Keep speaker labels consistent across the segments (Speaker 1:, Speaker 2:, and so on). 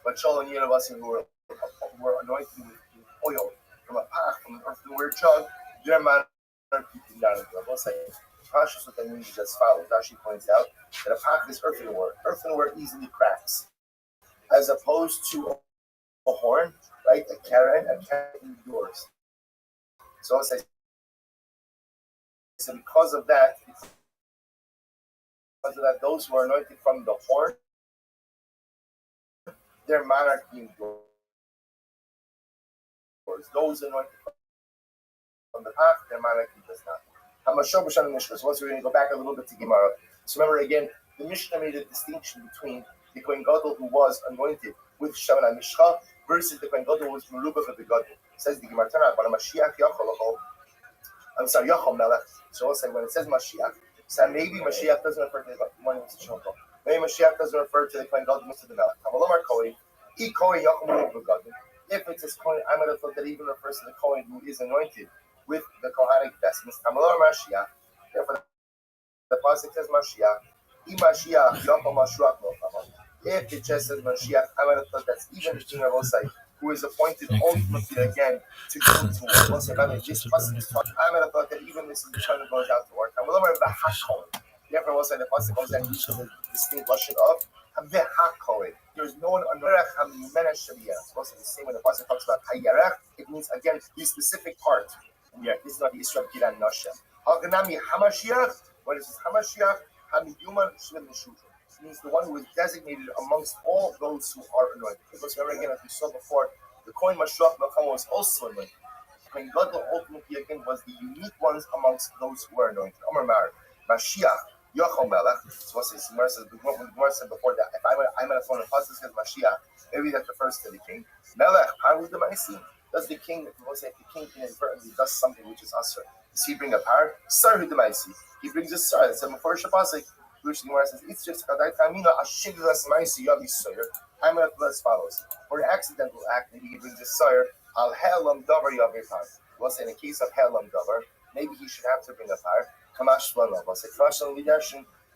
Speaker 1: but Shaul and Yeravasi who were anointed with oil from a path, from an earthenware jug, their manner of keeping down the level. Cautious what that means is as follows. Rashi points out that a path is earthenware. Earthenware easily cracks, as opposed to a horn, right? A Karen endures. So because of that, those who are anointed from the horn, their monarchy endures. Those anointed from the path, their monarchy does not. So once we're going to go back a little bit to Gemara. So remember again, the Mishnah made a distinction between the Kohen Gadol who was anointed with Shaman HaMishcha versus the Kohen Gadol who was Merubah of the Gadol. Says the Gemara, but a Mashiach Yachol Melech. So we'll say when it says Mashiach, so maybe Mashiach doesn't refer to the one who's the Shulchan. Maybe Mashiach doesn't refer to the Kohen Gadol to the Melech. If it says Kohen, I might have thought that even refers to the Kohen who is anointed with the Kohanic vestments. Therefore, the pasuk says Mashiach. If it just says Mashiach, I might have thought that's even the King of Osai, who is appointed ultimately again to go to war. I might have thought that even this is the one who goes out to war. Therefore, also the pasuk goes and uses the distinct lashon of Havehakohen. There is no one on Yerech HaMenesh Shabiyah. Also the same when the pasuk talks about Hayarech, it means again the specific part. Yeah, this is not the Israel Gilan Nashem. Haganami Hamashiach. What is this Hamashiach? Hamiyuman Shvim Neshuvim. It means the one who is designated amongst all those who are anointed. Because remember again, as we saw before, the Kohen Mashiach Melchama was also anointed. Kohen Gadol ultimately again was the unique ones amongst those who are anointed. Amar Mar Mashiach Yachol Melech. So what says the Gemara said before that if I might have thrown a pasuk says Mashiach, maybe that refers to the king. Melech Paru Demaisi. Does the king, we'll say if the king inadvertently does something which is asur, does he bring a par? Sarhu Demaisi. He brings a sar. That's before Shabbasik, which the Gemara says it's just Kadai Kamina Ashigras Maisi Yavi Sawyer. I'm going to put as follows. For an accidental act, maybe he brings a sar. Al Helam Davar Yavi Par. We'll say in the case of Helam Davar, maybe he should have to bring a par. Kamash Lana. We'll say Kamash Lana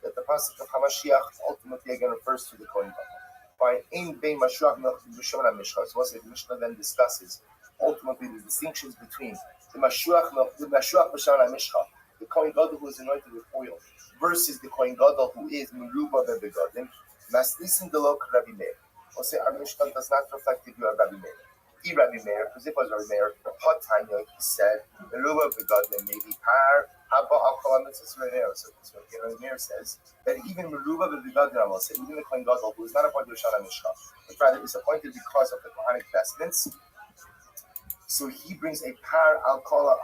Speaker 1: that the pasuk of Hamashiach ultimately again refers to the Kohen Gadol. Fine. In Bein Mashiach B'Shaman HaMishcha. So we'll say the Mishnah then discusses ultimately the distinctions between the Mashiach B'Shaman HaMishcha, the Kohen Gadol who is anointed with oil, versus the Kohen Gadol who is Merubah Bebegadim. Maslisin Delok Rabbi Meir. We'll say our Mishnah does not reflect the view of Rabbi Meir. He Rabbi Meir, because it was Rabbi Meir, the hot time he said Merubah Bebegadim maybe par Haba Al Mitzvah Meir. So Rabbi Meir says that even Merubah Bebegadim, will say even the Kohen Gadol who is not appointed with Shaman HaMishcha, but rather is appointed because of the Kohanic vestments. So he brings a par al-kala,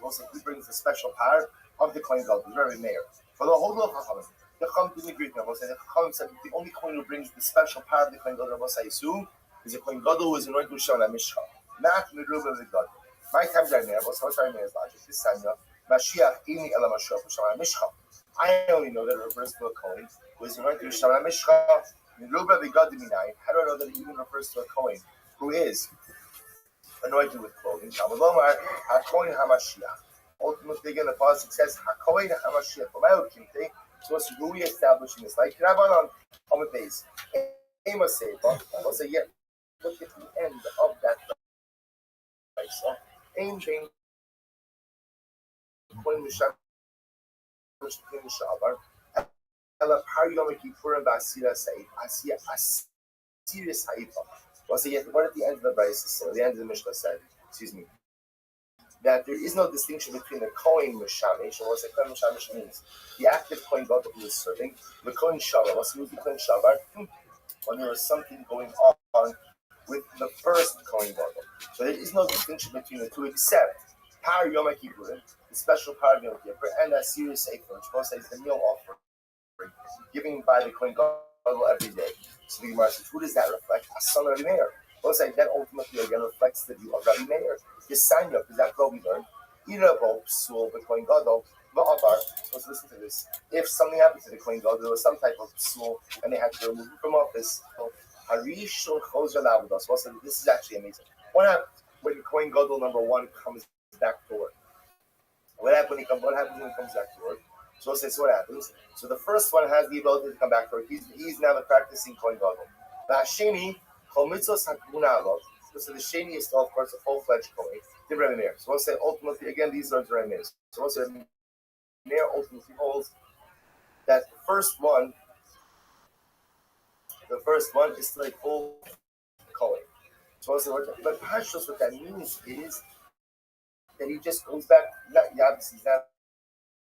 Speaker 1: also he brings a special par of the Kohen Gadol, very Meir. For the whole of Chachamim, the Chacham didn't agree with him. The Chacham said the only Kohen who brings the special par of the Kohen Gadol, is a Kohen Gadol who is anointed with Shaman HaMishcha, not Merubah Bebegadim. My time right now, what's Rabbi Meir's logic? This time, Mashiach Ini Ela Mashiach Shaman HaMishcha. I only know that it refers to a Kohen who is anointed with Shaman HaMishcha. Merubah Bebegadim Minai. How do I know that it even refers to a Kohen who is anointed with clothing? Shamalomar HaKohen HaMashiach. Ultimately, again, the pasuk says HaKohen HaMashiach. So who we establishing this? Like Rabbanon on the base. Amos say, I'll say, yeah. Look at the end of that place. Aim being Kohen Mishach Mishavar. Ela Par Yom Kippurim Ba'asira Saif. Asira Saifa. Well, so yet, what at the end of the Bryce, the end of the Mishnah said, that there is no distinction between the Kohen Mishamish, and what the Kohen Mishamish means, the active Kohen Gadol who is serving, the Kohen Shavar. What's the Kohen Shavar? When there was something going on with the first Kohen Gadol. So there is no distinction between the two except Par Yom Kippurim, the special Par Yom Kippur, and a serious Sefer, which most is the meal offering, given by the Kohen Gadol every day. So the Gemara says, who does that reflect? Asan Rabbi Meir. We'll say that ultimately again reflects the view of Rabbi Meir. His sign up, because that's what we learned. Irabo Psul, the Kohen Gadol, Va'avar. Let's listen to this. If something happened to the Kohen Gadol, there was some type of Psul, and they had to remove him from office. Harish or Chozer Lavados. Well, so this is actually amazing. What happens when Kohen Gadol number one comes back to work? What happens when he comes back to work? So what happens? So the first one has the ability to come back to work. He's now the practicing Kohen Gadol. Vasheni, Chol Mitzvos HaKavuna Alot. So the Sheni is still, of course, a full-fledged Kohen. Different Meir. So we'll say ultimately, again, these are different Meirs. So we'll say Meir ultimately holds that the first one is still a full Kohen. So we'll say, but Pashtos, what that means is that he just goes back. Obviously, he's not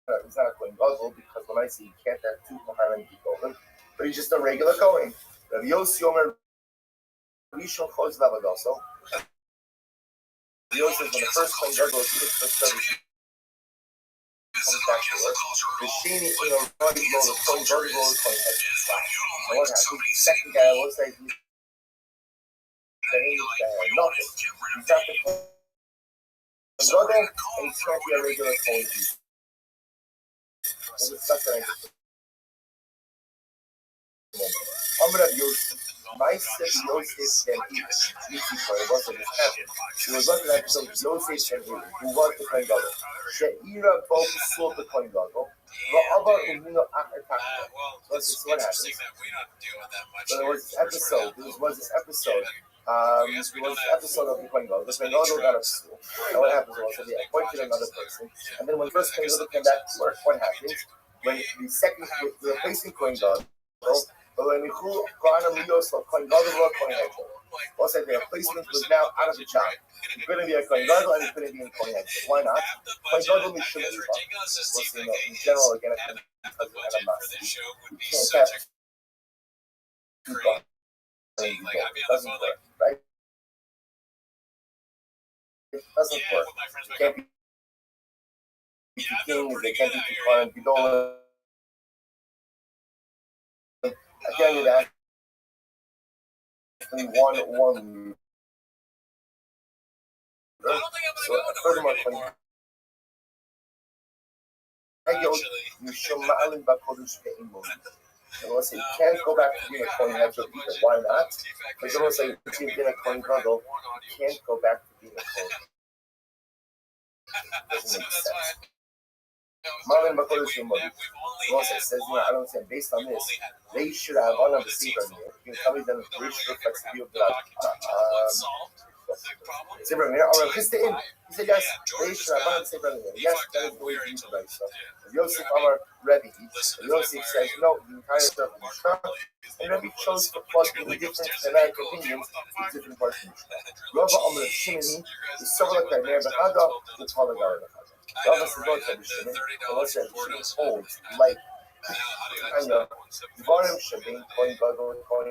Speaker 1: a Kohen Gadol, because when I say he can't have two Kohanim Kohen, but he's just a regular Kohen. Rabbi Yossi Omer Rishon Chos Lavadaso. Rabbi Yossi says when the first Kohen Gadol is the service comes back to work, the Sheni in a running low, the Kohen Gadol is Kohen Gadol. And what happens? The second guy looks like he's nothing. He's not the Kohen Gadol, and he's can't be a regular Kohen Gadol. Amr Yosef, my said Yosef and Eve. It wasn't his happened. He was looking at some Yosef and Eve, who was the Kohen Gadol. She'ira both sold the Kohen Gadol. But so this is what happens. So there was this episode. There was this episode. Of the Kohen Gadol. The Kohen Gadol got upset. And what happens was they appointed another person. And then when the first Kohen Gadol came back to work, what happens? When the replacing Kohen Gadol, but when we call Kohen Gadol, Kohen Gadol, Kohen Gadol. Also, the replacement was now out of the job. He couldn't be a Kohen Gadol and he couldn't be a Kohen Gadol. Why not? Kohen Gadol is shouldn't be. In general, again, because we had a mass. You can't have two Kohen. It doesn't work, right? It doesn't work. You can't be king, they can't be Kohen Gadol. Again, it actually one. So furthermore, you say you can't go back to being a Kohen Gadol either. Why not? Because you say if you've been a Kohen Gadol, you can't go back to being a Kohen. Doesn't make sense. Malin Bakodesh Yomodi. Also says, I don't say based on this, they should have one of the secret. You can tell me that the rich reflects the view of the he said, yes, they should have one of the secret. Yes, that is the way you do it. So Yosef Amar Rabbi. Yosef says, no, the entire stuff is Mishra. And Rabbi chose to plug in the different Tanaic opinions with different parts of Mishra. Rabbi Amar Shimini is so like that, near Bechada, the Tala Gara Bechada. Rabbi says, don't tell me Shimini, but let's say Shimini holds like kind of Dvarim Shabin, Kohen Gadol, Kohen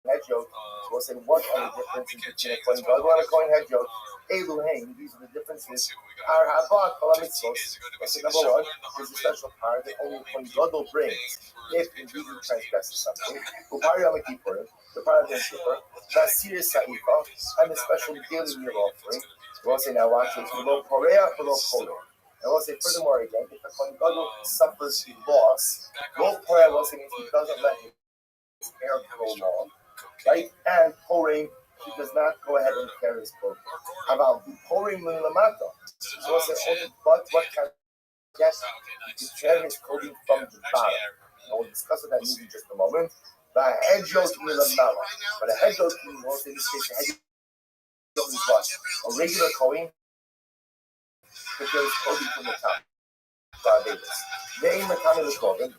Speaker 1: Hedjot. So we'll say, what are the differences between a Kohen Gadol and a Kohen Hedjot? Eluhain, these are the differences. Our Haba, Kolamitzvos. Let's say, number one, there's a special power that only Kohen Gadol brings if indeed he transgresses something. Upari Yom Kippur, the power of Yom Kippur, Vasir Sa'ifa, and the special daily meal offering. We'll say, now watch this, below Korea, below Korea. And we'll say, furthermore, again, if a Kohen Gadol suffers loss, no Korea will say he doesn't let his hair grow long, right? And Korean, he does not go ahead and tear his coat. How about Korean Milamata? So we'll say, but what kind of yes, he can tear his coating from the bottom. And we'll discuss that in just a moment. But a hedgehog Milamata. But a hedgehog, we'll say, in this case, a hedgehog is what? A regular Kohen. But there's clothing from the top. They ain't Makana the clothing.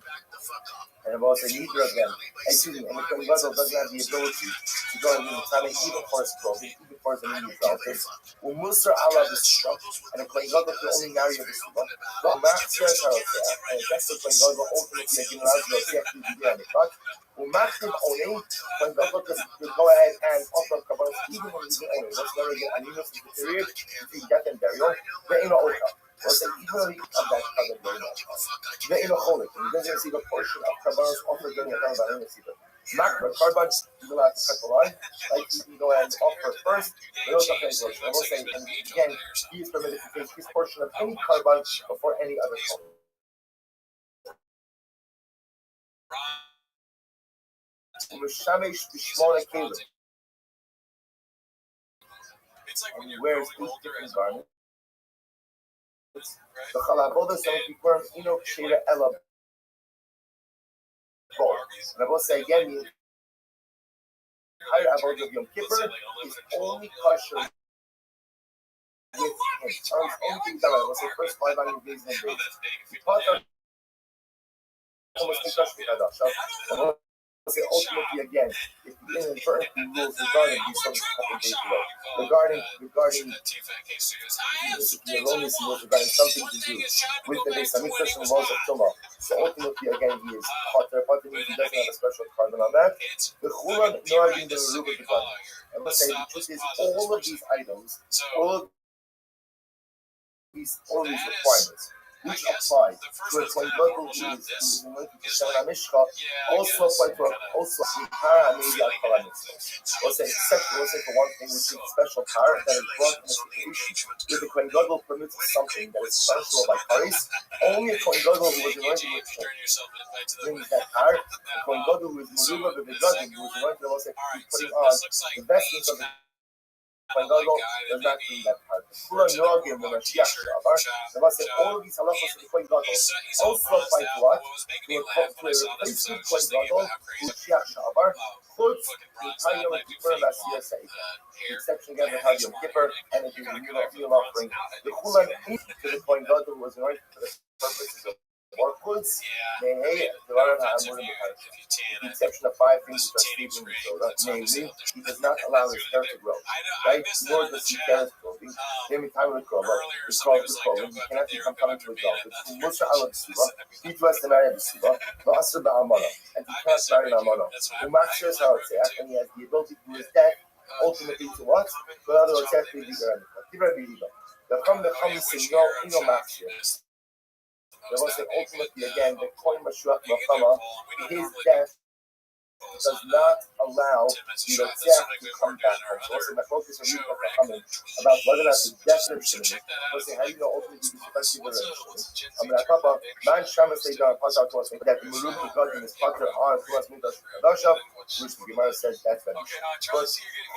Speaker 1: And I'm also neither of them. And the Kohen Gadol doesn't have the ability to go and do the time even for his clothing, even for his immediate relatives. Musar Allah the Sukkah, and the Kohen Gadol can only marry the Sukkah. But Machzir Taroteh, and that's the Kohen Gadol ultimately making Lazarus to be on the cut. Umachim Olim, Kohen Gadol can go ahead and offer Kabbalah even when he's the owner. What's going to get an even the period between death and burial? They're in the Oka. Well, say even though he comes back to the burial, they're in a holy. He doesn't receive a portion of Kabbalah's offered during the time by him. Makra, carbon, you will have to cut the line. Like you can go ahead and offer first, but also pay portion. I will say, and again, he is permitted to take his portion of any carbon before any other carbon. And he wears 8 different garments. The Chalavoda 70 firm, Shira Ella. And I will say again, entire avodah of Yom Kippur is only kosher with him. Only thing that was the first 500 days and days. Ultimately, again, if the inadvertently rules regarding these some couple days ago, regarding the erroneous rules regarding something to do with the Beis Hamikdash and laws of Tumah. So ultimately, again, he is potter. Potter means he doesn't have a special carbon on that. The Chulan Noagim the Meruba Began. And let's say the truth is, all of these items, all of these requirements, which apply to a Kohen Gadol who is anointed to Shemen HaMishcha, also apply to also Para maybe al Kol HaMitzvot. Except for one thing, which is a special power that is brought in a situation where the Kohen Gadol permits something that is special by Karis. Only a Kohen Gadol who was anointed with brings that power. The Kohen Gadol who is Meruba Bebegadim, who is anointed also putting on the vestments of the Kohen Gadol does not bring that part. All of these halachos of the Kohen Gadol also apply to what? To a replacement Kohen Gadol who is Mashiach Sha'abar, chutz the Yom Kippur and Asiyah Seif. The exception again of Yom Kippur and if you meal offering. The Chulan to the Kohen Gadol who was anointed for the purposes of or goods, the exception of 5 things that Steve in the Torah, namely, he does not allow his hair to grow, right? Nor does he tear his clothing. Every time we grow, it's called the clothing. He cannot become coming to a dog. It's Musa al B'Siva. He has to marry a B'Siva, V'asr Ba'amana, and he can't marry an Amana. U'maksher is how it's at, and he has the ability to do his death, ultimately to what? But otherwise, that's the B'Siva. The Chum say no Maksher. There was ultimately again the Kohen Mashiach Milchama, his death does not allow the Yotzeh to come back home. So also my focus on you about whether or not the death of Shimon. How do you know ultimately the Shimon? I mean, I talk about nine Shamas say down pass out to us that the Meruba Begadim is pater on to us Midash Kadasha, which the Gemara says that's finished. But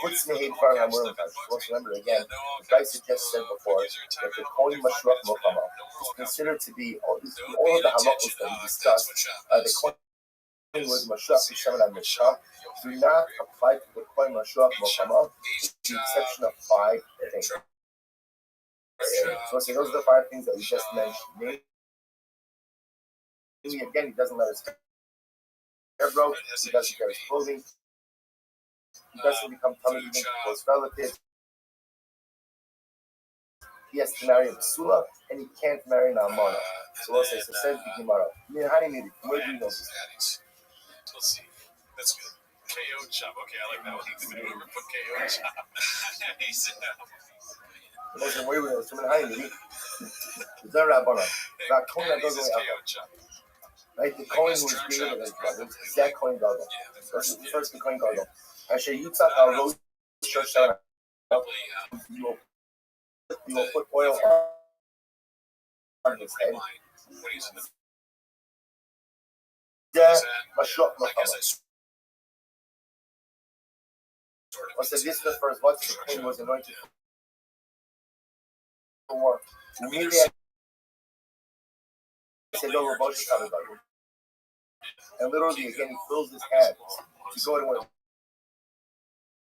Speaker 1: Chutz Mehid Faran Amurim Kash. Let's remember again, the guys that just said before that the Kohen Mashiach Milchama is considered to be all of the halachos that we discussed. The Kohen was Mashiach Shemen HaMishcha do not apply to the Kohen Mashiach Milchama, with the exception of 5 things. So those are the 5 things that we just mentioned. Again, he doesn't let his hair grow, he doesn't wear his clothing, he doesn't become tummy to close relatives. He has to marry a Basula, and he can't marry an Amana. So we'll say, so says the Gemara. How do you know this?
Speaker 2: Let's see. That's good. KO chop. Okay, I like that one. Whoever put KO chop.
Speaker 1: The most important way is to mean the Rabbana. That Kohen that goes away. Right? The Kohen who is created as God. It's that Kohen Gadol. First the Kohen Gadol. Asher Yitzhak al Rosh Hashanah. You will put oil on his head. Yeah, Mashiach Milchama. I said this is the first what the Kohen was anointed for war. Immediately I said, no, Rabbi, and literally again he fills his hands to go and win.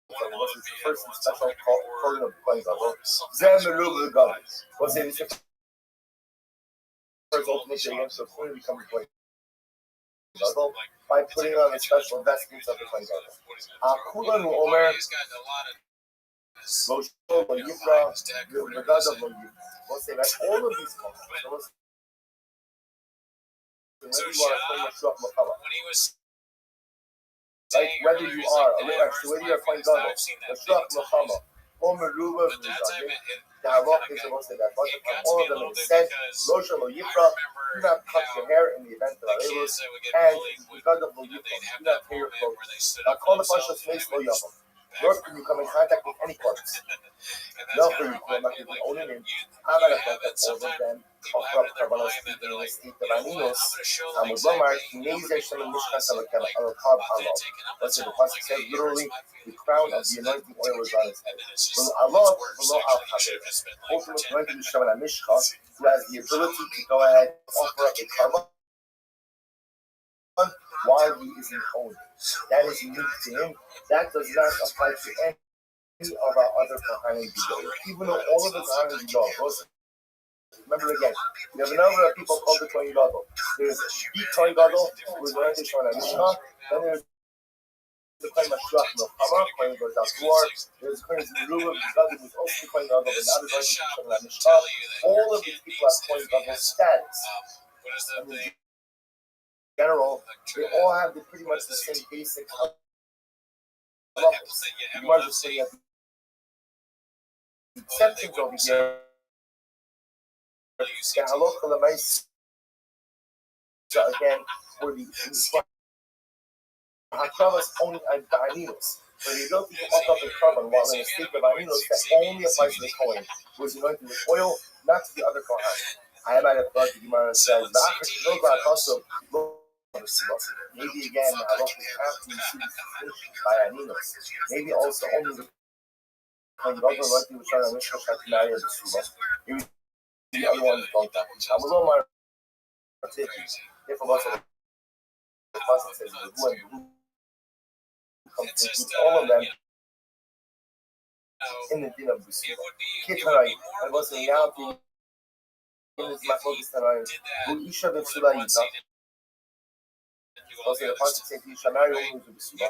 Speaker 1: What's his first and special calling of the Kohen Gadol? Zem Meruba Begadim. What's it? This is first ultimately against the Kohen becomes Kohen Gadol by putting on the special vestments of the Kohen Gadol. Akulan Omer Moshe Lo Yifra Begadav Lo Yifra. We'll say that all of these concepts. When
Speaker 2: he was
Speaker 1: like whether you are whether you're Kohen Gadol, Mashiach Milchama, or Meruba Begadim, the halach is the most of that. All of them it said, Moshe Lo Yifra, do not cut your hair in the event of Arevus, and Begadav Lo Yifra, do not tear your clothes. Now call the Pashas Meis Lo Yacham. Nor can you come in contact with any corpse. No, for you will not be the only name. I'm going to talk that all of them offer up Karbanos in the state of Aninos. Amuzomar, Nezer Shemen Mishkas al Kab Allah. Let's say the Pasuk says literally, the crown of the anointing oil was on his head. Well, Allah, below Al Habib, ultimately anointed the Shemen HaMishcha, who has the ability to go ahead and offer up a carbon while he is in own. That is unique to him. That does not apply to any of our other Kohanim Gedolim. Even though all of the Kohanim Gedolim, remember again, we have a number of people called the Kohen Gadol. There's the Kohen Gadol, who is learning to show on Mishnah. Then there's the Kohen Mashiach Milchama, Kohen Gadol War. There's Kohen Zerubbabel, who is also the Kohen Gadol, but not learning to show on Mishnah. All of these people have Kohen Gadol status. And in general, they all have pretty much the same basic levels. You might just say that the exceptions over here. The halacha l'maisa again for the hakravas only on ta'aninos. For the ability to offer up a carbon while in a state of aninos, that only applies to the Kohen who is anointed with oil, not to the other Kohanim. I might have thought the Gemara says maybe again the halacha is after you see the by aninos. Maybe also only the Kohen Gadol anointed with Shana Mishra Shatinaya B'Suba. The other ones don't have. I'm a little more particular. If a lot of the person says the blue and blue comes to include all of them in the din of the Suba. Kitarai, and what's in reality in this Machlokas Tanaim, who Isha B'Suba Yita. Also, the person says you shall marry only to the Suba.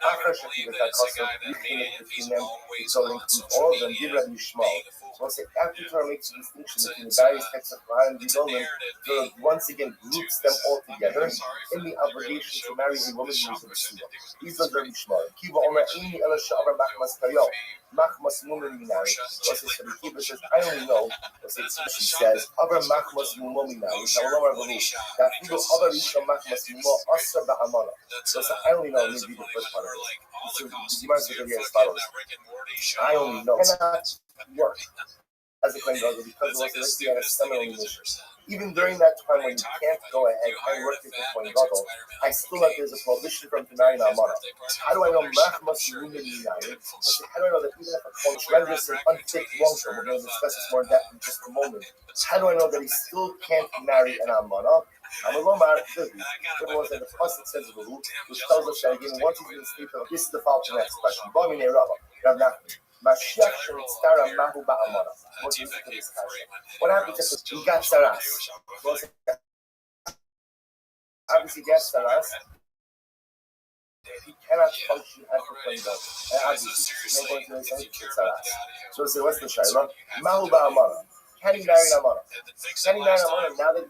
Speaker 1: After Shakti B'Takasa, you can between them, so it includes all of them, give Rabbi Yishmael. So say after Torah makes a distinction between the various types of Kohanim Gedolim, Torah once again groups them all together in the obligation to marry a woman who is a B'Suba. These are Rabbi Yishmael. Kiva Omer Eini Ela Sha'avar Machmas Kayo. Machmas Mumim Minari. What's this? The Kiva says, I only know. She says, Avar Machmas Mumim Minari. Shavolomar Balu. That Figo Avar Isha Machmas Mumo Asa Ba'amana. So I only know maybe the first part of this. So the Gemara says as follows. I only know. Cannot work as a Kohen Gadol because it was listed as a seminal mission. Even during that time when you can't go ahead and work with the Kohen Gadol, I still have there's a prohibition from denying Amana. How do I know Machmas Yumin Yinayin? How do I know that even if a Kohen renders an unfit long term, we're going to discuss this more in depth in just a moment. How do I know that he still can't marry an Amana? I'm a Lomar Divi. It was in the Pasuk says of the root, which tells us that again, once he's in the state of this is the following next question. Bamine Rabba, Rav Nachman. Mashiach Shemitztara Mahu Ba'amana. What happens if he got Saras? Obviously, gets Saras. He cannot function as a Kohen Gadol. Obviously, he's not going to do anything with Saras. So say, what's the Shaila? Mahu Ba'amana. Can he marry an Amana? Can he marry an Amana now that he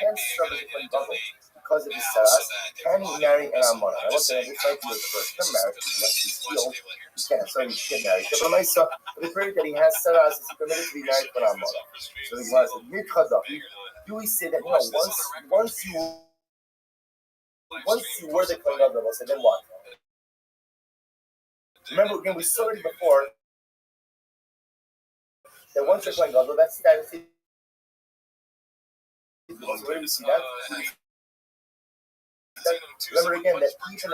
Speaker 1: can't serve as a Kohen Gadol because of his Saras? Can he marry an Amana? I want to say this might be his first term marriage unless he's healed. He can't, so he can marry. But the period that he has Saras is permitted to be married to an Amana. So the Gemara says, Mitchadafi, do we say that once you were the Kohen Gadol, so then what? Remember again, we saw it before. That once you're Kohen Gadol, that's status. Where do we see that? Remember again that even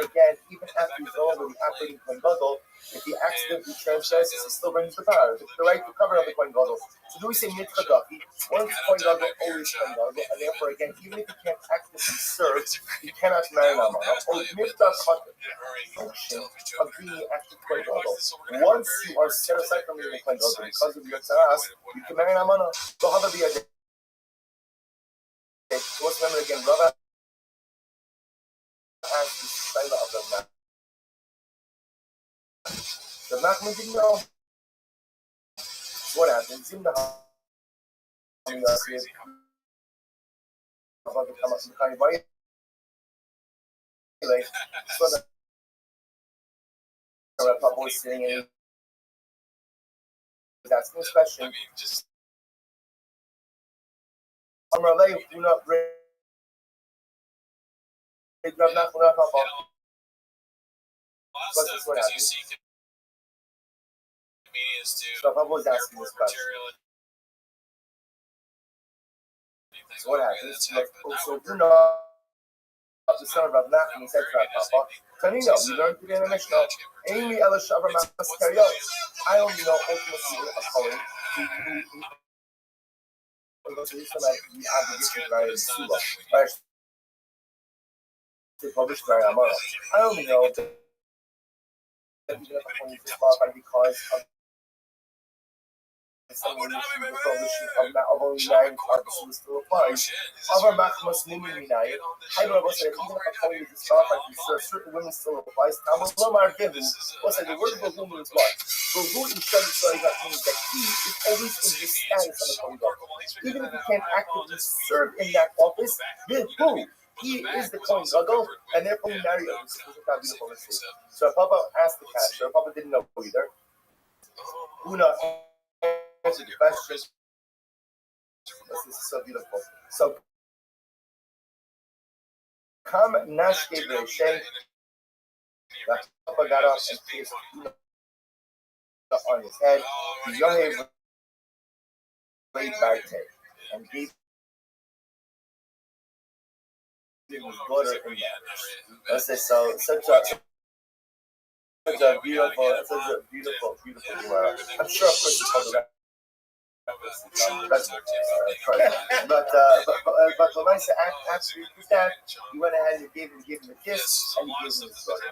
Speaker 1: after he's no longer the operating Kohen Gadol, if he accidentally transgresses, he still brings the power, the right to cover on the Kohen Gadol. So do we say Mitchadafi? Once Kohen Gadol, always Kohen Gadol, and therefore again, even if he can't actively serve, he cannot marry an Amana. Or Mitchadafi, function of being the active Kohen Gadol. Once you are set aside from being a Kohen Gadol because of your Tzaras, you can marry an Amana. So how about the other? So let's remember again, Rabbi asked the Shaila of the Nachman. The Nachman didn't know what happens in the house. So the Rabbi was sitting and was asking this question. Amalei, do not bring Rav Nachman. But this is what happened. So Rabbi was asking this question. So what happens? So do not the son of Rav Nachman, he said to Rav Papa, Tanino, we learned today in the Mishnah, Amy Ela Shavar Machmas Kayo. I only know ultimately a Kohen who goes to Israel, the obligation to marry the Suba. they published Mary Amara. I only know that even if a coin is disqualified because of some publishing of only 9 cards still applies. Other Machmas Muminai, Hydra was that even if a coin is disqualified, certain women still applies. Now, Lomar Gevu was that the word of the woman is what? Behu in Shem Sorry, that means that he is always in the status of a coin. Even if he can't actively serve in that office, Behu. He is the coin gadol, and therefore he married him. This is a beautiful mistake. So Papa asked the cat. So Papa didn't know either. Una answered the question. This is so beautiful. So come Nash gave the shame. That Papa got up and kissed on his head. The young laid Barte and gave his daughter in marriage. Let's say so. Such a beautiful, beautiful Gemara. I'm sure, of course, you called the but Lamaisa, after you did that, you went ahead and gave him a kiss, and you gave him his daughter.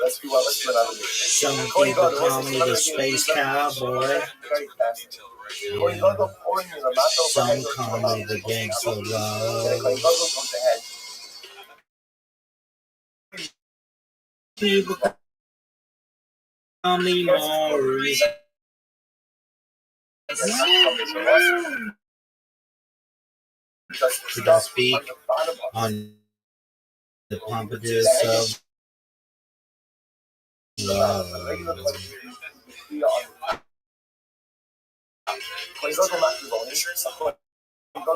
Speaker 1: Let's do another mission.
Speaker 3: Some people call me the space cowboy.
Speaker 1: Very fast.
Speaker 3: Some call me the gangster love. People call me Maurice. Should I speak on the pompadour of love?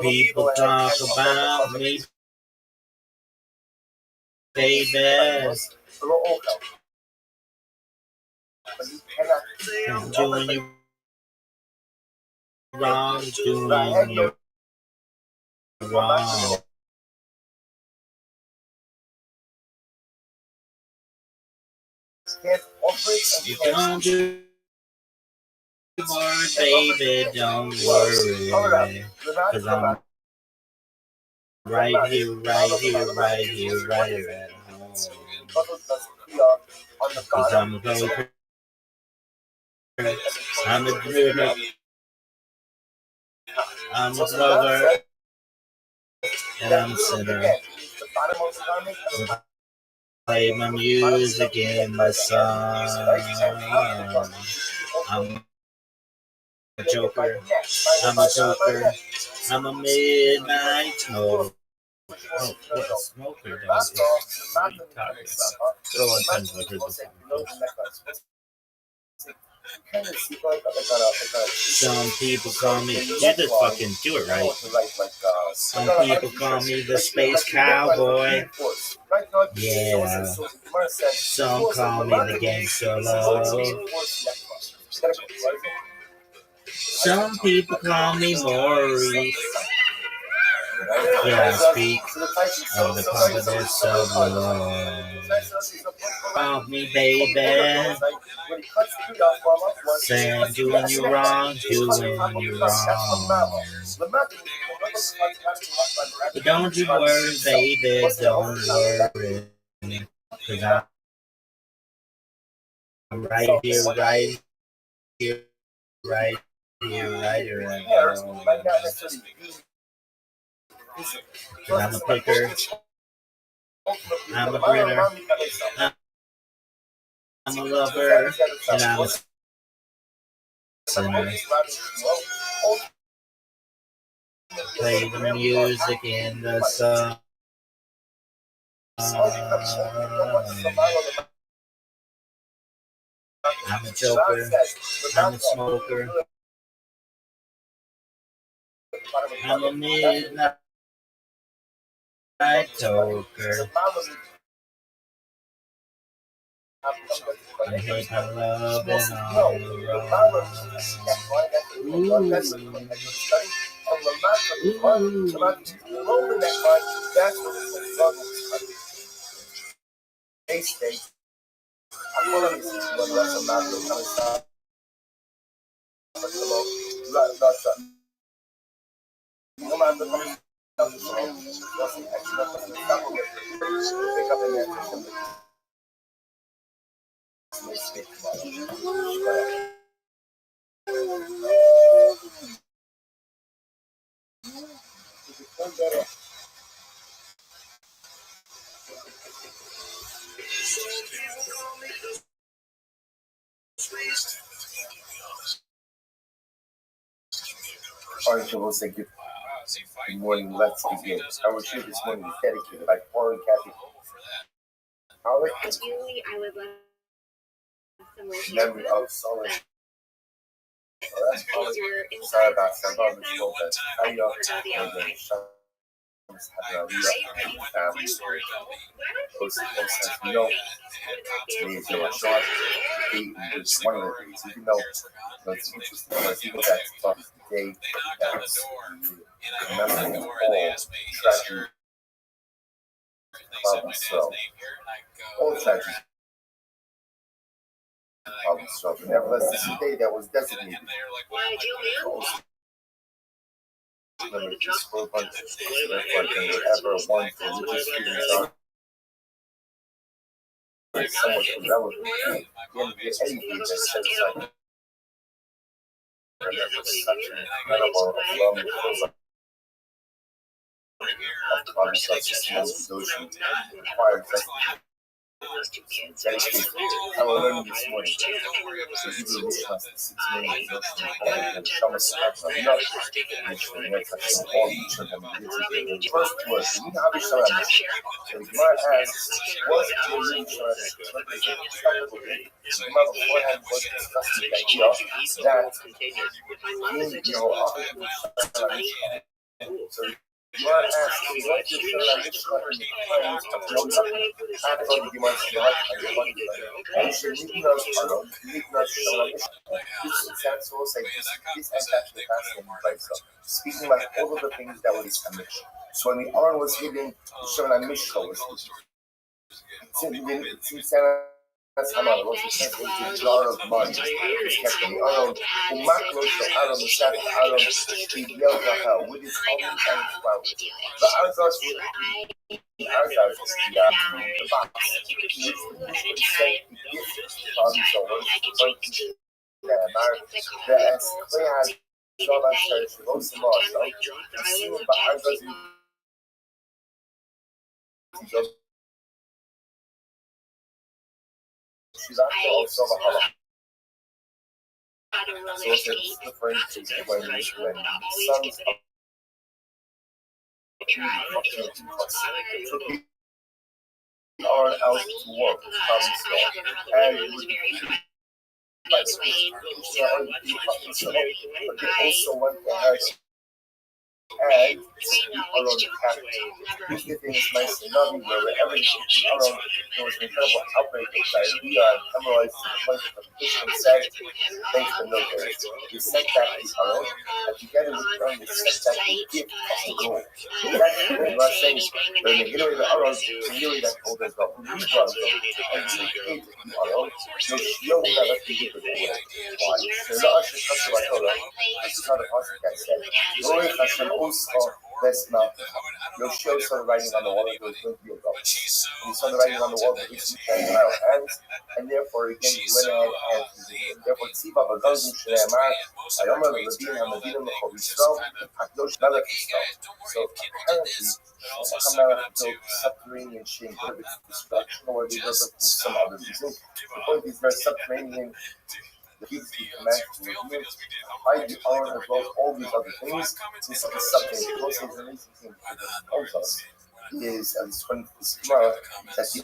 Speaker 3: People talk about me, baby. I'm doing you wrong, doing you wrong. You don't do worry, baby, don't worry, 'cause I'm right here at home. 'Cause I'm a baby, I'm a dreamer, I'm a lover, and I'm a sinner. Play my music in my song. I'm a joker, I'm a midnight smoker. Oh, what a smoker that is. What are you talking about? Throw on times like this. Some people call me, you just fucking do it right. Some people call me the space cowboy. Yeah. Some call me the gangster love. Some people call me Maurice. Yeah, I speak of the confidence of love. About me, baby. Saying doing you wrong. But don't you worry, baby, don't worry. 'Cause I'm right here. 'Cause I'm a picker, I'm a grinner, I'm a lover, and I'm a sinner. Play the music in the sun. I'm a joker, I'm a smoker, I'm a midnight toker. I hate my love and all wrong.
Speaker 1: Orange will say good morning, let's begin. Our shoot this morning is dedicated by Paul and Kathy.
Speaker 4: Ideally, I would love
Speaker 1: Memory of Solomon.
Speaker 4: your
Speaker 1: Sorry
Speaker 4: insight.
Speaker 1: about some of the people that I know
Speaker 4: Or go the other way.
Speaker 1: family. No, me to a short beat is one of the things. Even though it's interesting, because even that thought the day that's remembering all tragedy, problem solved. All tragedy, problem solved. Nevertheless, this is the day that was designated. Just for a bunch of ever one for religious students are somewhat irrelevant. Anything that says like such an incredible love of body substance devotion required dedication. I will learn this morning. So you will wish us the 6 million devotion and show us about the love which will make us all each of them. First word, you know how we show them. So the Gemara asks, what do you really show us? What is it? The Gemara beforehand was discussing the idea that so you are asking, what do you show that Mishnah in the times of Jonah? After the Gemara Shabbat, and should need not follow, need not show that Mishnah. This sounds also like this is actually fascinating by itself. Speaking about all of the things that were established. So when the Aron was hidden, the Shemana Mishnah was hidden. Since that's how it was a jar of mud. It's kept in the Aron. Umaklo shel Aron, the Sabbath Aron, he yelled at her with his almonds and his flowers. The Arzos is the box. It's the Mishnah said the gift of the so the Esquire Shola says she goes to Moshe. The Sim Ba'arzos she's actually also a halal. So it's referring to when sons of took the Aron out to work, and it would be but they also went ahead and Aron packed. This thing is nice and loving, where wherever Aron, there was an incredible outbreak of diarrhea and hemorrhoids to the point that the physician said, thanks to the military. They sent back the Aron, and together with Aron, they sent back the gift of the gold. That's what I'm not saying. When they get away the Aron, they really that gold as well. We brought it and we paid the Aron, so she'll never forget the gold. Why? So the Asher comes to my Torah, this is how the Pasuk guy said, Roy Hashem that's not Yoshio saw the writing on the wall, it was going to be a God. He saw the writing on the wall, but he didn't have our hands, and therefore again he went ahead and therefore Tziba Bagazim Shneamar, Ayomar Levin Hamadim Lechol Yisrael, Hakdosh Melech Yisrael. So apparently, Hamelech built subterranean shame for its destruction, or they built it for some other reason. The point is, there's subterranean. Gives the command to reveal, I do Aron as well as all these other things. This is something the most amazing thing that tells us is, at least when this tomorrow, that the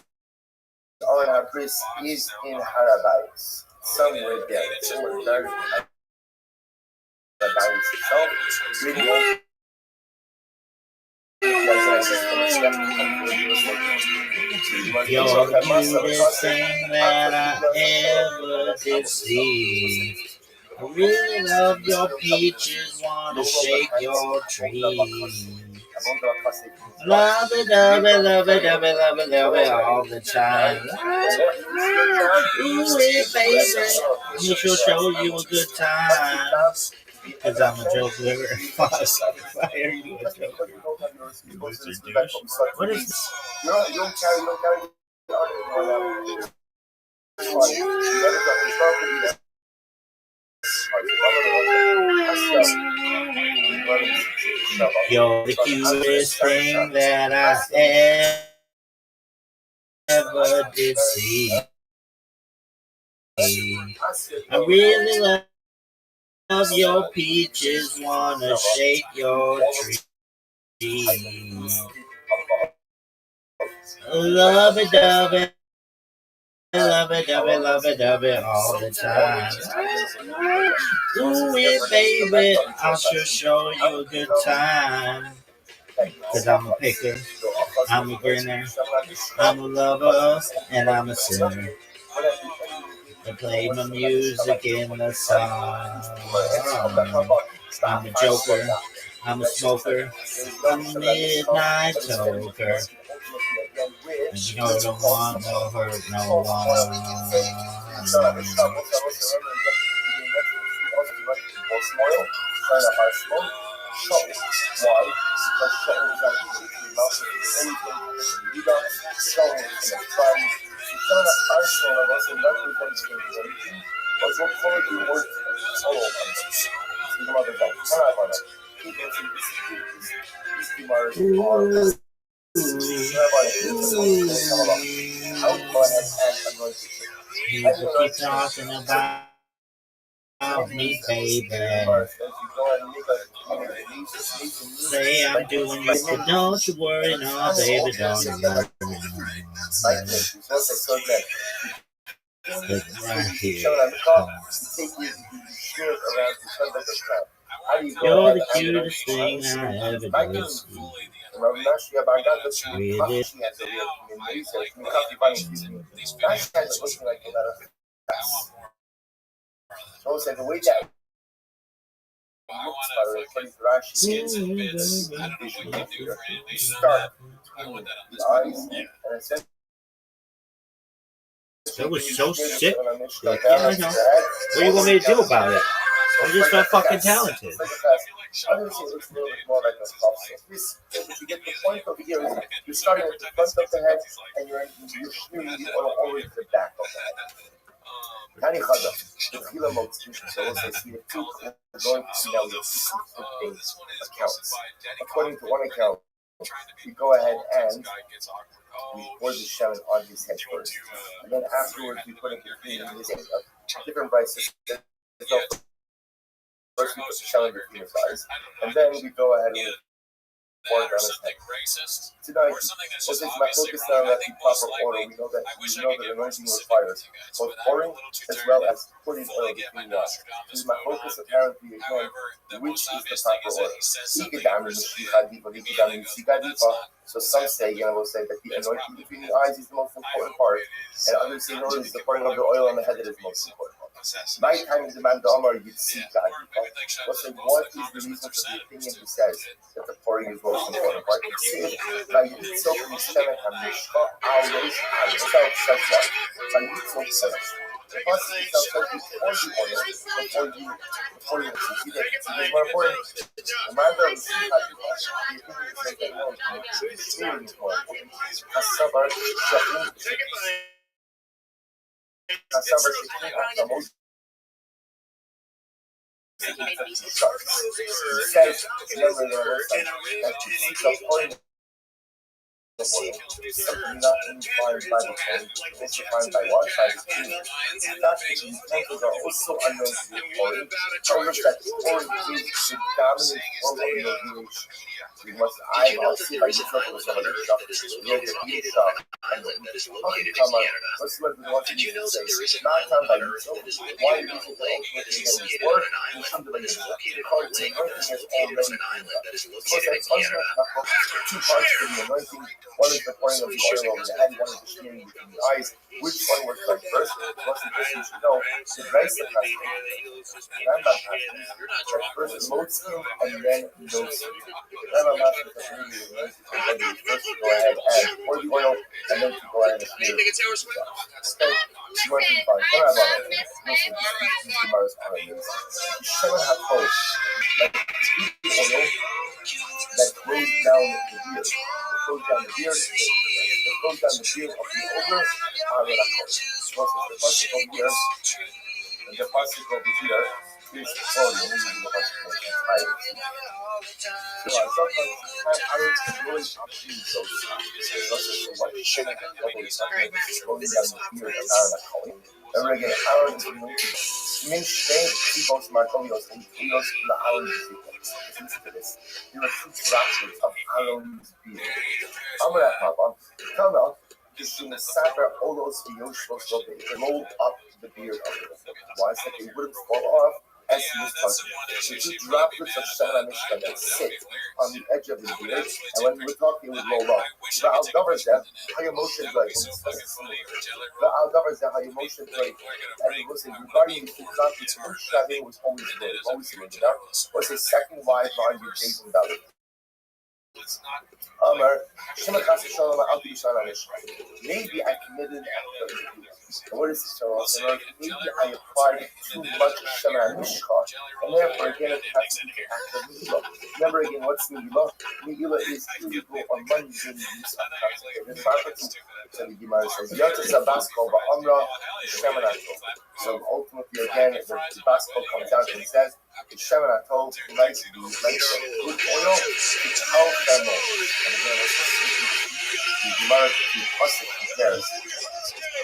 Speaker 1: Aron HaBris is in Harabais, somewhere there, somewhere there in Harabais itself.
Speaker 3: You're the cutest thing that I ever did see. I really love your peaches, wanna shake your tree. Love it, love it, love it, love it, love it, love it all the time. Ooh, baby, we shall show you a good time. Because I'm a joke liver. If I hear you a joke. What is this?
Speaker 1: You don't carry the art anymore now. It's funny. You never got the stuff to do that.
Speaker 3: You're the cutest thing that I ever did see. I really love your peaches, wanna shake your tree. Love it, dove it, love it, dove it, love it, dove it all the time. Do it, baby, I should show you a good time. Cause I'm a picker, I'm a grinner, I'm a lover, and I'm a sinner. I play my music in the sun. I'm a joker, I'm a smoker, I'm a midnight toker. And you don't want no hurt, no one. People keep talking about me, baby. Say I'm doing this, but don't you worry, no, baby, don't you worry. Look right here. You're the cutest thing I ever did see. Really? That was so sick. Like, yeah, I know. What do you want me to do about it? I'm just not fucking talented.
Speaker 1: You get the point over here is you're starting at the front of the head and you're shooting the oil over to the back of the head. Tani Chada, the Tchila mode solution. So let's say you have two going to see now we have 15 accounts. According to one account, we go ahead and we pour the Shemin on his head first. And then afterwards we put it between his head. Different prices. First we put the Shemin between his eyes. And then we go ahead and pour it on his head. Tonight, since my focus now at the proper order, we know that anointing requires both pouring as well as putting oil between the eyes. Since my focus apparently again, which is the proper order. So some say, will say that the anointing between the eyes is the most important part, and others say no, it's the pouring of the oil on the head that is the most important part. My time is the man Damar Yitzi God. We'll say, what is the reason for the opinion who says that the pouring is the most important part? It's said by Yitzhak and Yisrael and Mishka, Alesh, Alesh, says what? By Yitzhak says. The first is before you see that it's more important. The man that is the opinion says that no, it's really more important. Kasabar, Shahim, Kasabar, Shahim, he says, remember the website, that you seek a point of oil. Something not defined by the point, it's defined by what? By the king. The fact that these temples are also unknown to the oil tells us that the oil is the dominant form of illumination. We must I'll see if I can circle with some other stuff. We'll get each shop and then come on. Let's see what we want to do. Not time by yourself. Why do you think that ultimately again is work? You should be like the anointing is already two parts to the anointing. One is the pouring of the oil over the head, one is the smearing between the eyes. Which one works like first? Most of this you should know. The grace of Hashem. The Rambam has first load skin and then no skin. The Rambam has the community first to go ahead and pour the oil and then to go ahead and smear it. Okay, you want to find the Rambam. Listen, these Gemara's are amazing. You shouldn't have hope. Like, the oil that goes down the goes down the beard, that goes down the beard of the over, the pasuk over here, and the pasuk over here is volume. This is the pasuk over here. So sometimes Aaron can really achieve those things. What is going down the beard of Aaron? Remember again, Aaron is min shtein tzibos margolios and tlios la'Aaron b'zikos. Listen to this. There are two droplets of Aaron's beard. Amar Papa, Kana, is in the Safar all those Yoshvos of the rolled up the beard of it. Why is that they wouldn't fall off as he was touching? The two droplets of Shana Mishkan that sit on the edge of his beard, and when he would talk, they would roll up. The Al governs them, how your motions like the Al governs them, how your motions like. And he was regarding the two droplets, Shaving was always good, always good. Was his second wide line with Jason Dalit. Maybe I committed what is this? Maybe I applied too much Shema Mishcha, and therefore again it has to be act of Megillah. Remember again, what's Megillah? Megillah is illegal or mundane use of consecrated property. So the Gemara says, Yotis Abasko Ba'amra Shemanatol. So ultimately again, the Basko comes out and says, the Shemanatol likes to use good oil to help them all. And again, the Gemara, the Pasuk compares.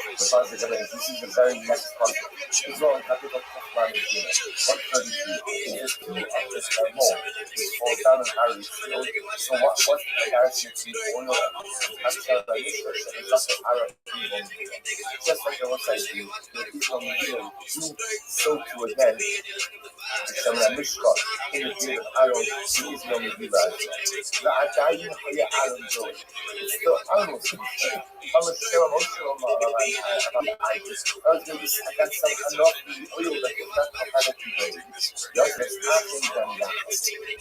Speaker 1: The Pasuk compares. This is the very next Pasuk. Israel and capital Kufman is here. 133. There's two of this more. It falls down in Harry's field. So what's the comparison to the oil and Shemana Mishra? Just like the website do, the Israel Megillah do so to again. Shemana Mishra in the beard of Aaron, the Israel Megillah. The Adayim Haya Aaron Joy. It's still Aaron was I got some enough oil that is not compatible to them. Yes, there's nothing done that.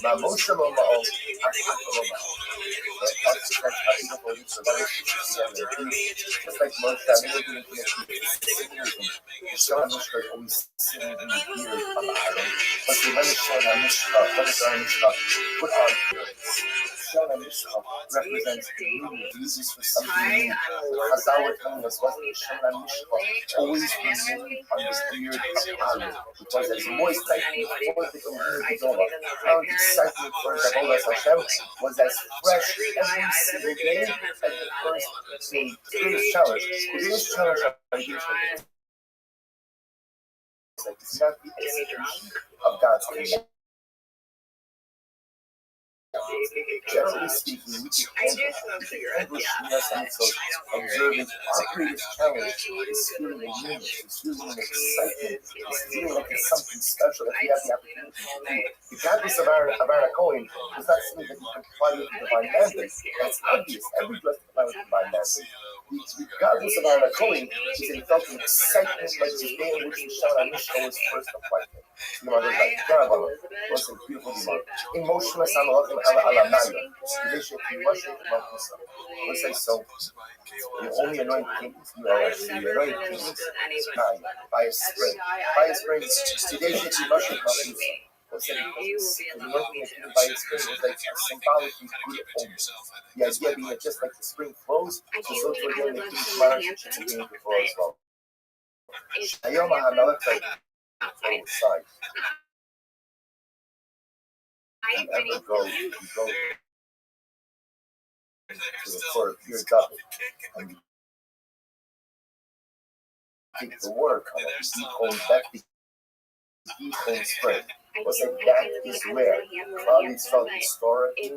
Speaker 1: My motion on my own, just like most that we do in the Shana Mishra always sitting in the beard of Aaron. But the Shana Mishra, put on Shana Mishra represents the union. Uses for something new. Chazal were telling us what the Shana Mishra always removed on the beard of Aaron. Because as moist like before the community is over. Aaron's excitement for the Avodas Hashem was as fresh every single day as the first challenge. The first challenge is not the execution of God's command. Generally speaking, we can English sense of observing our greatest challenge is feeling a newness, is feeling an excitement, is feeling like it's something special that we have the opportunity to do. The godless of our Cohen is not something that you can apply with the divine mandate. That's obvious. Every blessed apply with the divine mandate. The godless of our Cohen is in felt an excitement like the day in which the Shana Mishra was first applied. The mother is like, what's a beautiful demand. Emotionless on the let's say so. The only anointed kings you are actually the anointed kings by a spring. By a spring, today should be much of the anointing by a spring was like a symbolically good omen. The idea being that just like the spring flows, so to again the king's marriage should begin to flow as well. Ayoma HaMelech outside. Ever go to the court of your gut and you take the water color, you hold back the deep home spring. Was like that is where Claudius felt historically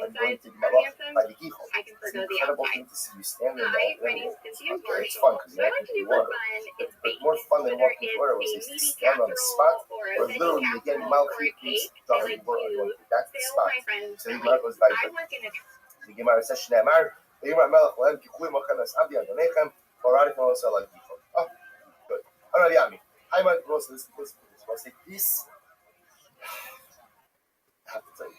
Speaker 1: anointed Malach by the Gihon. It's an incredible thing to see you stand in that area. Okay, it's fun because you're walking through water. But more fun than walking through water was to stand on a spot where literally again Malchut means dark water. That's the spot. So the Gemara was like the Gemara says Shneimar, the Gemara Melech Lehem Kichui Mochenas Abdi Adonechem Horarik Mosa like Gihon. Oh, good. Yami. I might go to this. This. I have to tell you,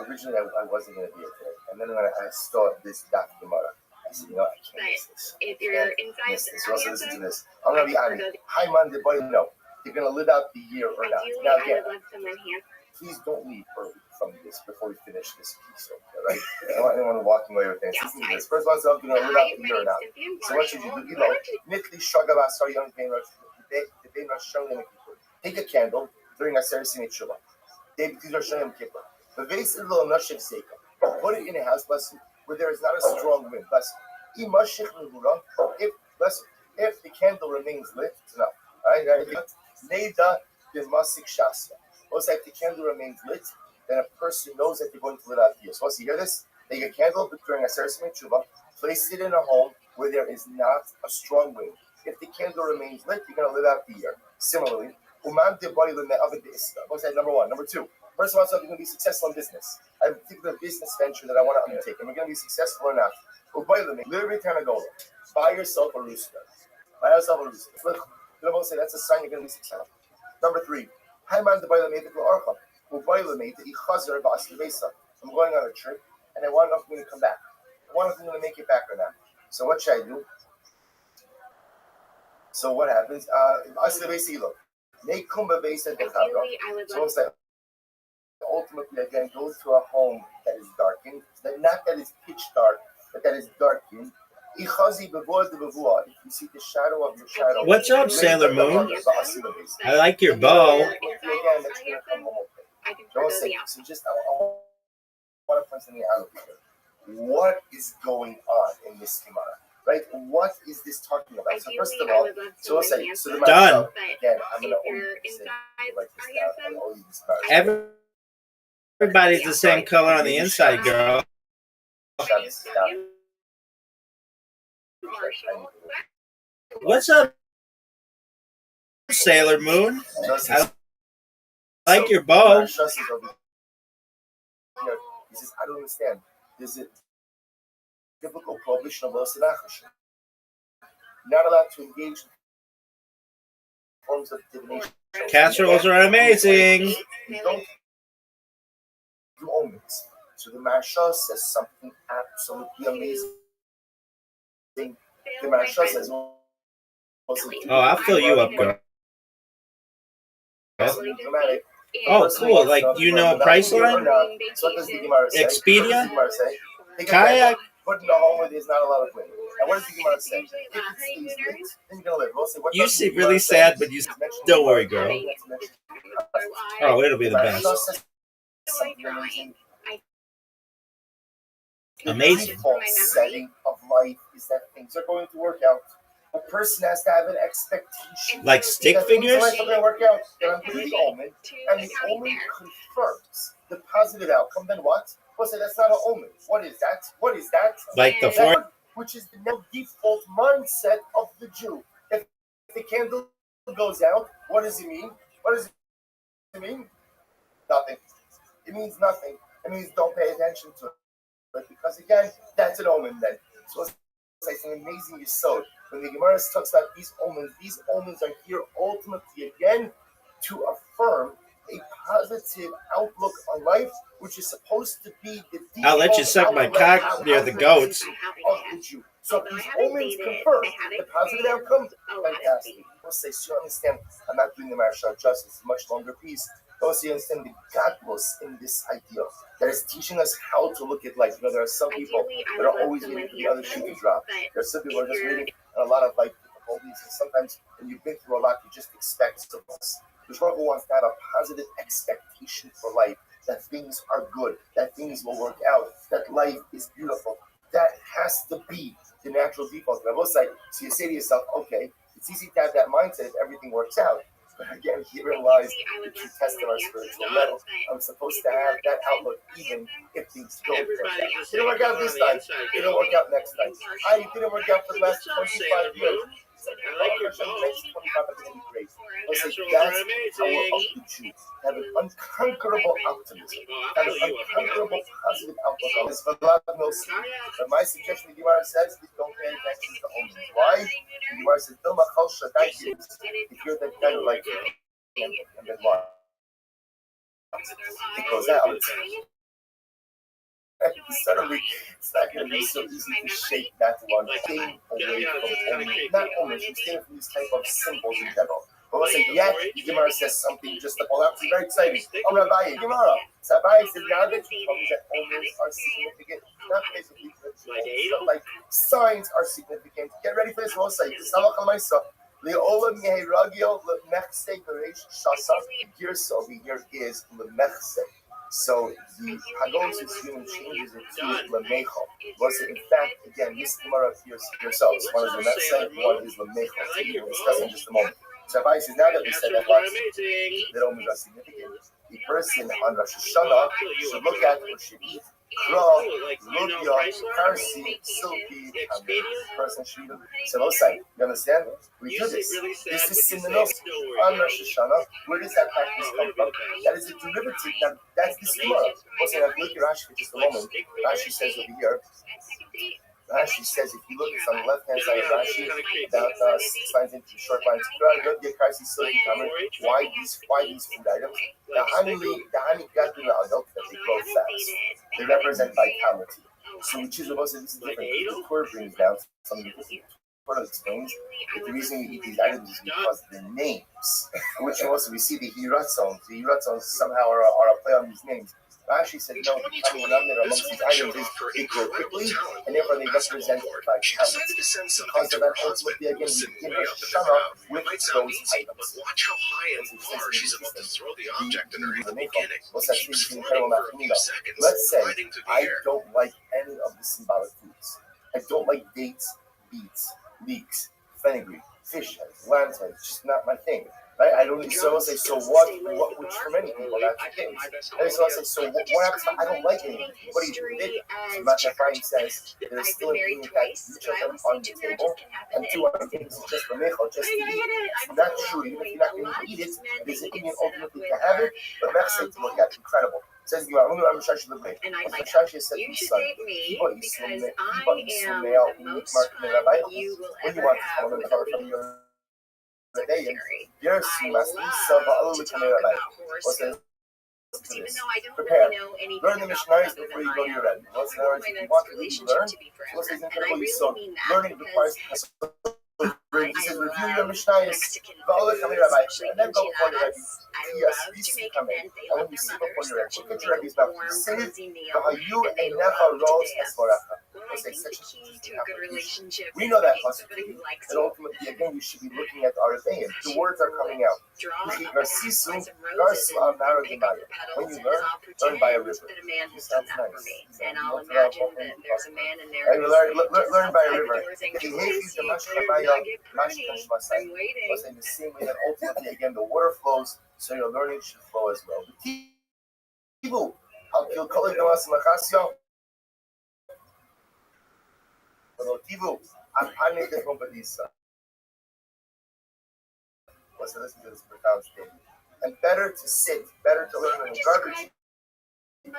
Speaker 1: originally I wasn't going to be here today, and then when I saw this Daf Gemara, I said, I can't miss this.
Speaker 4: If you're inside,
Speaker 1: so also listen to this. I'm going to be honest. Hi, man, the boy, no. You're going to live out the year or not. Now again, please don't leave early. from this before we finish this piece, okay, right? I don't want anyone walking away with things. This first one's up, live out the year now. So what should you do? Nitli shagava sorry, young pain rush. Take a candle during a Saracen Tshuva. These are Shem Kippur. The vase is little Nashiv Seika. Put it in a house, bless you, where there is not a strong wind, bless you. If the candle remains lit, it's enough. Alright, Neda Bimasik Shasya. Also, if the candle remains lit, then a person knows that they're going to live out the year. So once you hear this, take a candle during a Saracen Tshuva, place it in a home where there is not a strong wind. If the candle remains lit, you're going to live out the year. Similarly, what's that? Number one. Number two, first of all, I'm going to be successful in business. I have a particular business venture that I want to undertake, and we're going to be successful or not. Literally, buy yourself a rooster. Buy yourself a rooster. Say that's a sign you're going to be successful. Number three, I'm going on a trip, and I want enough for me to come back. I want enough for me to make it back or not. So what should I do? So what happens? Make kumba base and so it's like ultimately again go to a home that is darkened, not that is pitch dark, but that is darkened. If you see the shadow of your shadow.
Speaker 3: What's up, Sailor Moon? I like your bow.
Speaker 1: So just I want to point something out here. What is going on in this Gemara? Right? What is this talking about? So first of all, so we'll say, so the
Speaker 3: done.
Speaker 1: Again, I'm going to only this card.
Speaker 3: Everybody's the same color on the inside, girl. What's up, Sailor Moon? I like your bow.
Speaker 1: He says, I don't understand. There's a biblical prohibition of Losinachas. Not allowed to engage in forms of divination.
Speaker 3: Casseroles are amazing.
Speaker 1: You don't do omens. So the Maharsha says something absolutely amazing. The Maharsha says,
Speaker 3: I'll fill you up, girl. Oh, cool. Like, you know Priceline? Expedia? Kayak?
Speaker 1: Put in a home where there's not a lot of wind. And what does the Gemara say?
Speaker 3: You seem really sad, but you don't worry, girl. Oh, it'll be the best. Amazing.
Speaker 1: The default setting of life is that things are going to work out. A person has to have an expectation.
Speaker 3: Like stick figures?
Speaker 1: Things are going to work out. Then I'm doing the omen, and the omen confirms the positive outcome. Then what? Well, say that's not an omen. What is that? What is that?
Speaker 3: Like the fourth.
Speaker 1: Which is the default mindset of the Jew. If the candle goes out, what does it mean? What does it mean? Nothing. It means nothing. It means don't pay attention to it. But because again, that's an omen then. So it's like an amazing yesod. When the Gemara talks about these omens are here ultimately again to affirm a positive outlook on life, which is supposed to be the default.
Speaker 3: I'll let you suck my cock near the goats.
Speaker 1: So these omens confirm the positive outcome. Fantastic. We'll say, so you understand, I'm not doing the Maharsha justice. It's a much longer piece. Also, you understand the godless in this idea that is teaching us how to look at life. You know, there are some people that are always waiting for the other shoe to drop. There are some people who are just waiting on a lot of life difficulties. And sometimes when you've been through a lot, you just expect so much. The struggle wants to have a positive expectation for life, that things are good, that things will work out, that life is beautiful. That has to be the natural default. So you say to yourself, okay, it's easy to have that mindset if everything works out. But again, herein lies the true test of our spiritual level. I'm supposed to have that outlook even if things don't work out. It didn't work out this time. It didn't work out next time. It didn't work out for the last 25 years. That's how we're up to Jews. Have an unconquerable optimism. Have an unconquerable positive outlook on this. But my suggestion, the Gemara says, is don't pay attention to omens. Why? The Gemara says, if you're that guy who likes it, and then what? It goes out. Suddenly, it's not going to be so easy to shake that one thing away from omens. Not omens, you stay from these type of symbols in general. But we'll say, yet, the Gemara says something just to pull out. It's very exciting. Oh, Rabbi, Gemara. So Rabbi says, now that you told me that omens are significant, not basically but like signs are significant. Get ready for this. We'll say, Samach Maisa. Leola Meheragio Lemechse Geresh Shasa. Girsa over here is Lemechse. So the Hagos' human changes it to Lemecho. Was it in fact, again, this Gemara appears yourselves. One is Lemechse, one is Lemecho. So we will discuss in just a moment. So Rabbi says, now that we said that that omens are significant, the person on Rosh Hashanah should look at or should eat raw, lugia, karsi, silky, and the person should eat selosai. You understand? We do this. This is similar on Rosh Hashanah. Where does that practice come from? That is a derivative. That's the Gemara. Also, like, look at Rashi for just a moment. Rashi says over here. Rashi says, if you look, it's on the left-hand side of Rashi, about 6 lines into the short lines. Why these food items? The honey got in the adult that they grow fast. They represent vitality. So we choose most of this is different. The Torah brings down some of the Torah explains that the reason we eat these items is because the names, which also we see the hiratzons. The hiratzons somehow are a play on these names. Rashi said, no, the common denominator amongst these items is they grow quickly, and therefore they represent vitality. Because of that, ultimately, again, we begin Rosh Hashanah with those items.
Speaker 2: Watch how high and far she's about to throw the object in her beginning.
Speaker 1: Let's say I don't like any of the symbolic foods. I don't like dates, beets, leeks, fenugreek, fish heads, lamb's heads. It's just not my thing. Right? I don't. So I'll say. So what? Which for many people that's the case. And so I'll say. So what happens? If I don't like anything. What do you do? So Matthew says there's still an ingredient that each of them on the table, and 2 other things just for mechal, just to eat. So that's true. Even if you're not going to eat it, there's an ingredient ultimately to have it. But Mechsa to look at, incredible. Says you are only on Mishashi the way. Mishashi said to his son, "People Yisrael, you want to follow the Torah from your." Prepare. Learn the missionaries before you go to your Rabbi. What's the words? If you want to learn, what's the incredible you saw? Learning requires. He says, review your missionaries. And then go before your Rabbi. Yes, these come in. And when you see before your Rabbi, look at your Rabbi's mouth. Say it. You and never rose as Moracha. We know that possibility. And ultimately, again, you should be looking at the Arabeim. The words are coming out. When you learn by a river. This sounds nice.
Speaker 4: And I'll imagine that there's a man in there.
Speaker 1: Learn by a river. In the same way that ultimately, again, the water flows, so your learning should flow as well. Listen to this profound statement. And better to sit, better to live in the garbage. Or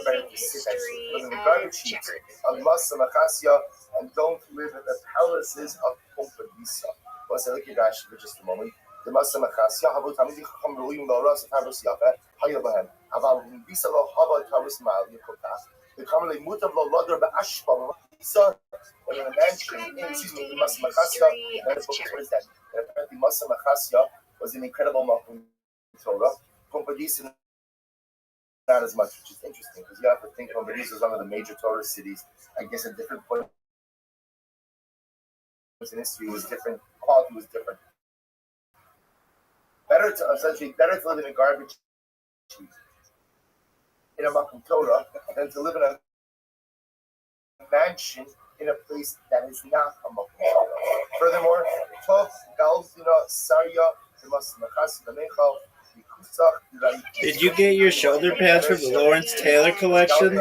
Speaker 1: better to sit actually, live in the garbage heap of Masa Machasya and don't live in the palaces of Pompadisa. Listen, look at Rashi for just a moment. The Masa Machasya, Havu Tamidi Chacham Rulim Loras and Harus Yafa, Hayabahan, Haval Bisalo Hava Tavis Mal Yakota, the commonly Mutav Lodra Bashpa, when a man came in, excuse me, the Masa Machasya, and what is that? And apparently Masa Machasya was an incredible Makom Torah. Pompadisa not as much, which is interesting because you have to think Pompadisa was one of the major Torah cities. I guess at different points in history was different, quality was different. Better to live in a garbage heap in a Makom Torah than to live in a mansion in a place that is not a Makom Torah. Furthermore, Tov Galzina Sarya Machas Damechal.
Speaker 3: Did you get your shoulder pads from the Lawrence Taylor collection?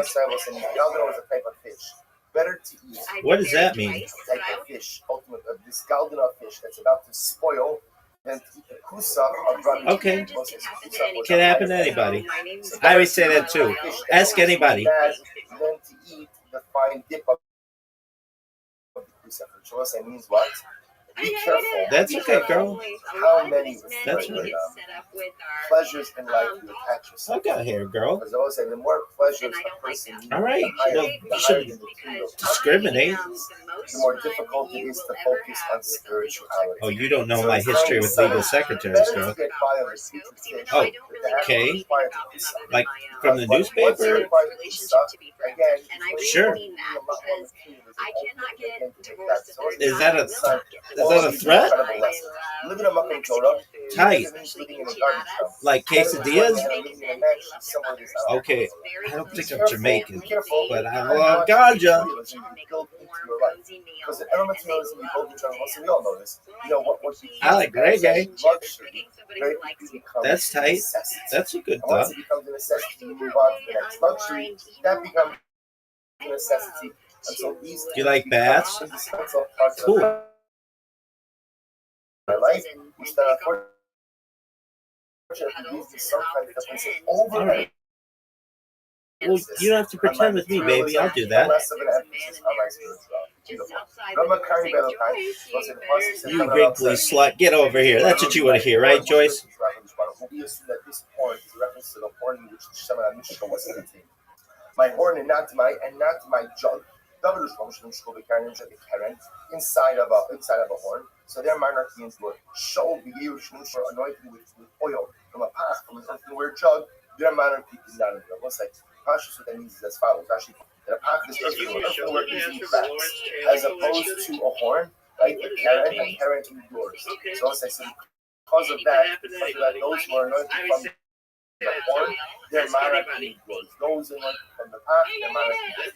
Speaker 1: Better to eat.
Speaker 3: What does that mean?
Speaker 1: Type of fish, ultimate of this galdina fish that's about to spoil, than to eat the kusa of running.
Speaker 3: Okay. Can happen to anybody. I always say that too. Ask anybody.
Speaker 1: Than to eat the fine dip of the kusa. Which means what? Be careful.
Speaker 3: That's okay, girl.
Speaker 1: How many
Speaker 3: That's right.
Speaker 1: pleasures in life you attach yourself.
Speaker 3: I got here, girl.
Speaker 1: Because I always say the more pleasures a person needs,
Speaker 3: All right. You shouldn't discriminate.
Speaker 1: the more difficult it is to focus on spirituality.
Speaker 3: Oh, you don't know my history with legal secretaries, girl. Oh, okay. Like from the newspaper? Sure. Is that a threat? Tight. Like quesadillas? Okay, I don't think I'm Jamaican, but I love ganja.
Speaker 1: Because the elements of realism we both each other, we all know this. You know what
Speaker 3: I like reggae.
Speaker 1: Luxury.
Speaker 3: That's tight. That's a good
Speaker 1: And once
Speaker 3: thought.
Speaker 1: it becomes a necessity, you move on to the next luxury. That becomes a necessity. And so these
Speaker 3: Do you like baths?
Speaker 1: indispensable parts
Speaker 3: Cool.
Speaker 1: of my life, which that unfortunately leads to sometimes differences over
Speaker 3: Alright. Well, you don't have to pretend with me, baby. I'll do that.
Speaker 1: less of an emphasis on my spirituality.
Speaker 3: You wrinkly slut, get over here. That's what you want to hear, right, Joyce?
Speaker 1: My horn and not my jug. Inside of a horn. So their monarchians were show anointed with oil from a path from an word jug. Their monarchy is not in the like Pashas, what that means is as follows. Actually, that a path is earthwork using cracks, as opposed to a horn, right? A carrot endures. So it's like, because of that, those who are anointed from the horn, their monarchy endures. Those anointed from the path, their monarchy endures.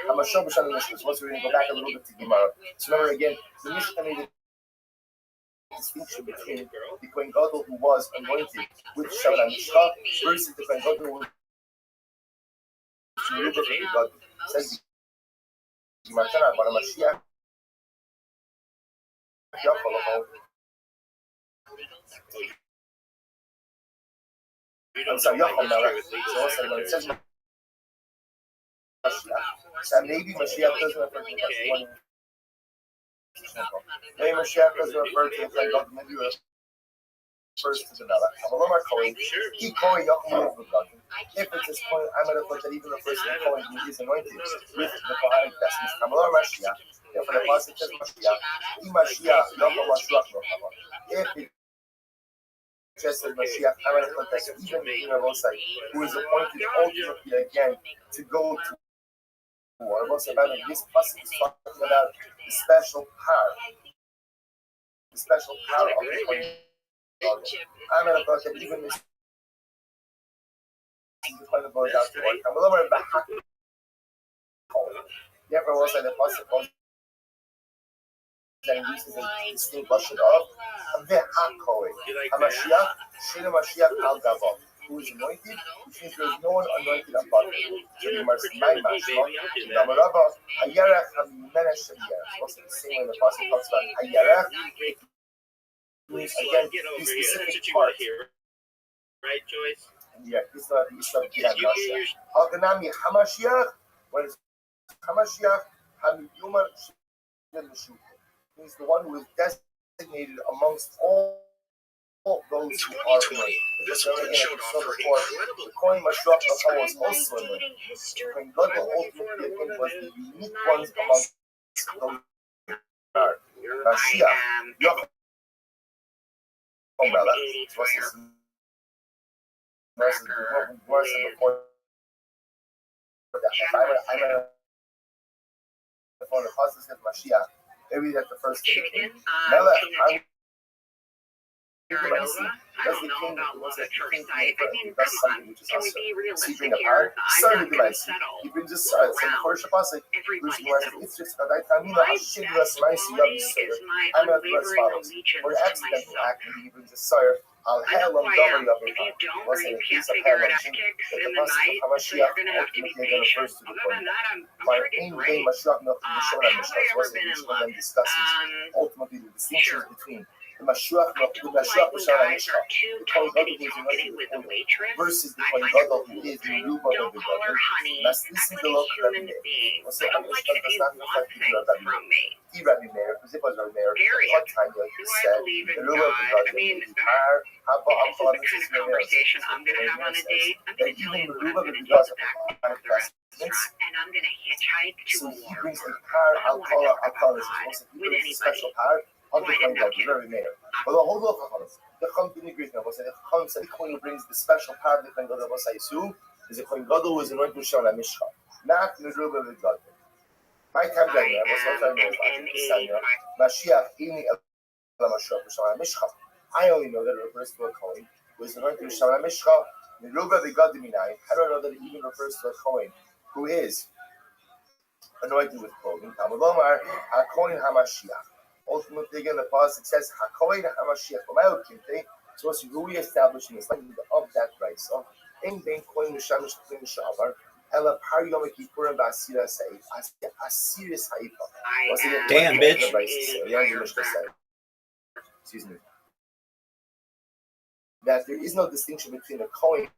Speaker 1: I'm going to show B'Shem the Mishnah. So we're going to go back a little bit to Gemara. So remember again, the Mishnah made a distinction between the Kohen Gadol who was anointed with Shabbat HaMishcha versus the Kohen Gadol who was says the Matana, but a Mashiach I'm sorry, so it says Mashiach. So maybe Mashiach doesn't refer to one. Maybe Mashiach doesn't refer to the God, maybe it refers to the Melech. He Kohen Yaakov with God. If it's his point, I'm going to put that even the person Kohen who is anointed with the Kohanic vestments. Kamalar Mashiach. Therefore, the Pasuk says Mashiach. Mashiach Yaakov Mashiach Nochama. If it just says Mashiach, I'm going to put that even the Imam who is appointed ultimately again to go to war. This Pasuk is talking about the special power. The special power of the Kohen. I'm going to put that even this. Goes out to work. I'm a little bit back. Therefore, we'll say the Pasuk goes and uses a distinct version of the HaKohen. HaMashiach, Shina Mashiach Al Gavon, who is anointed, which means there is no one anointed above him. So you must mind Mashma, Damarabba, Hayarach, HaMenesh Hayarach. Also the same way the Pasuk talks about Hayarach, means again, the specific part.
Speaker 2: Right, Joyce?
Speaker 1: Yeah, it's not Mashiach. Haganami Hamashiach. What is Hamashiach? Hamiyumar Shemeshu. He's the one who is designated amongst all those who are anointed.
Speaker 2: This one showed off her incredible.
Speaker 1: The Kohen Mashiach was also anointed. When God ultimately was the unique ones amongst those who are Mashiach. Yachom Melech. Before the Pasuk says Mashiach, maybe that's the first thing. Melech,
Speaker 4: I don't know about love at first sight. I mean, come on. Can we be realistic here? I'm not going to settle.
Speaker 1: You can just settle. So the first Pasuk, it's just that I mean,
Speaker 4: my sexuality is my unwavering allegiance to myself.
Speaker 1: Even just sorry.
Speaker 4: I know who I am. If you don't or you can't figure it out, kicks in the night, so you're going to have to be patient. Other than that, I'm pretty great. Have I ever been in love?
Speaker 1: Ultimately, the distinctions between Mashiach,
Speaker 4: I
Speaker 1: the
Speaker 4: don't
Speaker 1: Mashiach
Speaker 4: like when
Speaker 1: B'Shalom
Speaker 4: guys are too
Speaker 1: the Kohen Gadol
Speaker 4: talkity
Speaker 1: who is
Speaker 4: talkity
Speaker 1: anointed
Speaker 4: with the
Speaker 1: with
Speaker 4: waitress.
Speaker 1: versus the
Speaker 4: I
Speaker 1: Kohen
Speaker 4: find it
Speaker 1: Gadol who is
Speaker 4: revolting.
Speaker 1: Meruba
Speaker 4: Don't
Speaker 1: of the
Speaker 4: call her
Speaker 1: Gadol.
Speaker 4: honey.
Speaker 1: That's
Speaker 4: Act
Speaker 1: this is
Speaker 4: like
Speaker 1: the
Speaker 4: a
Speaker 1: local
Speaker 4: human
Speaker 1: Rabbi Meir.
Speaker 4: being.
Speaker 1: What's
Speaker 4: I
Speaker 1: it?
Speaker 4: don't like it if you want things from me.
Speaker 1: Rabbi Meir, because it was Rabbi Meir.
Speaker 4: Period.
Speaker 1: Tanya
Speaker 4: Do I
Speaker 1: said,
Speaker 4: believe in
Speaker 1: Meruba of the
Speaker 4: God? I
Speaker 1: Gadol.
Speaker 4: mean, if
Speaker 1: If
Speaker 4: this is the kind of conversation I'm going to have on a date, I'm going to tell you what I'm going to do at the back of the restaurant, and I'm going to hitchhike to
Speaker 1: so
Speaker 4: a
Speaker 1: he
Speaker 4: war.
Speaker 1: brings a
Speaker 4: I
Speaker 1: par,
Speaker 4: don't want to talk about God with anybody.
Speaker 1: special par of the
Speaker 4: Why
Speaker 1: Kohen
Speaker 4: did not
Speaker 1: Gadol, Rabbi Meir. Although, hold on, the Chum didn't agree with me. The Chum said the Kohen who brings the special par of the Kohen Gadol, was I assume, is the Kohen Gadol who is anointed with Shalom Mishcha, not Meruba of the Gadol. My time
Speaker 4: I am an N85.
Speaker 1: Mashiach, I only know that it refers to a Kohen who is anointed with Shalom Mishcha, Meruba of the Gadol Minai. I don't know that it even refers to a Kohen who is anointed with clothing. Talmud Lomar, HaKohen HaMashiach. Ultimately, again, the pasuk says HaKohen HaMashiach. So it's really establishing this language of that right. So, in being Kohen Mishamish Kohen Shavar, Ela Par Yom Kippurim V'Asira Seif, Asira Seifa.
Speaker 3: Damn, bitch.
Speaker 1: Excuse me. That there is no distinction between a Kohen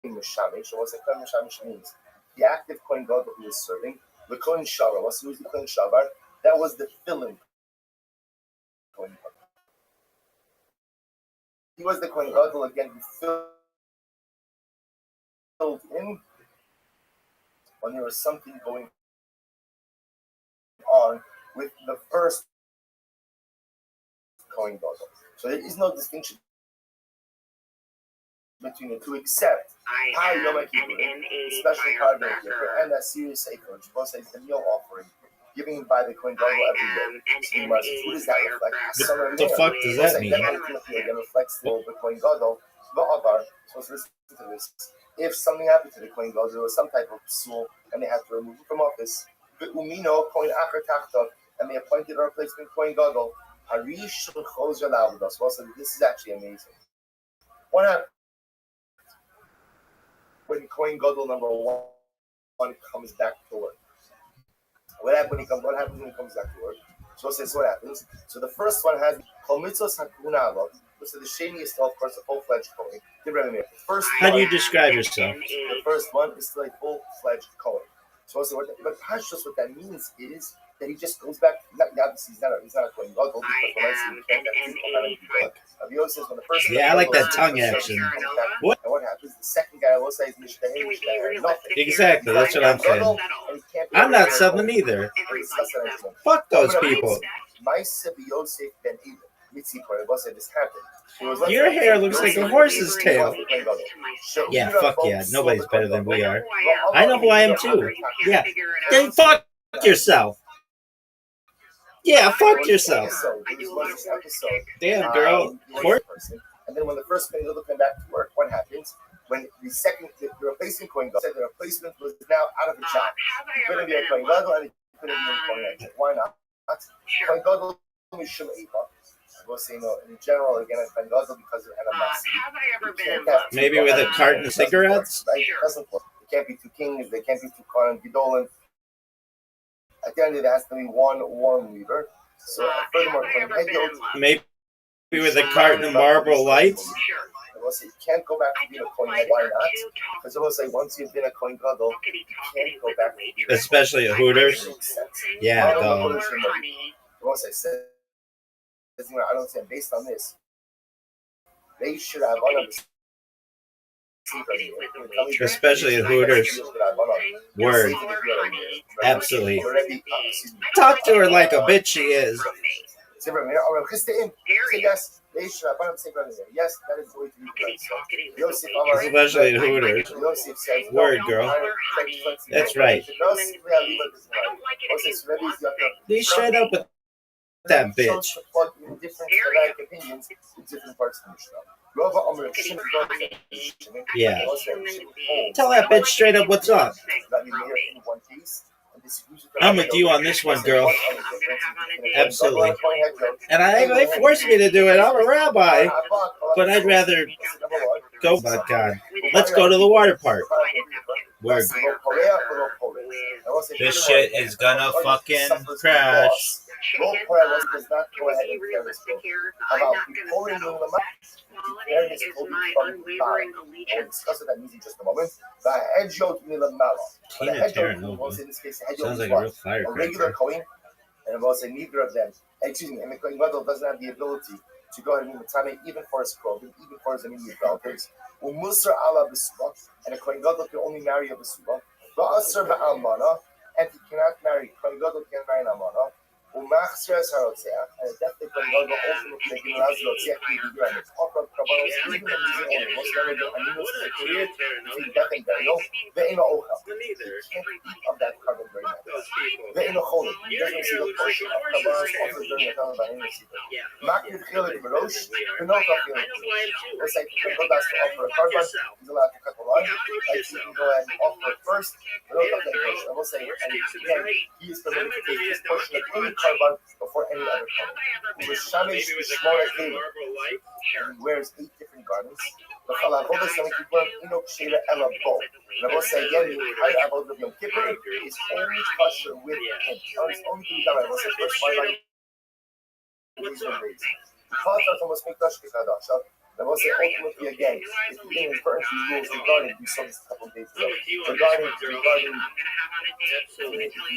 Speaker 1: and Mishamish. So, what's a Kohen Mishamish means? The active Kohen Gadol who was serving, the Kohen Shavar. What's the Kohen Shavar? That was the filling Kohen Gadol. He was the Kohen Gadol again who filled in when there was something going on with the first Kohen Gadol. So there is no distinction between the two except
Speaker 4: I am an N80
Speaker 1: special part
Speaker 4: firecracker.
Speaker 1: and that serious sacred, which both says the meal offering given by the Kohen Gadol
Speaker 4: I
Speaker 1: every
Speaker 4: am
Speaker 1: day.
Speaker 4: an
Speaker 1: What
Speaker 4: N80
Speaker 1: does that reflect?
Speaker 4: firecracker.
Speaker 3: The fuck does that mean?
Speaker 1: Again reflects the Kohen Gadol. So listen to this. If something happened to the Kohen Gadol, there was some type of psul, and they had to remove him from office. And they appointed a replacement Kohen Gadol. So this is actually amazing. What happened when Kohen Gadol number one comes back to work? What happens when he comes back to work? So says what happens. So the first one has Kol Mitzvos HaKuna Alot. So the Sheni is still, of course, a full-fledged Kohen.
Speaker 3: How do you describe yourself?
Speaker 1: The first one is still a full-fledged Kohen. So but Pashtus, what that means is that he just goes back. Obviously, he's not a Kohen Gadol.
Speaker 4: I am an N85.
Speaker 1: Rabbi says when the first
Speaker 3: Yeah, I like that tongue action.
Speaker 1: What? And what happens? The second guy will say is Mishtahei.
Speaker 4: Can we be realistic?
Speaker 3: Exactly, that's what I'm saying. I'm not Southern either. Fuck those people.
Speaker 1: This happened.
Speaker 3: Your hair looks like a horse's tail. Yeah, fuck yeah. Nobody's better than we are. I know who I am too. Yeah. Then fuck yourself. Yeah, fuck yourself. Damn, girl. Work.
Speaker 1: And then when the first Kohen Gadol came back to work, what happens? When the replacement Kohen Gadol said the replacement was now out of the job. He couldn't be a Kohen Gadol and he couldn't be a Kohen Gadol. Why not? Kohen Gadol Mishum Eiva. We'll say no. In general, again, a Kohen Gadol because of animosity.
Speaker 4: Have I ever been in love?
Speaker 3: Maybe with a carton of cigarettes?
Speaker 1: Sure. It can't be two kings. They can't be two Kohen Gedolim. At the end, there has to be one warm leader. So, furthermore,
Speaker 3: maybe with a carton of Marlboro Lights?
Speaker 4: Sure.
Speaker 1: We'll say you can't go back to being a Kohen. Why not? Because we'll say once you've been a Kohen Gadol, you can't go back.
Speaker 3: Especially at Hooters? Yeah, dog.
Speaker 1: We'll say, I don't say based on this, they should have one.
Speaker 3: Especially at Hooters. Word. Absolutely. Talk to her like a bitch she is.
Speaker 1: Yes, they should have one. Yes, that is the way to be.
Speaker 3: Especially at Hooters. Word, girl. That's right. Be straight up with that bitch. Yeah. Tell that bitch straight up what's up. I'm with you on this one, girl. Absolutely. And they forced me to do it. I'm a rabbi. But I'd rather go, but God. Let's go to the water park. Word. This shit is gonna fucking crash.
Speaker 1: Lo Poya does not go ahead and carry his clothing. About Bikorin Lulamat, carry his clothing from the bottom. We'll discuss it that means in just a moment. The Hedjot Milamala. The Hedjot was in this case, the Hedjot
Speaker 3: Sounds like
Speaker 1: was
Speaker 3: a real firecracker.
Speaker 1: a regular Kohen, and we'll say neither of them. Excuse me, and the Kohen Gadol doesn't have the ability to go ahead and Matame even for his clothing, even for his immediate relatives. Musar ala b'suba, and a Kohen Gadol can only marry a b'suba. Va'asar ba'almana, and he cannot marry. Kohen Gadol can marry an almana. Umachzer sarotzeach, and a deathly Kohen Gadol also will be given as rotzeach to be granted. Offer of kabbalos, even if he's only most valuable animals to create between death and burial. Ve'ena ochel, he can't eat of that carbon very much. Ve'ena cholim, he doesn't receive a portion of kabbalos offered during the time of an receiver. Makriv chilik v'rosh, v'nota chilik. Let's say Kohen Gadol has to offer a carbon, he's allowed to cut the line. Like he can go ahead and offer it first, v'nota chilik. I will say, and again, he is permitted to take his portion of any carbon before any other carbon. With Shamish Shmona Keli, he wears 8 different garments. The Chalavodas Yom Kippur, Ino Kshira Ela Bo. And I will say again, the entire Avod of Yom Kippur is only kosher with him. It's only to be done. I will say first, why not? Chalavodas almost make Dash Kikadash. And I will say ultimately again, if you didn't refer to these rules regarding, we saw this a couple of days ago, regarding the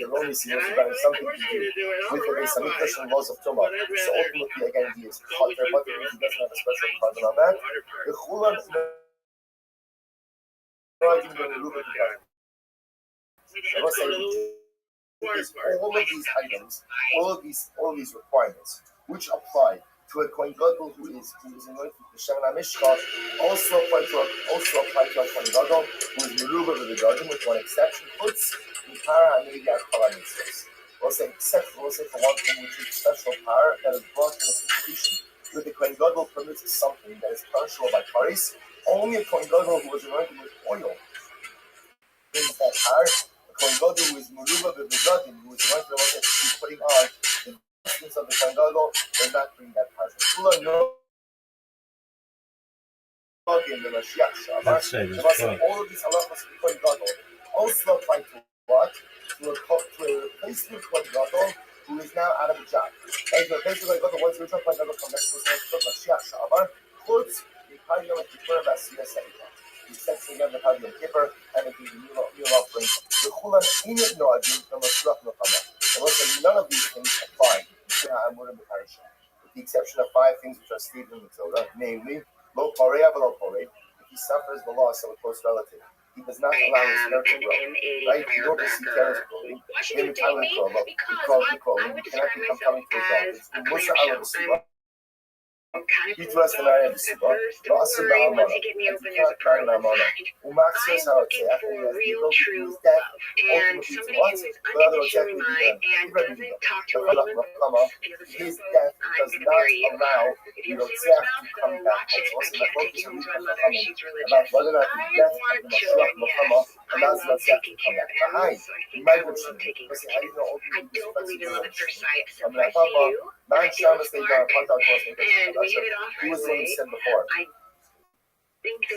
Speaker 1: erroneous regarding something to do with the base of laws of Tumah. So ultimately again, he is Chater, but he doesn't have a special pardon on that. The Chulan I will say all of these items, all of these requirements, which apply to a Kohen Gadol who is anointed with the Shemen HaMishcha, also apply to a Kohen Gadol who is Meruba with the garden, with one exception, puts in Para and maybe Akala Mitzvahs. We'll say for one thing, which is special power that is brought in a situation where the Kohen Gadol permits something that is punishable by Paris. Only a Kohen Gadol who was anointed with oil brings that power. A Kohen Gadol who is Meruba with the garden, who is anointed with putting on the of the Kohen Gadol, does not bring that power. In the Mashiach Shabbat, all of these halachos of Kohen Gadol also apply to what? To a replacement Kohen Gadol who is now out of a job. And to replace the Kohen Gadol, once the original Kohen Gadol comes back to the Mashiach Shabbat, puts the Kohen Yom Kippur Vasiyah Seikah. He sets together the Kohen Yom Kippur and it gives the meal offering. The Chulan Init Noagim from Mashiach Nokama. And listen, none of these things apply with the exception of 5 things which are stated in the Torah, namely, lo parei v'lo parei. If he suffers the loss of a close relative, he does not allow his hair to grow. Right? He don't see hair is growing. He cannot become coming to his relatives. He trusts the Mary of the Suba, but also the Almana. He cannot carry an Almana. Umaxis out there, after he has the ability to use death, ultimately to what? But other exactly the his death does not allow the Rotzeach to come back. It's also the focus of about whether or not the death of the Mashiach Muhammad allows the Rotzeach to come back. Hi, you might have seen it. Listen, how do you know ultimately this is the Man Shamas they got a he was the one who said before.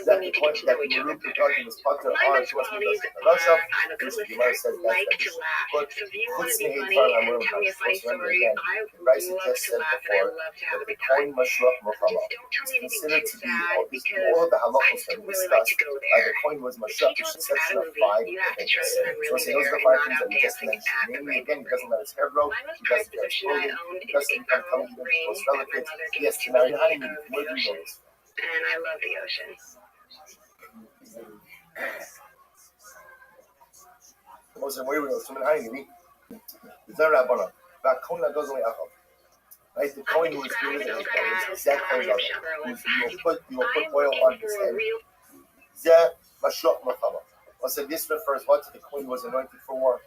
Speaker 1: That the point that the Meruba talking was Pater on to us in Russia, which the Gemara says but puts me in front of Meruba. Let's remember again, Rabbi just said before that the Kohen Mashiach Muhammad is considered to be all of the halachos that we discussed. The Kohen was Mashiach, which is a section of 5 things. So say those are the 5 things that we just mentioned. Namely, again, he doesn't let his hair grow, he doesn't get his clothing, he doesn't become coming to close relatives, he has to marry honeymoon. Where do you know this?
Speaker 4: And I love the ocean.
Speaker 1: Right, the Kohen who is created in his body, Zeh Kohen Gadol, you will put oil on his head. Zeh Mashiach Muhammad. Also, this refers what to the Kohen who was anointed for war.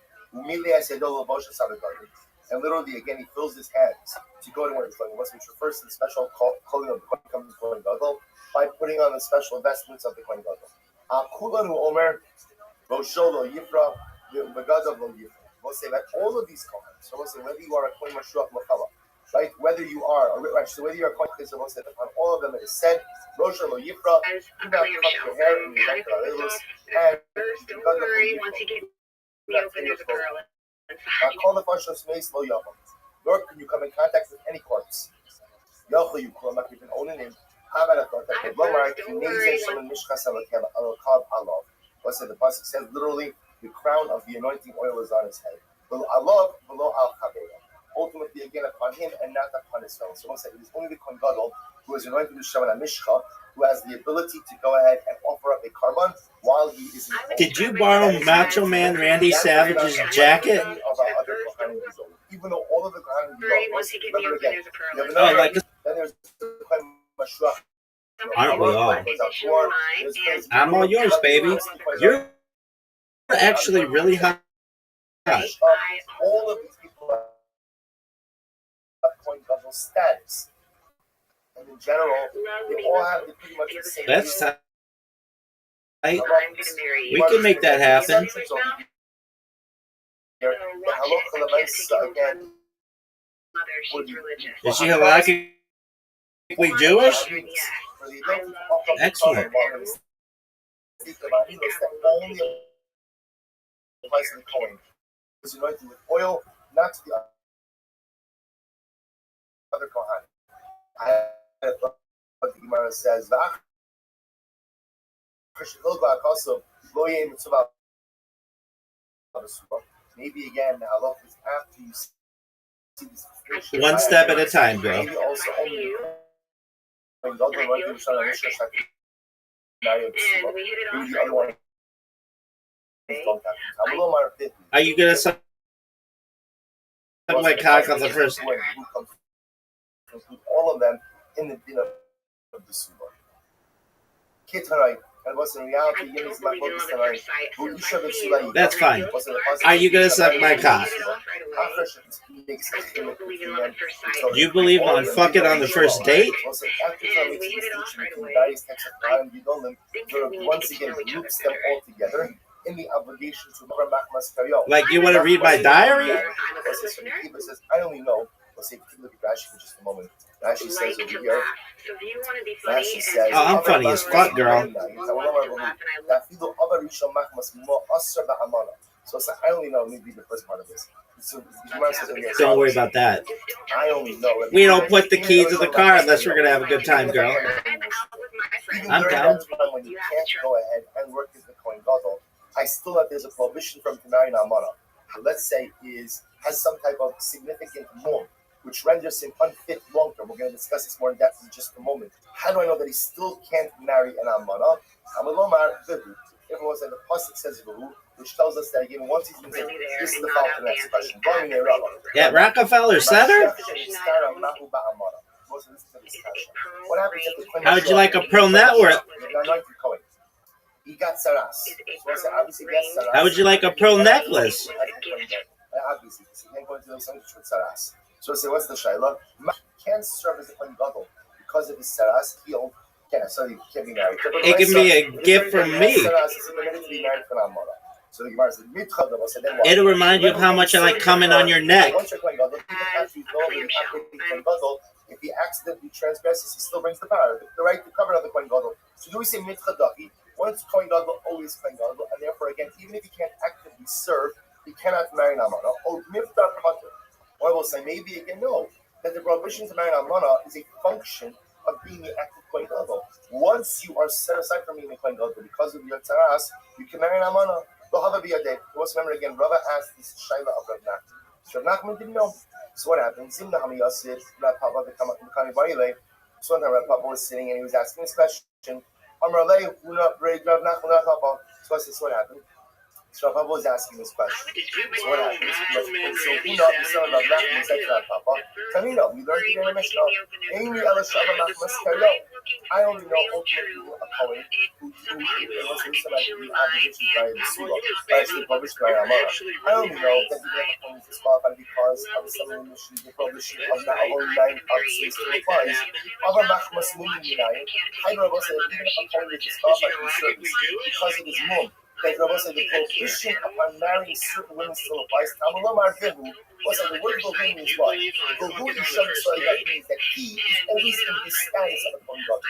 Speaker 1: And literally, again, he fills his hands to go to where he's going, which refers to the special clothing of the Kohen Gadol by putting on the special vestments of the Kohen Gadol. Kulanu Omer, Rosholo Yifra, Begadav Lo Yifra. We'll say that all of these comments, so we'll say whether you are a Kohen Mashiach Muhammad, right? Whether you are, right? So whether you're a Kohen, so we'll say that on all of them it is said, Rosholo Yifra, do not cut your hair in your and
Speaker 4: don't worry, once you get me open, there's a girl inside.
Speaker 1: Call the Fashos Mace Lo Yavon. nor can you come in contact with any corpse. Yochel you can own a name. What's it? The pasuk says literally, the crown of the anointing oil is on his head. Ultimately, again, upon him and not upon his fellows. So, it is only the Kohen Gadol who is anointed with Shemen HaMishcha who has the ability to go ahead and offer up a carbon while he is in.
Speaker 3: Did you borrow Macho Man Randy Savage's jacket?
Speaker 1: Even though all of the Kohanim remember again, then there's Mashuach.
Speaker 3: Aren't we all? I'm all yours, baby. You're actually really hot.
Speaker 1: All of these people have Kohen Gadol status. And in general, they all have pretty much the same.
Speaker 3: That's tight. We can make that happen. Is she halakhically Jewish? Excellent.
Speaker 1: Is anointed with oil, not to the other Kohan. What the Gemara says, maybe again, the halach is after you see this.
Speaker 3: One step at a time, girl.
Speaker 1: Maybe also only
Speaker 3: Are you gonna suck my cock on the first?
Speaker 1: All of them in the dinner of the suba. And what's in reality,
Speaker 3: that's fine. Are you gonna suck my cock? You believe on fucking on the first date?
Speaker 1: Once again, groups them all together in the obligation to
Speaker 3: Like, you want to read my diary?
Speaker 1: I only know. Let's take a look at Rashi for just a moment. Rashi says over here. Rashi says,
Speaker 3: "Oh, I'm funny as fuck, girl."
Speaker 1: So I only know. Maybe the first part of this.
Speaker 3: Don't worry about that.
Speaker 1: I only know.
Speaker 3: We don't put the keys to the car unless we're gonna have a good time, girl. I'm down.
Speaker 1: When you can't go ahead and work as the Kohen Gadol, I still know there's a prohibition from to marry an almana. Let's say has some type of significant norm, which renders him unfit long term. We're going to discuss this more in depth in just a moment. How do I know that he still can't marry an almana? Amalomar vihu. Everyone said the pasuk says vihu, which tells us that again once he's in this is the follow-up to the next question.
Speaker 3: At Rockefeller Center?
Speaker 1: What happens if the
Speaker 3: How would you like a pro network?
Speaker 1: He got saras.
Speaker 3: How would you like a pro necklace?
Speaker 1: Obviously, because he can't go into those things with saras. So say, what's the shayla? Can't serve as a Kohen Gadol because of his saras. He can't be married.
Speaker 3: It can be a gift from me.
Speaker 1: So the Gemara said,
Speaker 3: It'll remind you of how much I like coming on your neck.
Speaker 1: If he accidentally transgresses, he still brings the power, the right to cover another Kohen Gadol. So do we say mitchadaki? Once Kohen Gadol, always Kohen Gadol, and therefore again, even if he can't actively serve, he cannot marry an almana. Or miftar pater. Or I will say maybe again no, that the prohibition to marry an almana is a function of being an active Kohen Gadol. Once you are set aside from being a Kohen Gadol because of your tzaras, you can marry an almana. You must remember again, Rabbi asked this shayla of Rav Nachman. So Rav Nachman didn't know. So what happened? So one time Rav Papa was sitting and he was asking this question. So I said, so what happened? So Rav Papa was asking this question. So what happened? So Una, the son of Rav Nachman, said to Rav Papa, Tamina, we learned here in the Mishnah. I only know ultimately a Kohen who was in some obligations by the Surah, by actually published by Amara. I only know that the Kohen is disqualified because of some of the publishing of the only 9 obviously still applies. Other Machmas Mumi Minayin, I know about saying even if a Kohen is disqualified from service because of his mum, that Rabbi said the prohibition upon marrying certain women still applies. Amalomar Vihu was that the word Vihu means what? Vihu Isham Soya means that he is always in the status of a Kohen Gadol.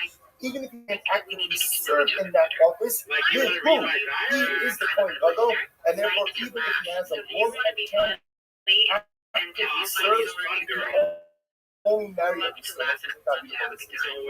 Speaker 1: Even if he can actively serve in that office, Vihu, he is the Kohen Gadol, and therefore even if he has a warm and
Speaker 4: And to
Speaker 1: he
Speaker 4: also
Speaker 1: serves only married at the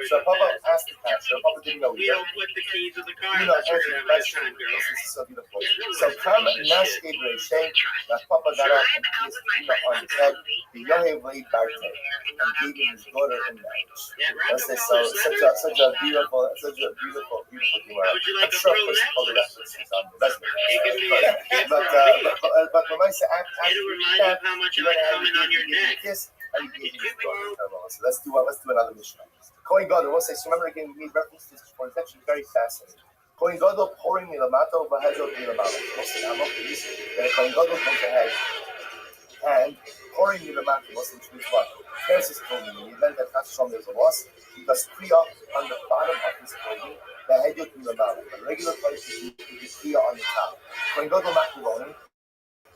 Speaker 1: so Papa asked the pastor. Papa didn't know either. You know, answered the question. This is so beautiful. So come Nash Gabriel saying that Papa got up and kissed on his head. The Yohev laid Barte and gave him his daughter in marriage. That's it. So such a beautiful humor. I'm sure of course all the references on the resume. But when I say after that, you went ahead and gave him a kiss. So let's do another Mishnah. Kohen Gadol, we'll say, so remember again, we made reference to this before. It's actually very fascinating. Kohen Gadol pouring milamato, bahezot milamato. We'll say, I'm okay. Then Kohen Gadol goes ahead and pouring milamato, which means what? Pharisees told me, in the event that Hashem there's a loss, he does kriya on the bottom of his clothing, bahezot milamato. The regular place is kriya on the top. Kohen Gadol makulonim.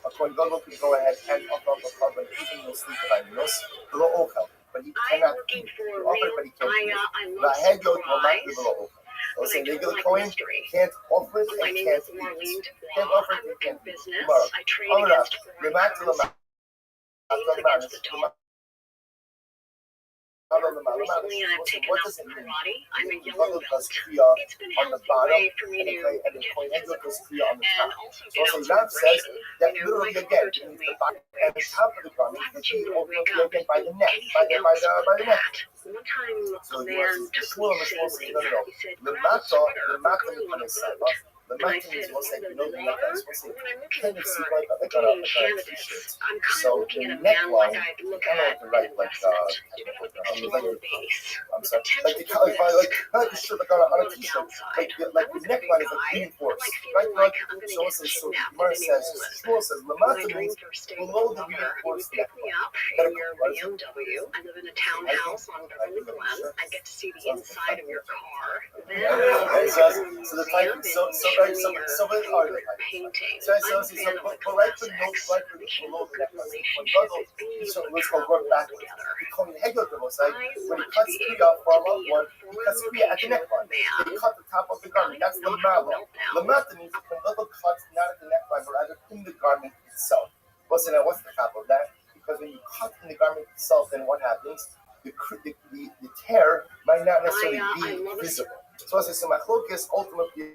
Speaker 1: A Kohen Gadol can go ahead and offer up a carbon even in sleep of animals below ochel, but he cannot eat. He offered, but he can't eat. The head goat will not be below ochel. So say regular Kohen can't offer it and can't eat. Can't offer it and can't eat. Tomorrow, Amra, Remat to Lamat.
Speaker 4: Recently, I've taken up karate. I'm a yellow belt. It's been a
Speaker 1: on the
Speaker 4: healthy
Speaker 1: bottom,
Speaker 4: way for me
Speaker 1: and
Speaker 4: to
Speaker 1: the
Speaker 4: get
Speaker 1: Kohen
Speaker 4: physical
Speaker 1: goes kriya on the
Speaker 4: and
Speaker 1: top.
Speaker 4: also
Speaker 1: So
Speaker 4: get
Speaker 1: say
Speaker 4: out
Speaker 1: Ram
Speaker 4: some
Speaker 1: says
Speaker 4: aggression.
Speaker 1: that
Speaker 4: You know,
Speaker 1: literally
Speaker 4: my
Speaker 1: again,
Speaker 4: father
Speaker 1: it
Speaker 4: told
Speaker 1: means
Speaker 4: me,
Speaker 1: the bottom and the top of the garment,
Speaker 4: why would
Speaker 1: because
Speaker 4: you
Speaker 1: you
Speaker 4: wake
Speaker 1: open
Speaker 4: up
Speaker 1: again by the neck,
Speaker 4: anything
Speaker 1: by
Speaker 4: else
Speaker 1: the
Speaker 4: but
Speaker 1: neck.
Speaker 4: that? One time,
Speaker 1: So
Speaker 4: a
Speaker 1: you
Speaker 4: man
Speaker 1: want
Speaker 4: took
Speaker 1: shmuel
Speaker 4: me
Speaker 1: and
Speaker 4: sailing.
Speaker 1: no.
Speaker 4: He said,
Speaker 1: The
Speaker 4: grab a
Speaker 1: matzah,
Speaker 4: sweater,
Speaker 1: the
Speaker 4: we're
Speaker 1: matzah
Speaker 4: going on a
Speaker 1: is
Speaker 4: boat.
Speaker 1: the
Speaker 4: And I
Speaker 1: matzah
Speaker 4: said,
Speaker 1: is what's like,
Speaker 4: over
Speaker 1: you know,
Speaker 4: the
Speaker 1: the
Speaker 4: water?
Speaker 1: what's
Speaker 4: When I'm
Speaker 1: kind
Speaker 4: looking
Speaker 1: of
Speaker 4: for
Speaker 1: seem like a
Speaker 4: dating
Speaker 1: t-shirt.
Speaker 4: candidates, I'm kind
Speaker 1: So
Speaker 4: of looking
Speaker 1: the
Speaker 4: at a man like
Speaker 1: neckline,
Speaker 4: I'd look
Speaker 1: I don't know
Speaker 4: at
Speaker 1: what to
Speaker 4: an
Speaker 1: write, like,
Speaker 4: investment. With a
Speaker 1: like
Speaker 4: strong base.
Speaker 1: I'm sorry, like the
Speaker 4: Potential for risk.
Speaker 1: not a shirt, like on
Speaker 4: On
Speaker 1: a
Speaker 4: the
Speaker 1: t-shirt,
Speaker 4: downside,
Speaker 1: like
Speaker 4: I
Speaker 1: the
Speaker 4: look at a
Speaker 1: neckline
Speaker 4: big
Speaker 1: is like
Speaker 4: guy. I
Speaker 1: reinforced,
Speaker 4: like
Speaker 1: right?
Speaker 4: feeling like I'm going to
Speaker 1: So
Speaker 4: get
Speaker 1: so
Speaker 4: kidnapped
Speaker 1: Gemara
Speaker 4: at any
Speaker 1: says,
Speaker 4: moment.
Speaker 1: Shmuel says,
Speaker 4: When
Speaker 1: Lamata
Speaker 4: I
Speaker 1: means
Speaker 4: dreamed of staying with
Speaker 1: below
Speaker 4: my
Speaker 1: the
Speaker 4: mother, you would
Speaker 1: reinforced
Speaker 4: pick me
Speaker 1: neckline.
Speaker 4: up in your BMW. I live in a townhouse on Beverly Glen. I get to see the inside of your car. Then I'll
Speaker 1: So the type, so
Speaker 4: show me your
Speaker 1: favorite
Speaker 4: painting.
Speaker 1: So
Speaker 4: I'm a fan of the classics. The key to a good relationship is being able to travel well together.
Speaker 1: When he cuts kriya for a loved one, he cuts kriya at the neckline. He cut the top of the garment. That's the malo. Lamata means the little cuts not at the neckline, but rather in the garment itself. What's the top of that? Because when you cut in the garment itself, then what happens? The tear might not necessarily be visible. So as I say, machlokas ultimately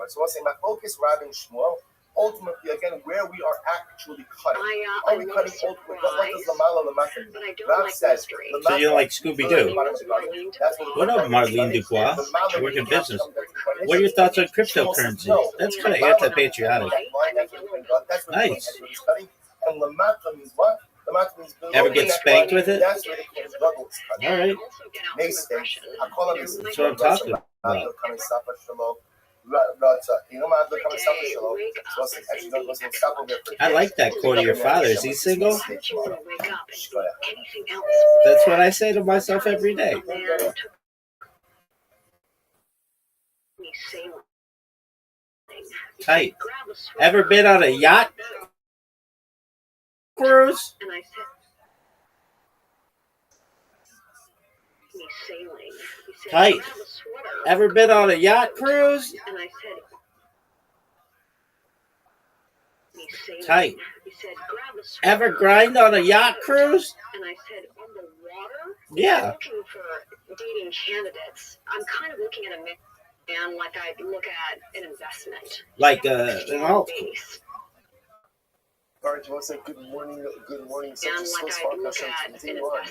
Speaker 1: so I say machlokas Rabbi and Shmuel. Ultimately, again, where we are actually cutting. Are we cutting ultimately? What does lamala lamata mean? Rab says.
Speaker 3: So you're like Scooby-Doo. What up, Marlene
Speaker 1: Dupuis?
Speaker 3: Dubois? I work in business. What are your thoughts on cryptocurrency? That's kind of anti-patriotic. Nice.
Speaker 1: And lamata means what? Lamata means
Speaker 3: Ever get spanked with it?
Speaker 1: That's where the struggle is cut.
Speaker 3: All right.
Speaker 1: Makes sense. I call him.
Speaker 3: That's what I'm talking about. I like that quote of your father. Is he single? That's what I say to myself every day. Tight. Ever been on a yacht cruise? Tight. Ever been on a yacht cruise? Tight. Ever grind on a yacht cruise? Yeah.
Speaker 4: Looking for dating candidates, I'm kind of looking at a man like I look at an investment.
Speaker 3: Like an alt.
Speaker 1: All right, you want to say good morning,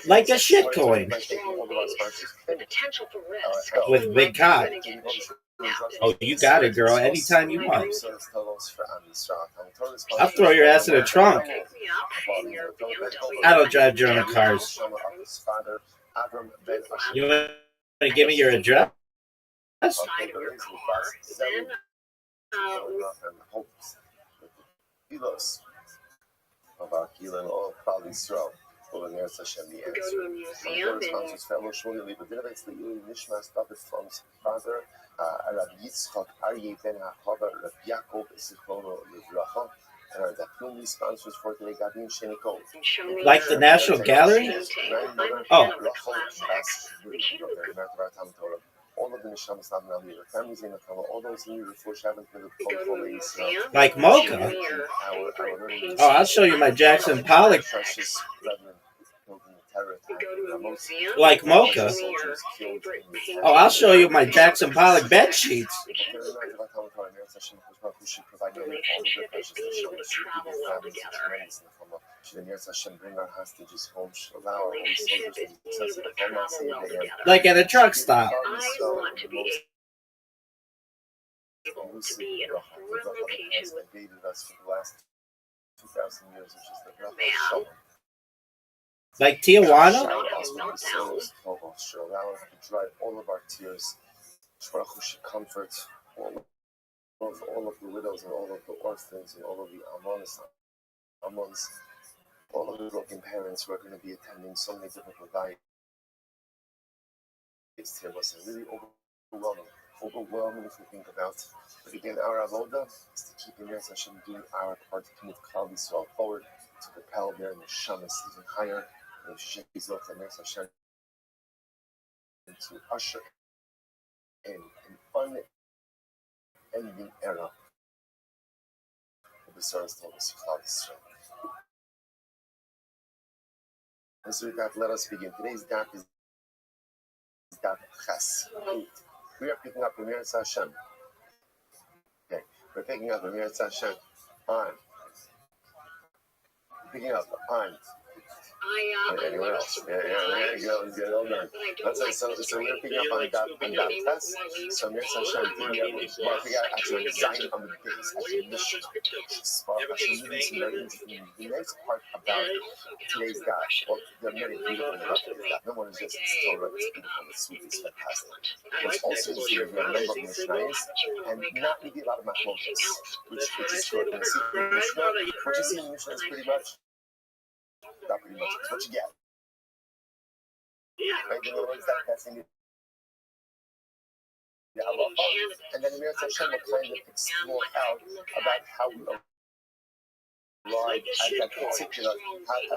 Speaker 3: like a shit coin.
Speaker 4: The potential for risk.
Speaker 3: With big cock. Oh, you got it, girl, anytime you want. I'll throw your ass in the trunk. I don't drive German cars. You want to give me your address?
Speaker 1: Of Akila and all Klal Yisrael. Over there, Hashem the answer.
Speaker 4: Go to a museum.
Speaker 1: Responses family Shmuel Liba Dinovitz Le'ili Nishmas David from his father, Rabbi Yitzchak Aryeh Ben HaChava Rabbi Yaakov Esichrono Livracha, and our Dapnum sponsors for today Gavin Shenikov.
Speaker 3: Like the National Gallery? Oh.
Speaker 1: all of the Neshamas Adam Ali, the families in the Kama, all those in the Refush haven't been the
Speaker 3: Like Mocha? Oh, I'll show you my Jackson Pollock. Like Mocha? Oh, I'll show you my Jackson Pollock bed sheets. Like at a truck stop.
Speaker 1: To be in a foreign location that dated us for the last 2,000 years, which is the Rabbi.
Speaker 3: Like Tijuana?
Speaker 1: Allow us to dry all of our tears. Should comfort all of the widows and all of the orphans and all of the almonas, all of the broken parents who are going to be attending so many different Rabbi. It's really overwhelming if we think about. But again, our avoda is to keep in Yetz Hashem doing our part to move Klal Yisrael forward, to propel their neshamas even higher, and Hashem to usher in an unending era of the Sarah's told us Klal Yisrael. And so with that, let us begin. Today's daf is daf Ches 8. We are picking up Amir Hashem. Okay, we're picking up Amir Hashem on. Picking up on. Anyone else? Yeah, there you go. Let's get it all done. So we're picking up on that test. So Amir Hashem, we got actually design on the base, actually mission. The next part about today's daf, well, there are many beautiful things about today's daf. No one is just Torah, it's beautiful, it's sweet, it's fantastic. There's also this year we have a number of Mishnayos, and not really a lot of machlokas, which is good. And see, Mishnah, what you see in Mishnah is pretty much, not pretty much, it's what you get. Right? In other words, that's in the halacha, and then Amir Hashem will kind of explore out about how we arrive at that particular,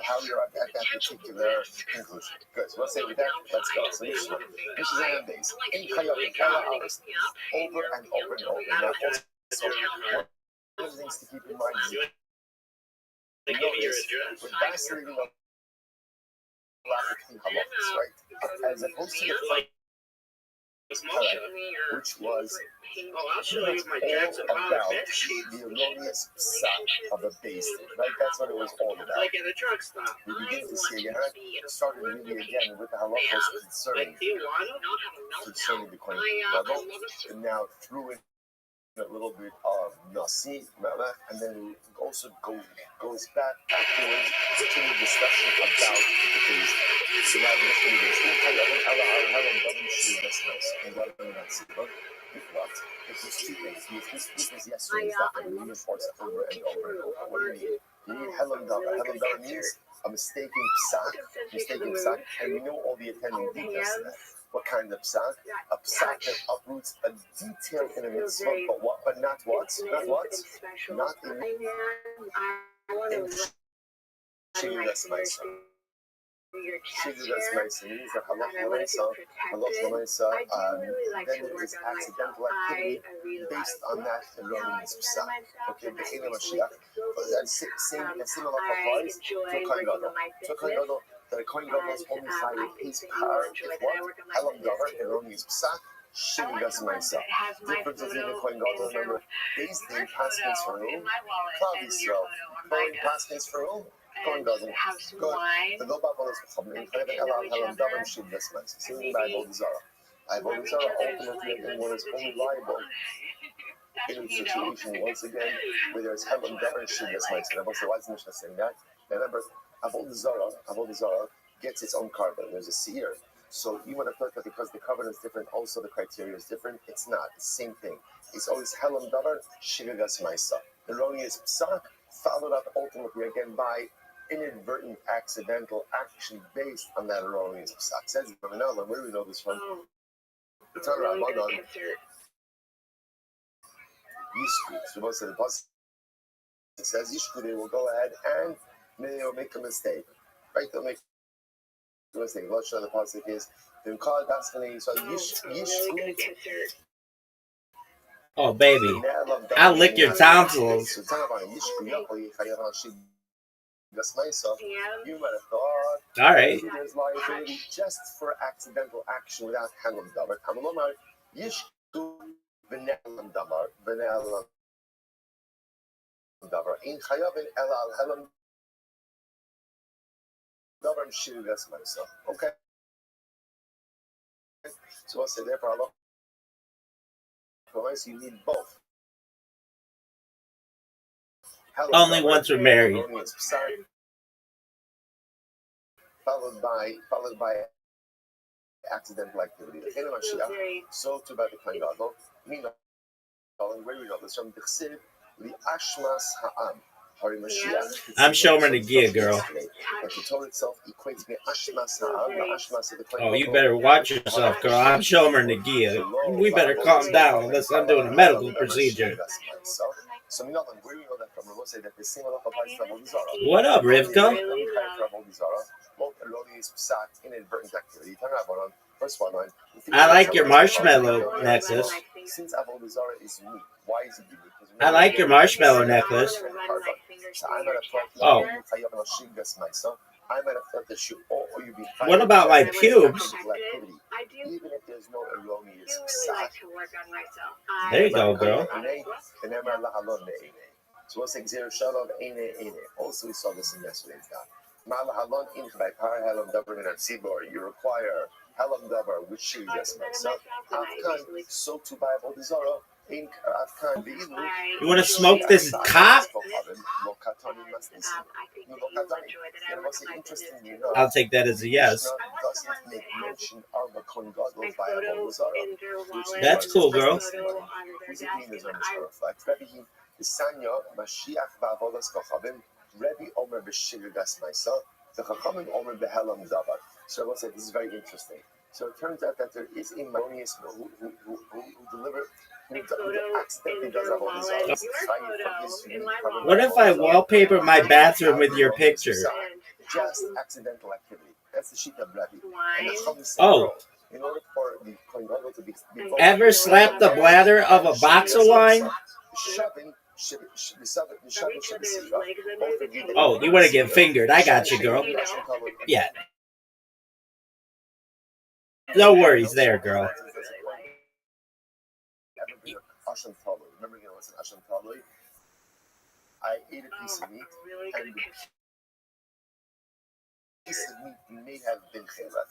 Speaker 1: how you're at that particular conclusion. Good. So let's say with that, let's go. So Mishnah and days. In Chayot, over and over and over. Now, also, one of the things to keep in mind is with vacillating of halachas, right? As opposed to the which was all about the erroneous psak of a base, right? That's what it was all about. We begin to see again, started really again with the halachos concerning the Kohen Gadol, and now through it a little bit of Nasi, Melech, and then we also goes back afterwards to the discussion about the base. So now the Mishnah begins. That's nice. And what if there's two things, this was yesterday's daf, and we reinforce it over and over and over. What do you need? You need Helam Dava. Helam Dava means a mistaken psak, and we know all the attending details to that. What kind of psak? A psak that uproots a detail in a mitzvah, but not what? Not in Shigas Maisa. Shigas Maisa means that halach l'maisa, then it is accidental activity based on that erroneous psak. Okay, the Elam Mashiach. Similar applies to a Kohen Gadol. To a Kohen Gadol, that a Kohen Gadol's only side of his power is what? Helam Davar, erroneous psak. Shigas Maisa. Difference between the Kohen Gadol, remember, based in Paskins for whom? Klal Yisrael. Kohen Paskins for whom? Kohen Gadol. Good. The Lobab is Chachamim. Helam Davar, Shigas Maisa. Same by Avodah Zarah. Avodah Zarah ultimately again one is only liable in a situation once again where there's Helam Davar and Shigas Maisa. And I will say, why is the Mishnah saying that? Remember, Avodah Zarah gets its own carbon. There's a seer. So you want to thought that because the covenant is different, also the criteria is different. It's not. It's the same thing. It's always Helam Davar, Shigas Maisa. Erroneous psak followed up ultimately again by inadvertent, accidental action based on that erroneous psak. Says Rabbi, where do we know this from? The Torah Ramadan. Yishku. So most of the pasuk it says Yishku. They will go ahead and they'll make a mistake. Right? They'll make a mistake. Lashon of the pasuk is
Speaker 3: Oh, baby. I'll lick your tonsils.
Speaker 1: You might have thought,
Speaker 3: All right.
Speaker 1: there's liability just for accidental action without Halam Dabar. Kamalomar, Yishtu, Venelam Dabar, Venelam Dabar, In Chayavin Elal Halam Dabar, Shir Gasmaisa. Okay? So I said, therefore, Allah, you need both.
Speaker 3: Only once we're married.
Speaker 1: Followed by accidental activity. So too by the Kohen Gadol. Meanwhile, where do we know this from? The Chsiv, the Ashmas Ha'am.
Speaker 3: I'm Shomer Nagia, girl.
Speaker 1: But the Torah itself equates me Ashmas Ha'am. The Ashmas of the Kohen Gadol.
Speaker 3: Oh, you better watch yourself, girl. I'm Shomer Nagia. We better calm down unless I'm doing a medical procedure.
Speaker 1: So where do we know that from? We'll say that the same halacha applies to Avodah Zarah.
Speaker 3: What up, Rivka?
Speaker 1: Both erroneous psak, inadvertent activity. First one line.
Speaker 3: I like your marshmallow necklace.
Speaker 1: Since Avodah Zarah is unique, why is it unique?
Speaker 3: I like your marshmallow necklace. Oh.
Speaker 1: I might have thought that you be
Speaker 3: What about my pubes?
Speaker 1: Even if there's no erroneous psak.
Speaker 3: There you go, girl.
Speaker 1: So what's Xer Shalom Eine. Also, we saw this in yesterday's daf. Malahalon in by Par Halam Dabar in Sibor. You require Halam Dabar, which she just myself. Afkan, so to buy Avodah Zarah. You
Speaker 3: want to smoke this cock? I'll take that as a yes. That's cool, girl.
Speaker 1: Rabbi Omer b'shir das myself. The Chachamim Omer b'helam davar. So I will say this is very interesting. So it turns out that there is a Maronius who accidentally does Avodah Zarah.
Speaker 3: What if I wallpaper my bathroom with your picture?
Speaker 1: Just accidental activity. That's the sheet of Rabbi.
Speaker 3: Oh.
Speaker 1: In order for the Kohen Gadol to be
Speaker 3: ever slapped the bladder of a boxer line? Oh, you want to get fingered. I got you, girl. Yeah. No worries there, girl.
Speaker 1: Remember, what's an Asham Talui? I ate a piece of meat, and the piece of meat may have been chelef.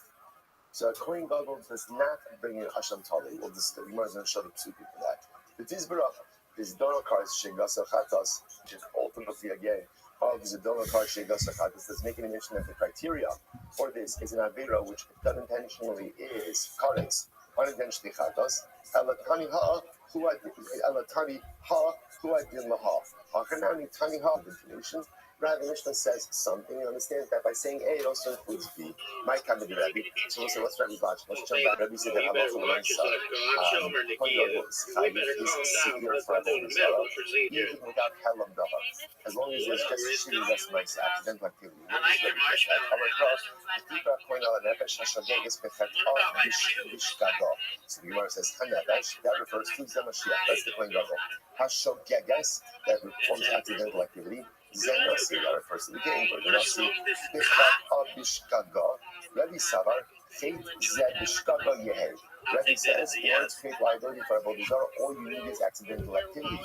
Speaker 1: So a Kohen Gadol does not bring in Asham Talui. Well, the Gemara is going to show the two people that. The Tizbarach. This Donokar Shegasa Chatas, which is ultimately again of the Donokar Shegasa Chatas, that's making a mention that the criteria for this is an Avera which unintentionally is Kares, unintentionally Chatas, Elatani Ha, who I did Laha. Hakanani Tani Ha, the definition. Rather, the Mishnah says something. You understand that by saying A, it also includes B. Might come to be Rabbi. So we'll say, what's Rabbi's logic? Let's jump back. Rabbi said that halacha l'maisa. Severe for Avodah Zarah, even without Halam Davar. As long as there's just shitty Gasmaisa, accidental activity. What is Rabbi said? So the Gemara says, that refers to Zemashiach. That's the Kohen Gadol. Hashok Geges, that performs accidental activity. Zenasi, that refers to the game. Zenasi, Bichat Abishkaga, Rabbi Savar, Fate Zebishkaga Yehel. Rabbi says, in order to create liability for Avodah Zarah, all you need is accidental activity.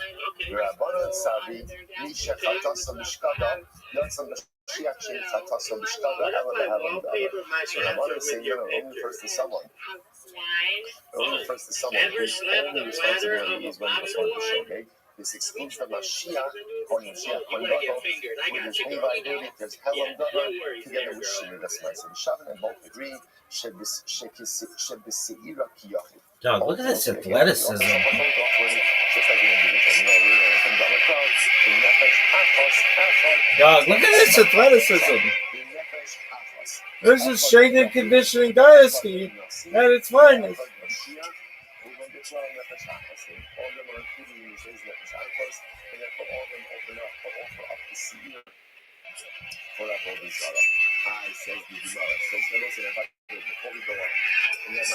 Speaker 1: Rabbanan Savi, Misha Chatasa Bishkaga, Yatsam Mashiach Shem Chatasa Bishkaga, Ela Halam Davar. So Rabbanan is saying, only refers to someone. Only refers to someone whose only responsibility is when he was going to show, okay? This excludes the Mashiach, or Mashiach, when with his own liability, there's Halam Davar, together with Shimon Gasmais. And Shavan and both agree, Shebisi'ira Kiyachi.
Speaker 3: Dog, look at this athleticism. Dog, look at this athleticism.
Speaker 5: This is strength and conditioning dynasty at its finest.
Speaker 1: For that Avodah Zarah. I says the Gemara. So before we go on, and then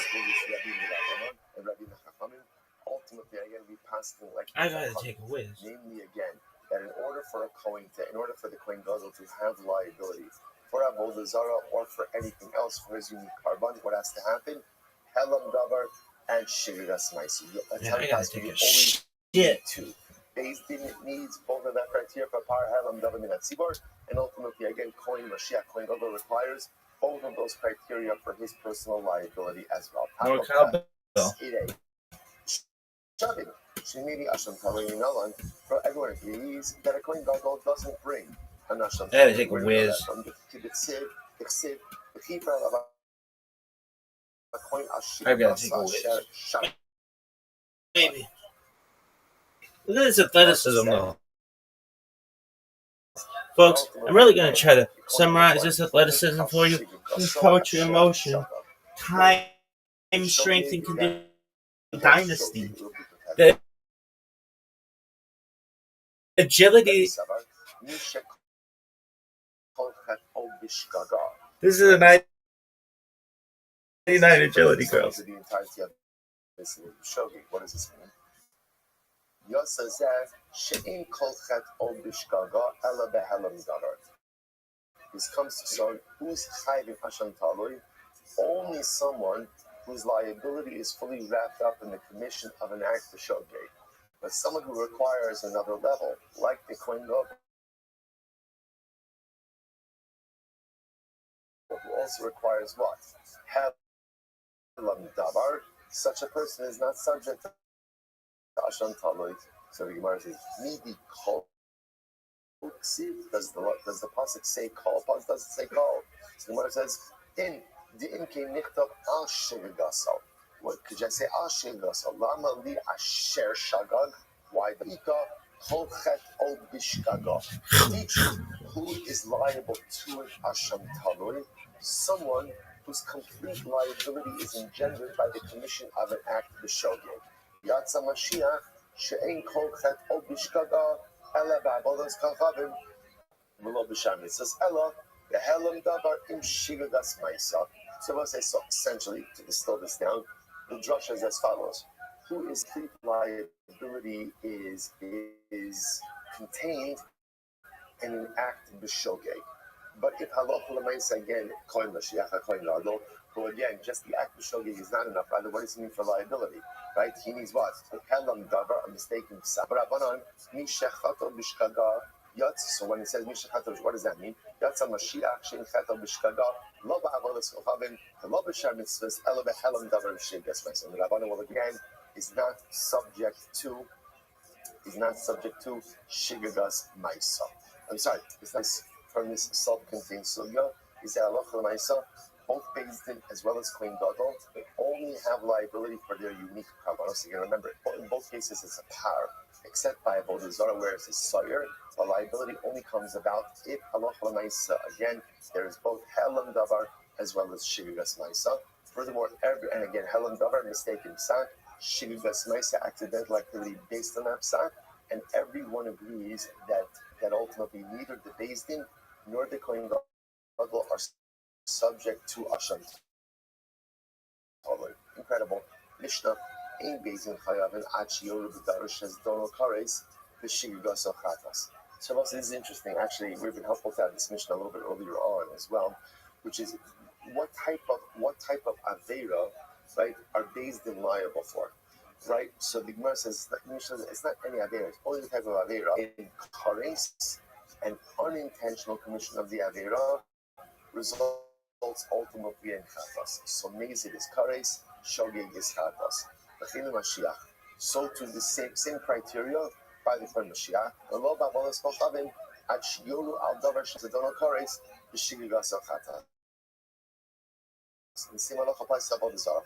Speaker 1: Rabbi and Chachamim, ultimately again we pass through like
Speaker 3: I gotta take a whiz.
Speaker 1: namely again that in order for the Kohen Gadol to have liability for Avodah Zarah or for anything else for his unique carbon, what has to happen? Helam Davar and Shiras Maisi.
Speaker 3: Yeah, I gotta take a shit.
Speaker 1: Two. Based in needs both of that criteria for Par Helam Davar Minat Tzibor, and ultimately again Kohen Gadol requires both of those criteria for his personal liability as well.
Speaker 3: More cowbell.
Speaker 1: For everyone agrees that a Kohen Gadol doesn't bring a Nashon.
Speaker 3: I gotta take a whiz. I've gotta take a whiz. Baby. Look at this athleticism, though. Folks, I'm really going to try to summarize this athleticism for you. This poetry in motion, time, strength, and condition, dynasty. The agility. This is a 99 agility, girls.
Speaker 1: What does this mean? This comes to someone who's chayv in Hashem Taloi, only someone whose liability is fully wrapped up in the commission of an act of shogeg. But someone who requires another level, like the Kohen Gadol, who also requires what? Helam Davar. Such a person is not subject to Hashem Taloi. So the Gemara says, "Midi kol." Does the pasuk say kol? Does it say kol? So the Gemara says, "In the imke nichtav asher gasal." What could you say? Asher gasal. Lama li asher shagag. Why the ika kol chet ol bishgaga? Teach who is liable to an Hashem Taloi. Someone whose complete liability is engendered by the commission of an act of shogeg. Yatsa Mashiach. She'ein kol chet ol bishgaga ela ba'avodas kachavim v'lo b'sham. It says ela behelam davar im shigagas ma'isa. So we'll say, so essentially, to distill this down, the drasha is as follows: who is complete liability is contained in an act b'shogeg. But if halacha l'maisa again, kohen Mashiach, kohen Gadol, who again, just the act of shogeg is not enough. Rather, what does he mean for liability? Right? He needs what? Helam davar, a mistaken psa. So when it says mishechato, what does that mean? Yatsa Mashiach shein chato b'shkaga lo ba'avodas kochavim lo b'shar mitzvahs elo behelam davar v'shigas ma'isa. The Rabbanan will again is not subject to shigagas ma'isa. I'm sorry, it's not from this self-contained sugya. Is that halacha l'maisa? Both Beis Din as well as Kohen Gadol, they only have liability for their unique kavanos. Again, remember, in both cases it's a par, except by Avodah Zarah, where it's a sayer. The liability only comes about if halacha l'maisa. Again, there is both helam davar as well as shigagas maisa. Furthermore, and again, helam davar, mistaken psak, shigagas maisa, accidental activity based on that psak, and everyone agrees that ultimately neither the Beis Din nor the Kohen Gadol are subject to Hashem. Incredible. Mishnah in Beis Din chayavin achi yoru b'darush as dono kares v'shigagas ochatas. So this is interesting. Actually, we've been helpful to have this Mishnah a little bit earlier on as well, which is what type of avera, right, are Beis Din liable for, right? So the Gemara says it's not any avera; it's only the type of avera in kares, an unintentional commission of the avera results ultimately in chatas. So mezid is kares, shogeg is chatas. B'chinu Mashiach. So to the same criteria by the Kohen Mashiach, the lo ba'avodas kochavim ad shiyoru al davar shezedono kares b'shigagas chatas. The same halacha applies to Avodah Zarah.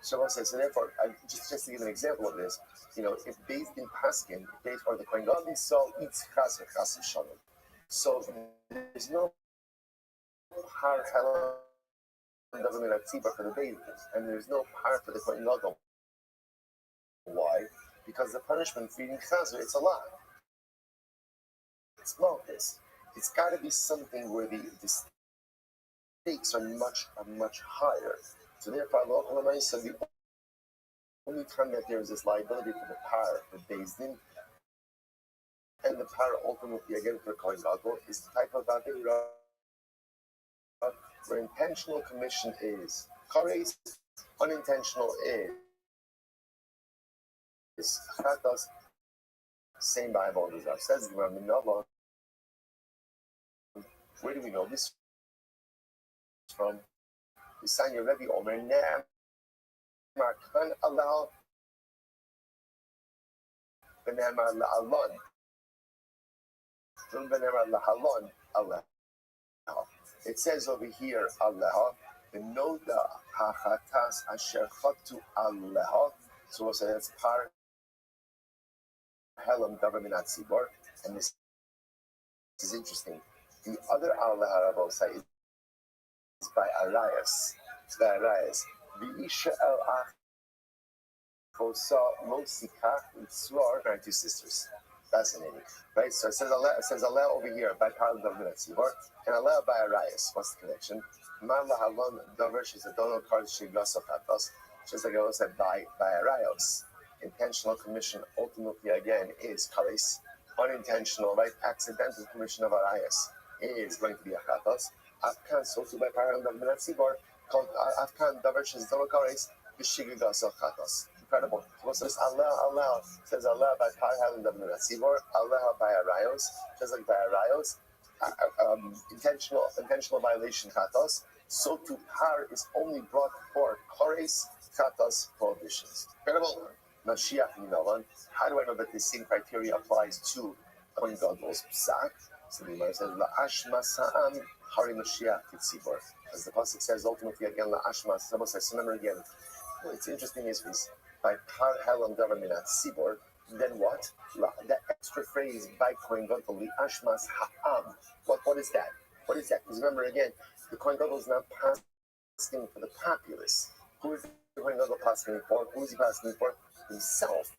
Speaker 1: So therefore, just to give an example of this, if Beis Din paskin, or the Kohen Gadol, so eats chas v'chas v'shalom. So there's no par helam davar minat tzibor for the Beis Din, and there's no par for the Kohen Gadol. Why? Because the punishment for eating chazer, it's a lie. It's malchus. it's got to be something where the stakes are much higher. So therefore, so the only time that there is this liability for the par for Beis Din and the par ultimately again for Kohen Gadol is the type of avera where intentional commission is kares, unintentional is chatas. Same Bible as says the Rabbi. Where do we know this from? The Sanya Rebbe Omer Nam Markan allow Benamar La'alon. Benamar La'alon Allah. It says over here Allah. Benoda Hachatas Asher Chatu Allah. So we'll say that's par Helam government at Sibor. And this is interesting. The other Allah Rabbi say is by Arias. It's by Arias. V'isha el achosa lo sikach mitzvah. Two sisters. Fascinating, right? So it says Allah over here by Paul Government Sibor and Allah by Arias. What's the connection? Man lahalon davar she's a donor card shigasochatos. Just like I also said by Arias. Intentional commission ultimately again is kares. Unintentional, right? Accidental commission of Arias is going to be a chatos. Afkan so to by Paul Government Sibor. Afkan davar she's donor kares vishigasochatos. Incredible. So this Allah says Allah by Par Halim Davin Sibor, Allah by Arayos, just like by Arayos, intentional violation Chatos. So to Par is only brought for Kores Chatos prohibitions. Incredible. Mashiach Minavan. How do I know that the same criteria applies to Kohen Gadol's Psak? So the Gemara says La'ashma Sa'am Hari Mashiach Titzibor. As the pasuk says ultimately again La'ashma Sa'am says remember again. What's interesting is by Par Halam government at Sibor, then what? That extra phrase by Kohen Gadol, the Ashmas Ha'am. What is that? What is that? Because remember again, the Kohen Gadol is not passing for the populace. Who is the Kohen Gadol passing for? Who is he passing for? Himself.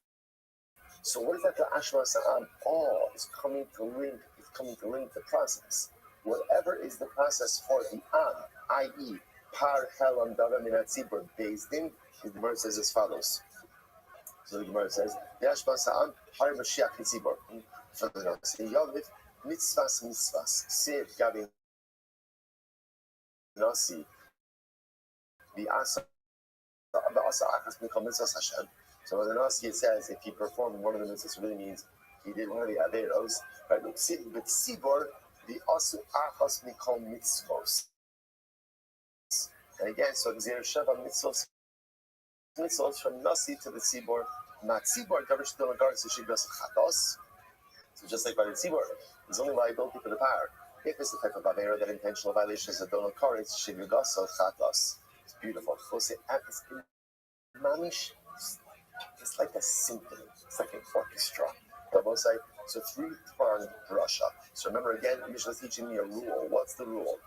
Speaker 1: So what is that? The Ashmas Ha'am? All is coming to link the process. Whatever is the process for the Am, i.e., Par Halam government at Sibor, Beis Din, the Gemara says as follows. So the Gemara says, "Yashma sa'am har Mashiach Tzibor." Further down, say Yavit mitzvas sev gavin nasi the asa achas mikol mitzvas Hashem. So in the nasi it says if he performed one of the mitzvahs, really means he did one of the averos. Right? But Tzibor the asu achas mikol mitzvos. And again, so Gzeir Sheva mitzvos from Nasi to the Tzibor, not Tzibor, Gavish to the Lagaris, the Shigras Chatos. So just like by the Tzibor, there's only liability for the power. If it's the type of Avera that intentional violation is a donor car, it's Shigras Chatos. It's beautiful. It's Manish, it's like a symphony, it's like an orchestra. So three-pronged drasha. So remember again, Mishnah's teaching me a rule. What's the rule?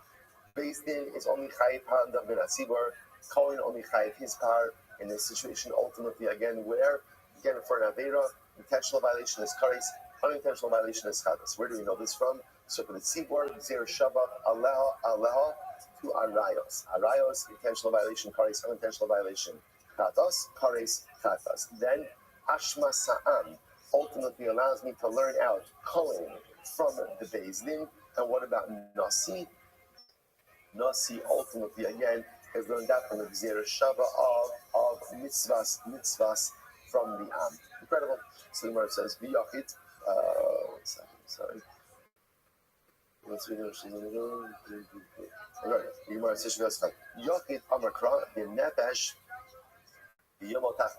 Speaker 1: Beis Din is only Chayiv Ha'adam Ben Tzibor, Kohen only Chayiv his power. In this situation, ultimately, again, where, again, for an Avera, intentional violation is Kares, unintentional violation is Chatas. Where do we know this from? So for the Tzibor, Zer Shabbat, Allah, to Arayos. Arayos, intentional violation, Kares, unintentional violation, Chatas, Kares, Chatas. Then, Ashma Sa'am ultimately allows me to learn out Kohen from the Beis Din. And what about Nasi? Nasi, ultimately, again, is learned that from the Gzeir Shava of mitzvahs from the Am. Incredible. So the Gemara says, V'yachit, one second, sorry. Let's read it. Okay, the Gemara says, Yachit Amakra, the Nefesh, the Yomotach,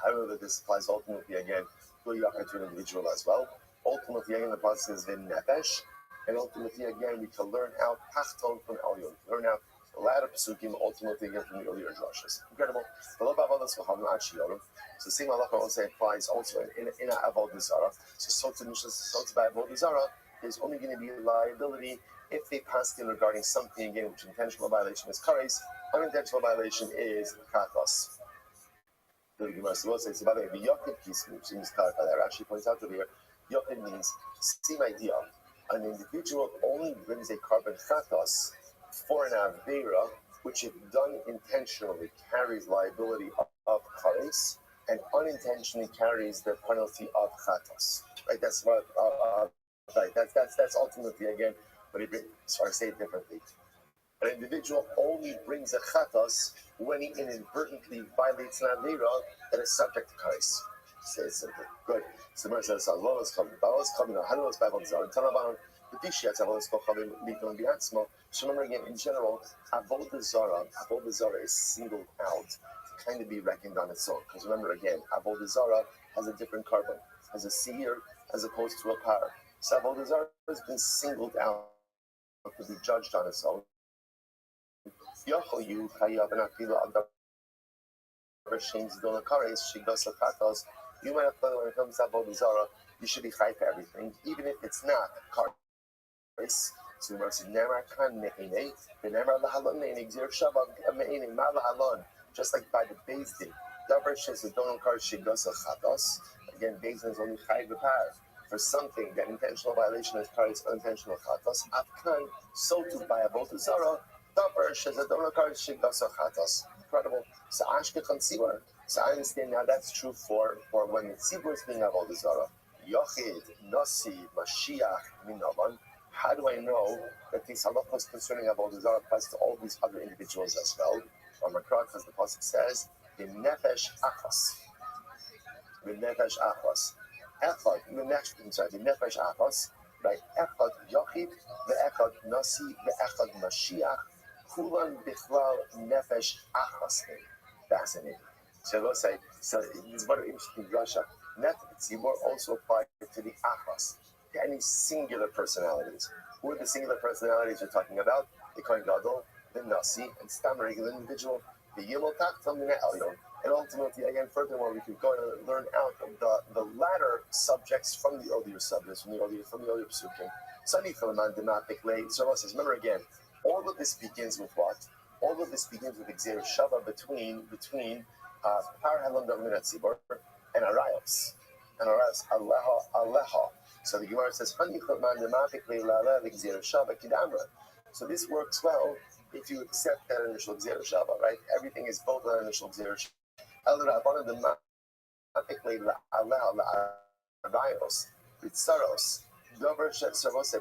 Speaker 1: however, this applies ultimately again to a Yachit to an individual as well. Ultimately, again, the passage is the Nefesh, and ultimately, again, we can learn out Tachton from Elyon, learn out the latter pasukim ultimately again from the earlier drashas. Incredible. So the same halacha also applies also in Avodah Zarah. So to Mishnah, so to by Avodah Zarah, there's only going to be liability if they passed in regarding something again, which intentional violation is kares, unintentional violation is chatos. The Gemara says it's about a yokid piece, which is clarified. That actually points out over here, yokid means same idea. An individual only brings a carbon chatos for an avera, which if done intentionally carries liability of charis, and unintentionally carries the penalty of chatos. Right? That's what. Right. That's ultimately again. But so I say it differently. An individual only brings a chatos when he inadvertently violates an avera that is subject to charis. Say it simply. Good. So the says, "Allah is coming. Allah is coming. Hanul is Bible Zar. Tanaban the Dishyat Allah is coming. Liton biatzmo." So remember again, in general, avodah zara is singled out to kind of be reckoned on its own. Because remember again, avodah zara has a different carbon, has a seer as opposed to a par. So avodah zara has been singled out to be judged on its own. You might have thought when it comes to avodah zara, you should be high for everything, even if it's not kares. So the says, just like by the Beis Din, again, Beis Din is only high for something that intentional violation is kares, unintentional chatos. Afkan, so too by avodah zara. Incredible. So I understand now that's true for when the tzibur is being avodah zara. Yochid, Nasi, Mashiach, Minavan. How do I know that these halachos concerning avodah zara applies to all these other individuals as well? Because the pasuk says, "B'nefesh achos." B'nefesh achos. Echad, b'nefesh achos. Right? Echad yochid, ve'echad nasi, ve'echad Mashiach. Kulan bichlal nefesh achos. Fascinating. So let's say, so it's very interesting drasha. Nefesh tzibur also applies to the achos, to any singular personalities. Who are the singular personalities you're talking about? The Kohen Gadol, the Nasi, and Stam, regular individual, the Yimel Tachtam, the Elyon. And ultimately, again, furthermore, we could go and learn out of the latter subjects from the earlier subjects, from the earlier psukim. So remember again, all of this begins with what? All of this begins with Xer Shava between Par Halon Dominat Tzibur and Arayos. And Arayos, Aleha. So the Gemara says, so this works well if you accept that initial Xer Shava, right? Everything is both an initial Xer Shava.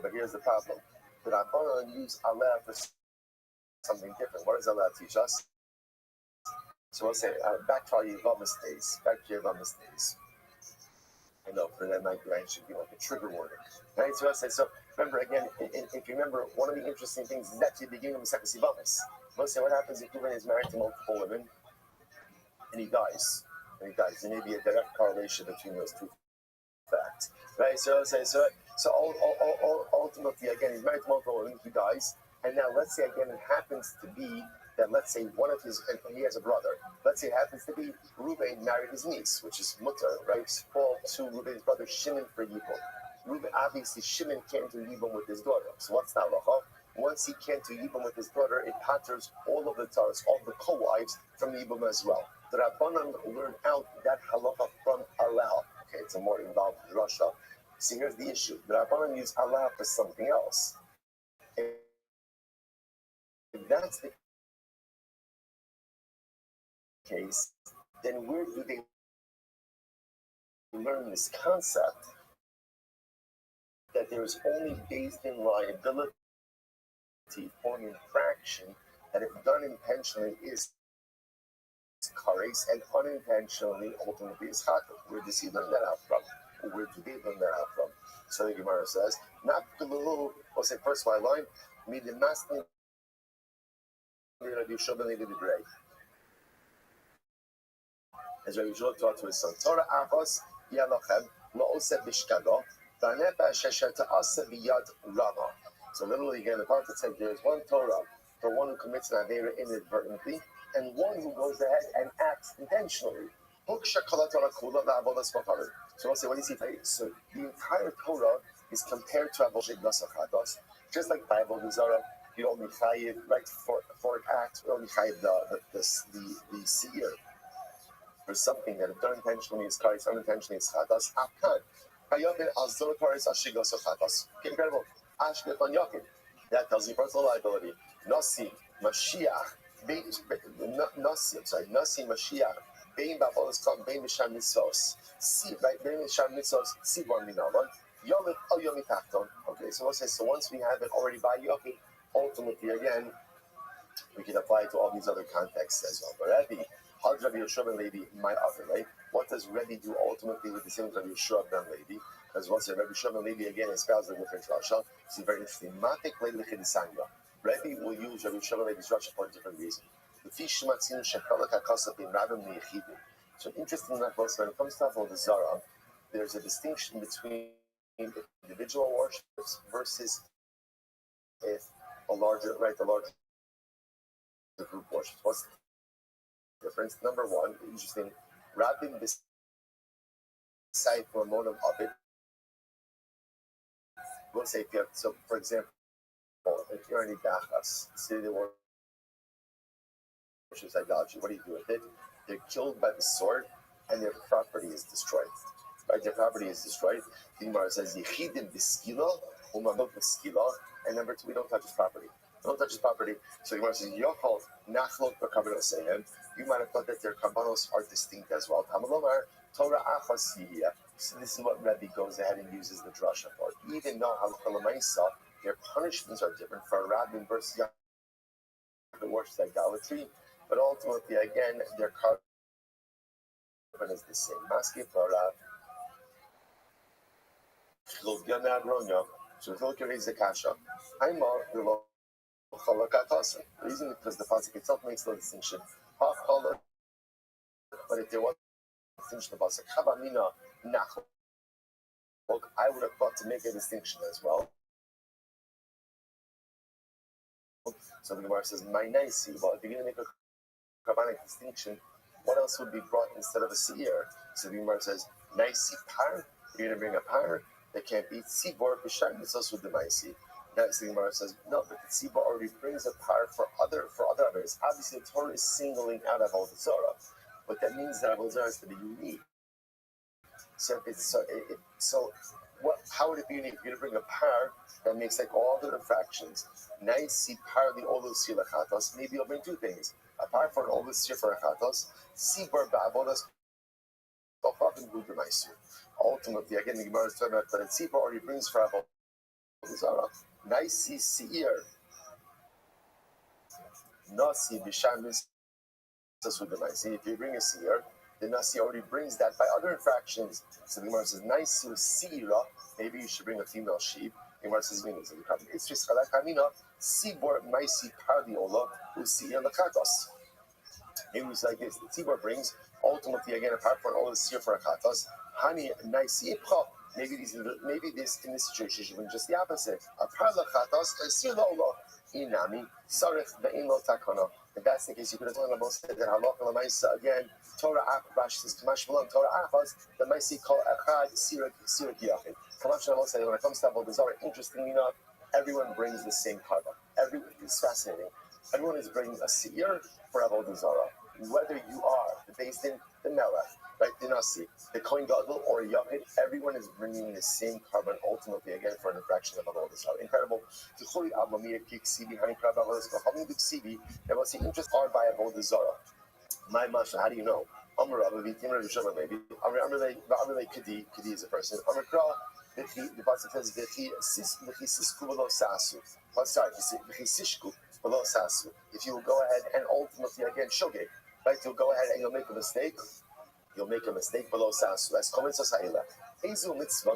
Speaker 1: But here's the problem. The Rabbanan use Aleh for something different. What does Allah teach us? So we'll say, back to our Yevamos days. I know, for that night, it should be like a trigger warning. Right? So we'll say, so remember again, if you remember, one of the interesting things is that you begin with Second Yevamos. We'll say, what happens if one is married to multiple women and he dies? There may be a direct correlation between those two facts. Right? So we'll say, so ultimately, again, he's married to multiple women, he dies. And now let's say again it happens to be that let's say one of his, and he has a brother. Let's say it happens to be Reuben married his niece, which is mutter, right? Paul to Reuben's brother Shimon for Yibum. Reuben, obviously Shimon can't do Yibum with his daughter. So what's the halacha? Once he can't do Yibum with his daughter, it patters all of the taras, all the co-wives from Yibum as well. The Rabbanan learned out that halacha from Allah. Okay, it's a more involved drasha. See, here's the issue. The Rabbanan use Allah for something else. If that's the case, then where do they learn this concept that there is only based in liability for an infraction that if done intentionally is kares and unintentionally ultimately is chatat? Where does he learn that out from? Where do they learn that out from? So the Gemara says, not the little, we'll say first line, me the master. As Rabbi Yishua taught to his son, Torah Avos Yalochem Lo'oseh Bishkado V'Nefesh Asher Ta'aseh B'Yad Rama. So literally again, the prophet said there is one Torah for one who commits an avera inadvertently, and one who goes ahead and acts intentionally. So we'll say, what do you see? So the entire Torah is compared to Avodah Chatos, just like by Avodah Zarah. You only chayiv, right, for an act, you only chayiv the seer for something that if done intentionally is kares, unintentionally is chatas, akan. Incredible. That tells you personal liability. Nasi Mashiach. Nasi Mashiach. Bein Babolas Kam Bein Misham Mitzvos. Si right Bein Misham Mitzvos. Si Bar Minavan. Yomit Al Yomitachton. Okay, so we'll say so once we have it already by Yochid, ultimately again we can apply it to all these other contexts as well. But Rabbi, how does Rabbi Yeshua ben Levi my other right? What does Rabbi do ultimately with the same Rabbi Yeshua ben Levi? Because once Rabbi Yeshua ben Levi again espouses a different Rasha, it's very interesting. Matik le'lichidisanya. Rabbi will use Rabbi Yeshua ben Levi's Rasha for a different reason. So interesting enough, when it comes to Avodah Zarah, there's a distinction between individual worships versus if a larger the group worship. What's the difference? Number one, interesting, Rabbi decide for a moment of it. We'll say, so for example, if you're in Idachas, say they worship idolatry, what do you do with it? They're killed by the sword and their property is destroyed. Right? Their property is destroyed. The Gemara says, Yechidim b'skila, umamot b'skila, and number two, we don't touch his property. Don't touch his property. So the Gemara says, Yochol nachlot b'karbanos sehem. You might have thought that their karbanos are distinct as well. Tamalomar, Torah achas yihya. So this is what Rabbi goes ahead and uses the drasha for. Even though halakha l'maisa, their punishments are different for a rabbin versus the worships idolatry, but ultimately, again, their carbon is the same. Maski Torah. So the reason is because the pasuk itself makes no distinction. But if there was a distinction about Sakhabamina Nachol, I would have thought to make a distinction as well. So the Gemara says, my nice, well, if you're going to make a Kabbanic distinction, what else would be brought instead of a seer? So the Gemara says, nice par, you're going to bring a par, that can't be Tzibor B'Shar Mitzvos with the Maisi. That's the Gemara says, no, but the Tzibor already brings a par for other others. Obviously, the Torah is singling out Avodah Zarah, but that means that Avodah Zarah has to be unique. How would it be unique? If you're going to bring a par that makes like all the fractions. Nice par the Olus Silachatos. Maybe you'll bring two things: a par for an Olus Silachatos, Tzibor Ba'avodas B'Chav and Gud B'Maisu. Ultimately, again, the Gemara is talking about, but a tzibah already brings for Avodah Zarah. Naisi seir, nasi b'shar mitzvos with the naisi. If you bring a seir, the nasi already brings that by other infractions. So the Gemara says, naisi seira. Maybe you should bring a female sheep. The Gemara says, it's just chalakamina sibor naisi pardiola useir lakatos. Maybe it's like this: the tzibah brings ultimately again apart from all the seir for a chatos. Hani naisi ipcha. Maybe this in this situation should be just the opposite. A parla chatos a seir laola inami sarich be'in lo takana. If that's the case, you could have told them both said that halacha l'maisa again. Torah Rashi says Kamash Malon Torah Achaz the Maisi call Echad Sirak Yachid. Kamash Malon said when it comes to Avodah Zarah, interestingly enough, everyone brings the same karma. Everyone is fascinating. Everyone is bringing a seir for Avodah Zarah. Whether you are based in the Melech, right, the Nasi, the Kohen Gadol, or a Yachid, everyone is bringing the same carbon ultimately again for an infraction of Avodah Zarah. Incredible. Now, what's the interest are by Avodah Zarah? My Masha, how do you know? Amr Rabbi, maybe. Amr Kadi is a person. Amr Kra, the pasuk says, V'chisisku v'lo sasu. Sorry, V'chisishku v'lo sasu. If you will go ahead and ultimately, again, shogeg, right? You'll go ahead and you'll make a mistake. Below sasu. That's common society. Ezu mitzvah,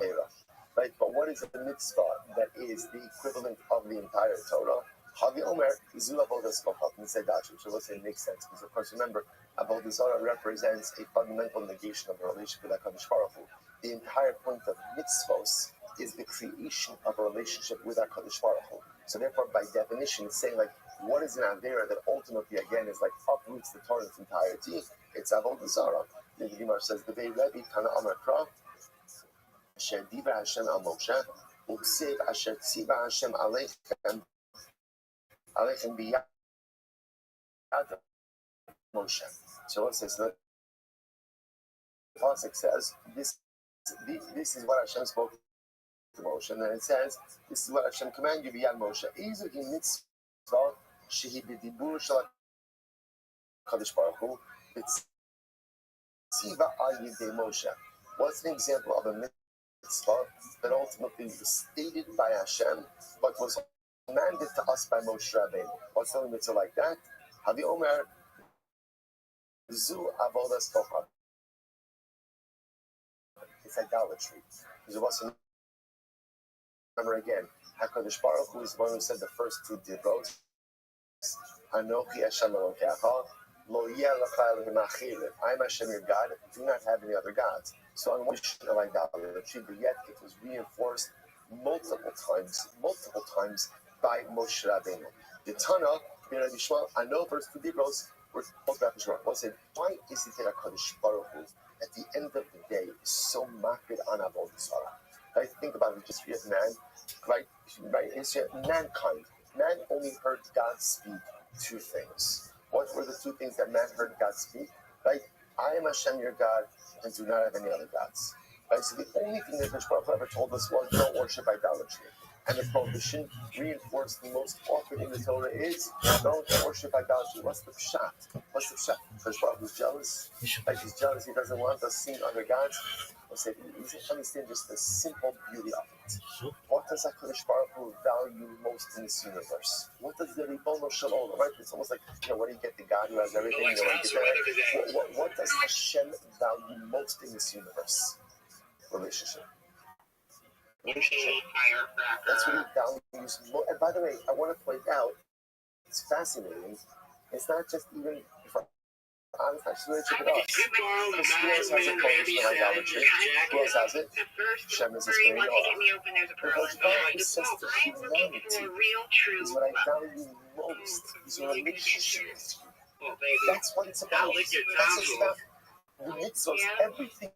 Speaker 1: right? But what is the mitzvah that is the equivalent of the entire Torah? Havi Omer, Izula Avodas Kochot, Mitzaydachu, which will say makes sense, because of course, remember, Avodah Zarah represents a fundamental negation of the relationship with HaKadosh Baruch Hu. The entire point of mitzvos is the creation of a relationship with HaKadosh Baruch Hu. So therefore, by definition, it's saying like, what is an Avera that ultimately, again, is like uproots the Torah in its entirety? It's Avodah Zarah. The Gemara says, the Beit Rabbi, Kana Amar Kra, Asher Diva Hashem Al Moshe, Uksiv Asher Tziva Hashem Aleichem, Aleichem Biyad Moshe. So what says that? The pasuk says this this is what Hashem spoke to Moshe, and then it says, this is what Hashem commanded you beyond Moshe. Izu ki mitzvah shehi b'dibur shel HaKadosh Baruch Hu b'tziva al yidei Moshe. What's an example of a mitzvah that ultimately was stated by Hashem, but was commanded to us by Moshe Rabbeinu? What's the mitzvah like that? Havi Omer Zu avodas tocha. It's idolatry. Remember again, HaKadosh Baruch Hu is the one who said the first two dibros. Anochi Hashem Elokecha, lo yeh lecha Elohim achir. I am Hashem your God. Do not have any other gods. So on one issue of idolatry, but yet it was reinforced multiple times by Moshe Rabbeinu. The Tana, I know first two dibros were spoken about Moshe Rabbeinu. Said, why is it that HaKadosh Baruch Hu at the end of the day is so makrid on avodas zarah? Right? Think about it, just of man, right? It's mankind. Man only heard God speak two things. What were the two things that man heard God speak? Right? I am Hashem your God, and do not have any other gods. Right? So the only thing that HaKadosh Baruch Hu ever told us was don't worship idolatry. And the prohibition reinforced the most often in the Torah is don't worship idolatry. What's the pshat? Because Baruch Hu's jealous. Like he's jealous, he doesn't want us seeing other gods. We'll say, you understand just the simple beauty of it. What does HaKadosh Baruch Hu value most in this universe? What does the Ribono Shel Olam, right? It's almost like, where do you get the God who has everything? What does Hashem value most in this universe? Relationship. That's what he values more. And by the way, I want to point out, it's fascinating. It's not just even for honest, actually, check it out. Because who else has a prohibition of idolatry? Who else has it? Hashem is his great awe. Because God is just the humanity is what I value most. Is your relationship. That's what it's about. That's what it's about. The mitzvahs, everything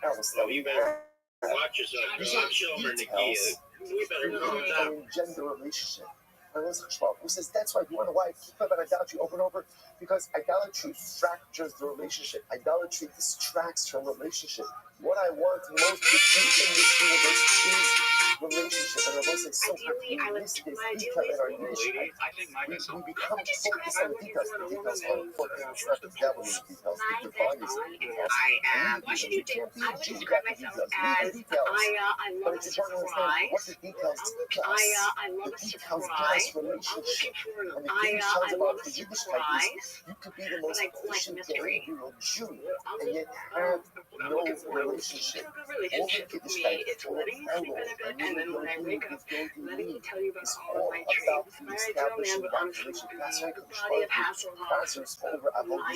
Speaker 1: else that we have.
Speaker 3: Watch yourself. Watch over
Speaker 1: details that engender relationship. Who says that's why you want to wife keep about idolatry over and over, because idolatry fractures the relationship. Idolatry distracts from relationship. What I want most with you in this universe is relationship. And Rabbi says sometimes we miss this detail in our relationship. We become focused on details. The details are important. It's not the devil in the details. The divine is in the details.
Speaker 4: What should you do? I would describe myself as I love a surprise.
Speaker 1: What the details tell us.
Speaker 4: I love a surprise.
Speaker 1: Relationship. And the
Speaker 4: I
Speaker 1: tells
Speaker 4: love
Speaker 1: about
Speaker 4: a
Speaker 1: the Yiddish
Speaker 4: surprise.
Speaker 1: You could be the most efficient behavioral Jew and yet
Speaker 4: I'm
Speaker 1: have no
Speaker 4: looking for
Speaker 1: relationship.
Speaker 4: a relationship with me. It's letting me sleep in a bed, and then when I wake up, letting me tell you about all of my dreams. My ideal man would honestly be the body of Hasselhoff,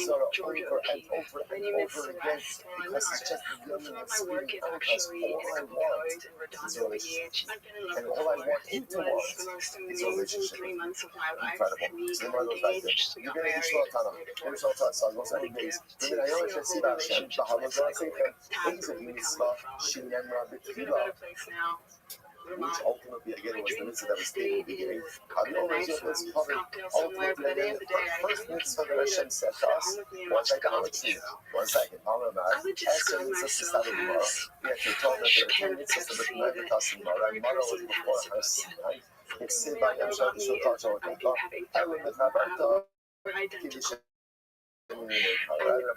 Speaker 1: over
Speaker 4: Georgia
Speaker 1: over
Speaker 4: O'Keeffe.
Speaker 1: and over
Speaker 4: My
Speaker 1: and
Speaker 4: name is
Speaker 1: over again
Speaker 4: Celeste, or I'm an
Speaker 1: because it's just
Speaker 4: artist.
Speaker 1: the
Speaker 4: Some of my work is actually in a couple galleries in Redondo Beach. I've been in love
Speaker 1: and all I
Speaker 4: before.
Speaker 1: want you
Speaker 4: It
Speaker 1: to
Speaker 4: was
Speaker 1: want
Speaker 4: the most
Speaker 1: is a
Speaker 4: amazing
Speaker 1: relationship.
Speaker 4: 3 months of my life.
Speaker 1: Incredible.
Speaker 4: We
Speaker 1: So
Speaker 4: got
Speaker 1: one of those guys
Speaker 4: engaged, we
Speaker 1: you're
Speaker 4: got
Speaker 1: going to
Speaker 4: married,
Speaker 1: show Tana.
Speaker 4: we
Speaker 1: There's
Speaker 4: divorced.
Speaker 1: all time. So I was
Speaker 4: What a
Speaker 1: saying days.
Speaker 4: gift
Speaker 1: Women, I always
Speaker 4: to
Speaker 1: see
Speaker 4: see a
Speaker 1: that
Speaker 4: whole
Speaker 1: Hashem,
Speaker 4: relationship
Speaker 1: Bahalo
Speaker 4: life cycle,
Speaker 1: Zara,
Speaker 4: like a path
Speaker 1: things
Speaker 4: to
Speaker 1: of
Speaker 4: becoming
Speaker 1: mitzvah,
Speaker 4: a father.
Speaker 1: Shinyan Rabbi
Speaker 4: We're in a
Speaker 1: Tila,
Speaker 4: better place now.
Speaker 1: which ultimately again was the mitzvah that was stated in the beginning.
Speaker 4: Been a nice cocktail somewhere, but at the end of the day,
Speaker 1: First mitzvah that Hashem said to us was idolatry. 1 second,
Speaker 4: I would describe myself as a Polish can of Pepsi that every person had a sip of yet. Something you may not know about me is that I do have a third we're identical.
Speaker 1: I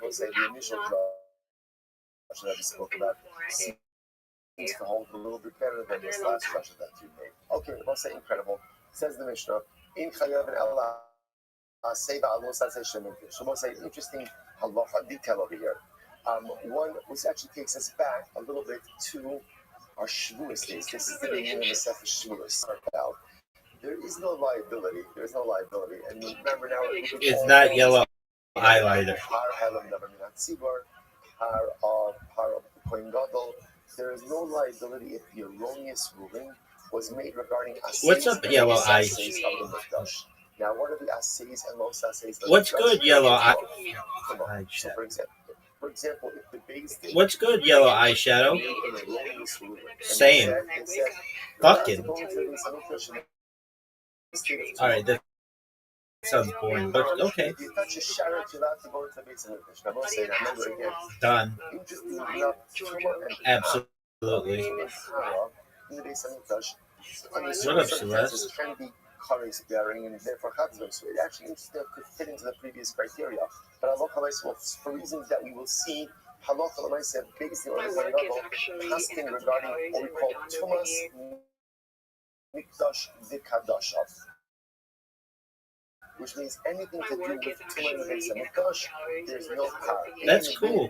Speaker 1: would say the initial drug that we spoke about seems to hold a little bit better than this last structure that you made. Okay, we'll say incredible. Says the Mishnah, in Chayav and Allah, say so we'll say interesting halacha detail over here. One which actually takes us back a little bit to our Shavuos days. This is the beginning of the Sefer Shavuos. There is no liability. There's no liability. And remember now,
Speaker 3: It's not yellow highlighter.
Speaker 1: There is no liability if the erroneous ruling was made regarding assays.
Speaker 3: What's up, yellow eye?
Speaker 1: Now, what are the assays and most assays?
Speaker 3: What's good, yellow eye?
Speaker 1: Come on. So, for example, if the base
Speaker 3: What's good, yellow eyeshadow? Same. Fucking. Alright, the sounds boring, but okay.
Speaker 1: If you touch a sharet, you're allowed to go into the base of English. I will say that number again.
Speaker 3: Done.
Speaker 1: Interesting enough,
Speaker 3: Absolutely.
Speaker 1: in the base of English, under
Speaker 3: What
Speaker 1: certain
Speaker 3: up,
Speaker 1: circumstances,
Speaker 3: Celeste?
Speaker 1: can be kares bearing and therefore chatzos. So it actually could fit into the previous criteria. But halacha l'maaseh, for reasons that we will see, halacha l'maaseh based on the level casting regarding what we call tumas mikdash v'kadashav, which means anything to do with tumah in the base of mikdash, there's no car.
Speaker 3: That's cool.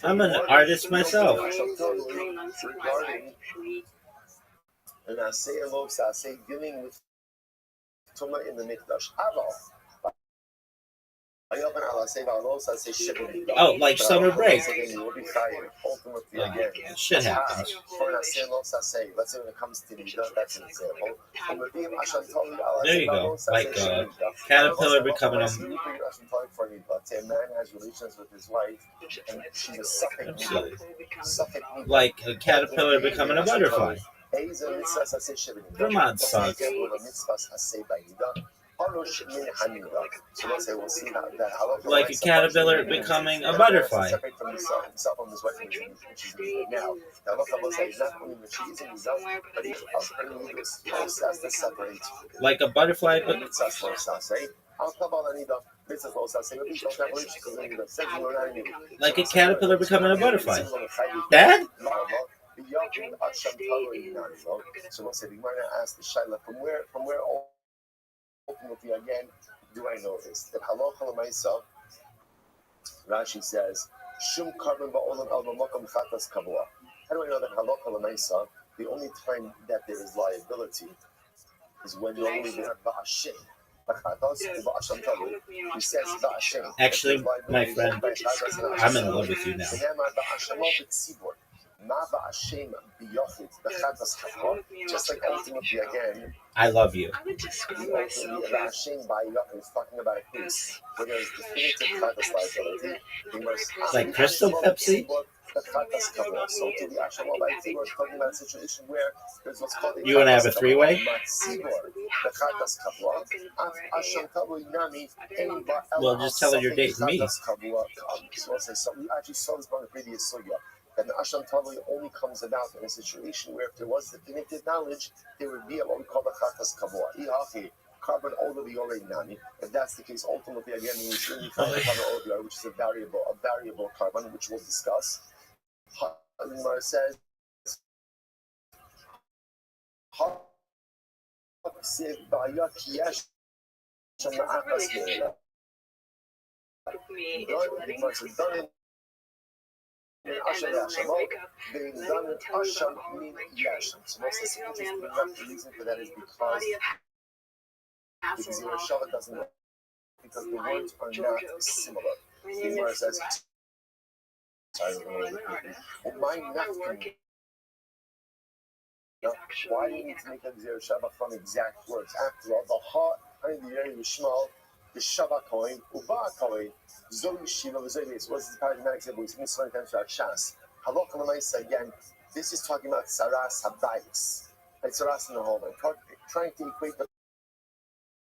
Speaker 3: I'm an artist myself.
Speaker 1: Regarding dealing with tumah in the mikdash.
Speaker 3: Oh, like summer break.
Speaker 1: Ultimately, again,
Speaker 3: Shit happens.
Speaker 1: let's say when it comes to Nida, that's an example.
Speaker 3: There you go. Like caterpillar becoming a...
Speaker 1: Let's say a man has relations with his wife, and she's a suffix.
Speaker 3: Absolutely. Like a caterpillar becoming a butterfly. Vermont sauce. Like a caterpillar becoming a butterfly. Like a butterfly, but like a caterpillar becoming a butterfly. Dad?
Speaker 1: So once again, ask the Shaila, from where ultimately again do I know this? That halacha l'maaseh, Rashi says, Shum karban ba'olam al b'makom chatas kavua. How do I know that halacha l'maaseh, the only time that there is liability is when normally there's ba'ashem. He says ba'ashem.
Speaker 3: Actually, my friend, I'm in love with you now.
Speaker 1: Just like ultimately again,
Speaker 3: I love you.
Speaker 4: I would describe myself as
Speaker 1: talking about a case where there's definitive chatas liability.
Speaker 3: Like Crystal Pepsi?
Speaker 1: So to the actual we're talking about a situation where there's what's called
Speaker 3: You want to have a three-way? Well, just tell her you're dating me.
Speaker 1: So we actually saw this on the previous sugya. And the Asham Tavli only comes about in a situation where if there was definitive knowledge, there would be what we call the Chatas Kavua. Carbon over the Yoregnani. If that's the case, ultimately, again, we should be carbon over, which is a variable carbon, which we'll discuss. Gemara says, the reason for that is because the words are not similar. Gemara says, why do you need to make a Gzir Shabbat from exact words? After all, the heart, the Yeri Yishmal, the Shabbat coin, Uba coin, Zoe Shiva, Zoe Base. What's the paradigmatic example? We've seen so many times about Shas. Halakha l'maaseh again, this is talking about Saras Habayis, like Saras in the home. I'm trying to equate the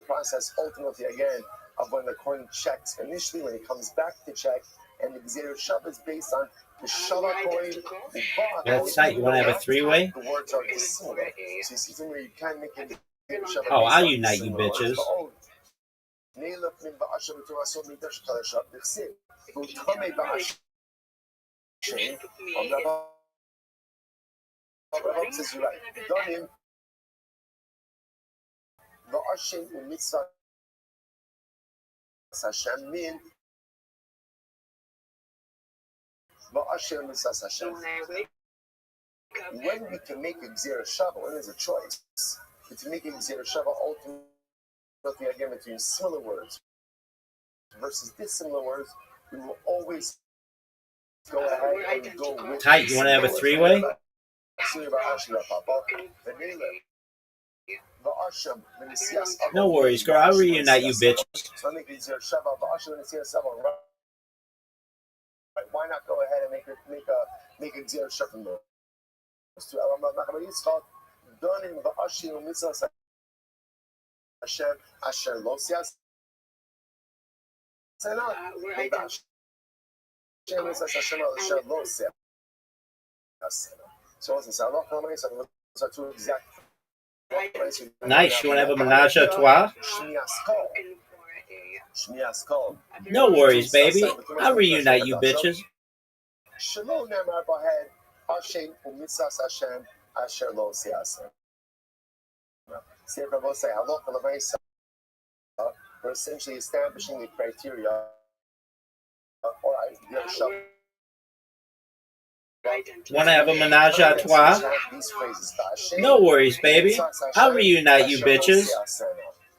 Speaker 1: process ultimately again of when the coin checks initially, when it comes back to check, and the Gzir Shabbat is based on the Shabbat coin.
Speaker 3: That's tight. You want to have a three-way?
Speaker 1: The words are similar. So you see somewhere you can make it.
Speaker 3: Oh, I'll unite you bitches.
Speaker 1: When we can make a Gzir Shabbat, when there's a choice, but to make a Gzir Shabbat ultimately again between similar words versus dissimilar words, we will always go ahead and go with
Speaker 3: Tight, you want to have a three-way? No worries, girl. I'll reunite you bitches.
Speaker 1: Why not go ahead and make a Gzir Shabbat? to Rabbi Yitzchak, done in Va'ashim Mitzvahs Hashem Asher Lo Siyasena, Va'ashim Mitzvahs Hashem Asher Lo Siyasena. So what's this? Allah Kamaris are two exact.
Speaker 3: Nice. You want to have a menage a trois? No worries, baby. I'll reunite you bitches.
Speaker 1: Shalom Nemar Bahed Hashem Umitzvahs Hashem Asher Lo Siyasena. See, Rabbi say Allah Kamaris. We're essentially establishing the criteria. All right,
Speaker 3: Want to have a menage a trois? No worries, baby. I'll reunite you bitches.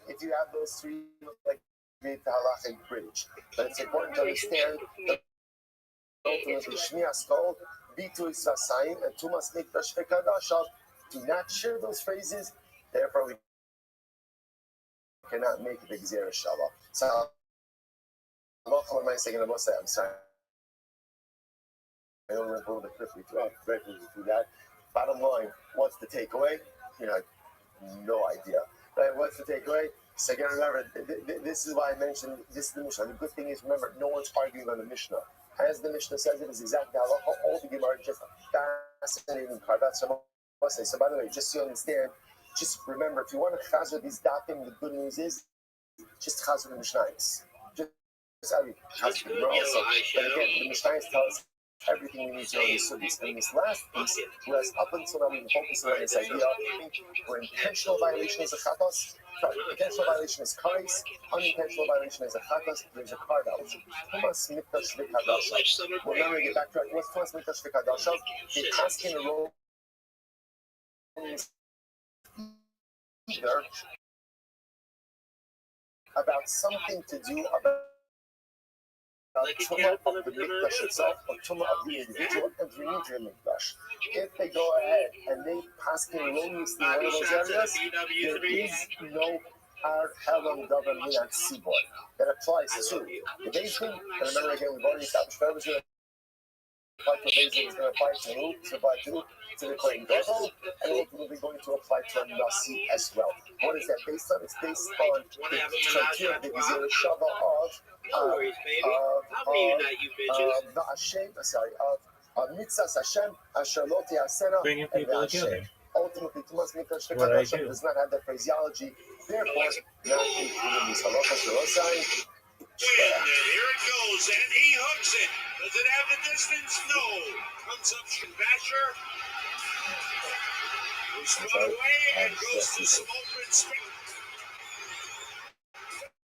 Speaker 1: If you have those three, like create the halachic bridge, but it's important to understand that ultimately Shmias Kol, Bitu Isasayim, and Tumas Mikdash Vekadashav do not share those phrases. Therefore, we cannot make the Gzera Shabbat. So, I'm sorry. I don't remember a little bit quickly through that. Bottom line, what's the takeaway? You know, no idea. Right? What's the takeaway? So again, remember, this is why I mentioned this is the Mishnah. The good thing is, remember, no one's arguing on the Mishnah. As the Mishnah says, it is exactly how all the Gemara just fascinating carve-out. So by the way, just so you understand, just remember, if you want to chazer these datim, the good news is, just chazer the Mishnayos. Just chazer the Gemara also. But again, the Mishnayos tell us everything we need to know in this subject. And this last piece, whereas up until now we've been focusing on this idea where intentional violation is a chatos, intentional violation is kares, unintentional violation is a chatos, there's a carve out. Tumas mikdash v'kadashav. Well, now we get back to it. What's Tumas mikdash v'kadashav? The asking a role either about something to do about Tumah of the Mikdash itself, or Tumah of the individual entering into the Mikdash. If they go ahead and they pass in erroneously in one of those areas, there is no Har Helam Davar Minat Sibor that applies to the Beis Din. And remember again, we've already established for everything. Apply to Beis Din is going to apply to who? To apply to the Kohen Gadol, and ultimately going to apply to a Nasi as well. What is that based on? It's based on the criteria of the Gzera Shabbat of Mitzvahs Hashem, Asher Lo Tiyasena, and Hashem. Ultimately, Tumas Mikdash V'Kadashav does not have that phraseology. Therefore, not included in these halachas Rosai.
Speaker 2: Here it goes, and he hooks it. Does it have the distance? No. Comes up Basher. Who's spun away and goes to some open space.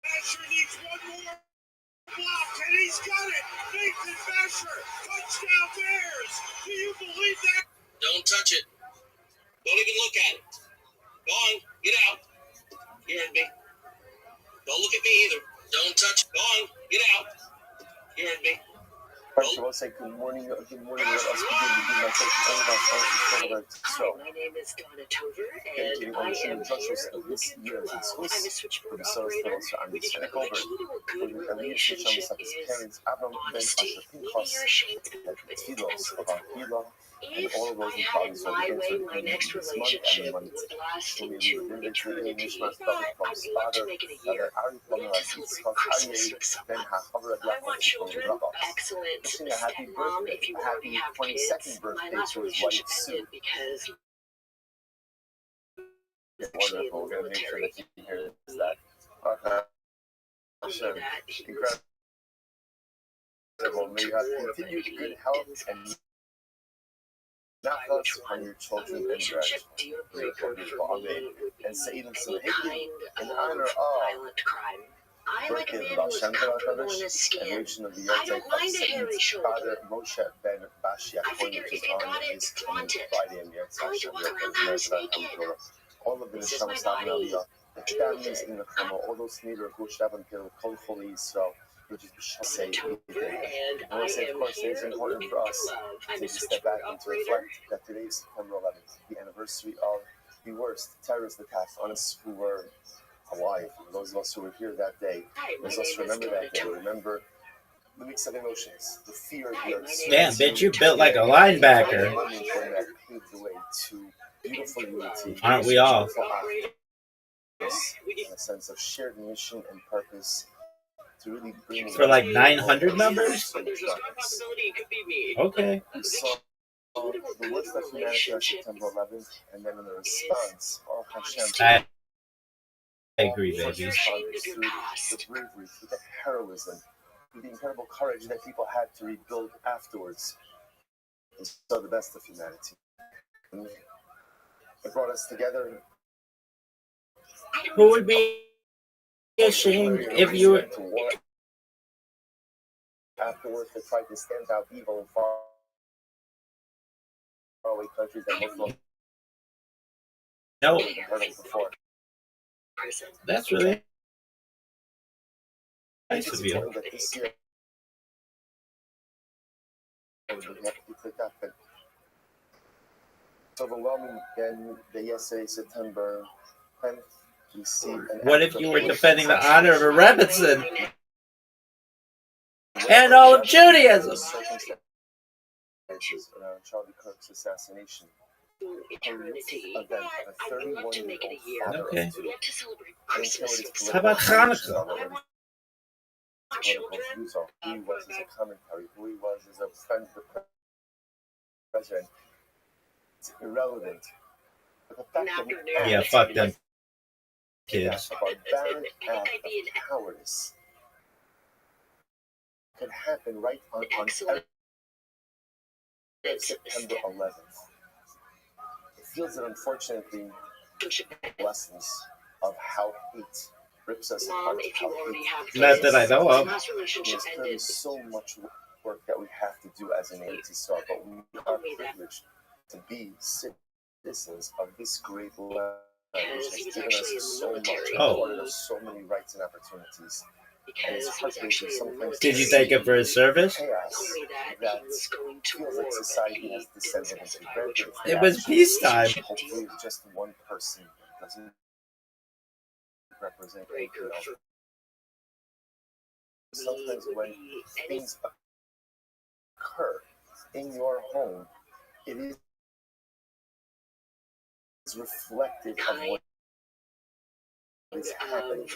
Speaker 2: Basher needs one more block, and he's got it. Nathan Basher, touchdown Bears. Do you believe that? Don't touch it. Don't even look at it. Go on, get out. You heard me. Don't look at me either. Don't touch it. Go on, get out. You heard me.
Speaker 1: First of all, say good morning. Let us begin to do my
Speaker 4: Hi, my name is Donna Tover, and I am here looking for love. I'm a switchboard operator. We determine the key to a good relationship is honesty. Maybe you're ashamed to admit it. It depends on the time. If I had it my way, my next relationship would last into eternity, but I would love to make it a year. We get to celebrate Christmas with someone. I want children, excellent. Stepmom, if you already have kids. My last relationship ended because actually a little military.
Speaker 1: Incredible. May you have continued good health and not thoughts on your children and
Speaker 4: relationship deal breaker for me would be any kind of violent crime. I like a man who is comfortable in his skin. I don't mind a hairy shoulder. I figure if you got it, flaunt it. I like to walk around the house naked. This is my body. Deal with it.
Speaker 1: Which is say
Speaker 4: and I
Speaker 1: say, of course, it's important for us to step back and to reflect that today is September 11th, the anniversary of the worst terrorist attack on us who were alive. Those of us who were here that day, those of us who remember that day, remember the mix of emotions, the fear, the uncertainty.
Speaker 3: Damn, bitch, you built like a linebacker.
Speaker 1: The moment when that paved the way to beautiful unity.
Speaker 3: Aren't we all?
Speaker 1: And a sense of shared mission and purpose to really bring
Speaker 3: For like 900 numbers? Okay.
Speaker 1: We saw the worst of humanity on September 11th, and then in the response,
Speaker 3: I agree, baby.
Speaker 1: through the bravery, through the heroism, through the incredible courage that people had to rebuild afterwards. We saw the best of humanity. And it brought us together.
Speaker 3: Who would be ashamed if you were...
Speaker 1: Afterwards, they tried to stand out evil in faraway countries that most of
Speaker 3: No.
Speaker 1: them heard of before.
Speaker 3: That's really nice
Speaker 1: It's
Speaker 3: of you.
Speaker 1: important that this year we have to pick up. It's overwhelming. And the yesterday, September 10th, we see.
Speaker 3: What if you were defending the honor of a Rebbetzin and all of Judaism?
Speaker 1: Circumstances around Charlie Kirk's assassination.
Speaker 4: Event of a 31-year-old father
Speaker 3: Okay.
Speaker 4: of two.
Speaker 3: How about Hanukkah?
Speaker 1: Who he was as a commentary, who he was as a friend of the president. It's irrelevant. But the fact that he
Speaker 3: Yeah, fuck them kids.
Speaker 1: a barbaric act of cowardice could happen right on September 11th. It feels that unfortunately lessons of how hate rips us apart. How hate
Speaker 3: Not that I know of.
Speaker 1: There's clearly so much work that we have to do as a nation to start, but we are privileged to be citizens of this great land, which has given us so much, afforded us so many rights and opportunities. And it's heartbreaking sometimes.
Speaker 3: Did you thank him for his service?
Speaker 1: Chaos that feels like society has descended into. Granted,
Speaker 3: It was peacetime.
Speaker 1: hopefully just one person doesn't represent everyone else. Sometimes when things occur in your home, it is reflective of what is happening.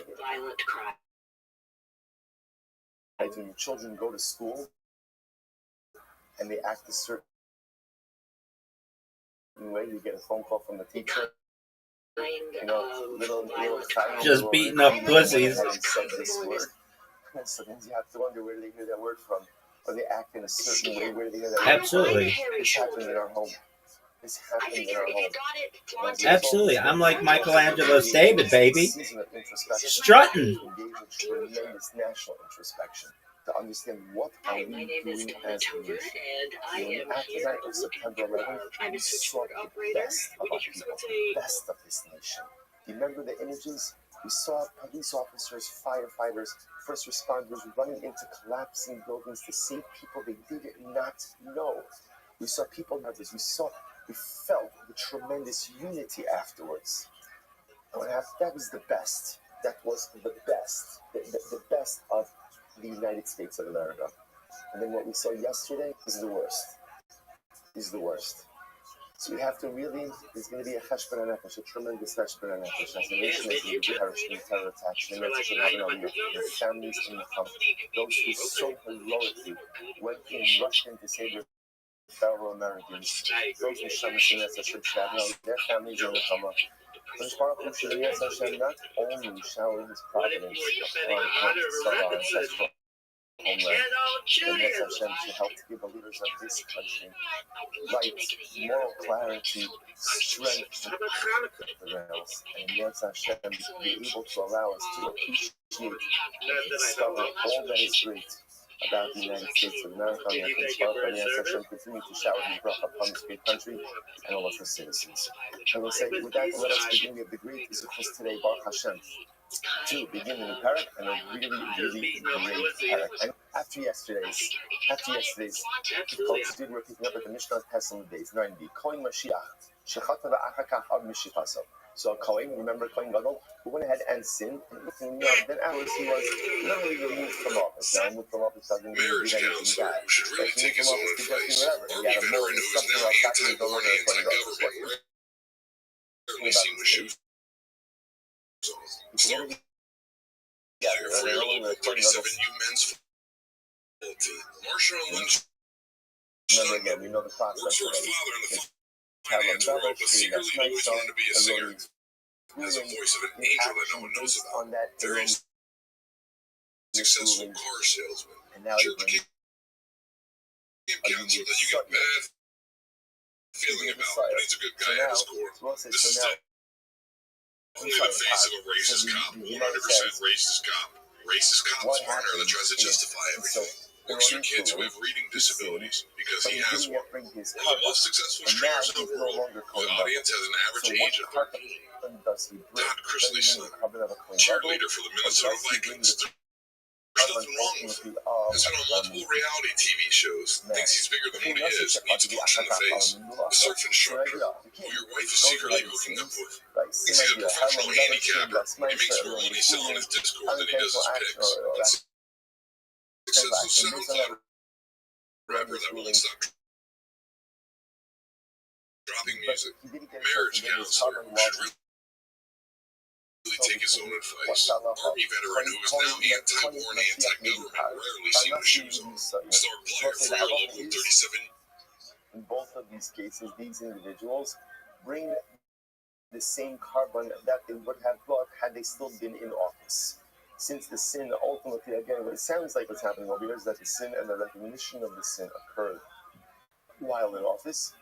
Speaker 1: Like when your children go to school and they act a certain way, you get a phone call from the teacher. You know, little
Speaker 3: Just beating up pussies.
Speaker 1: So then you have to wonder where they hear that word from, or they act in a certain way. Where they hear that
Speaker 3: Absolutely.
Speaker 1: This happened in our home. This happened in our home.
Speaker 3: Absolutely. I'm like Michelangelo's David, baby. Strutting.
Speaker 1: Engage in tremendous national introspection to understand what are we doing as a nation. And after that of September 11th, we saw the best of our people, the best of this nation. Remember the images? We saw police officers, firefighters, first responders running into collapsing buildings to save people they did not know. We saw people members. We felt the tremendous unity afterwards. And that was the best. That was the best. The best of the United States of America. And then what we saw yesterday is the worst. Is the worst. So we have to really, there's going to be a cheshbon hanefesh, a tremendous cheshbon hanefesh. As a nation that will be perished in terror attacks, and that's their families in the camp, those who so heroically went in, rushed in to save their fellow Americans, those who Shemesh and Esach, their families in the camp. But Baruch Hu Shiriyas Hashem not only shower His providence upon our ancestral homeland, but Yetz Hashem should help to give the leaders of this country light, moral clarity, strength, the rails, and Yetz Hashem be able to allow us to appreciate and discover all that is great about the United States of America, and Yetz Hashem continue to shower His bracha upon this great country and all of her citizens. And we'll say, with that, let us begin. We have the great Zichus today, Baruch Hashem, to begin the new parak, and a really, really great parak. And after yesterday's folks, we're picking up at the Mishnah Pesach days 90. Koin Mashiach, Shechata v'achakach av Mishichaso. So Kohen, remember Kohen Gadol, who went ahead and sinned, and then afterwards he was literally removed from office. Now, removed from office doesn't mean
Speaker 2: Marriage
Speaker 1: anything
Speaker 2: counselor
Speaker 1: bad.
Speaker 2: who should really
Speaker 1: But
Speaker 2: take his own
Speaker 1: removed from office
Speaker 2: advice.
Speaker 1: suggesting whatever. He
Speaker 2: Army
Speaker 1: had a
Speaker 2: veteran
Speaker 1: motive,
Speaker 2: who is
Speaker 1: something
Speaker 2: now
Speaker 1: else happening,
Speaker 2: anti-war and anti-government, rarely seen with shoes on. Star player for your local 37U men's football team, Marshawn Lynch.
Speaker 1: Remember again, we know the process.
Speaker 2: Works for his father in the
Speaker 1: Finance
Speaker 2: finance world, but secretly he always wanted to be a singer. Has a voice of an angel that no one knows about. Very successful car salesman. Church counselor that you get a bad feeling about, but he's a good guy at his core. This is only the face of a racist cop, 100% racist cop. Racist cop's partner that tries to justify everything. Works for kids who have reading disabilities because he has one. One of the most successful streamers in the world. The audience has an average age of 13. Don Chrisley's son, cheerleader for the Minnesota Vikings. There's nothing wrong with him. Has been on multiple reality TV shows. Thinks he's bigger than what he is. Needs a punch in the face. A surf instructor who your wife is secretly hooking up with. Thinks he's a professional handicapper. He makes more money selling his Discord than he does his picks. Successful SoundCloud rapper that won't stop dropping music. Marriage counselor who should really take his own advice. Army veteran who is now anti-war and anti-government, rarely seen with shoes on. Star player for your local 37.
Speaker 1: In both of these cases, these individuals bring the same carbon that they would have brought had they still been in office. Since the sin ultimately, again, what it sounds like what's happening over here is that the sin and the recognition of the sin occurred while in office.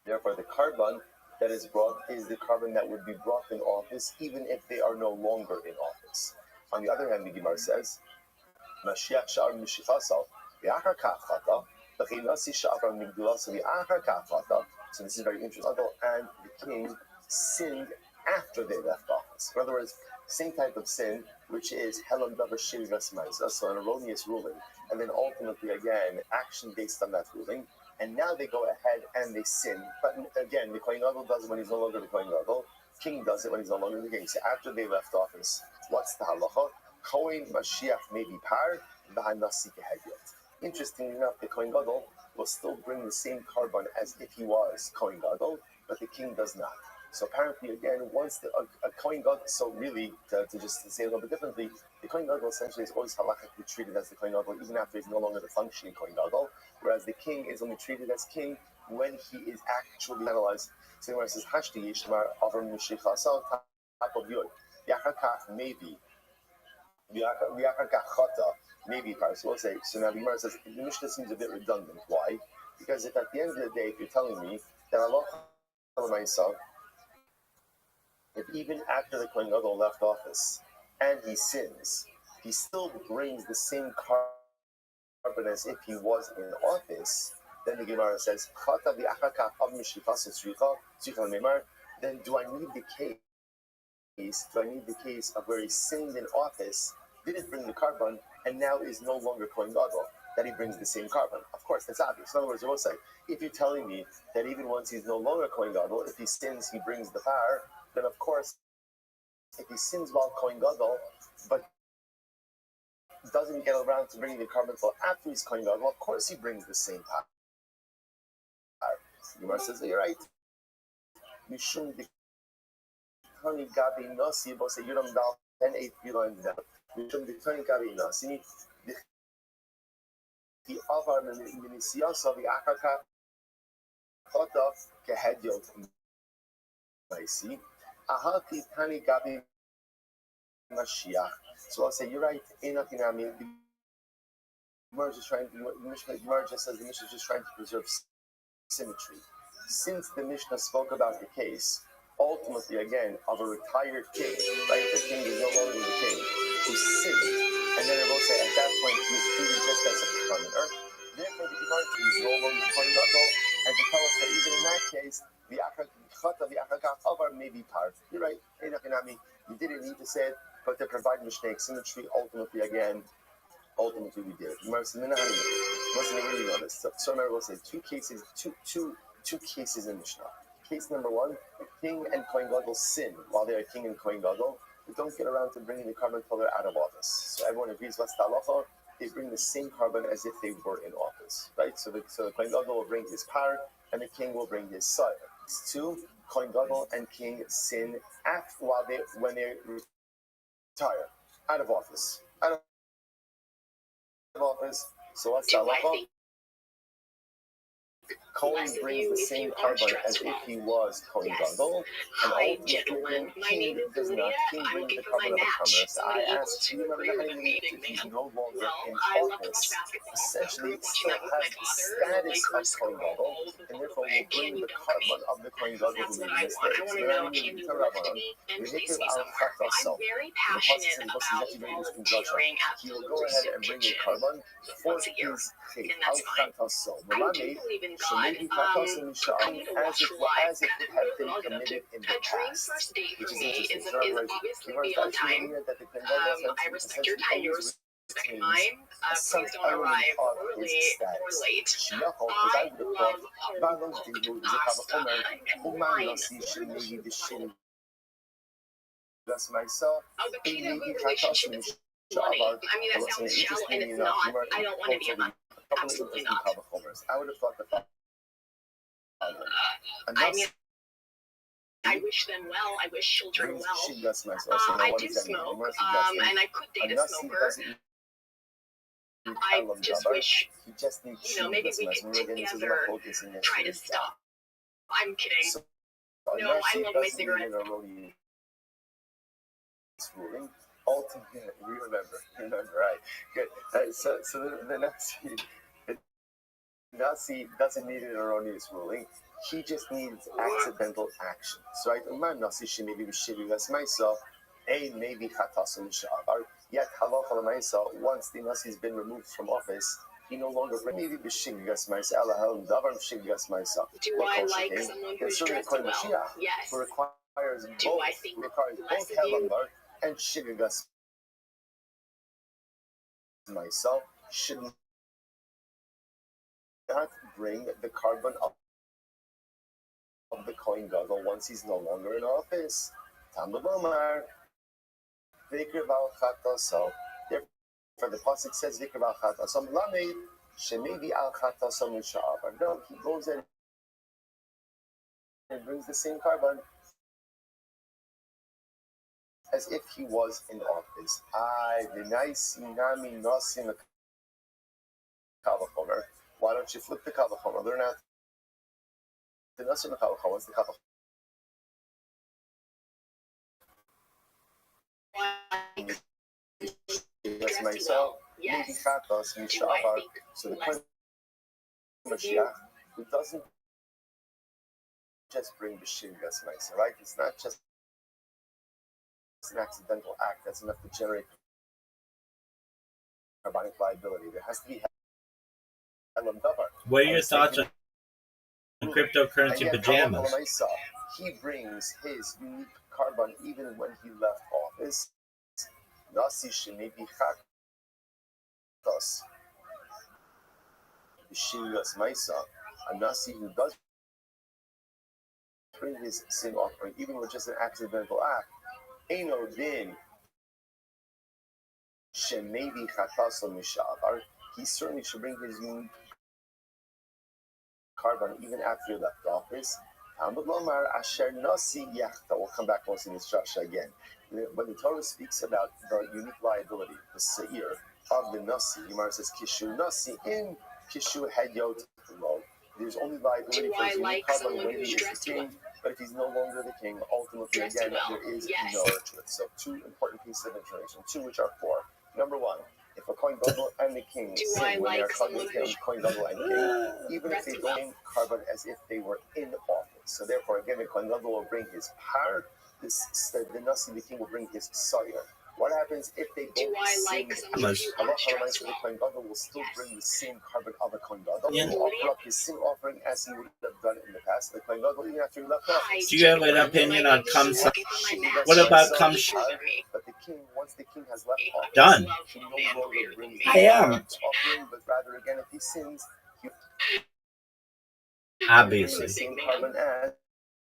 Speaker 1: Therefore, the carbon that is brought is the carbon that would be brought in office, even if they are no longer in office. On the other hand, the Gemara says, Mashiach sha'ar mishichasal, v'achar kach chata, v'chinasi sha'ar migdulasa v'achar kach chata. So this is very interesting. And the king sinned after they left office. In other words, same type of sin, which is helam davar shivas ma'isa, so an erroneous ruling, and then ultimately, again, action based on that ruling. And now they go ahead and they sin. But again, the Kohen Gadol does it when he's no longer the Kohen Gadol. King does it when he's no longer the king. So after they left office, what's the halacha? Kohen Mashiach may be par, v'hanasi kehegyot. Interestingly enough, the Kohen Gadol will still bring the same carbon as if he was Kohen Gadol, but the king does not. So apparently, again, once a Kohen Gadol, so really, to just say a little bit differently, the Kohen Gadol essentially is always halachically treated as the Kohen Gadol, even after he's no longer the functioning Kohen Gadol, whereas the king is only treated as king when he is actually analyzed. So where it says, Hashti Yishmar Avram Mishichasal Tap of Yod, Yachakach maybe, Yachakach Chata, maybe, so we'll say, so now the Gemara says, the Mishnah seems a bit redundant. Why? Because if at the end of the day, if you're telling me that Allah myself, if even after the Kohen Gadol left office and he sins, he still brings the same carbon as if he was in office, then the Gemara says, then do I need the case? Do I need the case of where he sinned in office, didn't bring the carbon, and now is no longer Kohen Gadol, that he brings the same carbon? Of course, that's obvious. In other words, I will say, if you're telling me that even once he's no longer Kohen Gadol, if he sins, he brings the fire, then of course, if he sins while Kohen Gadol, but doesn't get around to bringing the carbon until after he's Kohen Gadol, of course he brings the same power. Gemara says, you're right. Mishum Dikani Gabi Nasi, but say Yuram Dal 10-8 lines down. Mishum Dikani Gabi Nasi, the Avar Minisiasa, the Akaka Kota Kehedyot Maisi. Ahati Tani Gabi Mashiach. So I'll say, you're right. I mean, the Gemara just trying to, the Gemara just says the Mishnah is just trying to preserve symmetry. Since the Mishnah spoke about the case, ultimately again, of a retired king, right? The king is no longer the king, who sinned. And then it will say, at that point, he was treated just as a commoner. Therefore, the Gemara is no longer Kohen Gadol, and to tell us that even in that case, the Achakach Avar may be part. You're right. You didn't need to say it, but to provide Mishnaic symmetry, ultimately we did it. You must really know this. So remember, we'll say two cases in Mishnah. Case number one, the king and Kohen Gadol sin while they are king and Kohen Gadol. They don't get around to bringing the carbon until they're out of office. So everyone agrees what's the halacha. They bring the same carbon as if they were in office, right? So the Kohen Gadol will bring his par, and the king will bring his sire. Two, Kohen Gadol and king sin when they retire, out of office. So what's the halacha? Kohen brings the same carbon as if he was Kohen Gadol, and ultimately king does not. King brings the carbon of a karmelis. So I asked, if he's no longer in office, essentially still has the status of Kohen Gadol, and therefore will bring the carbon of the Kohen Gadol who made the mistake. So the he will go ahead and bring a carbon for his chait, al-chataso. Maybe as it would have been committed in the past, which is interesting.
Speaker 2: I respect your time. Yours respect mine. Please don't arrive early or late. I love pasta and wine.
Speaker 1: That's myself.
Speaker 2: The key to a good relationship is money. I mean, that sounds shallow, and it's not. I don't want to be a month. Absolutely not.
Speaker 1: I would have thought that.
Speaker 2: I wish them well. I wish children well. I do smoke, and I could date a smoker. I just wish, maybe we could together try to stop. I'm kidding. No, I love my cigarettes.
Speaker 1: Ultimately, remember, right? Good. So the Nasi doesn't need an erroneous ruling. He just needs accidental action. So right, Nasi maybe that's myself. Maybe chatasum sha'avar. Yet halacha l'maisa. Once the Nasi has been removed from office, he no longer maybe b'shigas myself. Alahel davar b'shigas myself.
Speaker 2: Do I like someone who's dressed well? Yes.
Speaker 1: Who requires both helambar and shigas myself should not bring the carbon of the Kohen Gadol once he's no longer in office. Talmud Omar, Vikr Val Chataso. Therefore, the pasuk says Vikr Val Chataso. Lamed Shemevi Al Chataso Misha'avar. No, he goes in and brings the same carbon as if he was in office. Why don't you flip the kavachomer? Learn out the nasim kavachomer. What's the kavachomer? Yes, myself. Maybe chatos mishavar. So the point Mashiach, who doesn't just bring the shigas myself, right? It's not just an accidental act that's enough to generate carbonic liability. There has to be.
Speaker 3: What are your thoughts on cryptocurrency pajamas?
Speaker 1: He brings his unique carbon even when he left office. Nasi shemebi chatos b'shigas ma'isa. A Nasi who does bring his sin offering, even with just an accidental act, Eino din shemebi chatas mishavar. He certainly should bring his unique carbon even after he left office. We'll come back once in this drasha again. When the Torah speaks about the unique liability, the seir of the Nasi, Yomar says Kishu Nasi in Kishu Hedyot Lo. There's only liability for his unique carbon when he is the king, but if he's no longer the king, ultimately again there is no to it. So two important pieces of information, two which are four. Number one, if a Kohen Gadol and the king sin when they are Kohen Gadol and king, even if they don't carbon as if they were in office. So therefore, again, the Kohen Gadol will bring his par, the Nasi, the king, will bring his sire. What happens if they both sin? The Kohen Gadol will still bring the same carbon of a Kohen Gadol. He will offer up his sin offering as he would have done in the past. The Kohen Gadol, even after he left office.
Speaker 3: Do you have an opinion on what about Kamsa?
Speaker 1: But the king, once the king has left office,
Speaker 3: done.
Speaker 1: He no longer brings
Speaker 3: I am.
Speaker 1: offering, but rather again, if he sins, he
Speaker 3: Obviously.
Speaker 1: the same carbon as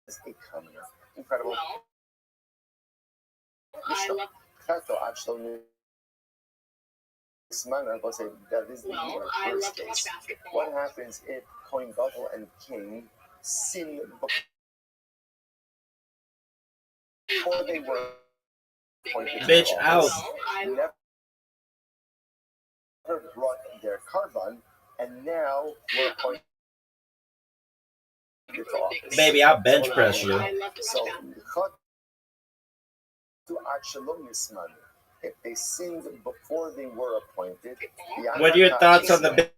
Speaker 1: a kamina. Incredible.
Speaker 4: Well, I
Speaker 1: Mishnah.
Speaker 4: love.
Speaker 1: Chato ad shelo nismana. I'll say that is the
Speaker 4: Well, I
Speaker 1: worst
Speaker 4: love to watch
Speaker 1: case.
Speaker 4: basketball.
Speaker 1: What happens if Kohen Gadol and King sin before they were appointed to
Speaker 3: Bitch
Speaker 1: office?
Speaker 3: out.
Speaker 4: Well, I
Speaker 1: Never brought their carbon, and now we're appointed to office.
Speaker 3: Baby, I'll bench press you.
Speaker 4: I love to watch
Speaker 1: So,
Speaker 4: basketball.
Speaker 1: if they sinned before they were appointed,
Speaker 3: What are your thoughts on the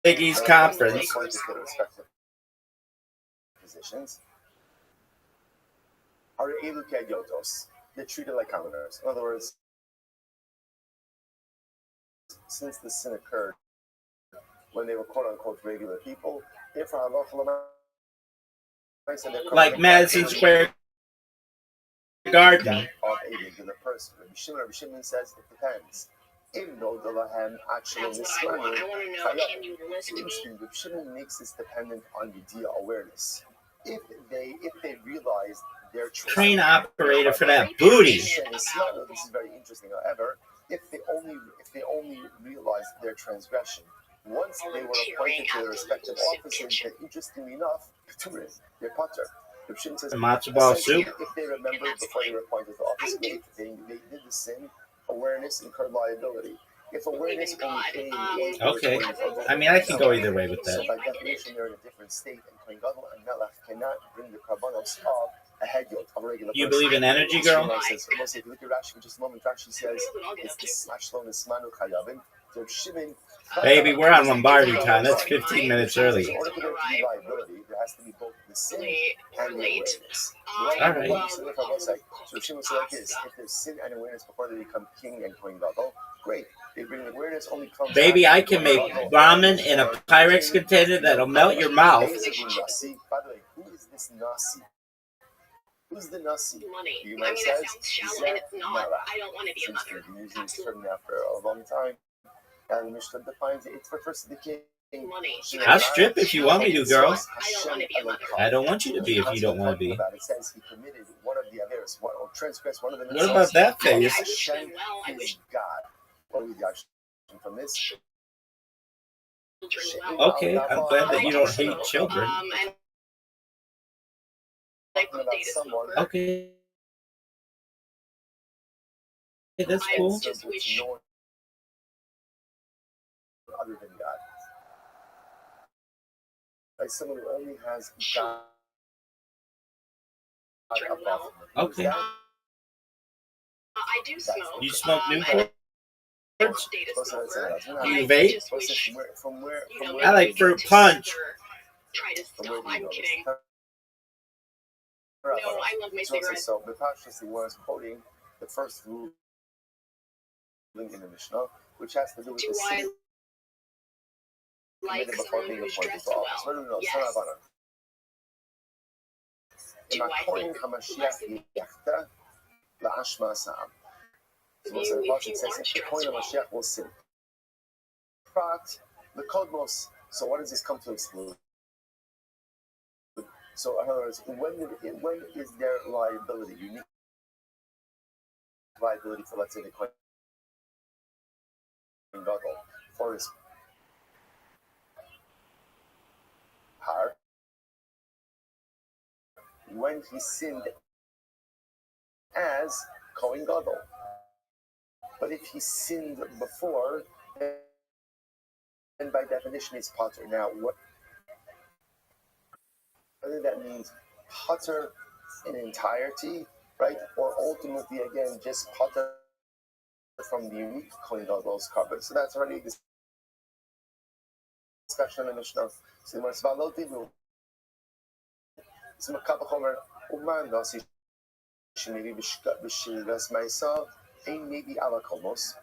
Speaker 3: Big East Conference?
Speaker 1: appointed to their respective positions are elu ke'yotos. They're treated like commoners. In other words, since the sin occurred when they were quote unquote regular people, therefore
Speaker 3: Like Madison Square Garden.
Speaker 1: of a regular person. Rabbi Shimon says it depends.
Speaker 4: That's what I want. I want to know, can you listen to me?
Speaker 1: Rabbi Shimon makes this dependent on Yediyah awareness. If they realize their
Speaker 3: Crane operator for that booty.
Speaker 1: This is very interesting. However, if they only realized their transgression once they were appointed to their respective offices, then interestingly enough, they're potter. Rabbi Shimon says
Speaker 3: Matzo ball soup.
Speaker 1: if they remembered before they were appointed to office, they did the sin. Awareness incurred liability. If awareness only came
Speaker 3: Okay. I mean, I can go either way with
Speaker 1: so
Speaker 3: that.
Speaker 1: by definition, they're in a different state, and Kohen Gadol and Melech cannot bring the karbanos of a hedyot of a regular
Speaker 3: You
Speaker 1: person.
Speaker 3: believe in energy, girl?
Speaker 1: Says, if you look at Rashi for just a moment, Rashi says it's the smashlon ismanu chayavim. So Shimon,
Speaker 3: Baby, we're on Lombardi time. That's 15 minutes early.
Speaker 1: in order for there to be liability, there has to be both the sin and the awareness.
Speaker 3: All right.
Speaker 1: So Shimon said like this: if there's sin and awareness before they become king and Kohen Gadol, great. They bring the awareness only comes.
Speaker 3: Baby, I can make ramen in a Pyrex container that'll melt your mouth.
Speaker 1: By the way, who is this Nasi? Who's the Nasi?
Speaker 4: Money.
Speaker 1: You
Speaker 4: I
Speaker 1: might
Speaker 4: mean,
Speaker 1: say
Speaker 4: that sounds shallow, and it's not. I don't want to be a mother.
Speaker 1: Been using this term now for a long time, and Mishnah defines it. It refers to the king.
Speaker 4: Money.
Speaker 3: I'll strip if you want me to, girl.
Speaker 4: I don't want to be a mother.
Speaker 3: I don't want you to be if you don't want to be.
Speaker 1: It says he committed one of the averos, or transgressed one of the.
Speaker 3: What about that face?
Speaker 1: Hashem is God. What do we got from this?
Speaker 3: Okay, I'm glad that you don't hate children.
Speaker 4: And like
Speaker 1: About someone
Speaker 3: Okay. That's cool.
Speaker 4: just wish.
Speaker 1: Other than God. Like someone who only has God above him.
Speaker 3: Okay.
Speaker 4: I do smoke.
Speaker 3: You smoke
Speaker 4: I
Speaker 3: Newport?
Speaker 4: don't date a smoker.
Speaker 3: Do you
Speaker 4: I
Speaker 3: vape?
Speaker 4: just wish,
Speaker 1: From where?
Speaker 3: I like fruit punch.
Speaker 4: Try to
Speaker 1: From where
Speaker 4: stop.
Speaker 1: do you
Speaker 4: I'm
Speaker 1: know
Speaker 4: kidding.
Speaker 1: this?
Speaker 4: No, I love my cigarettes.
Speaker 1: So the Pashas was quoting the first ruling in the Mishnah, which has to do with
Speaker 4: Do
Speaker 1: the
Speaker 4: I
Speaker 1: sin
Speaker 4: like
Speaker 1: committed before
Speaker 4: someone
Speaker 1: being
Speaker 4: who's
Speaker 1: appointed
Speaker 4: dressed
Speaker 1: to office.
Speaker 4: well?
Speaker 1: No,
Speaker 4: Yes.
Speaker 1: Sarabana.
Speaker 4: Do I think
Speaker 1: HaMashiach yachta la'ashma sa'am. So
Speaker 4: if
Speaker 1: the
Speaker 4: you
Speaker 1: Pasha says
Speaker 4: aren't
Speaker 1: if the
Speaker 4: dressed
Speaker 1: Kohen
Speaker 4: well?
Speaker 1: HaMashiach will sin. But the Kodmos, so what does this come to exclude? So in other words, when is there liability, unique liability for, let's say, the Kohen Gadol for his par, when he sinned as Kohen Gadol. But if he sinned before, then by definition he's potter. Now, whether that means potter in entirety, right, or ultimately again just potter from the unique Kohen Gadol's carbon. So that's already this discussion in the Mishnah. So the Svalot Uman Nasi Shemiri B'Shilves Maisa Ein maybe ala Kolmos.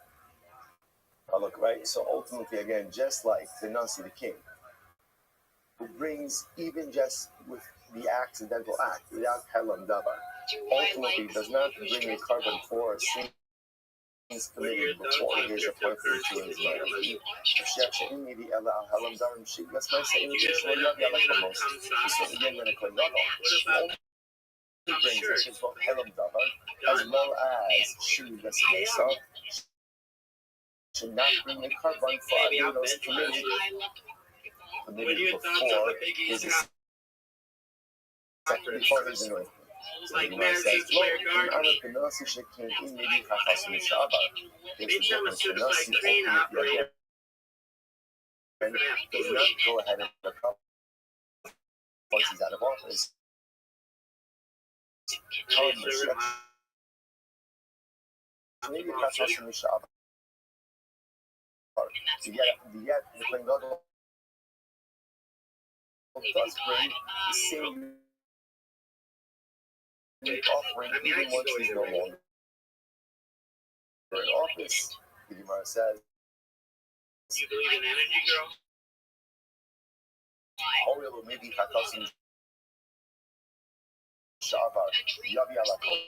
Speaker 1: Look, right? So ultimately, again, just like the Nasi, the king, who brings even just with the accidental act, without Helam Dabar, ultimately does not bring a carbon for a sin is committed before his appointment to his marriage. Mashiach she'ini the ela al halam darim shi. That's why I say in Yishma Yav Yalakamos. So again, when a Kohen Gadol brings us his both Helam Davar, as well as Shi Vesmesa, should not bring a carbon for Avinos committed before his before his anointment. So the Gemara says, "Well, in Arab Penasi shekin in maybe Chachas Mishabar." There's a difference. Penasi ultimately again does not go ahead and become once he's out of office. Maybe Chachas Mishabar. Yet the Kohen Gadol does bring the same offering even once he's no longer in office. The Gemara says,
Speaker 2: You believe in energy, girl?
Speaker 1: maybe Chatasim Shavar, Yavi Alakos.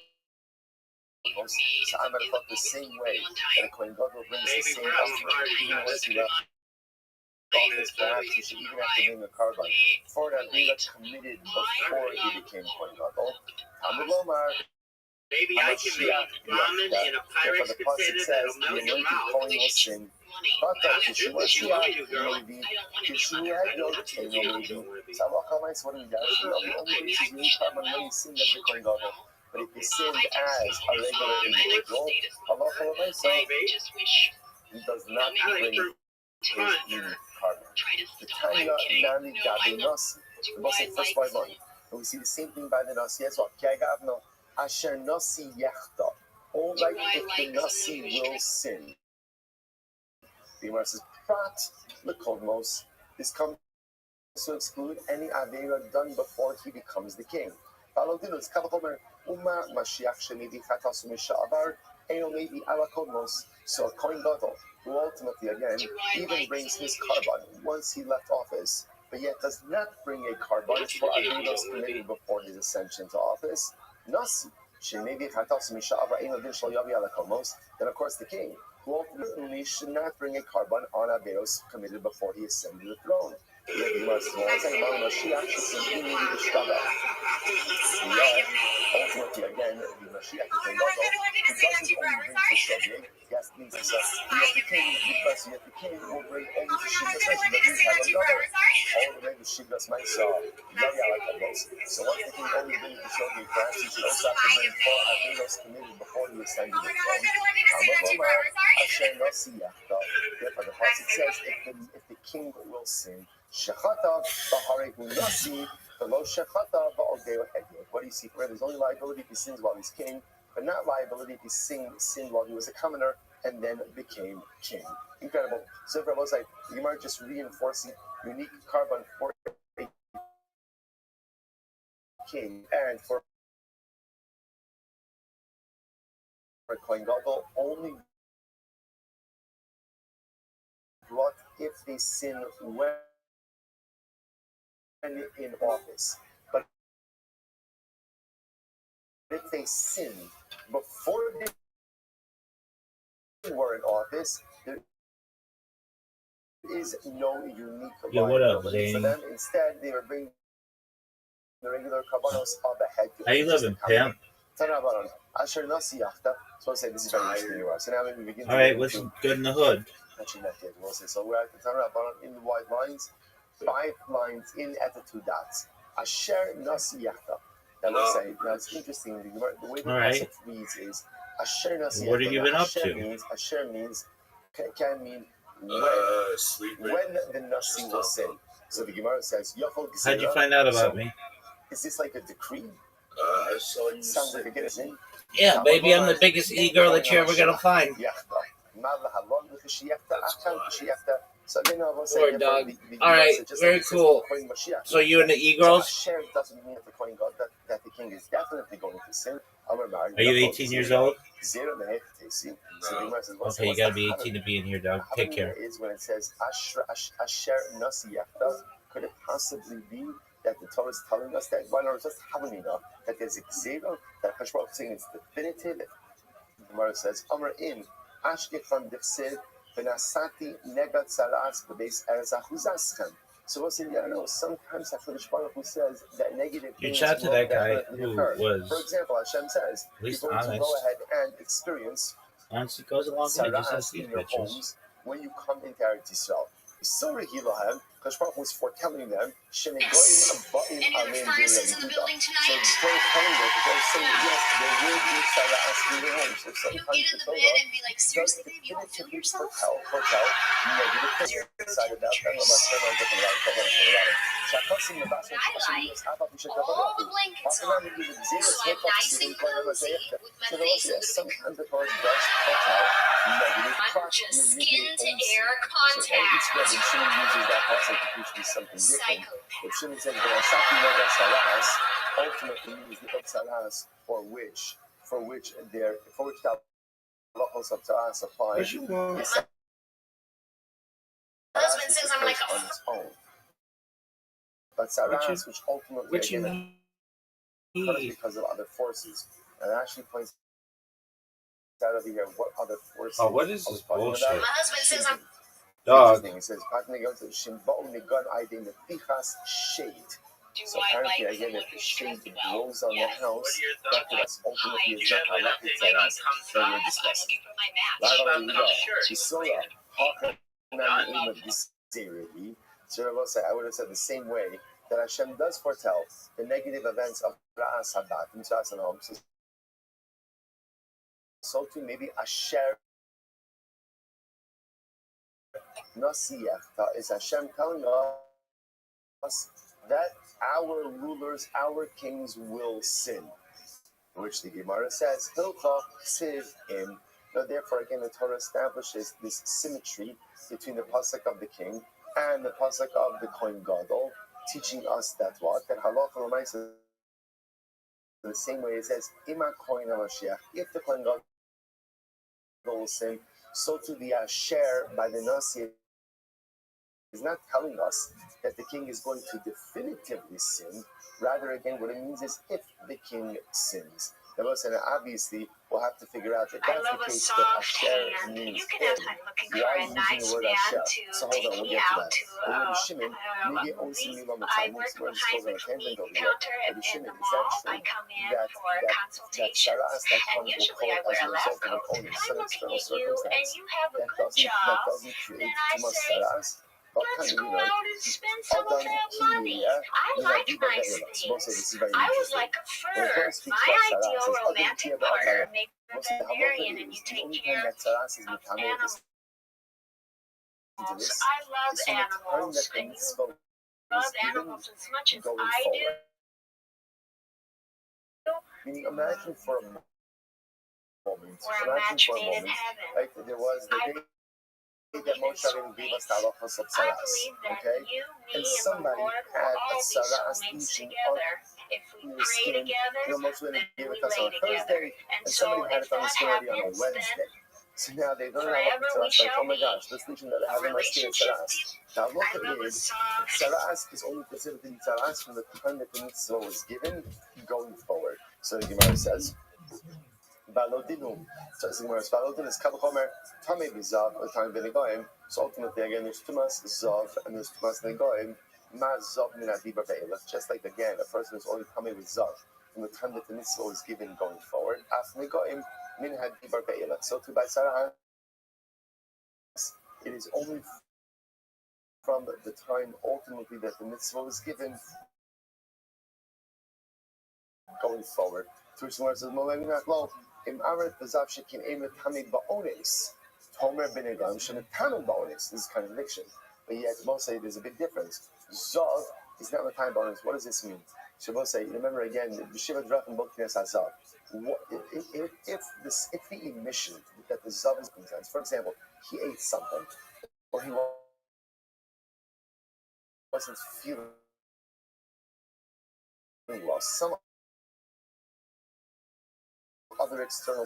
Speaker 1: So I'm going to talk the same way that a Kohen Gadol brings the same offering even once he left office. Perhaps he should even have to name a carbon for that he was committed before he became Kohen Gadol. Amulomar.
Speaker 2: Maybe I can make ramen in a Pyrex container that'll melt your mouth.
Speaker 1: Maybe Yeshua had no king, maybe. Savakamay's what he does. The only basis you carbon when he sinned as the Kohen Gadol. But if he sinned as a regular individual, he does not bring his unique carbon. The Tanya Nami Gabi Nasi. We'll say first by one. And we see the same thing by the Nasi as well. Kiagavno. Asher Nasi Yachta. All right, if the Nasi will sin. The Gemara says, Prat Lekodmos. This comes to exclude any Avera done before he becomes the king. Palodinos, Kavachomer, Uma, Mashiach Shemidi Chatas Misha'abar, Eno maybe Alakodmos. So Kohen Gadol, who ultimately again even brings his carbon once he left office, but yet does not bring a carbon for Averos committed before his ascension to office. Nasi, Shemedi Chatas Misha'avar, Eno Din Shal Yavi Alakodmos. Then of course the king, who ultimately should not bring a carbon on Averos committed before he ascended to the throne. Ultimately, again, the Mashiach Kohen Gadol, he doesn't only bring the Shogeg, yes, means the king, because yet the king will bring only the Shiglas Maisa, but he has another, all the way the Shiglas Maisa, Yavi Alakodmos. So once the king only brings the Shogeg, perhaps he should also have to bring 4 Averos committed before he ascended to the throne. Therefore, the passage says, if the king will sin, Shechata b'harehu nasi, v'lo shechata ba'odeo hegel. What do you see? There's only liability if he sins while he's king, but not liability if he sinned while he was a commoner and then became king. Incredible. So for was like the Gemara just reinforcing unique carbon for a king and for Kohen Gadol only brought if they sin when in office. But if they sinned before they were in office, there is no unique liability for them. Instead, they are bringing the regular kabbanos of the head.
Speaker 3: How you living, pimp?
Speaker 1: So I'll say this is very interesting. So now we begin.
Speaker 3: All right, what's good in the hood?
Speaker 1: Actually, not yet. We'll say so. We're at the Tanra in the white lines. 5 lines in at the 2 dots. Asher Nasi Yachta. That will say, now it's interesting, the way the passage reads is Asher Nasi Yachta.
Speaker 3: What have you been up to?
Speaker 1: Asher means, can mean when the Nasi will sin. So the Gemara says,
Speaker 3: how'd you find out about me?
Speaker 1: Is this like a decree?
Speaker 2: I saw you.
Speaker 1: Sounds like a good thing.
Speaker 3: Yeah, baby, I'm the biggest e-girl that you're ever going to find.
Speaker 1: So
Speaker 3: Lord, dog. All right, very cool. So you and the e-girls?
Speaker 1: Share doesn't mean that the Kohen God that the king is definitely going to sin.
Speaker 3: Are you 18 years old?
Speaker 1: Okay,
Speaker 3: you gotta be 18 to be in here, dog. Take care.
Speaker 1: Is when it says Asher Nasi Yachta, could it possibly be that the Torah is telling us that why not just Havamina, that there's a Xera, that Hashbach is saying it's definitive? The Gemara says, Amar in Ashke from Dipsid, Benasati Negat Saras, Base Erzahuzaskan. So what's in there? Sometimes HaKadosh Baruch Hu says that negative
Speaker 3: You
Speaker 1: things
Speaker 3: chat to
Speaker 1: will
Speaker 3: that guy
Speaker 1: definitely
Speaker 3: who
Speaker 1: occur.
Speaker 3: was,
Speaker 1: For example, Hashem says,
Speaker 3: at least
Speaker 1: you're going to
Speaker 3: honest.
Speaker 1: go ahead and experience
Speaker 3: Honestly goes a long way, just like
Speaker 1: Saras
Speaker 3: these
Speaker 1: in your
Speaker 3: bitches.
Speaker 1: homes when you come into Eretz Yisrael. Sorahilahem, because Baruch was foretelling them,
Speaker 2: Yes. Any other furnaces in the building
Speaker 1: so
Speaker 2: tonight?
Speaker 1: the Torah is telling them, the Torah is saying, yes, there will be Saras in your homes. So
Speaker 2: He'll
Speaker 1: sometimes
Speaker 2: get in
Speaker 1: the
Speaker 2: the bed
Speaker 1: Torah
Speaker 2: and be like, seriously, babe, you don't feel yourself?
Speaker 1: foretell negative things. Decided that I'm about to turn on different light. Shakasim the Basra,
Speaker 2: All the blankets on, so I'm nice and cozy with my face under the
Speaker 1: sometimes the Torah does foretell negative
Speaker 2: just skin to air contact.
Speaker 1: So Shimon uses that passage to teach me something different. If Shimon says that Asaki Nega Salas ultimately means the Salas for which the Lachos of Salas apply.
Speaker 5: What you want?
Speaker 2: My husband says I'm like
Speaker 1: on its own. But Saras, which ultimately again occurs because of other forces, and it actually points out over here what other forces.
Speaker 3: Oh, what is this bullshit?
Speaker 2: my husband says I'm
Speaker 3: Dog.
Speaker 1: It says, shade. So
Speaker 2: white
Speaker 1: apparently,
Speaker 2: lights
Speaker 1: again,
Speaker 2: and
Speaker 1: if the shade
Speaker 2: as well.
Speaker 1: blows on the
Speaker 2: Yes.
Speaker 1: house, that ultimately is not
Speaker 2: Hydra,
Speaker 1: halakhic
Speaker 2: like
Speaker 1: saras
Speaker 2: comes
Speaker 1: that
Speaker 2: up,
Speaker 1: we're
Speaker 2: I'm
Speaker 1: discussing.
Speaker 2: looking for my match.
Speaker 1: I would have said the same way that Hashem does foretell the negative events of Ra'as Habat and Tzas and Om. So too, maybe Asher Nasiyach is Hashem telling us that our rulers, our kings will sin, which the Gemara says, Hilcha Tzivim. Therefore, again, the Torah establishes this symmetry between the pasuk of the king and the pasuk of the Kohen Gadol, teaching us that what? That halacha l'maisa, in the same way it says, Ima Kohen HaMashiach, if the Kohen Gadol will sin, so to the Asher by the Nasi is not telling us that the king is going to definitively sin. Rather, again, what it means is if the king sins. And obviously, we'll have to figure out that that's the case that Asher means.
Speaker 2: You can have time looking for a nice man to take me out to I work behind the counter in the mall. I come in for consultations, and usually I wear a lab coat. And I'm looking at you, and you have a good job. Then I say, let's go out and spend some of that money. I like nice things. I was like a fur. My ideal romantic partner makes a veterinarian and you take care of animals. I love animals, and you love animals as much as I do.
Speaker 1: Meaning, imagine for a moment.
Speaker 2: We're a match made in heaven.
Speaker 1: Like there was the day that Moshe gave us the halachos of
Speaker 2: I
Speaker 1: Saras.
Speaker 2: believe that
Speaker 1: Okay?
Speaker 2: you, me,
Speaker 1: And
Speaker 2: and the
Speaker 1: somebody
Speaker 2: Lord will
Speaker 1: had
Speaker 2: all
Speaker 1: a
Speaker 2: be
Speaker 1: Saras
Speaker 2: soulmates
Speaker 1: eating
Speaker 2: together. If we
Speaker 1: on your
Speaker 2: pray
Speaker 1: skin.
Speaker 2: together,
Speaker 1: Moshe
Speaker 2: then
Speaker 1: gave
Speaker 2: we
Speaker 1: it to us
Speaker 2: lay
Speaker 1: on
Speaker 2: together.
Speaker 1: Thursday,
Speaker 2: And
Speaker 1: and
Speaker 2: so
Speaker 1: somebody had
Speaker 2: if
Speaker 1: it on the
Speaker 2: that
Speaker 1: skin already on a
Speaker 2: happens,
Speaker 1: Wednesday.
Speaker 2: then
Speaker 1: So now they don't know
Speaker 2: forever
Speaker 1: to
Speaker 2: we
Speaker 1: us like,
Speaker 2: shall
Speaker 1: oh my
Speaker 2: be.
Speaker 1: gosh, this lesion that I have
Speaker 2: A
Speaker 1: on my skin is
Speaker 2: relationship,
Speaker 1: Saras. Now look
Speaker 2: I love
Speaker 1: at
Speaker 2: a
Speaker 1: it.
Speaker 2: soft.
Speaker 1: Saras is only considered to be Saras from the time that the mitzvah was given going forward. So the Gemara says, Balodinu. So the Gemara says, Balodin is Kavachomer, Tamei Bizav, or Tamei Benigoim. So ultimately, again, there's Tumas Zav and there's Tumas Negoim. Ma Zav Min Adiba Ve'elach. Just like, again, a person is only Tamei with Zav from the time that the mitzvah was given going forward. Af Negoim Min Adiba Ve'elach. So to by Saras, it is only from the time ultimately that the mitzvah was given going forward. Through some words of Moleminach Im Aret Bazav Shekin Emet Hamid Ba'ones, Tomer Benegam Shenatanim Ba'ones. This is contradiction. But yet, most say there's a big difference. Zav is not a time bonus. What does this mean? Shabbos say, remember again, the Shiva Drachim Bokines Hazav. If the emission that the Zav is contains, for example, he ate something, or he wasn't feeling well, some other external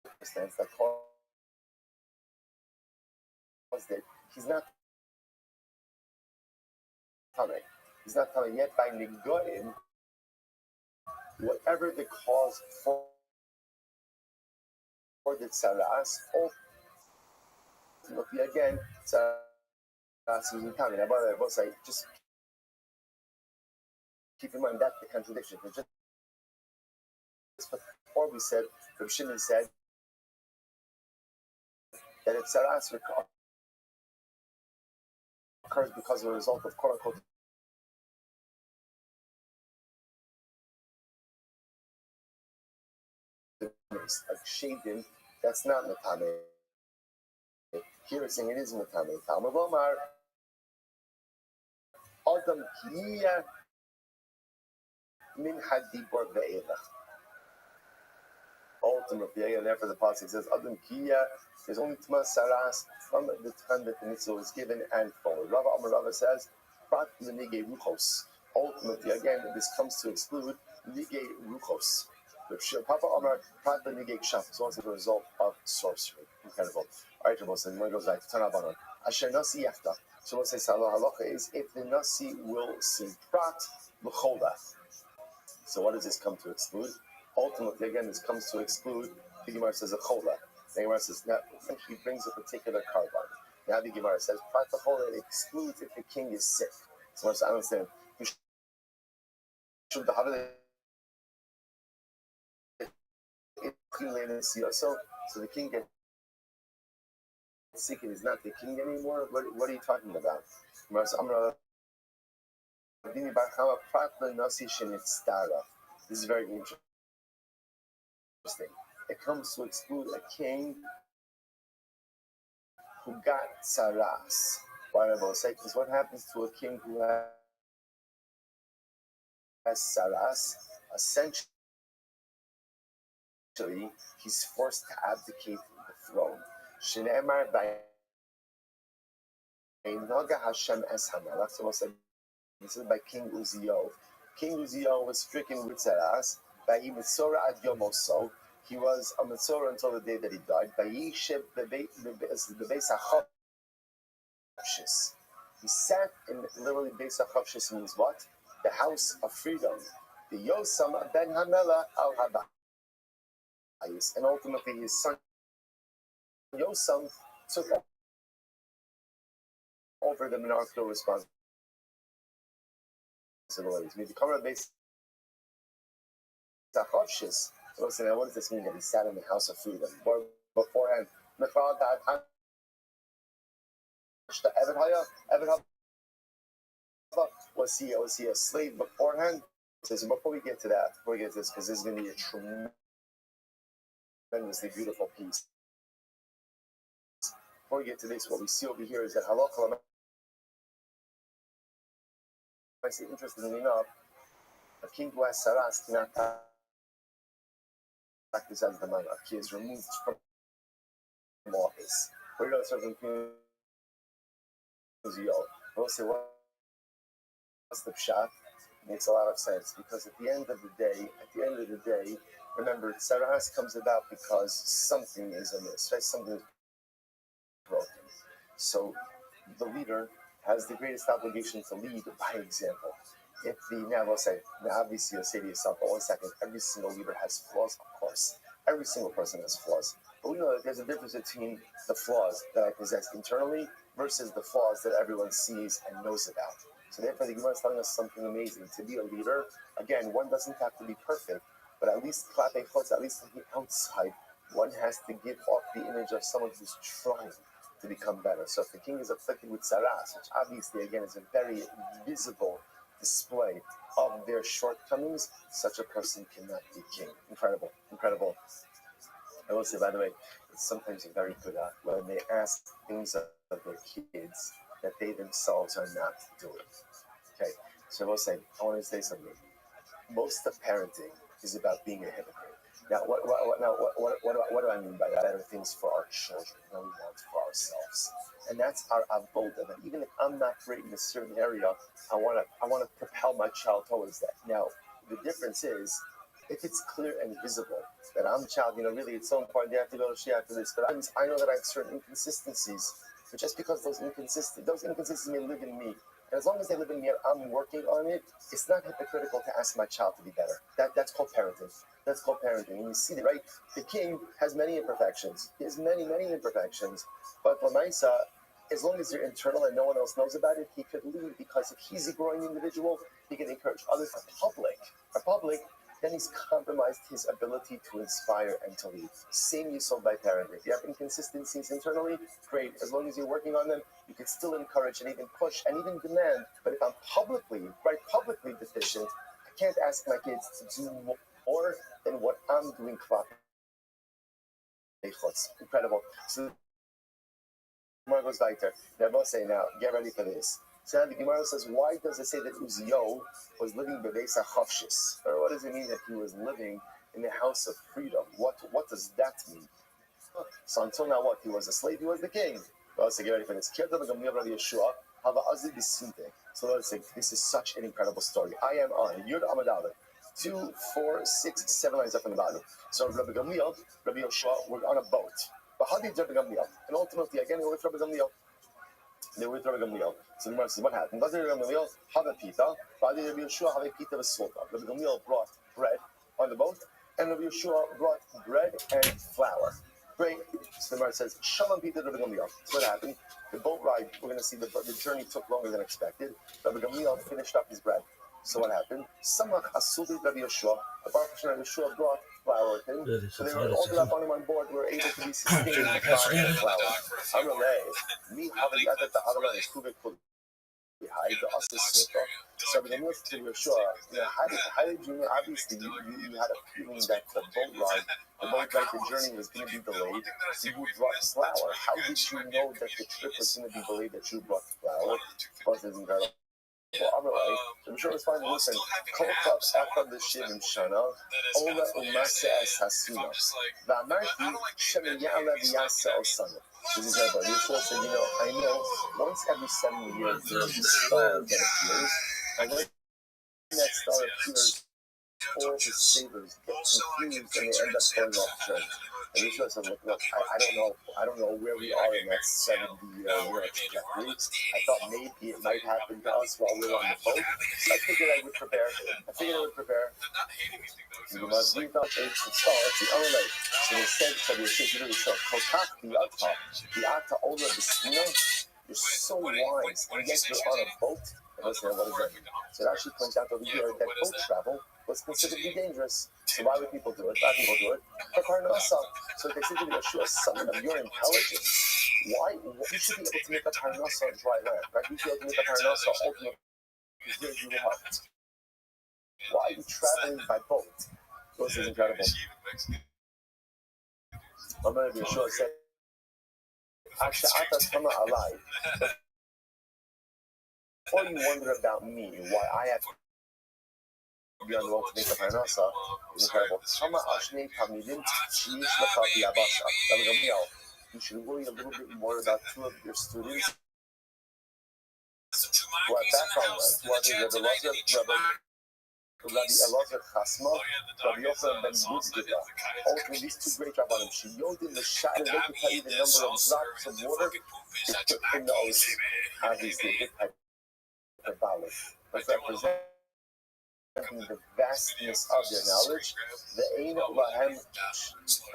Speaker 1: circumstance that caused it, he's not coming. He's not coming yet by Negoim, whatever the cause for the tsaras, ultimately again, tsaras is Mitame. Now, by the way, both say, just keep in mind that's the contradiction. Just before we said, Rabbi Shimon said that if tsaras occurs because of a result of quote unquote like shaving, that's not Mitame. Here it's saying it is Mitame. Talmud Omar, Adam Kiya Min Hadibor Ve'elach. Ultimately, and therefore the pasuk says, Adam Kiya, there's only Tma Saras from the time that the mitzvah was given and forward. Rava says, Prat Lenige Ruchos. Ultimately, again, this comes to exclude Nige Ruchos. Papa Omar, Prat Lenige Kshaf, so as a result of sorcery. Incredible. All right, Rabbi, and when it goes back to Tanabanon. Asher Nasi Yafta. So what says Halacha is if the Nasi will see Prat L'chola. So what does this come to exclude? Ultimately, again, this comes to exclude, the Gemara says a chola. The Gemara says, now, he brings a particular carbon. Now the Gemara says, Prat L'chola, it excludes if the king is sick. So I understand. So the king gets sick and is not the king anymore? What are you talking about? This is very interesting. It comes to exclude a king who got saras. Because what happens to a king who has saras? Essentially, he's forced to abdicate the throne. Shneimar Noga Hashem es Hamelach. So this is by King Uziel. King Uziel was stricken with saras. By Mitzora ad Yomoso, he was a Mitzora until the day that he died. By Yishib the Beis HaChavshis. He sat in literally Beis HaChavshis means what? The house of freedom. The Yosam ben Hamela al Habayis. And ultimately his son Yosam took over the monarchical responsibilities. We become a Beis HaChavshis. So now what does this mean that he sat in the house of freedom? Beforehand, was he a slave beforehand? So before we get to this, because this is going to be a tremendously beautiful piece. Before we get to this, what we see over here is that halacha. I say, interestingly enough, a king who has saras cannot practice as the monarch. He is removed from office. We're going to start with we'll say, what's the pshat? It makes a lot of sense because at the end of the day, remember, saras comes about because something is amiss, right? Something is broken. So the leader has the greatest obligation to lead by example. Obviously you'll say to yourself, but 1 second, every single leader has flaws, of course. Every single person has flaws. But we know that there's a difference between the flaws that I possess internally versus the flaws that everyone sees and knows about. So therefore the Gemara is telling us something amazing. To be a leader, again, one doesn't have to be perfect, but at least at least on the outside, one has to give off the image of someone who's trying to become better. So if the king is afflicted with saras, which obviously again is a very visible display of their shortcomings, such a person cannot be king. Incredible. I will say, by the way, it's sometimes very good when they ask things of their kids that they themselves are not doing. Okay, so I will say, I want to say something. Most of parenting is about being a hypocrite. Now, what do I mean by that? Better things for our children than we want for ourselves, and that's our avoda. That even if I'm not great in a certain area, I want to propel my child towards that. Now, the difference is if it's clear and visible that I'm a child. Really, it's so important. They have to go to shia after this, but I know that I have certain inconsistencies. But just because those inconsistencies may live in me, And as long as they live in me and I'm working on it, it's not hypocritical to ask my child to be better. That's called parenting. That's called parenting. And you see that, right? The king has many imperfections. He has many, many imperfections. But Lamaisa, as long as they're internal and no one else knows about it, he could lead, because if he's a growing individual, he can encourage others. A public, then he's compromised his ability to inspire and to lead. Same you saw by parenting. If you have inconsistencies internally, great. As long as you're working on them, you can still encourage and even push and even demand. But if I'm publicly deficient, I can't ask my kids to do more than what I'm doing. Incredible. So Gemara goes weiter. They're both saying, now, get ready for this. So now the Gemara says, why does it say that Uzziah was living bebeis hachavshis? Or what does it mean that he was living in the house of freedom? What does that mean? So until now, what? He was a slave, he was the king. Well, let's say, get ready for this. So let's say, this is such an incredible story. I am on Yud Amad Aleph. 2, 4, 6, 7 lines up in the bottom. So Rabbi Gamliel, Rabbi Yoshua were on a boat. But how did Rabbi Gamliel? And ultimately, again, they were with Rabbi Gamliel. So the Gemara says, what happened? Rabbi Gamliel have a pita, but Rabbi Yoshua have a pita with salt. Rabbi Gamliel brought bread on the boat, and Rabbi Yoshua brought bread and flour. Great. So the Gemara says, Shalom pita Rabbi Gamliel. So what happened? The boat ride, we're going to see the journey took longer than expected. Rabbi Gamliel finished up his bread. So what happened? Samach asuli Rabbi Yoshua. The Baruch Hashem Rabbi Yoshua brought flour with him. So they were all got on him on board. Were able to be sustained by the flour. Me havayat the Havana is kubik kul. Behind the assist. So Rabbi Gamliel said to Yoshua, how did you? Obviously, you had a feeling that the boat journey was going to be delayed. So you brought flour. How did you know that the trip was going to be delayed? That you brought flour? Because it's incredible. Well, I'm sure it's fine to listen. Kol cups after the Shivim Shana, Ola Umasa as Hasuna. Vamarti Shemiyala Vyasa Osana. This is Rabbi Yeshua said, I know once every 7 years there's a star that appears, and when that star appears, all the savers get confused and they end up going off track. And Yeshua said, look, I don't know where we are in that 70-year trajectory. I thought maybe it might happen to us while we're on the boat. So I figured I would prepare. You must read out the star, the only. So they said, you're so wise, and yet you're on a boat. And listen, what is that? So it actually points out over here that boat travel was considered to be dangerous. So why would people do it? Why people do it? For parnasa. So they said to Yeshua, son of your intelligence. Why? You should be able to make a parnasa on dry land, right? You should be able to make a parnasa ultimately where you are. Why are you traveling by boat? This is incredible. Rabbi Yeshua said, before you wonder about me, why I have to be on the road to make a parnasa, is incredible. You should worry a little bit more about two of your students who are background Rabbi Elazar Chasma, Rabbi Yochanan ben Buzdika. Ultimately, these two great rabbanim, Shiyodin the Shad, they can tell you the number of drops of water in the ocean. Obviously, it's hyperbolic, but representing the vastness of their knowledge. The Ein Lahem,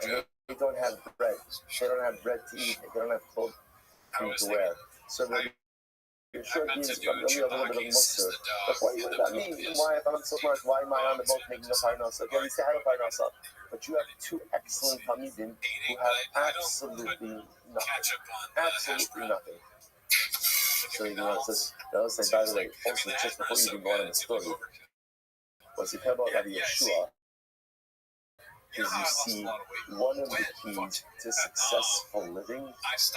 Speaker 1: and they don't have bread. They don't have bread to eat. They don't have clothes to wear. So you're sure he's a little bit of Musar. But what do you about me? Why, if I'm so smart, why am I on the boat making a parnasa? Okay, at least I have a parnasa. But you have two excellent Talmidim who have absolutely nothing. Absolutely nothing. So you know, says, by the way, also just before you even go on in the story, was if you about Rabbi Yeshua, is you see one of the keys to successful living is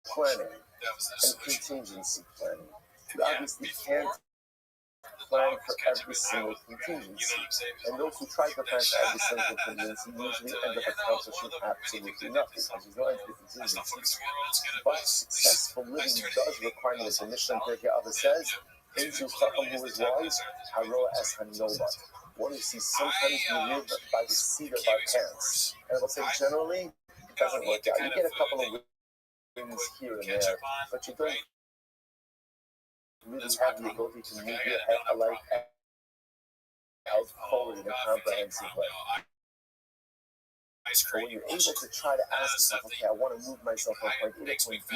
Speaker 1: planning and contingency planning. You obviously can't plan for every single contingency, and those who try to plan for every single contingency usually end up accomplishing absolutely nothing because there's no end to contingencies. But successful living does require this. And Mishnah Pirkei Avos says, "Into Chacham who is wise, haro es hanobat." One who sees sometimes we live by the seat of our pants, and I will say generally it doesn't work out. You get a couple of wins here and there, but you don't really have the ability to move your head forward in a comprehensive way. So when you're able to try to ask yourself, okay, I want to move myself from point A to point B,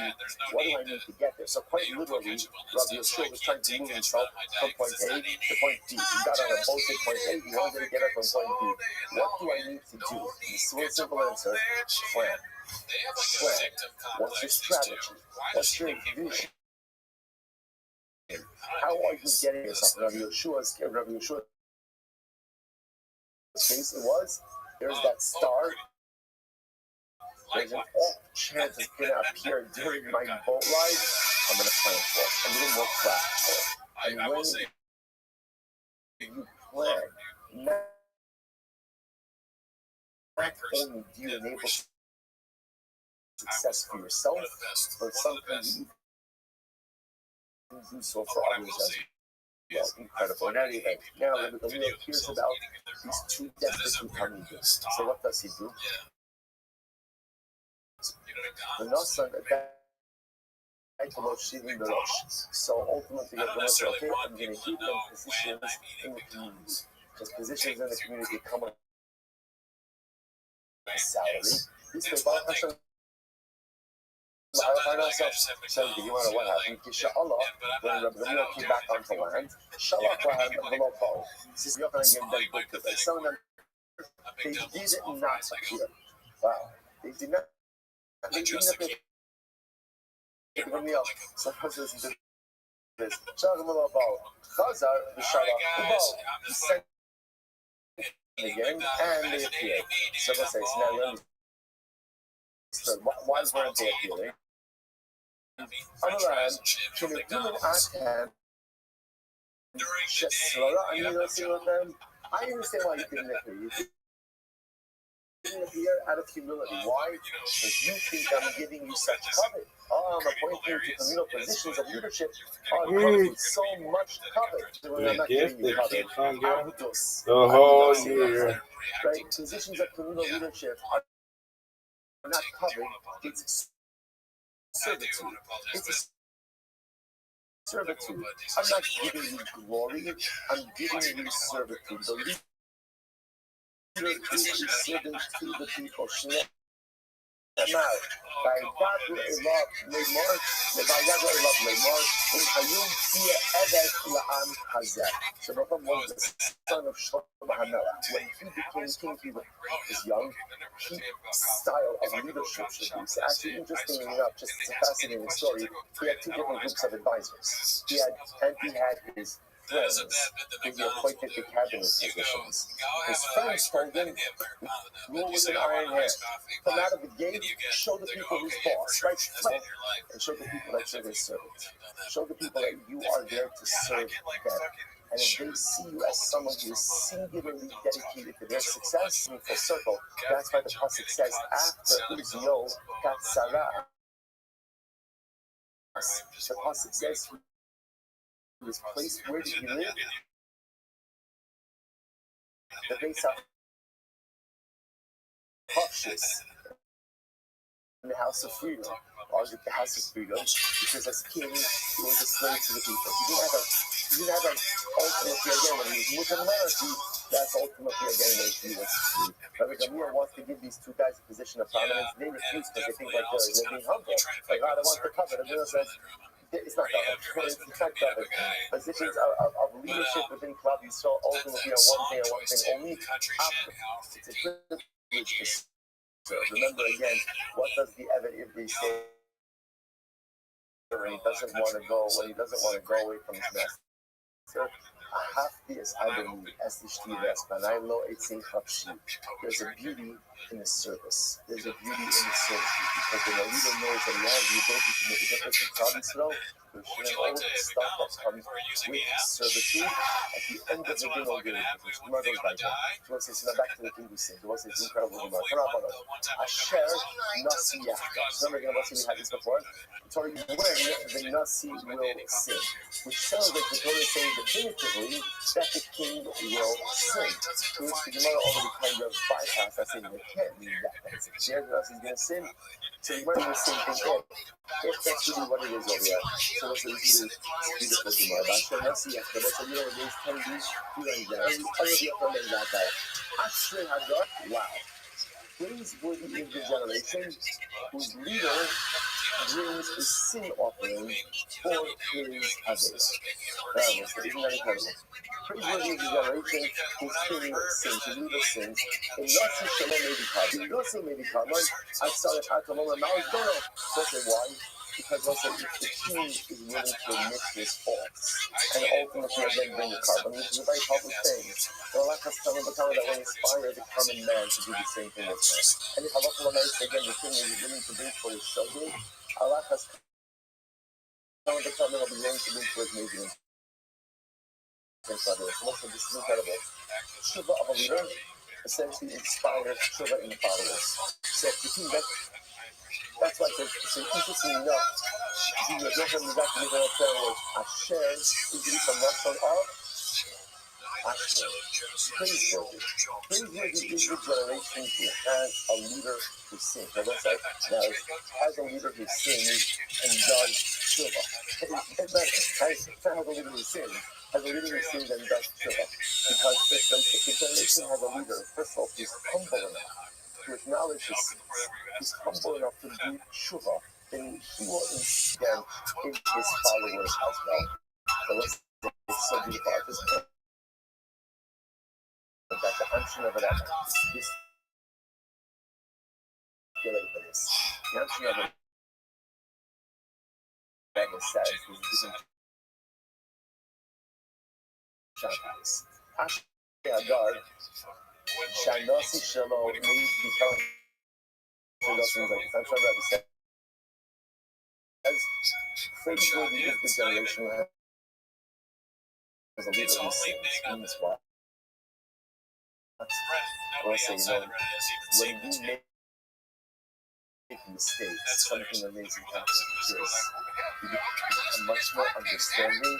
Speaker 1: what do I need to get there? So quite literally, Rabbi Yeshua was trying to move himself from point A to point B. He got on a boat at point A, he wanted to get up from point B. What do I need to do? It's a simple answer, plan. Plan. What's your strategy? What's your vision? How are you getting yourself? Rabbi Yeshua's case it was, there's that star. There's an off chance it's going to appear during my boat ride. I'm going to plan for it. I'm going to work back for it. And when you plan, not only do you enable success for yourself, but sometimes you can do so for others as well. Incredible. In any event, now the meal hears about these two destitute Talmidim. So what does he do? The Nasan so ultimately, you're going to say, okay, I'm going to give them positions in the community. Because positions in the community come with a salary. This way, Baruch Hashem, so you want to what happened? Inshallah, when Rabbi Gamliel came back onto land, Shalach Lahem V'lo Bo. This is not going to give them book of it. Some of them, they did not appear. Wow. They did not. They didn't appear. Sometimes listen to this. Shalach V'lo Bo. Chazar V'Shalach Ubo. He sent again, and they appeared. So let's say, so now you understand. Why weren't they appearing? On the land, can you do an act I understand why you didn't appear. You didn't appear out of humility. Why? Because you think I'm giving you such covet. I'm appointing you to communal positions of leadership. With so much covet. I'm not giving you covet.
Speaker 5: The whole year.
Speaker 1: Right? Positions of communal leadership are not covered. It's servitude. It's a servitude. I'm not giving you glory. I'm giving you servitude. The leader is a servant to the people. So the son of Shlomo when he became king, he was young. His style of leadership should be. So actually, interestingly enough, just it's a fascinating story. He had two different groups of advisors. He had his friends who he appointed to cabinet positions. His friends told him, rule with an iron hand. Come out of the gate, show the people who's boss, right? And show the people that you're their servant. Show the people that you are there to serve them. And if they see you as someone who is singularly dedicated to their success, in full circle, that's why the pasuk says, after Uzziel got Sarah, the pasuk says, this place, where did he live? The base of Hafshis, in the house of freedom. Or is it the house of freedom? Because as king, he was a slave to the people. He didn't have an ultimately again when he was Muslim monarchy. That's ultimately again when he was free. Rabbi Gamliel wants to give these two guys a position of prominence. They refuse because they think like they're being humble. Like, I don't want to cover. The Gamliel says, it's not covered. It's not covered. Positions of leadership within Club Yisrael ultimately are one thing and one thing only. It's a privilege to serve. Remember again, what does the Eved Ivri say when he doesn't want to go away from his master? There's a beauty in the service. There's a beauty in the service because when a leader knows that he has the ability to make a difference in Klal Yisrael, there's all of the stuff that comes with servitude. At the end of the day, no good. Which Gemara goes back to. He wants to say, back to the thing we said. He wants to say, incredible Gemara. Asher Nasi Yachka. Remember, we had this before. Torah, when the Nasi will sin, which sounds like the Torah is saying definitively that the king will sin. To which the Gemara already kind of bypassed that, saying it can't mean that. Because the Nasi is going to sin. So you might do the same thing if that's really what it is over here. So let's do this beautiful Gemara. But Hashem, let's see after. So you know, there's 10 days, you know, and all of you are that guy. Ashrei Hagar, wow. Praiseworthy is the generation whose leader brings a sin offering for his Avera. Isn't that incredible? Praiseworthy is the generation whose king sins, whose leader sins. In Nasi Shalom may be common. Nasi may be common. I saw it at the moment. Now it's gonna. Okay, why? Because also if the king is willing to admit his faults and ultimately again bring the carbon, which is a very public thing. The Allah has come that will inspire the common man to do the same thing as well. And if Allah again the king is willing to bring for his children, Allah has come that will be willing to bring for his nation. So this is incredible. Shiva of a leader essentially inspires Shiva in the followers. So if you think that's why it's interesting enough. The Yocham is actually going to tell us Hashem is really from Russian of Hashem. Praiseworthy. Praiseworthy is the generation who has a leader who sins. Now that's like, has a leader who sins and does Shiva. Has a leader who sins. Has a leader who sins and does Shiva. Because if the generation has a leader, first of all, who's humble enough to acknowledge his sins, he's humble enough to do Shiva, then he will instill in his followers as well. So it's so beautiful. I just that the unction of it this feeling for this. The unction of it says there's different chapters. Ashrei Hagar, Shanasi Shalom, may become things like this. I'm sure Rabbi said, as praiseworthy is the generation who has a leader who sins. Means what? Well, say, when you make mistakes, something amazing happens. You become much more understanding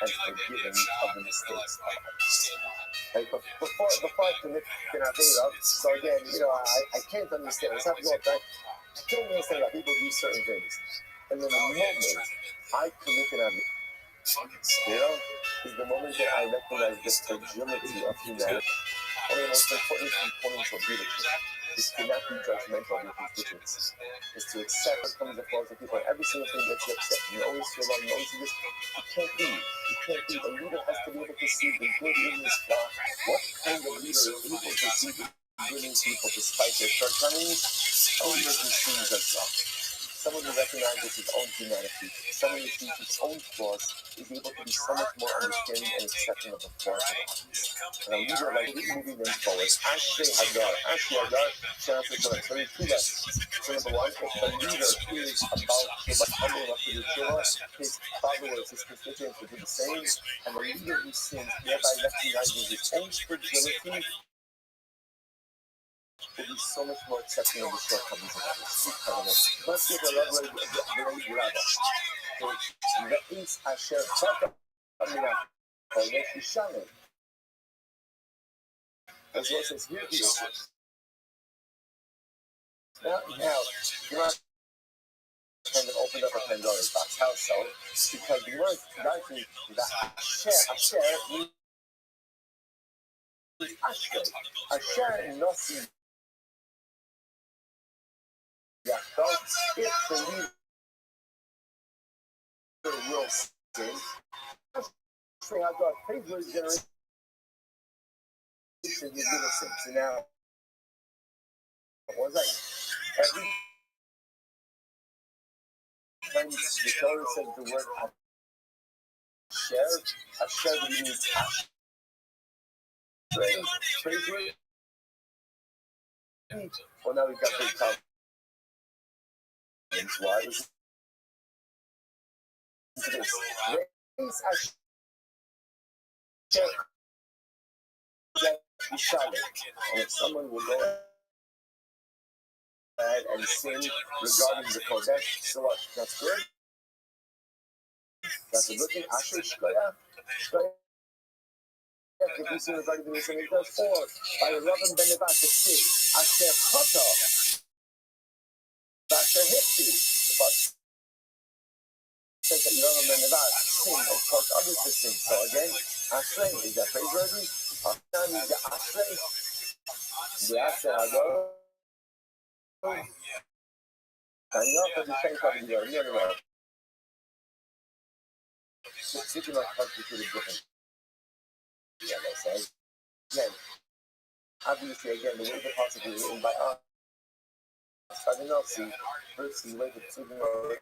Speaker 1: and forgiving of the mistakes of others. Like before I commit an Avera, so again, I can't understand. It's happening all the time. I can't understand how people do certain things. And then the moment I commit an Avera, is the moment that I recognize the fragility of humanity. One of the most important components of leadership is to not be judgmental of your constituents. Is to accept what comes across the people. Every single thing that you accept. You always feel wrong, you always do this. You can't be. A leader has to be able to see the good in this flaw. What kind of leader is able to see the good in people despite their shortcomings? A leader who sees as well. Someone who recognizes his own humanity, someone who sees his own flaws, is able to be so much more understanding and accepting of the flaws of others. And a leader like moving them forward. Ashrei Hagar, chance to collect. So there's two lessons. So number one, if the leader is about humble enough to do Shiva, his followers, his constituents will do the same. And the leader who sins, thereby recognizing his own fragility, will be so much more accepting of the shortcomings of others. Let's get a level of the Rabbi. Re'is asher chaka minach yishalem. As well says here, now, you're not kind of opened up a Pandora's box. How so? Because the word largely that asher means asher. Asher nosi. Yeah, so if the leader will sin, Ashrei Hagar, favorite generation is innocent. So now, what was I? Every time the Torah says the word Asher means Ashrei, favorite. Well, now we've got big problems. Why? Listen to this. And if someone will go ahead and sin regarding the Kodesh, so what? That's good. That's a good thing. Asher Shkoya. If you sin regarding the sin, it does 4. By the Rabbi Ben Nevat, the 6. Asher Chata. plus other things. So again, Ashrei, is that praiseworthy? Hashem is the Ashrei. The Ashrei Hagor. And you also the same time you know. Switching up constituted different. Yeah, let's say. Again, obviously, again, the way the possibly written by us, I don't know, see, versus the way the Tzudim are.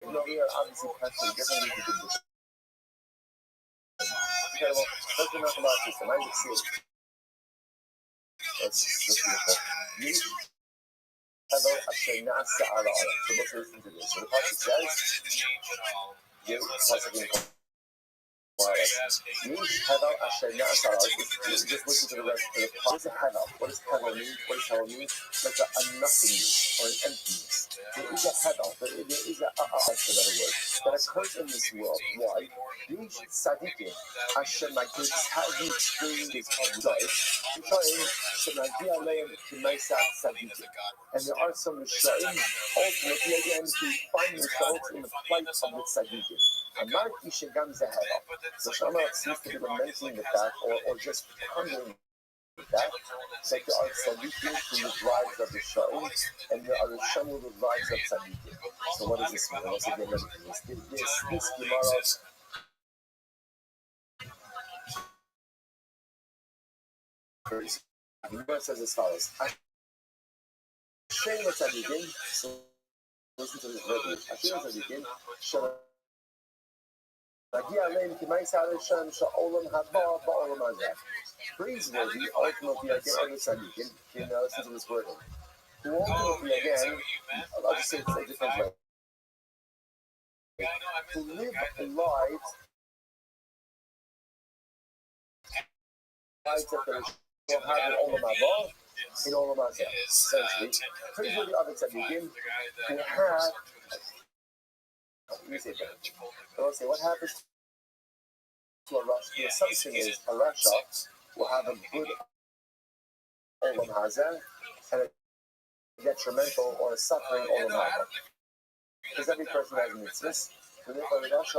Speaker 1: You know, we are obviously constantly different ways to do this. Okay, well, let's not about this, and I just see it. That's beautiful. You hello, Asher Nasa Ara. So let's listen to this. So the passage says, you possibly hello, Asher Nasa Ara. Just listen to the rest of the passage. What is a hello? What does hello mean? What does hello mean? Like a nothingness or an emptiness. There is a hello. There is a for better word that occurs in this world. Why? These tzaddikim, Asher Magid Tzaddik is of life. And there are some Rishonim, ultimately again, who find themselves in the plight of the tzaddikim. Amarti shegam zehera. So Shama seems to be lamenting with that, or just pondering with that. So there are tzaddikim who live lives of Rishonim, and there are Rishonim who live lives of tzaddikim. So what does this mean? Let's again look at this. This Gemara. The Gemara says as follows. Ashrei tzaddikim. So listen to this verse. Ashrei tzaddikim. Praiseworthy, ultimately, again, other tzaddikim. Listen to this word. Who ultimately, again, I'll just say it a different way. To live lives that will have an olam haba in olam hazeh. Essentially, praiseworthy other tzaddikim who have. Let me say it better. So I'll say what happens to a Rasha. The assumption is a Rasha will have a good olam hazeh and a detrimental or a suffering olam haba. Because every person has mitzvahs. So therefore, the Rasha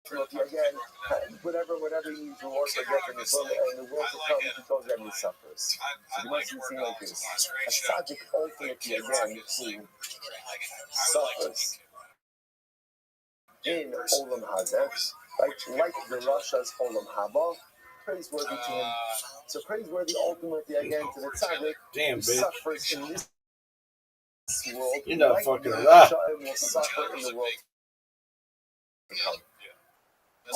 Speaker 1: ultimately, again, whatever he needs reward for getting this world, and the world to come, he goes and he suffers. So you must be seeing like this. A tzaddik ultimately, again, who suffers in olam hazeh, like the Rasha's olam haba, praiseworthy to him. So praiseworthy ultimately, again, to the tzaddik who suffers in this world,
Speaker 3: you're not
Speaker 1: like
Speaker 3: fucking
Speaker 1: the
Speaker 3: right.
Speaker 1: Rasha will suffer in the world to come. To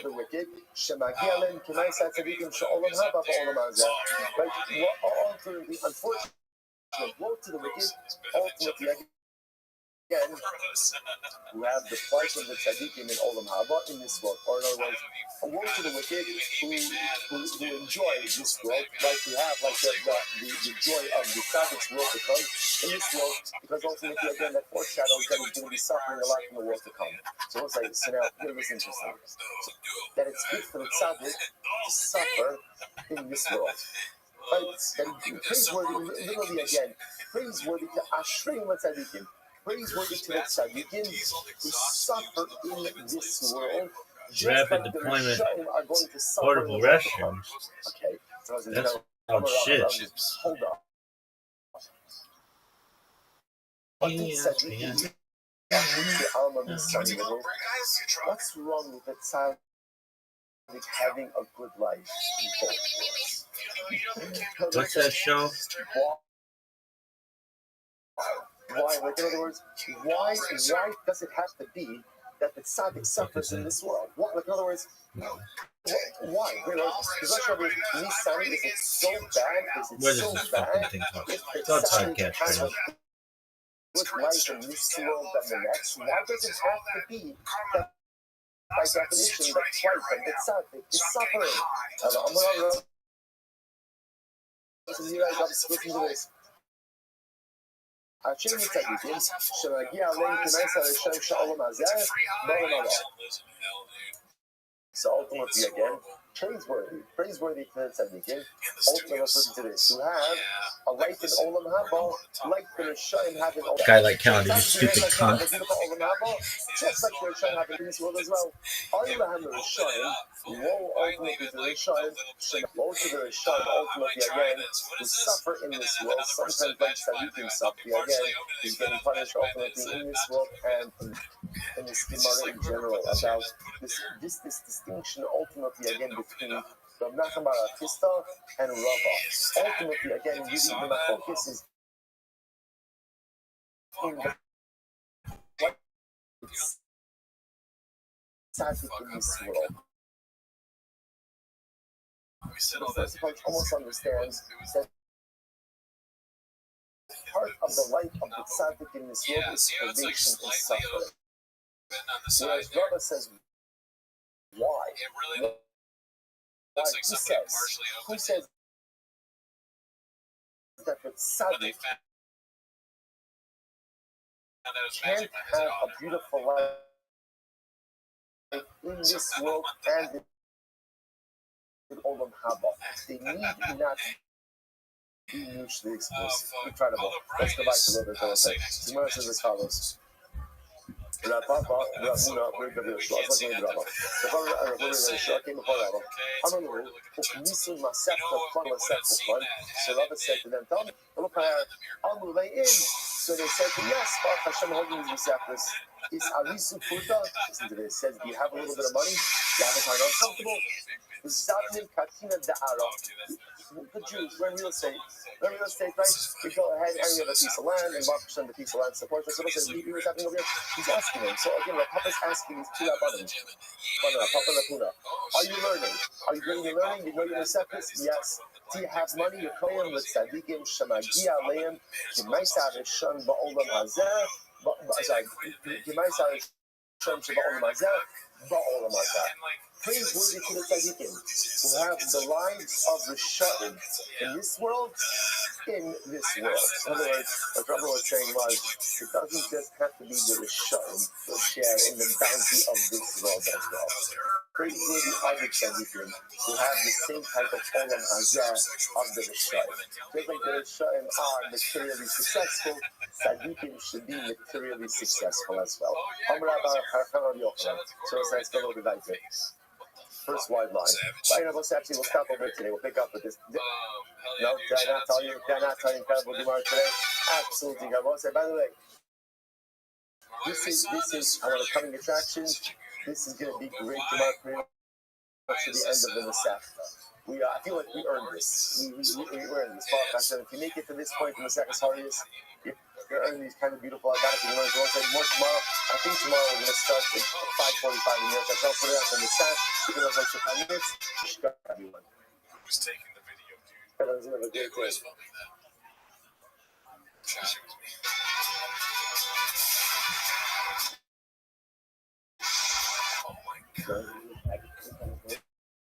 Speaker 1: the wicked, Shemagialim, Kemaisa Tzadikim, Sha'olam Haba, Ba'olam Hazeh. Right? Unfortunately, woe to the wicked, ultimately, again, who have the plight of the tzaddikim in Olam Haba in this world. Or in other words, a woe to the wicked who enjoy this world, like we have, like the joy of the tzaddik's world to come in this world, because ultimately, again, that foreshadows that he's going to be suffering a lot in the world to come. So what's like, so now, here is interesting. So, that it's good for the tzaddik to suffer in this world. Right? That he praiseworthy, literally again, praiseworthy to Ashrei tzaddikim. Praiseworthy to the tzaddikim who suffer in this world, just
Speaker 3: Rapid
Speaker 1: like
Speaker 3: deployment,
Speaker 1: the Rishonim are going to suffer
Speaker 3: portable
Speaker 1: in the world to come.
Speaker 3: restrooms.
Speaker 1: Okay, so
Speaker 3: That's shit.
Speaker 1: hold up.
Speaker 3: Yeah.
Speaker 1: What's wrong with the tzaddik having a good life in both worlds?
Speaker 3: What's that show?
Speaker 1: Why? Like in other words, why does it have to be that the tzaddik suffers in this world? What? Like in other words, why? Because Nissan, is it so bad? Is it
Speaker 3: Where
Speaker 1: so
Speaker 3: does this
Speaker 1: bad?
Speaker 3: fucking thing talk?
Speaker 1: If the
Speaker 3: It's on
Speaker 1: tzaddik
Speaker 3: podcast,
Speaker 1: has a
Speaker 3: bro.
Speaker 1: good life in this world than the next, why does it have to be that by definition the plight of the tzaddik is suffering? Listen to this. Ashrei tzaddikim shemagia aleim k'maisa l'shem sha'olam hazeh ba'olam haba. So ultimately, again, praiseworthy to the tzaddikim, ultimately listen to this, who have a life in Olam Haba, like the Rishayim have in Olam Haba.
Speaker 3: Guy like Kennedy, you stupid cunt.
Speaker 1: Just like the Rishayim have in this world as well. Aylahem the Rishayim, woe ultimately to the Rishayim, woe to the Rishayim ultimately again, who suffer in this world, sometimes like tzaddikim suffer again, he's getting punished ultimately in this world and in this Gemara in general about this distinction ultimately again between Rav Nachman bar Akista and Rava. Ultimately again, really the focus is in the tzaddik in this world. The first part almost understands that part of the life of the tzaddik in this world is privation and suffering. Whereas Rabbi says, why? Who says that the tzaddik can't have a beautiful life in this world and in Olam Haba? They need not be mutually exclusive. Incredible. Let's go back to the other thing. Gemara says as follows. So Rabbi said to them, so they said, yes, Hashem holding these Masechtas is Arisu Puta. Listen to this. It says, do you have a little bit of money? You have a kind of uncomfortable? Good Jews, we're in real estate. We're in real estate, right? We go ahead and we have a piece of land, and Baruch Hashem, the piece of land supports us. So what's happening over here? He's asking him. So again, Papa's asking these two Rabbanim. Are you learning? Are you learning? You know your Masechtas? Yes. Do you have money? You're playing with tzaddikim, shemagia aleim, kimaisa rishon ba'olam hazeh. Sorry, kimaisa rishon ba'olam hazeh, ba'olam hazeh. Praiseworthy to the tzaddikim who have the lives of Rishayim in this world, in this world. In other words, what Rabbi was saying was, it doesn't just have to be the Rishayim who share in the bounty of this world as well. Praiseworthy are the tzaddikim who have the same type of olam hazeh of the Rishayim. Just like the Rishayim are materially successful, tzaddikim should be materially successful as well. So let's go a little bit later. First wide line. We'll stop over today. We'll pick up with this. No, did I not tell you? Did I not tell you incredible Gemara today? Absolutely. I will say, by the way, this is one of the coming attractions. This is going to be great Gemara pretty much to the end of the Masechta. I feel like we earned this. We earned this. If you make it to this point in the Masechta Harius, you're earning these kind of beautiful Agadah Gemara. We'll say more tomorrow. I think tomorrow we're going to start at 5:45 in here. So I'll put it up on the chat. You can have like 5 minutes. Everyone.
Speaker 2: Who's taking the video, dude?
Speaker 1: Everyone's going to have a great day.
Speaker 2: Oh my god.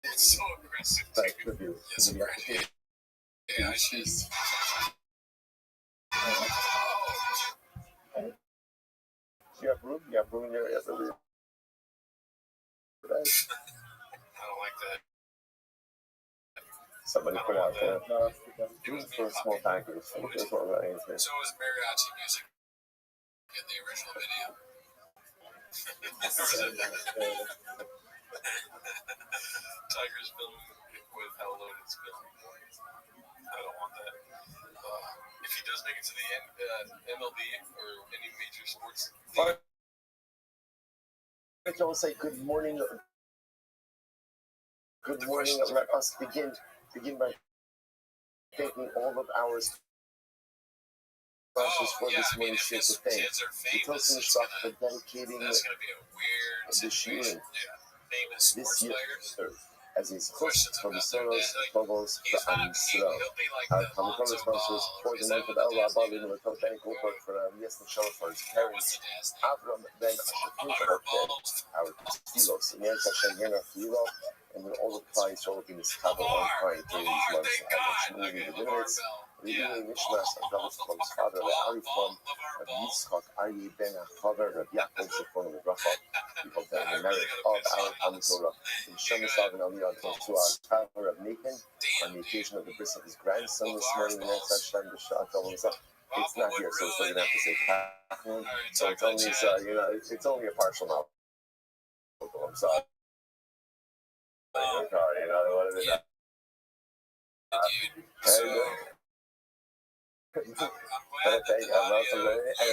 Speaker 2: It's so aggressive. Yes, aggressive. Yeah, she's.
Speaker 1: You have room? You have room in your area. I don't
Speaker 2: like that.
Speaker 1: Somebody put out there. It was for a small package. So it was mariachi
Speaker 2: music in the original video. Tiger's filming with how loaded it's filming. I don't want that. If he does make it to the MLB or any major sports league,
Speaker 1: I can say good morning. Good morning. Let us begin by thanking all of our sponsors for this morning's shit to thank. The Tosin Stock for dedicating this year. This year. As his host for the Soros, Phobos, and Siro. Our common sponsors for the month of El Rabbi, and with Tony Goldberg for Yes and Show for his parents, Avram Ben Ashapur, our Stilos, and Yanka Shangena Filo, and then all the clients all of this travel on client during these months. Reading Nishmas of David's father, Arifon of Yitzchak, Aryeh ben Achaver of Yaakov Zefron of Rafa, people that in the merit of our Talmud Torah, in Shemesav and Aliyah to our father of Nathan, on the occasion of the bris of his grandson this morning, it's not here, so it's going to have to say Kathleen. So it's only, it's only a partial novel. I'm sorry. What is it? But I'm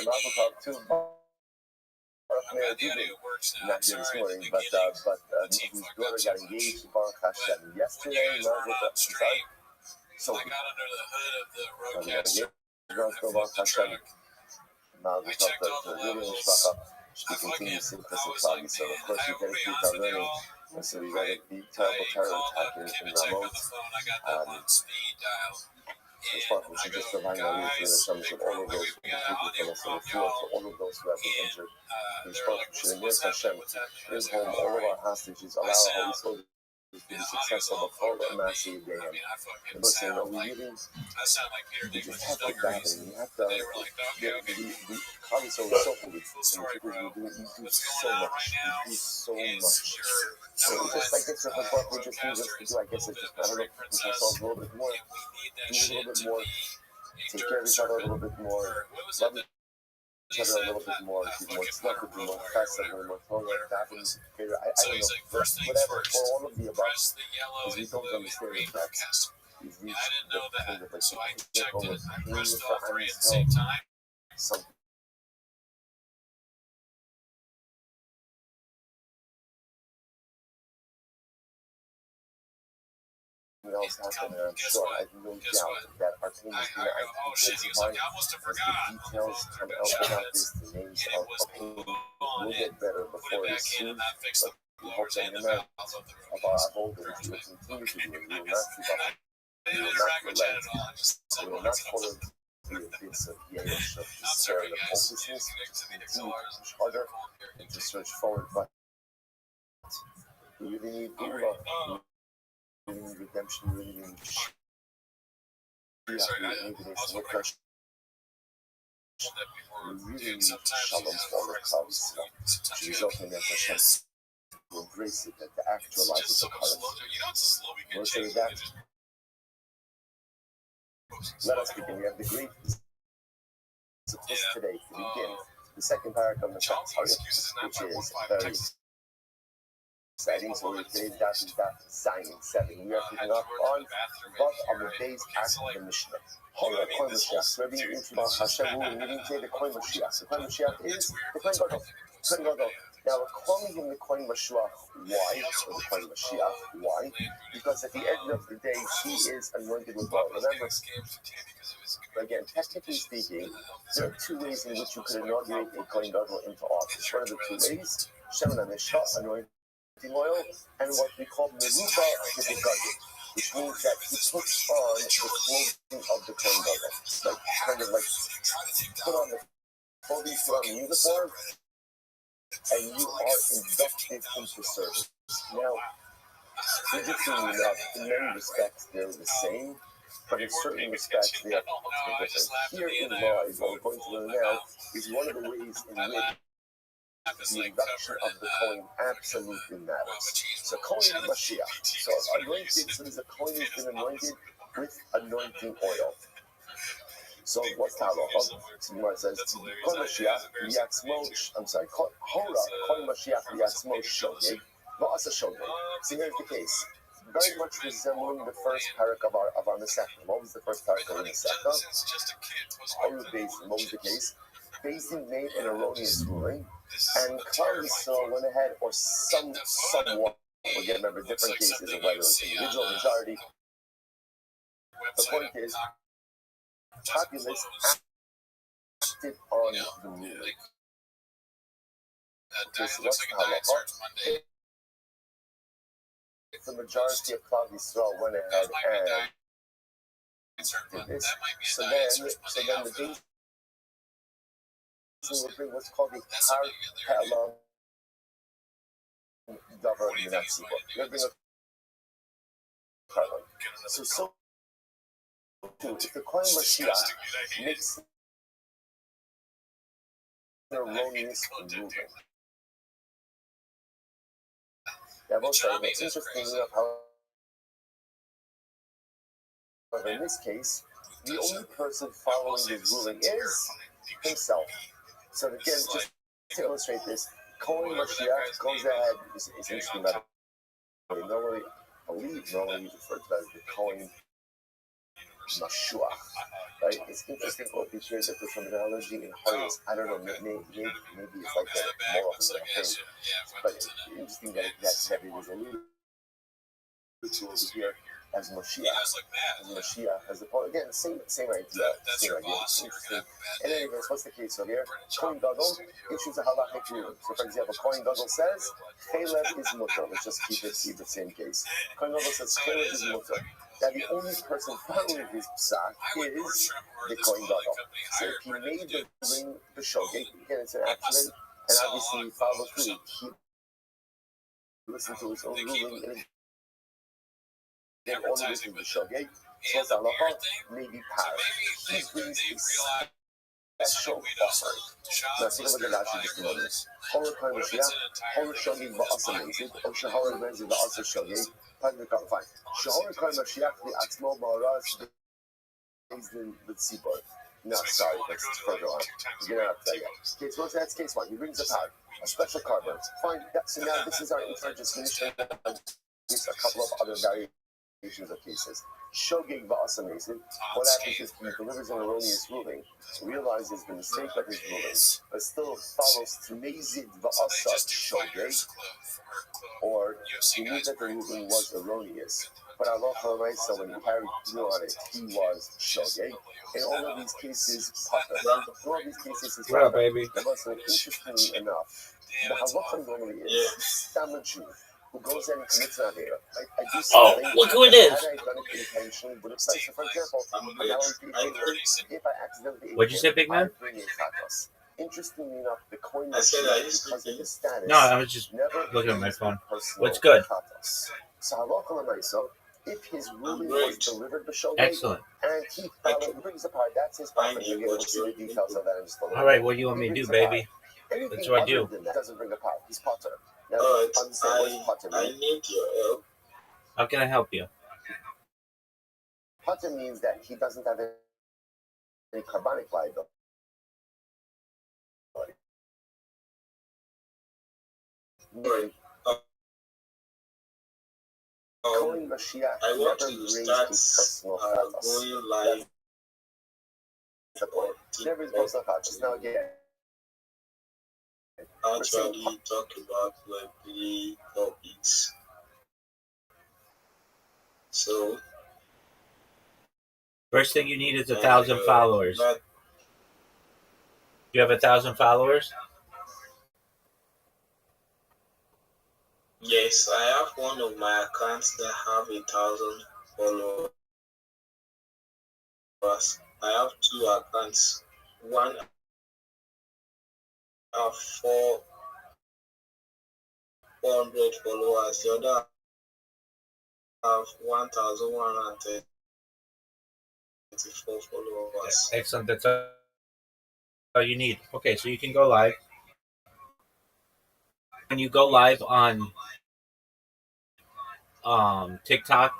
Speaker 1: also talking to not here this morning, but whose daughter got engaged to Baruch Hashem yesterday. So I got under the hood of the roadcaster. Baruch Hashem. She continues to Klagi. So of course we dedicate our learning. So we read the terrible terror attack in Ramot. As far as we just remind our youth in terms of all of those who have been from us to all of those who have been injured. Hashem, his home, all of our hostages, allow our Holy Soul to be successful before the massive day. And listen, we really, we just have to grab it. We have to, the Holy Soul is so holy. And we do so much. We do so much. So just like this, what we just need us to do, I guess, is just, I don't know, push ourselves a little bit more, do a little bit more, take care of each other a little bit more, love each other a little bit more, be more tzedakah, be more chesed, be more Torah, davening, I don't know, whatever, for all of the above, because we don't understand the facts. We've reached the point of like, something else happened, and I'm sure I have no doubt that our team is going to intensify as the details come out about this. The names of pain will get better before it is soon, but we hope that in the mouth of our holders will continue to do it. We will not give up. We will not relent. We will not follow the bits of Yaish, of despair, and of hopelessness. We continue to push harder and to search forward, but we really need Gula. We need redemption, we really need we really need Shalom for the clouds to result in that Hashem to embrace it and to actualize it to current. We'll say that. Let us begin. We have the great today to begin the second paragraph of the Torah, which is very exciting. So we say that is that Zion 7. We are picking up on Vav on the base act of the Mishnah. Hola, Kohen Mashiach. Rabbi introduced Hashem, we didn't say the Kohen Mashiach. The Kohen Mashiach is the Kohen Gadol. Now, we're calling him the Kohen Mashiach. Why? Or the Kohen Mashiach. Why? Because at the end of the day, he is anointed with oil. Remember, again, technically speaking, there are two ways in which you could inaugurate a Kohen Gadol into office. One of the two ways, Shemin HaMishah, anointed oil, and what we call Meruba Kibbugadol, which means that he puts on the clothing of the Kohen Gadol. Like, kind of like, put on the clothing, put on the uniform, and you are inducted into service. Now, interestingly enough, in many respects, they're the same, but in certain respects, they are different. Here in Live, what we're going to learn now is one of the ways in which the induction of the Kohen absolutely matters. So Kohen Mashiach. So anointed, so the Kohen has been anointed with anointing oil. So what's the halacha? So Gemara says, Kohen Mashiach v'yatzmo, I'm sorry, Hora Kohen Mashiach v'yatzmo shogeg, v'asa shogeg. So here's the case. Very much resembling the first parak of our Masechta. What was the first parak of the Masechta? What was the case? Basin made an erroneous ruling, and Klal Yisrael went ahead, or somewhat, again, remember different cases of whether it was individual majority. The point is, populace acted on the ruling. Okay, so what's the halacha? If the majority of Klal Yisrael went ahead and did this, so then the base will bring what's called the Parallel Davar Yinatsiba. You'll bring a Parallel. So if the Kohen Mashiach makes an erroneous ruling. It's interesting enough, however, in this case, the only person following this ruling is himself. So again, just to illustrate this, Kohen Mashiach goes ahead. It's interesting that normally he's referred to as the Kohen Mashiach. Right? It's interesting what we hear that the terminology in Horus. I don't know, maybe it's like that more often than I think. But it's interesting that Rabbi was alluded to over here as Mashiach, as the point. Again, same idea. It's interesting. And anyways, what's the case over here? Kohen Gadol issues a halachic ruling. So, for example, Kohen Gadol says Chalev is mutter. Let's just keep the same case. Kohen Gadol says Chalev is mutter. That the only person following his psak is the Kohen Gadol. So if he made the ruling the shogeg, again, it's an accident, and obviously he followed through. He listened to his own ruling, and then all of this is the shogeg. So it's halacha, maybe par. He brings a special offering. Now, take a look at that just a moment. Horror Kohen Mashiach, horror shogeg va'asa mezid, or shahorah mezid va'asa shogeg. Fine. Shahor Kohen Mashiach li'atzmo ba'aras based in the tzibor. No, sorry, that's further on. You're not there yet. Okay, so that's case one. He brings a power, a special carbon. Fine. So now this is our just finishing. Gives a couple of other variations of cases. Shogeg va'asa mezid. What happens is he delivers an erroneous ruling, realizes the mistake of his ruling, but still follows to mezid va'asa shogeg. Or he knew that the ruling was erroneous, but Allah so when he carried through on it, he was shogeg. In all of these cases, he's
Speaker 5: What up, baby?
Speaker 1: Interestingly enough, the halacha normally is Stam Jew who goes in and commits an avera. I do see
Speaker 3: look who it is.
Speaker 1: Had I done it intentionally, would have said, so for example, if I accidentally
Speaker 3: What'd you say, big man?
Speaker 1: bring in tatas. Interestingly enough, the coin because of his status.
Speaker 3: No, I was just looking at my phone. What's good?
Speaker 1: So if his ruling was delivered to Shogeg,
Speaker 3: excellent,
Speaker 1: and he brings apart, that's his part. Again, we'll see the details of that in just a little bit.
Speaker 3: All right, what do you want me to do, baby? That's what I do.
Speaker 1: That doesn't bring apart. He's potter. Now,
Speaker 2: I need your help.
Speaker 3: How can I help you?
Speaker 1: Potter means that he doesn't have any carbonic liability. Kohen Mashiach
Speaker 2: I want
Speaker 1: never
Speaker 2: to
Speaker 1: raised
Speaker 2: start
Speaker 1: his personal
Speaker 2: going live.
Speaker 1: That's the point. Never his personal chatas. Now again,
Speaker 2: Actually, talk about Web3 topics. So,
Speaker 3: first thing you need is 1,000 followers. You have 1,000 followers?
Speaker 2: Yes, I have one of my accounts that have 1,000 followers. I have two accounts. One have 400 followers. The other have 1,134 followers.
Speaker 3: Excellent. That's all you need. Okay, so you can go live. When you go live on TikTok,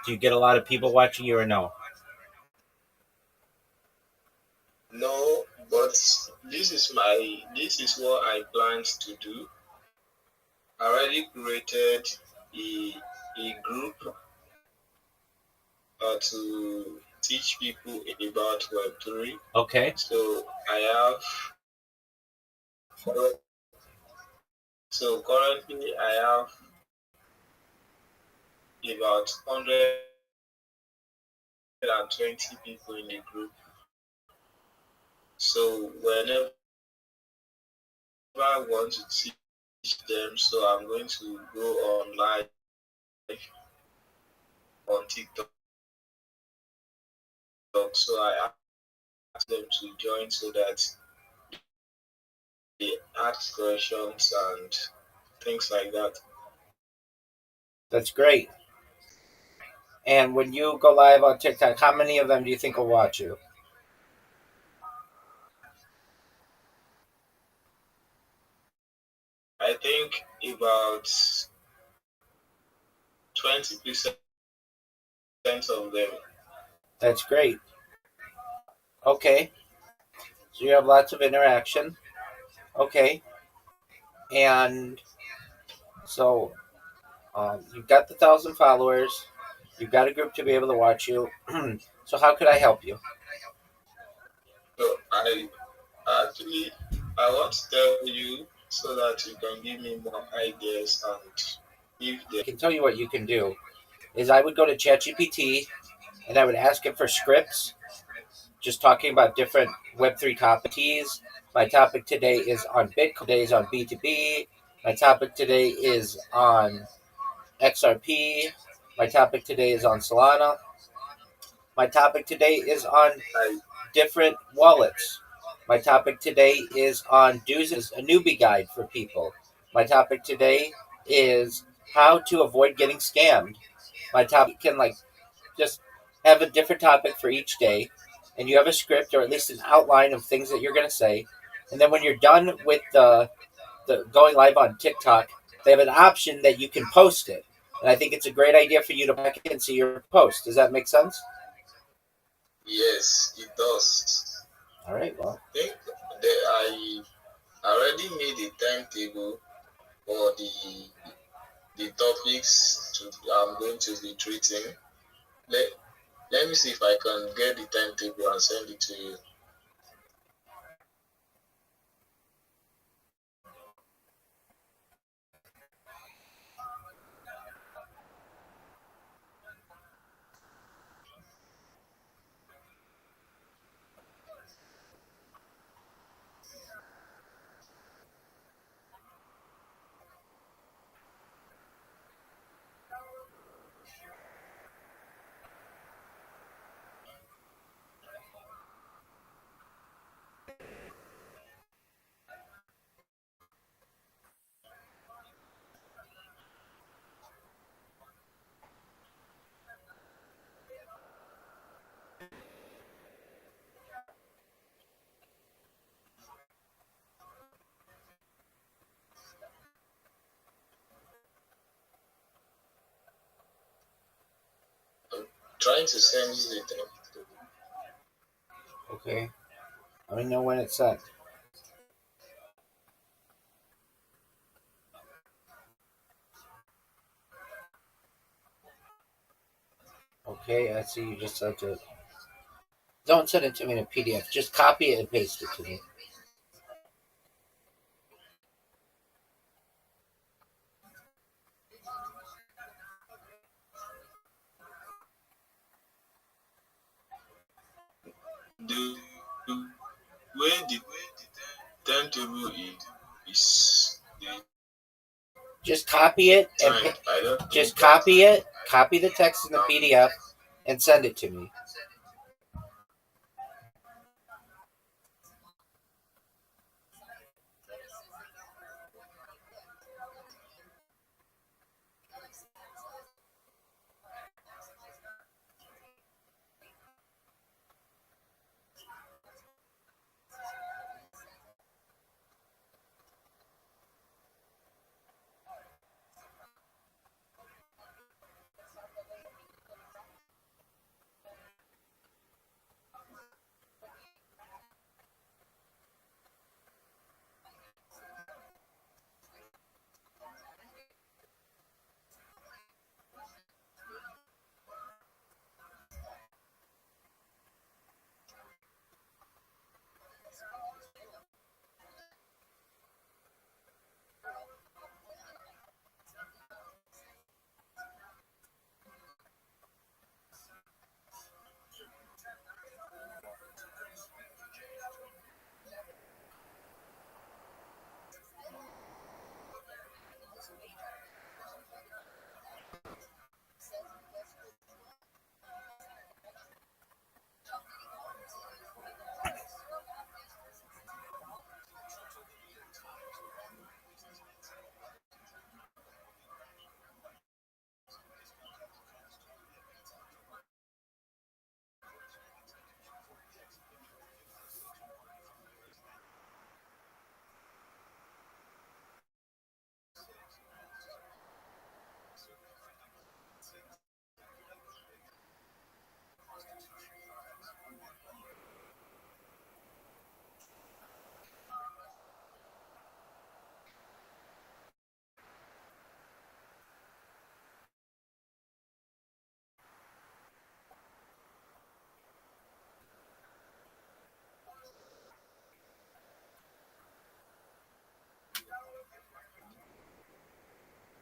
Speaker 3: do you get a lot of people watching you or no?
Speaker 2: No, but this is what I planned to do. I already created a group to teach people about Web3.
Speaker 3: Okay.
Speaker 2: So currently I have about 120 people in the group. So whenever I want to teach them, so I'm going to go on live on TikTok. So I ask them to join so that they ask questions and things like that.
Speaker 3: That's great. And when you go live on TikTok, how many of them do you think will watch you?
Speaker 2: I think about 20% of them.
Speaker 3: That's great. Okay. So you have lots of interaction. Okay. And so you've got the 1,000 followers. You've got a group to be able to watch you. So how could I help you?
Speaker 2: So I want to tell you so that you can give me more ideas, and if
Speaker 3: I can tell you what you can do is I would go to ChatGPT and I would ask it for scripts, just talking about different Web3 topics. My topic today is on Bitcoin. Today is on B2B. My topic today is on XRP. My topic today is on Solana. My topic today is on
Speaker 2: I
Speaker 3: different wallets. My topic today is on do's and a newbie guide for people. My topic today is how to avoid getting scammed. My topic can just have a different topic for each day, and you have a script or at least an outline of things that you're going to say. And then when you're done with the going live on TikTok, they have an option that you can post it. And I think it's a great idea for you to back and see your post. Does that make sense?
Speaker 2: Yes, it does.
Speaker 3: All right. Well,
Speaker 2: I think that I already made a timetable for the topics I'm going to be treating. Let me see if I can get the timetable and send it to you. I'm trying to send you the timetable.
Speaker 3: okay. Let me know when it's sent. Okay, I see you just sent it. Don't send it to me in a PDF. Just copy it and paste it to me.
Speaker 2: The way the timetable is the
Speaker 3: Just copy it and
Speaker 2: time. I don't
Speaker 3: just
Speaker 2: think that
Speaker 3: copy it. Copy the text in the PDF and send it to me.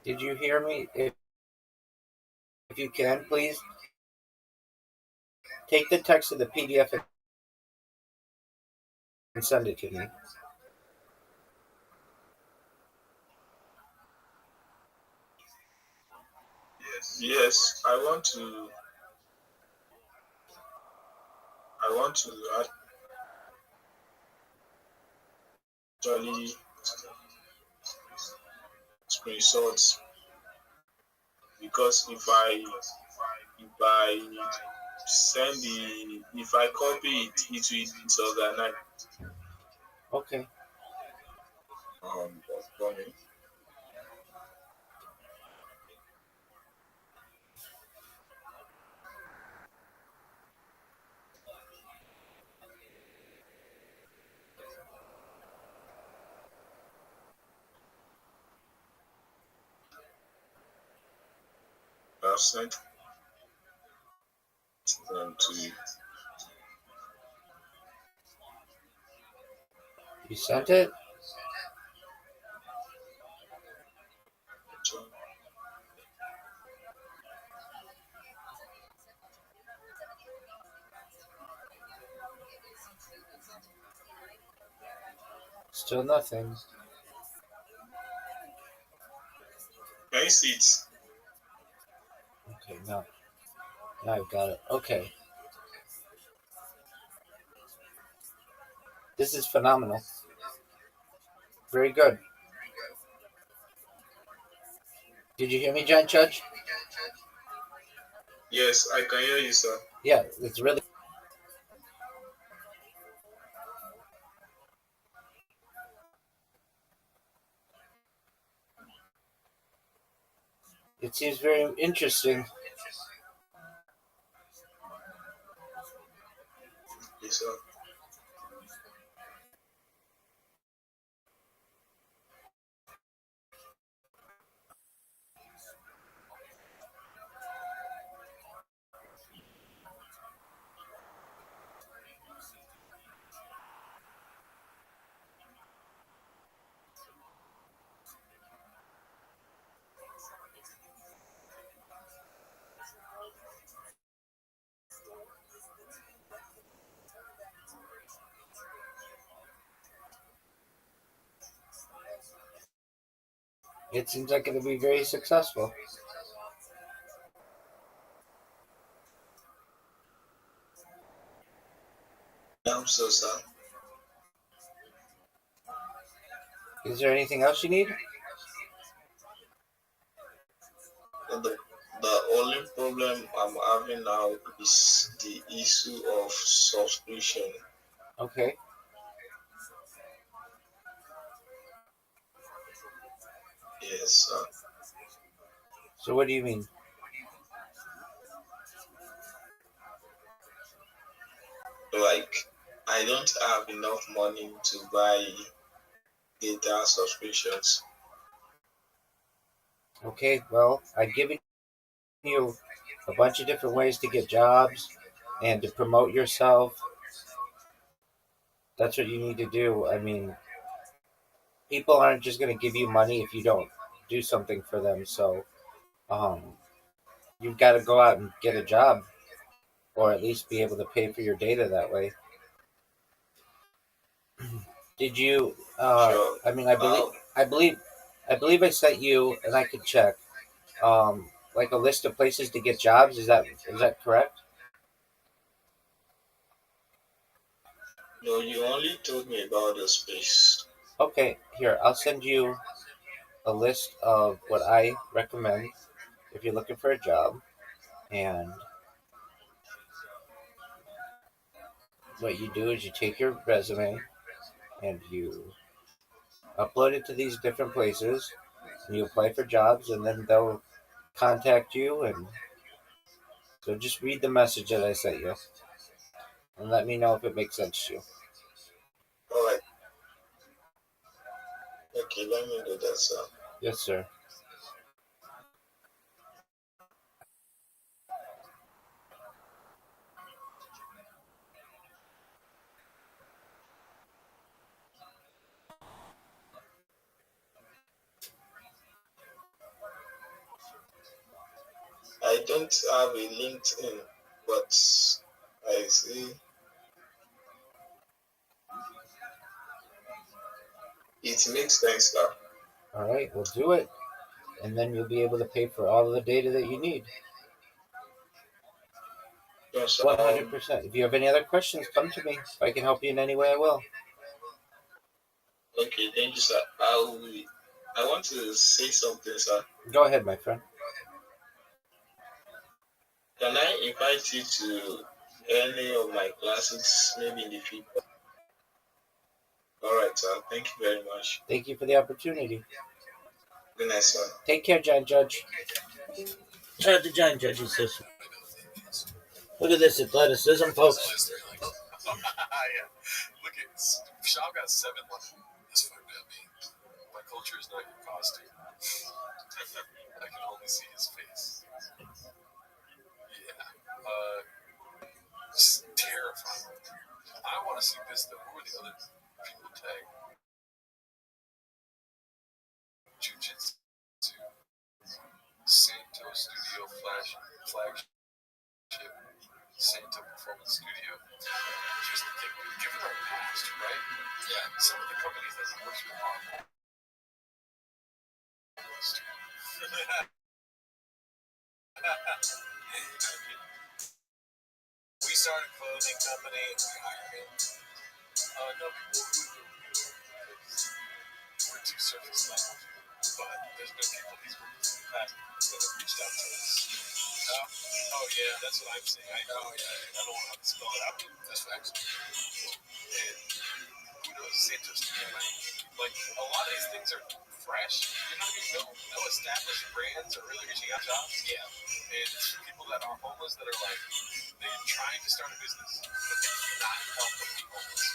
Speaker 3: Did you hear me? If you can, please take the text of the PDF and send it to me.
Speaker 2: Yes, I want to actually screenshots, because if I if I copy it, it will disorganize.
Speaker 3: Okay.
Speaker 2: Funny. I've sent them to you.
Speaker 3: You sent it? Still nothing.
Speaker 2: Can you see it?
Speaker 3: Okay, now I've got it. Okay. This is phenomenal. Very good. Did you hear me, John Judge?
Speaker 2: Yes, I can hear you, sir.
Speaker 3: Yeah, it's really. It seems very interesting.
Speaker 2: Yes, sir.
Speaker 3: It seems like it'll be very successful.
Speaker 2: I'm so sorry.
Speaker 3: Is there anything else you need?
Speaker 2: The only problem I'm having now is the issue of subscription.
Speaker 3: Okay.
Speaker 2: Yes, sir.
Speaker 3: So what do you mean?
Speaker 2: Like, I don't have enough money to buy data subscriptions.
Speaker 3: Okay, well, I've given you a bunch of different ways to get jobs and to promote yourself. That's what you need to do. I mean, people aren't just going to give you money if you don't do something for them. So, um, you've got to go out and get a job, or at least be able to pay for your data that way. Did you?
Speaker 2: Sure.
Speaker 3: I mean, I sent you, and I could check, like a list of places to get jobs. Is that correct?
Speaker 2: No, you only told me about the space.
Speaker 3: Okay, here I'll send you a list of what I recommend if you're looking for a job, and what you do is you take your resume and you upload it to these different places, and you apply for jobs, and then they'll contact you. And so just read the message that I sent you and let me know if it makes sense to you.
Speaker 2: All right. Okay, let me do that, sir.
Speaker 3: Yes, sir.
Speaker 2: don't have a LinkedIn, but I see it makes sense now.
Speaker 3: All right, we'll do it. And then you'll be able to pay for all of the data that you need.
Speaker 2: Yes,
Speaker 3: 100%. If you have any other questions, come to me. If I can help you in any way, I will.
Speaker 2: Okay, thank you, sir. I want to say something, sir.
Speaker 3: Go ahead, my friend.
Speaker 2: Can I invite you to any of my classes, maybe in the future? All right, sir. Thank you very much.
Speaker 3: Thank you for the opportunity.
Speaker 2: Good night, sir.
Speaker 3: Take care, Giant Judge. Shout out to Giant Judge, he says. Look at this athleticism, folks.
Speaker 6: Yeah. Look at Shaw got 7 left. That's fucked up, man. My culture is not your costume. I can only see his face. Yeah. It's terrifying. I want to see this though. Who are the other people tagged? Jiu-Jitsu. Santo Studio flagship. Santo Performance Studio. Here's the thing, given our past, right? Yeah. Some of the companies that he works with are we started a clothing company and we hired him. No, we're too surface level. But there's been people he's worked with in the past that have reached out to us. Oh yeah, that's what I'm saying. I don't know how to spell it out. That's facts. And who knows, Santos, like a lot of these things are fresh. You know what I mean? No established brands are really reaching out to us. Yeah. And it's for people that are homeless that are like, they're trying to start a business, but they cannot help them be homeless.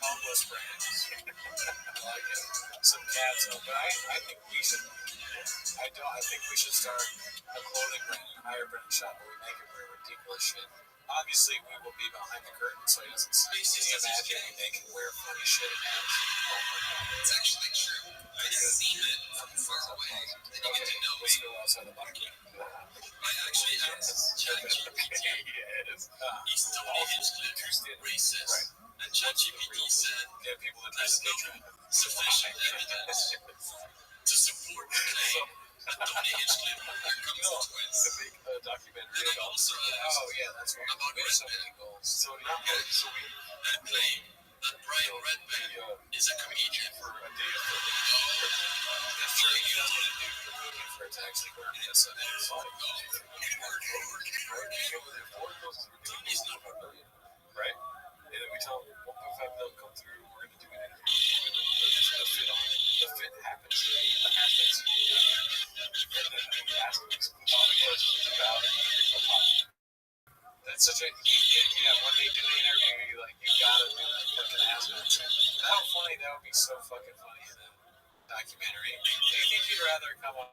Speaker 6: Homeless brands. I like it. Some cats, but I think we should. I think we should start a clothing brand, a higher brand shop where we make it very ridiculous shit. Obviously, we will be behind the curtain, so he doesn't see. Can you imagine they can wear funny shit and have? Oh my god, it's actually true. I see it from far away. Then you get to know me. Let's go outside the market. I actually asked ChatGPT. Yes. He's totally his racist. Right. And ChatGPT said, there's no sufficient evidence to support the claim that Tony Hinchcliffe comes twins.
Speaker 2: To make a documentary
Speaker 6: And I also asked
Speaker 2: that's right.
Speaker 6: about Redban.
Speaker 2: So not so we
Speaker 6: And claim that Brian Redban is a comedian for a day of filming. That's sure he doesn't want to do the movie for it to actually work. That's a He's not a million. Right? And then we tell him 1.5 million come through, we're going to do an interview. The fit on it. The fit happens. The aspects. And then we ask him all the questions about it. That's such a when they do the interview, you gotta do that fucking aspect. How funny that would be, so fucking funny in a documentary. Do you think you'd rather come on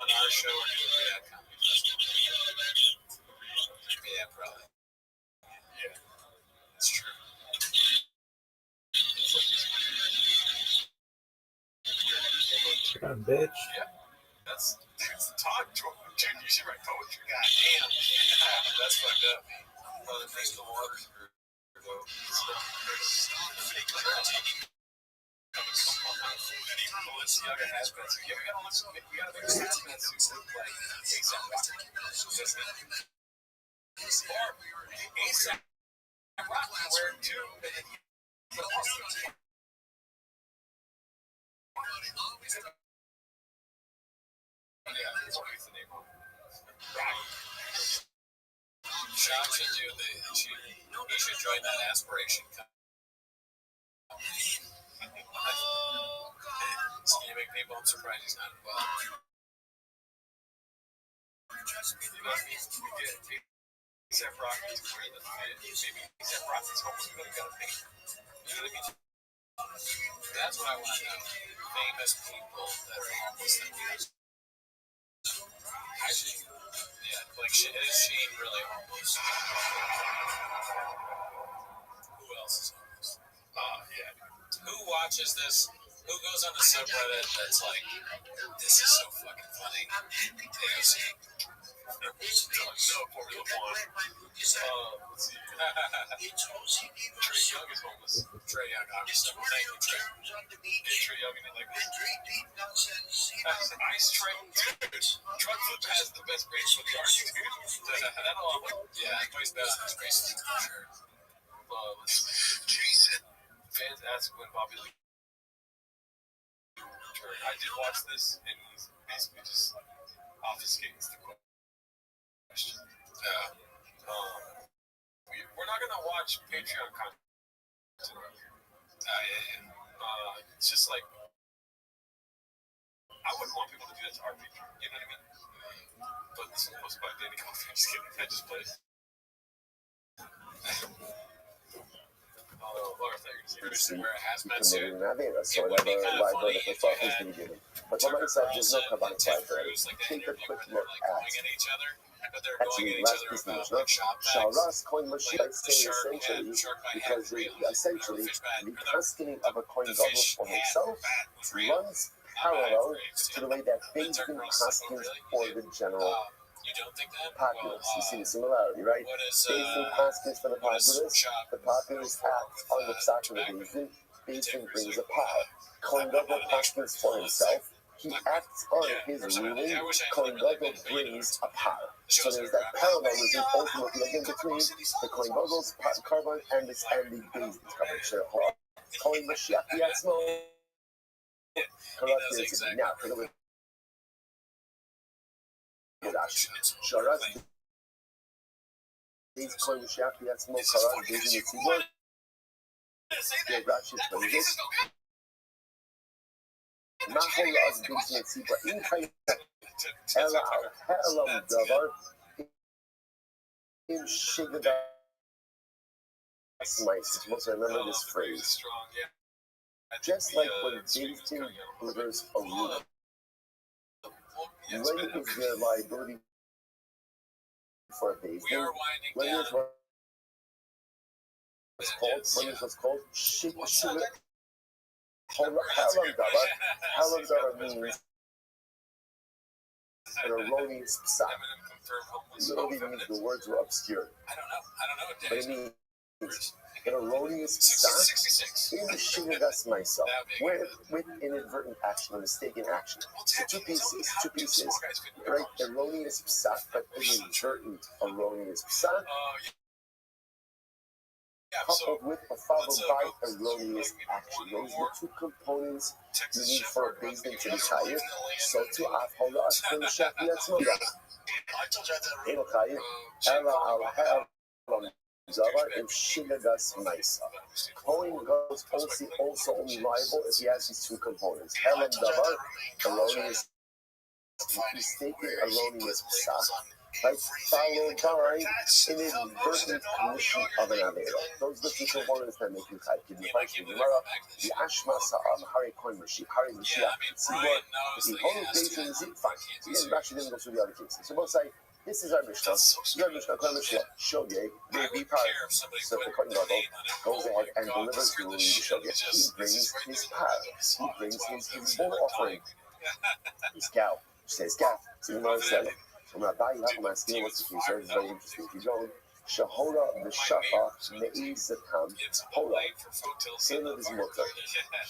Speaker 6: our show or do a React Comedy Festival? Yeah, probably. Yeah, it's true.
Speaker 3: Come on, bitch.
Speaker 6: Yeah, that's talk, dude. You should write poetry. God damn, that's fucked up. Well, it makes the water. Balenciaga hazmat suit. Yeah, we gotta make a hazmat suit look like ASAP Rocky. Or ASAP Rocky wearing two, and then he's also what's the name of it? Shot should do he should join that aspiration company. Scheming people, I'm surprised he's not involved. You know, ASAP Rocky's wearing the fit. Maybe ASAP Rocky's homeless, we gotta pay. You know what I mean? That's what I want to know. Famous people that are homeless that we use. Actually, yeah, like is Shane really homeless? Who else is homeless? Yeah. Who watches this Who goes on the subreddit that's like, this is so fucking funny? AOC. No, Formula One. Let's see. Trey Young is homeless. Trey Young, obviously. Thank you, Trey. Trey Young, and like Ice Trey. Truck Flip has the best race for the art, dude. Yeah, plays best in this race for sure. Let's see. Jason. Fans ask when Bobby Lee. I did watch this, and he's basically just obfuscates the question. We're not gonna watch Patreon content. It's just like I wouldn't want people to do that to our Patreon. You know what I mean? But this is posted by Danny Coffee. I'm just kidding. I just played.
Speaker 1: But what I said is no combined library. Take a quick look at actually last piece of news. Sharas coin machine essentially because essentially the custody of a coin gobble for himself runs parallel to the way that Benjamin customs for the general populace. You see the similarity, right? Benjamin customs for the populace act on the side of the Benjamin. Benjamin brings a power. Coin gobble customs for himself. He acts on his ruling. Coin gobble brings a power. So there's that parallelism ultimately again between the coin goggles, carbon, and the Benjamin's carbon share. Coin Mashiach Yatzmo. Correct. Now, for the Sharas, these coin Mashiach Yatzmo, Karan, Benjamin Tzibor. The Rashi explains it. Mahol as Benjamin Tzibor in Kayan. Ella al-Ha'alam Davar in Shigadas Mice. You must remember this phrase. Just like when Benjamin delivers a rule, when is their liability for a Benjamin? When is what's called Shigadas Ha'alam Davar. Ha'alam Davar means an erroneous psak. Literally means the words were obscure. But it means an erroneous psak in the Shigadas myself, with inadvertent action, a mistaken action. So two pieces, right? Erroneous psak, but inadvertent erroneous psak, coupled with or followed by erroneous action. Those are the two components you need for a Beis Din to be chayiv. So to Avhola Askim Shach Yatzmo Eno chayiv Ela Al Ha'alam Davar in Shigadas Maisa. Coin goes also only liable if he has these two components. Ha'alam Davar, erroneous, mistaken erroneous psak. Right, followed by inadvertent commission of an avera. Those are the two components that make you chayiv. Give me a question. Gemara, the Ashma Sa'am Hari Coin Mashiach Hari Mashiach Tzibor. The whole Beis Din is fine. Again, Rashi didn't go through the other cases. So both say this is our Mishnah. Your Mishnah, Coin Mashiach, Shogeg, may be power. So the Coin Gadol goes ahead and delivers the ruling to Shogeg. He brings his power. He brings his bull offering. His cow. She says cow. So the Gemara said. From Rabbi, you have my skin. What's the future? It's very interesting. Keep going. Shahola v'shafa me'izatam hola. Sailor is mutter.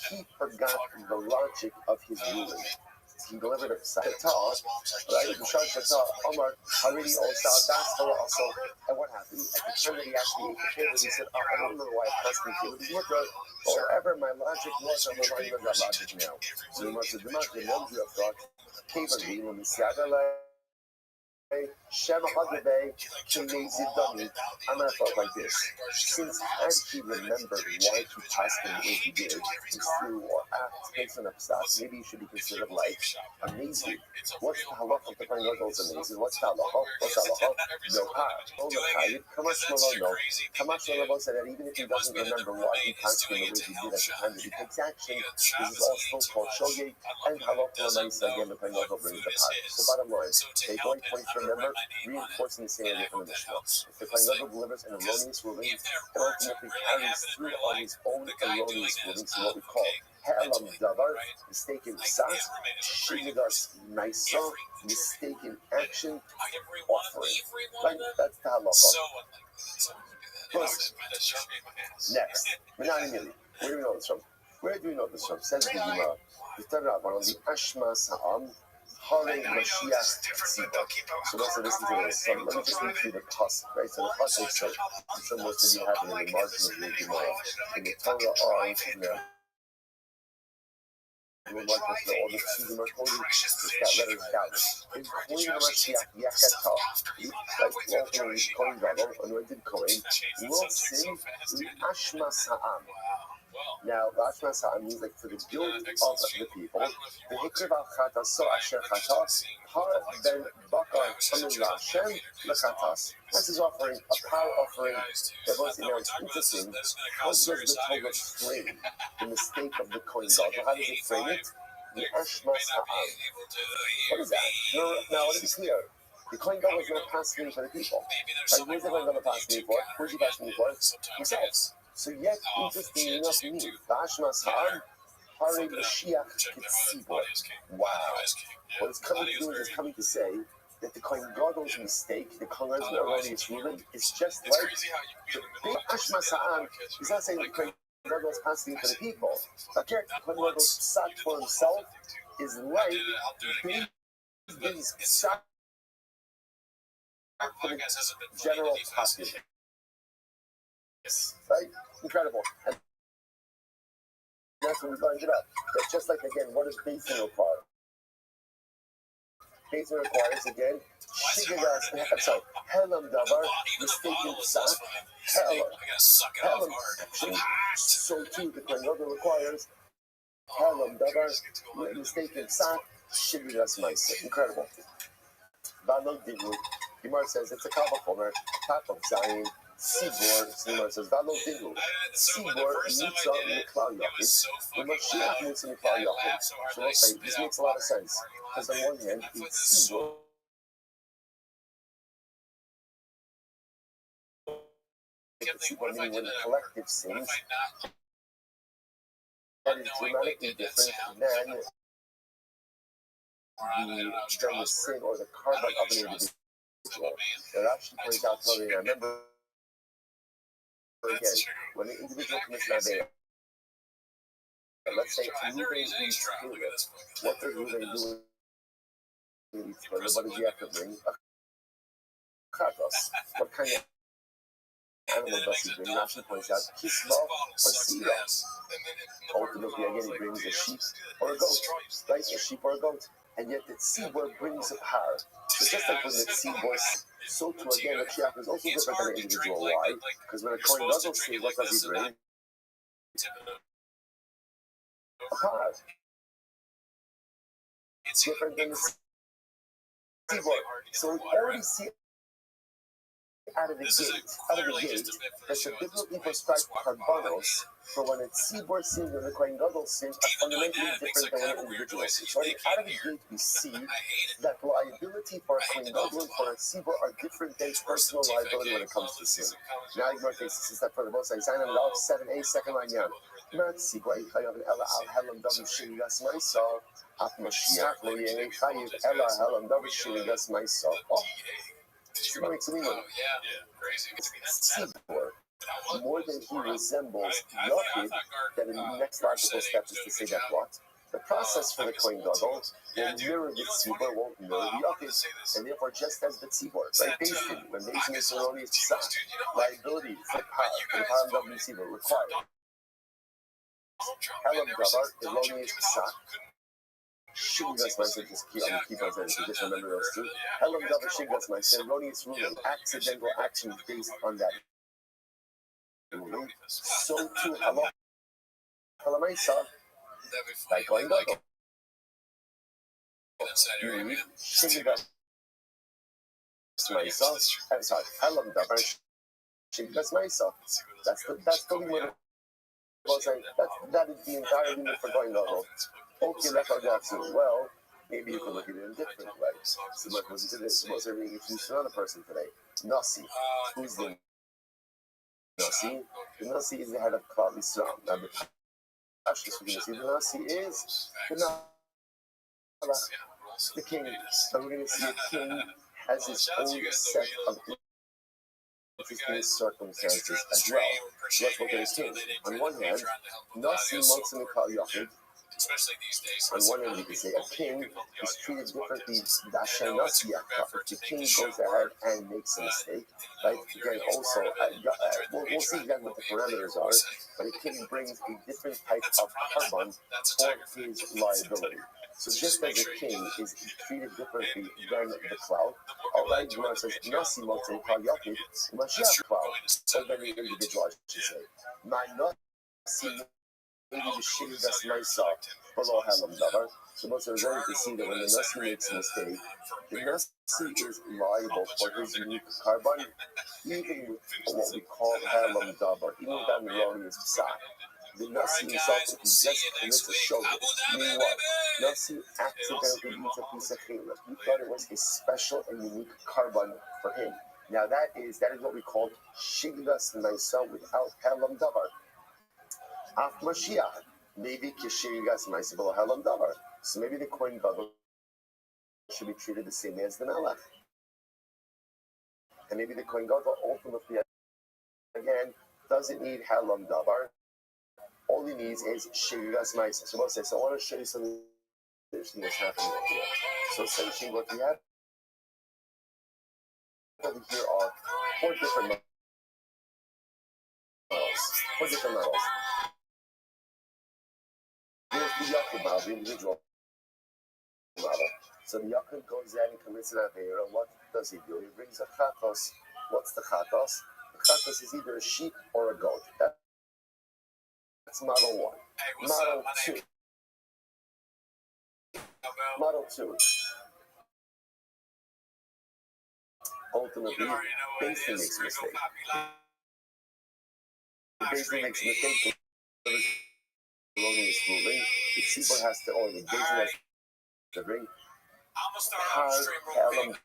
Speaker 1: He forgot the logic of his ruling. He delivered a satah, right? V'shar satah, Omar, already also, that's hola also. And what happened? At the time that he actually ate the kid, he said, I don't know why I trust him with his mutter. Whatever my logic was, I'm not even got logic now. So he must have demanded, what you have thought? Came on me, when we sat there, I'm gonna thought like this. Since had he remembered why he passed him the way he did, he slew or act based on a psak, maybe he should be considered like amazing. What's the halacha of the Kohen Gadol's amazing? What's the halacha? No power. Kamash no. Kamash Malabo said that even if he doesn't remember why he passed him the way he did at the time that he takes action, this is also called shogeg, and halacha l'maisa again the Kohen Gadol brings the power. So bottom line, take one point. Remember, reinforcing the same idea from the Mishnah. If the Kohen Gadol delivers an erroneous ruling, and ultimately carries through on his own erroneous ruling, so what we call Helam davar, mistaken psak, shividas maiso, mistaken action, offering. Like, that's the halacha. Plus, next, Menani, where do we know this from? Where do we know this from? Says the Gemara, the Torah on the Ashma Sa'am, Hare Mashiach Tzibah. So let's listen to this. So let me just read through the pasuk, right? So the pasuk says, it's supposed to be happening in the margin of the Gemara. In the Torah in the like with all the Tzudim are quoting, it's got letters down. In Kohen Mashiach Yachata, like ultimately Kohen Gadol, anointed Kohen, will sing the Ashma Sa'am. Now, the Ashma Sa'am means like for the guilt of the people. The Hikriv al Chata So Asher Chata, Har Ben Bakar Hamin Lashem Lechatas. This is offering a power offering that was interesting. How does the Torah frame the mistake of the Kohen Gadol? How does it frame it? The Ashma Sa'am. What is that? Now, let me be clear. The Kohen Gadol is not passing for the people. Right? Where's the Kohen Gadol passing for? Where's he passing for? Himself. So yet, interestingly enough, the Ashma Sa'am, Hare Mashiach Tzibah. Wow. What it's coming to do is it's coming to say that the Kohen Gadol's mistake, the Kohen Gadol's erroneous ruling, is just like the big Ashma Sa'am. He's not saying the Kohen Gadol is passing for the people. Okay, the Kohen Gadol's psak for himself is like big psak for the general populace. Right? Incredible. And that's when we lined it up. But just like, again, what does basin require? Basin requires, again, Helam davar, mistaken psak, Helam action. So too, the Kohen Gadol requires Helam davar, mistaken psak, shividas ma'aseh. Incredible. Valo divu. Gemara says it's a kavachomer, top of Zion. Sibor, Gemara says, Valo divu. Sibor nitza miklal yachid. The Mashiach nitza miklal yachid. So we'll say this makes a lot of sense. Because on one hand, it's Sibor. Sibor meaning when the collective sins, that is dramatically different than the sin or the karma of an individual. It actually points out to me, I remember again, when an individual commits an avera, let's say Ruben eats Purim, what does Ruben do in each Purim? What does he have to bring? A chatos. What kind of animal does he bring? He actually points out kisma or sira. Ultimately, again, he brings a sheep or a goat, right? A sheep or a goat. And yet the tzibor brings a power. So just like when the tzibor, so too again, the Mashiach is also different than an individual. Why? Because when a Kohen Gadol sins, what does he bring? A power. It's different than the tzibor. So we already see out of the gate, that the biblically prescribed karbanos for when a tzibor sins and the Kohen Gadol sins are fundamentally different than when an individual sins. So out of the gate, we see that liability for a Kohen Gadol and for a tzibor are different than personal liability when it comes to sin. Now, you notice this is that for the most I sign on it 7a, second line down. Not tzibor, chayav and ella al helam davu shirigas ma'aseh. At Mashiach lo yeh chayav ella helam davu shirigas ma'aseh. Tzibor, more than he resembles Yachid, then the next logical step is to say that what? The process for the Kohen Gadol will mirror the Tzibor, won't mirror the Yachid, and therefore just as the Tzibor, right? Basically, when Basin is erroneous psak, liability for the power of the Tzibor required. Helam davar, erroneous psak. Shigas ma'aseh, just keep on saying, just remember those two. Helam davar shigas ma'aseh, erroneous ruling, accidental action based on that ruling. So too, halamaisa, by Kohen Gadol. Shigas ma'aseh, I'm sorry, helam davar shigas ma'aseh. That's the limit. That is the entire limit for Kohen Gadol. Okay, that's our job too. Well, maybe you could look at it in a different way. So look, listen to this. Suppose we're introducing another person today. Nasi. Who's the Nasi? The Nasi is the head of Klal Yisrael. Now, the Ashes, we're going to see the Nasi is the king. And we're going to see a king has his own set of interesting circumstances as well. So let's look at his king. On one hand, Nasi Motzim Kal Yachid. On one hand, you can say a king is treated differently. If the king goes ahead and makes a mistake, right? Again, also, we'll see again what the parameters are, but a king brings a different type of carbon for his liability. So just as a king is treated differently than the cloud, alright, Gemara says, Nasi Motzim Kal Yachid, Mashiach cloud, or than the individual, I should say. My Nasi maybe the shitty that's nice below Halam Davar. So most of us are going to see that when the Nasi makes a mistake, the Nasi is liable for his unique carbon, even with what we call Halam Davar, even without an erroneous psak. The Nasi himself, if he just commits a shogeg, meaning what? Nasi accidentally eats a piece of chiluk. He thought it was a special and unique carbon for him. Now that is what we call Shigas Naisa without Halam Davar. Af Mashiach, maybe Kishigas Maisabel Halam Davar. So maybe the Kohen Gadol should be treated the same way as the Melech. And maybe the Kohen Gadol ultimately, again, doesn't need Halam Davar. All he needs is Shigas Maisa. So we'll say, so I want to show you something interesting that's happening over here. So essentially what we have over here are four different metals. There's the Yaakov model, the individual model. So the Yaakov goes in and commits an Aveira. What does he do? He brings a chatos. What's the chatos? The chatos is either a sheep or a goat. That's model one. Model two. Ultimately, Basin makes a mistake. Basin makes a mistake. Erroneous ruling. The tzibur has to, or the Basin has to bring hard Halam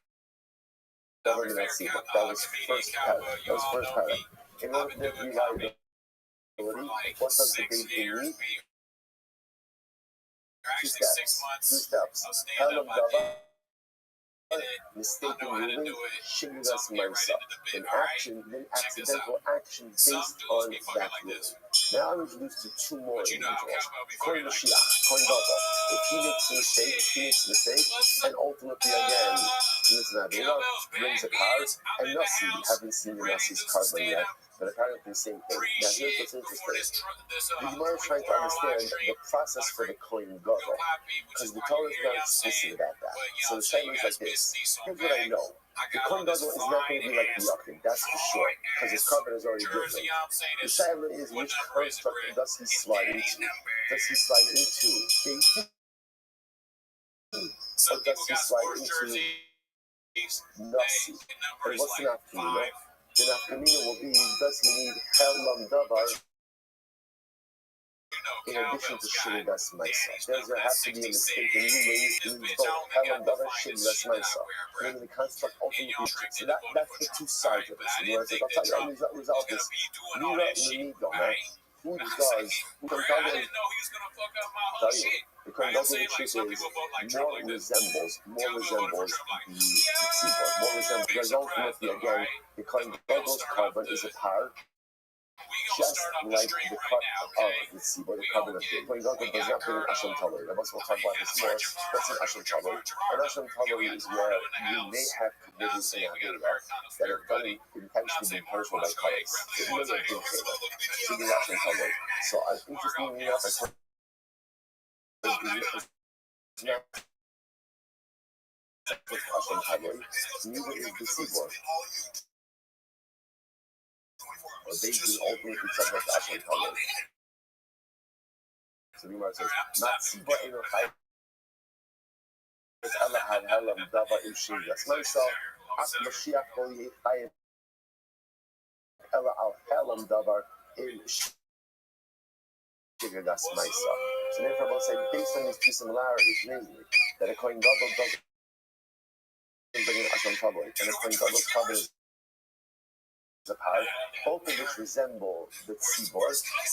Speaker 1: Davar in that tzibur. That was first paragraph. In order for there to be liability, what does the Basin need? Two steps. Halam Davar, mistaken ruling, Shigas Maisa. An action, then accidental action based on that ruling. Now I'm introduced to two more individuals. Kohen Mashiach, Kohen Gadol. If he makes a mistake, and ultimately again commits an Aveira, brings a card, and Nasi, we haven't seen the Nasi's carbon yet, but apparently the same thing. Now here's what's interesting. The Gemara is trying to understand the process for the Kohen Gadol, because the Torah is not explicit about that. So the statement is like this. Here's what I know. The Kohen Gadol is not going to be like the Yaakov, that's for sure, because his carbon is already different. The shaila is which construct does he slide into? Does he slide into Basin? Or does he slide into Nasi? And what's the nafkamina? The nafkamina will be, does he need Halam Davar in addition to Shigas Maisa? Does there have to be a mistake in ruling? Means both Halam Davar, Shigas Maisa. Meaning the construct ultimately. So that's the two sides of this. Whereas I'll tell you, I'll resolve this. Mira Nemigo, man. Who can tell you? The Kohen Gadol truth is more resembles the tzibur. More resembles, because ultimately again, the Kohen Gadol's carbon is a par, just like the cut of the tzibur, the carbon of the Kohen Gadol does not bring an Asham Talor. We'll talk about this more. What's an Asham Talor? An Asham Talor is where you may have committed an Aveira that are done intentionally being punishable by colleagues. It may have been fatal. So the Asham Talor. So interestingly enough, I heard Asham Talor, neither is the tzibur. Or they do ultimately subject to Asham Talor. So the Gemara says, not tzibur eno chai. It's Allah had Halam Davar im Shigas Maisa. Af Mashiach kol yeh chai. Allah al Halam Davar im Shigas Maisa. So therefore, I'll say, based on these two similarities, namely, that a Kohen Gadol doesn't bring an Asham Talor, and a Kohen Gadol's carbon is apart, both of which resemble the tzibor.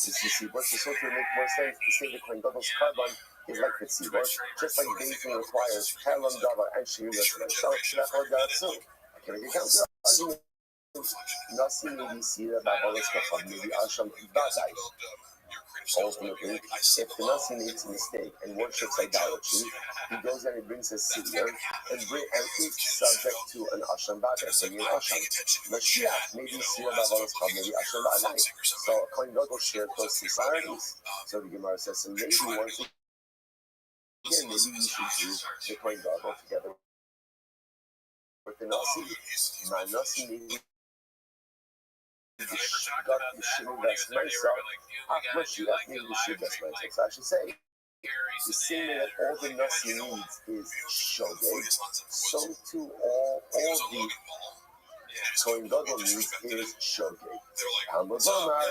Speaker 1: The tzibor, so to make more sense to say the Kohen Gadol's carbon is like the tzibor, just like bathing requires helam davar and shiriras myself. That's what God too. Okay, we can counter argument. Nasi maybe sira bavalas kacham maybe asham badai. Ultimately, if the Nasi makes a mistake and worships idolatry, he goes and he brings a seer and he's subject to an Asham Badai, so an Asham. Mashiach, maybe Sira Bavalas called maybe Asham Badai. So a Kohen Gadol share close similarities. So the Gemara says, so maybe once again, maybe you should do the Kohen Gadol together with the Nasi. My Nasi maybe got the Shivas myself. Mashiach maybe the Shivas myself. So I should say, the same way that all the Nasi needs is Shogeg, so too all the Kohen Gadol needs is Shogeg. Hamazomar,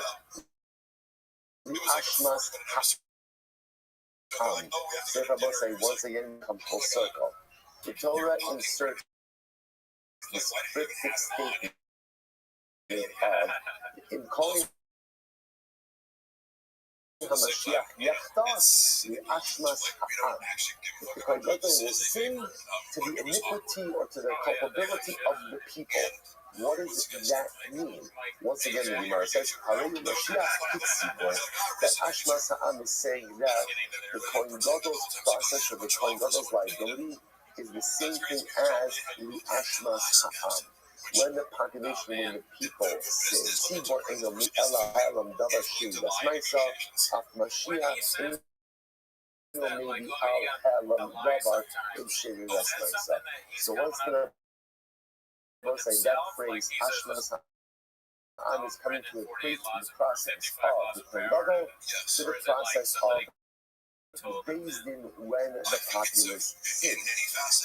Speaker 1: the Ashmas Ha'am. Sefer say once again come full circle. The Torah inserts this cryptic statement of in calling HaMashiach Yachtas the Ashmas Ha'am. If the Kohen Gadol will sin to the iniquity or to the culpability of the people, what does that mean? Once again, the Gemara says, that Ashmas Ha'am is saying that the Kohen Gadol's process or the Kohen Gadol's liability is the same thing as the Ashmas Ha'am. When the population, when the people sin, Tzibor Eno Mi'ela Ha'elam Davar Shim, that's myself, Af Mashiach, maybe Al Ha'elam Davar Shim, that's myself. So once the once I that phrase, Ashmas Ha'am is coming to equate the process of the Kohen Gadol to the process of based in when the populace sins.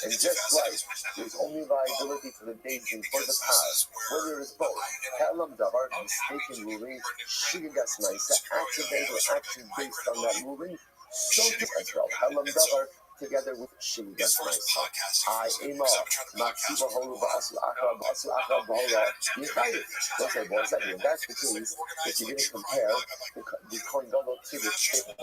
Speaker 1: And just like there's only liability for the days in for the past, where there is both Ha'elam Davar, mistaken ruling, Shigas Maisa, accidental action based on that ruling, so as well. Ha'elam Davar together with Shigas Maisa. I Ema, Maksiba Holu Ba'asu Akra Ba'asu Akra Ba'ala Yichayim. Okay, what does that mean? That's the case if you're going to compare the Kohen Gadol to the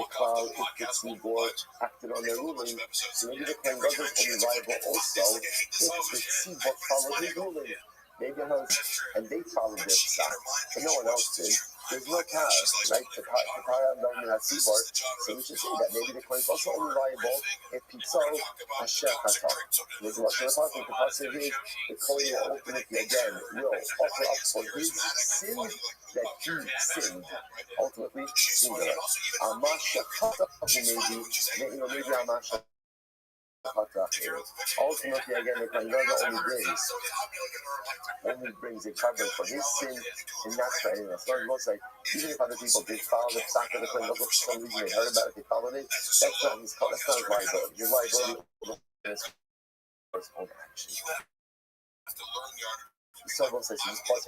Speaker 1: cloud, if the Tzibor acted on their ruling, so maybe the Kohen Gadol is only liable also if the Tzibor followed his ruling. Maybe and they followed their psak, but no one else did. There's no cause, right? The Kara Melvin had Tzibor, so we should say that maybe the Kohen is also only liable if Pizzo Asher Chata. There's a Lashon HaTorah, the Pasuk is the Kohen will ultimately again will offer up for his sin that he sinned, ultimately singular. Amasha Chata, who maybe Amasha. Ultimately, again, the Kohen Gadol only brings a carbon for his sin, and that's for anyone else. So it looks like even if other people did follow the psak of the Kohen Gadol for some reason, they heard about it, they followed it, that's not his liability. His liability is for his own action. So it looks like this plus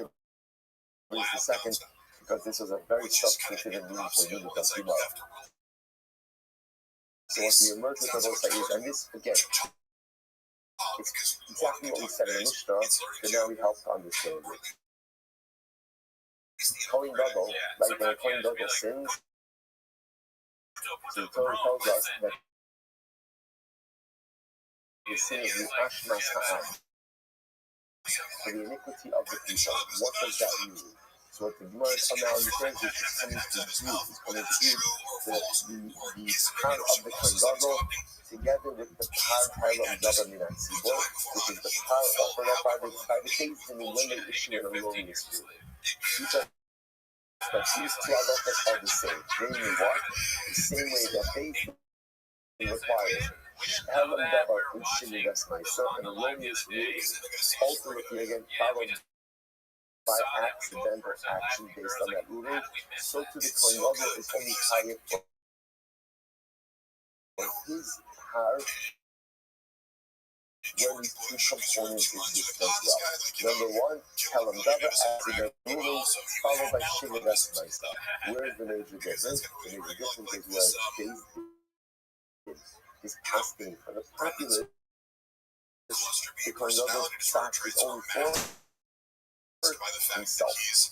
Speaker 1: brings the second, because this was a very substantive and meaningful unit of Gemara. So what we emerge with the Rosai is, and this, again, it's exactly what we said in the Mishnah, but now we help to understand it. Kohen Gadol, like when a Kohen Gadol sins, so the Torah tells us that the sin is the Ashmas Ha'am, for the iniquity of the people. What does that mean? So what the Gemara now understands is it's coming to do the power of the Kohen Gadol together with the power of Davar Minat Tzibor, which is the power offered up by the case in when they issue an erroneous ruling. But these two halachas are the same. Namely what? The same way that they requires Ha'elam Davar in Shinigas Maisa, an erroneous ruling, ultimately again followed by accidental action based on that ruling, so to the Kohen Gadol is only chayav for his power when these two components exist as well. Number one, Ha'elam Davar accidental ruling, followed by Shigas Maisa. Where is the major difference? The major difference is where is asking for the populace. The Kohen Gadol's psak is only for
Speaker 6: by the fact
Speaker 1: himself.
Speaker 6: that he's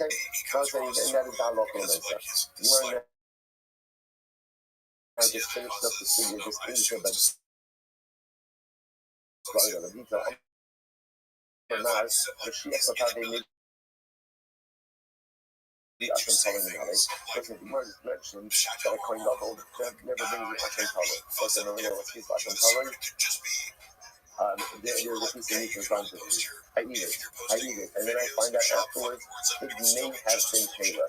Speaker 1: Okay, and that is not local Mesa. You are I just finished up the studio, just finished up the detail. But now, the Shia Satade the Hashem telling me, listen, the word is mentioned that a coin level never brings you Hashem telling. Listen, over here, what's this Hashem telling? There's a piece of meat in front of me. I eat it, and then I find out afterwards it may have been Kayla.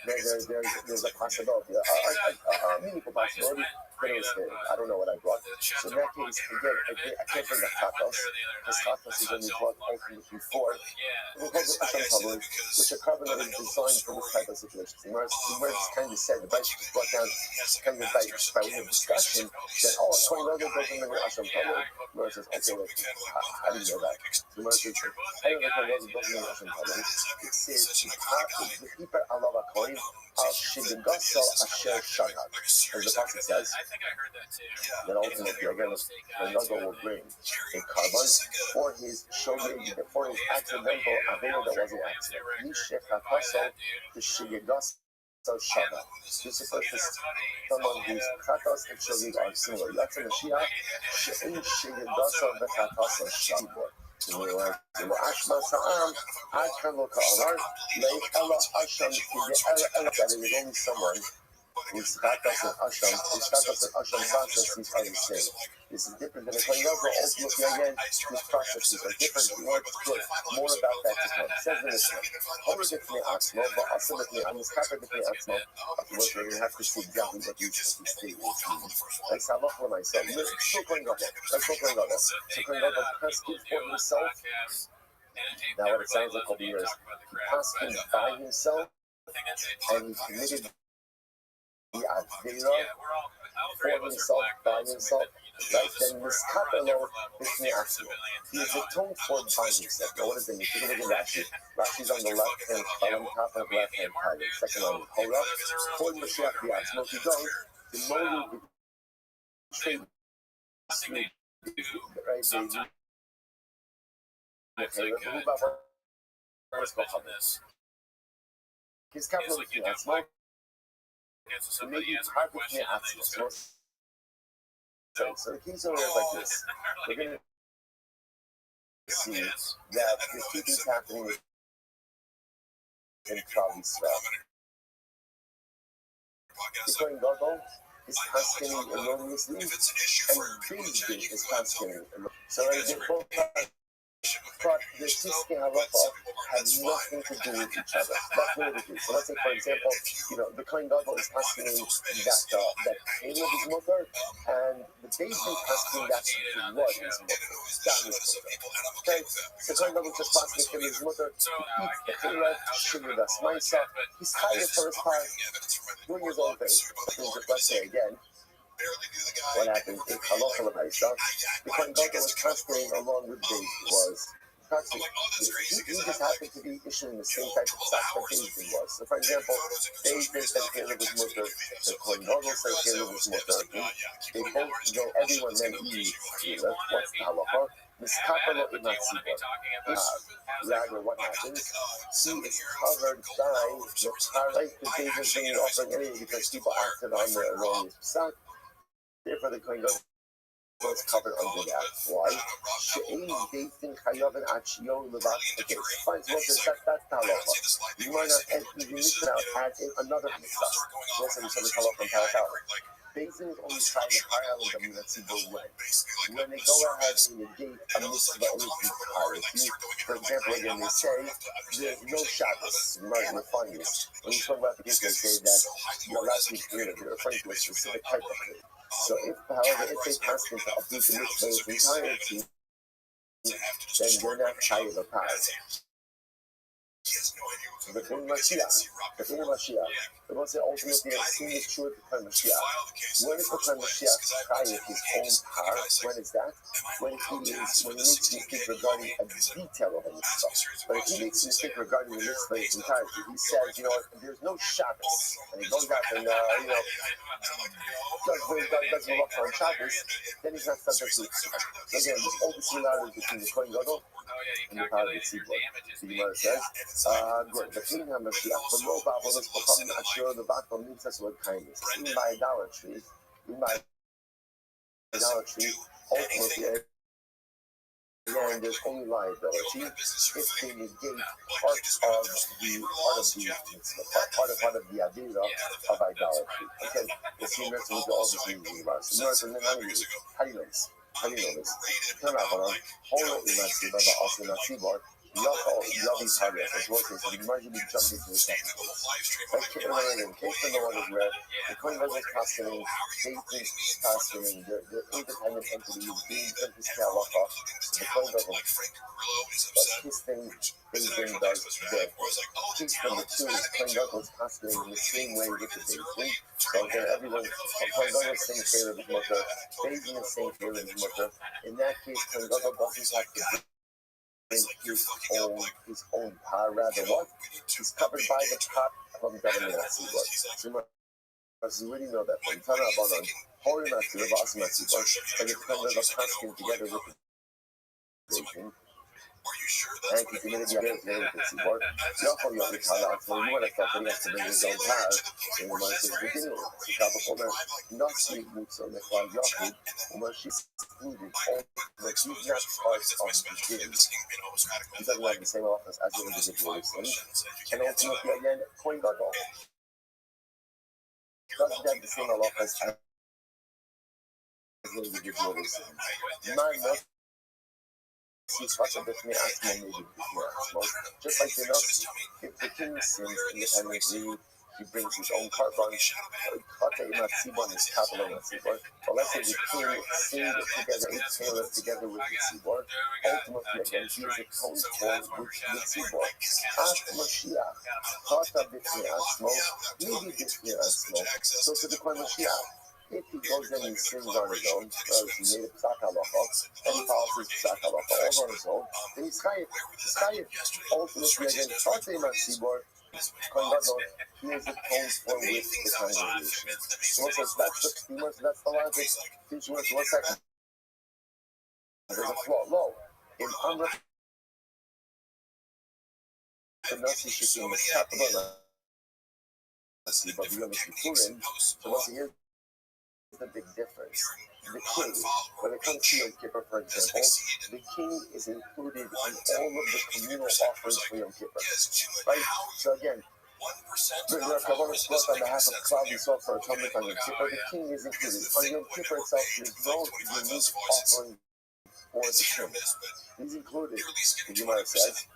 Speaker 1: There's a possibility, a meaningful possibility that it was him. I don't know what I brought. So in that case, again, I can't bring the chatos, because chatos is only brought ultimately before. Because of Hashem Talmud, which a covenant is designed for this type of situation. The Gemara kind of said, the Bible just brought down kind of by way of discussion that, a coin level doesn't bring Hashem Talmud. The Gemara says, okay, how do you know that? The Gemara says, I know the coin level doesn't bring Hashem Talmud. It says, the keeper Allah coin, al shigagasa asher shagag. As the Pasuk says, that ultimately, again, the Nagel will bring a carbon for his shogeg, for his accidental avera that wasn't accident. Yishechataso, the shigagasa shagag. This refers to someone whose chatas and shogeg are similar. That's a Mashiach, she'in shigagasa v'chatasa shagag. Ashma Sa'am, Akano Ka'alar, Leikala Asham, that it is only someone whose Chatas and Asham processes are the same. This is different than a Kohen Gadol. Ultimately, again, these processes are different. We want to put more about that to come. It says in this one, Over B'fnei Atzmo, V'asa B'fnei Amiskapa B'fnei Atzmo. Afterwards, we're going to have to see exactly what you state. That's Halach L'Maisa. Still Kohen Gadol. That's still Kohen Gadol. So Kohen Gadol prescribed for himself. Now what it sounds like over here is he passed by himself and he committed the Avera for himself, by himself, right? Then this Kapelo is Ne'asmo. He is atoned for by himself. Now, what does it mean? Take a look at Rashi. Rashi's on the left hand, on the top of the left hand side. Second line, Torah. For Mashiach the Atzmo to go, the Molu betrayed, right? His capital is Ne'asmo. So maybe it's hard to get Atzmo. So the key story is like this. We're going to see that there's two things happening in Klal Yisrael. The Kohen Gadol is casting erroneously, and Big is casting erroneously. So they both but the Tiske Halacha had nothing to do with each other. Nothing to do. So let's say, for example, the Kohen Gadol is asking that Caleb is mother, and the baby is asking that blood is mother. That is mother. Okay? So Kohen Gadol just asking Caleb is mother to eat the Caleb, sugar the Smaisa. He's hired for his part, doing his own thing. Let's say again. What happened in Halacha L'Maisa, the Kohen Gadol was transferring along with David was he just happened to be issuing the same type of stuff that David was. So for example, David said Caleb was mutter, the Kohen Gadol said Caleb was mutter. They both, everyone then eats Caleb. What's the Halacha? Miskapalo Imatzibor. Rather, what happens? He is covered by the Tarai that David's bringing offering anyway because people acted on their erroneous psak. Therefore, the Kohen Gadol was covered under that. Why? Okay, so fine, so that's halacha. You might not add in another mitzvah. Listen to the halacha from Parakal. Basin is only trying to hire out the mitzvah when they go ahead and negate a mitzvah only for example, again, they say there's no Shabbos. You might refine this. When you talk about the case, they say that you're allowed to be creative. You're referring to a specific type of thing. So however, if they pass them to uproot the mitzvah entirety, then they're not tired of pass. The thing Mashiach, the ones that ultimately have seen this true at the time Mashiach. When is the time Mashiach tired of his own power? When is that? When he makes a mistake regarding a detail of a mitzvah. But if he makes a mistake regarding the mitzvah entirety, he says, there's no Shabbos. And he goes out and, doesn't work on Shabbos, then he's not subject to it. Again, there's all the similarities between the Kohen Gadol in the power of the sequel. The Gemara says, good. The King HaMashiach, for no Bible, this become Asher the battle means us with kindness. In my idolatry, ultimately, and there's only liability if they negate part of the idea of idolatry. Okay, the senior to all the things in Mars. So how do you know this? How do you know this? Turn out on all in my Siba, but also in my Sibor. Yavi Parias, as well as the emerging jump into the second. In case no one is read, the Coin Vessels Casting, Dating Casting, the independent entity being sent to Scalafa, the Coin Vessels. But his thing, Dating does the case number 2 is Coin Vessels Casting in the same way with the Dating. So again, everyone, Coin Vessels same favor of his mother, Dating the same favor of his mother. In that case, Coin Vessels doesn't have to his own power, rather what? He's covered by the pot from government Asiba. So you must really know that when you talk about on Holy Master of Awesome Asiba, and you come with a costume together with the nation, and you committed the idea together with the Seaboard, Yahoo Yavi Kala, so you would have thought that he has to bring his own power in the month of the beginning. So Kabahomer, not sweet moods on the cloud Yahoo, when she's included all the he's not part of the gym. He doesn't have the same office as an individual and ultimately again, Coin Gadol doesn't have the same office as an individual. Man must see such a different asthma, just like the Nazi. If the king sins independently, he brings his own carbon. But let's say the king sing together, it tailors together with the seaboard. Ultimately, again, he is atoned for with the seaboard. Ask Mashiach, Hata Bifni Asmo, maybe Bifni Asmo. So to the Kohen Mashiach, if he goes in and sings on his own, he made a Psak Halacha, and he follows his Psak Halacha all on his own, then he's chayiv. Ultimately, again, Hata Imat Seaboard, Kohen Gadol, he is atoned for with the congregation. So that's the logic. Teach us 1 second. There's a flaw. Low. In Amra, the Nazi Shikim is capital Nazi, but we understand Purim. So once again, the big difference. The king, when it comes to Yom Kippur, for example, the king is included in all of the communal offerings for Yom Kippur. Right? So again, on behalf of Cloud we saw for atonement on Yom Kippur, the king is included. On Yom Kippur itself, there's no unique offering for the king. He's included. The Gemara says,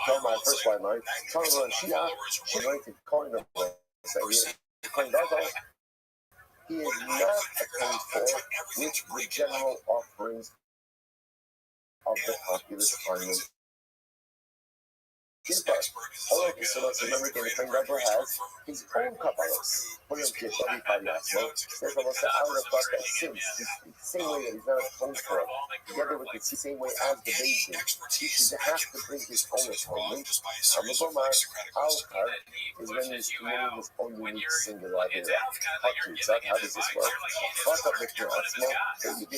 Speaker 1: tell my first white line, tell her on Shia, she anointed Kohen Gadol. Kohen Gadol, he is not accounted for with the general offerings of the populace on Yom Kippur. All of so let's remember again, the Kohen Gadol has his own Kabbalos. For Yom Kippur, says almost an hour of that sins, the same way that he's not atoned for it, together with the same way as the basin. He should have to bring his own atonement. Amazomar, Alkar, is when he's committing his own unique singular idea. How does this work? What of the Atzmo? If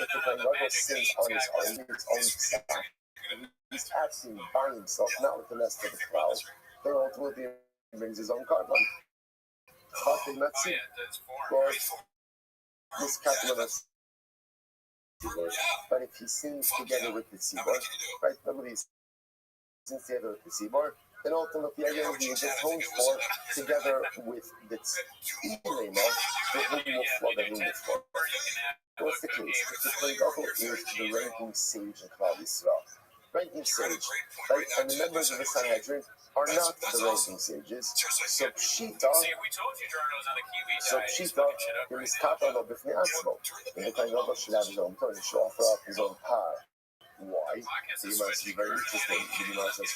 Speaker 1: the Kohen Gadol sins on his own staff, he's actually by himself, not with the rest of the crowd. Then ultimately brings his own carbon. But that's it. For this capital of but if he sings together with the seaboard, right? Nobody sings together with the seaboard, then ultimately again he is atoned for together with the Ilema, the whom will flood the room for. What's the case? The Kohen Gadol is the ranking sage in Klal Yisrael. Ranking sage, right? And the members of the Sanhedrin are not the ranking sages. So Pshita, in this Kappa B'fnei Atzmo, and the Kohen Gadol should have his own turn, should offer up his own power. Why? The Gemara is very interesting. The Gemara says,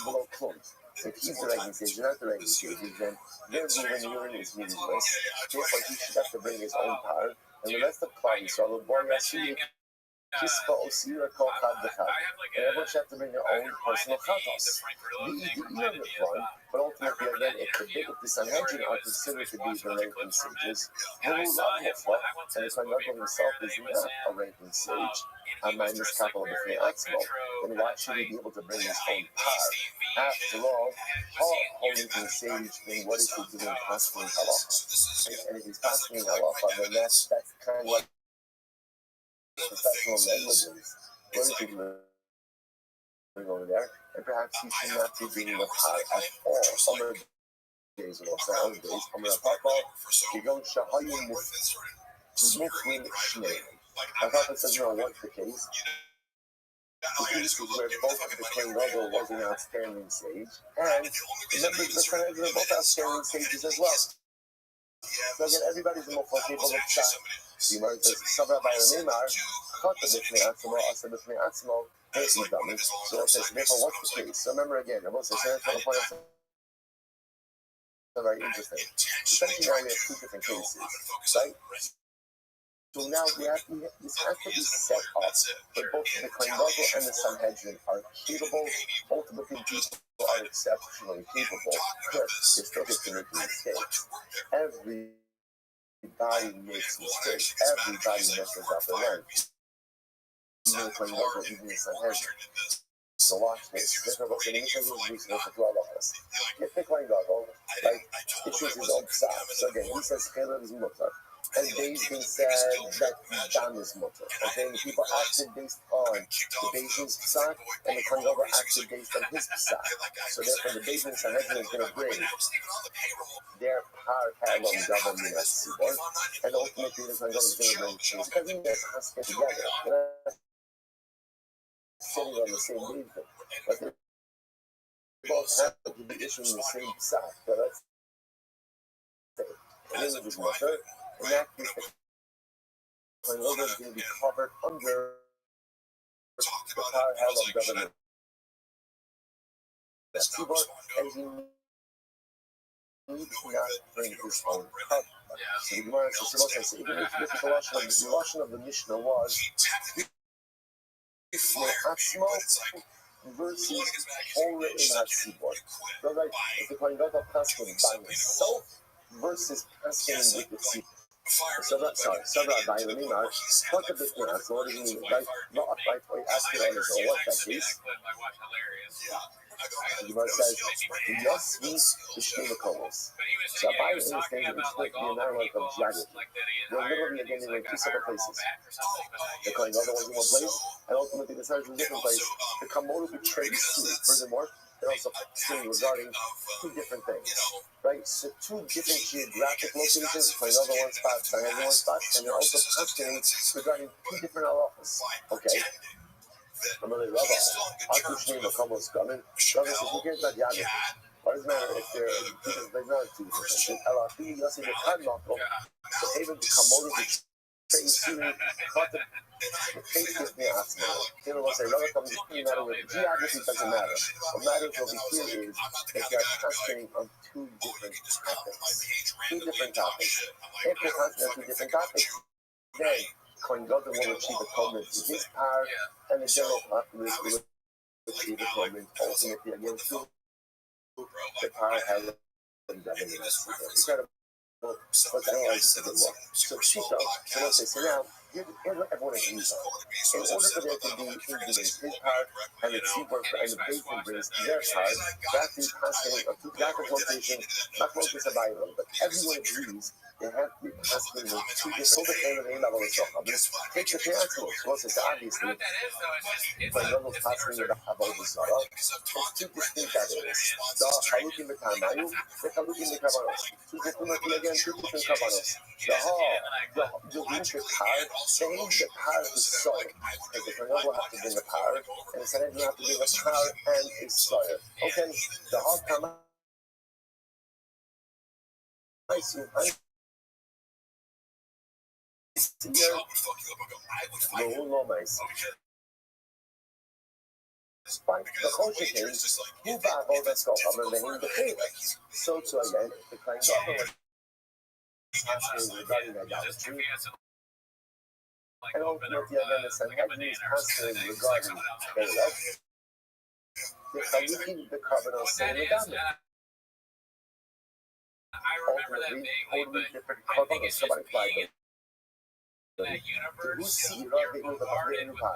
Speaker 1: below clothes. If he's the ranking sage, not the ranking sages, then their urine is meaningless. Therefore, he should have to bring his own power. And the rest of Klal Yisrael, boy, Kispa Osira called Chad. And everyone should have to bring their own personal chatos. But ultimately, again, if the Sanhedrin are considered to be the ranking sages, and the Kohen himself is not a ranking sage, minus capital of the Atzmo, then why should he be able to bring his own par? After all, holding to the sage, then what is he doing passing halacha? And if he's passing halacha, then that's kind of like professional negligence. What is he doing over there? And perhaps he should not be doing the par at all. Some days or some days, I'm going to talk about Kigon Shahayim Muflim Shnei. I thought this is not the case. The case was where both of the Kohen Gadol was an outstanding sage, and the members of the Sanhedrin are both outstanding sages as well. So again, everybody's more capable of that. The Gemara says, "Sabra by Neymar, Chata b'fnei atzmo, Asa b'fnei atzmo, He'ezu dami." So it says, therefore, what's the case? So remember again, I will say, very interesting. Essentially, now we have two different cases, right? So now this has to be set up that both the Kohen Gadol and the Sanhedrin are capable. Ultimately, people are exceptionally capable. Yes, they still get to make mistakes. Everybody makes mistakes. Everybody messes up the line. Even the Kohen Gadol, even the Sanhedrin. So watch this. If the Kohen Gadol, like, issues his own psak. So again, he says Chelev is mutar. And Bezdin said that Dam is mutar. Okay, and the people acted based on the Bezdin's psak, and the Kohen Gadol acted based on his psak. So therefore, the Bezdin Sanhedrin is going to bring their par parallel government as Sibor, and ultimately the Kohen Gadol is going to bring things. Because they has to get together. Sitting on the same wavelength, but they both have to be issuing the same psak. But let's say it is mutar. In that case, the Kohen Gadol is going to be covered under the power of government. Tzibor, and he needs not bring his own cup. So the Gemara says, even if you look at the Lashon of the Mishnah was Atzmo versus Hore in HaTzibor. So like, if the Kohen Gadol passing by himself versus passing with the Tzibor. Sabra by the Nimar, what the bit so what do you mean? Like, not like ask it on his own, what's that case? The Gemara says, yes, means the Shnevakomos. So by the understanding, it's like the analogy of Jagged. They're literally again in two separate places. The Kohen Gadol was in one place, and ultimately the Sanhedrin in a different place. The Kamoru betrayed the sea. Furthermore, they're also saying regarding two different things, right? So two different geographic locations, Kohen Gadol one spot, Sanhedrin one spot, and they're also asking regarding two different halachas. Okay. I'm going to Rabbi. Akushni Makomos coming. Rabbi says, who cares about Yagid? What does it matter if they're not two different? Elafi, Yossi, the Kadmako, so even the Kamoru, the Tracy, the face gives me asthma. People will say, Rabbi comes to matter with geography doesn't matter. What matters over here is that they're concentrating on two different topics. Two different topics. If they're concentrating on two different topics, then Kohen Gadol will achieve atonement to his power, and the general populace will achieve atonement ultimately against the power has been governing us. Incredible. Let's analyze this a bit more. So Shita, so now, here's what everyone agrees on. In order for there to be ingredients, his power and the Tzibor and the Bezdin brings their power, that is constantly a two-different location, not focus about it, but everyone agrees they have to be constantly with two different take the Fiancos. Well, it's obviously when Ronald's constantly with Avodah Zarah, it's two distinct areas. The Chalukim B'Tanayu, the Chalukim B'Kavanos. Two different, again, two different Kavanos. The winter power, saying the power is soil. Because the Kohen will have to bring a power, and the Sanhedrin have to bring a power and a soil. Okay, the Hal Kama. I see. Fine. The culture case, who back all that stuff other than the faith. So again, the Kohen Gadol was asking regarding idolatry. And ultimately, again, the Sanhedrin is constantly regarding Caleb. The Chalukim, the Karbanos, and the Damin. Ultimately, totally different Karbanos, somebody applied them. Who see Rabbi with the Bahrain Rupan?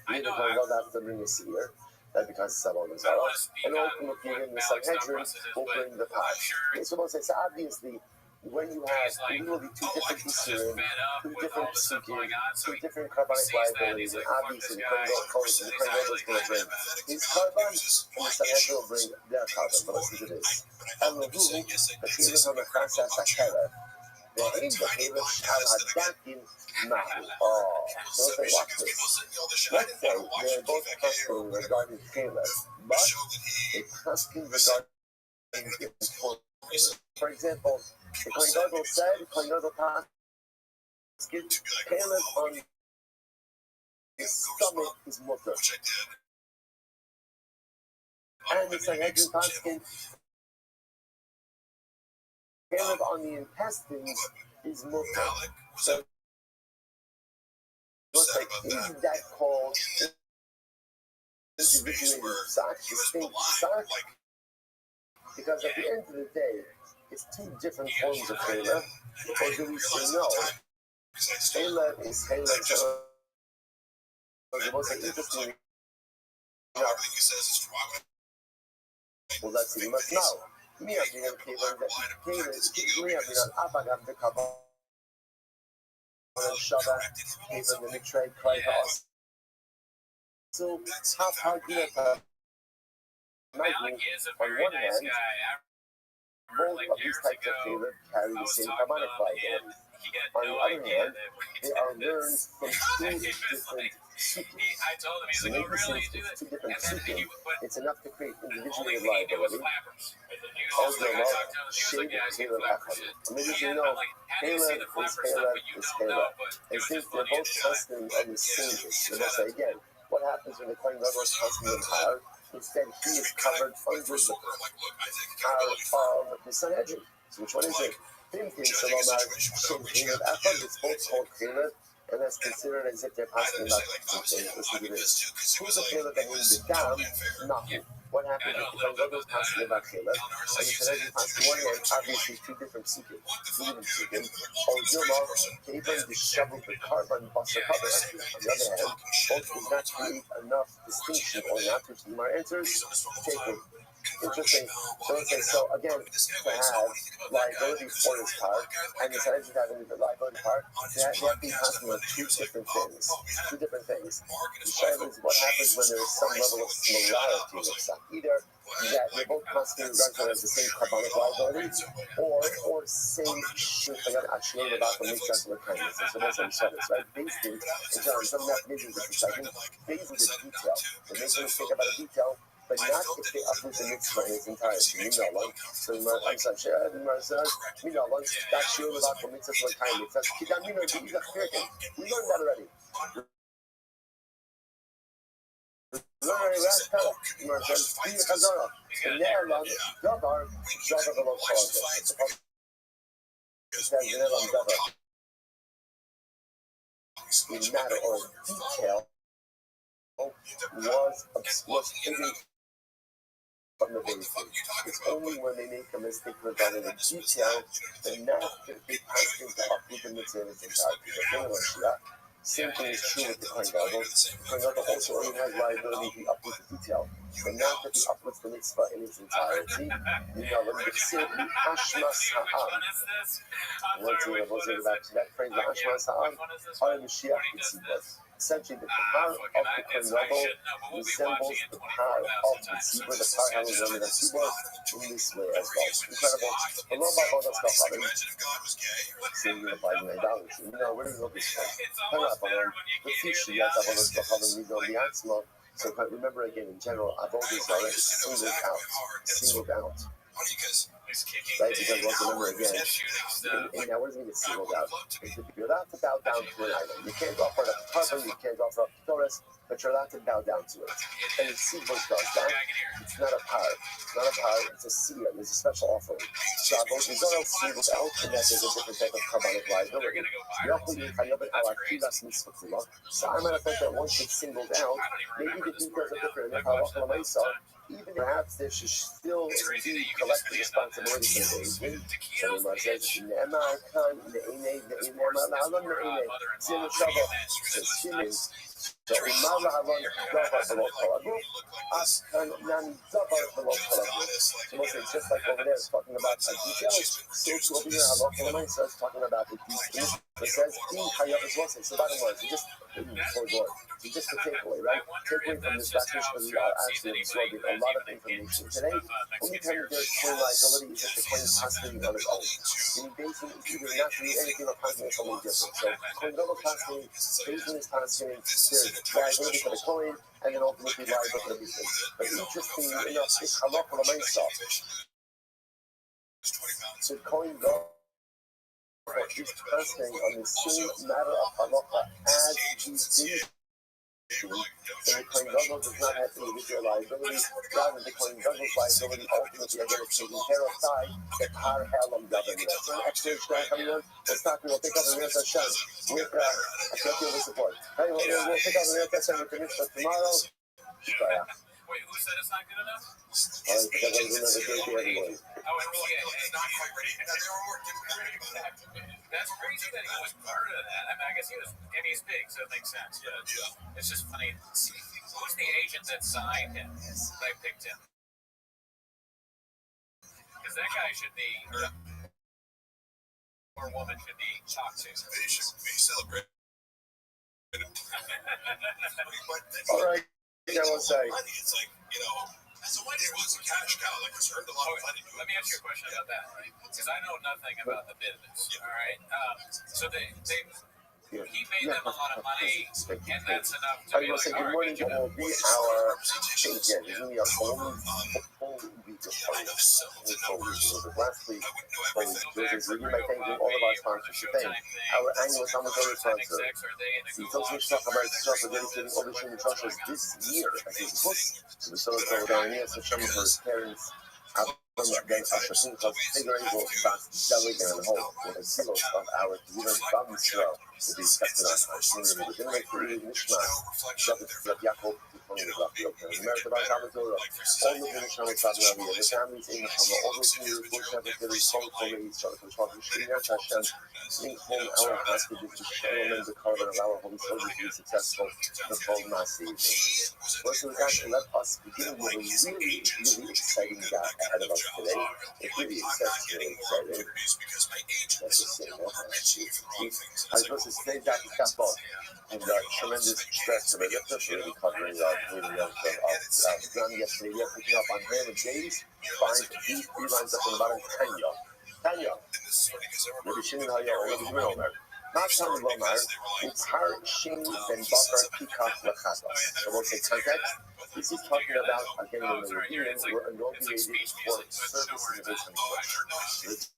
Speaker 1: We will go after the Seer. That becomes Sabon and Zara. And ultimately, in the Sanhedrin, will bring the Pash. So obviously, when you have literally two different Isurim, two different Psukim, two different carbonic liabilities, and obviously the Kohen Gadol is going to bring his carbon, and the Sanhedrin will bring their carbon. But listen to this. Elohu, the Kivim HaMechasa Sakera, ואין בחילך על הדקים מהו. So they watch this. Let's say they're both trusting regarding Caleb, but they trusting regarding for example, the Kohen Gadol said, Kohen Gadol passed Caleb on his stomach is mutter. And the Sanhedrin passed Caleb on the intestines is mutter. So, is that called individuated psak, distinct psak? Because at the end of the day, it's two different forms of Caleb. Or do we say no? Caleb is Caleb. The most interesting. Well, that's it. We must know. Me, I mean, Caleb, that Caleb is me, I mean, Abagam the Kabbalah. Shabbat, Caleb, the Mitrei, Kratos. So, how do you on one hand, both of these types of Caleb carry the same carbonic liability. On the other hand, they are learned from two different psukim. So maybe since it's two different psukim, it's enough to create individuated liability. Also, shade Caleb Echad. Maybe you know, Caleb is Caleb is Caleb. And since they're both trusting on the same issue, they will say again, what happens when the Kohen Gadol is trusting them higher? Instead, he is covered under the power of the Sanhedrin. So which one is it? It's both called Caleb, and that's considered as if they're passing about something. Listen to this. Who's a Caleb that means the dam? Nahu. What happens if the Kohen Gadol is passing about Caleb, and the Sanhedrin passing one hand, obviously two different psukim. Or Dilma, Caleb disheveled the carbon buster cover. On the other hand, both does not create enough distinction or not, which the Gemara answers. Take it. Interesting. So again, to have liability for this part, and the Sanhedrin having the liability part, they have to be passing on two different things. The shayla is what happens when there is some level of similarity in the psak. Either that they're both constantly regarded as the same carbonic liability, or same shit. I got actually about the mixed with kindness. So that's what I'm saying. Right? Basically, in John, some of that vision is the second. Basically, the detail. They make a mistake about a detail, but not if they uproot the mitzvah in its entirety. You know, like, so I'm sorry, you know, like, that's your about the mitzvah for kindness. That's Kidamino, we learned that already. We learned already last time. And there, Dabar, Dabar the Lord called it. It says, in matter or detail, was hidden from the basis. It's only when they make a mistake regarding the detail and not that they pass into uproot the mitzvah in its entirety. Same thing is true with the Kohen Gadol. The Kohen Gadol also only has liability if he uproots the detail, but not that he uproots the mitzvah in its entirety. You know, when they say the Ashmas Ha'am, let's say back to that phrase, the Ashmas Ha'am, are Mashiach Yitzibah. Essentially, the power of the Kohen Gadol resembles the power of the Tzibur, the power of the Tzibur, in this way as well. Incredible. Hello, Baba, let's go, Father. Seeing you by the idolatry. You know, where do we go this from? Hello, Baba. The fish, yes, Baba, let's go, Father. We go the Atzma. So remember again, in general, Avodah Zarah is singled out. right? Because once remember again, now what does it mean to singled out? You're allowed to bow down to an idol. You can't offer it up to carbon, you can't offer up to Torres, but you're allowed to bow down to it. And the seed does that. It's not a par. It's not a par, it's a seed. There's a special offering. So there's no singled out, and that there's a different type of carbonic liability. So I'm going to think that once it's singled out, maybe the details are different. Even perhaps there should still be collective responsibility for the agent. So the Gemara says, so it's just like over there, it's talking about details. So over here, it's talking about the details. It says, so bottom line, so just so just to take away, right? Take away from this passage because we are actually absorbing a lot of information today. Only time that there's coin liability is if the coin is constantly on its own. Meaning basically it's either not doing anything or constantly something different. So coin double constantly, basically is constantly, there's liability for the coin and then ultimately liability for the business. But interestingly enough, it's halach for the main stuff. So coin double is constantly on the same matter of halacha as these things. So the coin double does not have individual liability, rather the coin double's liability ultimately again is taken care of by the par helam government. So an extra coming on, we'll start, we'll pick up the Mirza Hashem with executive support. Hey, we'll pick up the Mirza Hashem with the Mishnah tomorrow.
Speaker 6: Wait, who said it's not good enough?
Speaker 1: Because I was another day to everyone.
Speaker 6: Oh, it's not quite ready. That's crazy that he was part of that. I mean, I guess he's big, so it makes sense. Yeah. It's just funny. Who's the agent that signed him? That picked him? Because that guy should be, or woman should be talked to. They should be celebrated.
Speaker 1: All right. Yeah, I'll say.
Speaker 6: It's like, as a wedding, it was a cash cow. Like, it's earned a lot of money. Let me ask you a question about that, because I know nothing about the business. All right. So he made them a lot of money, and that's enough to be like,
Speaker 1: good morning. It will be our agent. Give me a whole week of last week. We do my thing, do all of our sponsorship thing. Our annual Talmud sponsor. The Social Talk about stuff for dedicating all the human trushes this year as his book. The Social Darnias and Sherman for his parents. Then Usher King Club figuring will selling and hope with a single of our even Bobby Show will be accepted on our singing with the Dinner Nishma, Shabbat Yaakov, America by Salvador, all the Nishma with Saudi Arabia, the families in the Hama, all those years, Bush have been getting so colleagues, so the Shah Shriya Hashem, bring home our hostages to show them the carbon of our holy soldiers to be successful, the full massive. First of all, let us begin with a really, really exciting guy ahead of us today. It's really exciting. Let's just say that. I was supposed to say that he's got both. And tremendous stress of it. That's really covering reading of John yesterday. We are picking up on him and James. Find these three lines up in the bottom. Tanya. Rabbi Shimon Rabbi Omer. Not Tanya Lomar. It's Har Shin Ben Bakar Pikach Lachatos. So we'll say context. This is talking about, again, when the Europeans were inaugurated for service in the business.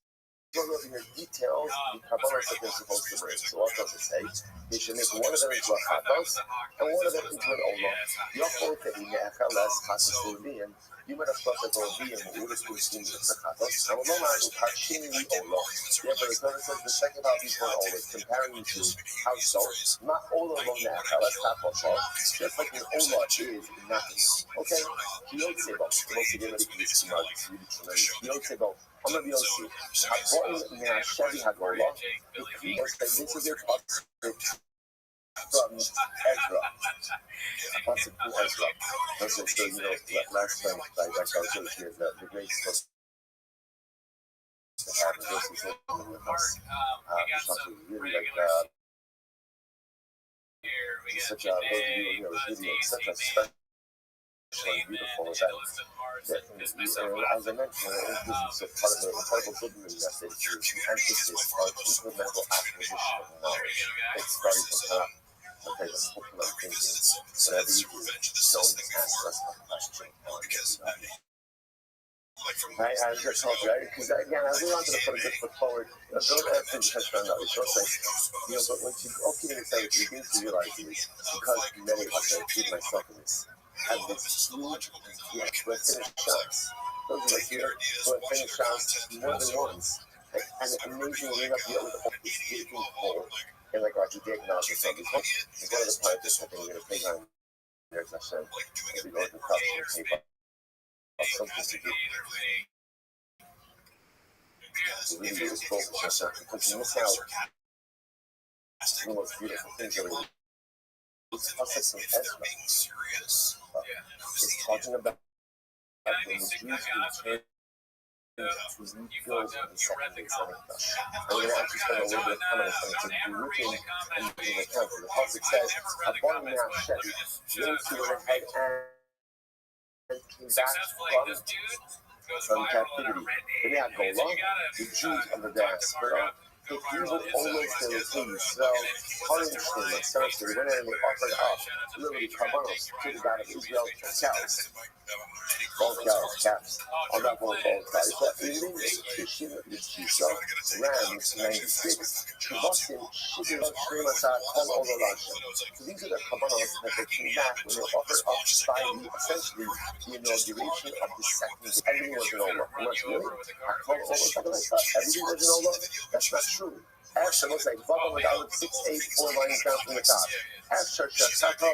Speaker 1: In the details, the Kabbalahs that they're supposed to bring. So what does it say? They should make one of them into a chatos and one of them into an olah. Yochol te'ine'echeles chatos u'liyim. You might have thought that there will be in the Urus Kusim the chatos. And we'll know Hashim the olah. Therefore, the Torah says the second half is for olah, comparing to how so. Not olah alone ne'echeles chatos. Just like an olah is nothing. Okay? Kiyotzebo. Most of you already can see my really tremendous. Kiyotzebo. I'm going to be honest with you. Hagoim me'ashevi hagolah. The creators that this is your pasuk from Ezra. A pasuk from Ezra. So, last time I was here, the great stuff to have verses with us. Really like, such a, really such a special. Beautiful event. As I mentioned, this is part of the incredible good news message is the emphasis on incremental acquisition of knowledge. It's starting from top. Okay, the book I'm thinking. Whatever you do, don't ask us a question on Right, I just told you, right? Because again, I really wanted to put a good foot forward. Don't answer the question on that. Don't say, but once you open inside, you begin to realize is because many of us, including myself in this, have this huge, who have finished shots. Those of us here who have finished shots more than once, and amazingly enough, you with this gaping hole, and like Roger diagnosed himself. It's one of the practice I think we're going to take on there's Hashem. Maybe go to top and tape up something to do. To really get focus on something, because you miss out on the most beautiful things ever. It's some Ezra. It's talking about when the Jews returned to rebuild the second day Mikdash. I'm going to actually spend a little bit of time on this to be looking and looking at account. The Pasuk says, "Abon Me'ashem." Those who went ahead and came back from captivity. They had Golah, the Jews of the diaspora. They evil always they would say Yisrael, Harim themselves, they went in and they offered up literally karbanos to the God of Israel, cows, both cows, calves, on that both cows. But in this Tishim of Yisrael, rams 96, Shavasim, Shivim, Shremasah, Kol Olavashim. So these are the karbanos that they came back when they offered up by essentially the inauguration of the second. Everything was an over. Really? I call it over. Everything was an over. That's not true. Asher looks like Baba with out 6, 8, 4 lines down from the top. Asher Shachaka,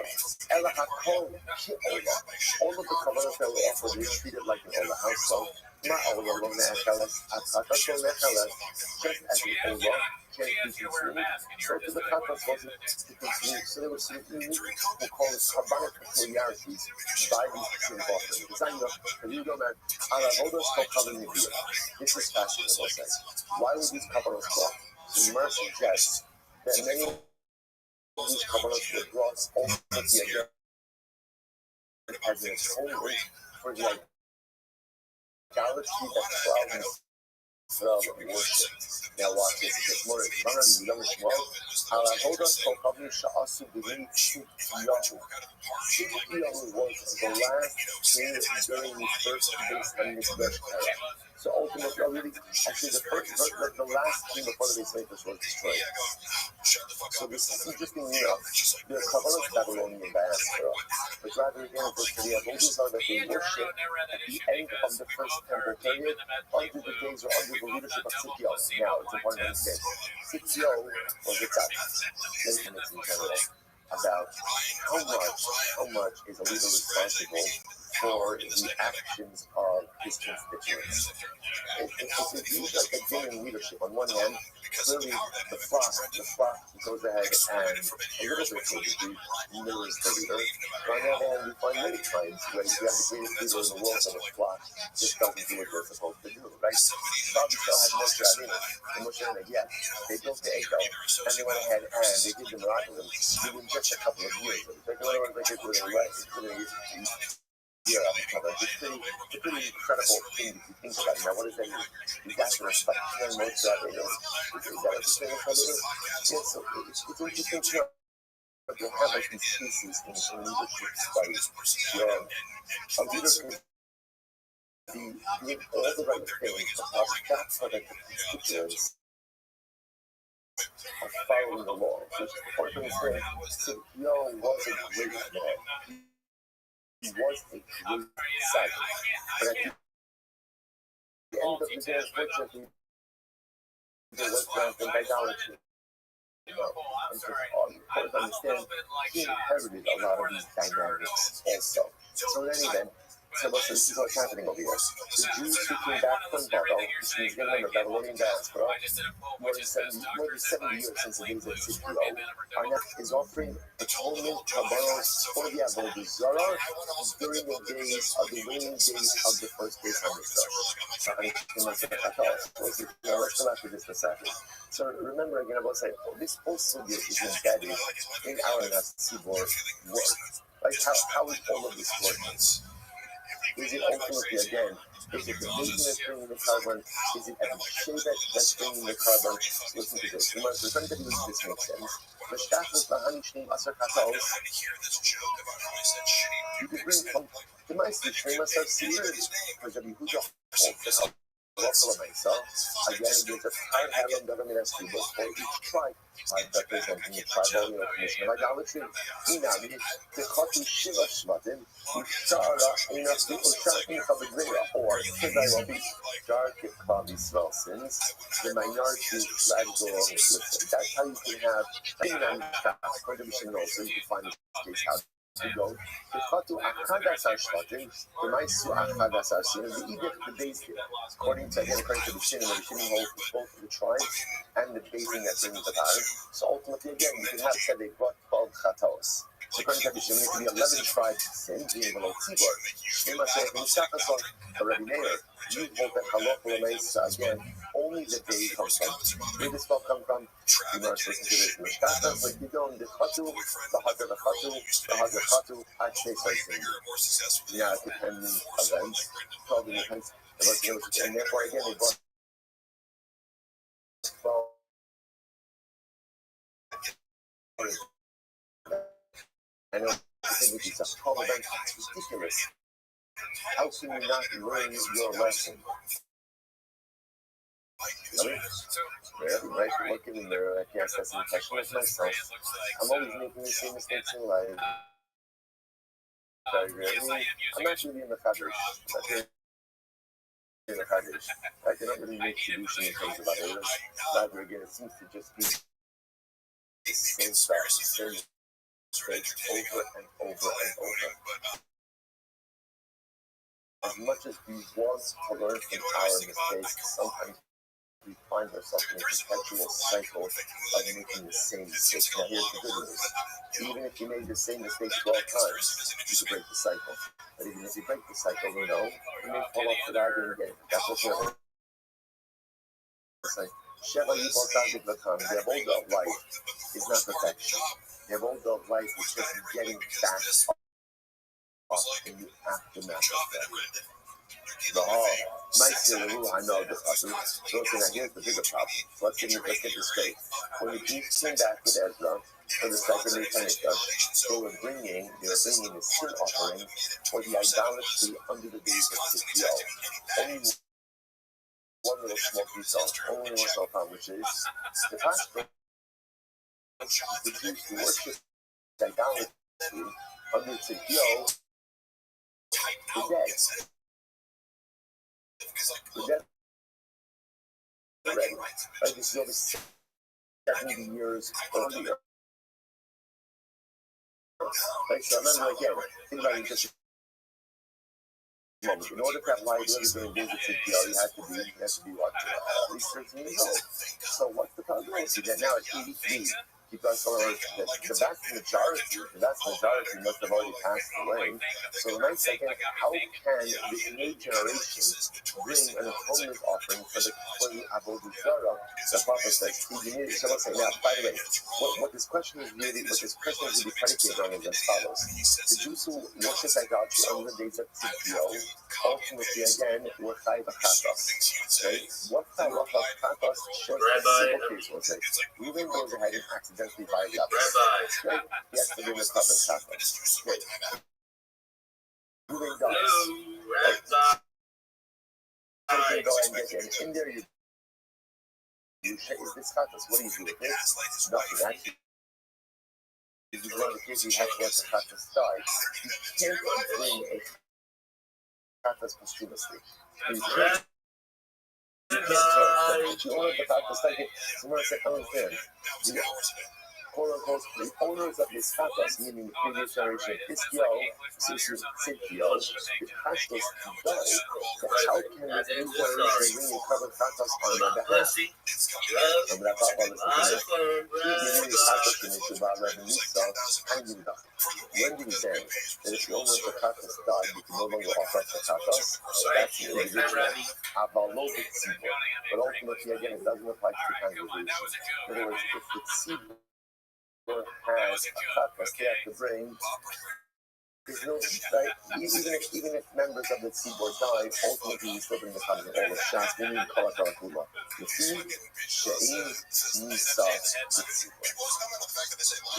Speaker 1: Ela Hakol, Ki-Ola. All of the covenants that were offered were treated like an Ola household. Ma'ola lo me'acheles, Atakato me'acheles, just as the Ola can't be consumed, so to the covenants wasn't to consume. So there were some unique, we'll call it carbonic peculiarities by these specific offerings. It's not enough. If you go back, this is fascinating, I'll say. Why were these covenants brought? So Mer suggests that many of these covenants were brought over the again as an atonement for the idolatry that clouds Israel worship. Now watch this. It gets more than Yom Shmuel. Halahodas Kokavim Sha'asu B'Rim Tzidkiyahu. Tzidkiyahu was the last king during the first base and Mikdash era. So ultimately, really, actually, the last king before the base Mikdash was destroyed. So this is interesting enough. The Kabbalah's Babylonian diaspora, but rather again, the Avodas are that they worship at the end of the first temple period, under the days or under the leadership of Sitio. Now, it's important to understand. Sitio was the top. Let's in general about how much is a leader responsible for the actions of his constituents. It's used like a game leadership. On one hand, clearly the flock goes ahead and a little bit to a degree mirrors the leader. But on the other hand, we find many times when you have the greatest leader in the world and the flock just doesn't do what they're supposed to do, right? Probably still had Moshe Rabbeinu. And Moshe Rabbeinu, yes, they built the Echo, and they went ahead and they did the miraculous within just a couple of years. They did it within it's a pretty incredible thing if you think about it. Now, what does that mean? You got to respect him, most of it. Is that what you're saying? Yeah, so it's interesting to know. But you have like these pieces in leadership studies where a leader can be doing all the right things, but that's for the constituents of following the law. So it's important to understand. Yo was a great man. He was a great disciple. But at the end of the day, unfortunately, there was rampant idolatry. And so, important to understand, he inherited a lot of these dynamics also. So in any event, so listen, this is what's happening over here. The Jews who came back from Babel, which means given them the Babylonian diaspora, more than 70 years since the days of Sitio, are now is offering atonement kabbalos for the Avodah Zarah during the days of the waning days of the first day of the Let's go back to this for a second. So remember again, I will say, this whole sugya is embedded in our Nasibor work. Like how is all of this working? Is it ultimately, again, is it the vision that's bringing the carbon? Is it Shevet that's bringing the carbon? Listen to this. Remember, for somebody who this makes sense, You could bring from the mice which they must have seen because of Yehuda again, there's a hard Helen government as to for each tribe representing the tribal commission of idolatry. Inami, the Chotu Shiva Shvatim, Ushara, Inafi, Ushara, Kabadvera, or Kedai Rabbi, Dark Kav Israel sins, the minority flag go along with it. That's how you can have Inami Shas, contribution also, you can find this case how to go. The Chotu Achadas Ashvatim, the Maisu Achadas Ashvatim, the Edith, the base here. According to the Shinnim, the Shinnim holds both the tribes and the basing that brings the power. So ultimately, again, you can have said they brought 12 chatos. So according to the Shinnim, it can be 11 tribes sin, being below Tzibor. Shema says, Mishakason, the Rabbi Meir, you hold that halach l'meisa again, only the day comes from. Where does 12 come from? You must listen to this. Mishakason, but you don't, the chatu, the hagar chatu, actually starts in. Yeah, depending events, 12 events. And therefore, again, they brought 12. I know, I think it's a 12 events. It's ridiculous. How can you not learn your lesson? Right? Looking in there, I can't ask any question of myself. I'm always making the same mistakes in life. Very rarely. I'm not really in the Kaddish. In the Kaddish. I cannot really make solution in terms of others. Rather, again, it seems to just be the same stuff, the same straight over and over and over. As much as we want to learn from our mistakes, sometimes we find ourselves in a perpetual cycle of making the same mistake. Now, here's the good news. Even if you made the same mistake 12 times, you could break the cycle. But even if you break the cycle, you know, you may fall off the wagon again. That's what you're saying. Sheva Yibol Tazik Lakan, the avoda of life is not perfection. The avoda of life is just getting back up in the aftermath of that. Nice, I know the problem. So here's the bigger problem. Let's get this straight. When the Jews came back with Ezra for the second Hamikdash, they were bringing the sin offering for the idolatry under the days of Tzitzil. Only one little small piece of, only one small problem, which is the fact that the Jews who worship idolatry under Tzitzil is dead. The death already. Like this is over 70 years earlier. Like, so remember again, think about it just a moment. In order to have liability during days of CPR, you have to be what? At least 13 years old. So what's the probability that now at 83, because the vast majority must have already passed away. So the nice second, how can this new generation bring an atonement offering for the Avodah Zarah? The prophet says, now, by the way, what this question is really predicated on is as follows. The Jews who worship idolatry on the days of Tzidkiyo, ultimately again, were Chai V'Chatos. Right? What the halacha of Chatos shows a simple case was it. Reuben goes ahead and accidentally buys up. Right? He has to bring the cup and Chatos. Right? Reuben dies. Right? So you go and get there. In there you say, is this Chatos? What do you do with this? Nothing. Actually, if you go to the case, you have to let the Chatos die. You can't bring a Chatos posthumously. You can't. You only the Chatos like it. Someone said, "Come in." Quote unquote, the owners of this Chatos, meaning the previous generation, Tzidkiyo, the Chatos die. How can this new generation bring a covered Chatos on their behalf? And that Papa listen to this. When do we say that if the owner of the Chatos died, you can no longer offer up the Chatos? That's the individual. But ultimately, again, it doesn't apply to the congregation. In other words, if the tzibur has a chatas they have to bring, there's no, right? Even if members of the tzibur die, ultimately you still bring the chatas all the shas, meaning the kol hakula. The food, she'im, nisa, the tzibur.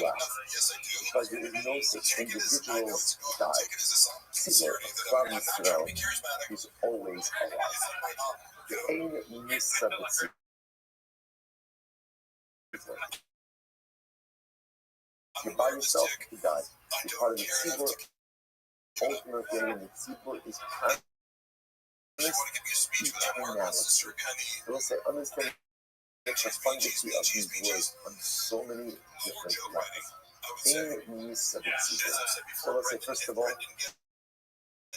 Speaker 1: Wow. Because there is no such individual God. Tzibur from Israel is always alive. Ein Nisa b'Tzibur. You're by yourself, you die. You're part of the Tzibur. Ultimately, the Tzibur is promised eternality. I will say, understand the profundity of these words on so many different levels. Ein Nisa b'Tzibur. So let's say, first of all,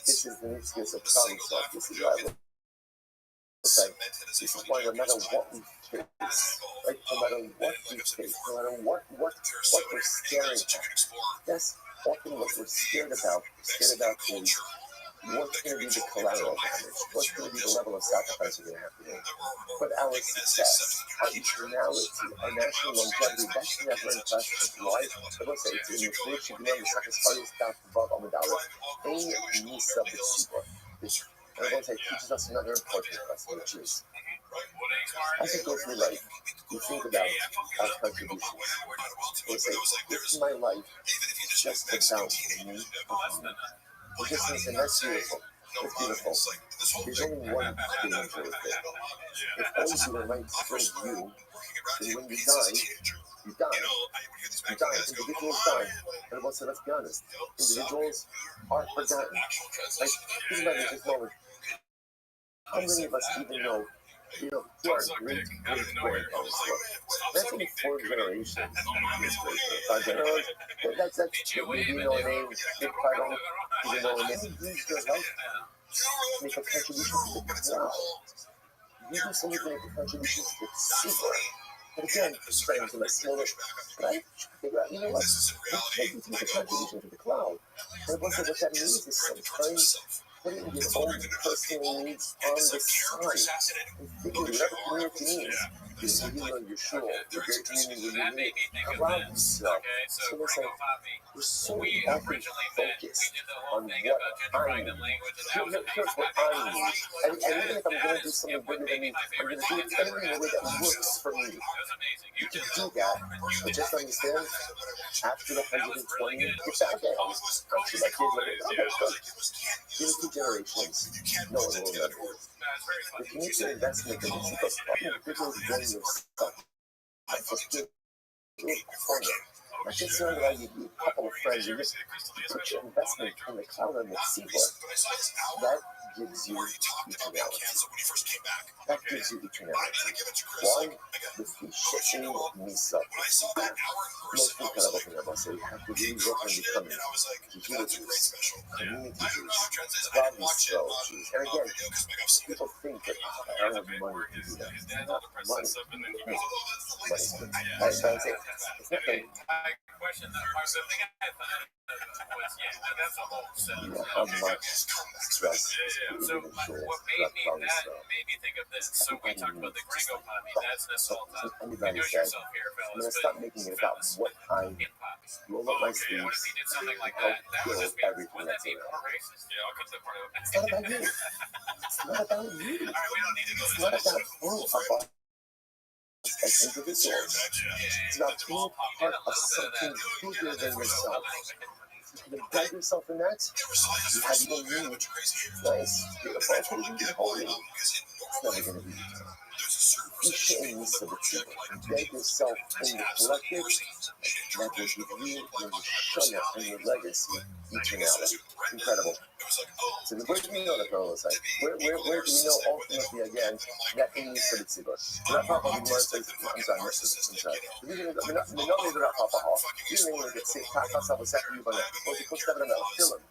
Speaker 1: this is the Nitzvahs of Klal Yisrael. This is why I will say, this is why no matter what we face, right? No matter what we face, no matter what we're staring at, that's often what we're scared about. We're scared about is what's going to be the collateral damage, what's going to be the level of sacrifice we're going to have to make. But our success, our eternality, our national longevity, that's never in question. Why? I will say, it's in the French, you know, the sacrifice down above on the dollar. Ein Nisa b'Tzibur. And I will say, it teaches us another important lesson, which is, as you go through life, you think about our contributions. You say, if my life is just about me, you just listen, that's beautiful. It's beautiful. There's only one danger with it. If all you do in life is serve you, then when you die, you die. You die. Individuals die. And let's be honest, individuals are forgotten. Like, think about it this moment. How many of us even know, who our great-great-grandparents were? That's only 4 generations. 5 generations. That's maybe you know a name, big title, you know a name. Use your life to make a contribution to the cloud. You do something to make a contribution to the Tzibur. But again, friends, let's slow it. Right? Figure out, you know what? We're taking to make a contribution to the cloud. And what that means is sometimes putting your own personal needs on the side and figure whatever community needs. You learn your shul, the great community where you need allow yourself. So listen, we're so often focused on what I need. Here's what I need. And even if I'm going to do something bigger than me, I'm going to do it anyway in a way that works for me. You can do that, but just understand, after the 120, get back there. I'm sure my kids will be give it 2 generations, no one will remember it. If you make an investment in the cheapest individuals than yourself, just do it for you. Not just knowing that you need a couple of friends, you just put your investment in the cloud and the Tzibur. That gives you eternality. That gives you eternality. Why? With the shifting Nisa. Most incredible thing I must say, you have to really work on becoming Jewish, community Jews, Rabbi Jews. And again, people think that I don't have money to do that. It's not money. Money's good. It's not that. How much stress is put in the shores that made me think of this. So we talked about the gringo poppy. That's this all time. Anybody said, I'm going to stop making it about what I need. Roll up my sleeves and help build everything that's around. It's not about you. It's not about you. It's not about all of us as individuals. It's about being part of something bigger than yourself. If you can embed yourself in that, you have even meaning. Nice, beautiful, it's holy. It's never going to be eternal. You shouldn't miss the Tzibur. Embed yourself in the collective, that will give you your shana and your legacy eternality. Incredible. So where do we know the parallel side? Where do we know ultimately again that in the Tzibur? We're not talking about the I'm sorry. The reason is, we know we're not talking about the reason is that say, Takas Avoseka Yubana, or the Kustav and Filim.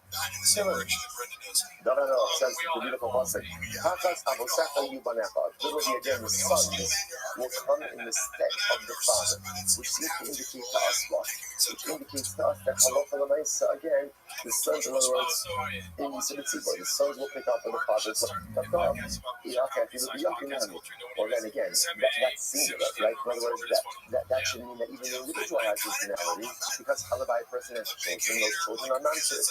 Speaker 1: No, says the beautiful Pasuk. Takas Avoseka Yubanecha. Literally again, the sons will come in the stead of the father, which seems to indicate to us what? Which indicates to us that Halacha Lamaisa, again, the sons, in other words, in the sons will pick up on the father's or then again, that's singular, right? In other words, that should mean that even the individual has personality, because Halabai person has children, those children are non-kids.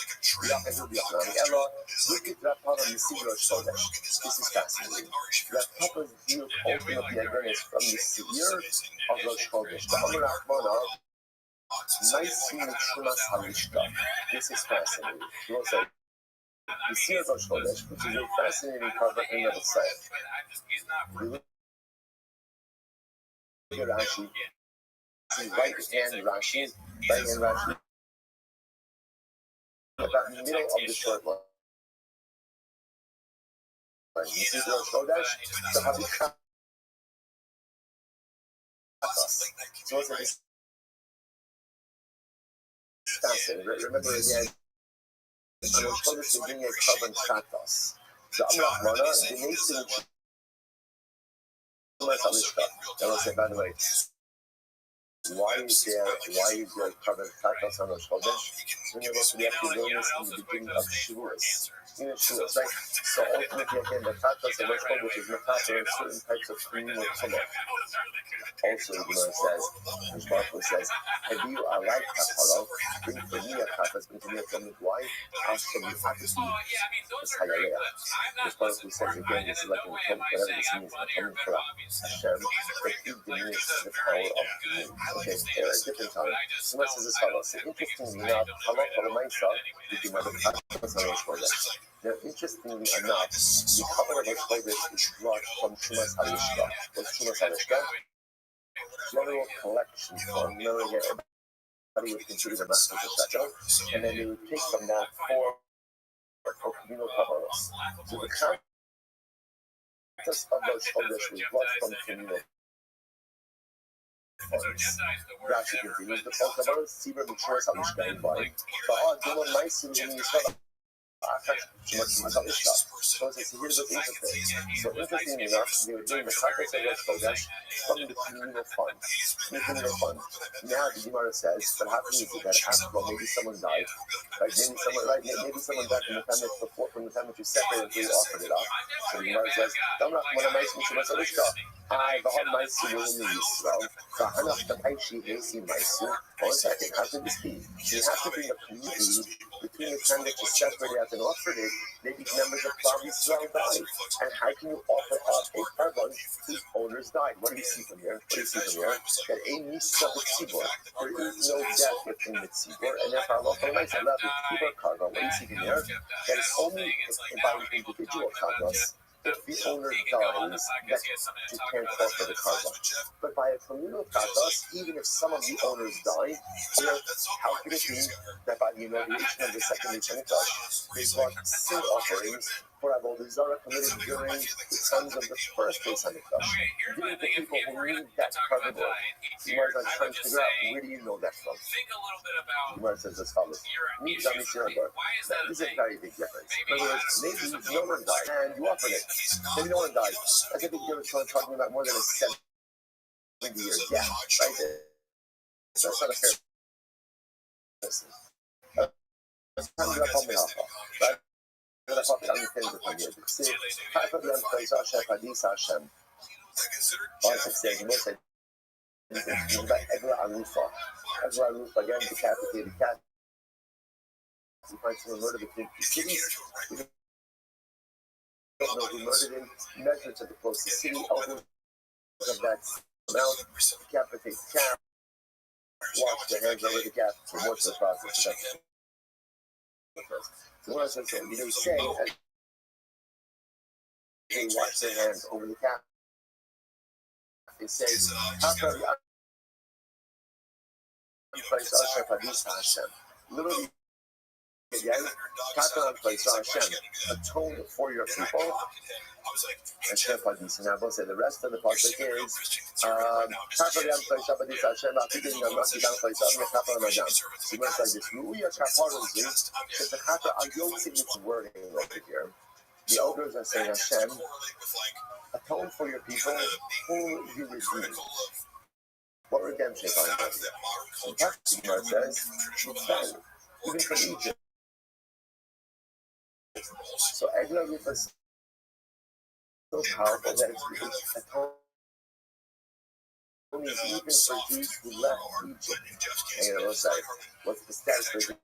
Speaker 1: This is fascinating. That Papa's view ultimately again is from the severe of Rosh Chodesh, the Amar Achmana, This is fascinating. You will say, the Seer of Rosh Chodesh, which is a fascinating cover in of itself. We look at Rashi, right hand Rashi, about the middle of the short line. This is Rosh Chodesh, the Habitat. So it's fascinating. Remember again, on Rosh Chodesh we're doing a carbon chatos. So Amrach Mana, the nation and I'll say, by the way, why is there carbon chatos on Rosh Chodesh? When you're supposed to be actually doing this in the beginning of Shavuos. You know, Shavuos, right? So ultimately, again, the chatos of Rosh Chodesh is metaphor in certain types of communal tumah. Also, the Gemara says, Rosh Baruch says, Hebiu alai kaparo, bring for me a chatos, bring for me a tumah. Why? After the apathy is hayalea. Rosh Baruch says again, this is like in the tumah, whatever this means, the tumah for Hashem, that he diminishes the power of community. Okay, there are different times. So much as this follows. So interestingly enough, halacha l'maisa, the Gemara chatos on Rosh Chodesh. Now, interestingly enough, the cover of Rosh Chodesh is brought from Shumas Halishka. What's Shumas Halishka? General collection from knowing everybody would consider the rest of the shekel, and then they would take from that for communal kavaros. So the context of Rosh Chodesh was brought from communal funds. Rashi continues, the kavaros, Tzibur, B'Shuras Halishka, and by Ba'ad, Duma, Maisim, and Yisrael. So here's what's interesting. So interestingly enough, they were doing the sacrifice of Rosh Chodesh from the communal fund. Now the Gemara says, but how can you do that? After all, maybe someone died. Maybe someone died from the time that you separated and you offered it up. So the Gemara says, one second, how can this be? You have to bring a community between the time that you separated out and offered it, maybe members of Rabbi Israel died. And how can you offer up a carbon whose owners died? What do you see from here? That a Misa B'Tzibor, there is no death within the Tzibor, and therefore Allah Ta'ala allowed the Tzibor carbon. What do you see from here? That is only by individual carbons. If the owner dies, that you can't offer the carbon. But by a communal katas, even if some of the owners die, how could it be that by the inauguration of the second Mikdash, they brought sin offerings for Avodah Zarah committed during the times of the first Mikdash? Giving to people who need that carbon work. The Gemara is trying to figure out, where do you know that from? The Gemara says as follows. This is a very big difference. In other words, maybe no one died and you offered it. Maybe no one died. I think you're talking about more than a 70-year gap, right? So that's not a fair person. That's kind of up on the alpha, right? That's what I'm saying with my music. See, I put them place Hashem, Hadith Hashem. Once it says, most of it, about Egla Arufa. Egla Arufa, again, decapitated cat. You find someone murdered between two cities. Don't know who murdered him, measure to the closest city, elders of that amount, decapitate the cat, wash their hands over the cat, for most of the process. So what I said, they say that they wash their hands over the cat. They say, literally, again, atone for your people. And now both say the rest of the pasuk is wording over here. The elders are saying, Hashem, atone for your people whom you redeemed. What redemption find us? And Pasuk says, even from Egypt. So Egla Rufa is so powerful that it's atonement is even for Jews who left Egypt. And it was like, what's the status for Jews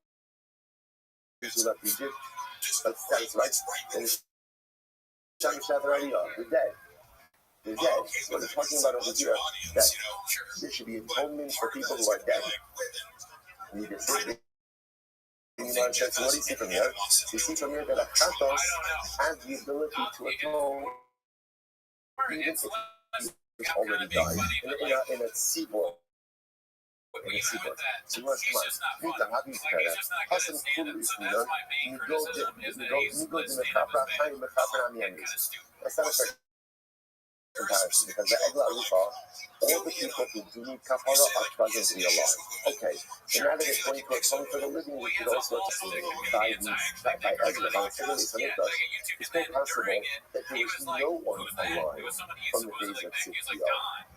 Speaker 1: who left Egypt? What's the status, right? And they're dead. They're dead. So what they're talking about over here, that there should be atonement for people who are dead. So what do you see from here? You see from here that a chatos has the ability to atone even if he's already died in a seaboard. In a seaboard. So you must come on. Mita, how do you compare that? Hassan Kulu is Nino, Nigo de Mechapra, Chaim Mechapra Amianis. That's not a fair comparison because the Egla Rufa, all the people who do need kapara are presently alive. Okay, so now that it's going to atone for the living, we could also see by Egla, by Segeli Sanitas, it's quite possible that there was no one alive from the days of Sifio.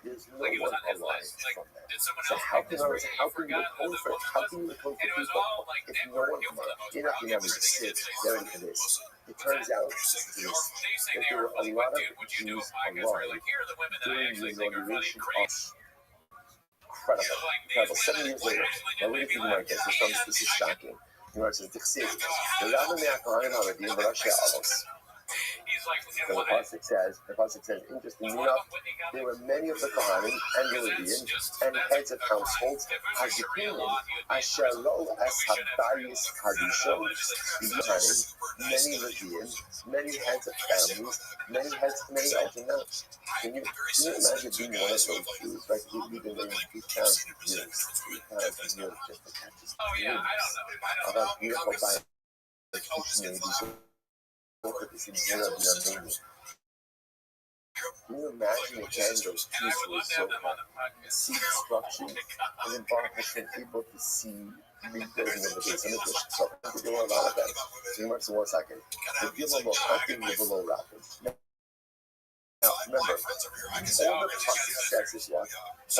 Speaker 1: There's no one alive from that. So how can you atone for it? How can you atone for people if no one alive? You're not going to sit there into this. It turns out that there were a lot of Jews alive during the inauguration of incredible. 7 years later, now what do you think this is shocking. It says, so the Pasuk says, interestingly enough, there were many of the Kohanim and the Levians and heads of households, Hajikunim, Asherol, as Habayis Hadishon, many Levians, many heads of families, many Ajinat. Can you imagine being one of those Jews, right? We've been living 2,000 years, 2,000 years just to catch us. About beautiful Can you imagine again those Jews who were so see destruction and then Baruch Hashem able to see rebuilding of the base image? So there were a lot of them. So you might say 1 second. The Gimel Mochakim Below Rapid. Now remember, all the Pasuk says is what?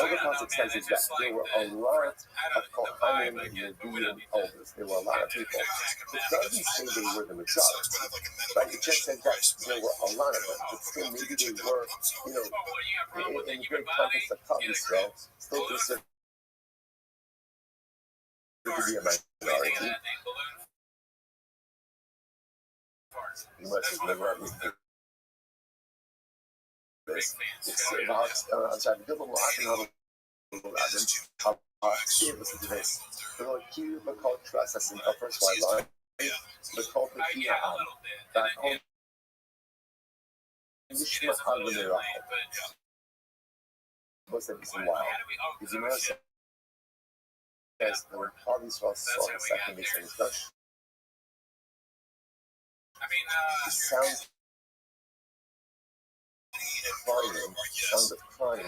Speaker 1: All the Pasuk says is that there were a lot of Kohanim and Levian elders. There were a lot of people. It doesn't say they were the majority, right? It just says that there were a lot of them. But still, maybe they were, in the great context of Klal Yisrael, still considered to be a minority. You must remember everything. This. I'm sorry, the Gimel Mochakim listen to this. The Lord Q, the called trust us in the first line. The called the Kia, that called Nishma Hagunirah. What's the reason why? Because you notice that when all these fellows saw the second mission in Dutch, the sound of crying,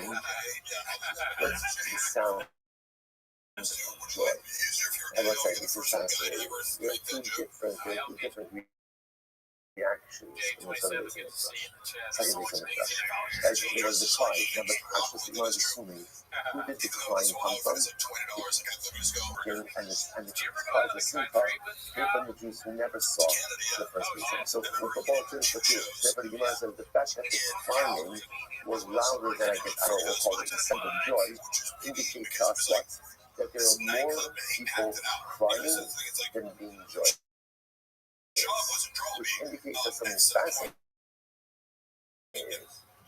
Speaker 1: that's the sound of joy. And let's say this is fascinating. There are two different reactions in the second mission of Dutch. As it was the crying, now the precious was assuming who did the crying come from? And the cries of Simcha came from the Jews who never saw the first mission. So with the ball turns to two, everybody realized that the fact that the crying was louder than I don't know what call it, the sound of joy, indicates to us what? That there are more people crying than being joyful. Which indicates us something fascinating.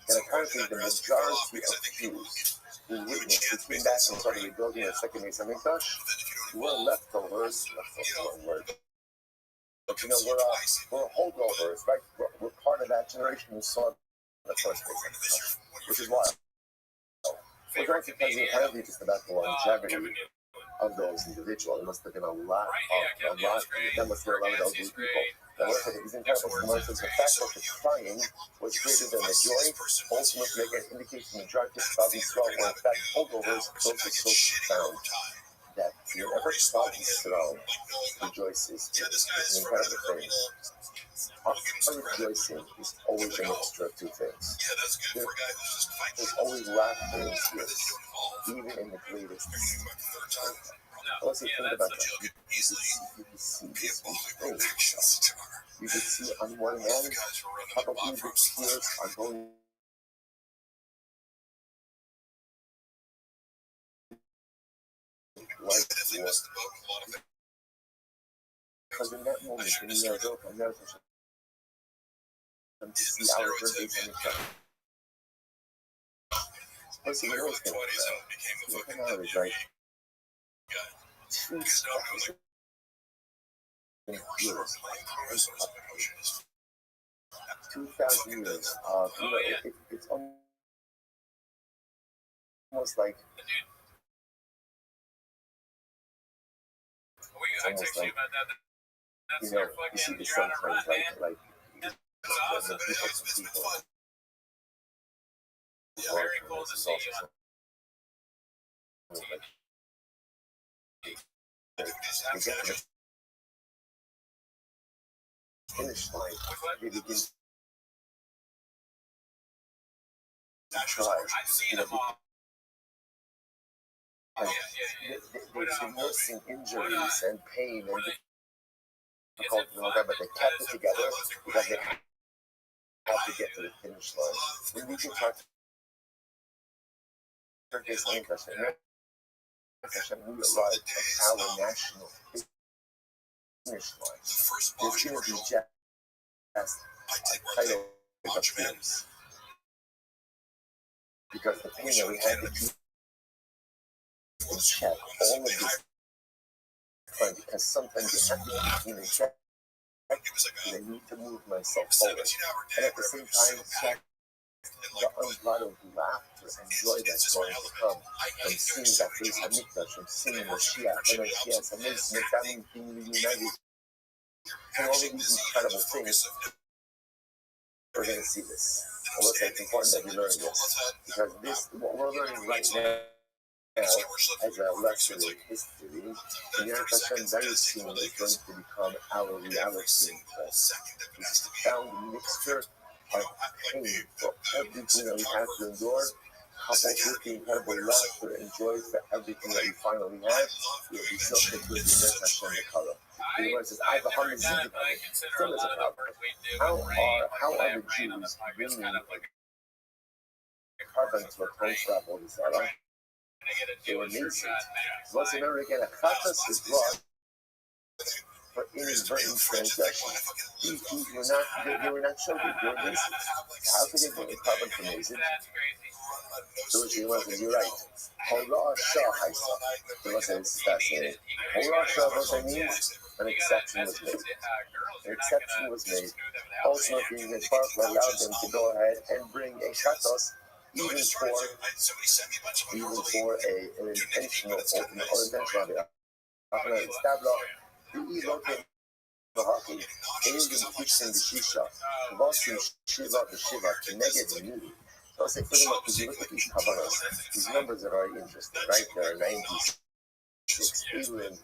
Speaker 1: And apparently the majority of Jews who witnessed, who came back and started rebuilding the second Beis Hamikdash, were leftovers, one word. But we're holdovers, right? We're part of that generation who saw the first Beis Hamikdash, which is wild. We're going to tell you apparently just about the longevity of those individuals. It must have been a lot. That must have been a lot of elderly people. Now, what I think is incredible. The fact that the crying was greater than the joy also must make an indication the majority of Israel were in fact holdovers. Those are so profound that whenever Israel rejoices, it's an incredible thing. Our rejoicing is always a mixture of two things. There's always laughter and tears, even in the greatest. Let's think about that. You can see these things. You can see on one hand, probably the tears are going like water. Because in that moment, when you are broken, there's to see our birthdays and stuff. Listen, you always think about it. Right? 2,000 years. 2,000 years of, it's almost like you see this sometimes like when people finish line, they begin to try, they're nursing injuries and pain and difficulty and all that, but they kept it together because they have to get to the finish line. When we can talk Turkish language, we arrived at our national finish line. There's going to be just a title of teams. Because the pain that we had to keep in check all of this time, because sometimes you have to keep in check. I need to move myself forward. And at the same time, check the unbridled laughter and joy that's going to come from seeing that face Hamikdash, from seeing Mashiach, and yes, amazing, that means being reunited. And all of these incredible things, we're going to see this. And looks like it's important that we learn this. Because this, what we're learning right now, as a lesson in history, the Yonah Hashem very soon is going to become our reality. This profound mixture of pain for everything that we have to endure, coupled with the incredible laughter and joy for everything that we finally have, will be so that we will Yonah Hashem the color. The Lord says, I have a hundred zikah. Still is a problem. How are the Jews bringing carbon to a close level of Zara? They were amazing. Once remember again, a chatas is brought for inadvertent transgression. These Jews were not choking, they were amazing. How could they bring a carbon from amazing? So what you want is, you're right. Hora Shah Haisa. The Lord says, it's fascinating. Hora Shah, what that means? An exception was made. An exception was made. Ultimately, the Baruch allowed them to go ahead and bring a chatos even for an intentional So I'll say for them, because you look at these Kabbalahs, these numbers are very interesting, right? There are 96, even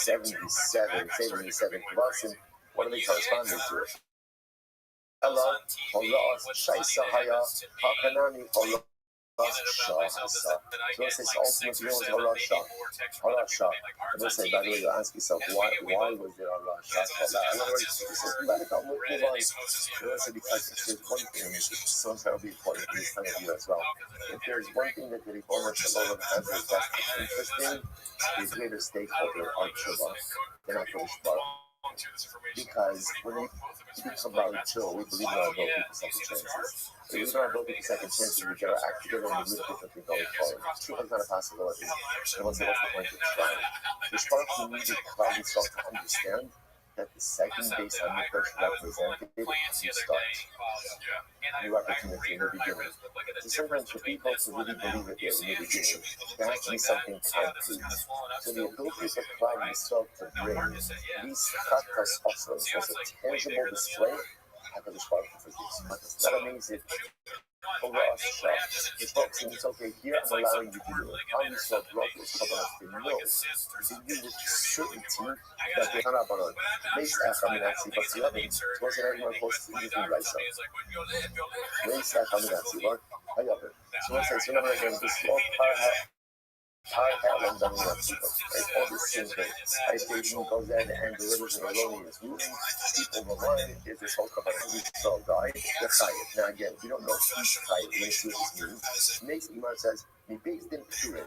Speaker 1: 77 Kabbalah. What are they corresponding to? Allah, Shaisa Haya, Hakanami, Allah, Shah, Hasa. So it says ultimately it was Allah Shah. Allah Shah. And they'll say, by the way, you'll ask yourself, why was there Allah Shah? In other words, it says, move on. They'll say, because if there's one thing, so that will be important in this time of year as well. If there's one thing that the Ribono Shalom has that's interesting, the greater stakeholder are Tshuva. They're not going to Shvar. Because when we speak about chill, we believe in our ability for second chances. We believe in our ability for second chances, we get our act together and we live differently going forward. True is not a possibility. And what's the point of trying? The spark we need to cloud itself to understand that the second base on the first representative is you start. New opportunity in the beginning. So sometimes for people to really believe it in the beginning, there has to be something concrete. So the ability to cloud itself to bring these chatas offerings as a tangible display, how can the spark produce? That means it. It's not saying it's okay, here I'm allowing you to do it. How you saw blood was coming up to know. To you with certainty that they can't have on. Race Achaminatsi, but the other, was it everyone supposed to do right so? Race Achaminatsi, what? I love it. So let's say, so now again, this small Halam Damina people, right? All these things that Station goes in and delivers an erroneous ruling. People in the line is this whole couple of weeks so died, they're Chayiv. Now again, we don't know who's Chayiv, we see what this means. Next Imar says, we based in Purim.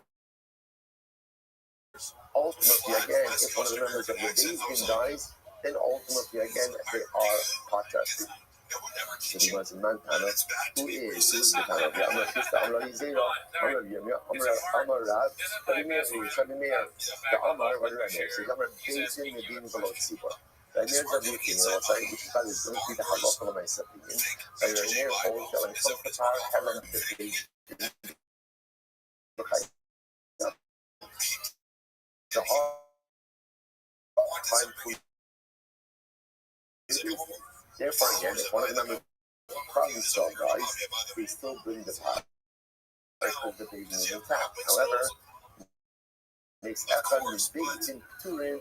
Speaker 1: Ultimately, again, if one of the members of the Beis Din dies, then ultimately, again, they are Pater. So he was a man Tana, who is the Tana. I'm a sister, I'm a Lizera, I'm a Yemia, I'm a Rab, but in the Amar, what do I know? So I'm a Basin, the beings of Sipa. The near of the king, which is going to be the halal of my opinion. So you're near home, when it comes to power, Helen, the hard time for therefore, again, if one of the members problem solve guys, they still bring the power of the baby intact. However, makes Echad mistakes in Turin,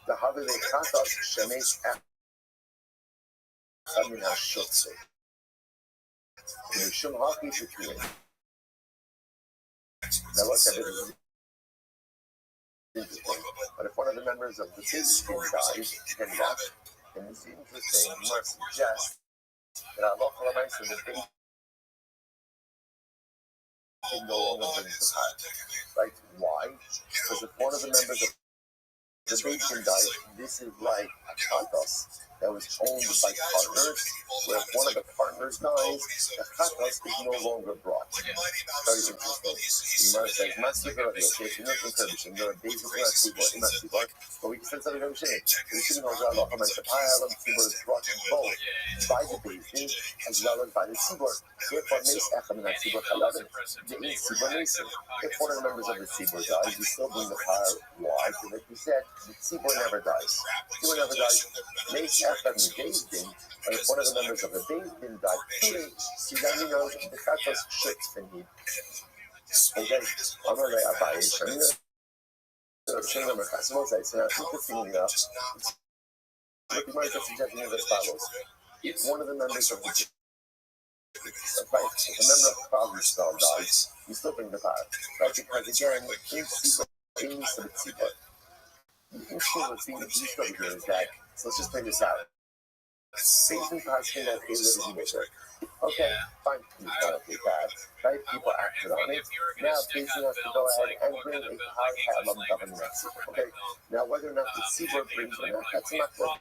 Speaker 1: the Havile Chatas Shemesh Echad min HaShotze. Mishum Haki to Turin. Now, what's that? But if one of the members of the business team dies, then that, and it's interesting, you must suggest that Allah Almighty the baby can no longer bring the power. Right? Why? Because if one of the members of the baby can die, this is like a chatos that was owned by partners, where if one of the partners dies, the chatos is no longer brought. Very interesting. Gemara says, "Masiva of Yosef, not encouraging. There are days of Masiva, but we can sense that we shouldn't know that Allah Almighty the pile of Tzibur is brought both by the basin as well as by the Tzibur. Therefore, Meis Echad and Tzibur Chalavim, the Tzibur Mesim. If one of the members of the Tzibur dies, you still bring the fire. Why? Because like we said, the Tzibur never dies. Tzibur never dies. Meis Echad and the Bezdin, and if one of the members of the Bezdin died, so then you know the Chatos shifts the need. Okay, I'm going to Rabbi. Interesting enough, what you might have suggested is as follows. If one of the members of the if a member of the father's cell dies, you still bring the power. Right? Because again, in the Tzibur, the issue with being used over here is that, so let's just play this out. Satan passing that is a maker. Okay, fine, you can't do that. Right? People acted on it. Now, Satan has to go ahead and bring a high hat of government. Okay, now whether or not the Tzibur brings or not, that's not what.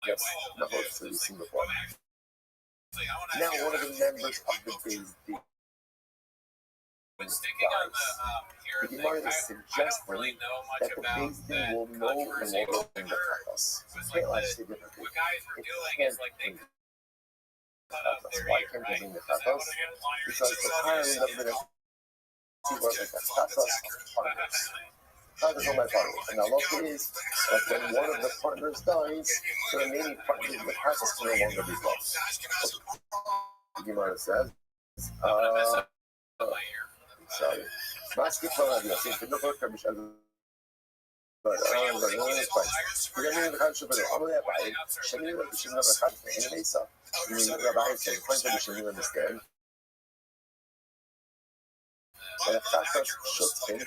Speaker 1: Yes, not what we've seen before. Now, one of the members of the Beis Din dies. The Gemara is suggesting that the Beis Din will no longer bring the chatos. Okay, let's say differently. It can't bring the chatos. Why can't they bring the chatos? Because the parent of the Tzibur is the chatos of partners. Chatos are my partners. And now, look, it is that when one of the partners dies, the remaining partners of the chatos can no longer be lost. The Gemara says, sorry. Maski Torah, I think, the book of Michelle. But I'm going to fight. We're going to have to put it on the Rabbi. Shemini, the Shemini of the Chatos, and Mesa. The Rabbi said, point to the Shemini understand. And the Chatos should think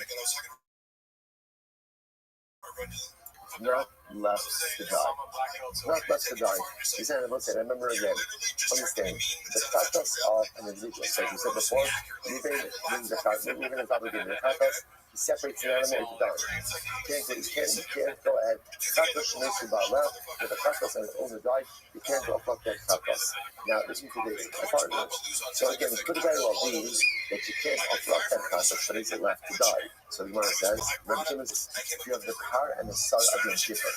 Speaker 1: not left to die. Not left to die. He said, I remember again. Understand, the chatos of an individual. So as we said before, even the top of the chatos, he separates an animal into dies. You can't go ahead. Chatos shmesu ba'ala, with the chatos and its owner died, you can't go fuck that chatos. Now, listen to this, the partner. So again, it could very well be that you can't uproot that chatos, but it's left to die. So the Gemara says, you have the power and the son of your keeper.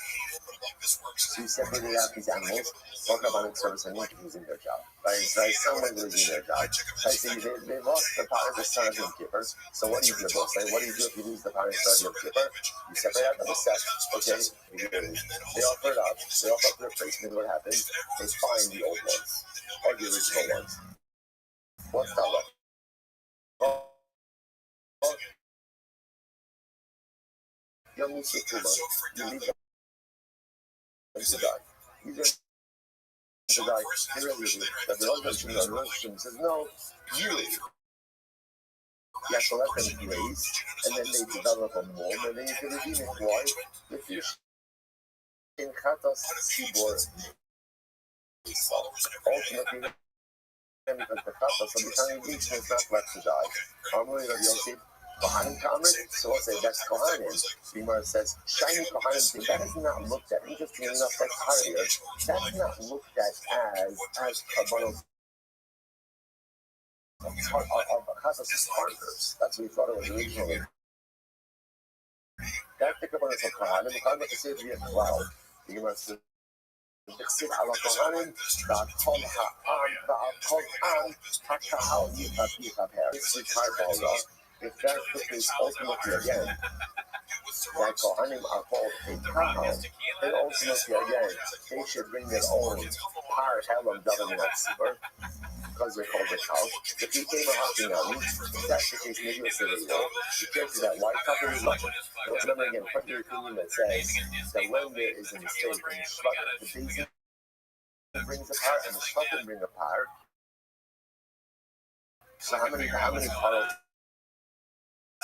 Speaker 1: So you separated out these animals, talk about it, service and losing their job. Right? Someone losing their job. Right? So they lost the power of the son of your keeper. So what do you do about it? What do you do if you lose the power of the son of your keeper? You separate out the set. Okay? They offer it up. They offer up the replacement. What happens? They find the old ones. Or the original ones. What's that like? Young Musukuma, you need them to die. You just to die. But the Rosh says, no, you have to let them graze, and then they develop a mold, and then you can redeem it. Why? The fish in Chatos Tzibur ultimately, because the Chatos, every time you eat, it's not left to die. Normally, Rabbi Yosef, Kohanim Kamer, so we'll say that's Kohanim. Gemara says, shiny Kohanim thing, that is not looked at. Interestingly enough, that's higher. That's not looked at as Kabbalah of partners. That's what we thought it was originally. That's the Kabbalah of Kohanim. Kohanim is said to be a cloud. Gemara says, תקסיד על הכהנים והכל העם הקהל יתהפך. This is hard. If that's the case ultimately again, that Kohanim are called a kahal, then ultimately again, they should bring their own par helam davening of Sibur, because they're called a kahal. If he came a hakinami, if that's the case, maybe we'll say that, you can't do that. Why cover is much? Remember again, put your opinion that says that when there is a mistake in the basic brings a par and the shvatim bring a par. So how many paros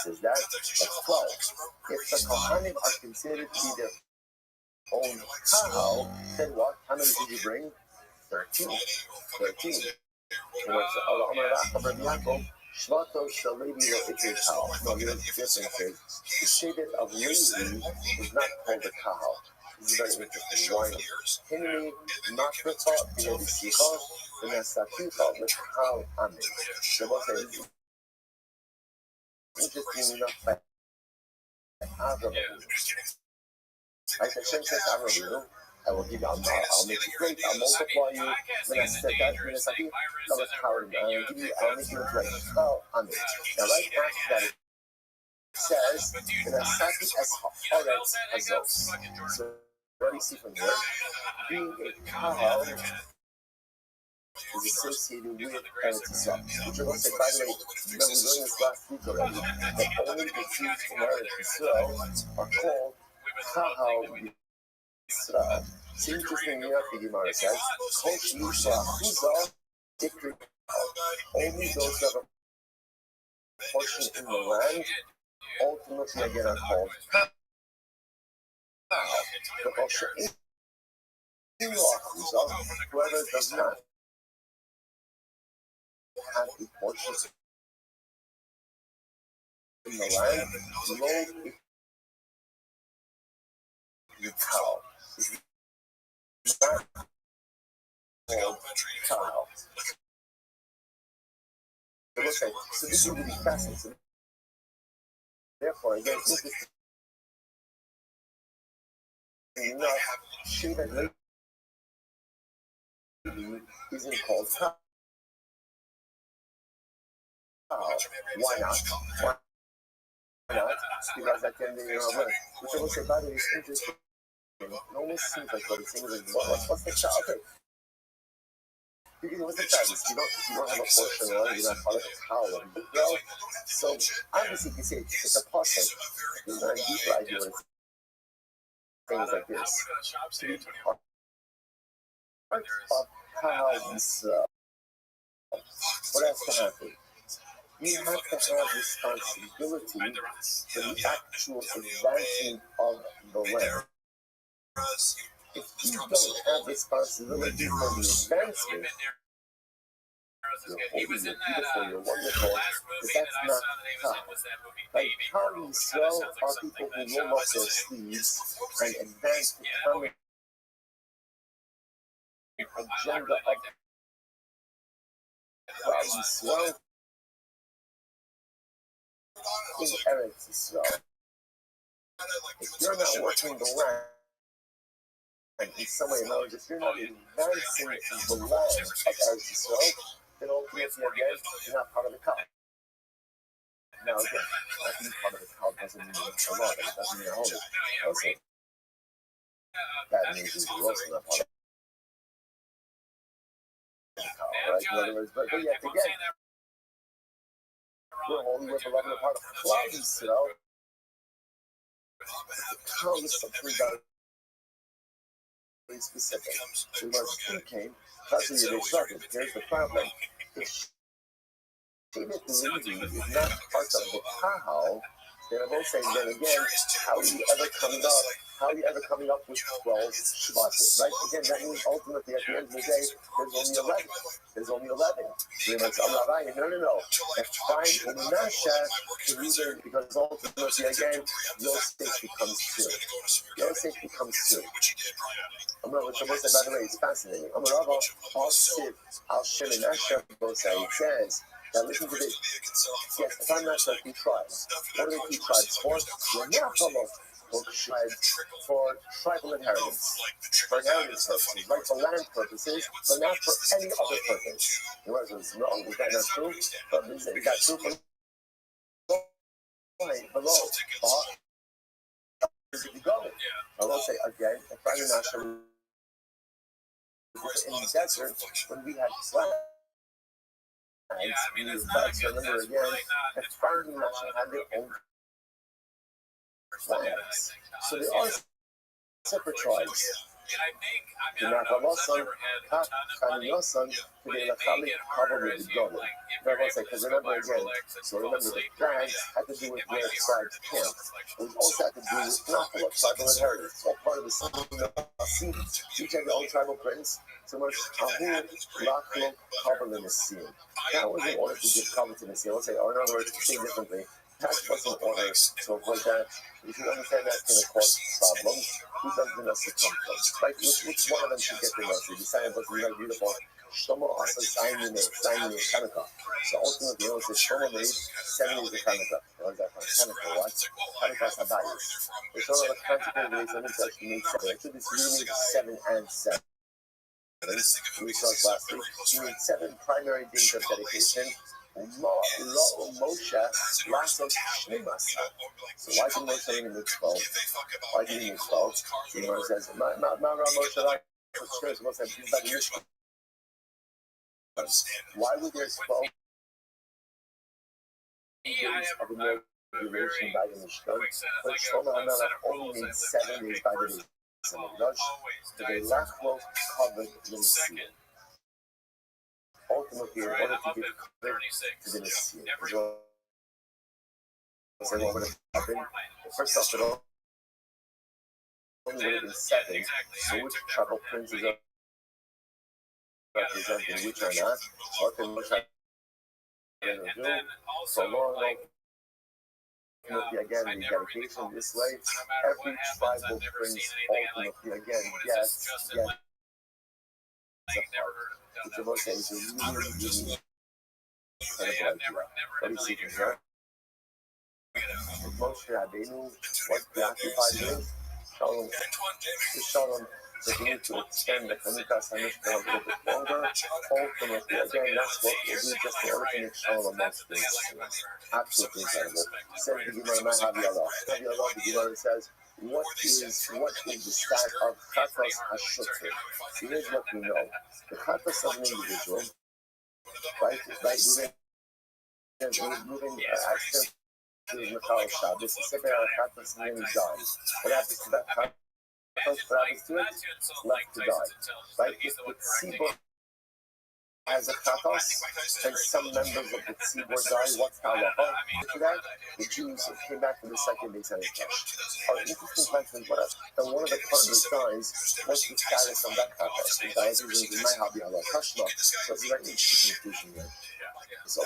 Speaker 1: is that? That's 12. If the Kohanim are considered to be their own kahal, then what? How many did you bring? 13. Shvato Shalevi Kahal. No, the difference is the shaded of Levi is not called a kahal. This is very interesting. Why? Henry Makrata Bisicha, the Nasatifa, the Kahal Amin. The boss says, interesting enough, like Avram. Like the Shem says, Avram, I will give you, I'll make you great, I'll multiply you. When I said that, when I said, I'll give you, I'll make you great. Kahal Amin. Now, right after that, it says, the Nasati as Haaretz Azos. So, what do you see from here? Being a kahal is associated with Eretz Yisrael. Which I will say, by the way, remember we learned this last week already, that only the Jews from Eretz Yisrael are called kahal Yisrael. It's interesting enough, the Gemara says, Kol Yisrael Chuzah Dikri Kahal. Only those that have a portion in the land, ultimately again are called kahal. Whoever does not have a portion in the land, lo yital is not called kahal. So this is really fascinating. Therefore, again, enough, Sheva Levi isn't called kahal. Why not? Because I can be which I will say, by the way, is interesting. It almost seems like what it's saying is, what's the child? Okay. Because what's the child? If you don't have a portion, you're not part of the cow. Well, so obviously you can say it's a portion. There's not a deeper idea what it's things like this. Part of kahal Yisrael. What has to happen? You have to have responsibility for the actual advancement of the land. If you don't have responsibility for the advancement, you're holy, you're beautiful, you're wonderful, but that's not kahal. Like kahal Yisrael are people who roll up their sleeves and advance the common agenda of kahal Yisrael in Eretz Yisrael. If you're not working the land, in some way or another, if you're not advancing the land of Eretz Yisrael, then ultimately again, you're not part of the kahal. Now again, not being part of the kahal doesn't mean you're not, it doesn't mean you're holy. Also, that means you're also not part of the kahal, right? In other words, but yet again, we're holy with 11 part of kahal Yisrael. The kahal is something that is specific. We must think, here's the problem. If Shevet Levi is not part of the kahal, then I will say, then again, how do you ever come up? how are you ever coming up with 12 Shabbatim, right? Again, that means ultimately at the end of the day, there's only 11. There's only 11. So Rabbi, no. That's fine. Because ultimately, again, Yosef becomes 2. Yosef becomes 2. I'm not sure what by the way, it's fascinating. I'm Rabbi, Al-Siv, Al-Shem, and Asher, both say, it says, now listen to this. Yes, if I'm not sure, 2 tribes. What are the 2 tribes for? For tribal inheritance, for inheritance purposes, right? For land purposes, but not for any other purpose. In other words, no, is that not true? But is that true for below? I will say again, if I'm not sure, in the desert, when we had land, so remember again, the farming nation had their own lands. So they are separate tribes. The Nahalasan, Kachaniyasan, to the Lachalik, covered with the Golan. Because remember again, so remember the flags had to do with where tribes camped. It also had to do with Naphala, tribal inheritance. It's all part of the same. Each had their own tribal prince. So much Ahu, Lachlo, covered in the sea. That was in order to give cover to the sea. Let's say, or in other words, to say differently, that was in order to avoid that. If you understand that's going to cause problems, who does the circumference? Right? Which one of them should get the nursery? The sign was very beautiful. Shlomo also signed in Hanukkah. So ultimately, it was Shlomo made 7 days of Hanukkah. What is that from? Hanukkah, what? Hanukkah Sabayis. The Shlomo of Hanukkah days, and it's actually made 7. Actually, this really means 7 and 7. We saw last week. He made 7 primary days of dedication. Moshe last of Shnemasa. So why did Moshe only make 12? Why did he make 12? The Gemara says, Moshe like why would there 12 days of inauguration by the Mishkan? But Shlomo HaMelech only made 7 days by the days of Mikdash. So they left both covered in the sea. Ultimately, in order to give cover to the Nissim. So what would have happened? First off, it only would have been 7. So which tribal princes are representing which are not? What can which are going to do? So long, ultimately, again, the dedication this way, every tribal prince ultimately, again, gets a part. Which I will say is a really incredible idea. What do you see from here? Moshe Rabbeinu was preoccupied with Shalom, that we need to extend the Hanukkah Samishka a little bit longer. Ultimately, again, that's what we'll do just in order to make Shalom amongst the Muslims. Absolutely incredible. Says the Gemara, Haviyalah. The Gemara says, what is the stat of Chatos HaShutzer? So here's what we know. The Chatos of an individual, right, moving accident to Mikal Shabbos, the second Chatos and then he dies. What happens to that Chatos? What happens to it? It's left to die. Right? If the Tzibur has a Chatos and some members of the Tzibur die, what's halacha? After that, the Jews came back to the second Beis Hamikdash. Our interesting question was that one of the partners dies, what's the status of that Chatos? The dies in my hobby halacha. So it's a very interesting conclusion here. So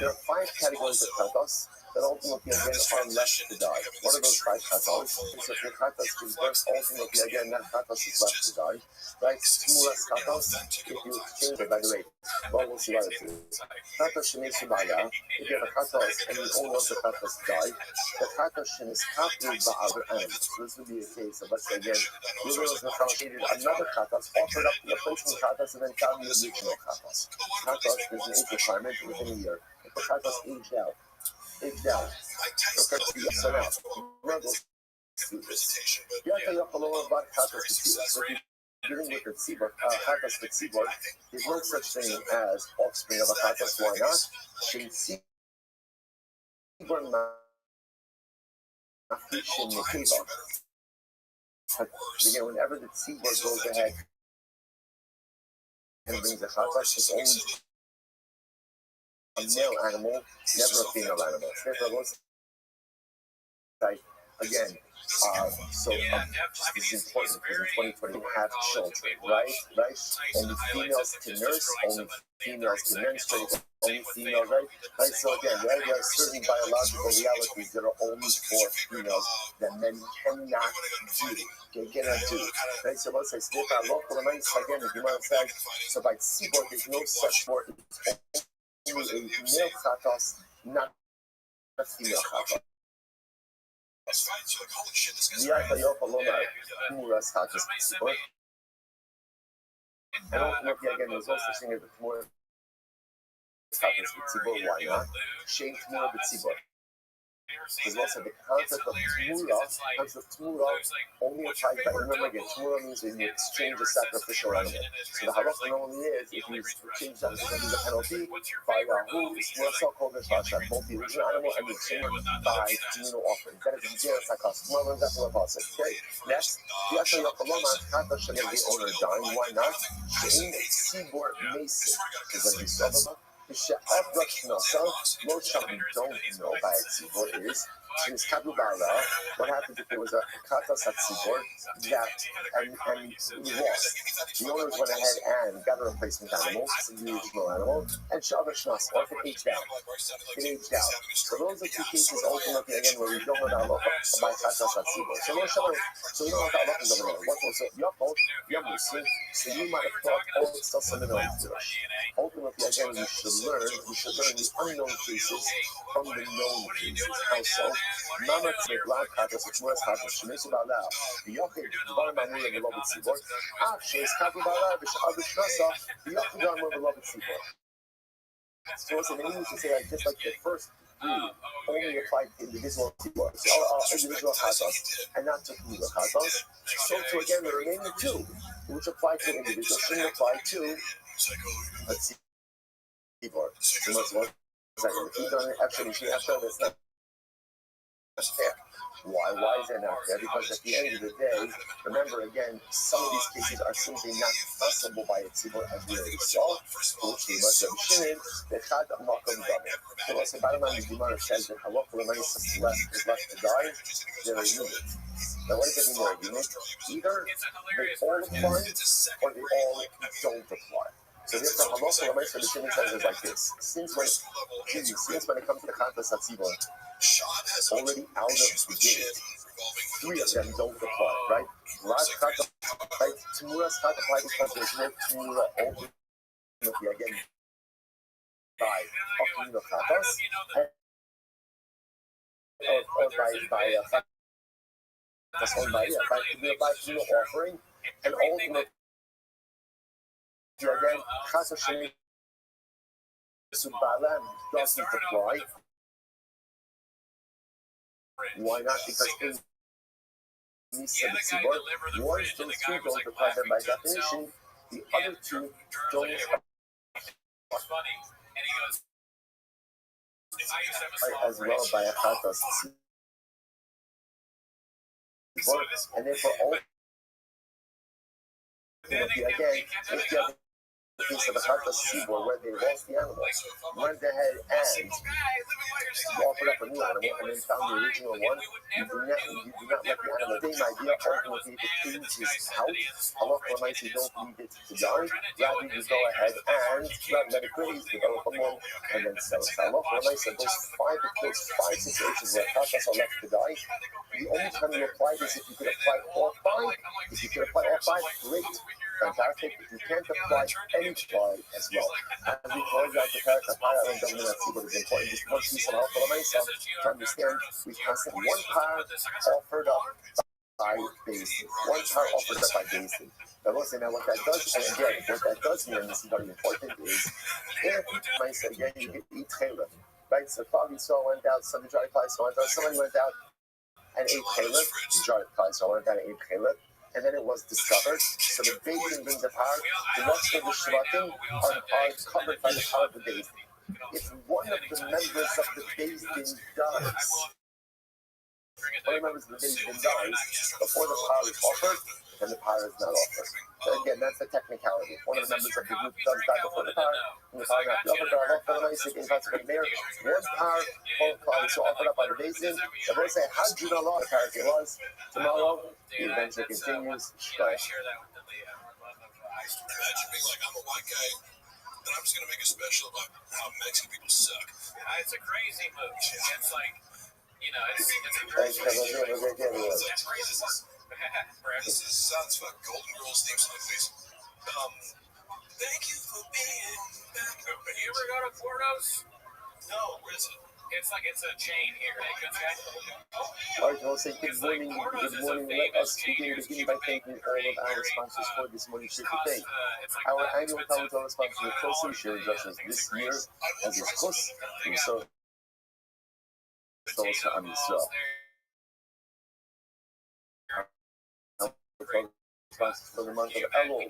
Speaker 1: there are 5 categories of Chatos that ultimately again are left to die. What are those 5 Chatos? So if the Chatos gives birth, ultimately again that Chatos is left to die. Right? Tmuras Chatos, if you exchange it, by the way, well, we'll see what it is. Chatos Sheni Subaya, if you have a Chatos and you only want the Chatos to die, the Chatos Sheni is copied by other animals. So this would be a case of, let's say again, you realize the needed another Chatos, offered up the replacement Chatos, and then found the original Chatos. Chatos, there's an age requirement within a year. If the Chatos aged out, so now, rebels do this. You have to look a little about Chatos Ketzibur. So if you're dealing with the Tzibur, Chatos Ketzibur, there's no such thing as offspring of a Chatos. Why not? Tzibur Mafishin Nekeva. Again, whenever the Tzibur goes ahead and brings a Chatos, it's only a male animal, never a female animal. Therefore, most like again, so this is important because in 2020 we have children, right? Only females can nurse, only females can menstruate, only females, right? So again, right, there are certain biological realities that are only for females that men cannot do, right? So let's say, again, if you want to say, so by tzibor, there's no such word, it's only a male chatos, not a female chatos. I don't know if again there's no such thing as a Tmura Chatas B'tzibor. Why not? Shein Tmura B'tzibor. There's also the concept of Tmura only applies by, remember again, Tmura means when you exchange a sacrificial animal. So the halacha normally is, if you exchange that, there's a penalty by who is Tmura called the Shasha, both the original animal and the exchange by communal offering. That is the Geras HaKas. Tmura learns that from the Pasuk. Okay, next, the Asher Yokoloma, Chata Shalem, the owner dying. Why not? Shein Tzibor Mason. Because when you saw them, most we don't know by tzibor is kabubala. What happens if there was a katas at tzibor that and we lost? The owners went ahead and got a replacement animal, the original animal, and shava shnas, or if it aged out. So those are two cases ultimately again where we don't know about katas at tzibor. So we don't know what is over there. What was it? So you might have thought, oh, it's still something else. Ultimately, again, we should learn the unknown cases from the known cases. How so? Mama take black katas, which was katas, shemesh bala. The yochid, dvar mamur and beloved tzibor. She's kavu bala, v'sh'ad shnasa. The yochid dvar mamur beloved tzibor. So what's the name? You should say like just like the first three only applied to individual tzibor, individual katas, and not to communal katas. So to again the remaining two, which apply to individual, shouldn't apply to. Let's see. So let's one second. If you don't actually see after that's not fair. Why is that not fair? Because at the end of the day, remember again, some of these cases are simply not possible by a tzibor as we already saw, which we must have shinin, the chad makam double. So what's the bottom line is the Gemara says that halacha l'may is left to die, they're a unit. Now what does that mean they're a unit? Either they all apply or they all don't apply. So therefore, halacha l'may for the shinin says is like this. Since when it comes to the katas tzibor, already out of the gate, three of them don't apply, right? Right? Tmura's not apply because there's no Tmura ultimately again by Akumino Katas or by Tmura offering, and ultimately again Chas Hashem Subbalan doesn't apply. Why not? Because in Nisa Tzibor, one of those two don't apply them by definition, the other two don't apply as well by a Chatas Tzibor, and therefore ultimately again, if you have a piece of a Chatas Tzibor where they lost the animal, went ahead and offered up a new animal and then found the original one, you do not let the animal, same idea, ultimately if it ages out, halacha l'maisa you don't leave it to die, rather you go ahead and let it graze, develop a more, and then sell it. Halacha l'maisa those five situations where katas are left to die, the only time you apply this if you could apply all five, if you could apply all five, great. Fantastic. If you can't apply any five as well. As we close out the parak, I don't know what is important. Just one piece of help for myself to understand we constantly one par offered up by basin. One par offered up by basin. Now listen, now what that does, and again, what that does mean, and this is very important, is if myself again you get eat chaylev. Right? So Fabi saw went out, somebody tried to apply, so somebody went out and ate chaylev, tried to apply, so went out and ate chaylev. And then it was discovered. So the Beis brings apart. The rest of the Shvatim are covered by the power of the Beis. If one of the members of the Beis does One of the members of the Beis Din dies before the par is offered, then the par is not offered. So again, that's the technicality. If one of the members of the group does die before the par, and the par not be offered, one par is offered up by the Beis Din. They both say, how do you know what par it was? Tomorrow, the adventure continues.
Speaker 6: Imagine being like, I'm a white guy, and I'm just going to make a special about how Mexican people suck. It's a crazy movie. It's like, you know, it's a crazy movie. This is Satisfied Golden Girls theme song, please. Thank you for being back. You ever go to Portos? No, where is it? It's like it's a chain here.
Speaker 1: All right, well, say good morning. Good morning. Let us begin by thanking all of our sponsors for this morning's shift today. Our annual Talmud Torah sponsor, the closely shared Joshua, this year has its course. So, also on Yisrael. Sponsors for the month of Elul.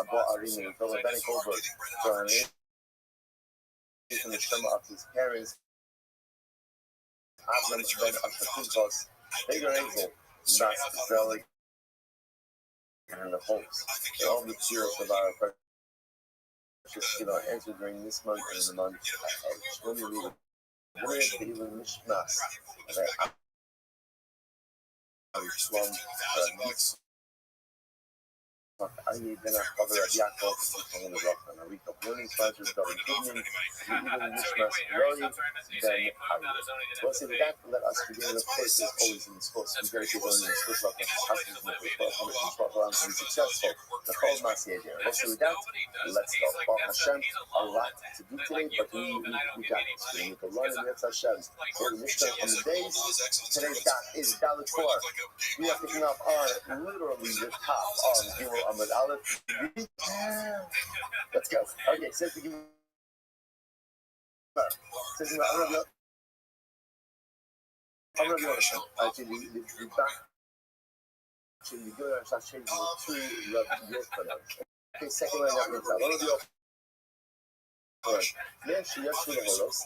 Speaker 1: Abba Arina, Philip Benny Goldberg, for our nation, the Shema of his parents. Avram Ben Ashafuzos, Bigger Angel, Bas Zelig, and the hopes. All the tears of our precious Gila answered during this month and the month of Shlomi Lila, Mishmas, I need then a cover of Yaakov and the rock and a week of learning sponsors, David Goodman, even Mishmas Rory, then well, see, with that, let us begin. Of course, as always in this course, we dedicate learning in Swiss Rock and Husbands and to be successful. The whole Messiah there. Also, with that, let's go. Baruch Hashem, a lot to do today, but we got this. We need to learn and let's Hashem. For the Mishnah on the days, today's dot is Dalit 4. We are picking up on literally the top on Gimel Amud Aleph. Let's go. Okay, says the Gimel. Says the Gimel. I'm going to go to the back. So you go and start changing the two Rabbi. Okay, second line that means I'm going to go. Alright. Then she has to the holos.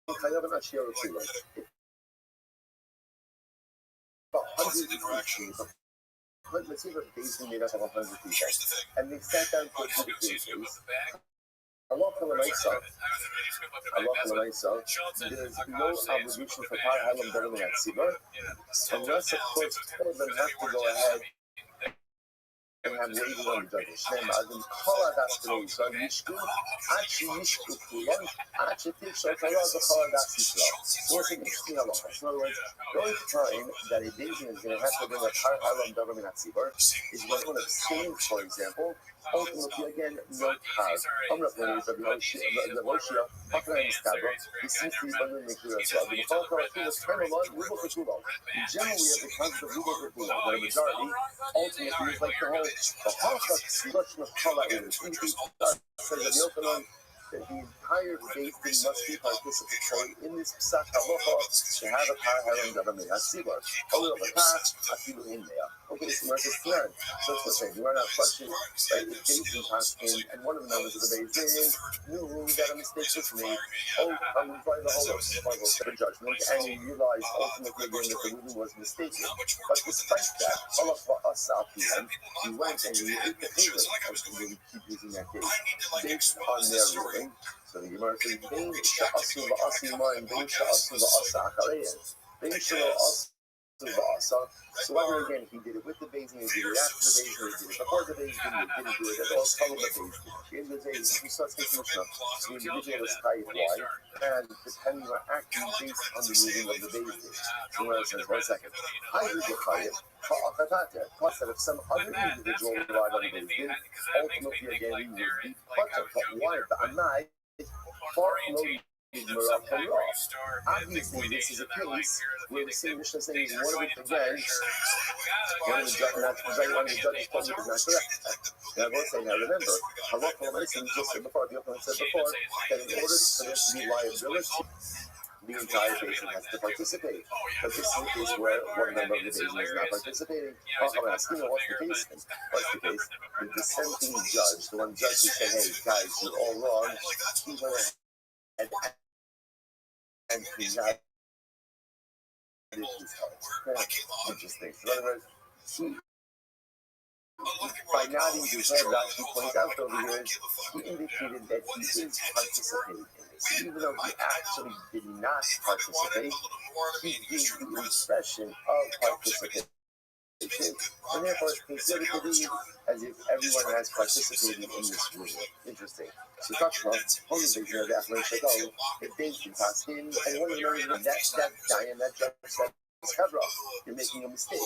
Speaker 1: Chayav and Ashia Rotula. About 100 interactions. Let's see if a Beis Din made up of 100 people. And they sat down for 2 days. Allah for the night side. There's no obligation for Par Halam Darim at Sibar, unless, of course, all of them have to go ahead and have waited on the judges. Then call out that so Yishku, Achi Yishku Kulon, Achi Tisha Karaza Kaladas Yisrael. So what's an interesting Allah? In other words, the only time that a Beis Din is going to have to bring a Par Halam Darim at Sibar is when one abstains, for example. Ultimately, again, no car. I'm not going to the Roshia, how can I understand? He seems to be wondering the clear as well. The Fall Car, he was 10 or 1, Rubo Kutulo. Generally, at the concept of Rubo Kutulo, the majority, ultimately, is like the Hafak Slushma Kala is. So the Yochanan, that the entire Beis Din must be participatory in this Psak Halacha to have a Par Halam Darim at Sibar. Only of a Par, Afilu in there. Okay, so we're just learn. So it's the same. You are not questioning, right? If Beis Din passed in, and one of the members of the Beis Din knew that a mistake was made. Oh, I'm trying to hold up the judgment, and you realize ultimately again that the ruling was mistaken. But despite that, Allah for us out here, he went and he ate the finger. I was going to keep using that case based on their ruling. So the Gemara says, "Bein she'asu va'asu ma'im, bein she'asu va'asa akarein, bein she'asu va'asa." So whether again he did it with the Beis Din, he did it after the Beis Din, he did it before the Beis Din, he didn't do it at all. Follow the Beis Din. At the end of the day, he starts taking Mishnah. The individual is tied why, and depending on acting based on the ruling of the Beis Din. The Gemara says, 1 second. I would get tired. Plus that if some other individual relied on the Beis Din, ultimately again he would be putter. But why? The Anai far from obviously, this is a case where the same Mishnah saying one of the judges told me is not correct. Now, I will say, now remember, Halakha Mason just said before, the Yochanan said before, that in order for there to be liability, the entire Beis Din has to participate. But this is the case where one member of the Beis Din is not participating. I'm asking you, what's the case? What's the case? The dissenting judge, the one judge who said, hey, guys, you're all wrong, he went ahead and created his heart. Interesting. So in other words, by nodding his head, Rashi points out over here, he indicated that he is participating in this. Even though he actually did not participate, he gave the impression of participation. And therefore it's considered to be as if everyone has participated in this rule. Interesting. So talks about only things that affirmation go, it dates in Paskin, and one of the members that giant that just said, you're making a mistake.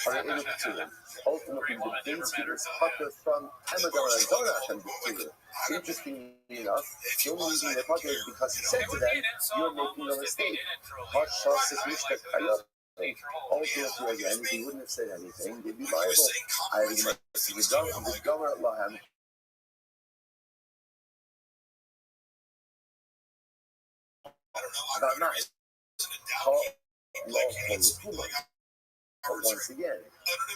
Speaker 1: Or an inopportune. Ultimately, the base is putter from Amador and Donat and Victoria. Interestingly enough, the only reason they're putter is because he said to them, you're making a mistake. Ultimately, again, if he wouldn't have said anything, they'd be liable. I think the government law about not but once again,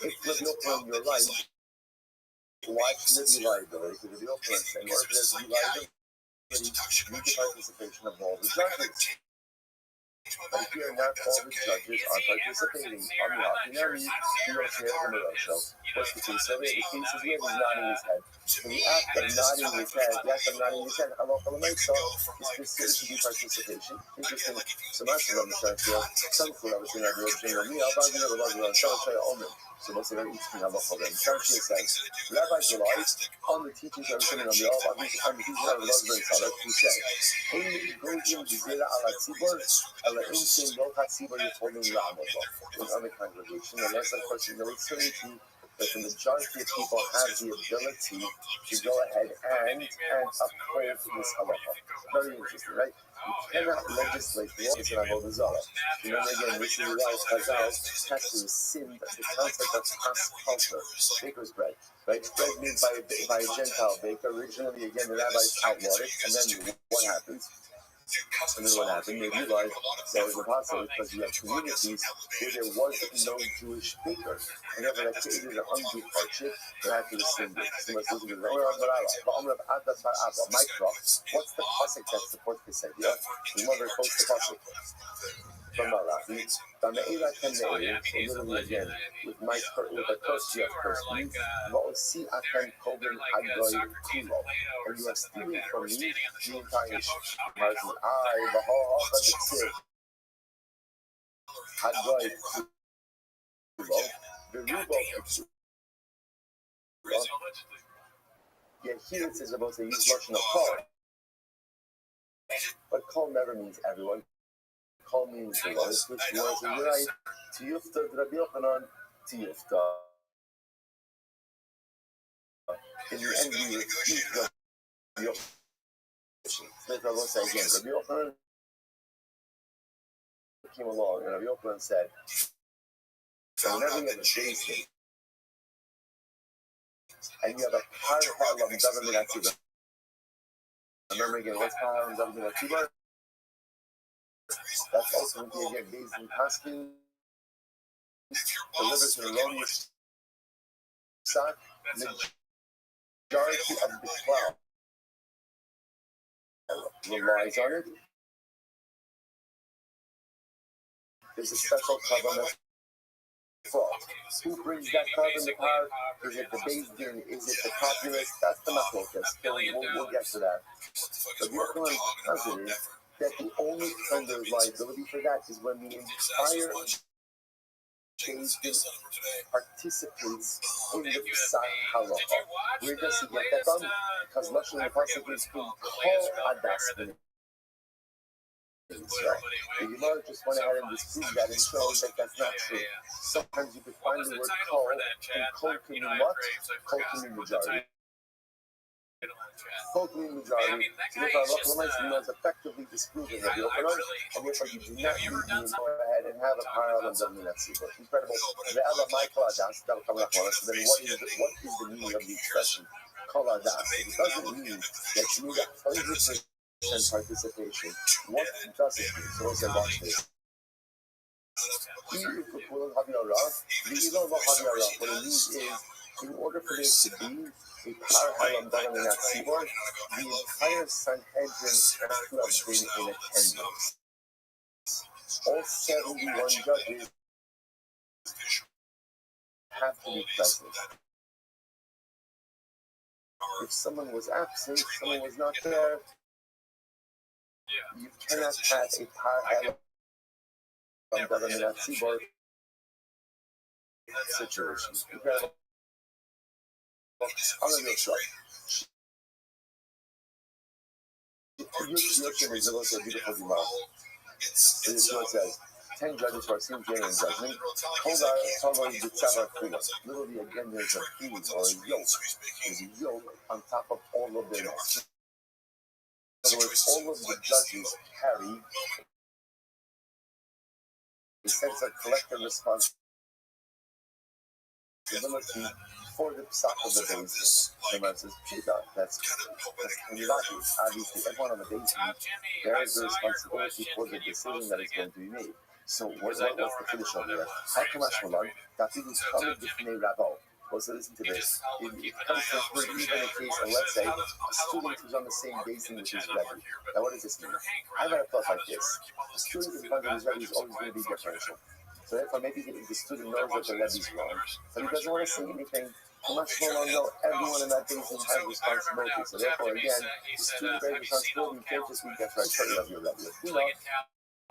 Speaker 1: if Rabbi Yochanan, you're right, why should it be liability? Because Rabbi Yochanan is saying, or if there's liability, you need the participation of all the judges. But here, not all the judges are participating. On the Akinami, he don't share in the Russia. What's the case of it? The case is where he's nodding his head. So the act of nodding his head, halacha l'maisa, is considered to be participation. Interesting. So much of them are some food I was going to have so most of them each thing halacha l'maisa. Shamshir says, Rabbi July, on the teachings of the Rabbi, on the teachings of the Rabbi, who said, Hey, go in the Zera ala Tzibor, in other congregation, unless of course you know it's certainty that the majority of people have the ability to go ahead and uphold this halacha. Very interesting, right? You cannot legislate the laws in Avodah Zarah. Remember again, this is why Chazal had to rescind the concept of pas culture, baker's bread. Right? Bread made by a Gentile baker. Originally, again, the rabbis outlawed it, and then what happens? And then what happened? They realized that was impossible because you have communities where there was no Jewish baker. And therefore, that created an undue hardship that had to rescind it. So let's listen to the what's the pasuk that supports this idea? We want to quote the pasuk from Rabbi. Literally again, with a curse you have cursed me. And you are stealing from me the entire Yet here it says about the use lotion of call. But call never means everyone. Call means the lowest, which was in the right to Yufta, Rabbi Yochanan, to Yufta. In the end, we refute Rabbi Yochanan. Smith will say again, Rabbi Yochanan came along, and Rabbi Yochanan said, so whenever you have a basement, and you have a parallel of government activity. Remember again, what's parallel of government activity? That's ultimately again based in Paskin, delivers to the erroneous stock, majority of the cloud relies on it. There's a special covenant fraud. Who brings that carbon to power? Is it the Beis Din? Is it the populace? That's the machlokas. We'll get to that. But the other one is that the only kind of liability for that is when the entire Beis Din participates in the Pesach halacha. Where does he get that from? Because Lashon the pasuk is being called adas. The Gemara just went ahead and disproved that and showed that that's not true. Sometimes you could find the word kol, and kol can mean what? Kol can mean majority. Kol can mean majority. So therefore, Allah is effectively disproving of the Yochanan, and therefore you do not need to go ahead and have a parallel of the Natsibah. Incredible. The Allah Michael Adas, that will come up on us. So then what is the meaning of the expression kol adas? It doesn't mean that you need 100% participation. What does it mean? So let's watch this. What it means is, in order for there to be a parallel government at Sibor, the entire Sanhedrin has to have been in attendance. all 71 judges have to be present. If someone was absent, someone was not there, you cannot have a parallel situation. I'm going to go short. Yoshim is also a beautiful Gemara. This is what it says. 10 judges who are seen in judgment. Literally, again, there's a bead or a yoke. There's a yoke on top of all of their necks. In other words, all of the judges carry a sense of collective responsibility for the psak of the basement. The man says, that's Kanilaki. Obviously, everyone on the basement bears the responsibility for the decision that is going to be made. So, what's the finish over there? How come Ashmalan? That people come with the Rabbi. Well, so listen to this. It comes from even in case of, let's say, a student who's on the same basement with his Rabbi. Now, what does this mean? I've had a thought like this. A student in front of his Rabbi is always going to be differential. So therefore, maybe the student knows that the Rebbe's wrong, but he doesn't want to say anything. Much more know everyone in that basement has responsibility. So therefore, again, the student bears responsibility. You can't just be differential of your Rebbe.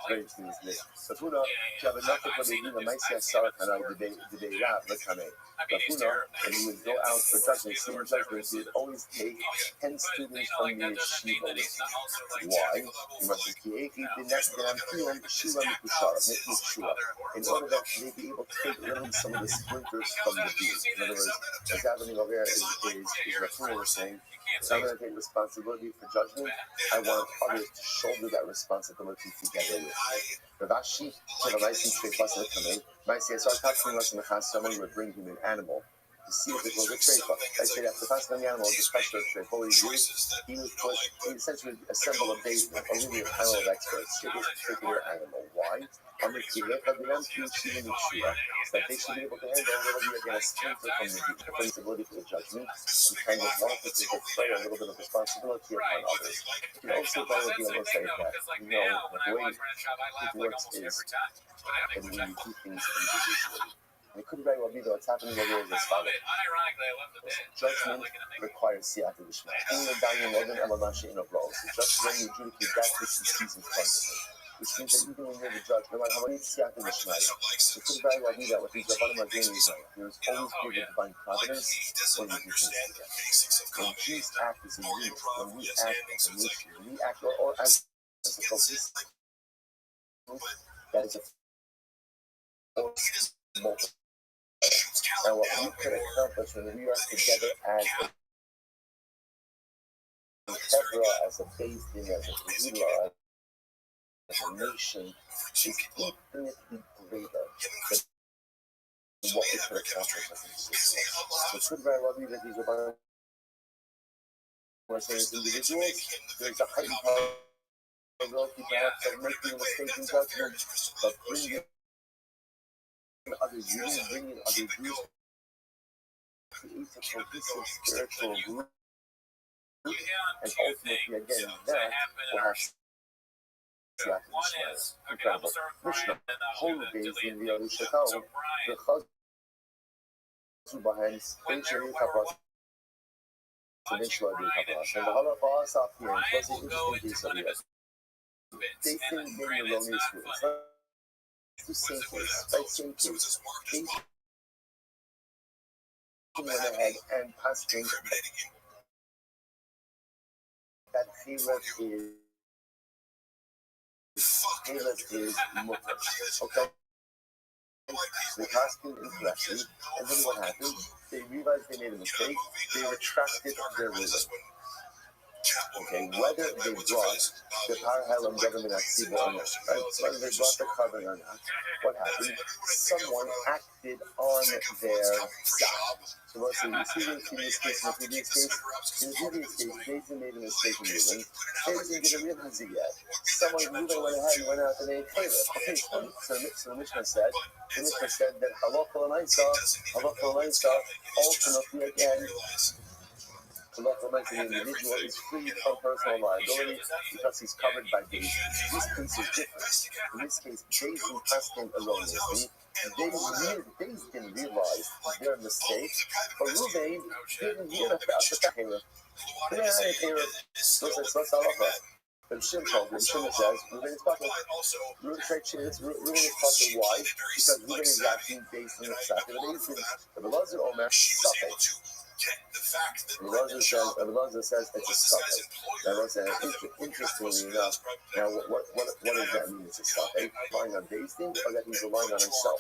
Speaker 1: Very interesting, isn't it? But who knows? You have enough of what they do. The might say, "Sorry, can I did they rap? Let's come in." But who knows? When you would go out for judgment, student judgment, you would always take 10 students from the yeshiva. Why? You must be in order that they be able to take literally some of the splinters from the beam. In other words, what's happening over here is Rabbi was saying, if I'm going to take responsibility for judgment, I want others to shoulder that responsibility together with me. Ravashi, somebody would bring him an animal to see if it was a treifa. Let's say that the first animal is a special treifa. What he would essentially assemble a basement, or really a panel of experts to this particular animal. Why? So that they should be able to handle a little bit again a splinter from the responsibility for the judgment and kind of want to take a little bit of responsibility upon others. You can also probably be able to say that, the way it works is that when you do things individually. And it could very well be that what's happening over here is as follows. Judgment requires siyata d'shma. So just when you adjudicate that which he sees in front of him. Which means that even when you're the judge, no matter how many siyata d'shma, it could very well be that what these Rabbanim are doing is there's always been a divine providence when you do things together. When Jews act as a unit, when we act as a nation, when we act or as a focus, that is a force multiple. And what we can accomplish when we are together as a Hebra, as a Beis-Din, as a Kehillah, as a nation, is infinitely greater than what we could accomplish as individuals. So it could very well be that these are saying as individuals, there's a heightened probability perhaps of making a mistake in judgment, but bringing other units, bringing other groups, creates a cohesive spiritual group, and ultimately, again, that will have incredible. Mishnah, holy days in the Alushatao, the Chazu behind spiritually Kapras, and the Holocaust us up here, it was an interesting case of it. They think they're erroneous rules. The same case, by same case, they went ahead and passed things that Caleb is mutter. Okay? They passed him incorrectly, and then what happened? They realized they made a mistake, they retracted their ruling. Okay, whether they brought the Parahalam government at Sibo or not, right? Whether they brought the covering or not, what happened? Someone acted on their side. So let's say, you see in this case, in the previous case, Jason made a mistake in ruling. Jason didn't realize it yet. Someone really went ahead and went out and made favor. Okay, so the Mishnah said that halakha l'maisa, ultimately again, The individual is free from personal liability because he's covered by Beis Din. This case is different. In this case, Beis Din passed erroneously. Beis Din realized their mistake, but Ruvain didn't hear about the Torah. But Shimon says, Reuben is talking. Reuben is talking why? Because Reuben is acting based on exactly what Beis Din. The Elazar Omer suffix. Elazar says it's a suffix. That says, interestingly enough, now what does that mean? It's a suffix. Relying on Beis Din, or that he's relying on himself?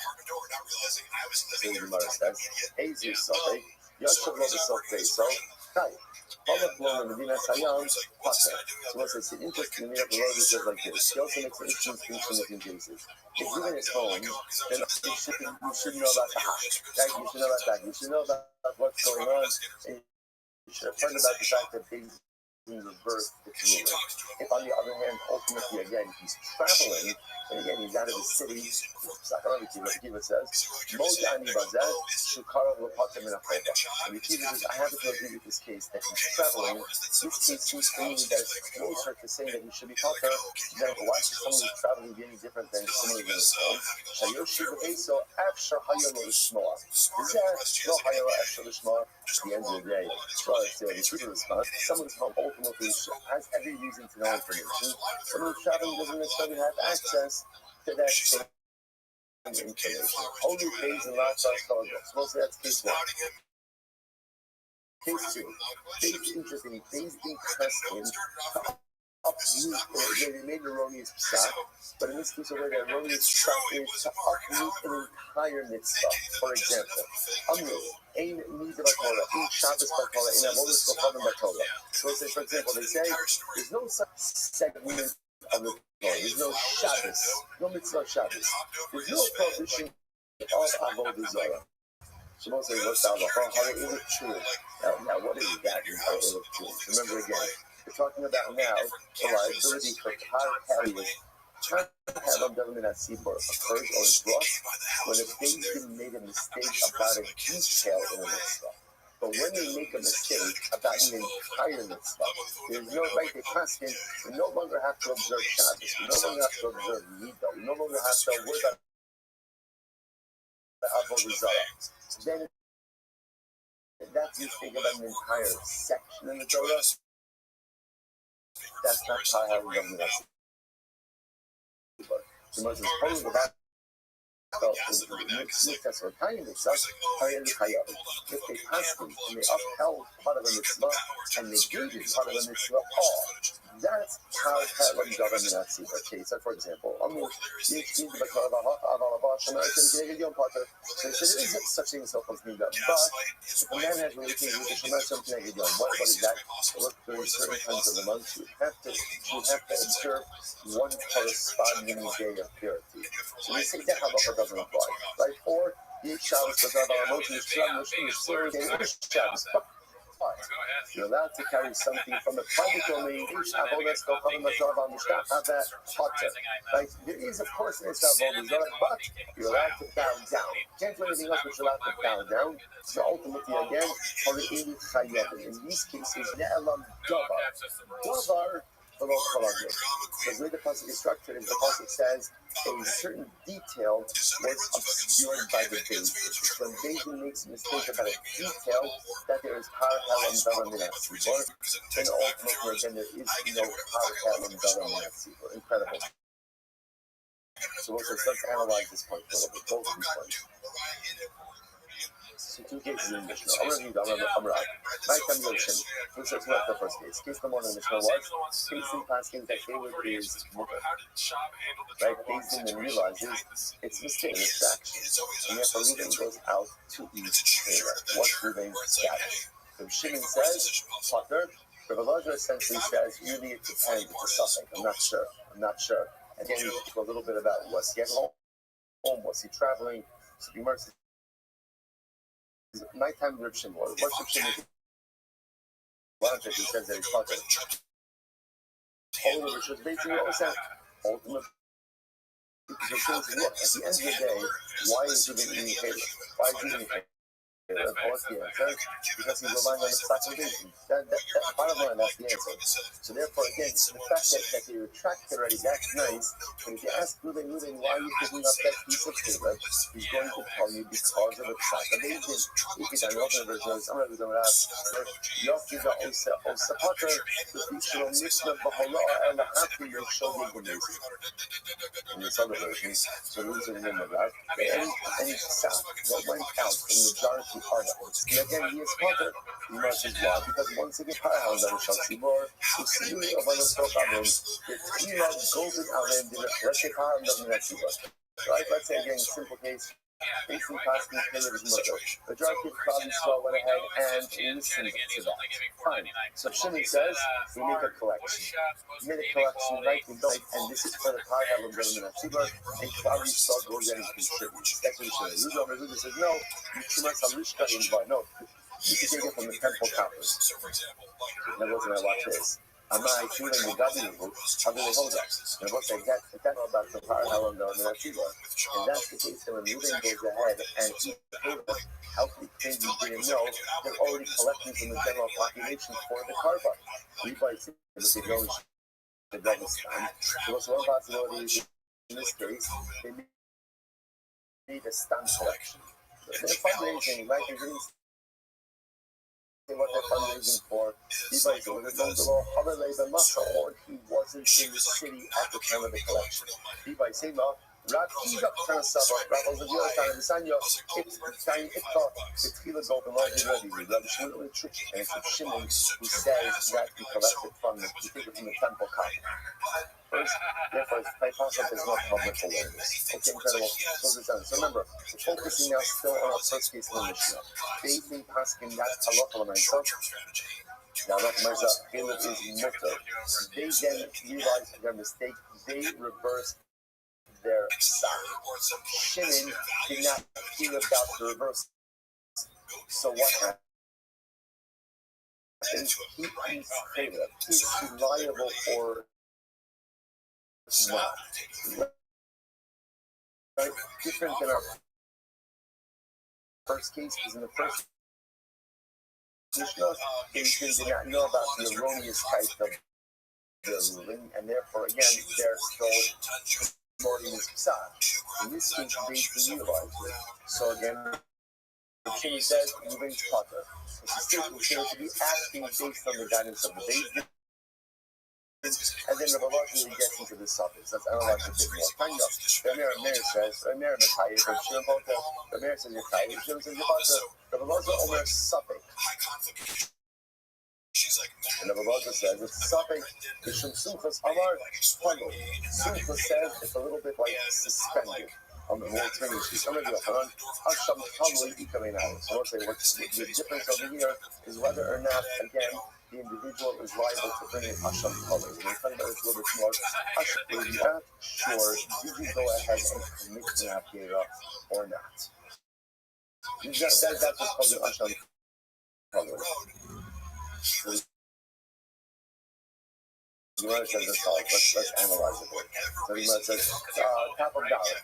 Speaker 1: So the Gemara says, Ezu suffix, Yashav lo b'suffix. So, hi. So what's it's interesting to me that the Rabbi says like this. He also makes an interesting distinction in cases. If you're in his home, then you should know about the house. Right? You should know about that. You should know about what's going on. And you should have heard about the fact that things in reverse it's ruling. If on the other hand, ultimately again, he's traveling, and again he's out of his city, Akiva says, Mojani Bazet, Shukara Lopatim in a Chova. And Akiva says, I happen to agree with this case that he's traveling. This case seems to me that it's closer to saying that he should be Potter than why should someone who's traveling be any different than someone who's home. Shayoshi Beso, Afshar Hayalo Ishmoa. Zeh, no Hayalo Afshar Ishmoa. At the end of the day, well, it's the Akiva response. Someone who's home ultimately has every reason to know information. Someone who's traveling doesn't necessarily have access to that same information. Only pays and lots of cargo. Suppose that's case one. Case two. Case interesting. Case being pressed uproot, they made erroneous psak, but in this case, the way that erroneous psak is to uproot an entire mitzvah. For example, Amru, Ein Nid B'Torah, Ein Shabbos B'Torah, Ein Avodas Kochanim B'Torah. So let's say, for example, they say, there's no such segment of the Torah, there's no Shabbos, no mitzvah of Shabbos. There's no prohibition of Avodah Zarah. Someone say, what's the halacha? How is it true? Now, what is that in how is it true? Remember again, we're talking about now the liability for car carriers. Car government at Seaboard occurs or is brought when a Beis Din made a mistake about a detail in a mitzvah. But when they make a mistake about an entire mitzvah, there's no right to pass in. We no longer have to observe Shabbos. We no longer have to observe Nida. We no longer have to worry about Avodah Zarah. Then that's you think about an entire section in the Torah. That's not how we government has to do it. The most important about if they passed them and they upheld part of a mitzvah and they gave part of a mitzvah off, that's how the government has to do it. Okay, so for example, so there is such thing as self-control, but if a man has relations with the Shema something negative, what is that? During certain times of the month, you have to observe one corresponding day of purity. So we say that halacha doesn't apply, right? Or the Shabbos, you're allowed to carry something from a private domain. Right? There is, of course, an avodah zarah, but you're allowed to bow down. Can't do anything else, but you're allowed to bow down. So ultimately, again, in these cases, ne'elam davar. So the way the pasuk is structured is the pasuk says a certain detail was obscured by the Beis Din. When Beis Din makes a mistake about a detail, that there is par helam davar min hatzibur, then ultimately again there is no par helam davar min hatzibur. Incredible. So let's analyze this point a little bit, both of these points. So two cases in the Mishnah. I'm going to read Amrad. Nighttime Yoshin. This is not the first case. Case number one in the Mishnah was Beis Din passing that David is Mukha. Right? Beis Din then realizes it's mistake, it's action. And yet the Reuben goes out to eat Torah. What Reuben's status? So Shimon says, Potter. Rabbi Elazar essentially says, really it depends. It's a suffix. I'm not sure. Again, we talk a little bit about was he at home? Was he traveling? So the Gemara says, nighttime Reb Shimon. What's Reb Shimon? One of he says that he's talking. All of which was basically what was that? Ultimately, because Reb Shimon says, look, at the end of the day, why is he eating Torah? Why is he eating Torah? because he's relying on the sacrifice. That bottom line, that's the answer. So therefore, again, the fact that they retract already, that's nice. But if you ask Ruben, why are you picking up that piece of paper? He's going to tell you because of the sacrifice. If you don't know the version, I'm going to go out. Yokiga Osa Potter, the feature of Mishnah Bahala, and the happy you show you the music. In this other version, so losing the name of that, any sound that went out from the majority articles. And again, he is Potter, he must as well, because once again, Parahal, that shall see more, the Siri of other folk Avim, the Tila Golden Avim, let's say Parahal doesn't have Siva. Right? Let's say again, simple case. Basically, Paskin killed his mother. The Majority of Klal Yisrael went ahead and listened to that. Fine. So Shimon says, we make a collection. We made a collection, right? We don't, and this is for the Parahal of government of Tzibur, and Klal Yisrael goes in and contributes. That's what he says. Ruda says, no, no, you can take it from the temple coffers. Now, listen, I watch this. I'm not feeling the government. How do they hold that? And what's like that? That's about the Parahal of government of Tzibur. And that's the case that when Ruben goes ahead and eats the paper, healthy things you didn't know, they're already collecting from the general population for the carbon. Levi says that they don't the Dagestan. So what's one possibility is in this case, they need a stamp collection. So they're fundraising, right? They're doing what they're fundraising for. Levi said, was it going to go other labor muscle, or he wasn't in the city at the time of the collection. Levi said, no. Rabbi got kind of stuff. Rabbi was a real time. The Sanyo, it's time. It's thought. It's Tila Golden Lord ready. Rabbi Shimon only trick, and it's Shimon who says that he collected from the, he took it from the temple copy. First, therefore, Taipasop is not public awareness. Okay, incredible. So remember, we're focusing now still on our first case in the Mishnah. They think Paskin that halacha l'maisa. Now, l'maisa, Caleb is mutter. They then realize their mistake. They reverse their side. Shimon did not hear about the reverse. So what happened? He is Caleb. He's liable or not. Right? Different than our first case, because in the first Mishnah, they did not know about the erroneous type of the ruling, and therefore, again, they're still in this psad. In this case, they utilize it. So again, Shimon says, moving to Potter. It's a state considered to be acting based on the guidance of the base. And then the Rabbi really gets into the suffix. That's analyzed a bit more. Tanya, Rabbi says, Rabbi Mekayah, but Shimon Potter, Rabbi says, Mekayah, Shimon says, Potter. Rabbi Omer suffix. And the Rabbi says, it's suffix, it's from Sumchas Amar, Pagel. Sumchas says it's a little bit like suspended. On the whole thing, some of you are Asham Kamli Ikamin out. So I'll say what's the difference over here is whether or not, again, the individual is liable to bring in Asham Kamli. We're talking about this a little bit more. Asham, you're not sure, did you go ahead and commit the Akira or not? That's what's called an Asham Kamli. The Gemara says it's all. Let's analyze it. So the Gemara says, top of dollar.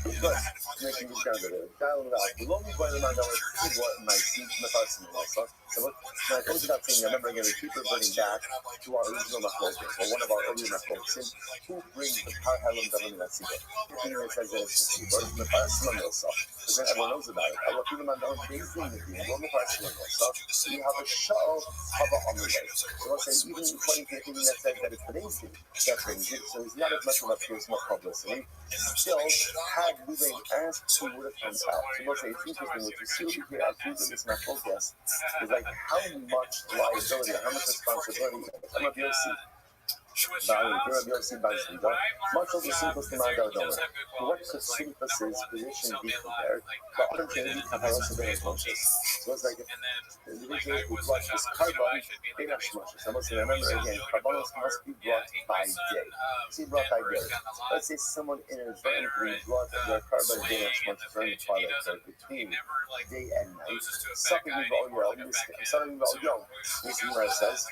Speaker 1: Good. Making this down to there. $1. Below me, by the man, my seat, my person, also. So when I told you that thing, I remember again, we keep reverting back to our original Machlokas, or one of our earlier Machlokas, who brings the Parahal of government at Sibor. The Gemara says that it's the Sibor, it's the person also. Because then everyone knows about it. I will keep them on the own things in the Gemara, one of the person also. So you have a show of a Amalek. So we'll say, even according to the thing that says that it's today's thing, that brings it. So it's not as much of a personal publicity. Still, had Ruben asked who would have come out. So we'll say, it's interesting, what you see over here at this Machlokas is like how much liability, how much responsibility, some of your seat. Much of the simplest amount of dollars. What the simplest is position be compared, but other things have also been conscious. So it's like if the individual who brought this carbon, they not much. So must remember again, carbonos must be brought by day. See, brought by day. Let's say someone inadvertently brought their carbon day not much during the twilight, so between day and night. Something about young. This is what it says.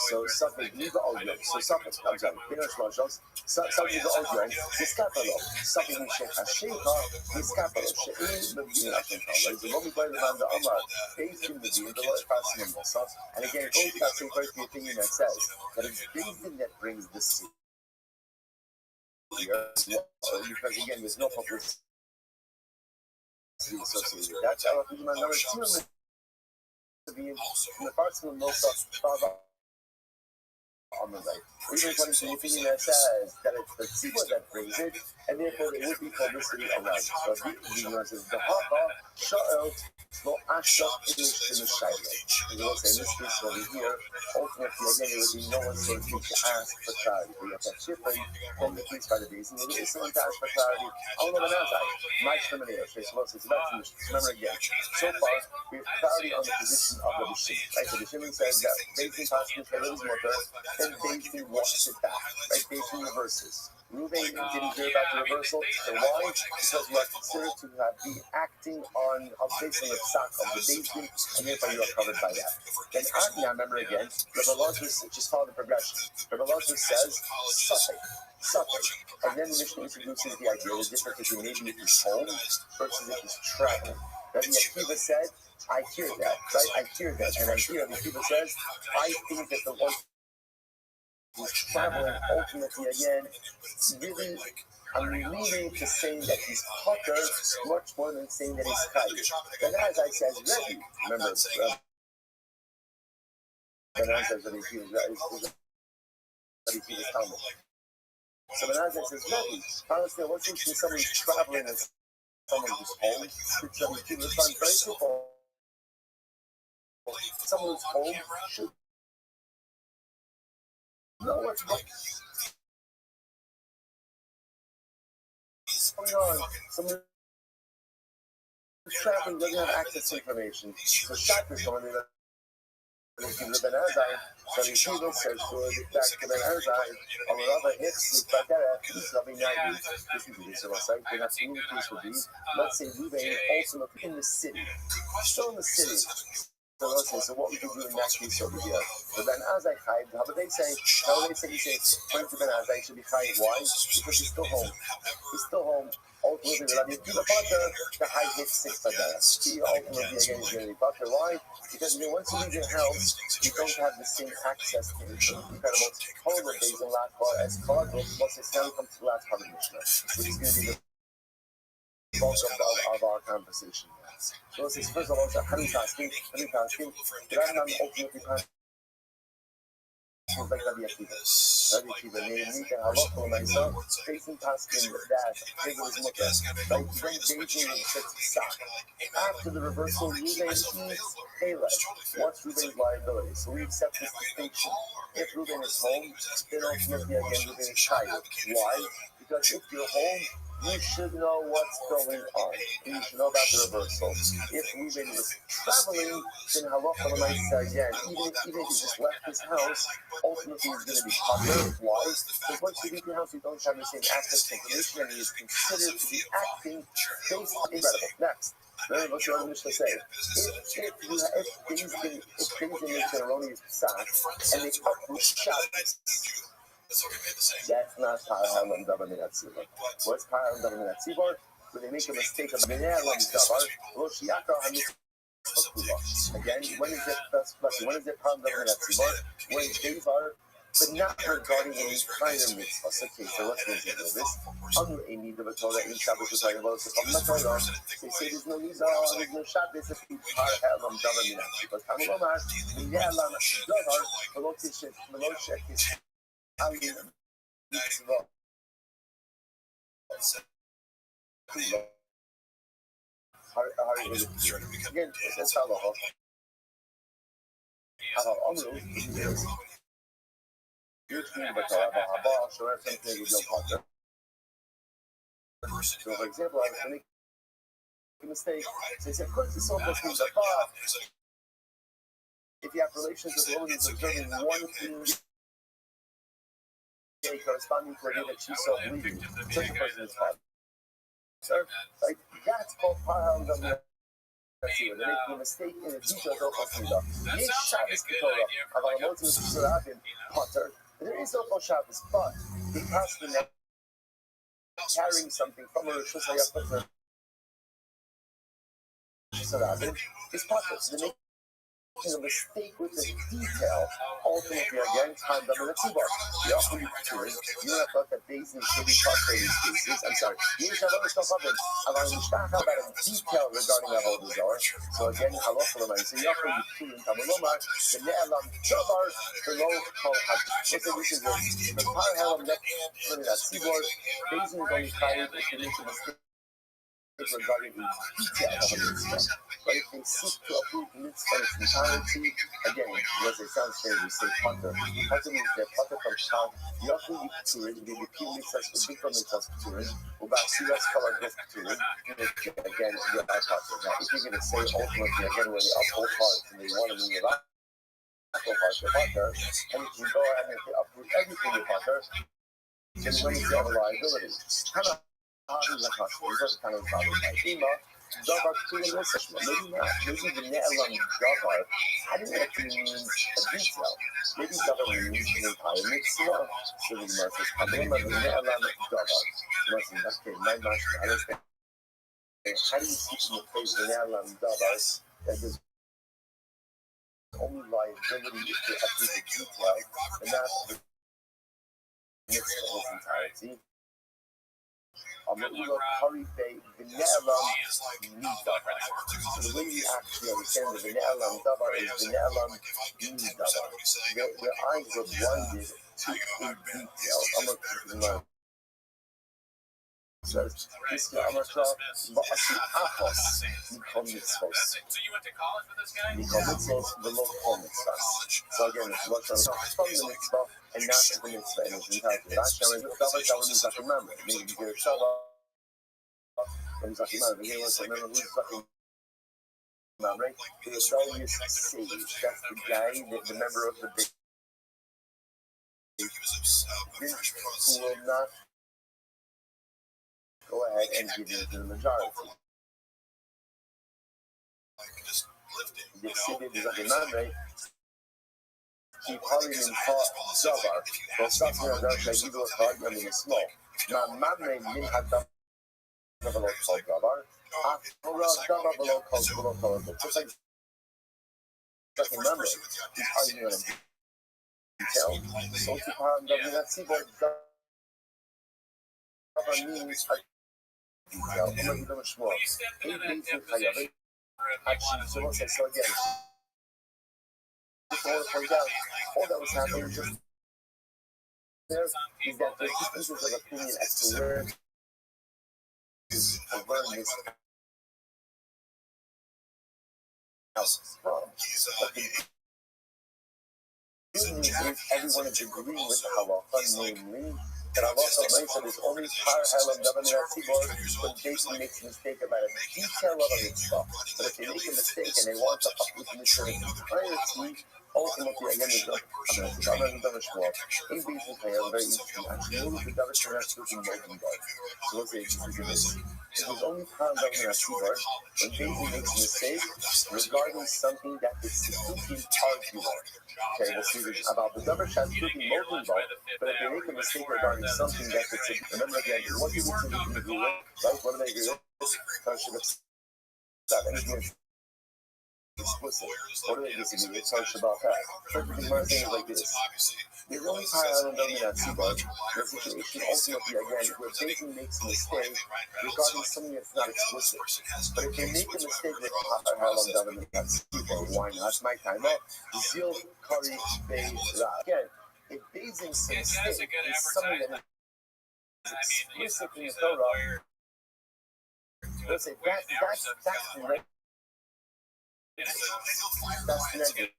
Speaker 1: So something Liebe Audio, so something comes out. Finish Mojos, something the audio, Discapolo, something Sheikh Ashika, Discapolo, Sheikh, the Bean Ashika, the Roman by the Manda Omar, based in the Bean, the Lord Fasting Mosa. And again, it goes back to the opinion that says that it's David that brings the sea. Because again, there's no publicity associated with that. Number two, in the parts of Mosa, on the right. Even according to the opinion that says that it's the tzibur that brings it, and therefore there would be publicity around it. So the ignorance is the haka, sha'el, lo ashta, ish, in the shaila. And you will say, in this case over here, ultimately, again, there would be no one so to speak to ask for clarity. We have that shifting from the case by the days, and there is someone to ask for clarity. I don't know what else my terminator. Okay, so it's about to remember again. So far, we have clarity on the position of Rabbi Shimon. Right? So the Shimon says that based on Paskin Shaila's mother, then David walks it back, right? David reverses. Ruvain didn't hear about the reversal. So why? Because you are considered to be acting on based on the psak of the David, and therefore you are covered by that. Then Agna, remember again, Rabbi Lazarus, just follow the progression. Rabbi Lazarus says, suffolk. And then the Mishnah introduces the idea, the difference between maybe if he's home versus if he's traveling. Rabbi Akiva said, I hear that, right? I hear that. And I hear Rabbi Akiva says, I think that the Lord is traveling ultimately again, really, I'm leading to saying that he's pucker much more than saying that he's chayv. Then as I says, Rabbi, remember, then as I says, Rabbi Akiva's Talmud. So when Isaac says, Rabbi, honestly, what's interesting, someone who's traveling and someone who's home, it's Rabbi Akiva's fun, very simple. Someone who's home should know what's going on. Someone who's traveling doesn't have access to information. So Shaq is going to the Ben Azai, so the Shiva says, good, back to Ben Azai, or other hits, but that is loving 90s. This is the Yisrael site, we're not seeing the case with these. Let's say Ruvain also in the city. Still in the city. So okay, so what would you do in that case over here? So Ben Azai Chayv, how would they say? You say, according to Ben Azai, should be Chayv. Why? Because he's still home. He's still home. Ultimately, Rabbi Akiva Potter, the high hit 6 for that. He ultimately again is going to be Potter. Why? Because once you leave your house, you don't have the same access to incredible holidays in last part as Cardinal. Once it's now comes to the last part of the Mishnah, which is going to be the bulk of our conversation. So let's say, first of all, how do you asking? That I'm not ultimately like Rabbi Akiva. Rabbi Akiva, namely, that halacha l'maisa, facing tasking that David is mutter, like when David sets psak. After the reversal, Ruvain is Caleb. What's Ruvain's liability? So we accept this distinction. If Ruvain is home, then ultimately again Ruvain is tired. Why? Because if you're home, you should know what's going on. You should know about the reversal. If Ruvain was traveling, then halacha l'maisa again, even if he just left his house, ultimately he's going to be punished. Why? Because once you leave your house, you don't have the same access to information, and he is considered to be acting based on incredible. Next. Remember what the Mishnah say. If things in this erroneous psak, and they uproot Shabbos, that's not Parham and Davar Minat Tzibor. What's Parham Davar Minat Tzibor? When they make a mistake of Minat Davar, Rosh Yaka HaMitzvah. Again, when is it Parham Davar Minat Tzibor? When Davar, but not regarding any kind of mitzvah. Okay, so let's listen to this. Under a need of a Torah in Shabbos, we're talking about the Torah. They say there's no Nida, there's no Shabbos if you Parham Davar Minat Tzibor. Tamilomar, Minat Davar, Velo Shekis. I mean, mitzvah. Again, it's halacha. So, for example, I was making a mistake. So he said, of course, it's supposed to be the if you have relations with a woman who's observing one thing corresponding to a day that she saw bleeding, such a person is fine. Sir, like, that's called Parham. They're making a mistake in the details of Hasida. Yes, Shabbos Torah, אבל המועצת מסורה בן Potter. There is also Shabbos, but the pastor now carrying something from a Rosh Hashanah is Potter. So they're making a mistake with the detail. Ultimately, again, time double the Tzibor. You have thought that Basin should be Potter in these cases. I'm sorry. You have other stuff up in. About a detail regarding Avodah Zarah. So again, halacha l'may. So Yaakov Yitzu in Tamalomar, the Ne'elam Davar below Kol Had. Let's say this is the Parhalam Ne'elam Tzibor. Basin is only chayiv if they make a mistake regarding the detail of a mitzvah. But if they seek to approve the mitzvah in its entirety, again, as it sounds fair, we say Potter. Potter means they're Potter from Shad. Yaakov Yitzu in the repeal mitzvahs for big mitzvahs Keturim. Ubasiras Kalagoth Keturim. Again, you're not Potter. Now, if you're going to say ultimately, again, when they uphold parts and they want to mean the apple part, the Potter, and if you go ahead and uproot everything with Potter, then when is the other liability? Kind of problem by Ema. Davar maybe not. Maybe the Ne'elam Davar, I didn't actually mean a detail. Maybe Davar means an entire mitzvah. So the Gemara says, Kabbalah the Ne'elam Davar. Listen, that's good. My master, I understand. How do you see from the phrase the Ne'elam Davar that there's only liability if you uproot the detail, and not the mitzvah in its entirety? The way we actually understand the Ne'elam Davar is the Ne'elam Davar. Their eyes were blinded to in detail. Says, this Amarcha Ba'asi Achos Nikol Mitzvos. Nikol Mitzvos below Kol Mitzvos. So again, it's what's from the mitzvah and not the mitzvah in its entirety. That's how Davar means like remember. Maybe you get a Shabbat. He's like, man, he wants to remember who's fucking right? The rebellious sage. That's the guy, the member of the big who will not go ahead and give you the majority. The city is like a man, right? Keep calling him Zavar. Well, stop me on that, like you do a card, I mean, it's small. Now, man, min had that. Below called Davar. Davar below called just like remember, he's arguing on a detail. So to Param Davar Davar means a detail. I'm not small. Actually, so again, just want to point out, all that was happening just there is that there's differences of opinion as to where to learn this from. But the good news is everyone is agreeing with the halacha, namely that Allah said there's only power halam davan tzibor when Jason makes a mistake about a detail of a mitzvah. But if they make a mistake and they want to uproot the mitzvah in its entirety, ultimately, again, the davar and davar shmuel. In Beis Mikhail, very interesting. Actually, only the davar shmuel has spoken more than God. So let's say it was only power davan tzibor when Jason makes a mistake regarding something that is significantly arguable. Okay, we'll see this about the davar shmuel speaking more than God. But if they make a mistake regarding something that could say, remember again, what do you agree with, right? What do they agree with? Anything explicit. What do they disagree with? Touch about that. So the Gemara thing is like this. There's only power on the tzibor. The situation ultimately, again, where Jason makes a mistake regarding something that's not explicit. But if they make a mistake with power on the tzibor, why not? That's my time up. Zil Kari Bey Ra. Again, if Bezing makes a mistake is something that is explicit in the Torah, let's say that's negative. That's negative.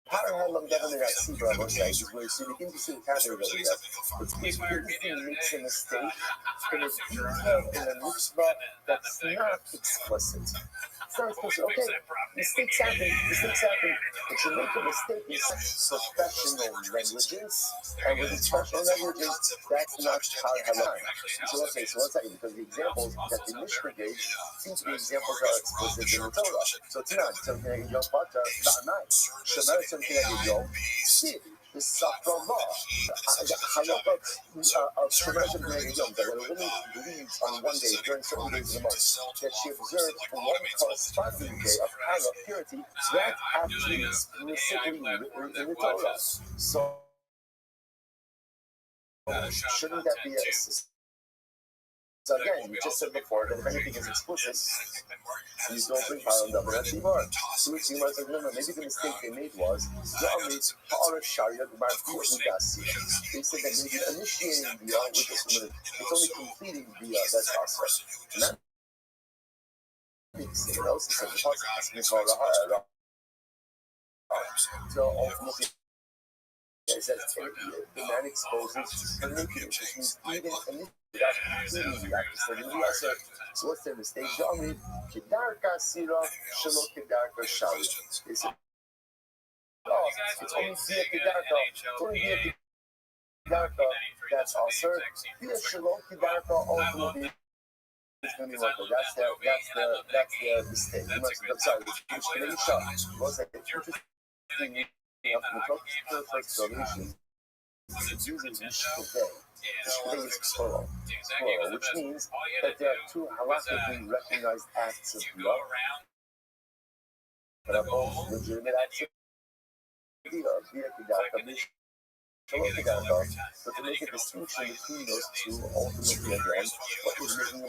Speaker 1: Power halam davan tzibor, which is where you see the interesting category over there. It's if Bezing makes a mistake in a detail in a mitzvah that's not explicit. It's not explicit. Okay, Mistakes happen, but you make a mistake in professional negligence, and with professional negligence, that's not halal. So let's say, because the examples that the Mishnah gave seem to be examples that are explicit in the Torah. So tonight, something like Yom Pater, La'anai, Shemer, something like Yom Sid, the Sakrava, the Halakot of Shemer, something like Yom, that a woman believes on one day during certain days of the month that she observed for one corresponding day of purity, that actually is explicitly written in the Torah. So shouldn't that be a... So again, you just said before that if anything is explicit, you don't bring power on double that anymore. So which you might say, no, maybe the mistake they made was they said that maybe initiating the with this woman, it's only completing the that's awesome. And that makes it else because the podcast is called so ultimately it says the man exposes the nakedness, which means even so what's their mistake? Kedarka sira shelo kedarka shali. They said, oh, it's only via kedarka. It's only via kedarka. That's also via shelo kedarka ultimately. That's their mistake. I'm sorry. What's that? The first solution uses Mishkeveh. Mishkeveh is plural, which means that there are two halachically recognized acts of love that are both legitimate acts of love, but to make a distinction between those two, ultimately again, what was making a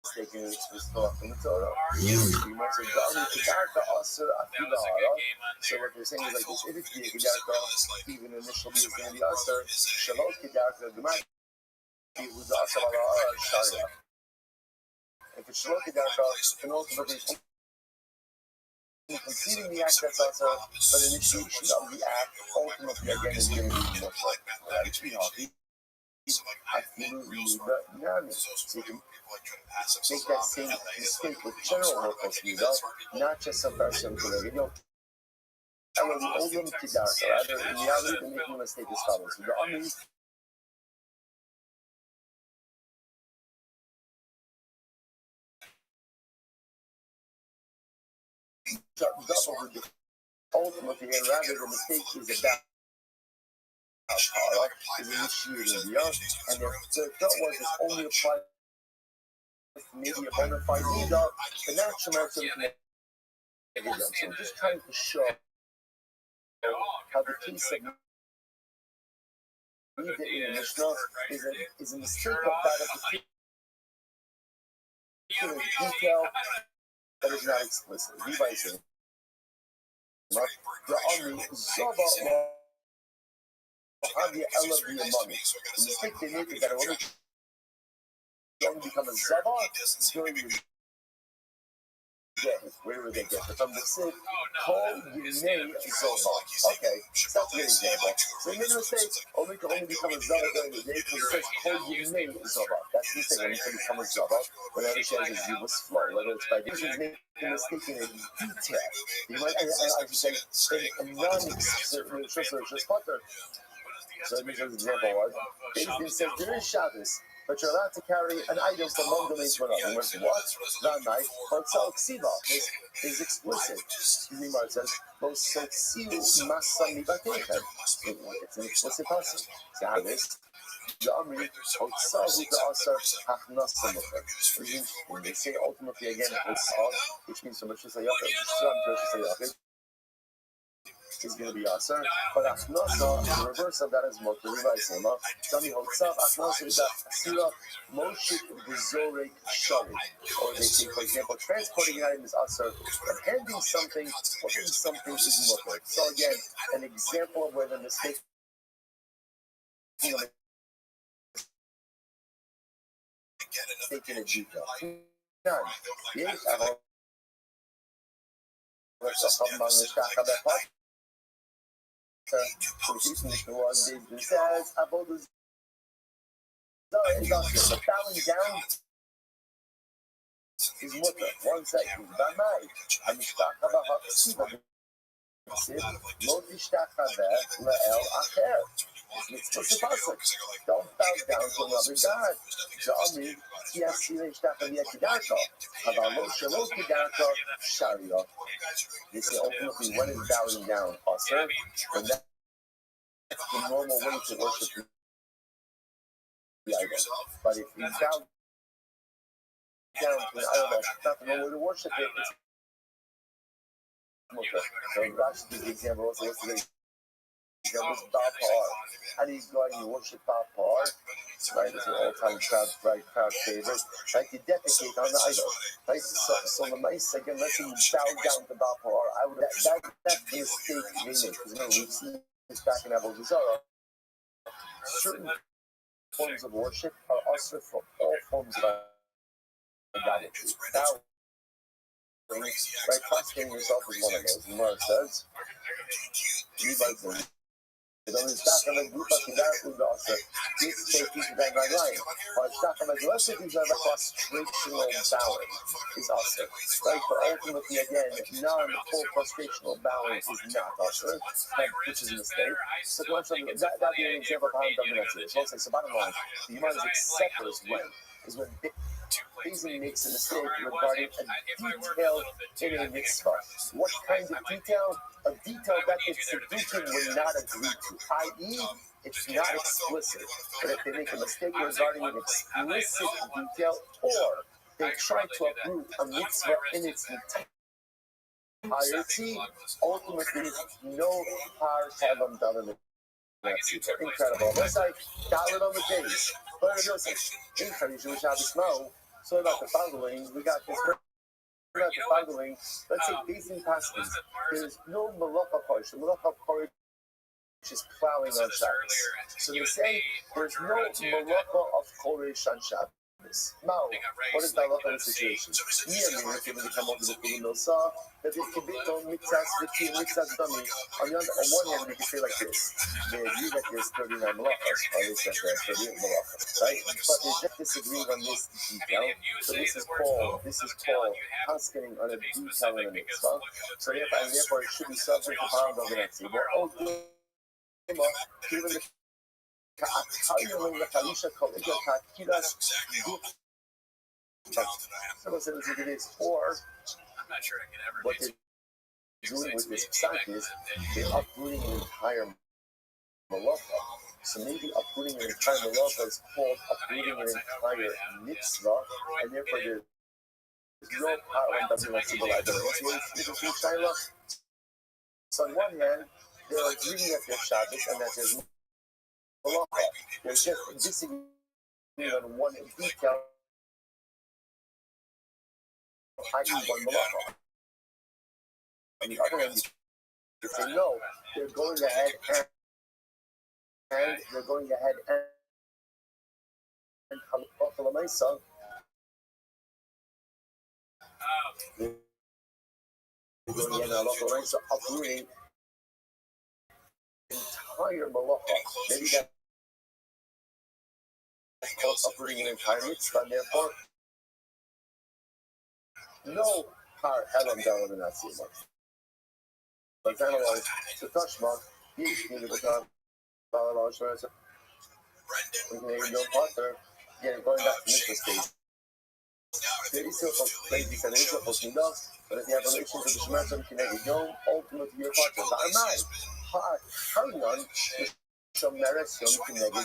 Speaker 1: mistake in this was taught in the Torah. So what they're saying is like this: if it's the Kedarka, even initially it's going to be Aser. Shalom Kedarka, Gemara, it was Aser ala Sharia. If it's Shalom Kedarka, then ultimately completing the act that's Aser, but initiation of the act ultimately again is going to be Mutlaq. So you can make that same mistake with general workers, not just a person who you know. And when the Olam Kedarka, rather in reality, they're making a mistake as follows. So the army ultimately, and rather the mistake is about is initiating the earth, and the thought was it's only applied maybe a bona fide leader, but not so much of the so we're just trying to show how the case of Nida in the Mishnah is a mistake of that of the detail that is not explicit. Rabbi said, the army Zaba Hadi Ella be a mummy. The mistake they made is that a woman don't become a Zaba during the day. Where would they get it? From the Sid, call Yinei Zaba. Okay, so that's a good example. So they made a mistake. Only can only become a Zaba during the day because it says call Yinei Zaba. That's the mistake. Only can become a Zaba whenever she has a Zubus flow. Whether it's by vision, making a mistake in a detail. You might, I should say, in a non-expressive potter. So the example was, they said during Shabbos, but you're allowed to carry an item from one domain to another. What? That night, Hotzal Ksiva is explicit. The Gemara says, it's an explicit passage. Shabbos, the Amri, Hotzal the Asar, Hachnasa Mukha. When they say ultimately again, Hotzal, which means so much as a Yachid, is going to be Aser, but Achnasa, the reverse of that is Mokri by Sema. Tami Hotzav, Achnasa is Asira, Moshik, Vizorek, Shari. Or they say, for example, transporting an item is Aser, but handing something, holding something is Mokri. So again, an example of where the mistake in a detail. So the Mishnah was it says about the bowing down is mutter. 1 second. Bamai. Hamishtacha b'ha'ksiva. Lo tishtachave le'el acher. It's mitzvah pasuk. Don't bow down to another god. Zami tiasile ishtacha v'yekidarko. Havalo shelo kidarko sharia. They say ultimately, when is bowing down also? When that's the normal way to worship the idol. But if you bow down to an idol that's not the normal way to worship it, it's mutter. So Rashi gives the example also yesterday. Example is Baal Par. How do you go and you worship Baal Par? Right, it's an all-time crowd favorite. Right, you defecate on the idol. Right, so the mice again. Let's say you bow down to Baal Par. That's the mistake they make. Because remember, we've seen this back in Avodah Zarah. Certain forms of worship are also for all forms of idolatry. Now, right, prostrating yourself is one of those. The Gemara says, don't stop and group of the dark food also. This is that right line. Or stop and the rest of these are the prostrational bowing is also. Right, but ultimately again, non-full prostrational bowing is not also, which is a mistake. So that being an example of how I'm talking about this. So bottom line, the Gemara is acceptors when Bezin makes a mistake regarding a detail in a mitzvah. What kind of detail? A detail that its Siddukim would not agree to, i.e., it's not explicit. But if they make a mistake regarding an explicit detail, or they try to uproot a mitzvah in its entirety, ultimately, no har helam dalam. Incredible. Let's say, Dalit on the days. But it goes, in Shabbos Mo. So about the following, we got this. About the following, let's say Bezin Paskins. There's no malacha parish. The malacha parish is plowing on Shabbos. So they say there's no malacha of koresh on Shabbos. Now, what is the halacha in the situation? If you come up with the Milsa, that it can be done mixas dummy. On one hand, we can say like this: you that there's 39 malachas, or they said there are 38 malachas, right? But they're just disagreeing on this detail. So this is called asking on a detail in a mitzvah. So therefore, it should be subject to power of the Nazi. Even the so or what they're doing with this psak is they're uprooting an entire malacha. So maybe uprooting an entire malacha is called uprooting an entire mitzvah, and therefore there's no power in doesn't like civil liability. So on one hand, they're agreeing at their Shabbos and that there's malacha. They're just disagreeing on one detail, i.e. one malacha. On the other hand, they say no, they're going ahead and they're going ahead and halacha l'maisa, uprooting entire malacha. Maybe that's called uprooting an entire mitzvah, and therefore no har elam down in that season. But analyze the Tashma, he's going to become Balalaj. We can no partner. Again, going back to mitzvah stage. There is still ladies and Israel for Sindah, but if you have relations with the Shemerson, Kinegi Yom, ultimately your partner. Ba'amai, Harion, Shomeres Yom Kinegi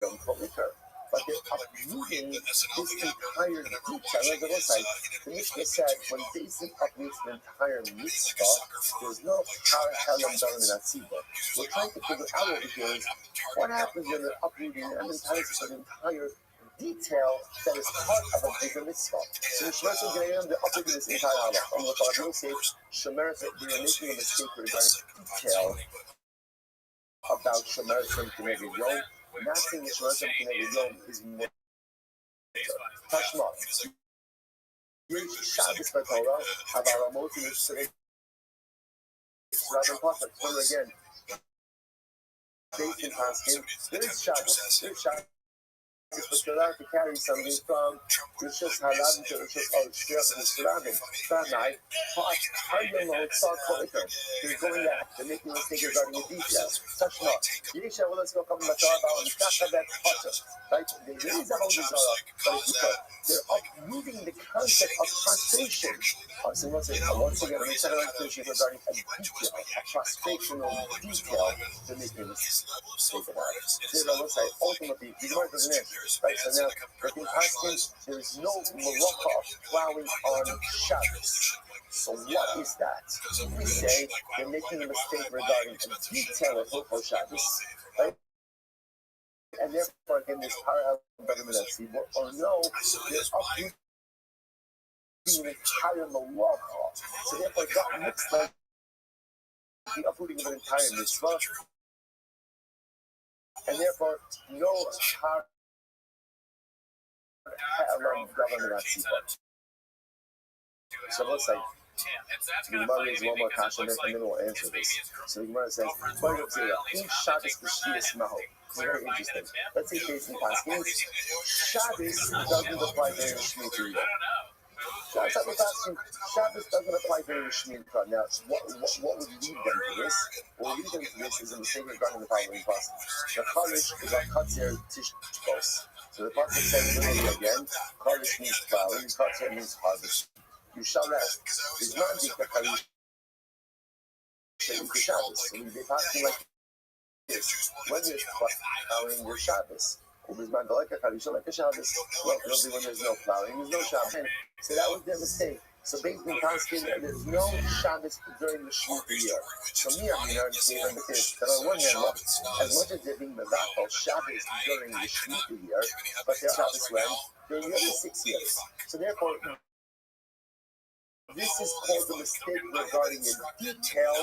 Speaker 1: Yom Kolikar. But they're uprooting this entire detail. Like the side, the Mishnah said, when Bezin uproots an entire mitzvah, there's no har helam done in that tzibah. We're trying to figure out over here is what happens when they're uprooting an entire detail that is part of a bigger mitzvah. So the Shemerson G'nayim, they're uprooting this entire halach. On the Torah say, Shemerson, they're making a mistake regarding detail about Shemerson G'nayim Yom. Not saying the Shemerson G'nayim Yom is more Tashma. Shabbos Torah, Havaramot in the Shirei. Rabbi Pasuk, remember again, based in Paskin, there's Shabbos but you're allowed to carry something from Rishus Halam to Rishus Al-Shriach Nisradim. Tanai, they're going there, they're making a mistake regarding the details. Such not. Yisha, well, let's go come to Matar Bao and Kachabet Potter. Right? They raise about the Zorah, but they're uprooting the concept of prostration. So once again, I'm conversation regarding a detail, a prostrational detail, they're making a mistake about it. Ultimately, the Gemara doesn't answer. Right? So now, but in Paskins, there is no malacha of plowing on Shabbos. So what is that? We say they're making a mistake regarding a detail of Hilchot Shabbos, right? And therefore, again, this parallel government at Tzibur, or no, they're uprooting the entire malacha. So therefore, that looks like the uprooting of an entire mitzvah, and therefore, no parallel government at Tzibur. So let's say, the Gemara is one more kasha, and then we'll answer this. So the Gemara says, Shabbos b'shvius maho. It's very interesting. Let's say based in Paskins, Shabbos doesn't apply during Shemitah year. Shabbos doesn't apply during Shemitah. Now, what would lead them to this? What would lead them to this is a mistake regarding the following process. The Kaddish is a Katzer Tishbos. So the pasuk says literally again, Kaddish means plowing, Katzer means harvest. You shall rest. It's not just the Kaddish. It's the Shabbos. So they're talking like this. When there's plowing, there's Shabbos. Well, there's not like a Kaddish, like a Shabbos. Well, when there's no plowing, there's no Shabbos. So that was their mistake. So based on Paskin, there's no Shabbos during the Shemitah year. So me, I'm here to say that on one hand, look, as much as they're being Mezachal Shabbos during the Shemitah year, but their Shabbos when? During the other 6 years. So therefore, this is called a mistake regarding a detail,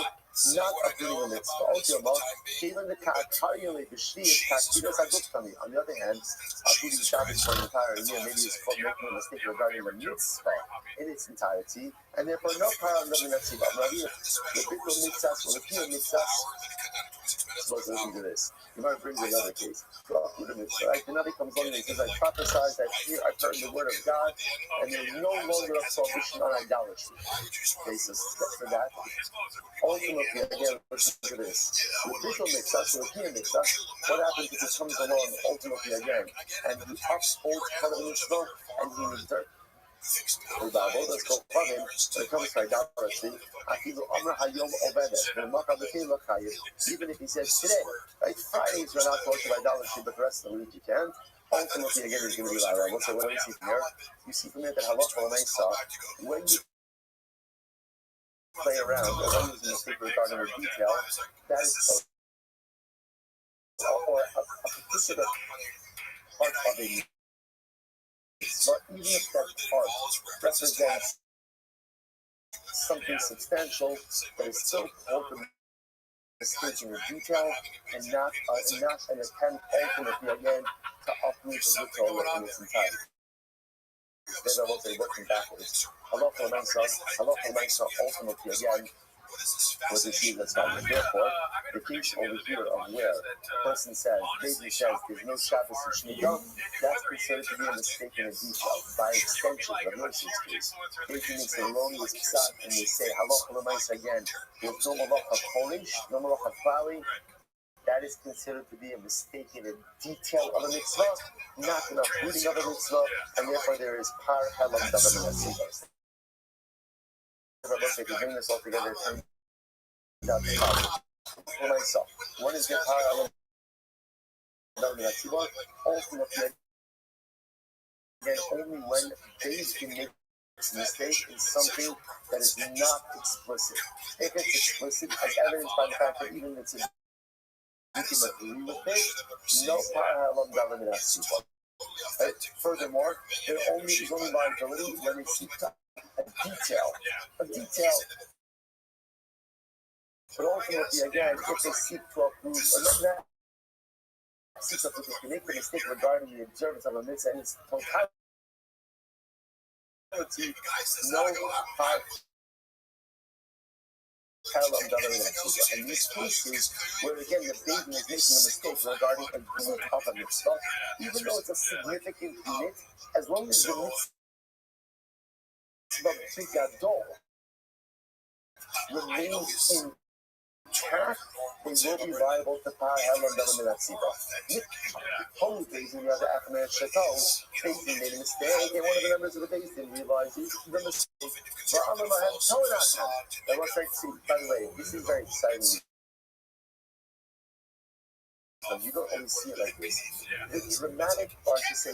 Speaker 1: not uprooting a mitzvah. Ultimately, even the Katariyale B'Shvi is Kakiras Aguktami. On the other hand, uprooting Shabbos for an entire year, maybe it's called making a mistake regarding the mitzvah in its entirety, and therefore no power of the mitzvah. The Bittul Mitzvahs, or the Piyah Mitzvahs, supposed to listen to this. You might bring another case. Right? The Navi comes along and says, I prophesied that here I've heard the word of God, and there's no longer a prohibition on idolatry. Basis for that. Ultimately, again, listen to this. The official mitzvah, the Piyah mitzvah, what happens if he comes along ultimately again, and he upholds part of the mitzvah, and he returns? Let's go from him when it comes to idolatry. Even if he says today, right? Fridays you're not supposed to idolatry, but the rest of the week you can. Ultimately, again, he's going to be liable. So what do you see from here? You see from here that halacha l'meisa, when you play around or when you mistake regarding a detail, that is or a particular part of a. But even if that part represents something substantial, but it's still open mistakes in the detail and not an attempt ultimately again to uproot the Torah in its entirety. There's I will say working backwards. Halacha l'meisa ultimately again was achieved as follows. Therefore, the case over here of where a person says, David says, there's no Shabbos in Shemitah, that's considered to be a mistake in a detail. By extension, the Moshe's case, David makes the erroneous pshat, and they say, halacha l'meisa again, there's no malacha cholish, no malacha plowing. That is considered to be a mistake in a detail of a mitzvah, not an uprooting of a mitzvah, and therefore there is par helam davar mitzvah. If you bring this all together, one is the power of ultimately, again, only when David can make a mistake in something that is not explicit. If it's explicit, as evidenced by the fact that even it's you can agree with it, no power of right? Furthermore, there is only liability when they seek a detail. But ultimately, again, if they seek to approve, or not that, if they make a mistake regarding the observance of a mitzvah and its totality, no And these cases where again the baby is making a mistake regarding a unit of a mitzvah, even though it's a significant unit, as long as the mitzvah bigadol remains in track, they will be liable to pay Helam Davar Minatzibah. Holy Beis Din, you have the Achmed Shetal. Beis Din made a mistake, and one of the members of the Beis Din realizes the mistake. That was like, see, by the way, this is very exciting. You don't always see it like this. The dramatic part to say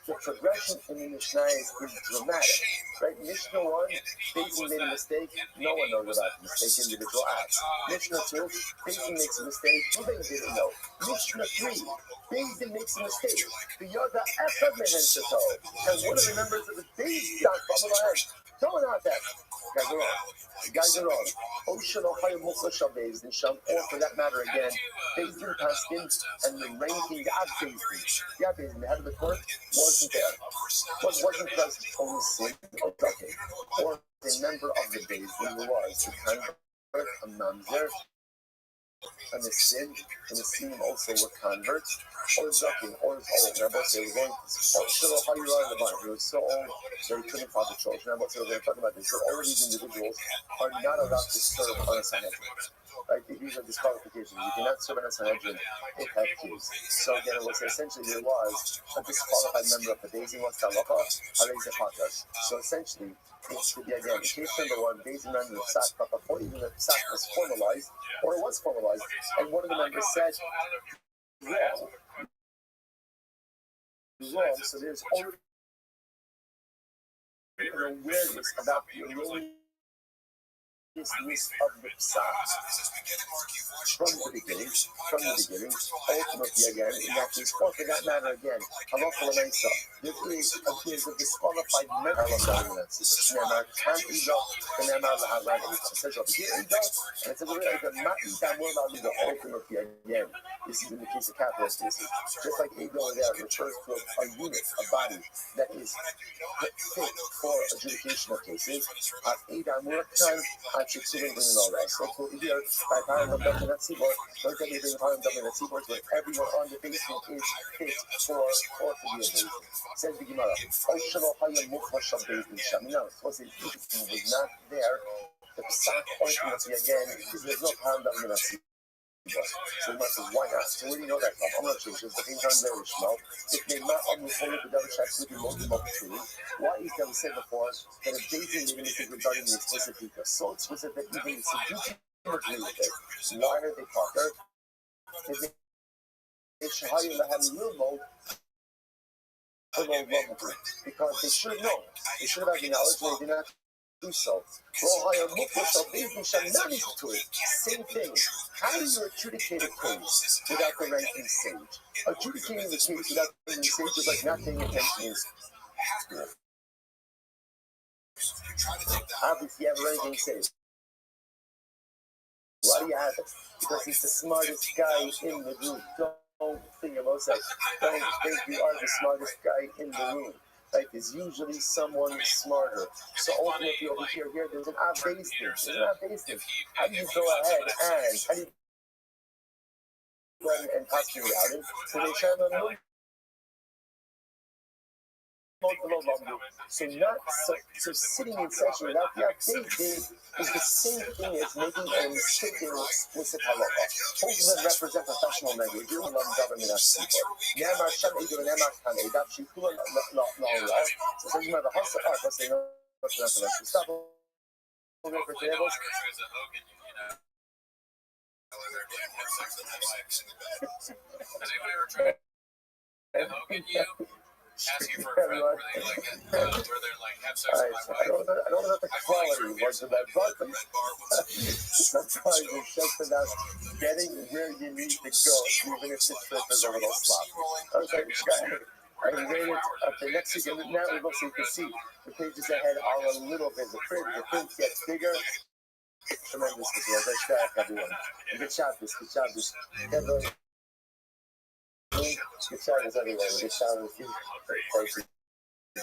Speaker 1: the progression in the Mishnah is dramatic, right? Mishnah 1, Beis Din made a mistake, no one knows about the mistake, individual acts. Mishnah 2, Beis Din makes a mistake, nobody didn't know. Mishnah 3, Beis Din makes a mistake, the Yoda Echad Mehen Sheto, and one of the members of the Beis Din don't out that. Guys are wrong. Or for that matter, again, Beis Din Paskin and the ranking of Beis Din, the head of the court, wasn't there. Wasn't present. Only sin or ducking. Or a member of the Beis Din who was the convert, a mamzer, and the sin, and the sin also were converts, or ducking, or old. Rabbi said, we're going to how you are in the Bible. He was so old that he couldn't father children. Rabbi said, we're going to talk about this. So all of these individuals are not allowed to serve on a Sanhedrin. Right? These are disqualifications. You cannot serve on a Sanhedrin if have kids. So again, it was essentially there was a disqualified member of the Beis Din was Talacha, Harei Zechata. So essentially, it should be again, case number 1, Beis Din member of Psak, but before even the Psak was formalized, or it was formalized, and one of the members said, wrong. So there's already an awareness about the erroneousness of the Psak from the beginning, ultimately again, in that case, or for that matter again, halacha l'meisa, there is a disqualified member of the Nemar can Ida, the Nemar l'Harani. It says over here Ida, and it says over here the Mati Damur l'Alida, ultimately again. This is in the case of capital cases. Just like Ida over there refers to a unit, a body that is fit for adjudication of cases. Ida Amur can actually bring in all that. So here, by Param Dam and Tzibor, don't get me bring Param Dam and Tzibor, but everyone on the basement is fit for to be a basin. Says the Gemara, Oshalo Hayam Mukhwash of Beis Din Sham. No, it was not there. The Psak ultimately again, there's no Param Dam and Tzibor. So much as why not? So where do you know that from? I'm not sure. Because the things are very small. If they not on the whole, the double checks would be multiple too. Why is that we said before that a Beis Din is regarding the explicit details? So explicit that even the Siddukim agree with it. Why are they Parker? Because they should know. They should have acknowledged they did not do so. Same thing. How do you adjudicate a case without the ranking sage? Adjudicating the case without the ranking sage is like not paying attention in school. Obviously, you have a ranking sage. Why do you have it? Because he's the smartest guy in the room. Don't think about that. Don't think you are the smartest guy in the room. Like, there's usually someone smarter. So ultimately over here, there's an Beis Din. How do you go ahead and how do you go ahead and possibly out it? So they try to know. So sitting in session without the Beis Din is the same thing as making a mistake in explicit halacha. Both of them represent professional language. You don't love government as people. Nemar Shem Eidu and Nemar Kanei. That Shikula La'Olah. So it doesn't matter how to art. Let's say no. Stop over for tables.
Speaker 6: Has anyone ever tried Hogan you? Asking for a friend where they have sex with my wife.
Speaker 1: I don't know if the quality was of that, but sometimes it's just about getting where you need to go, even if the trip is a little sloppy. Okay, I rated up the next week, and now we'll see. You can see the pages ahead are a little bit. The print gets bigger. Tremendous. Good job, everyone. Good job, this. Good showers everywhere. Good showers. Good showers.
Speaker 6: I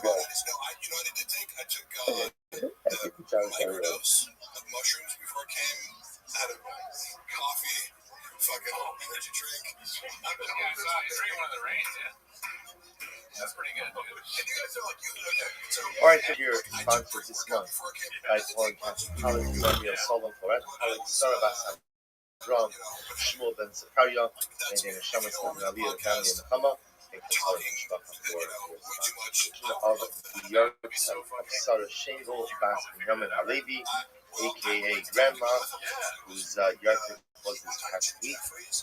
Speaker 6: took a microdose of mushrooms before it came. out of coffee, fucking energy drink.
Speaker 2: Yeah, I saw you drink one of the rains, yeah. That's pretty good, dude.
Speaker 6: And you guys are like, so
Speaker 1: Alright, so your sponsor this month by Foreign Catholic College, Rabbi Solon Forever College, Sarabas Drum, Shmuel Ben Zakaria, and in Shamas Ben Ali, the family in the Hama, and Kasar Mishpach for of the Yards of Sarah Shingle, Bas Yamin Alevi, aka Grandma, whose yard was this past week.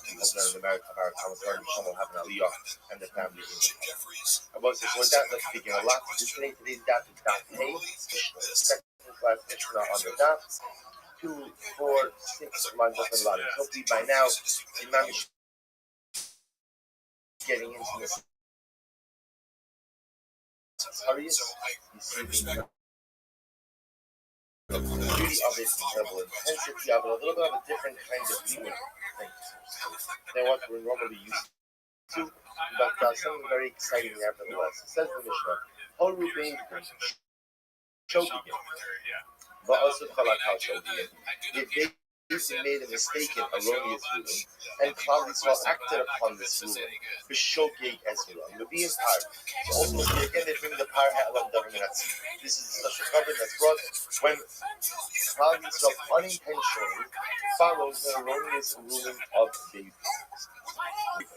Speaker 1: We hope that in America, our Thomas will have an Aliyah and the family in the Hama. About this, with that, let's begin a lot. Today's daf is daf A, second class Mishnah on the daf. 2, 4, 6 lines up and lines. Hopefully by now, Imam is getting into this. Hurries, you see the beauty of it, incredible intensity of it, a little bit of a different kind of view than what we're normally used to, but something very exciting nevertheless. It says the Mishnah, Horu Bein Shogi, but also Chalakal Shogi. If they made a mistaken, erroneous ruling, and Klal Yisrael acted upon this ruling, B'shogeg Ezra, Rabbi and Par. So ultimately, again, they bring the Par Ha'elam Davim. This is a special covenant that's brought when Klal Yisrael unintentionally follows an erroneous ruling of David.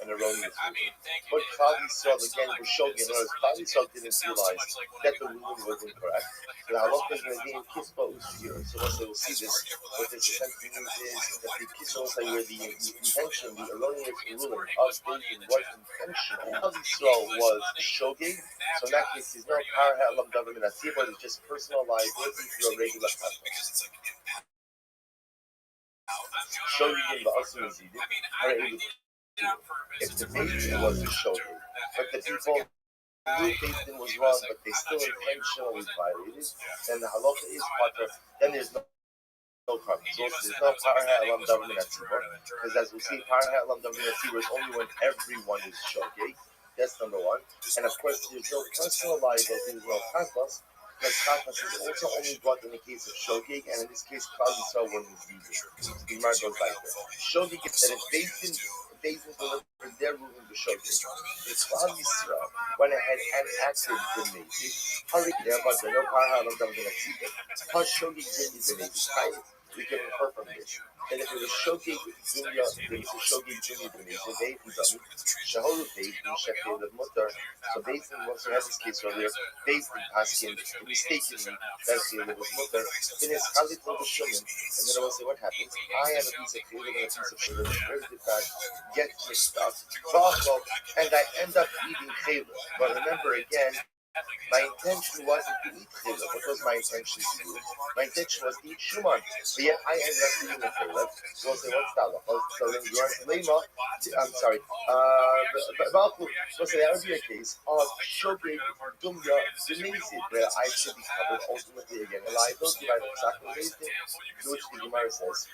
Speaker 1: An erroneous ruling. But Klal Yisrael, again, B'shogeg, in other words, Klal Yisrael didn't realize that the ruling was incorrect. The halacha is going to be in Kispa Usir. So once they will see this, what this essentially means is that the Kispa Usir, where the intention, the erroneous ruling of David was intentional. Klal Yisrael was shogeg. So in that case, there's no Par Ha'elam Davim Natzir, but it's just personal liability for a regular person. Shogeg ba'asim zidin are able to if the David was shogeg, but the people knew David was wrong, but they still intentionally violated, then the halacha is pater. Then there's no problem. So there's no Par Ha'elam Davim Natzir, because as we see, Par Ha'elam Davim Natzir is only when everyone is shogeg. That's number one. And of course, there's no personal liability, there's no kafas, because kafas is also only brought in the case of shogeg, and in this case, Klal Yisrael were misleading. The Gemara goes like this: shogeg is that if Bezdin delivered their ruling to shogeg, the Klal Yisrael went ahead and acted the Mezi. Hurry there, but no Par Ha'elam Davim Natzir. How shogeg is the Mezi? We can infer from this that if it was shogeg dunya, there was a shogeg dunya the Mezi, they done Shahoru Bezdin Sheffield of Mutter. So Bezdin, once we had this case earlier, Bezdin asking mistakenly that he was Mutter. Then it's Khalid of the Shuman, and then I will say what happens. I have a piece of food and a piece of sugar, where did that get mixed up? And I end up eating chayla. But remember again, my intention wasn't to eat chayla. What was my intention to do? My intention was to eat shuman. But yet I ended up eating the chayla. So we'll say, what's that? So then you want lema. I'm sorry. We'll say that would be a case of shogeg dumya b'mezid, where I should be covered ultimately again. A liability by the sacrifice, which the Gemara says.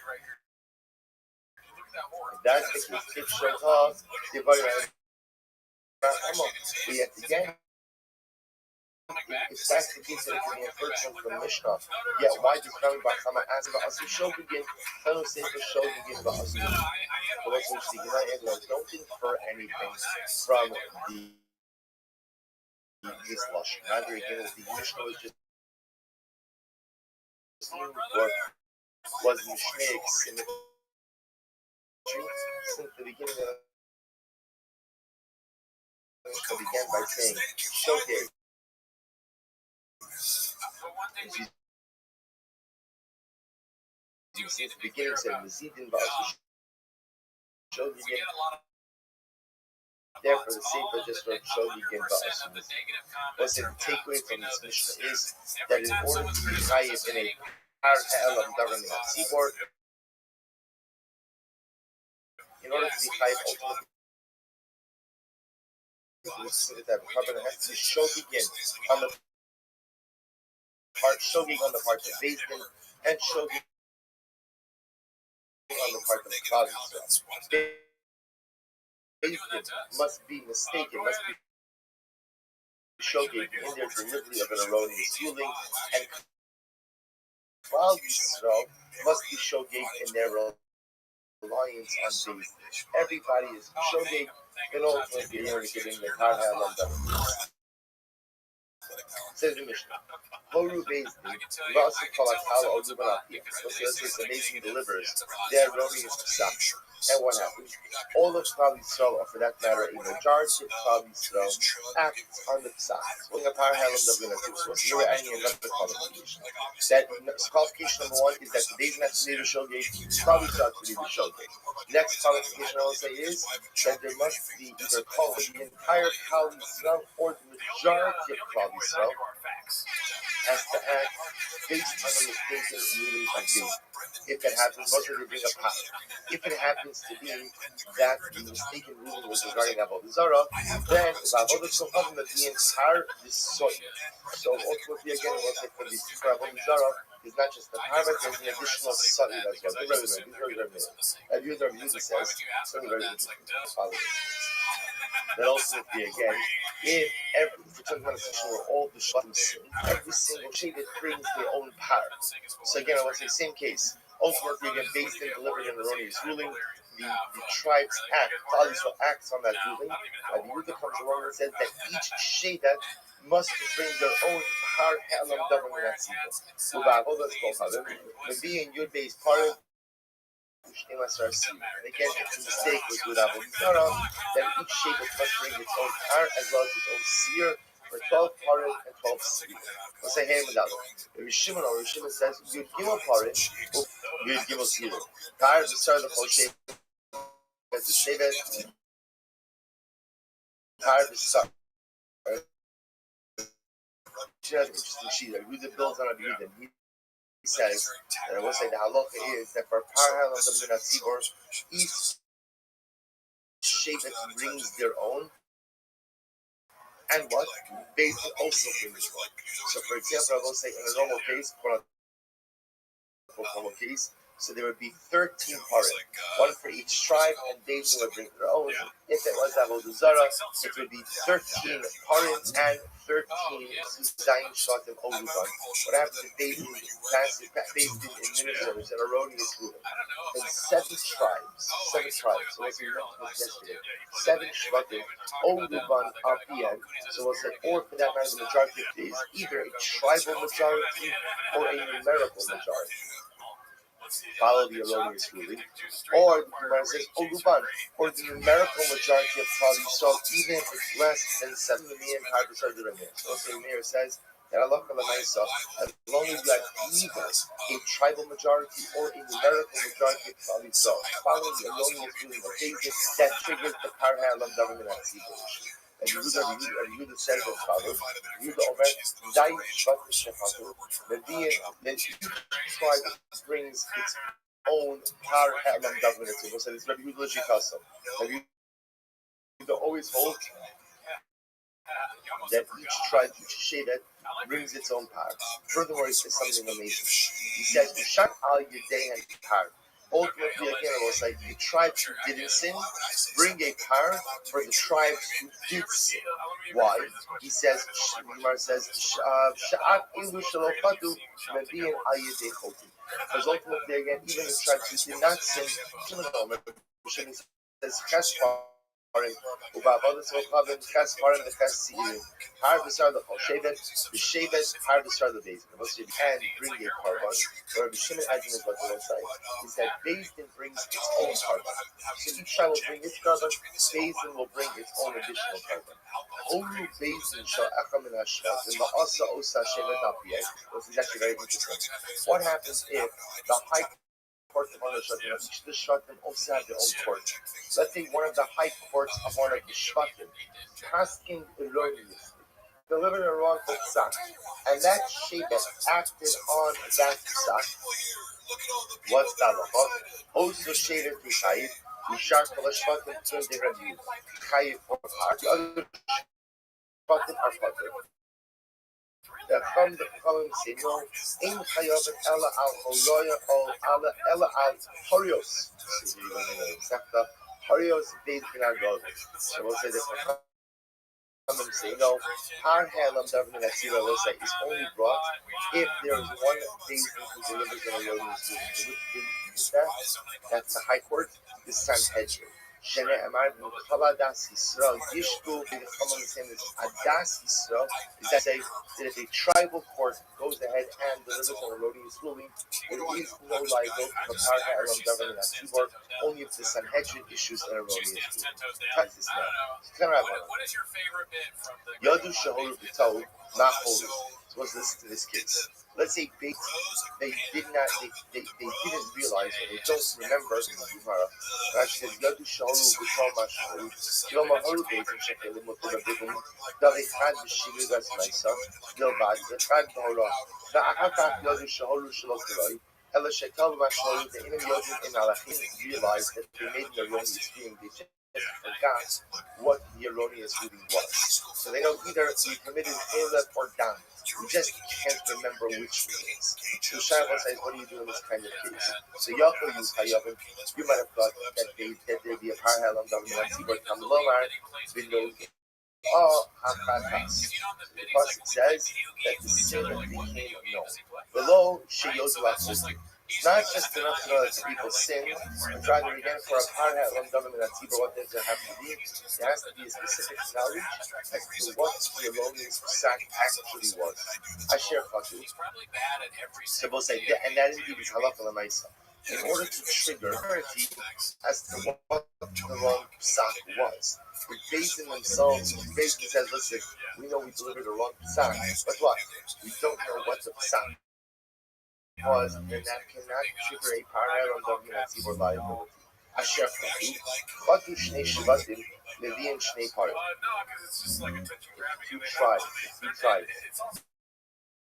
Speaker 1: If that's the case, if shogeg, we have to get. If that's the case, then it can be inferred from the Mishnah. Yet, why does Rabbi Bachama ask about us? Shogegin, fellow say for Shogegin, but us. But let's see, don't infer anything from this lush. Rather, again, the Mishnah was just was Mishnah in the since the beginning of the Mishnah began by saying Shogeg. You see at the beginning said Mazidin Ba'asu Shogegin. Therefore, the Sefer just wrote Shogegin Ba'asu. What's the takeaway from this Mishnah is that in order to be chayiv in a Par Ha'elam Davim Natzir, in order to be chayiv ultimately, that covenant has to be Shogegin on the part, shogeg on the part of Bezdin, and shogeg on the part of Klal Yisrael. Bezdin must be mistaken, must be shogeg in their delivery of an erroneous ruling, and Klal Yisrael must be shogeg in their reliance on Beis. Everybody is shogeg in all things giving the Kar HaLam. Says the Mishnah. Horu Beis Vasi Kolak Hala Ozuban Apia. So the Beis delivers their erroneous psak. And what happens? All of Klal Yisrael, or for that matter, a majority of Klal Yisrael, acts on the psak. So in a Kar HaLam Davinativ, so it's really any another qualification. That qualification number one is that the Beis has to be the shogeg, Klal Yisrael to be the shogeg. Next qualification I will say is that there must be either called the entire Klal Yisrael or the majority of Klal Yisrael has to act based on the mistaken meaning of being. If it happens, most of them bring a pot. If it happens to be that the mistaken meaning was regarding Avodah Zarah, then Avodah Zarah the entire soil. So ultimately, again, we'll say for Avodah Zarah is not just the tar, but there's an additional study as well. And Rabbi says something very interesting. That ultimately, again, if we're talking about a situation where all the shvatim sin, every single shevet brings their own power. So again, I want to say same case. Ultimately, again, based and delivered in erroneous ruling, the tribes act, Klal Yisrael acts on that ruling. The Yehuda comes along and says that each shevet must bring their own power, halam, davar, and Rabbi and Yud Beis Parim. And again, if the mistake was with Avodah Zarah, then each shevet must bring its own tar as well as its own seer for 12 parim and 12 seer. We'll say hey medalo. Rabbi Shimon says Yud Gimel parim, Yud Gimel seer. Tar is the start of the whole shevet. The shevet. Tar is the start. She has an interesting sheet. Yehuda builds on Yehuda. He says, and I will say the halacha is that for Par HaLam Davin Tzibor, each shevet brings their own, and what? Beis also brings their own. So, for example, I will say in a normal case, so there would be 13 parim, one for each tribe, and Beis would bring their own. If it was Avodah Zarah, it would be 13 parim and 13 Zayin Shvatim Oluban. What happens if Beis administers an erroneous ruling? And 7 tribes, so as we mentioned yesterday, 7 Shvatim Oluban RPN, so we'll say, or for that matter, the majority is either a tribal majority or a numerical majority. Follow the erroneous ruling, or the Gemara says Oluban, or the numerical majority of Klal Yisrael, even if it's less than 7 million harvest of the Ramir. So the Ramir says that Allah as long as you have either a tribal majority or a numerical majority of Klal Yisrael, following the erroneous ruling of David, that triggers the Kar HaLam government at issue. And Yehuda says as follows: Yehuda Omer, Zayin Shvatim Shechatu, the each tribe brings its own Kar HaLam government. So this is Rabbi Yehuda Shikasa. Rabbi Yehuda always holds that each tribe, each shevet, brings its own power. Furthermore, he says something amazing. He says, "Shak al yedei and power." Ultimately, again, it was like the tribes who didn't sin bring a power for the tribes who did sin. Why? He says, Gemara says, "Sha'at ilu shalofatu mebiyin al yedei chotim." Because ultimately, again, even the tribes who did not sin, Shimon says, ובעבודת רוחבים חס פרם וחס צעירים. Har b'sar the shevet, har b'sar the Beis Din. And bring a carbon. Or Rabbi Shimon adds in his Batalon side, he said Beis Din brings its own carbon. So each tribe will bring its carbon, Beis Din will bring its own additional carbon. Only Beis Din shall echam min hashvat, and ma'asa osa shevet apiyeh. This is actually very interesting. What happens if the high court of one of the Shvatim, each of the Shvatim also have their own court? Let's say one of the high courts of one of the Shvatim asking erroneously, delivered a wrongful psak, and that shevet acted on that psak. What's the halacha? Also shevet to chayiv, yishar kol Shvatim to the Rabbi, chayiv for part. The other Shvatim are patur. The Chachamim say no, ein chayav ela al holoya or ela al horios. Horios Beis Din Agod. So we'll say the Some of them say no. Har Helam Davening Atzila Losai is only brought if there is one Beis Din who delivers an erroneous ruling. And which Beis Din is that? That's the High Court, the Sanhedrin. Shene'emar b'Kala Das Yisrael Yishbu b'Chama L'Sem is Adas Yisrael. Is that say that if a tribal court goes ahead and delivers an erroneous ruling, there is no liability for Har Helam Davening Atzibor, only if the Sanhedrin issues an erroneous ruling. Cut this now.
Speaker 6: What is your favorite bit from the
Speaker 1: Yadu Shahoru B'Tov, not holy. So let's listen to this case. Let's say they didn't realize or they don't remember in the Gemara. Rashi says Yadu Shahoru B'Tov Mashahoru. Yom Hahoru Beitim Shekelim Motorabigum Davichad B'Shilu Gasmaisa Yilbad Echad B'Horah Va'achakach Yadu Shahoru Shalok Eloi Ela Shekel Mashahoru Ve'inem Yodim in Alachim realized that they made an erroneous ruling. They forgot what the erroneous ruling was. So they know either we committed Caleb or Dam. We just can't remember which one it is. So Shabbos says, what do you do in this kind of case? So Yaakov used Hayavim. You might have thought that there'd be a Har Helam Davening Atzibor Tam Lomar V'No Hakatas. The pasuk says that the sin became known. Below Sheyozu Atzibor. Not just enough to know that the people sin, but rather again for a Har Helam Davening Atzibor, what does it have to be? There has to be a specific knowledge as to what the erroneous psak actually was. Asher Chatu. So we'll say, and that indeed is halakha l'maisa. In order to trigger clarity as to what the wrong psak was. The Beis Din themselves, the Beis Din says, listen, we know we delivered the wrong psak, but what? We don't know what the psak was, then that cannot trigger a Har Helam Davening Atzibor liability. Asher Chatu. Chatu Shnei Shvatim Levi'en Shnei Parim. Two tribes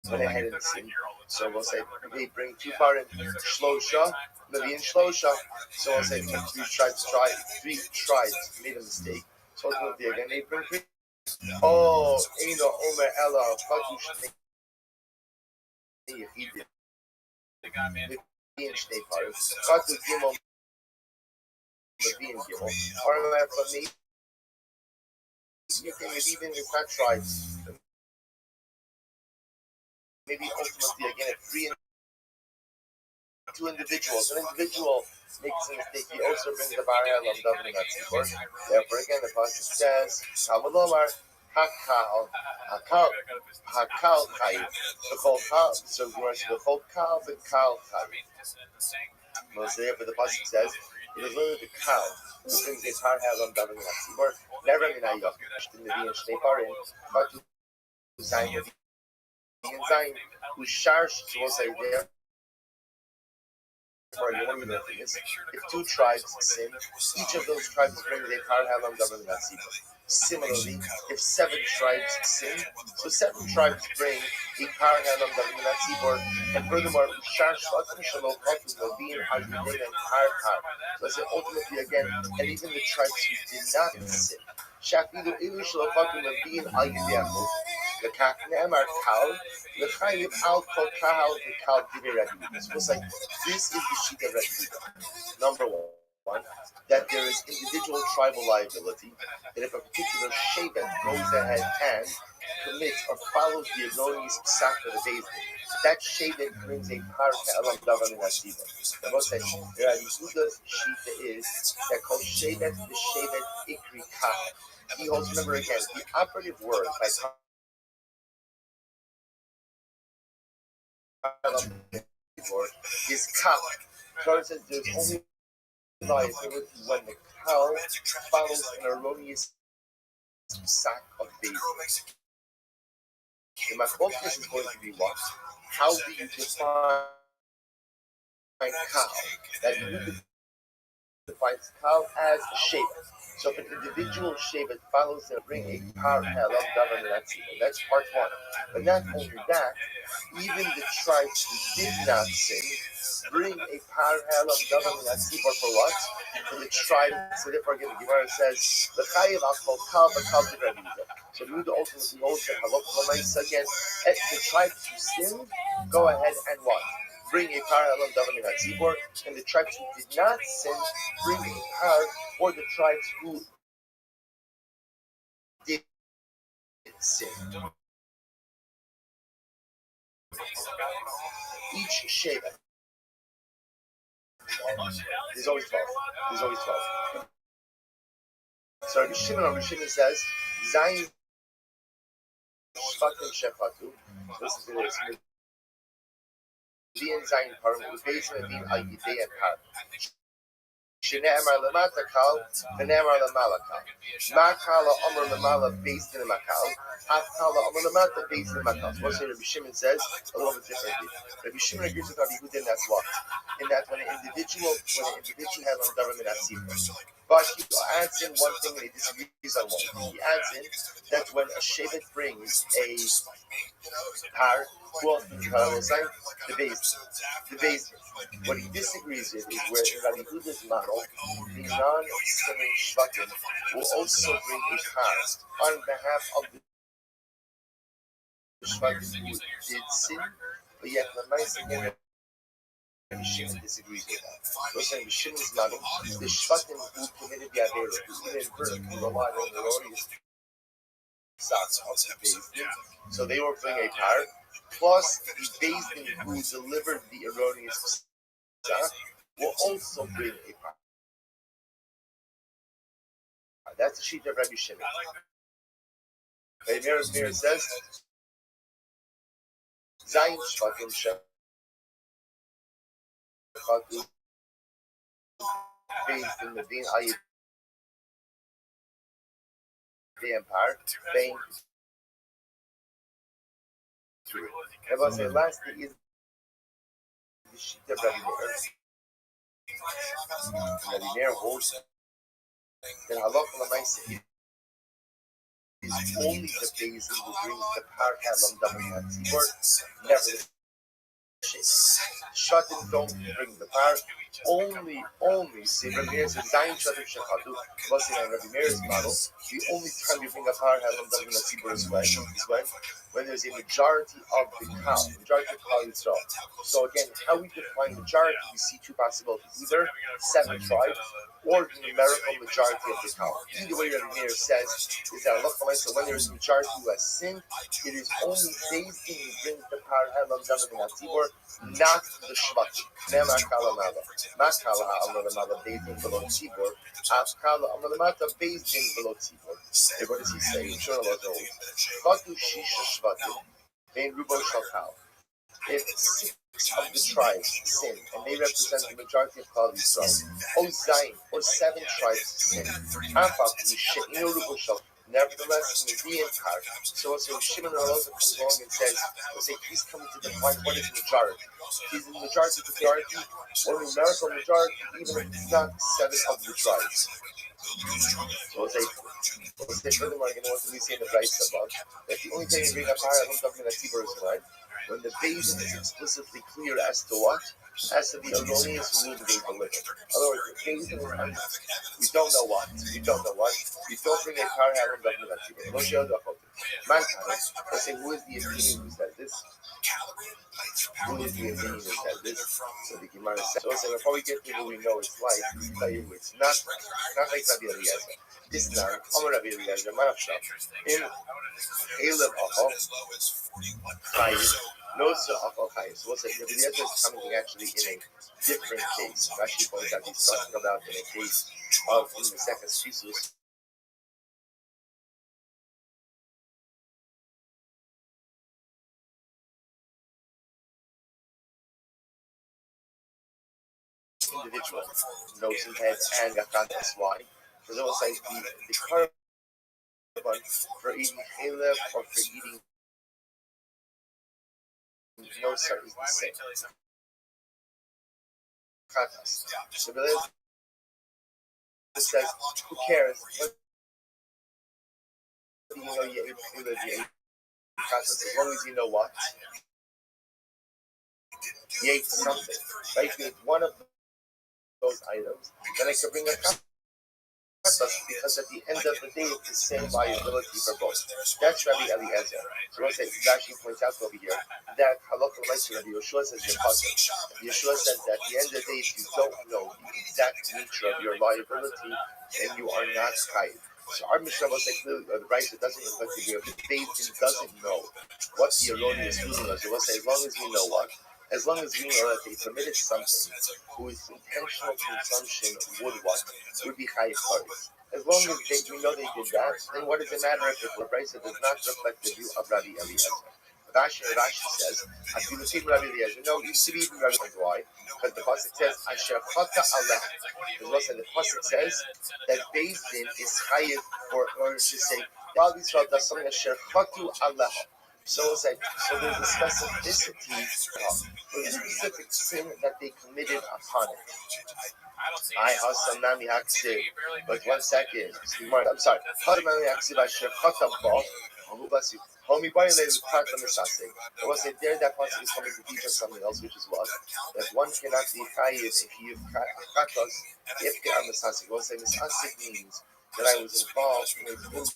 Speaker 1: went ahead and sinned. So we'll say they bring two parim, Shlosha, Levi'en Shlosha. So we'll say three tribes made a mistake. So ultimately again they bring three. Oh, Eino Omer Ella Chatu Shnei Yechidim. Levi'en Shnei Parim. Chatu Gimel Levi'en Gimel. Or from me. Even if not tribes, maybe ultimately again two individuals. An individual makes a mistake, he also brings the Har Helam Davening Atzibor. Therefore again the pasuk says, Kamalomar Hakal Chayiv. V'chol Kal, so V'chol Kal V'Kal Chayiv. Most therefore the pasuk says, it is literally the cow who brings a Har Helam Davening Atzibor. Never minayach. The Levi'en Shnei Parim. Chatu Zayin Levi'en Zayin. Who sharsh. So we'll say there. For the one thing is, if two tribes sin, each of those tribes brings a Har Helam Davening Atzibor. Similarly, if 7 tribes sin, so 7 tribes bring a Har Helam Davening Atzibor, and furthermore, Shar Shvatim Shalom Chatu Levi'en Hagidin and Har Har. So say ultimately again, and even the tribes who did not sin, Shafidu Ilu Shalom Chatu Levi'en Hagidin. The Kakne'emar Kal, the Chayiv Al Kol Kahal, the Kal Divrei Rabbi. So it's like this is the sheet of Rabbi. Number one, that there is individual tribal liability, that if a particular Shevet goes ahead and commits or follows the erroneous psak of the Beis Din, that Shevet brings a Har Helam Davening Atzibor. The most that Rabbi Yehuda's shita is that called Shevet the Shevet Ikri Kal. He holds, remember again, the operative word by is Kal. Torah says there's only liability when the cow follows an erroneous psak of Beis Din. The machlokas is going to be what? How do you define cow? That you define cow as a shevet. So if an individual shevet follows and bring a Har Helam Davening Atzibor, that's part one. But not only that, even the tribes who did not sin bring a Har Helam Davening Atzibor for what? For the tribe. So therefore again the Gemara says, the Chayiv Al Kol Kal V'Kal Divrei Rabbi. So the Yehuda ultimately holds that halakha l'maisa again. The tribes who sinned go ahead and what? Bring a Har Helam Davening Atzibor, and the tribes who did not sin bring a Har, or the tribes who did sin. Each Shevet. There's always 12. There's always 12. So Rabbi Shimon says, Zayin Shvatim Shefatu. Listen to this. Medin Zayin Parim, Ubezin Medin Ayidei and Parim. Shene'emar lemata kal, v'ne'emar lemala kal. Ma kala omer lemala based in the makal. Af kala omer lemata based in the makal. So what Rabbi Shimon says a little bit differently. Rabbi Shimon agrees with Rabbi Yehuda in that what? In that when an individual has on government as but he adds in one thing and he disagrees on one. He adds in that when a shevet brings a par, who else did you say? The base. What he disagrees with is where in Rabbi Yehuda's model, the non-sinning shvatim will also bring a par on behalf of the shvatim who did sin, but yet the nice again Rabbi Shimon disagrees with that. So saying Shimon's model, the shvatim who committed the avera, who inadvertently relied on the erroneous sats of the Beis Din, so they will bring a par, plus the Beis Din who delivered the erroneous sat will also bring a par. That's the sheet of Rabbi Shimon. Rabbi Meir says, Zayin shvatim shefatu Beis Din Medin Ayidei and par, bein through it. I was say last thing is the sheet of Rabbi Meir. Rabbi Meir holds that halacha l'maisa is only the Beis Din who brings the par halam double hatzibur, never the Shatim don't bring the par. Only, see, Rabbi Meir says, Zayin Shatim Shechadu, was in Rabbi Meir's model, the only time you bring a par halam double hatzibur is when there's a majority of the cow, Yisrael. So again, how we define majority, we see two possibilities: either 7 tribes or the numerical majority of the cow. Either way, Rabbi Meir says is that so when there is a majority who has sinned, it is only Beis Din who brings the par halam double hatzibur, not the shvatim. Nema kala mala, ma kala ha'amar lemala Beis Din below tzibur, af kala amar lemata Beis Din below tzibur. What does he say? Shon Elazar. Chatu shisha shvatim, vein rubo shal. If 6 of the tribes sin, and they represent the majority of Klal Yisrael, or Zayin, or 7 tribes sin, nevertheless, in the Dian part, so Shimon Elazar comes along and says, he's coming to define what is majority. Is it the majority or numerical majority, even if it's not 7 of the tribes? So furthermore, again, what do we say in the Brayta about that the only time you bring up higher than talking about Tzibur is right when the Beis Din is explicitly clear as to what? As to the erroneous rule being delivered. In other words, the Beis Din is we don't know what. We don't bring a par halam talking about Tzibur. No shel dachot. Mankind, let's say, who is the opinion who says this? Who is the opinion who says this? So the Gemara says, so before we get to who we know it's like, I'll tell you it's not like Rabbi Eliezer. This time, Omer Rabbi Eliezer, Marafshah, in Elam Achol, Chayim, Nosa Achol Chayim. So what's it? Rabbi Eliezer is coming actually in a different case. Rashi points out he's talking about in a case of in the second species. Individual nose and head and Gakantas. Why? Because it was like the carbon for eating haleb or for eating nosa is the same. Katas. So it says, who cares? What do you know you ate haleb, you ate katas? As long as you know what? You ate something. Right? If you ate one of those items, then I could bring a katas because at the end of the day it's the same liability for both. That's Rabbi Eliezer. So what it actually points out over here that halakha l'maisa Rabbi Yeshua says Yeshua says that at the end of the day if you don't know the exact nature of your liability, then you are not chayiv. So our Mishnah was like clearly, the right that doesn't reflect the view of the Beis Din doesn't know what the erroneous ruling was. It was as long as we know what, as long as we know that they permitted something whose intentional consumption would be chayiv kares. As long as we know they did that, then what does it matter if the brisa does not reflect the view of Rabbi Eliezer? Rashi says, "As you see Rabbi Eliezer, no, you see even Rabbi Eliezer. Why? Because the pasuk says, "Asher chata aleh." The pasuk says that Beis Din is chayiv or to say, "Klal Yisrael does something asher chatu aleh." So it's like, so there's a specificity for the specific sin that they committed upon it. I Hasanami Haksiv. But 1 second. I'm sorry. Hasanami Haksiv Asher Chata Ba. Homie by the part of the Sasek. I was saying there that pasuk is coming to teach us something else, which is what? That one cannot be chayiv if you've chatos if they are Sasek. I was saying Sasek means that I was involved in a different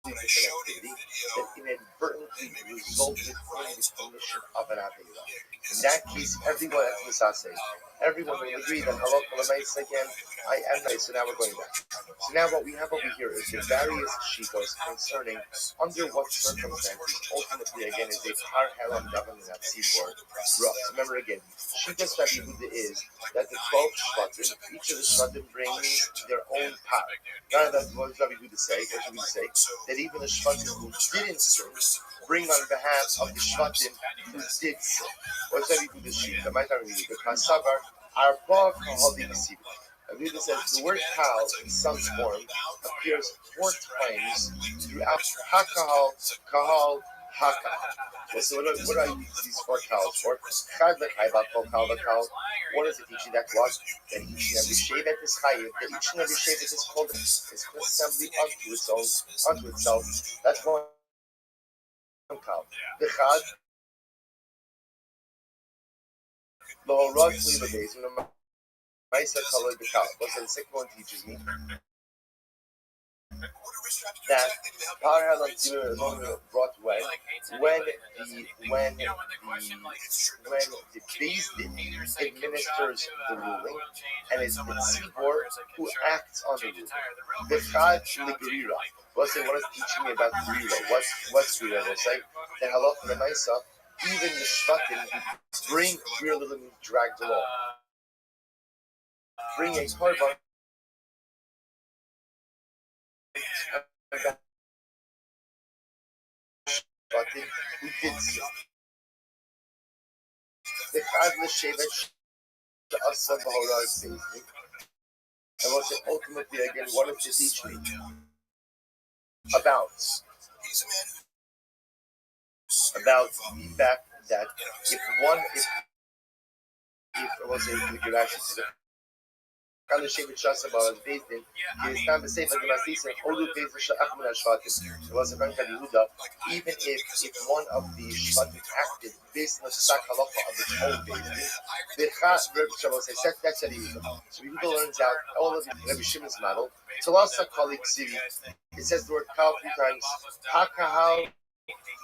Speaker 1: activity that inadvertently resulted in the commission of an avera. In that case, everyone at Misaseh, everyone will agree that halal kalamais again. I am nice. So now we're going back. So now what we have over here is the various shitos concerning under what circumstances ultimately again is a par helam davan in that seaboard. Remember again, shitos that Yehuda is that the 12 shvatim, each of the shvatim brings their own par. Now that's what Rabbi Yehuda say. What should we say? That even the shvatim who didn't sin bring on behalf of the shvatim who did sin. What's that even the sheep? The Maitar read the Kasavar Arba Kahali Siva. Aviva says the word kal in some form appears 4 times throughout Hakahal, Kahal, Hakahal. So what do I use these 4 kals for? Chad Lekhaibak Kal. What is it teaching that what? That each and every shevet is chayiv, that each and every shevet is called is assembly unto itself. That's one kal. The chad lo roshli b'beis and Maisa Kala the Kal. What's the second one teaches me? That power helam tzibur is only brought when the Beis Din administers the ruling, and it's the tzibur who acts on the ruling. The chad l'gerira. What's it? What is teaching me about gerira? What's gerira? We'll say the halacha the Maisa. Even the shvatim who bring gerira means dragged along. Bring a korban who did so. The Chad L'Shevet Asa B'Hora says me. And what's it ultimately again? What does it teach me about the fact that if what's it we could actually say Kan Shevet Shasa B'Hora Beis Din is time to say for the Masisa Olu Beis Sha'ach Min HaShvatim. It was a Ran Yehuda. Even if one of the Shvatim acted based on the Sak Halacha of its own Beis Din, the Chas Rabbi Shabbos says that's a Yehuda. So Yehuda learns out all of the Rabbi Shimon's model. So last colleague Siri, it says the word Kal 3 times. Hakahal,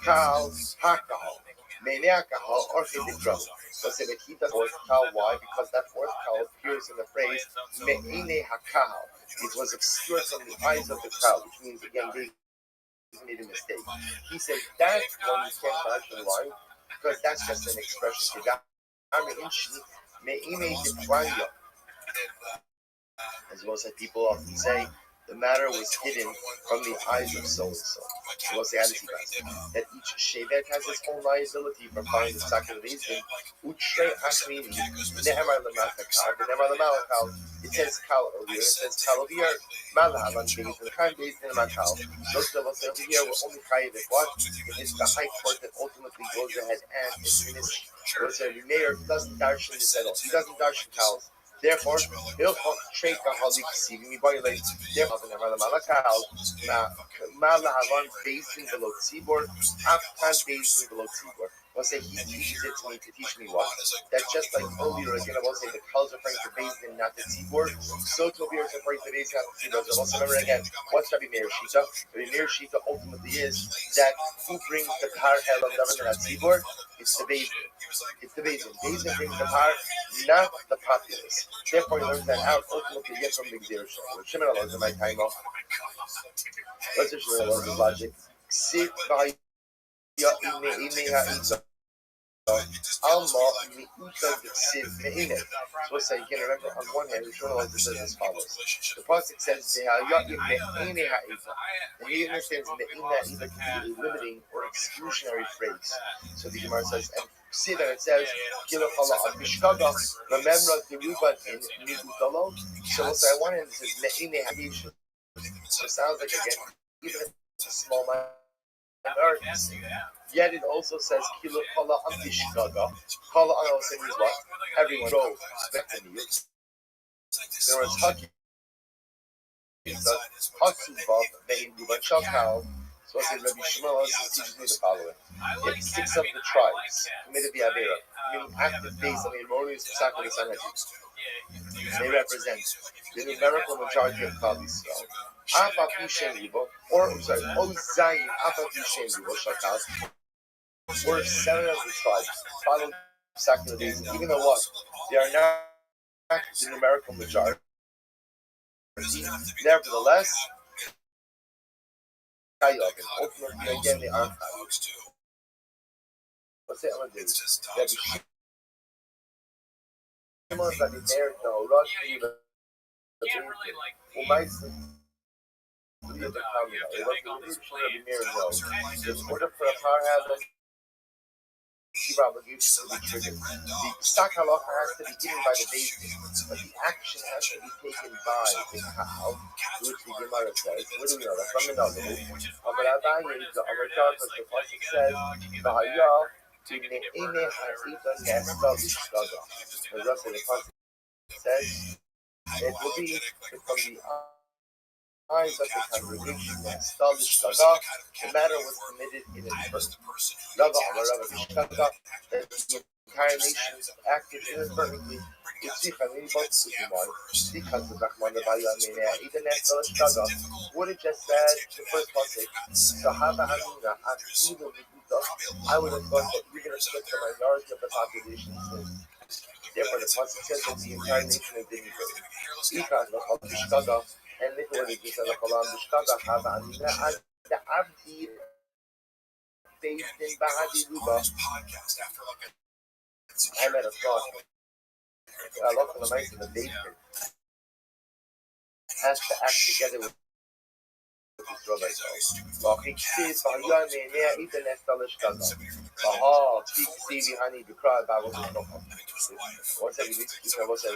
Speaker 1: Kal, Hakahal. Meinei Kahal or Chidikro. So say that he does fourth Kal. Why? Because that fourth Kal appears in the phrase Meinei Hakahal. It was obscured from the eyes of the Kal, which means again they made a mistake. He said that one you can't dodge the line because that's just an expression. As well as people often say, the matter was hidden from the eyes of so and so. So what's the attitude that each shevet has its own liability for following the second reason. It says Kal earlier, it says Kal over here, Malahavan days, and the time days in Makal. Those of us over here were only chayiv if what? It is the high court that ultimately goes ahead and administers. The mayor doesn't darshan this at all. He doesn't darshan Kals. Therefore, Hilchot Sheikah Halik Sivim violate therefore the Malakal Malahavan basing below Tzibor, Afkan basing below Tzibor. I'll say he teaches it to me to teach me what? That just like earlier again, I will say the Kal is referring to Beis Din, not the Tzibor. So to be referring to Beis Din, not the Tzibor. So also remember again, what's Rabbi Meir Shita? Rabbi Meir Shita ultimately is that who brings the Kar Hel of Davan and Tzibor? It's the Bezin. It's the Bezin. Bezin brings the power, not the populace. Therefore, he learns that out ultimately get from the Gdir Shem. Shimon allows in my time off. Let's just Shimon allows his logic. Sit by Alma mi'uta b'tziv me'ineh. So say, you can remember on one hand, Rishon always says as follows. The pasuk says, "Ze'hayim me'ineh ha'iva," and he understands me'ineh ha'iva can be a limiting or exclusionary phrase. So the Gemara says, and see that it says, "Kilochala al mishkaga remember deruban in mi'utalo." So we'll say, on one hand, it says me'ineh ha'iva. So it sounds like again, even if it's a small amount. Yet it also says Kilo Kala Antishkaga. Kala also means what? Everyone go expecting you. There was Haki. Hakiva, they Ruban Shakal. So I said Rabbi Shmuel teaches me the following. If 6 of the tribes committed the Avera, meaning active base on the erroneous Pesach Sanhedrin, they represent the numerical majority of Klal Yisrael. Or I'm sorry, Ozayin Apapishem Shakal, or 7 of the tribes follow secular days, even though what? They are not the numerical majority. Nevertheless, ultimately again they are Chayav. What's the other thing? That Shimon that is there, no, Rosh even the in order for a power handle, the obligation to be triggered. The stock halacha has to be given by the base, but the action has to be taken by the cow, which the Gemara says. What do we know? That's from the novel. The pasuk says, "V'haya b'ne'ene ha'ita nesta l'shkaga." The rest of the pasuk says, "It will be from the eyes of the congregation that the matter was committed in a person. The entire nation acted inadvertently. Would it just said the first pasuk, I would have thought that even if the minority of the population sinned. Therefore, the pasuk says that the entire nation is denigrated. And if it was just a Kalam Bishkaga Hava Amina the Abdi based in Bahadi Ruba. I met a thought. I love the mice in the basement. Has to act together with his Rabbi. What's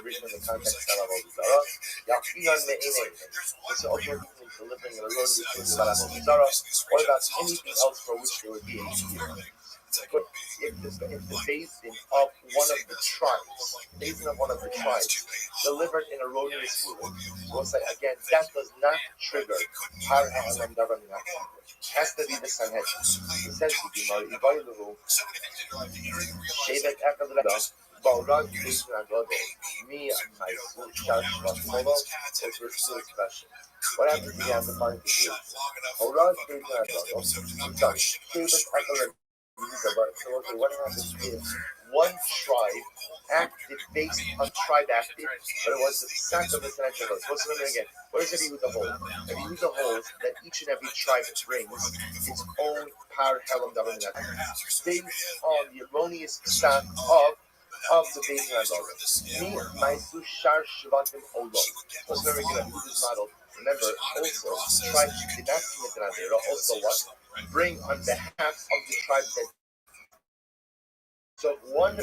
Speaker 1: written in the context of it's ultimately delivering an alone between the or about anything else for which there would be a year. But if the basin of one of the tribes, delivered in erroneous ruling, we'll say again, that does not trigger Har Ha'alam Davar Minacham. Has to be the Sanhedrin. It says to Gemara, Ivayiluhu, Shevet Echad Balrog Basin Agodo, me and my Shar Shvatmolo, is restored expression. What happens if you have to find the truth? Balrog Basin Agodo, Shevet Echad. So what happens is one tribe acted based on tribe acted, but it was the sack of the Sanhedrin. What's the again? What does it be with the whole? It be with the whole that each and every tribe brings its own power, helam, davar, based on the erroneous stock of the Beis Hadalah. Me, my Sushar Shvatim Olo. What's very good at this model? Remember, also, the tribes did not commit an Avera. Also, what? Bring on behalf of the tribe that. So one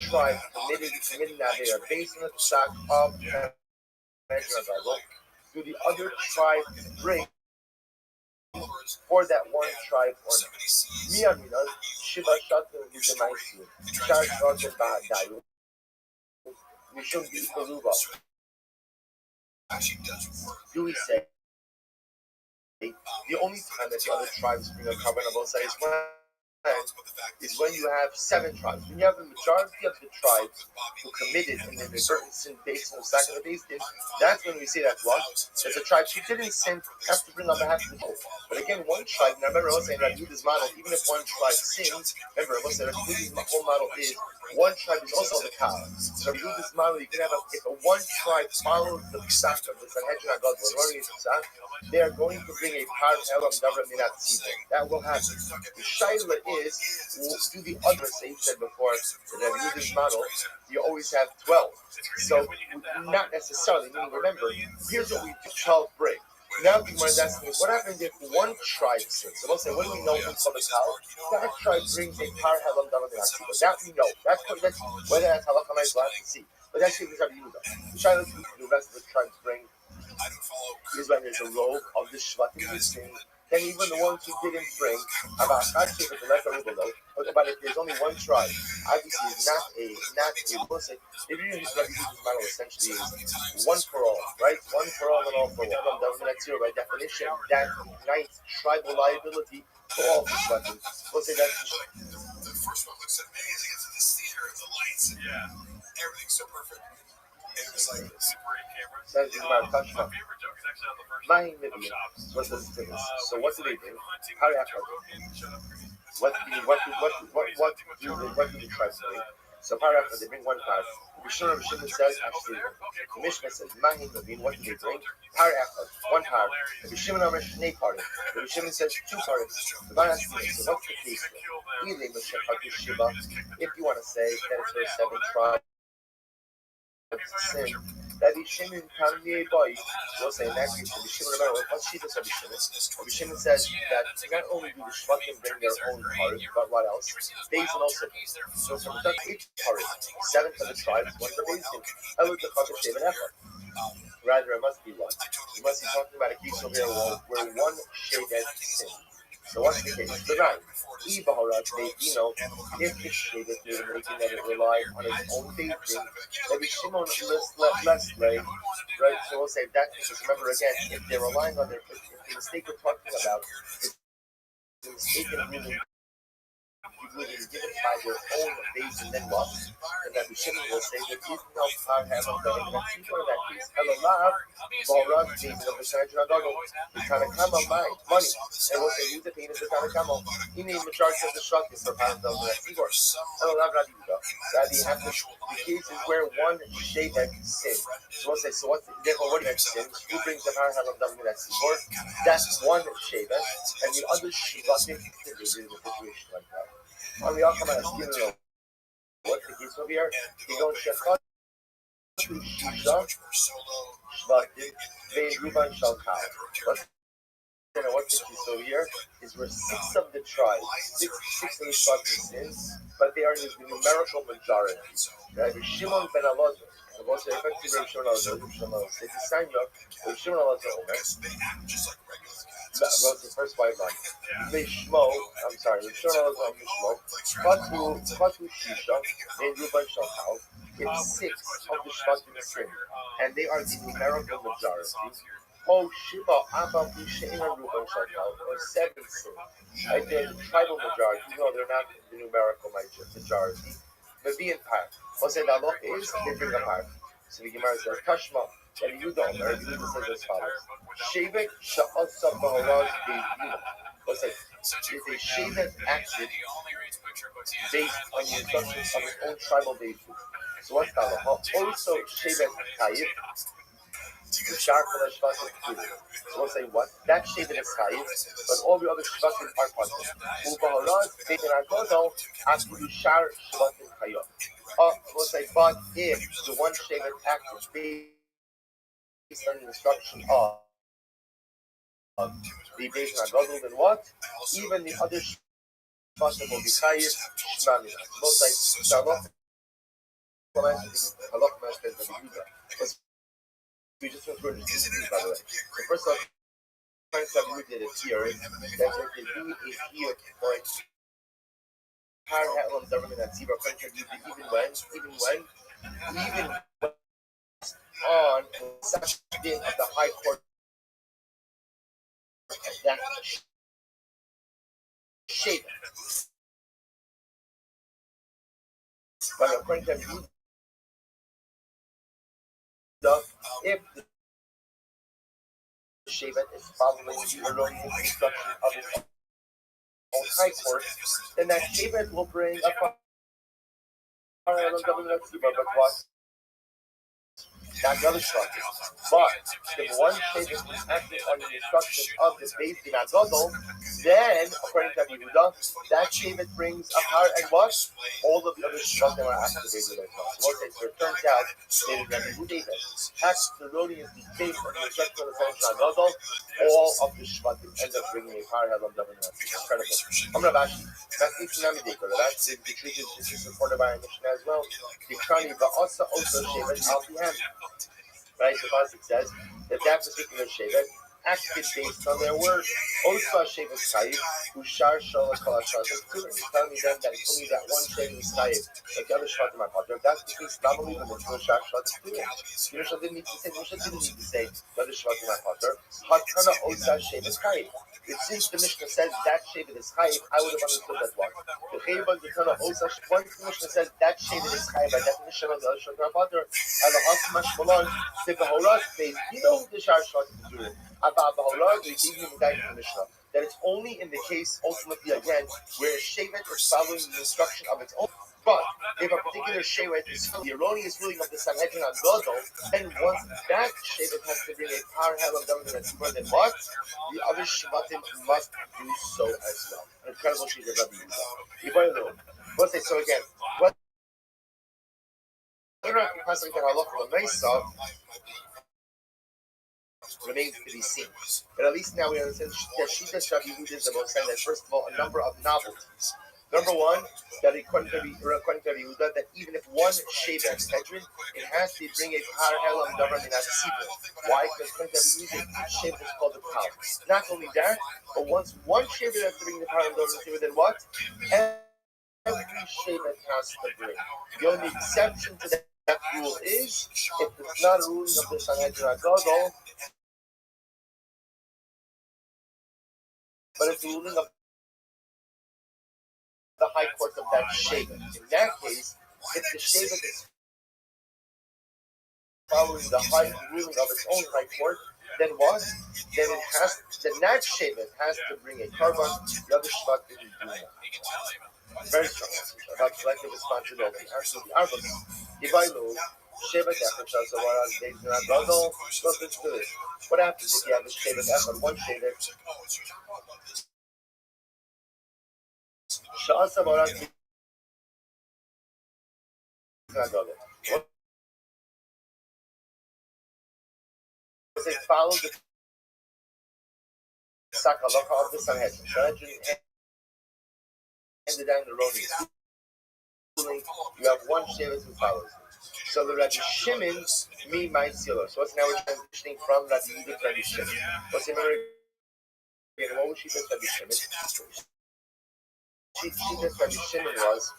Speaker 1: tribe committed an Avera based on the stock of the Hadalah. Do the other tribe bring for that one tribe or not? Miyamina, Shiva Shatim Vizamaisi, Shar Shatim Bahadayu, Mishum Bikaluba. Do we say the only time that the other tribes bring a covenant of both sides is when is when you have 7 tribes. When you have the majority of the tribes who committed an inadvertent sin based on the second of these things, that's when we say that what? That the tribe who didn't sin has to bring on behalf of the whole. But again, one tribe, now remember I was saying that Yehuda's model, even if one tribe sins, remember I was saying that Yehuda's whole model is one tribe is also the cow. So Yehuda's model, you can have if a one tribe follows the psak of the Sanhedrin HaGadol, running the psak, they are going to bring a par helam davar minat tzibur. That will happen. The shaila is, do the other, as you said before, that Yehuda's model, you always have 12. So, not necessarily, meaning remember, here's what we do, 12 break. Now the Gemara is asking, what happens if one tribe sins? So we'll say, what do we know from the cow? That tribe brings a par helam davar minat tzibur. That we know. That's whether that's halakha nice, we'll have to see. But that's the Rabbi Yehuda. The shaila is the rest of the tribes bring is when there's a row of the shvatim who sin, then even the ones who didn't bring, but if there's only one tribe, obviously it's not a person. If you use Rabbi Yehuda's model, essentially is one for all, right? One for all and all for all. By definition, that unites tribal liability to all the shvatim. We'll say that's
Speaker 6: the first one looks amazing. It's in this theater, the lights, and everything's so perfect. It was like Super 8 cameras.
Speaker 1: my favorite
Speaker 6: joke is actually on the first
Speaker 1: my Midian was the fitness. So what do they do? How do what do the tribes do? So paragraph they bring one card. The Shimon says actually the Mishnah says Mahin Midian, what do they bring? Paragraph one card. The Shimon Shnei card. The Shimon says 2 cards. The Gemara asks me, so what's the case here? If you want to say that it's for 7 tribes. Sin. Rabbi Shimon Kamye Boy will say in that case, Rabbi Shimon, remember, what's Shitas Rabbi Shimon? Rabbi Shimon says that not only do the Shvatim bring their own part, but what else? Beis Din also. So from the 8 part, 7 for the tribes, 1 for Beis Din. I look at Chatzah Shevet Echad. Rather, it must be one. You must be talking about a case over here where one Shevet sin. So what's the case? The 9. If the Shevet is making that it rely on its own faith, Rabbi Shimon less lay, right? So we'll say that because remember again, if they're relying on if the mistake we're talking about is the mistake in ruling given by their own base and then what? And Rabbi Shimon will say that if no power have a government, that's equal in that case. Elolav, Balrog, being of the Sanhedrin HaGadol, the Tanakama money, and we'll say use the penis of Tanakama. He made majority of the shvatim for power of the Tzibur. Elolav, Rabbi Yehuda. Rabbi have the cases where one Shevet sin. So we'll say, so what's therefore what is sin? Who brings the power of the government at Tzibur? That's one Shevet, and the other shvatim is in a situation like that. On the outcome of the what's the case over here? He goes Shechot to Shisha, Shvatim, Vein Ruban Shalkal. What's the case over here? Is where 6 of the tribes, 6 of the Shvatim sins, but they are in the numerical majority. Rabbi Shimon ben Elazar. The most effective Rabbi Shimon Elazar, it's a sign of Rabbi Shimon Elazar Omer. That was the first 5 lines. Mishmo, I'm sorry, Mishmo, Fatu Shisha, and Ruban Shalkal. It's 6 of the Shvatim sin, and they are the numerical majority. Oh, Shiva, Abba, Misha, and Ruban Shalkal, or 7 sin. Right? They're the tribal majority, even though they're not the numerical majority. But being part. What's the halach is, they bring a part. So the Gemara says, Kashma, and you don't, or you says as follows. Shevet sha'asab ba'araz be'yuna. What's it? If a Shevet acted based on the instructions of his own tribal basis. So what's the halach? Also, Shevet Chayiv, the Shar for the Shvatim. So we'll say what? That Shevet is Chayiv, but all the other Shvatim are Patim. U'ba'araz be'yuna godo, after the Shar Shvatim Chayiv. We'll say, but if the one Shevet acted based on the instruction of the Beis Din HaGadol, then what? Even the other Shvatim will be Chayiv Shmamina. We'll say, Halach Master is Rabbi Yehuda. We just went through this, by the way. So first off, Rabbi Yehuda did it here, that there could be a here point. Power Hatlam government at Tzibur, even on such being of the high court of that shape. But according to Yehuda, if the Shevet is following the erroneous instruction of its own high court, then that Shevet will bring a fire on the government of Cuba, but what? Not the other structure. But if one Shevet is acting on the instruction of the Beis Din Agadol, then, according to Yehuda, that Shevet brings a power, and what? All of the other Shvatim are activated as well. So it turns out that Yehuda acts erroneously based on the instruction of the Sanhedrin Agadol. All of the Shvatim end up bringing a power held on government. Incredible. I'm not actually. That's the truth is this is supported by our mission as well. The Krani, but also Shevet al Pihem. Right? The Pasuk says that particular Shevet acted based on their word. Also, Shevet Chayiv, who shar shola kol hashvatim too. Tell me then that it's only that one Shevet is Chayiv, like the other Shvatim are Potter. That's the case. Not only the mitzvah shar shvatim too. Yusha didn't need to say. Yusha didn't need to say the other Shvatim are Potter. Hatana osa Shevet Chayiv. Since the Mishnah says that Shevet is Chayiv, I would have understood that one. The Chayvan, the Tana osa. Once the Mishnah says that Shevet is Chayiv, by definition of the other Shvatim are Potter, and the Hasmash Malon. The Bahorah says, you know who the Shar Shvatim is doing. About Bahorah, they gave you the Mishnah. That it's only in the case, ultimately again, where a Shevet is following the instruction of its own. But if a particular Shevet is the erroneous ruling of the Sanhedrin on Godol, then once that Shevet has to bring a power held on government that's more than what? The other Shvatim must do so as well. An incredible sheet of Rabbi. What's it? So again, what? Remains to be seen. But at least now we understand that Shita Rabbi Yehuda is the most saying that first of all a number of novelties. Number one, that according to Rabbi Yehuda, that even if one Shevet entered, it has to bring a power hell on government in Asibah. Why? Because according to Rabbi Yehuda, each Shevet is called a power. Not only that, but once one Shevet has to bring the power on government, then what? Every Shevet has to bring. The only exception to that rule is if it's not a ruling of the Sanhedrin Agadol, but it's a ruling of the high court of that Shevet. In that case, if the Shevet is following the high ruling of its own high court, then what? Then that Shevet has to bring a carbon. The other Shvat didn't do that. Very strong message about collective responsibility. Absolutely. Ibailu, Shevet Echad, so whereas they do not go, listen to this. What happens if you have a Shevet Echad, one Shevet? Sha'asa whereas they do not go. They follow the Sakaloka of the Sanhedrin. Sanhedrin handed down the erroneous. You have one Shevet who follows. So the Rabbi Shimon, me, my Silo. So what's now we're transitioning from Rabbi Yehuda to Rabbi Shimon. What's the memory? What was she does Rabbi Shimon? She does Rabbi Shimon was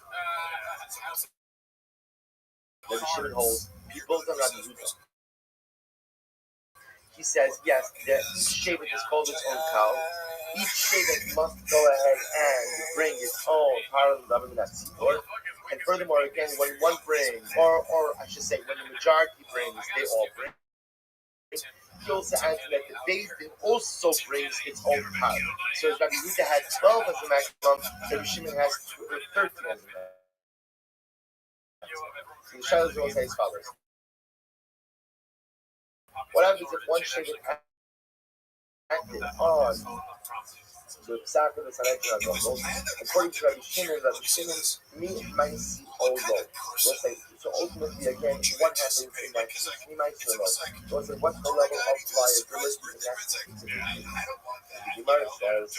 Speaker 1: Rabbi Shimon holds people on Rabbi Yehuda. He says, yes, that each Shevet is called its own cow. Each Shevet must go ahead and bring its own power of government at Tzibor. And furthermore, again, when one brings, or I should say, when the majority brings, they all bring. He also adds that the Beis Din also brings its own power. So if Rabbi Yehuda had 12 as the maximum, Rabbi Shimon has 13 as the maximum. So the Shiloh will say as follows. What happens if one Shevet acted on the Psak of the Sanhedrin Agadol? According to Rabbi Shimon, me, my see all low. So ultimately, again, what happens in that case? Me, my see low. So what's the level of liability in that situation? The Gemara says,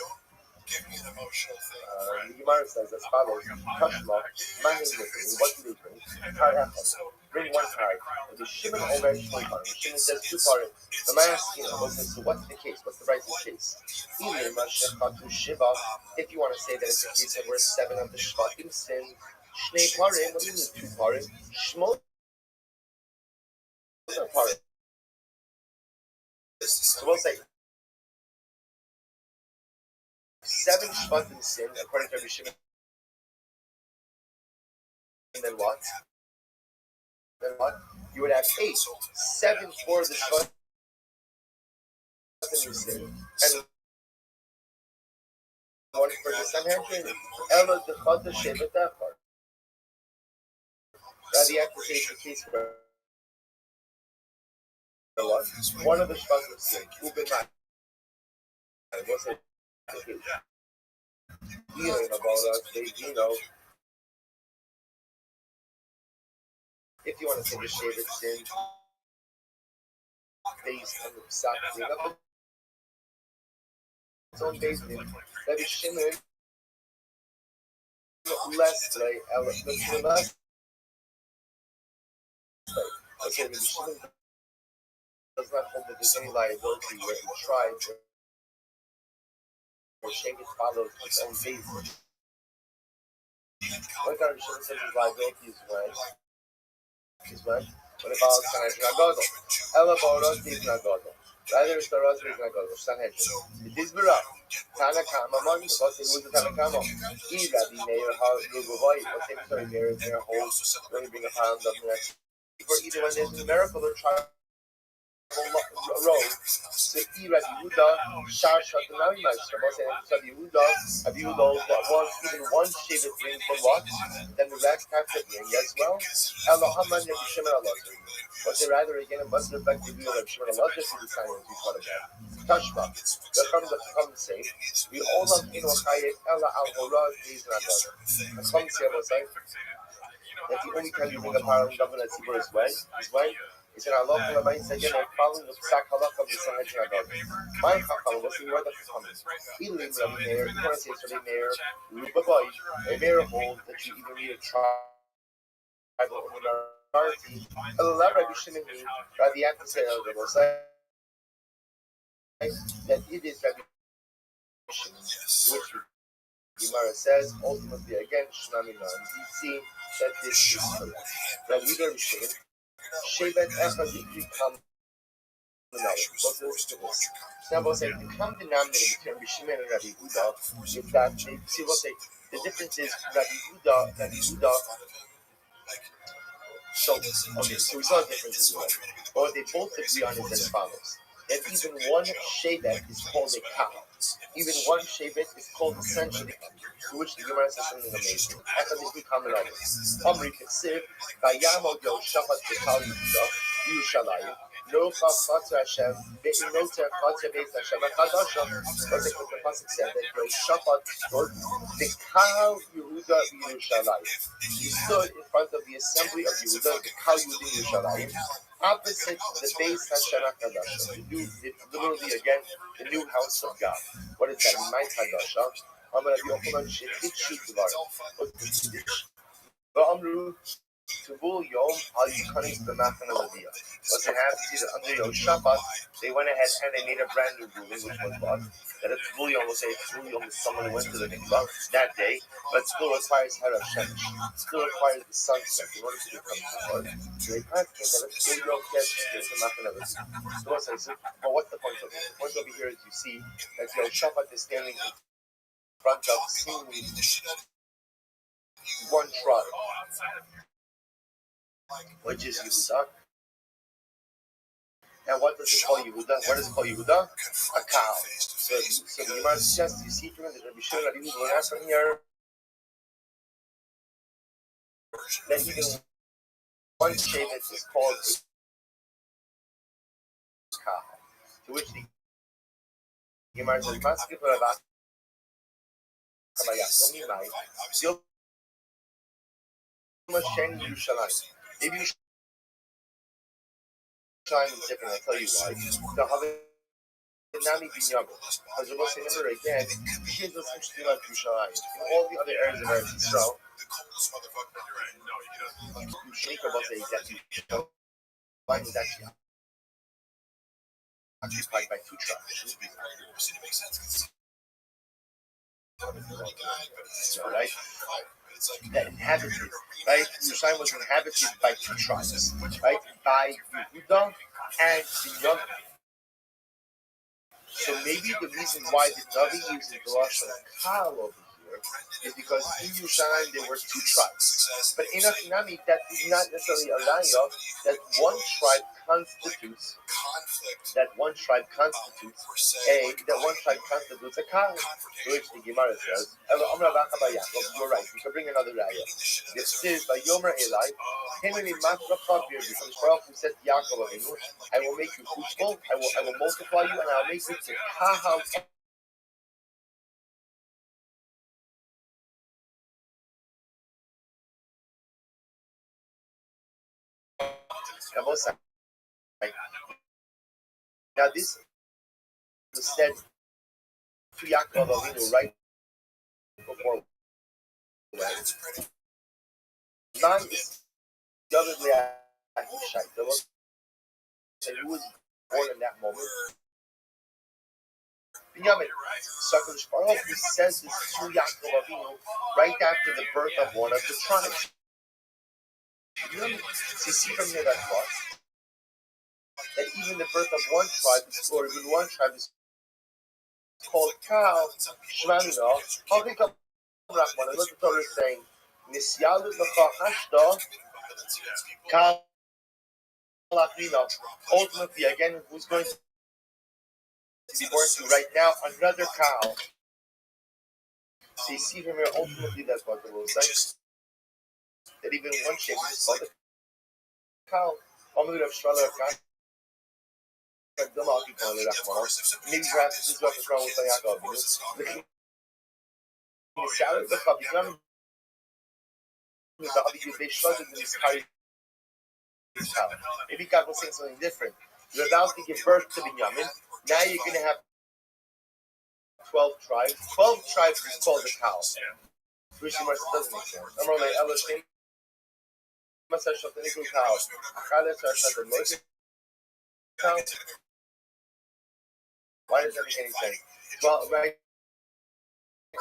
Speaker 1: the Gemara says as follows: Kashma, Mahin Nikin, what do they bring? Bring one card. The Shimon Omer Shimon card. Shimon says two cards. The man asks, so what's the case? What's the right case? If you want to say that it's a case where 7 of the Shvatim sin, Shnei Parim, what do you mean 2 Parim? Shmot Parim. So we'll say 7 Shvatim sin, according to Rabbi Shimon. then what? You would have 8, 7 for the Shvat and 1 for the Sanhedrin. Ella the Chad the Shevet Echad. Now the accusation case for what? One of the Shvat would say, Ubenai. What's it? Healing about us, if you want to say the Shevet sin, based on the Psak, bring up its own based in that is Shimon less like less. Okay, the Shimon does not hold that there's any liability where he tried or Shevet follows its own based. What kind of Shimon says his liability is when it follows Sanhedrin Agadol. Ella Boros is Agadol. Rather, it's the Rosh is Agadol. Sanhedrin. It is Bara. Tanakama money, because it was the Tanakama. Either the mayor how you go by, or take the mayor in their home, when you bring a pound of the next. For either when there's a miracle or trial road, so either Yehuda, Shar Shatanami Meister, most of Yehuda, that was even one Shevet bring for what? Then the rest have to bring as well. Elohaman Yeshimon Allah. But they rather again it must reflect the view of Shimon Allah just to the sign we thought about. Tashma, the come to say, we all have in Ochayet Ella al Horah is not God. The come say was like that the only time you bring a power in government Tzibur is when? Is in Allah for the mind again and following the Psak Halach of the Sanhedrin Agad. My Chacham, what's the word of Chacham? Elim Rabbi Meir, you want to say it's Rabbi Meir, Rubabai, a Meir hold that you even read a tribal minority. Allah Rabbi Shimon, Rabbi Yaakov said, that it is Rabbi Shimon, which Gemara says, ultimately again, Shnami Nam. We see that this is correct. Rabbi Shimon, Shevet Echad Ikri Kam Menalef. What's the difference? Now we'll say the common denominator between Rabbi Shimon and Rabbi Yehuda is that we'll say the difference is Rabbi Yehuda. So we saw the differences in that. But what they both agree on is as follows: that even one Shevet is called a cow. Even one Shevet is called essentially, to which the Gemara says something amazing. Echad Ikri Kam Menalef. Amri Ketsiv Vayamod Yo Shafat Bekal Yehuda Yerushalayim. No Chafat Hashem, no Chafat Beis Hashem Chadasha. But the pasuk said that Yo Shafat Bekal Yehuda Yerushalayim. He stood in front of the assembly of Yehuda, Bekal Yehuda Yerushalayim, opposite the Beis Hashem Chadasha. Literally again, the new house of God. What is that? My Chadasha. Amar Rabbi Yochanan Shechitshu Dvar. What's the Chiddush? Va'amru Tubul Yom Al Yikanis B'Machana Leviyah. What's it have to see that under Yom Shabbat they went ahead and they made a brand new ruling, which was what? That a Tubul Yom will say Tubul Yom is someone who went to the mikvah that day, but still requires Harav Shemesh, still requires the sunset in order to become Tubul. So they can't claim that a Tubul Yom can't be the Machana Leviyah. So what's the point of it? The point over here is you see that Yom Shabbat is standing in front of seemingly one tribe, which is Yehuda. And what does it call Yehuda? What does it call Yehuda? A cow. So the Gemara suggests you see from the Rabbi Shimon Rabbi Yehuda learn from here that even one Shevet is called a cow. To which the Gemara says, "Maskif Rabbi Kamayach Omimai Zil Mashen Yerushalayim." Maybe Yerushalayim is different. I'll tell you why. The Nami Binyamin. Because we'll say remember again, he is what's interesting about Yerushalayim. In all the other areas of Eretz Yisrael, Shnika will say exactly Yerushalayim is actually occupied by two tribes. Right? That inhabited, right? Yerushalayim was inhabited by two tribes, right? By Yehuda and Binyamin. So maybe the reason why the Navi uses the Lashon Kal over here is because in Yerushalayim there were two tribes. But in Achinami, that is not necessarily a raya that one tribe constitutes a kal, which the Gemara says. You're right. You can bring another raya. It says by Yomer Eli, Himini Matracha because Baruch Hu said to Yaakov Avinu, I will make you fruitful, I will multiply you, and I'll make you to kahal. Now this was said to Yaakov Avinu right before man is doubly Ahishai. There was who was born in that moment. Binyamin. So Baruch Hu says this to Yaakov Avinu right after the birth of one of the tribes. So you see from here that even the birth of one tribe is, or even one tribe is called Kal, Shmanino. How they come Rahman, and what the Torah is saying, Nisyalu L'cha Hashta, Kal Lachino. Ultimately, again, who's going to be born to right now? Another Kal. So you see from here, ultimately, that's what the rule says. That even one shape is called a Kal. Maybe perhaps this is what the Quran was saying. Maybe God was saying something different. You're about to give birth to Binyamin. Now you're going to have 12 tribes. 12 tribes is called a cow. Which doesn't make sense. Why does that make any sense? Well, right,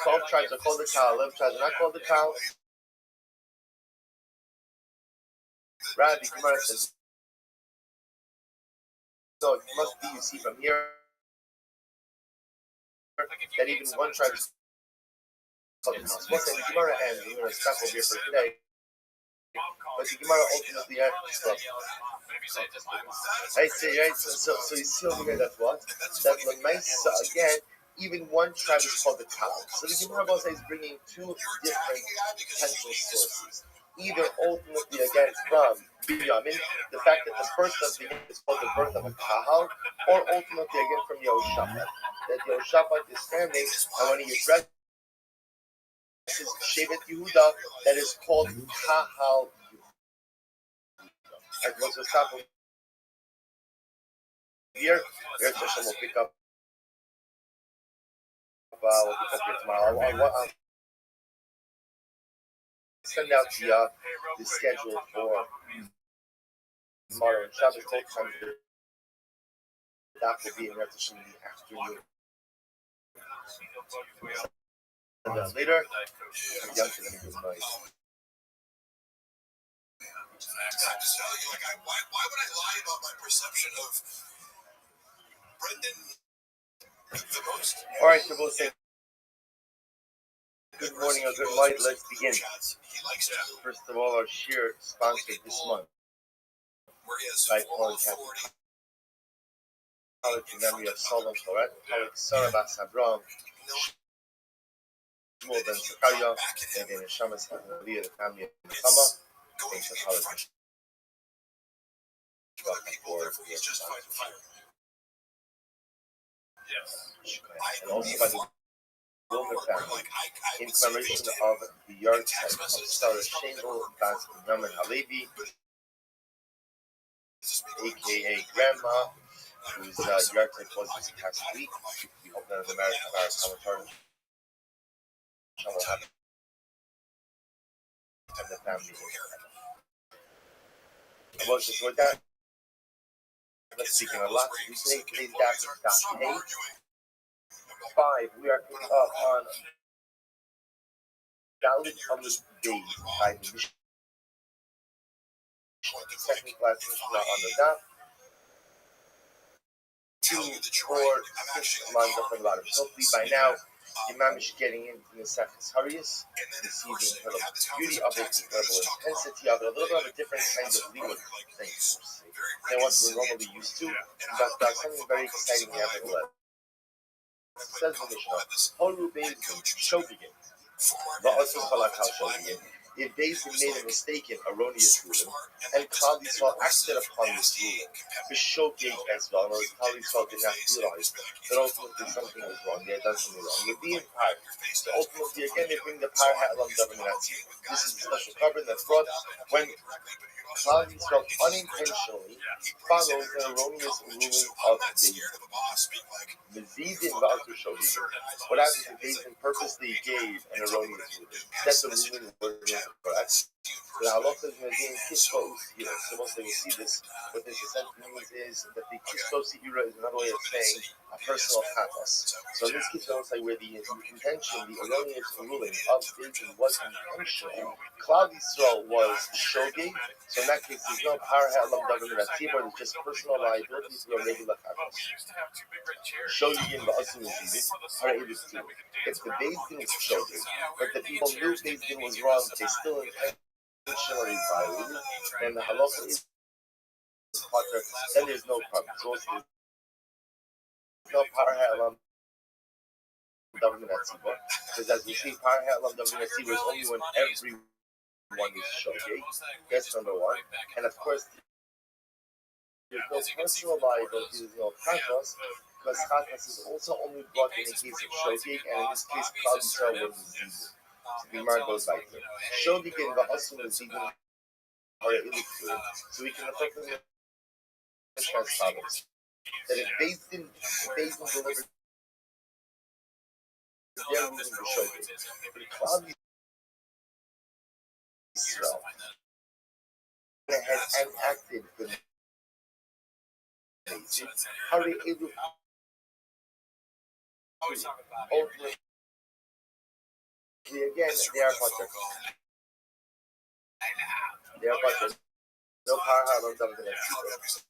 Speaker 1: 12 tribes are called the cow, 11 tribes are not called the cow. Rabbi, Gemara says, so it must be, you see from here, that even one tribe is called the cow. So what's the Gemara and we're going to stop over here for today. But the Gemara ultimately has stuff. Right, so you see over here that what? That Lamaisa, again, even one tribe is called the cow. So the Gemara both is bringing two different potential sources. Either ultimately, again, from Binyamin, the fact that the birth of Binyamin is called the birth of a kahal, or ultimately, again, from Yehoshaphat. That Yehoshaphat is standing, and when he addresses Shevet Yehuda, that is called kahal. As was the stop here, Eretz Hashem will pick up. We'll pick up here tomorrow. I'll send out the schedule for tomorrow and Shabbos both times. That will be in Eretz Hashem in the afternoon. And later, I'm young to them good night.
Speaker 6: I have to tell you, why would I lie about my perception of Brendan the most?
Speaker 1: All right, so we'll say good morning or good night. Let's begin. First of all, our shir sponsored this month by Paul Catholic College in memory of Solomon Toret, College Sarah Bas Abraham, Shmuel Ben Zakaria, and the Neshamas Hanalia, the family of Chama. Thanks to college. And also by the Wilmer family, in commemoration of the yard site of Sarah Shamble Bas Binyamin Halevi, aka Grandma, whose yard site was this past week. We hope that the marriage of our commentary shall happen. And the family about this with that. Let's speak in a lot. We say today's daf is daf 5. We are picking up on Dalit Amud Beis by the Mishnah. Second class Mishnah on the daf. 2, 4, 6 lines up on the bottom. Hopefully by now The mamish getting into the Sechus Harius, you see the incredible beauty of it, the incredible intensity of it, a little bit of a different kind of limud thing than what we're normally used to, but something very exciting nevertheless. Says the Mishnah, Horu Beis Shogigin, if Beis made a mistaken, erroneous ruling, and Klal Yisrael acted upon this ruling, B'shogeg as well, or Klal Yisrael did not realize that ultimately something was wrong, they had done something wrong. With the empire, ultimately again they bring the power ha'elam dominancy. This is the special covering that's brought when Klal Yisrael unintentionally follows an erroneous ruling of Beis. What happens if Beis purposely gave an erroneous ruling? That the ruling was incorrect. The halacha is Medin Kispo Usira. So mostly we see this. What this essentially means is that the Kispo Usira is another way of saying a personal chatos. So in this case, I don't say where the intention, the erroneous ruling of Beis was intentional. Klal Yisrael was shogeg. So in that case, there's no power ha'elam davar mitzvah. There's just personal liability to a regular chatos. Shogeg in ba'asim is if the Beis Din was shogeg, but the people knew Beis Din was wrong, they still intentionally violated, and the halacha is potter, then there's no problem. So there's no power ha'elam davar mitzvah, because as we see, power ha'elam davar mitzvah is only when everyone is shogeg. That's number one, and of course there's no personal liability, there's no chatos, because chatos is also only brought in the case of shogeg, and in this case, Klal Yisrael was diseased. So the Gemara goes like that. Shogeg and va'asim is even are illicit, so we can effectively as follows: that if Beis Din delivered their ruling for shogeg, but Klal Yisrael went ahead and acted for the Beis Din, how are they able to ultimately again they are potter. They are potter. No power ha'elam davar mitzvah.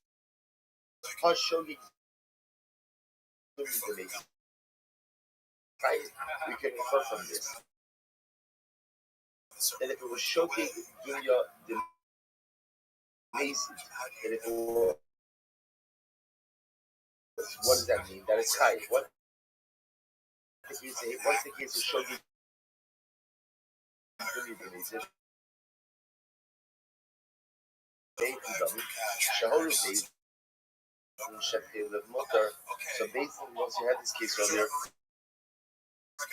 Speaker 1: How shogeg the Beis. Right? We can infer from this that if it was shogeg dunya the Mason, that if it was, what does that mean? That it's high. What's the case of shogeg dunya the Mason? Shahoru Beis Mutter. So basically, once you had this case earlier,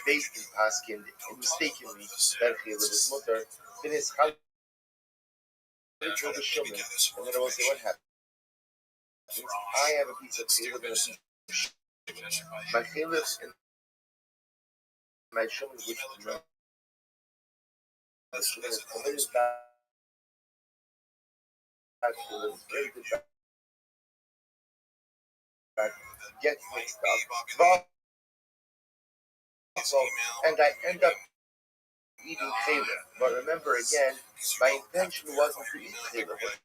Speaker 1: Beis Din asking mistakenly that Chaylev was Mutter, then it's Chaylev the Shuman, and then I will say what happened. I have a piece of Chaylev and a piece of Shuman. My Chaylev and my Shuman, which is the Shuman is committed back. Get mixed up, and I end up eating chaylev. But remember again, my intention wasn't to eat chaylev. What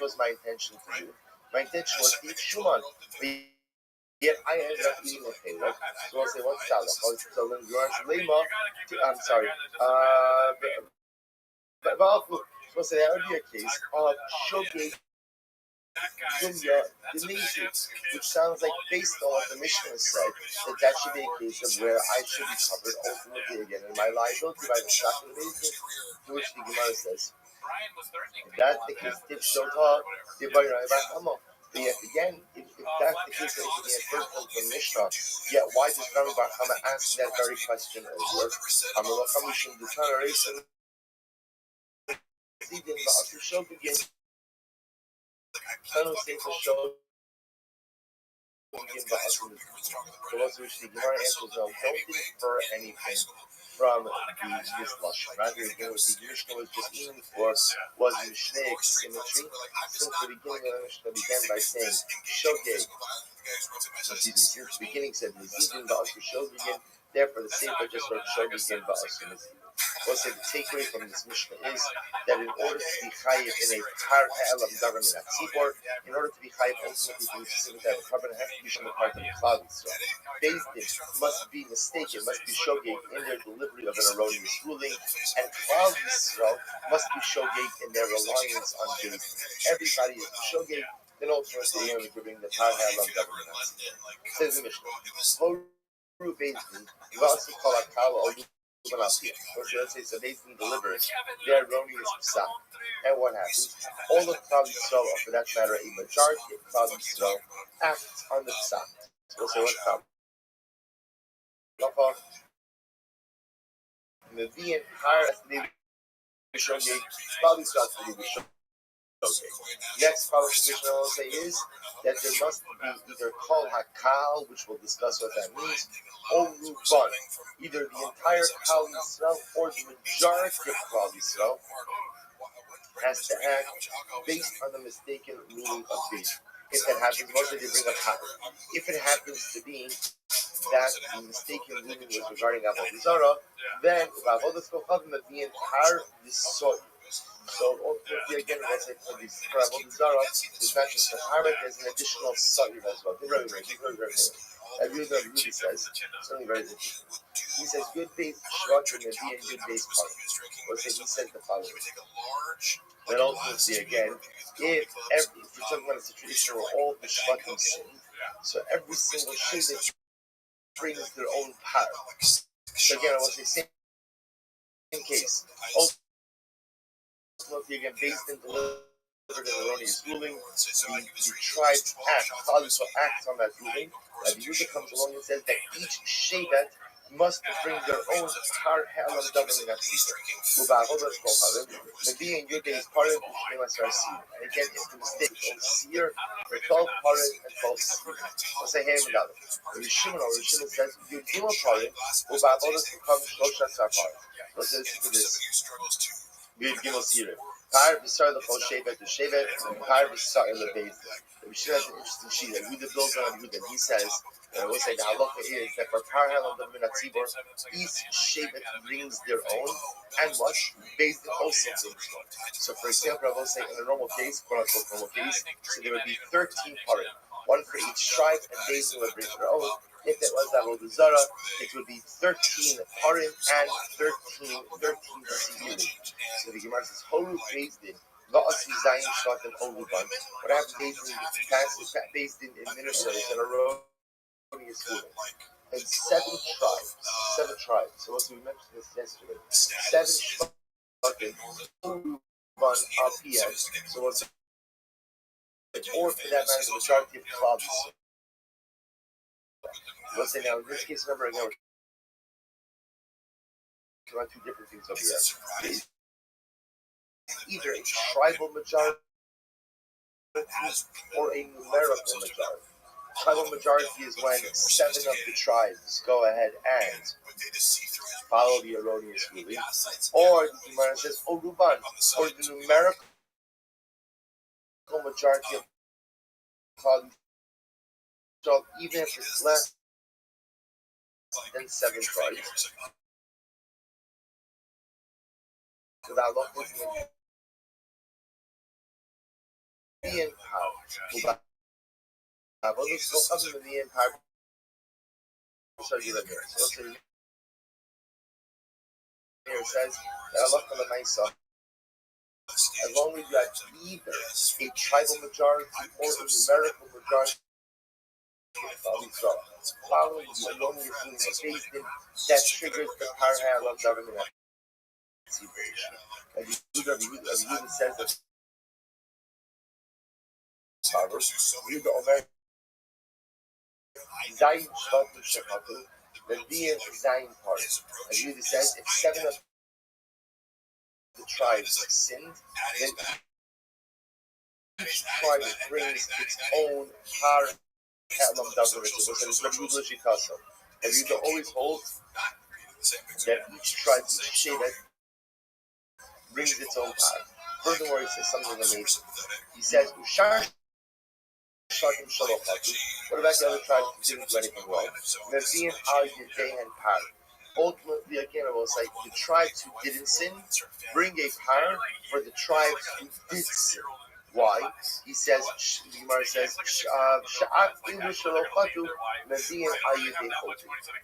Speaker 1: was my intention to do? My intention was to eat shuman. Yet I ended up eating a chaylev. So I'll say, what's that? So then I'm sorry. But we'll say that would be a case of shogeg dunya denizid, which sounds like based on what the Mishnah said, that should be a case of where I should be covered ultimately again in my liability by the shach of the Beis, to which the Gemara says, if that's the case, but yet again, if that's the case, then it could be a first one from Mishnah. Yet why does Rabbi Bar Chama ask that very question earlier? The toleration I don't say for sure. So what's which the Gemara answers no, don't infer anything from this lashon. Rather, again, what the Mishnah was just aiming for was Mishnaic symmetry. Since the beginning of the Mishnah began by saying shogeg, since the beginning said Mizidin ba'asu shogegin. Therefore, the Sefer just wrote shogegin ba'asu Mizidin. We'll say the takeaway from this Mishnah is that in order to be chayiv in a par elam government at Tzibor, in order to be chayiv ultimately to receive that carbon has to be shown the part of the Klal Yisrael. Beis Din must be mistaken, must be shogeg in their delivery of an erroneous ruling, and Klal Yisrael must be shogeg in their reliance on Beis Din. Everybody is shogeg, then ultimately they are giving the par elam government at Tzibor. Says the Mishnah. Beis Din, you also call a kal or let's say so Beis Din delivers their erroneous psak. And what happens? All of Klal Yisrael, or for that matter, a majority of Klal Yisrael, acts on the psak. We'll say what's up. Mevi'in har shogeg, Klal Yisrael to be shogeg. Next qualification I will say is that there must be either kol hakal, which we'll discuss what that means, or ruban, either the entire Klal Yisrael or the majority of Klal Yisrael has to act based on the mistaken ruling of Beis Din. If that happens, mostly they bring up happened. If it happens to be that the mistaken ruling was regarding Avodah Zarah, then ROTHSCHILD the entire soil. So ultimately, again, let's say for this Avodah Zarah, it's not just the Haret, there's an additional Sa'ir as well. Rabbi says something very interesting. He says, good faith, Shvat, and Nabi, and good faith, Parim. Or say, he says the following. That ultimately, again, if we're talking about a situation where all the Shvatim sin, so every single Shivit brings their own power. So again, I will say, same case. Ultimately, again, based in delivered an erroneous ruling, the tribe acts on that ruling. The Yudah comes along and says that each Shevet must bring their own par halam governing at Tzibor. Maybe in Yudah is part of the Shemasa. And again, it's the mistake of Seer for 12 parim and 12 Seer. We'll say, hey, Rabbi Shimon says, Yudima parim, Ubavodas becomes Shlosha Parim. Let's listen to this. We'd give us here. Par Visar the whole Shevet to Shevet, Par Visar the Beis Din. The Mishnah has an interesting sheet. Yehuda builds on Yehuda. He says, we'll say the halacha is that for Par Halam the Minat Tzibor, each Shevet brings their own, and what? Beis Din also brings one. So, for example, I will say in a normal case, quote unquote normal case, so there would be 13 parim, one for each tribe, and Beis Din would bring their own. If it was Avodah Zarah, it would be 13 parim and 13 seir. So the Gemara says, Horu Beis Din, Va'asi Zayin Shvat and Oluban. What happens Beis Din administers an erroneous ruling. And 7 tribes. So what we mentioned this yesterday. 7 Shvatim, Oluban, RPS. So what's or for that matter, the majority of clubs. Let's say now, in this case, remember again, we're talking about 2 different things over here. Either a tribal majority or a numerical majority. Tribal majority is when 7 of the tribes go ahead and follow the erroneous ruling. Or the Gemara says, Ruban, or the numerical majority of Klal Yisrael, even if it's less than 7 tribes. So that Allah is in power. So it says that Allah as long as you have either a tribal majority or a numerical majority following the erroneous ruling of Beis Din, that triggers the parallel of government separation. And Yehuda says that Zayin Shvatim Shechatu, the Dian Zayin part. And Yehuda says if 7 of the tribes sinned, then each tribe brings its own par Elam government. And Yehuda always holds that each tribe, each Shevet, brings its own power. Furthermore, he says something amazing. He says, Ushar Shakim Shalom. What about the other tribes who didn't do anything wrong? Mevi'im al Yedei and Par. ultimately, again, it was like the tribes who didn't sin bring a par for the tribes who did sin. Why? He says, Gemara says,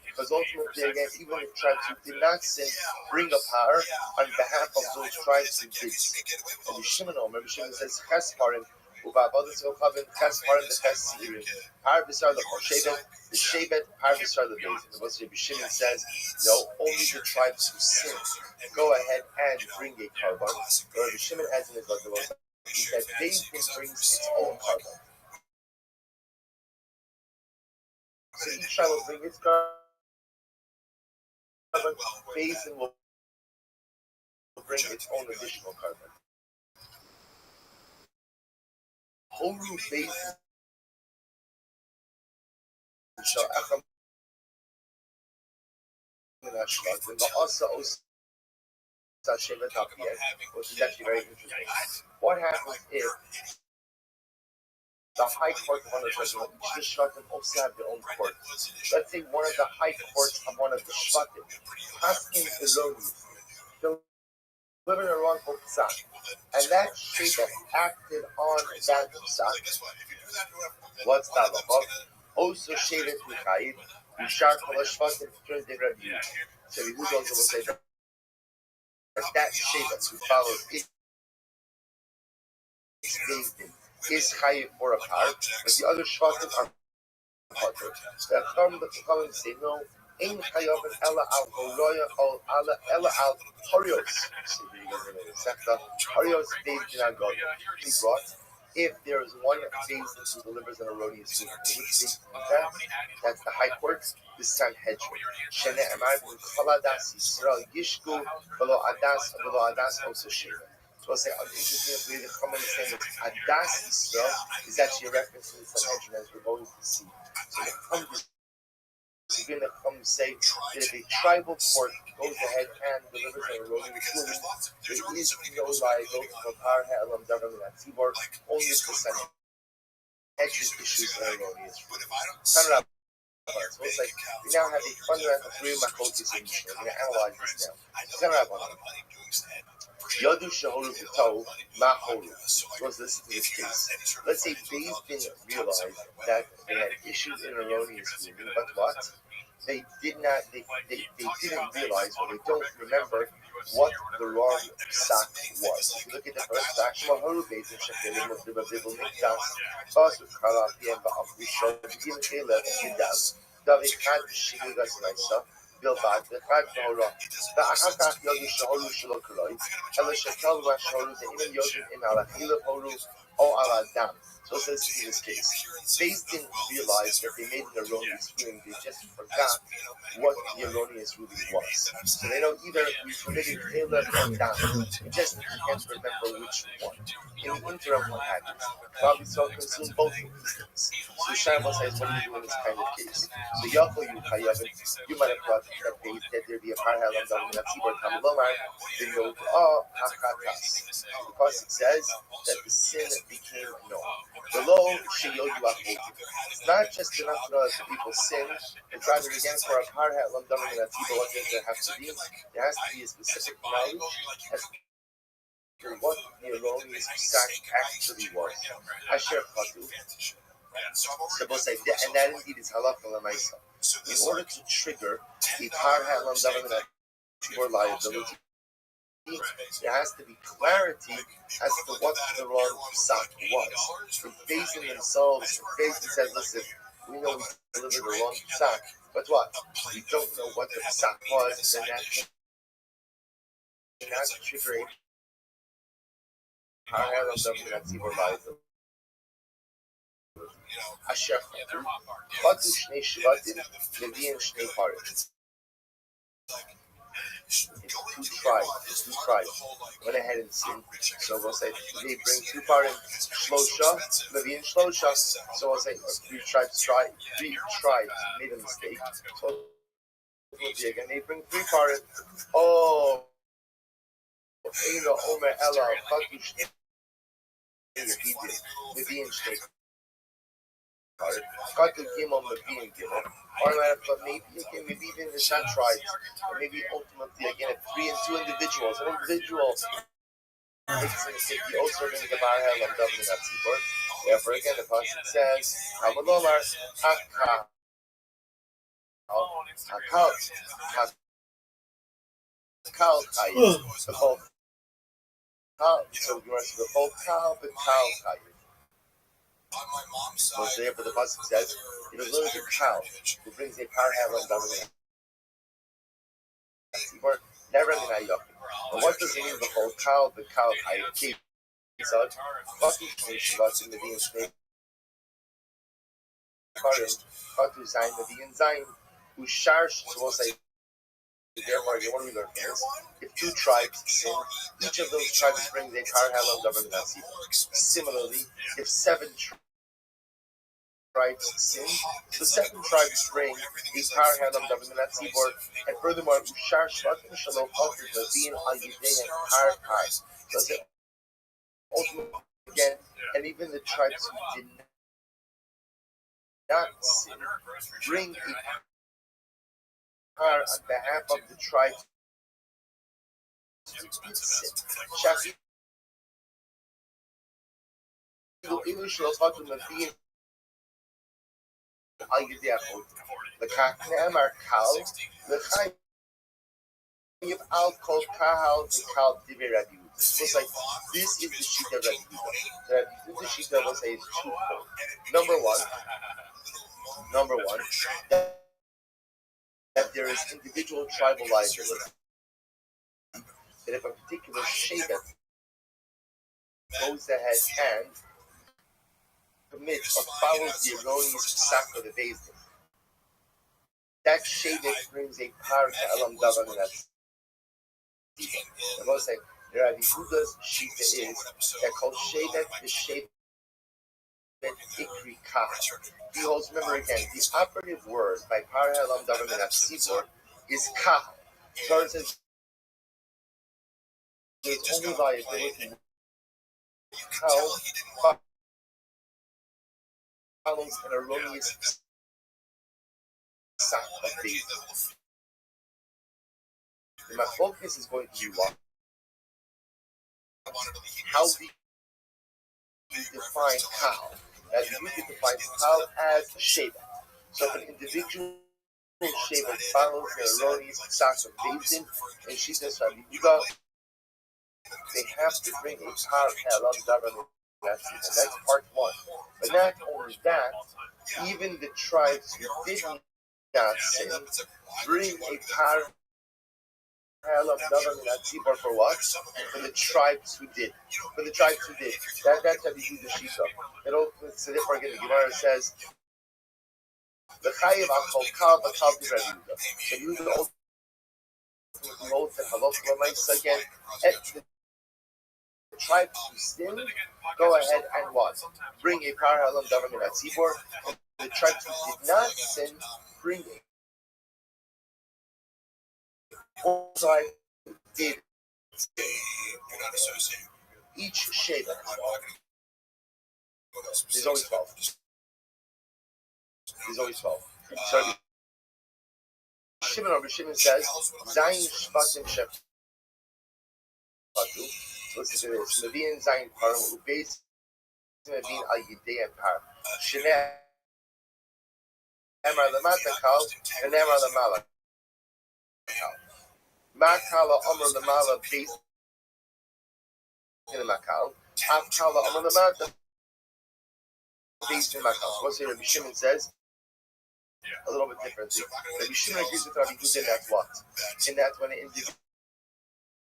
Speaker 1: because ultimately, again, even the tribes who did not sin bring a par on behalf of those tribes who did sin. And Rabbi Shimon says, Chesparim, Uvavadis Ochavim, Chesparim, the Chesirim, Par B'Sar the Shevet, the Shevet, Par B'Sar the Bezin. What Rabbi Shimon says, no, only the tribes who sin go ahead and bring a carbon. Rabbi Shimon adds in his letter, that Bezin brings its own carbon. So each tribe will bring its carbon. Bezin will bring its own additional carbon. Horu Bezin shall Acham Minashvat, and also Shevet Hapiyah, which is actually very interesting. What happens if the high court of one of the Shvatim, each Shvatim also have their own court? Let's say one of the high courts of one of the Shvatim, asking erroneously, delivered a wrongful psak, and that Shevet acted on that psak. What's that about? Also Shevet Michaid, Mishar Kol HaShvatim turns the Rabbi. So we would also say that Shevet who follows it is chayiv for a par, but the other shvatim are potter. The Chachamim say no. Ein chayavin ela al holoya or ela al horios. Horios based in Agod. He brought if there is one basin who delivers an erroneous ruling, which basin is that? That's the high court. This time Hedron. Shene Amar Chaladas Yisrael Yishku Velo Adas also Sheva. So I'll say, interestingly, the common saying that Adas Yisrael is actually a reference to the Sanhedrin, as we're going to see. So the Chum say that if a tribal court goes ahead and delivers an erroneous ruling, there is no liability for Par Ha'elam Davar Min HaTzibor, only if the Sanhedrin issues an erroneous ruling. So it's like we now have a fundamental three machotis in Mishnah. We're going to analyze this now. Yadu Shaholu B'Tov Ma'Holu. So let's listen to this case. Let's say Beis Din realized that they had issued an erroneous ruling, but what? They didn't realize, or they don't remember what the wrong psak was. If you look at the first psak, Maharu Beis Din Shekelim of the Bible Mikdash, Basu Kalapi and Ba'afrishon, Begin Caleb and Yidam, David Chad Shilugas Naisa, Bilbad, the Chad Mahora, the Ahakach Yodu Shahoru Shalokaloi, Ela Shekel Vashoru, the Imam Yodin in Alachila Horu, O Aladam. So it says in this case, they didn't realize that they made an erroneous ruling, they just forgot what the erroneous ruling was. So they know either we committed Caleb or Dam, we just can't remember which one. In the interim, what happens? Rabbi saw consume both of these things. So Shaimal says, what do you do in this kind of case? So Yachol you might have thought that there'd be a Par Ha'elam Davar Min HaTzibor Tamilomar, then go to Hachatas. Because it says that the sin became known. Below, it's not just enough to know that the people sin, it's rather again for a Par Ha'elam Davar Min HaTzibor, what does there have to be? There has to be a specific knowledge as to what the erroneous psak actually was. Asher Chatu. So both say, and that indeed is halakha l'maisa. In order to trigger a Par Ha'elam Davar Min HaTzibor liability, there has to be clarity as to what the wrong psak was. The Beis Din themselves, Beis Din says, listen, we know we delivered the wrong psak, but what? We don't know what the psak was, then that cannot trigger a Par Ha'elam Davar Min HaTzibor liability. Asher Chatu Shnei Shvatim Leviim Shnei Parim. Two tribes went ahead and sinned. So we'll say they bring two parim, Shlosha, Leviim Shlosha. So we'll say three tribes made a mistake. So again they bring three parim. Oh, Eila Omer Ela Chatu Shnei Leviim Shnei. Got to Gimel Mavim Gimel. Or maybe again, maybe even the Shan tribes, or maybe ultimately again, if 3 and 2 individuals, an individual makes a mistake, he also brings the Barhel and David and Tzibor. Therefore, again, the pasuk says, "Hamalomar Hakal Hakal Hakal Chayim." The whole Kal. So you want to the whole Kal, the Kal Chayim. So therefore, the pasuk says, "It is literally the Kal who brings a Barhel and David and Tzibor." Never in the But what does it mean? The whole Kal, the Kal Chayim. So, what is in the being snake? Katu Zayin, the being Zayin, who sharsh, so we'll say, therefore, what do we learn from this? If 2 tribes sin, each of those tribes brings a Kar Halam Davar Nazi. Similarly, if 7 tribes sin, the 7 tribes bring a Kar Halam Davar Nazi, and furthermore, Ushar Shvatim Shalom Katu, the being Al Yidei and Kar Kar. So, ultimately, again, and even the tribes who did not sin, bring a Kar on behalf of the tribes who did sin. Shafi English Lofatum of being Al Yidei the Kakne'emar Kal, the Chaim Al Kol Kahal, the Kal Divi Rabbi. It was like, this is the Shita of Rabbi Yehuda. The Shita was a twofold. Number one, that there is individual tribal liability. That if a particular Shevet goes ahead and commits or follows the erroneous psak of the Beis Din, that Shevet brings a par to Elam Davan and that's I must say, Rabbi Yehuda's Shita is that called Shevet the Shevet Ikri Kach. He holds, remember again, the operative word by Par Elam Davan and Tzibor is Kach. So it says there's only liability how follows an erroneous psak of Beis Din. My focus is going to be what? How do you define Kal? As you can define Kal as Shevet. So if an individual Shevet follows the erroneous psak of Beis Din, and she says, Rabbi Yehuda, they have to bring a Kar Elam Davar, and that's part 1. But not only that, even the tribes who did not sin bring a Kar Elam Davar Tzibor for what? For the tribes who did. For the tribes who did. That's how they do the Shita. So therefore again, the Gemara says, the Chayiv Akol Kal B'Kal Di Rabbi Yehuda. So you the ultimate holds that Halach L'Maisa again, the tribes who sin, go ahead and what? Bring a Kar Elam Davar Tzibor. The tribes who did not sin, bring a tribe did each Shevet. There's always 12. So Shimon says, Zayin Shvatim Shepatu. Listen to this. Levin Zayin Param Ubeis Levin Al Yidei and Par. Shnei Emar Lamata Kal and Emar Lamala Kal. Makala Amr Lamala Beis in Makal. Afkala Amr Lamata Beis in Makal. What's here? Rabbi Shimon says a little bit differently. Rabbi Shimon agrees with Rabbi Yehuda in that what? In that when an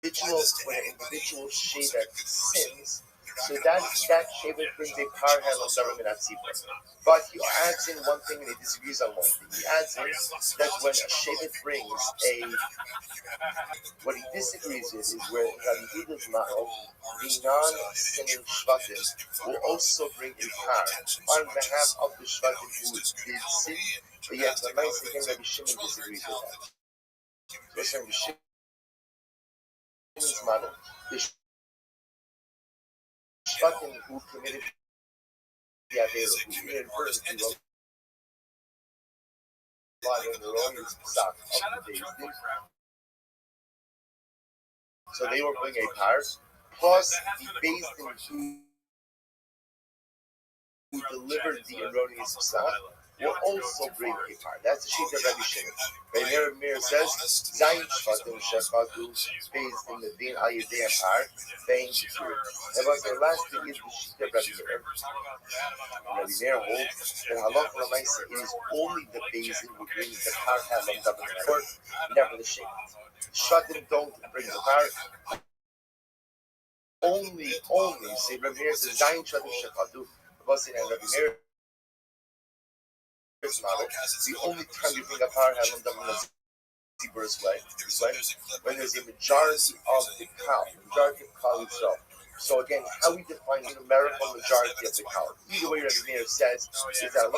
Speaker 1: individual Shevet sins, so that Shevet brings a Kar Elam Davar Tzibor. But he adds in one thing and he disagrees on one thing. He adds in that when a Shevet brings a, what he disagrees is where Rabbi Yehuda's model, the non-sinning Shvatim will also bring a Kar on behalf of the Shvatim who did sin, but yet the nice again Rabbi Shimon disagrees with that. So Rabbi Shimon's model, the Shvatim who committed the Avera, who committed first, in the wrong stock of the Beis. So they were bringing a par plus the Beis who delivered the erroneous psak will also bring a par. That's the sheet of Rabbi Shimon. Rabbi Meir says, Zayin Shvatim Shechatu Beis in the Din Al Yedei Par Bein Kitur. And what's the last thing is the sheet of Rabbi Meir. Rabbi Meir holds that Halach L'Maisa is only the Beis who brings the par Halam Davar Court, never the sheet. Shvatim don't bring the par. Only, say Rabbi Meir says, Zayin Shvatim Shechatu. Rabbi Meir the only time you bring a par Halam Davar Tzibur's way is when there's a majority of the cow itself. So again, how we define the numerical majority of the cow. Either way, Rabbi Meir says is that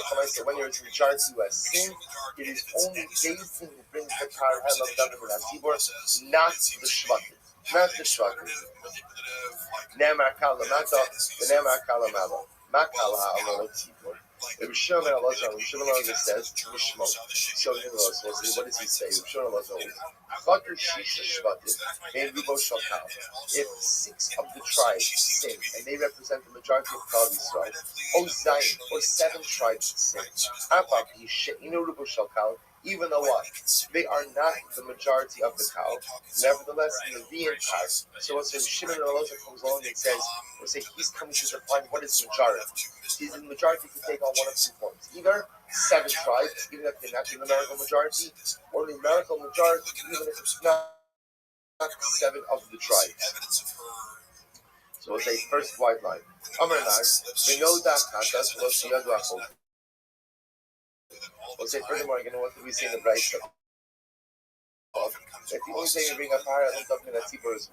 Speaker 1: when there is a majority who has sinned, it is only Beis Din who brings the par Halam Davar Tzibur, not the Shvatim. Not the Shvatim. Ne'emar Kal Lamata, Ne'emar Kal Lamala. Makal Ha'alol Tzibur. Rabbi Shimon says, Mishmo. So what does he say? Rabbi Shimon Chater Shisha Shvatim, and Rubo Shokal. If 6 of the tribes sin, and they represent the majority of Klal Yisrael, or Zion, or 7 tribes sin, Apapi She'inu Rubo Shokal, even though what? They are not the majority of the cow, nevertheless in the Vian part. So when Shimon comes along and says, we'll say he's coming to define what is majority. Is the majority to take on one of 2 forms? Either 7 tribes, even if they're not the numerical majority, or the numerical majority, even if it's not 7 of the tribes. So we'll say first white line. Amar Nar, we know that Kantas was the other. We'll say furthermore, again, what do we say in the Brayta? That the only thing you bring a par Halam Davar Tzibur is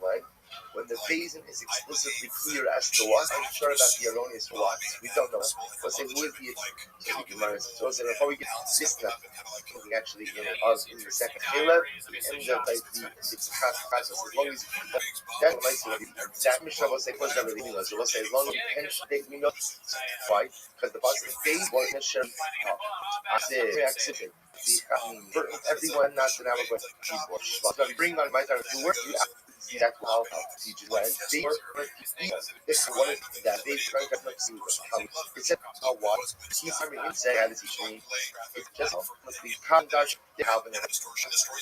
Speaker 1: when the Beis Din is explicitly clear as to what, I'm sure about the erroneous what. We don't know. We'll say who is the so we'll say before we get this now, actually in the second Caleb, and it's as long as that might be that Mishnah will say what's that really mean? So we'll say as long as we know why, because the boss is Beis Din share I say accept it. For everyone not to have a question. So bring on my time to work. That will help teach you when they work. This one that they try to see it's a what he's having inside as he trained. It's just must be conduct they have in it.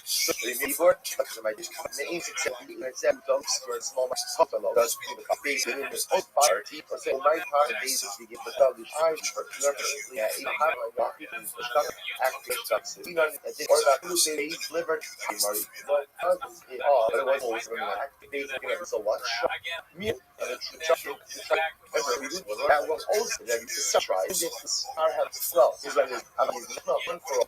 Speaker 1: So they may work, but my name is except don't score small my buffalo does the base in the old party or say my part the base is begin with all the time for normally a hard like rock and the stuff active stuff. You know or that who they delivered Murray. But it was always activated so what me and the that was also that is to try this are have well is that is not one for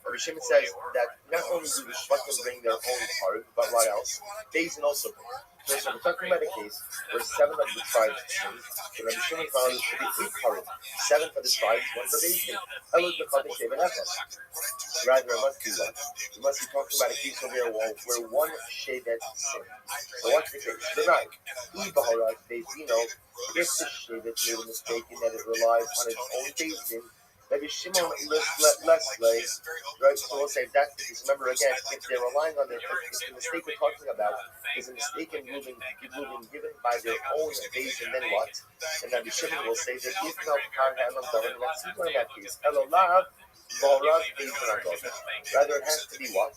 Speaker 1: Rabbi Shimon says that not only do the Shvatim bring their own part, but what else? Beis Din also bring. So we're talking about a case where 7 of the tribes sinned. So Rabbi Shimon found it should be 8 parts. 7 for the tribes, 1 for Beis Din. Rather, it must be one. We must be talking about a case where one Shevet sinned. So what's the case? Tonight, Ibaharat Beis Din, if the Shevet made a mistake in that it relies on its own Beis Din, Rabbi Shimon less lay, right? So we'll say that because remember again, if they're relying on if the mistake we're talking about is a mistake in moving given by their own Beis Din, then what? And Rabbi Shimon will say that if no par Halam Davar Tzibur in that case, Elolav Balrav Beis Din. Rather, it has to be what?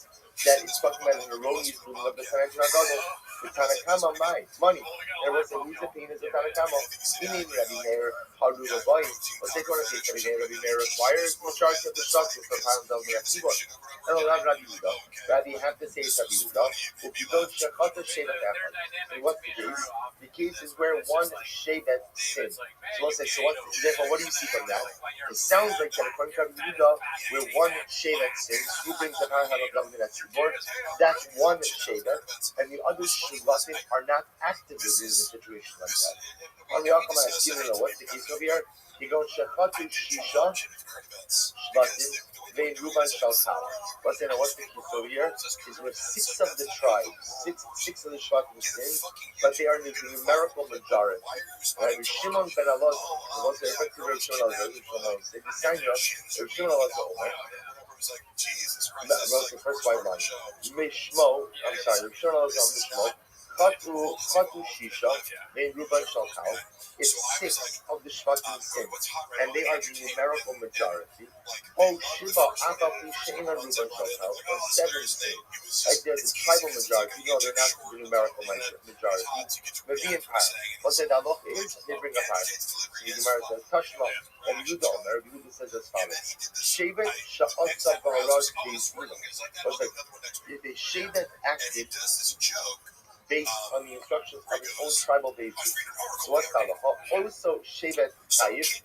Speaker 1: That it's talking about an erroneous moving of the Sanhedrin Agadol. The Tanakama money. There was a reason being as a Tanakama. He named Rabbi Meir Haru Rabbi. What's they going to say? Rabbi Meir requires majority of the structure for Halam Davar Tzibur. And I'll have Rabbi Yehuda. Rabbi, you have to say it's Rabbi Yehuda. If you don't shechata shevet echad. And what's the case? The case is where one shevet sins. So we'll say, therefore, what do you see from that? It sounds like that according to Rabbi Yehuda, where one shevet sins, who brings the Halam Davar Tzibur? That's one shevet, and the other Shvatim are not actively in a situation like that. On the Akama, I still don't know what's the case over here. You go Shechatu Shisha Shvatim Vein Ruban Shalchal. What's the case over here? Is where six of the tribes, six of the Shvatim sinned, but they are in the numerical majority. Right? Shimon ben Elazar, what's the effect of Rabbi Shimon Elazar? They decided Rabbi Shimon Elazar Omer. Wrote the first white line. Mishmo, I'm sorry, Rabbi Shimon Elazar Mishmo. Chatu Shisha, Vein Ruban Shalchal. It's six of the Shvatim sinned, and they are the numerical majority. Oh, Shiva, Atafi, Sheina, Ruben, Shalchal, or seven sinned. Like they're the tribal majority, no, they're not the numerical majority. Maybe in Par. What the halach is, they bring a Par. The Gemara says, Tashma, and Yehuda Omer, Yehuda says as follows. Shevet, Sha'otza, Ba'araj, Be'ezina. What's like, if a Shevet acted based on the instructions of its own tribal basis. So what's the halacha? Also, Shevet Chayiv,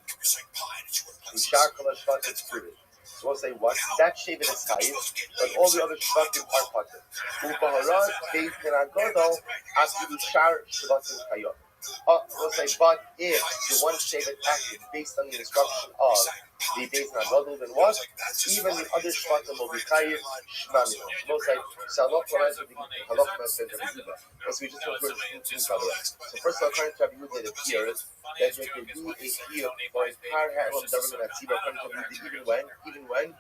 Speaker 1: Mishar Kol HaShvatim Tzurih. So we'll say what? That Shevet is Chayiv, but all the other Shvatim are Pater. U'baharad Beis Din HaGadol Afilu Shar Shvatim Chayav. We'll say, but if the one Shevet acted based on the instruction of the Beis Din HaGadol, then what? Even the other Shvatim will be Chayiv Shmamim. We'll say, Salok Lamed Halach Messed Rabbi Yehuda. So we just went through two things, by the way. So first of all, according to Rabbi Yehuda, it appears that there can be a deal for a par on government at Tziva, according to Rabbi Yehuda,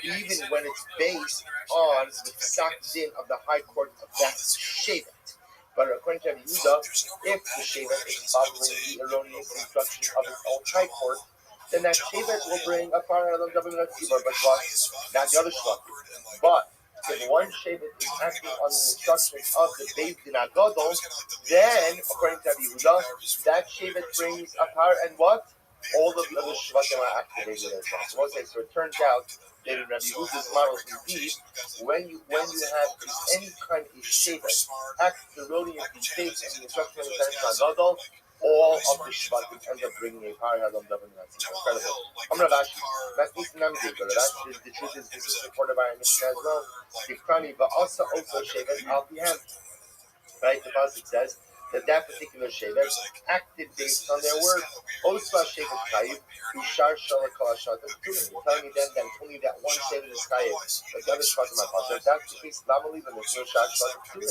Speaker 1: even when it's based on the psak din of the high court of that Shevet. But according to Rabbi Yehuda, if the Shevet is following the erroneous instruction of its own high court, then that Shevet will bring a par on government at Tziva, but what? Not the other Shvatim. But if one Shevet is acting on the instructions of the Beis Din HaGadol, then, according to Rabbi Yehuda, that Shevet brings a par, and what? All of the other Shvatim are activated as well. So it turns out that in Rabbi Yehuda's model, indeed, when you have any kind of Shevet act erroneously based on the instruction of the Beis Din HaGadol, all of the Shvatim end up bringing a par. Incredible. I'm going to ask you, the truth is, this is supported by a Mishnah as well. But also Shevet al Pihem. Right? The Pasuk says that particular Shevet acted based on their word. Also Shevet Chayiv, Ushar Shalach Kol HaShatim Turim. You're telling me then that only that one Shevet is Chayiv, but the other Shvatim are Pater. If that's the case, normally when there's no Ushar Shalach Turim.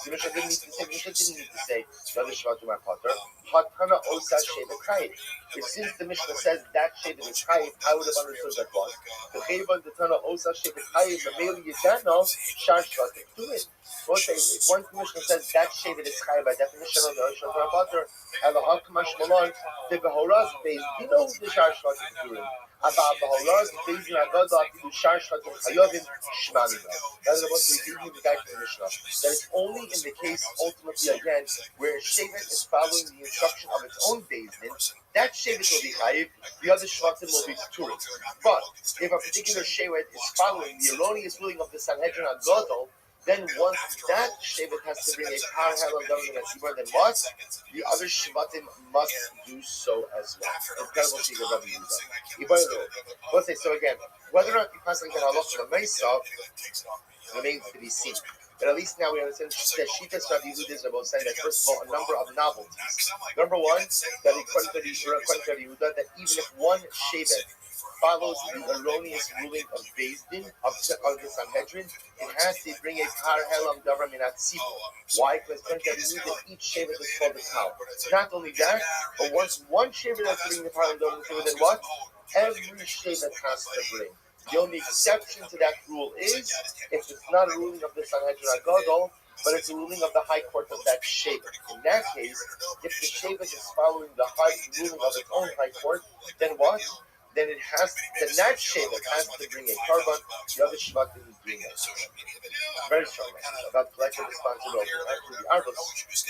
Speaker 1: The Mishnah didn't need to say the other Shvatim are Pater. Hatana Osa Shevet Chayiv. Since the Mishnah says that Shevet is Chayiv, I would have understood that one. The Chayva, the Tana Osa Shevet Chayiv, the Mele Yedano, Shar Shvatim Turim. We'll say, if one Mishnah says that Shevet is Chayiv, by definition of the Shvatim are Pater, and the Hakamash Malon, the Behoraz base, you know the Shar Shvatim Turim. About Behoraz, the Beis Din HaGadol, the Shar Shvatim Chayovim, Shmamim. That is what we read in the guide from the Mishnah. That is only in the case, ultimately again, where Shevet is following the instruction of its own Beis Din. That Shevet will be Chayiv, the other Shvatim will be Turim. But if a particular Shevet is following the erroneous ruling of the Sanhedrin HaGadol, then once that Shevet has to bring a par on government at Tzibor, then what? The other Shvatim must do so as well. Incredible thing of Rabbi Yehuda. Let's say, so again, whether or not you pass like that halacha l'meisa remains to be seen. But at least now we understand that Shitas Rabbi Yehuda is about saying that first of all, a number of novelties. Number one, that according to Rabbi Yehuda, that even if one Shevet follows the erroneous ruling of Beis Din, of the Sanhedrin, it has to bring a par helam davar minat tzibur. Why? Because each Shevet is called a cow. Not only that, but once one Shevet has to bring the par helam davar minat tzibur, then what? Every Shevet has to bring. The only exception to that rule is if it's not a ruling of the Sanhedrin HaGadol, but it's a ruling of the high court of that Shevet. In that case, if the Shevet is following the ruling of its own high court, then what? Then it has that Shevet has to bring a carbon, the other Shvatim is doing it. Very strong message about collective responsibility. Actually, the Arvos,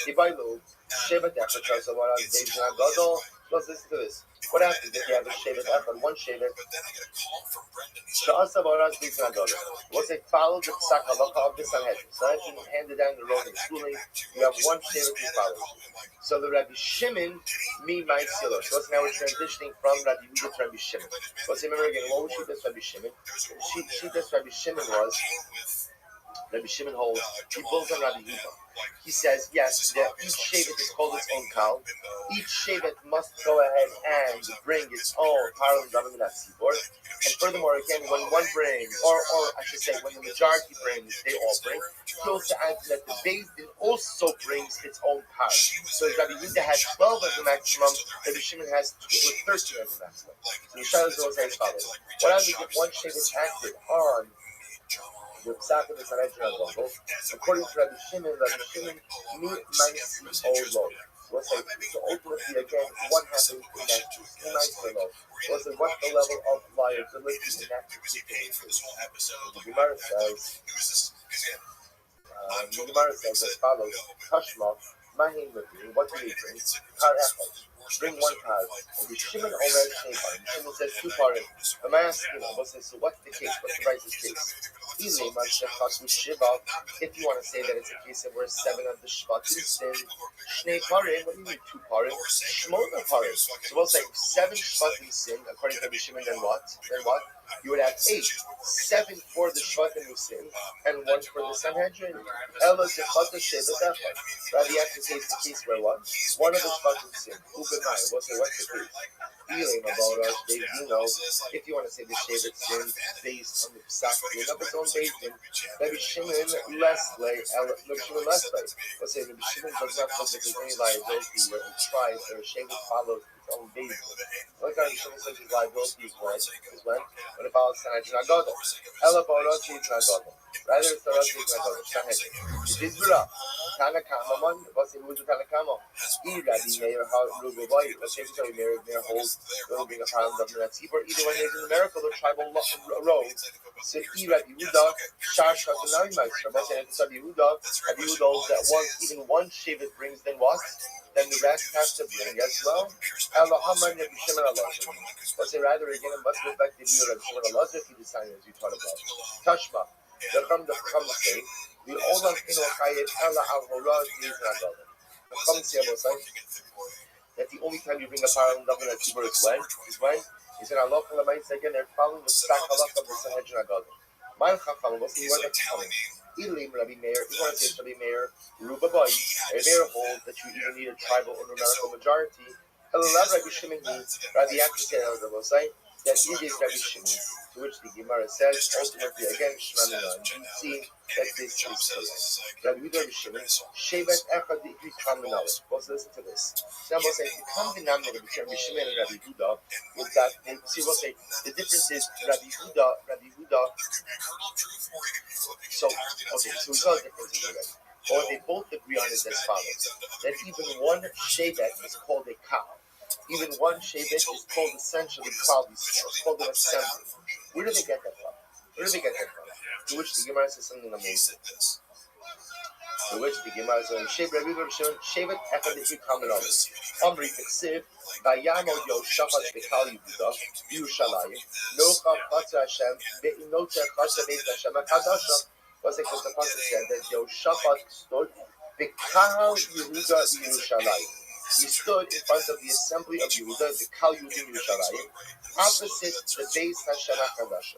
Speaker 1: Ibailu, Shevet Echad, so what Beis Din HaGadol. Let's listen to this. What happens if you have a Shevet Echad, one Shevet? Sha'asa Baraz Beis Din HaGadol. Once they follow the psak halacha of the Sanhedrin, Sanhedrin handed down the Roman schooling, you have one Shevet who follows. So the Rabbi Shimon, me, my Silo. So now we're transitioning from Rabbi Yehuda to Rabbi Shimon. Let's remember again, what was Shitas Rabbi Shimon? Shitas Rabbi Shimon was Rabbi Shimon holds, he builds on Rabbi Yehuda. He says, yes, that each shevet is called its own kal. Each shevet must go ahead and bring its own parallel government at Tzibor. And furthermore, again, when one brings, or I should say, when the majority brings, they all bring. He also adds that the Beis Din also brings its own power. So if Rabbi Yehuda has 12 as the maximum, Rabbi Shimon has 13 as the maximum. So the Shah is always as follows. What happens if one shevet acted on the psak of the Sanhedrin Agogel? According to Rabbi Shimon mi mansi olo. We'll say, so ultimately, again, what happens in that nice was what the level of liability in that particular case. The Gemara says as follows: Tashma, Mahin Rabbi, what do they bring? Par Echad. Bring one card. And the Shimon Omer Shnei Parim. Shimon says 2 parim. The man asks, so what's the case? What's the righteous case? Easily, if you want to say that it's a case of where 7 of the Shvatim sin, Shnei Parim, what do you mean 2 parim? Shmona parim. So we'll say 7 Shvatim sin, according to Rabbi Shimon, then what? You would have 8. 7 for the Shvatim who sin, and 1 for the Sanhedrin. Ella Shechata Sheva Dachar. Rabbi actually takes the case where what? 1 of the Shvatim sin. Ubenai. What's the case? Feeling about us, they do know. If you want to say the Shevet sin based on the Psak of its own Beis Din, Rabbi Shimon less lay. Let's say Rabbi Shimon does not hold that there's any liability where he tries or Shevet follows its own Beis Din. Like Rabbi Shimon says his liability is when it follows Sanhedrin Agadol. Ella Baros is Agadol. Rather, it's Baros is Agadol. Sanhedrin. It is Bura. Tanakama one. What's it? Who's the Tanakama? Rabbi Meir Rubai. Let's say Rabbi Meir holds will bring a pound of that or either when there's a numerical or tribal row. So Rabbi Yehuda, Shash Hatanai Meister. But Rabbi Yehuda holds that even one shevet brings, then what? Then the rest has to bring as well. Elohaman Rabbi Shimon Elazar. But say rather again, it must reflect the view of Rabbi Shimon Elazar if you decide as you taught about. Tashma. The Chum say, the Olam Ino Chayet Ela Al Horad is Nagala. The Chum say that the only time you bring a parallel double at Tzibur is when? Is in Allah Lamaitz again, they're following the Stak Halach of the Sanhedrin Agada. Mein Chacham, what's the word that's coming? Ilim Rabbi Meir, you want to say Rabbi Meir, Rubabai, Rabbi Meir holds that you either need a tribal or numerical majority. Hello, Rabbi Shimon, Rabbi Yaakov said, that it is Rabbi Shimon, to which the Gemara says, ultimately again, Shemamina, you see that this is correct. Rabbi Shimon, Shevet Echad Ikri Kaminal. Let's listen to this. Now we'll say, if you come denominated between Rabbi Shimon and Rabbi Yehuda, with that, see, we'll say, the difference is Rabbi Yehuda, so we saw the differences already. Or they both agree on is as follows, that even one Shevet is called a cow. Even one shevet is called essentially cloud. It's called an assembly. Where do they get that from? To which the Gemara says something amazing. To which the Gemara says, Shevet Echad Ikri Kaminal. Omri Teksiv, Vayamo Yoshafat Bekal Yehuda, Yerushalayim, Nocha Chatzah Hashem, Ve'inocha Chatzah Beis Hashem HaKadashah. Was it because the pasuk said that Yoshafat stood Bekal Yehuda Yerushalayim. He stood in front of the assembly of Yehuda, the Kal Yehudim Yerushalayim, opposite the Beis Hashem HaKadashah.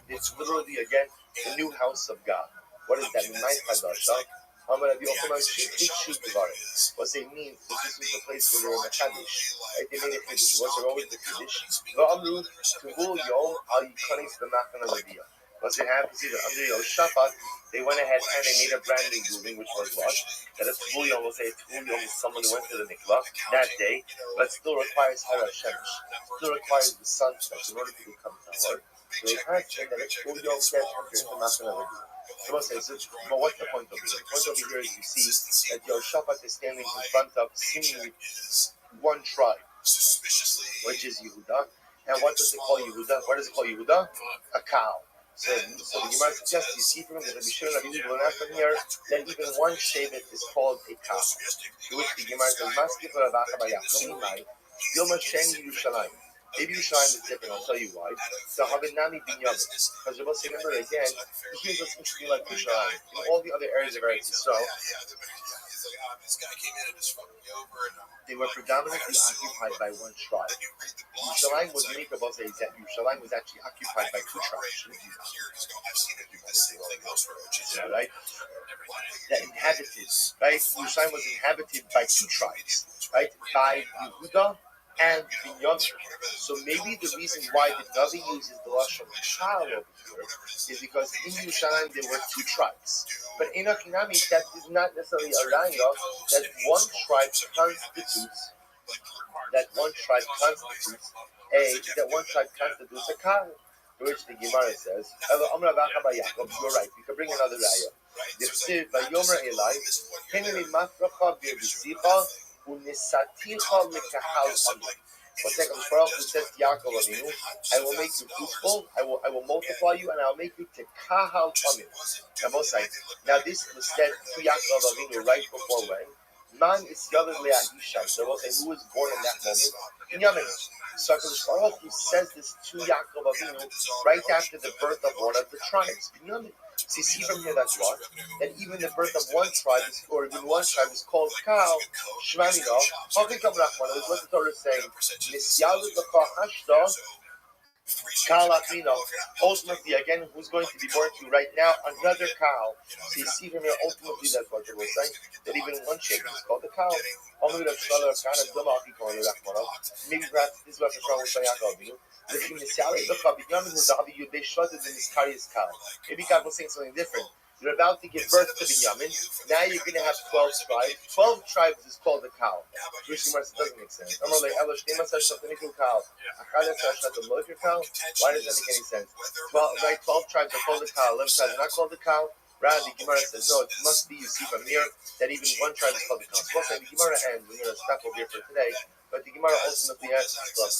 Speaker 1: It's literally again the new house of God. What does that mean? My Kadashah. What's it mean? That this is the place where they're in the Kaddish. Right? They made a Kaddish. What's always the Kaddish? Once it happens, either under Yoshafat, they went ahead and they made a brand new building, which was what? That a Tvul Yom, we'll say a Tvul Yom is someone who went to the mikvah that day, but still requires Hara Shemesh, still requires the sun in order to become Tahor. So they can't say that a Tvul Yom can't enter into Machana Rabbi. So we'll say, but what's the point over here? The point over here is you see that Yoshafat is standing in front of seemingly one tribe, which is Yehuda. And what does it call Yehuda? What does it call Yehuda? A cow. So the Gemara suggests you see from the Rabbi Shimon Rabbi Yehuda learn from here that even one shevet is called a cow. To which the Gemara says, Maskif Ravacha Bayachim Mai, Yoma Sheni Yerushalayim. Maybe Yerushalayim is different, I'll tell you why. So Havinami Binyamin. Because Rabbi say, remember again, here's what's interesting like Yerushalayim. In all the other areas of Eretz Yisrael,
Speaker 6: like, this guy came in and just fucked me over, and
Speaker 1: they were predominantly occupied by one tribe. Yerushalayim was unique about it, that Yerushalayim was actually occupied by two tribes.
Speaker 6: I've seen it do the same thing elsewhere, which is
Speaker 1: right? That inhabited, right? Yerushalayim was inhabited by two tribes, right? By Yehuda and Binyamin. So maybe the reason why the Navi uses the lashon chal over here is because in Yerushalayim there were two tribes. But in Akinami, that is not necessarily a raya that one tribe constitutes a kal. To which the Gemara says, you're right, we can bring another raya. The Psiv, Vayomer Elai, Henry Mafracha Birbizicha, Unisaticha Mikahal Amri. What's that? Baruch Hu says to Yaakov Avinu, I will make you fruitful, I will multiply you, and I will make you to Kahal Amri. Now this was said to Yaakov Avinu right before when? Man is Yavim Le'ahisha. So we'll say who was born in that moment? Binyamin. So Baruch Hu says this to Yaakov Avinu right after the birth of one of the tribes, Binyamin. So you see from here that's what? That even the birth of one tribe is called Kal, Shvanino, Havikam Rachman. That's what the Torah is saying. Nisyalu B'cha Hashta, Kal Achino. Ultimately, again, who's going to be born to you right now? Another Kal. So you see from here, ultimately, that's what it will say. That even one shape is called the Kal. Maybe perhaps this is what the Torah will say, Yaakov Avinu. Maybe God was saying something different. You're about to give birth to Binyamin. Now you're going to have 12 tribes. 12 tribes is called a cow. Which doesn't make sense. Why does that make any sense? 12 tribes are called a cow. 11 tribes are not called a cow. Rather, the Gemara says, no, it must be, you see from here, that even one tribe is called a cow. So we'll say the Gemara ends. We're going to stop over here for today. But the Gemara ultimately answers right,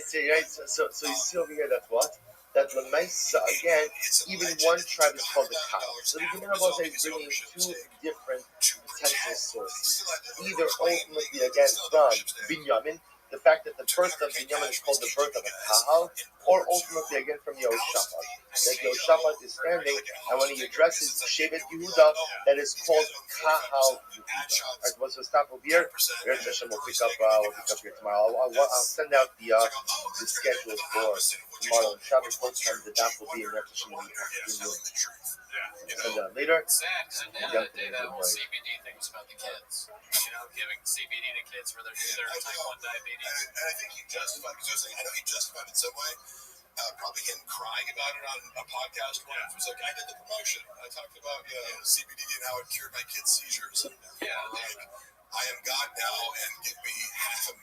Speaker 1: so you see over here that what? That Lamaisa, again, even one tribe is called a cow. So the Gemara is bringing two different potential sources. Either ultimately, again, from Binyamin, the fact that the birth of Binyamin is called the birth of a kahal, or ultimately, again, from Yehoshaphat. That Yehoshaphat is standing, and when he addresses Shevet Yehuda, that is called kahal Yehuda. Alright, once we stop over here, we'll pick up here tomorrow. I'll send out the schedule for tomorrow. Shabbos time, the daf will be in repetition in the afternoon. Send that later.
Speaker 6: Sad, because at the end of the day, that whole CBD thing was about the kids. Giving CBD to kids for their type 1 diabetes. And I think he justified, because I know he justified it some way. Probably him crying about it on a podcast once. It was like, I did the promotion. I talked about CBD and how it cured my kids' seizures. Yeah, like, I am God now, and give me $500,000.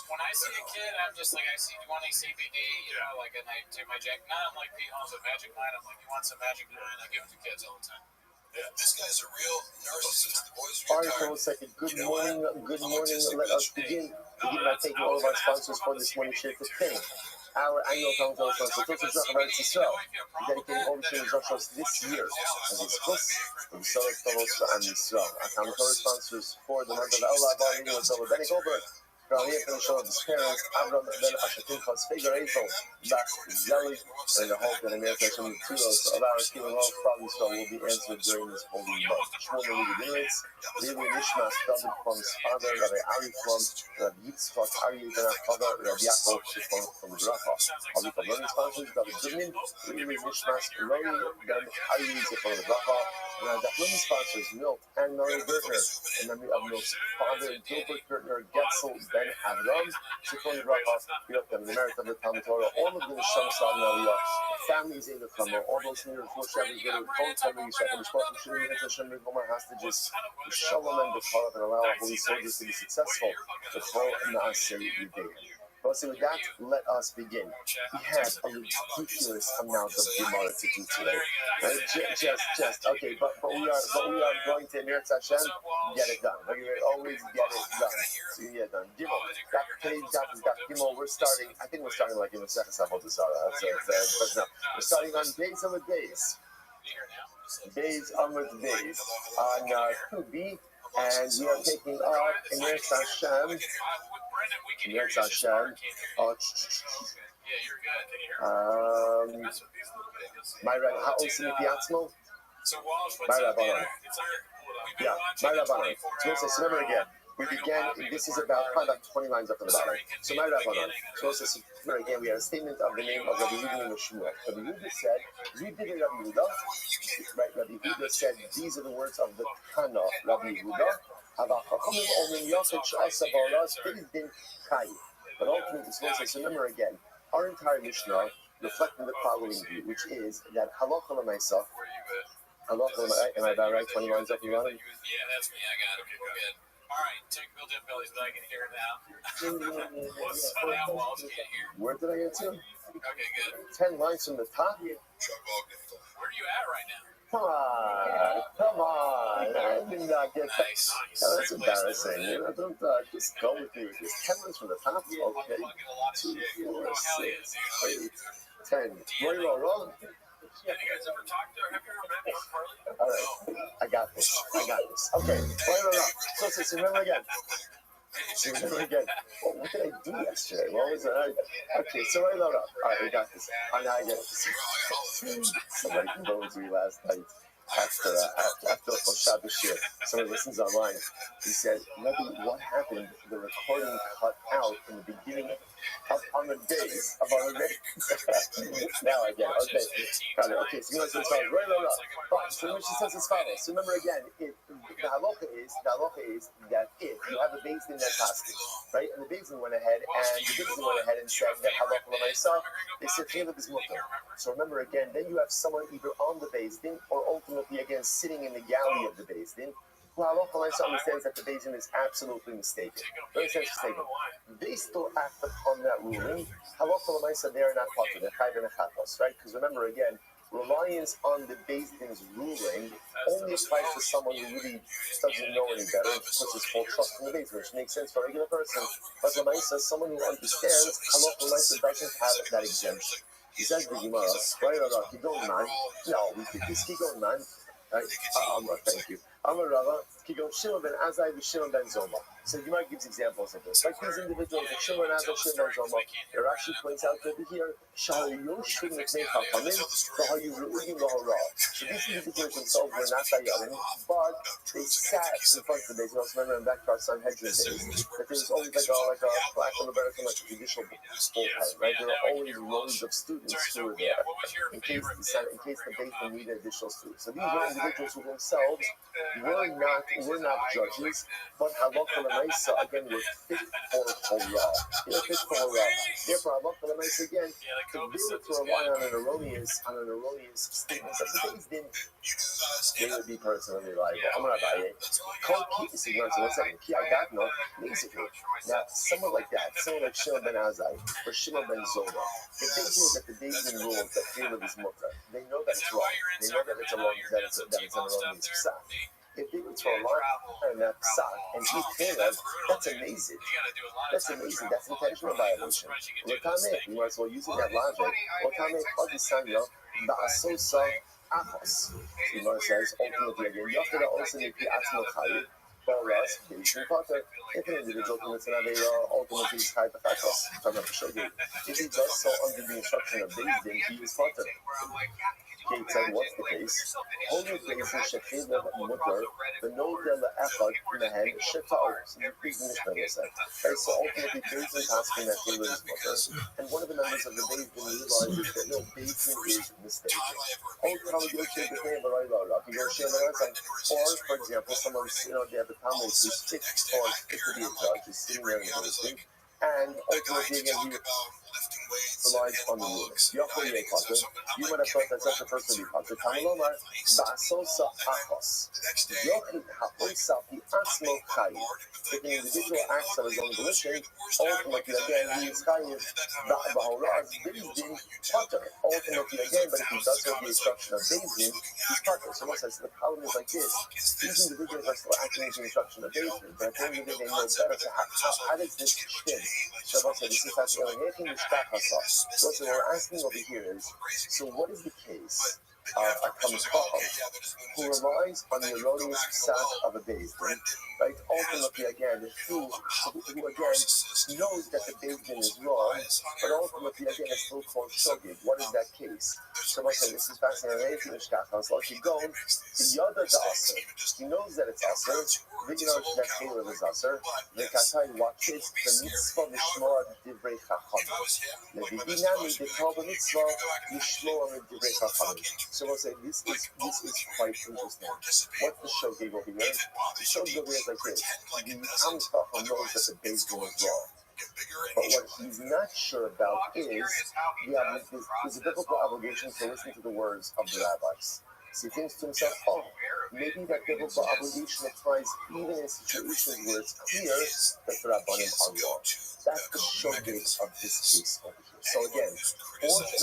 Speaker 6: When I see a kid, I'm just like, do you want any CBD? And I take my Jack 9, I'm like, Pete Holmes, a Magic 9. I'm like, you want some Magic 9? I give it to kids all the time. Yeah, this guy's a real narcissist. The boys are
Speaker 1: alright, for a second. Good morning. Let us begin by thanking all of our sponsors for this morning share of fame. Our annual Talmud consultation of ROTHSCHILD, dedicating all the children's Rosh this year. As it's plus, from Solar Tovos and Yisrael. Our Talmud sponsors for the month of Elul Abba, and Silver Benny Goldberg. From here for the show of his parents, Avram Ben Ashatim Chasfegar Ezel, Bach Zeli, and the hope that America from the tulos of our healing all problems will be answered during this holy month. Shmuel Levi Levi Nishmas, David Plum's father, Rabbi Ari Plum, Rabbi Yitzchak Ari Ben Achava, Rabbi Yaakov Shifon from the Bracha. All the learning sponsors, David Zimnin, Levi Nishmas, Roi, Ben Ari from the Bracha. And our learning sponsors, Milt and Mary Gertner, in memory of Milt's father, Gilbert Gertner, Getzel, Ben Avram, Shifon Bracha, the merit of the Talmud Torah, all of the Neshama Slav Naliyah, families in the Kamar, all those who are for Shabbat, get a cold time, we shall finish what we should have been Hashem, all my hostages, Shalom and B'Karav, and allow our holy soldiers to be successful, to call Naaseh Yudei. So with that, let us begin. We have a ridiculous amount of Gemara to do today. Okay, but we are going to Eretz Hashem, get it done. We always get it done. So you get it done. Today's daf is daf Gimel. We're starting like in Maseches Avodah Zarah. But no, we're starting on Beis Amud Beis. Beis Amud Beis on 2b, and we are taking up in Eretz Hashem. Yes, Hashem. My Rabbi, how old is the Piatzmo? My Rabbi, Yeah, my Rabbanon. So remember again, we began, this is about probably about 20 lines up from the bottom. So my Rabbanon. So remember again, we had a statement of the name of Rabbi Yehuda and Shmuel. Rabbi Yehuda said, Zud did Rabbi Yehuda, right? Rabbi Yehuda said, these are the words of the Tana, Rabbi Yehuda. But ultimately, so remember again, our entire Mishnah reflecting the following view, which is that halacha l'maisa. Am I about right? 20 lines up and running?
Speaker 6: Yeah, that's me. I got it. Okay, good. All right, technical difficulties, but I can hear it now. Somehow else can't hear.
Speaker 1: Where did I get to?
Speaker 6: Okay, good.
Speaker 1: 10 lines from the top?
Speaker 6: Where are you at right now?
Speaker 1: Come on. I did not get that.
Speaker 6: Nice.
Speaker 1: Oh, that's embarrassing. You know, don't just go with me with this. 10 lines from the top? Okay. 2, 4, 6, 8, 10. Roll.
Speaker 6: Have you guys ever talked to, have you ever met Mark Farley?
Speaker 1: All right, I got this. Okay, so remember again. What did I do yesterday? What was it? Okay, so right up. All right, we got this. Oh, now I get it. Somebody composed me last night after the Shabbos shir. Somebody listens online. He said, Rabbi, what happened? The recording cut out in the beginning on the days of our day. Now I get it. Okay. Got it. Okay, so you know what it says? Right. Fine. So Mishnah says as follows. So remember again, the halacha is that if you have a beis din that's asking, right? And the beis din went ahead and said that halacha l'maisa, they said chiyuv is mutar. So remember again, then you have someone either on the beis din or ultimately again sitting in the galley of the beis din. Well, halacha l'maisa understands that the beis din is absolutely mistaken. Very mistaken. They still act upon that ruling. Halacha l'maisa, they are not part of it. Right? Because remember again, reliance on the beis din's ruling only applies to someone who really doesn't know any better and puts his full trust in the beis din, which makes sense for a regular person. But l'maisa, someone who understands, halacha l'maisa doesn't have that exemption. He says the Gemara, right or not, Kigon man. No, we think this Kigon man. Right? Amar, thank you. Amar Rava, Kigon Shimon ben Azai, Shimon ben Zoma. So Gemara gives examples of this. Like these individuals, like Shimon ben Azai, Shimon ben Zoma, it actually points out over here, so these individuals themselves were not Dayanim, but they sat in front of the base. Also remember back to our Sanhedrin days, that there was always like a black on the American, like a judicial bullpen, right? There were always rows of students who were there in case the base needed additional students. So these were individuals who themselves were not judges, but halacha l'maisa again were fit for Torah. They were fit for Torah. Therefore, halacha l'maisa again, to be able to rely on an erroneous statement of the beis din, they would be personally liable. I'm not Rabbi. Basically, now someone like that, someone like Shimon ben Azai or Shimon ben Zoma, if they hear that the beis din rules that chiyuv is mutar, they know that it's wrong. They know that it's a wrong, that it's an erroneous psak. If they would throw a line on that psak and eat chiyuv, that's amazing. That's amazing. That's intentional violation. You might as well using that logic. Achos. The Gemara says, ultimately again, you have to also make the atzmo chayiv. Whereas, if an individual commits an avera, ultimately he's chayiv b'chachos. I'm not sure you. If he does so under the instruction of beis din, he is potter. Kate said, what's the case? Only beis din shechiv mutar, the no del echad mehen sheta'ot. So ultimately, beis din asking that chiyuv is mutar, and one of the members of the beis din realizes that no, beis din is mistaken. Or, for example, someone, they have a Talmud who's fit to be a judge, who's sitting there in the beis din, and ultimately, again, he relies on the ruling. You might have thought that such a person would be potter. Tamalomar, ba'asosa achos. Yochid ha'oisa pi'atzmo chayiv. If an individual acts on his own volition, ultimately, again, he is chayiv ba'ahoraz beis din potter. Ultimately, again, but if he does have the instruction of beis din, he's potter. So one says, the problem is like this. These individuals are still acting with the instruction of beis din, but at the end of the day, they know better. So how does this fit? So one says, this is fascinating. So what we're asking over here is, so what is the case a Kamishpachah who relies on the erroneous psak of a Beis Din, right? Ultimately, again, who again knows that the Beis Din is wrong, but ultimately, again, it's still called shogeg. What is that case? So I say this is fascinating. So if you go to Yada the Aser, he knows that it's Aser. You know that Caleb is Aser. The Katai watches the mitzvah Mishmor Divrei Chachamim. The Dinami the Torah mitzvah Mishmor Divrei Chachamim. So we'll say this is quite interesting. What's the shogeg over here? The shogeg over here is like this: the Amishpachah knows that the Beis Din is wrong. But what he's not sure about is there's a biblical obligation to listen to the words of the rabbis. So he thinks to himself, oh, maybe that biblical obligation applies even in situations where it's clear that the rabbanim are wrong. That's the shogeg of this case over here. So again, it's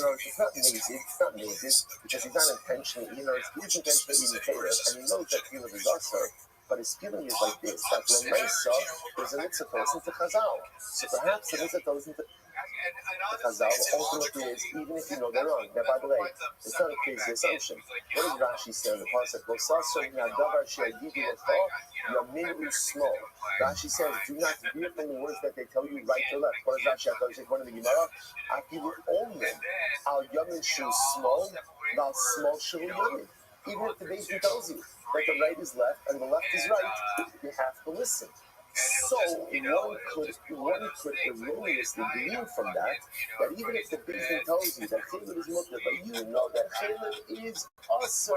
Speaker 1: not mazid, because he's not intentionally, he's intentionally eating Caleb, and he knows that Caleb is Aser. But his feeling is like this, that when Mesa, there's a mitzvah to listen to Chazal. So perhaps the mitzvah to listen to Chazal ultimately is, even if you know they're wrong. Now, by the way, it's not a crazy assumption. What does Rashi say in the pasuk? Rashi says, do not veer from the words that they tell you right to left. What does Rashi have to say? According to the Gemara, Afilu omen al yamin shu small, val small shu yamin. Even if the Beis Din tells you that the right is left and the left is right, you have to listen. So one could erroneously believe from that even if the Beis Din tells you that Caleb is mutter, but you know that Caleb is also,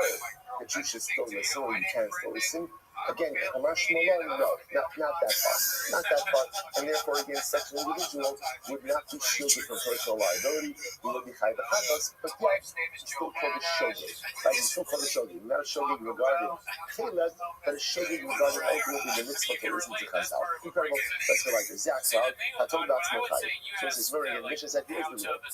Speaker 1: that you should still listen or you can still listen. Again, Kamash Malone, no, not that far. And therefore, again, such an individual would not be shielded from personal liability. He would be chai b'chatos, but yet, it's still called a shogeg. Right? It's still called a shogeg. Not a shogeg regarding Caleb, but a shogeg regarding ultimately the mitzvah to listen to Chazal. Incredible. Let's go like this. Yaksal, Hatom Dats Mokai. So this is very ambitious.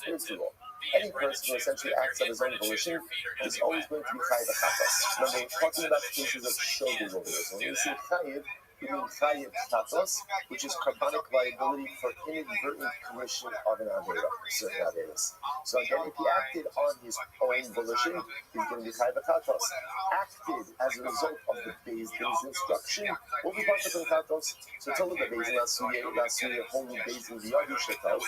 Speaker 1: Here's the rule. Any person who essentially acts on his own volition is always going to be chayiv b'chatos. Now we're talking about cases of shogeg over here. So when we see chayiv, we mean chayiv b'chatos, which is carbonic liability for inadvertent commission of an avera, certain averas. So again, if he acted on his own volition, he's going to be chayiv b'chatos. Acted as a result of the Beis Din's instruction, will be part of the b'chatos. So tell the Beis Din, lasuye, holy Beis Din, v'yadu shetal.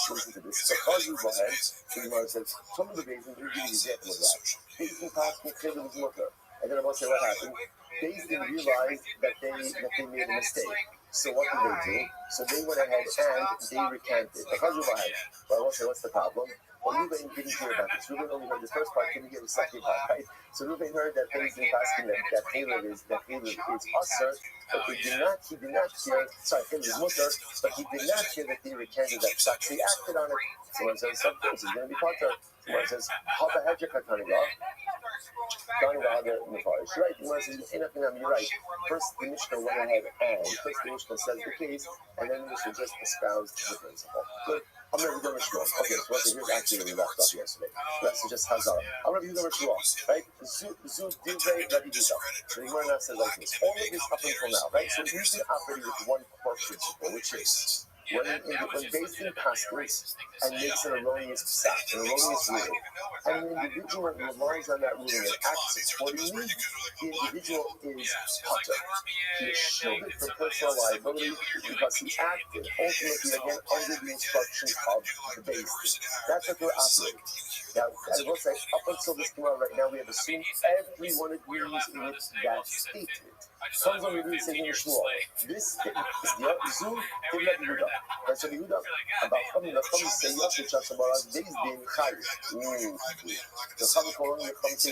Speaker 1: Listen to this. So Chazu Bohem. So the Gemara says, some of the Beis Din, we'll give you an example of that. Beis Din passed with Caleb was mutter. And then I will say what happened. Beis Din realized that they made a mistake. So what did they do? So they went ahead and they recanted. But I will say, what's the problem? Well, Ruben didn't hear about this. Ruben only heard the first part, didn't hear the second part, right? So Ruben heard that Beis Din passed that Caleb is Aser, but he did not hear, Caleb is mutter, but he did not hear that they recanted that psak. So he acted on it. So one says, of course, he's going to be potter. So one says, Haba Hedjeka Taniga. Right, one says, you're right. First, the Mishnah went ahead and the Mishnah says the case, and then the Mishnah just espoused the principle. Good. I'm going to do Mishnah. Okay, so here's actually where we left off yesterday. That's just Hazara. I'm going to do the Mishnah, right? Zu Divrei Rabbi Yehuda. So the Gemara says like this. All of this up until now, right? So we've been operating with one core principle, which is when Beis Din passes and makes an erroneous psak, an erroneous ruling, and the individual relies on that ruling and acts accordingly, the individual is potter. He is shielded from personal liability because he acted ultimately again under the instruction of the Beis Din. That's what we're operating. Now, I will say, up until this Gemara right now, we have assumed everyone agrees with that statement. Comes on the read saying in Shmuel, this statement is the Zu Rabbi Yehuda. That's Rabbi Yehuda. About coming say Yosef Shashabaraz Beis Din Chayiv. The Chachamim calling the Chachamim say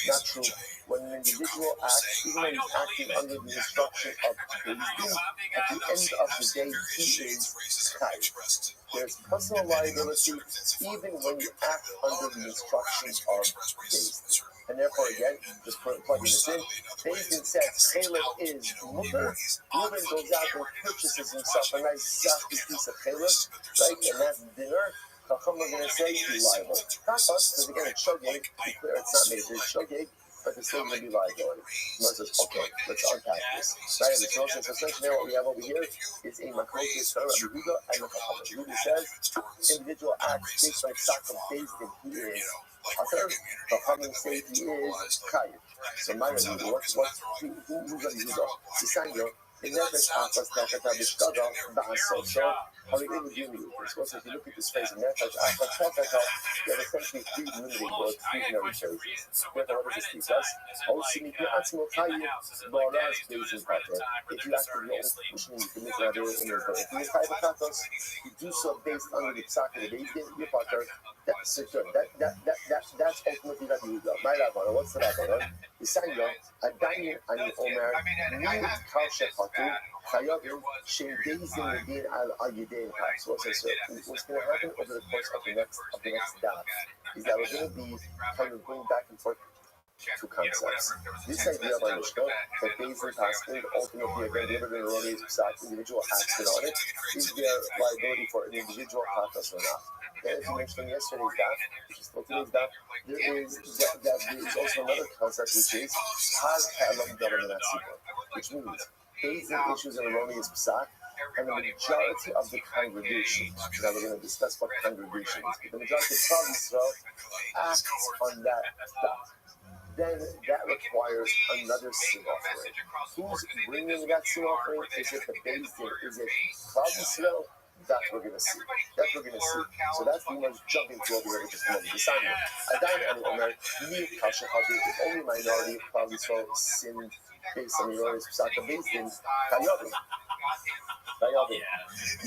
Speaker 1: not true. When an individual acts, even when he's acting under the instruction of Beis Din, at the end of the day, he is Chayiv. There's personal liability even when you act under the instructions of Beis Din. And therefore, again, just plugging this in, Beis Din says Caleb is mutter. Reuben goes out and purchases himself a nice zachty piece of Caleb, right? And that's dinner. Chachamim are going to say he's liable. Not us, because again, it's shogeg. To be clear, it's not major, it's shogeg, but there's still going to be liability. Gemara says, okay, let's unpack this. Right, and the Shlosh says, essentially, what we have over here is a machlokes Rabbi Yehuda and the Chachamim. Yehuda says, individual acts based on psak of Beis Din, he is Pater, the Chachamim say he is Chayiv. So my who's a Yehuda? Sisanyo, in Nefesh Achas Techeta Bishkaga Ba'asosho, Haridim Yumi. So if you look at this phrase in Nefesh Achas Techeta, you have essentially three limiting or exclusionary phrases. Therefore, what does this teach us? Oshimi Atzmo Chayiv Baraz Bezin Pater. If you actively know, which means you can make that in your vote. If you make Chayiv Katos, you do so based on the Psak of the Beis Din, your Pater. That's secure. That's ultimately that you got. My Rabbi, what's the Rabbi? The Sanya, Adayin Ani Omer, Ni Kalsha Patu, Chayavim, Shem Deizim Medin Al Ayudein Kaf. So what's going to happen over the course of the next daf is that we're going to be kind of going back and forth two concepts. This idea of our Mishnah, that Beizin Paskin ultimately are going to be able to erroneous psak, individual action on it, is there liability for an individual pathos or not? And as you mentioned in yesterday's daf, which is still today's daf, there is also another concept which is Haz Ha'elam Government Atzibur, which means Beizin issues an erroneous psak, and the majority of the congregation, now we're going to discuss what congregation is, but the majority of Klal Yisrael acts on that stuff. Then that requires another sin offering. Who's bringing that sin offering? Is it the Beis Din? Is it Klal Yisrael? That's what we're going to see. That's what we're going to see. So that's the most jumping to over here, which is the moment. The sign. Adayin Ani Omer, Ni Kasha Hadu, the only minority of Klal Yisrael sinned based on the erroneous psak of Beis Din, Chayavim.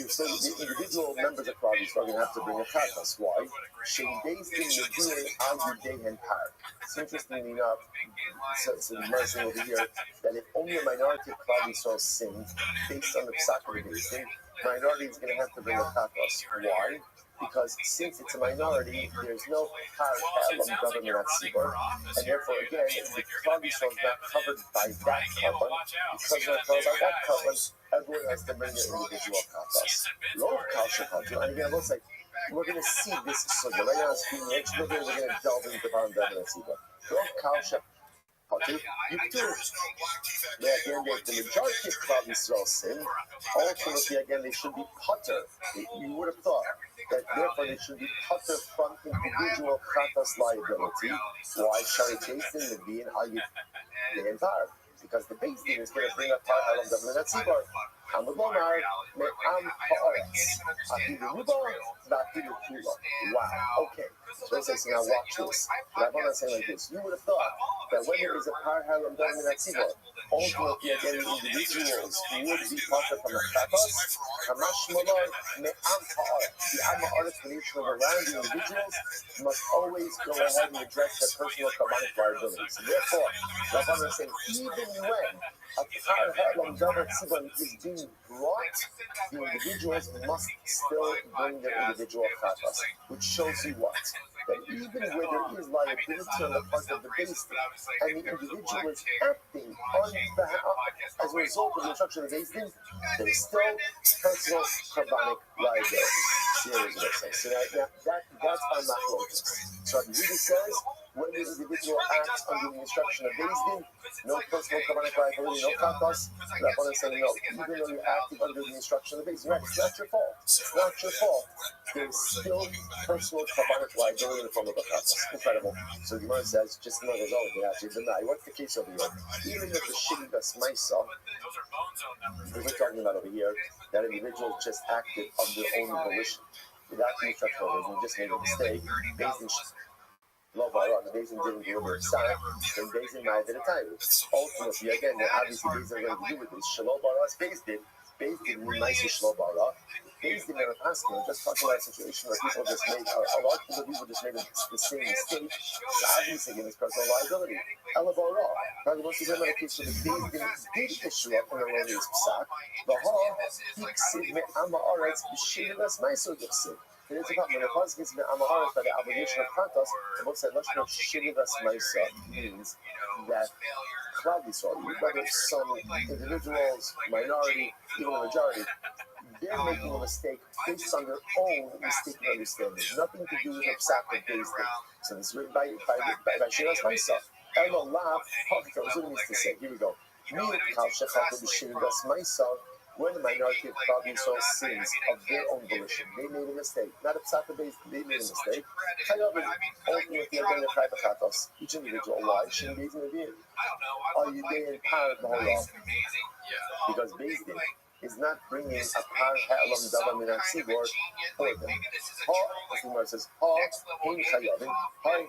Speaker 1: So the individual members of Klal Yisrael are going to have to bring a katas. Why? Shem Beis Din Medin Al Yudehen Par. It's interestingly enough, so the mercy over here, that if only a minority of Klal Yisrael sinned based on the psak of Beis Din, minority is going to have to bring a katas. Why? Because since it's a minority, there's no Ha'elam government at Sibor, and therefore, again, the Klal Yisrael is not covered by that carbon. Because they're covered by that carbon, everyone has to bring their individual katas. Low Kalsha Katu, and again, let's say, we're going to see this sugya. Right now, it's being mentioned, we're going to delve into the bottom government at Sibor. Low Kalsha Katu, you do. Now, again, the majority of Klal Yisrael sin. Ultimately, again, they should be putter. You would have thought that therefore they should be putter from individual katas liability. Why? Shari Jason would be an ayud the entire. Because the Beis Din is going to bring up Par Ha'elam Government at Sibor. Hamud Lomar, Me'am Ha'aretz. Afilu Ruba, V'afilu Kula. Wow, okay. So let's say, now watch this. Rabbi is saying like this. You would have thought that when there is a Par Ha'elam Government at Sibor, ultimately again individuals who would be putter from the katas, Kamash Molor, Me'am Ha'aretz. The Am Ha'aretz, the nation of around the individuals, must always go ahead and address their personal commandment liabilities. Therefore, Rabbi is saying, even when a Par Ha'elam Government is being brought, the individuals must still bring their individual katas, which shows you what? That even where there is liability on the part of the Beis Din, and the individual is acting on as a result of the instruction of the Beis Din, there is still personal carbonic liability. Seriously, so that's our machlokes. So the Yudah says, when the individual acts under the instruction of Beis Din, no personal carbonic liability, no katas. Rabbi is saying no, even though you're acting under the instruction of the Beis Din, right? It's not your fault. It's not your fault. There's still personal carbonic liability in the form of a katas. Incredible. So the Gemara says, just know there's always actually deny. What's the case over here? Even if the shiggas maisa, we're talking about over here, that individual just acted of their own volition, without the instruction of Beis Din, just made a mistake. Beis Din the Beis Din didn't deliver a sign, then Beis Din might have a title. Ultimately, again, obviously Beis Din are going to do with this. Shalom Baras Beis Din means nice Shalom Bara. Beis Din never asked him. Just talking about a situation where people just made a lot of people just made the same mistake. So obviously, again, it's personal liability. Ela Bara. Now, once again, in a case where the Beis Din did issue up in the erroneous psak, the Hall Hiksid Me'am Ha'aretz B'Shilas Ma'aseh Yachsid. And it's about when a person gets the Amaharet by the obligation of Katas, the book said, Lashon Shivas Maisa means that Klal Yisrael, whether some individuals, minority, even a majority, they're making a mistake based on their own mistaken understanding. Nothing to do with the psak of Beis Din. So this is written by Shivas Maisa. Elo Lav, what it means to say. Here we go. Mi Kal Shechatu B'Shivas Maisa. when the minority of Klal Yisrael sins of their own volition, they made a mistake, not a psaka based, they made a mistake. Ultimately, again, each individual, why shouldn't be in the view? Are you there in power of the whole law? Because Beis Din is not bringing a par ha'elam davar min ha'tzibor for them. Ha, as the Gemara says, ha, hein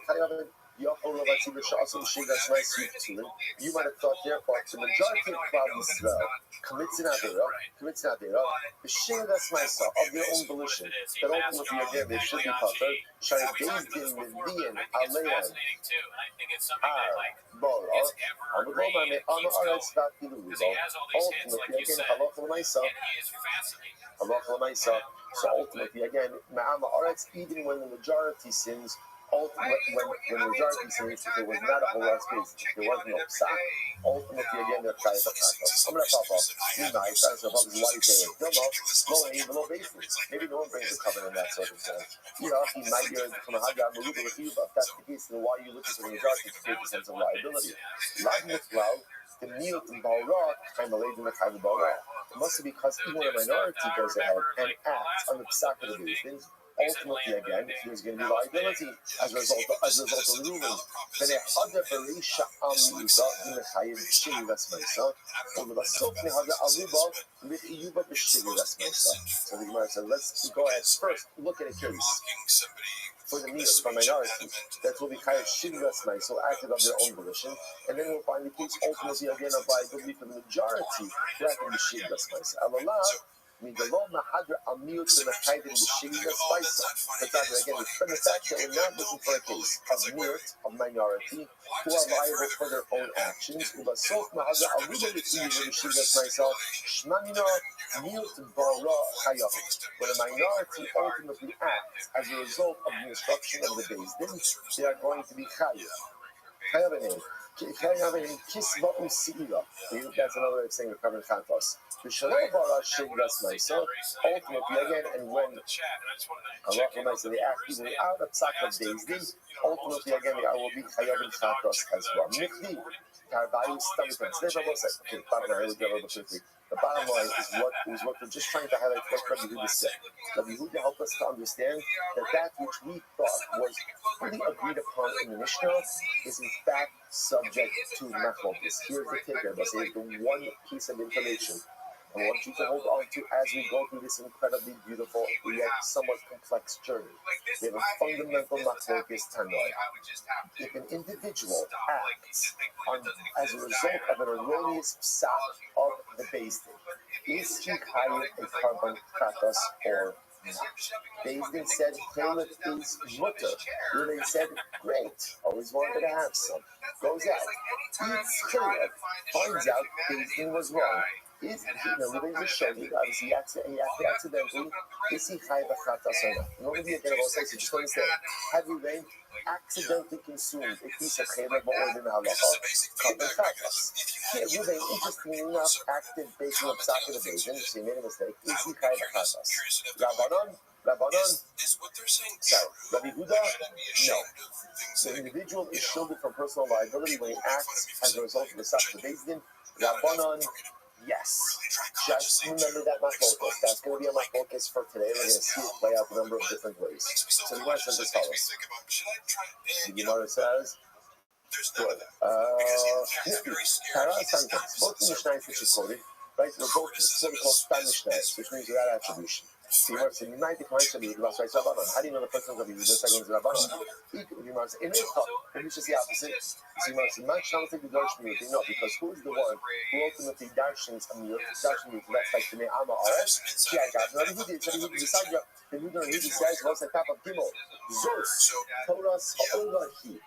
Speaker 1: chayavin, yachol lo v'tzibor sha'asu shigas ma'asik tefillin. You might have thought, therefore, the majority of Klal Yisrael commits an avera, b'shigas ma'asa of their own volition, that ultimately again they should be patur. Shari Beis Din mevi'in aleim bora, ultimately again halacha l'maisa. So ultimately again ma'ama aretz, even when the majority sins, ultimately when the majority sins, there was not a whole lot of space, there was no psak. Ultimately again they're trying to I'm gonna pop off. Nice, that's why you say no basis. Maybe no one brings a covenant in that circumstance. He might be from a haggard maluba with you, but if that's the case, then why are you looking for the majority to take a sense of liability? Like Mitzvah, the miut and Balra kind of laid in the kind of Balra. It must be because even when a minority goes ahead and acts on the psak of the basis, ultimately again there's going to be liability as a result of the ruling. Then a hada berisha amuza b'mechayiv b'shiri v'smeisa, or the basok nehada aluba l'chiyuba b'shiri v'smeisa. So the Gemara said, let's go ahead first look at a case for the miut, for minority, that will be chayiv shiri v'smeisa, so acted of their own volition, and then we'll find the case ultimately again of liability for the majority who acted b'shiri v'smeisa. But again, from the fact that we're not looking for a case of miut, of minority, who are liable for their own actions, when a minority ultimately acts as a result of the instruction of the Beis Din, they are going to be chayav. That's another way of saying the covenant kantos. Ultimately again, and when Allah they act even out of psak of Beis Din, ultimately again I will be chayav in kantos as well. The bottom line is what we're just trying to highlight what Rabbi Huda said. Rabbi Huda helped us to understand that which we thought was fully agreed upon in the Mishnah is in fact subject to machlokes. Here's the kicker, but here's the one piece of information I want you to hold on to as we go through this incredibly beautiful yet somewhat complex journey. We have a fundamental machlokes tanoi. If an individual acts as a result of an erroneous psak of the Beis Din, is he chayav a carbon kratos or not? Beis Din said Chelet is mutter. They said great, always wanted to have some. Goes out, eats Chelet, finds out Beis Din was wrong. Is living just showed you, obviously he accidentally, is he chayav a kratos or not? In order to be a general say, so just understand, had Ruvain accidentally consumed a piece of chelet ba'or in the halacha, carbon kratos. Here, Ruvain, interestingly enough, acted based on the psak of the Beis Din, so he made a mistake, is he chayav a kratos? Rabbanon, sorry, Rabbi Huda, no. The individual is shielded from personal liability when he acts as a result of the psak of the Beis Din. Rabbanon, yes. Just remember that machlokes. That's going to be a machlokes for today. We're going to see it play out a number of different ways. So the Gemara says as follows. The Gemara says, good. Both the Mishnayos which is quoted, right, they're both what we call stam Mishnayos, which means without attribution. The Gemara says, how do you know the first one's going to be the second one's Rabbanon? The Gemara says, maybe it's just the opposite. The Gemara says, no, because who is the one who ultimately darshans a miut, that's like the Me'ama Ares? Yeah, I got it. Rabbi Huda decided, the Huda says, what's the top of Gimel? Zos, Torah's Ha'olahi.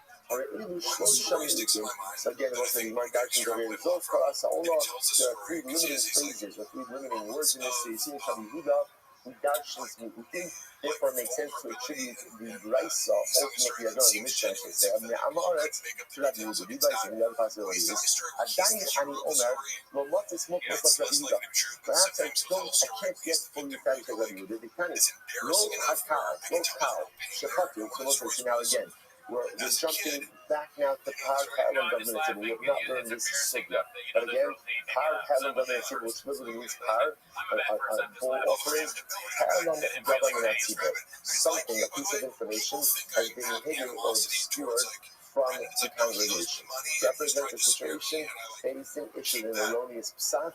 Speaker 1: So again, what's the Gemara darshans over here? Zos, Torah's Ha'olah. There are three limiting phrases, or three limiting words in this. So you see, Rabbi Huda, we think, therefore it makes sense to attribute the Raisa ultimately as well as the Mishnah should say. Amaretz to Rabbi Huda. The Raisa and the other possibility is Adayin Ani Omer Lo Motis Mokos Rabbi Huda. Perhaps I can't get fully established as Rabbi Huda because Lo Hakal, Lo Kal, Shechatu. So let's see now again. We're jumping back now to Par Ha'elam Dominativ. We have not learned this sugya. But again, Par Ha'elam Dominativ, which literally means par, a bull offering, Ha'elam Dominativ. Something, a piece of information, has been hidden or obscured from the congregation. Represents a situation facing issued an erroneous psak,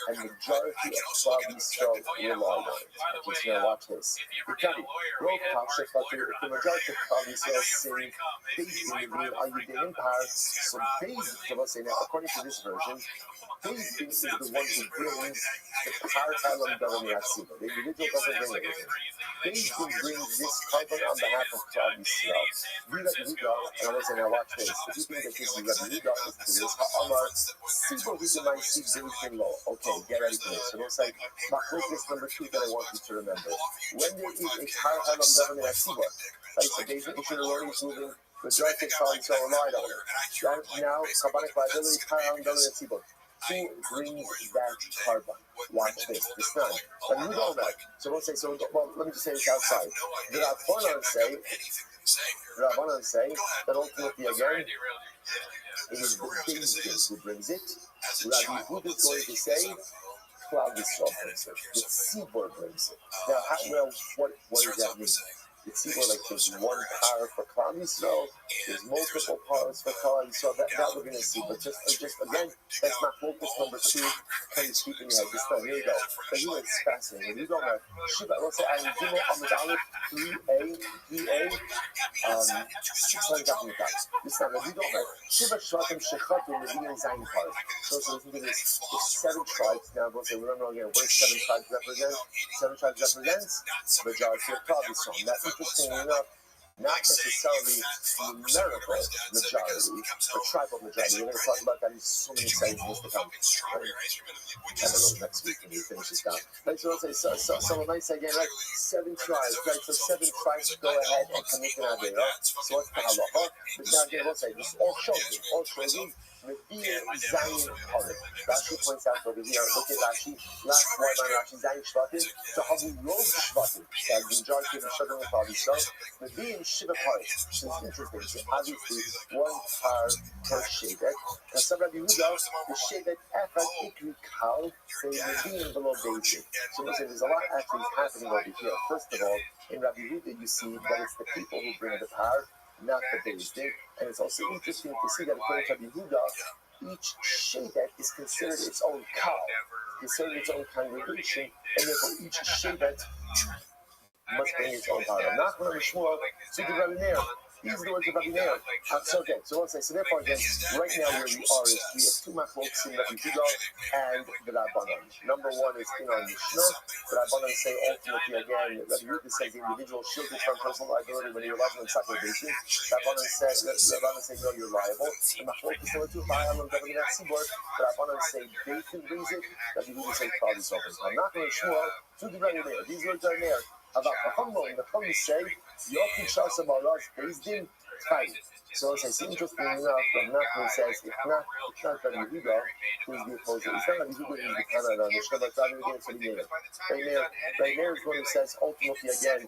Speaker 1: and majority of Klal Yisrael relied on it. Okay, now watch this. If the majority of Klal Yisrael say Beis Din are you in par? So Beis Din, let's say now, according to this version, Beis Din is the one who brings the Par Ha'elam Dominativ Yatsiba. The individual doesn't bring anything. Beis Din brings this carbon on behalf of Klal Yisrael. Rabbi Yehuda, and I want to say now watch this. If you think that this is Rabbi Yehuda, listen to this. Ha'amar, Sibo Hudamai Sib Beis Din Lo. Okay, get ready for this. So it's like Machlokes number 2 that I want you to remember. When there is a Par Ha'elam Dominativ Yatsiba, like so Beis Din issued a erroneous ruling, majority of Klal Yisrael relied on it. Now, Kabbanic liability, Par Ha'elam Dominativ Yatsiba. Who brings that carbon? Watch this. It's not. But you don't know. So we'll say, well, let me just say this outside. The Rabbanan say that ultimately again, it is the Beis Din who brings it. Rabbi Yehuda is going to say, Klal Yisrael brings it. The Tzibor brings it. Now, what does that mean? The Tzibor, like there's one power for Klal Yisrael, there's multiple powers for Klal Yisrael. That we're going to see. But just again, that's not focus number 2. Kind of keeping you like this. No, here you go. But you know, it's fascinating. When you go like Shiva, let's say I'm Gimel Amid Aleph 3A, 600 up in the top. This time, when you go like Shiva Shvatim Shechatim Levin Zayin part. So listen to this. There's 7 tribes now. We'll say, remember again, what 7 tribes represent? 7 tribes represents majority of Klal Yisrael. That's interesting enough. Not necessarily numerical majority, but tribal majority. We're going to talk about that in so many segments to come. I don't know next week when we finish this down. Right, so let's say, someone might say again, right, 7 tribes, right? So 7 tribes go ahead and commit an Avera. So what's the halacha? But now again, let's say this all shows Mediyah Zayin Harim. Rashi points out over here, look at Rashi, last word on Rashi, Zayin Shvatim, to Havu Rov Shvatim, that the majority of the Shvatim of Klal Yisrael, Mediyah Shiva Parim, which is interesting. So obviously, 1 par per Shevet. Now, some Rabbi Yehuda, the Shevet Echad Ikri Kal, they Mediyah below Beis Din. So listen, there's a lot actually happening over here. First of all, in Rabbi Yehuda, you see that it's the people who bring the power, not the Beis Din. And it's also interesting to see that according to Rabbi Yehuda, each Shevet is considered its own cow, considered its own congregation, and therefore each Shevet must bring its own power. Nachman and Shmuel, so the Rabbi Meir. These are the words of Rabbi Meir. So therefore again, right now where we are is we have 2 machlokes in Rabbi Yehuda and the Rabbanan. Number 1 is in our Mishnah. The Rabbanan say ultimately again, Rabbi Yehuda says the individual shielded from personal liability when you're liable in sacrifice. Rabbanan say no, you're liable. The machlokes number 2, Ha'elam Dominativ Yatsiba. The Rabbanan say Beis Din brings it. Rabbi Yehuda say Klal Yisrael brings it. I'm not going to Shmuel to the Rabbi Meir. These words are Meir. About the Chachamim say Yochid Shasa Baraz Beis Din Tchayim. So it's interesting enough that Nachman says it's not Rabbi Yehuda who is the opposer. It's not Rabbi Yehuda who is the Canada. Mishnah, but Rabbi Yehuda is Rabbi Meir. Rabbi Meir is one who says ultimately again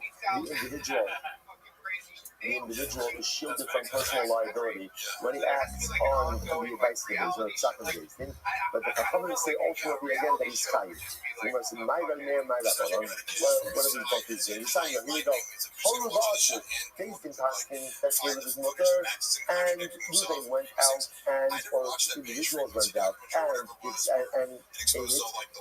Speaker 1: the individual is shielded from personal liability when he acts on the advice of the Beis Din or Beis Din. But the Chachamim say ultimately again that he's Chayim. So you must say, my Rabbi Meir, my Rabbanan. What are these both these things? Here we go. Holy Vasu, Beis Din Paskin, that's where it was Mutter, and Ruben went out, or individuals went out, and ate it.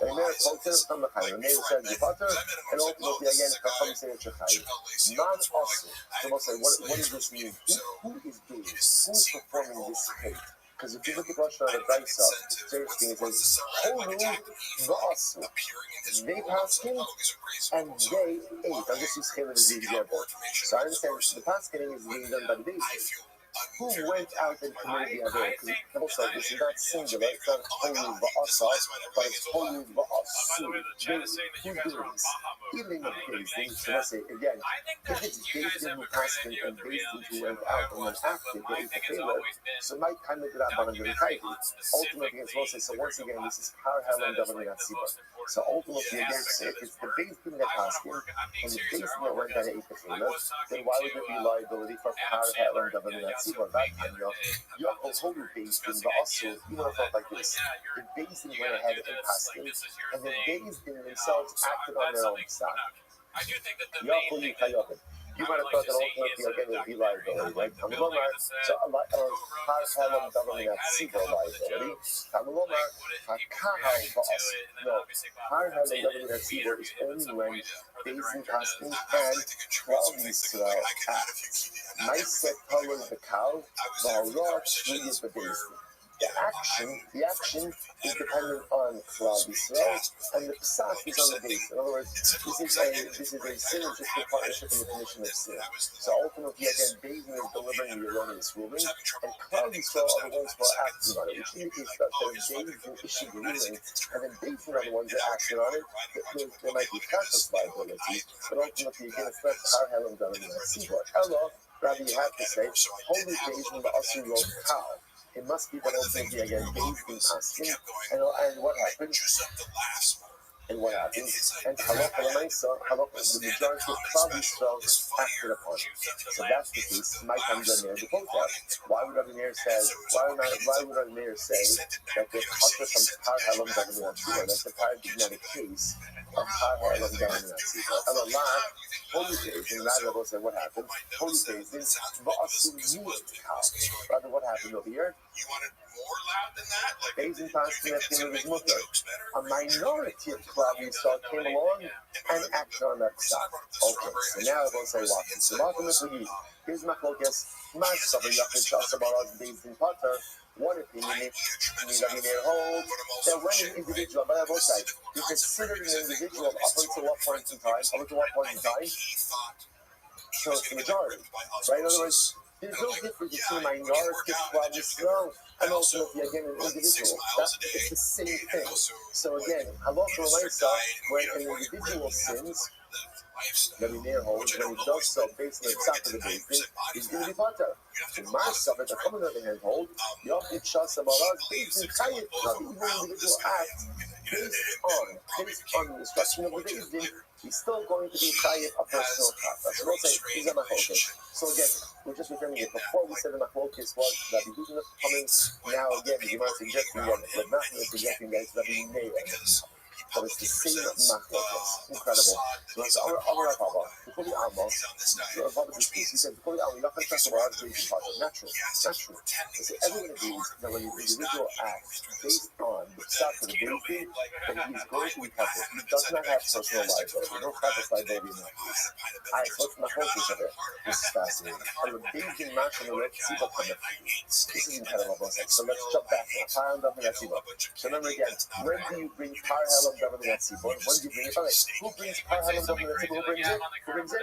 Speaker 1: Rabbi Meir quotes it from the Chayim. Rabbi Meir said, and ultimately again, the Chachamim say it's Chayim. Man also. So we'll say, what does this mean? Who is doing this? Who is performing this fate? Because if you look at Rosh Hashanah, it's interesting. It says, Holu v'asu. They paskin and they ate. I'll just use Chayim as the example. So I understand the paskin is being done by the Beis Din. Who went out and committed the Avera? Because also, this is not singular. It's not Holu v'asa, but it's Holu v'asu. Who's doing this? Healing of Beis Din. So let's say again, if it's Beis Din who paskin and Beis Din who went out and then acted, they ate the Chayim. So my kind of Rabbanan and Chayim. Ultimately, it's also so once again, this is Par Ha'elam Dominativ Yatsiba. So ultimately, again, if it's the base thing that asking, and the base thing that went down to 8 then why would there be liability for Par Helam David and Tzibor that time? Yaakov holy base thing, but also, thought like this. The base thing went ahead and asking, and the base thing themselves acted on their own side. Yaakov, you might have thought that ultimately again it would be liability, right? Tamalomar, so Par Helam David and Tzibor liability. Tamalomar, Hakahal Ba'as. No, Par Helam David and Tzibor is only when basing casting and Klal Yisrael act. Ma'aseh Torah the cow, V'harot is the basing. The action is dependent on Klal Yisrael, and the Pesach is on the base. In other words, this is a synergistic partnership in the commission of sin. So ultimately, again, basing is delivering the erroneous ruling, and Klal Yisrael are the ones who are acting on it, which indicates that basing issued the ruling, and then basing are the ones that acted on it. There might be conscious liability, but ultimately, again, it's not Par Helam David and Tzibor. Hello, Rabbi, you have to say, holy basing the Asur Road cow. It must be that ultimately again based in asking, and what happened? And what happens? And halakha l'maisa, the majority of Klal Yisrael acted upon it. So that's the case. My time Rabbi Meir deposed that. Why would Rabbi Meir say? Why would Rabbi Meir say that the chata from Par Helam David and Tzibor, that's the paradigmatic case of Par Helam David and Tzibor? Allah, holy days, and rather will say what happened. Holy days, rather what happened over here?
Speaker 6: You wanted more loud than that?
Speaker 1: Basing fasting at the end of his mother. A minority of Klal Yisrael came along and acted on that stuff. Okay, so now I will say what? So ultimately, here's Machlokas, Ma'asav Yachid Shasabaraz Basing Potter. One opinion, Rabbi Meir holds that when an individual, but I will say, you consider an individual up until what point in time? So it's the majority, right? In other words, there's no difference between a minority of Klal Yisrael and ultimately again an individual. It's the same thing. So again, halakha l'maisa, when an individual sins, Rabbi Meir holds when he does so based on the psak of the basin, he's going to be potter. In Ma'asav, at the common other hand, hold Yachid Shasa Baraz based in Chayit, not even an individual act based on the instruction of the basin. He's still going to be Chayit a personal chata. So we'll say he's a machlokas. So again, we're just returning it. Before we said the machlokas was Rabbi Yehuda coming. Now again, you might suggesting that we're not suggesting that it's Rabbi Meir. But it's the same machlokas. Incredible. So it's our Rabbi. Before the Alma, Rabbi is he said, before the Alma, you're not going to trust the Baraz based on natural. Natural. So everyone agrees that when an individual acts based on the psak of the basin, that he's going to be covered. He does not have personal liability. No private liability in that case. Alright, so what's machlokas of it? This is fascinating. And the basing match on the red tziva coming. This is incredible. So let's jump back now. Par Helam David and Tzibor. So remember again, when do you bring Par Helam David and Tzibor? When do you bring it? All right, who brings Par Helam David and Tzibor? Who brings it? Who brings it?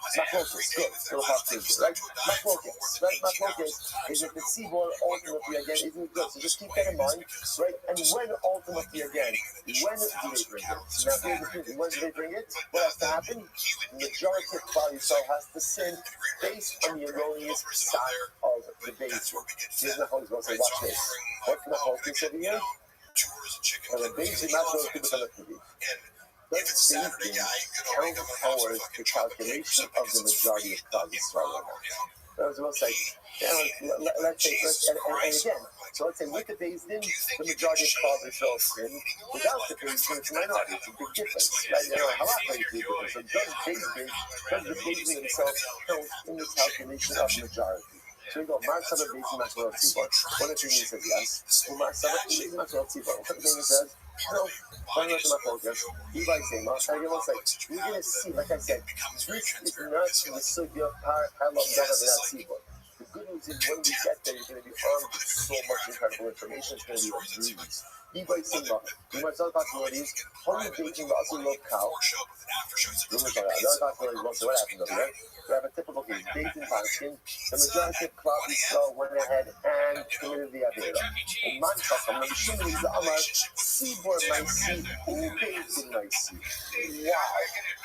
Speaker 1: Machlokas. Good. Still hot things, right? Machlokas. Right? Machlokas is that the Tzibor ultimately again isn't good. So just keep that in mind, right? And when ultimately again, when do they bring it? So now here's the thing. When do they bring it? What has to happen? The majority of Klal Yisrael has to sin based on the erroneous side of the base. Here's Machlokas. We'll say, watch this. What's Machlokas over here? And the basic Machlokas is going to be. Let's see if they count towards the calculation of the majority of Klal Yisrael or not. I was going to say, let's say, and again, so let's say with the Beis Din, the majority of Klal Yisrael sin. Without the Beis Din, it's a minority. It's a big difference. Right? Halakha is a big difference. So does the Beis Din himself count in the calculation of the majority? So we go, Ma'asav Beis Din Machlokas Tzibor. One opinion says yes. Ma'asav Beis Din Machlokas Tzibor. One opinion says no. One of my focus. Levi saying, we're going to see, like I said, this is not the sugya of Par Helam David and Tzibor. The good news is when we get there, you're going to be armed with so much incredible information. It's going to be a breeze. Levi saying, you might talk about what it is. Holy baking the Asur Love cow. What happened over there? We have a typical case. Baked in fasting. The majority of Klal Yisrael went ahead and committed the Avera. And man Chacham, Rabbi Shimon is the Amar, Tzibor Maisi, who baked in Maisi?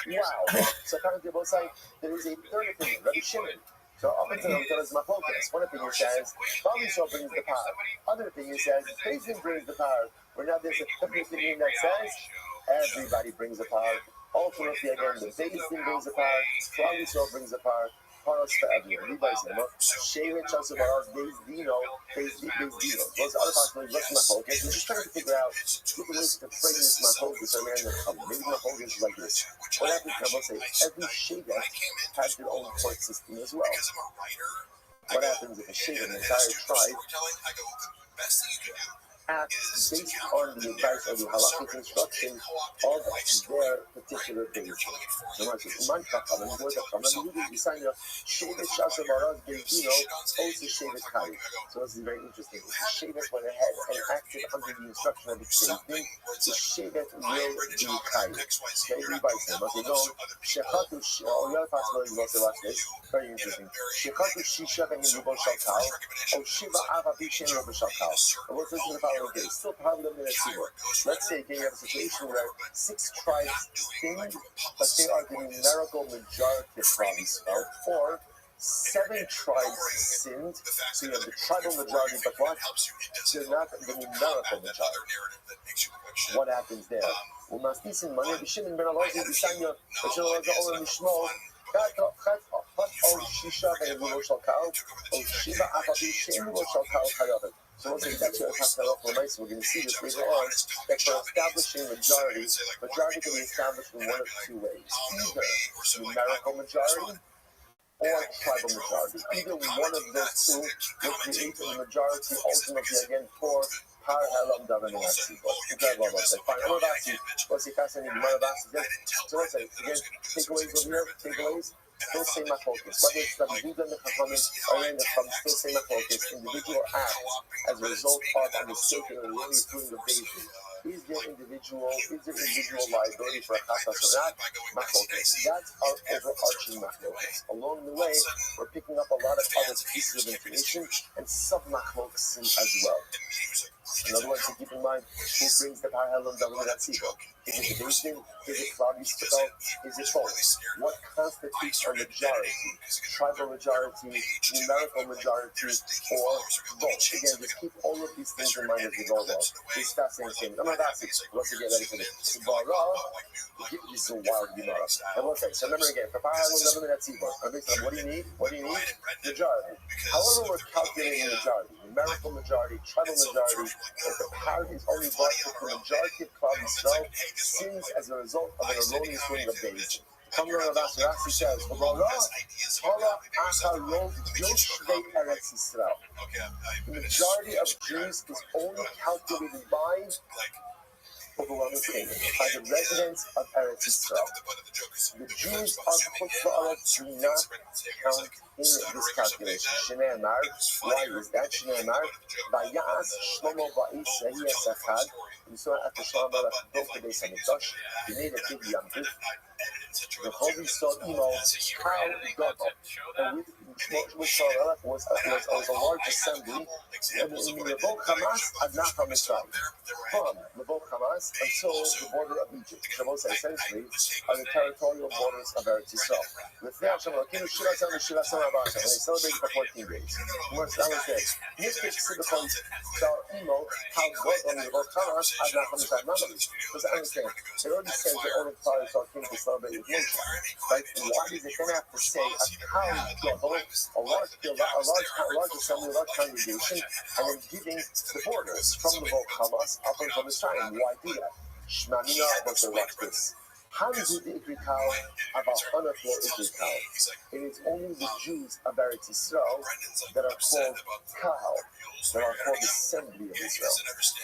Speaker 1: Wow. So apparently both sides, there is a third opinion, Rabbi Shimon. So up until my focus. One opinion says, Bali Shah brings the power. Other opinion says, Basin brings the power. Where now there's a different opinion that says, everybody brings the power. Ultimately, again, the Basin brings the power. Bali Shah brings the power. Paros for everyone. Levi Zema. Shevet Chelsea Baraz, Beis Dino. Those other possibilities, what's my focus? We're just trying to figure out different ways to frame this my focus. Or maybe my focus is like this. What happens, I will say, every Shevet has their own court system as well. What happens if a Shevet, an entire tribe, acts based on the advice or the halakhic instruction of their particular base? So much as man chacham, and boy chacham, and you sign up Shevet Shasha Baraz Bezdino, also Shevet Kai. So this is very interesting. If the Shevet went ahead and acted under the instruction of its Bezdin, the Shevet will be Kai. Okay, revice them. Okay, go. Shechatu, the other possibility is also watch this. Very interesting. Shechatu Shisha and Yubon Shakal, or Shiva Avabi Shem Yubon Shakal. And what's this in the following case? Still probably in a let's say you have a situation where 6 tribes sinned, but they are the numerical majority of tribes, or 7 tribes sinned, so you have the tribal majority, but what? They're not the numerical majority. What happens there? Well, Mastisin, Mani, Bishim, Ben Alozi, Bisanya, Bishim, Ola, Mishmo, Shisha, and Shakal, Shiva, Apapi, Shem, Shakal, Hayavet. So once again, that's what we're going to see this later on, that for establishing majority can be established in one of 2 ways. Either numerical majority or tribal majority. Either one of those 2 will create a majority ultimately again for Par Halam Davan and Atsibo. Okay, well, let's say, fine, Moravasi. Let's say, fascinating, Moravasi. So let's say, again, takeaways over here, takeaways. Still say my focus. Whether it's the Buddha and the Chachamim or in the Chum, still say my focus. Individual acts as a result of a mistaken or really doing the basis. Is there individual liability for a chasas or not? My focus. That's our overarching machlokas. Along the way, we're picking up a lot of other pieces of information and sub-machlokas as well. In other words, to keep in mind, who brings the parallel dominant tzibah? Is it the Basin? Is it Klal Yisrael? Is it both? What constitutes a majority? Tribal majority, numerical majority, or both? Again, just keep all of these things in mind as we go along. These fascinating things. I'm not asking. Let's get ready for this. This is a wild Gemara. And we'll say, so remember again, for parallel dominant tzibah, what do you need? Majority. However, we're calculating majority. Numerical majority, tribal majority, if the power is only brought to the majority of Klal Yisrael, sins as a result of an erroneous doing of Beis. Rashi says, the majority of Jews is only calculated by overwhelming statement by the residents of Eretz Yisrael. The Jews of Chutz La'aretz do not count in this calculation. Shnei Amar, why is that? Shnei Amar, Vayas Shlomo Va'is Yehiyas Echad. We saw after Shlomo Melech built the Beis Hamikdash, he made a big Yom Tov. The Holy saw how Gadol, and with Shlomo Melech was a large assembly in Levot Hamas ad Nachal Mitzrayim. From Levot Hamas until the border of Egypt. Shabbos essentially are the territorial borders of Eretz Yisrael. With that, Shabbos, when they celebrated for 14 days. Once that was it, Mystic Siddhapon saw how Gadol on Levot Hamas ad Nachal Mitzrayim. Because I understand, it already says that all the fathers are king to celebrate with Moshe. Right? Why does it then have to say how Gadol, a large assembly, a large congregation, and then giving the borders from the Levot Hamas up until this time? Why do that? Shmamina, but they watch this. Hamzu the Ikrikal, about Hanaflo Ikrikal. It is only the Jews of Eretz Yisrael that are called Kahal, that are called the Assembly of Israel.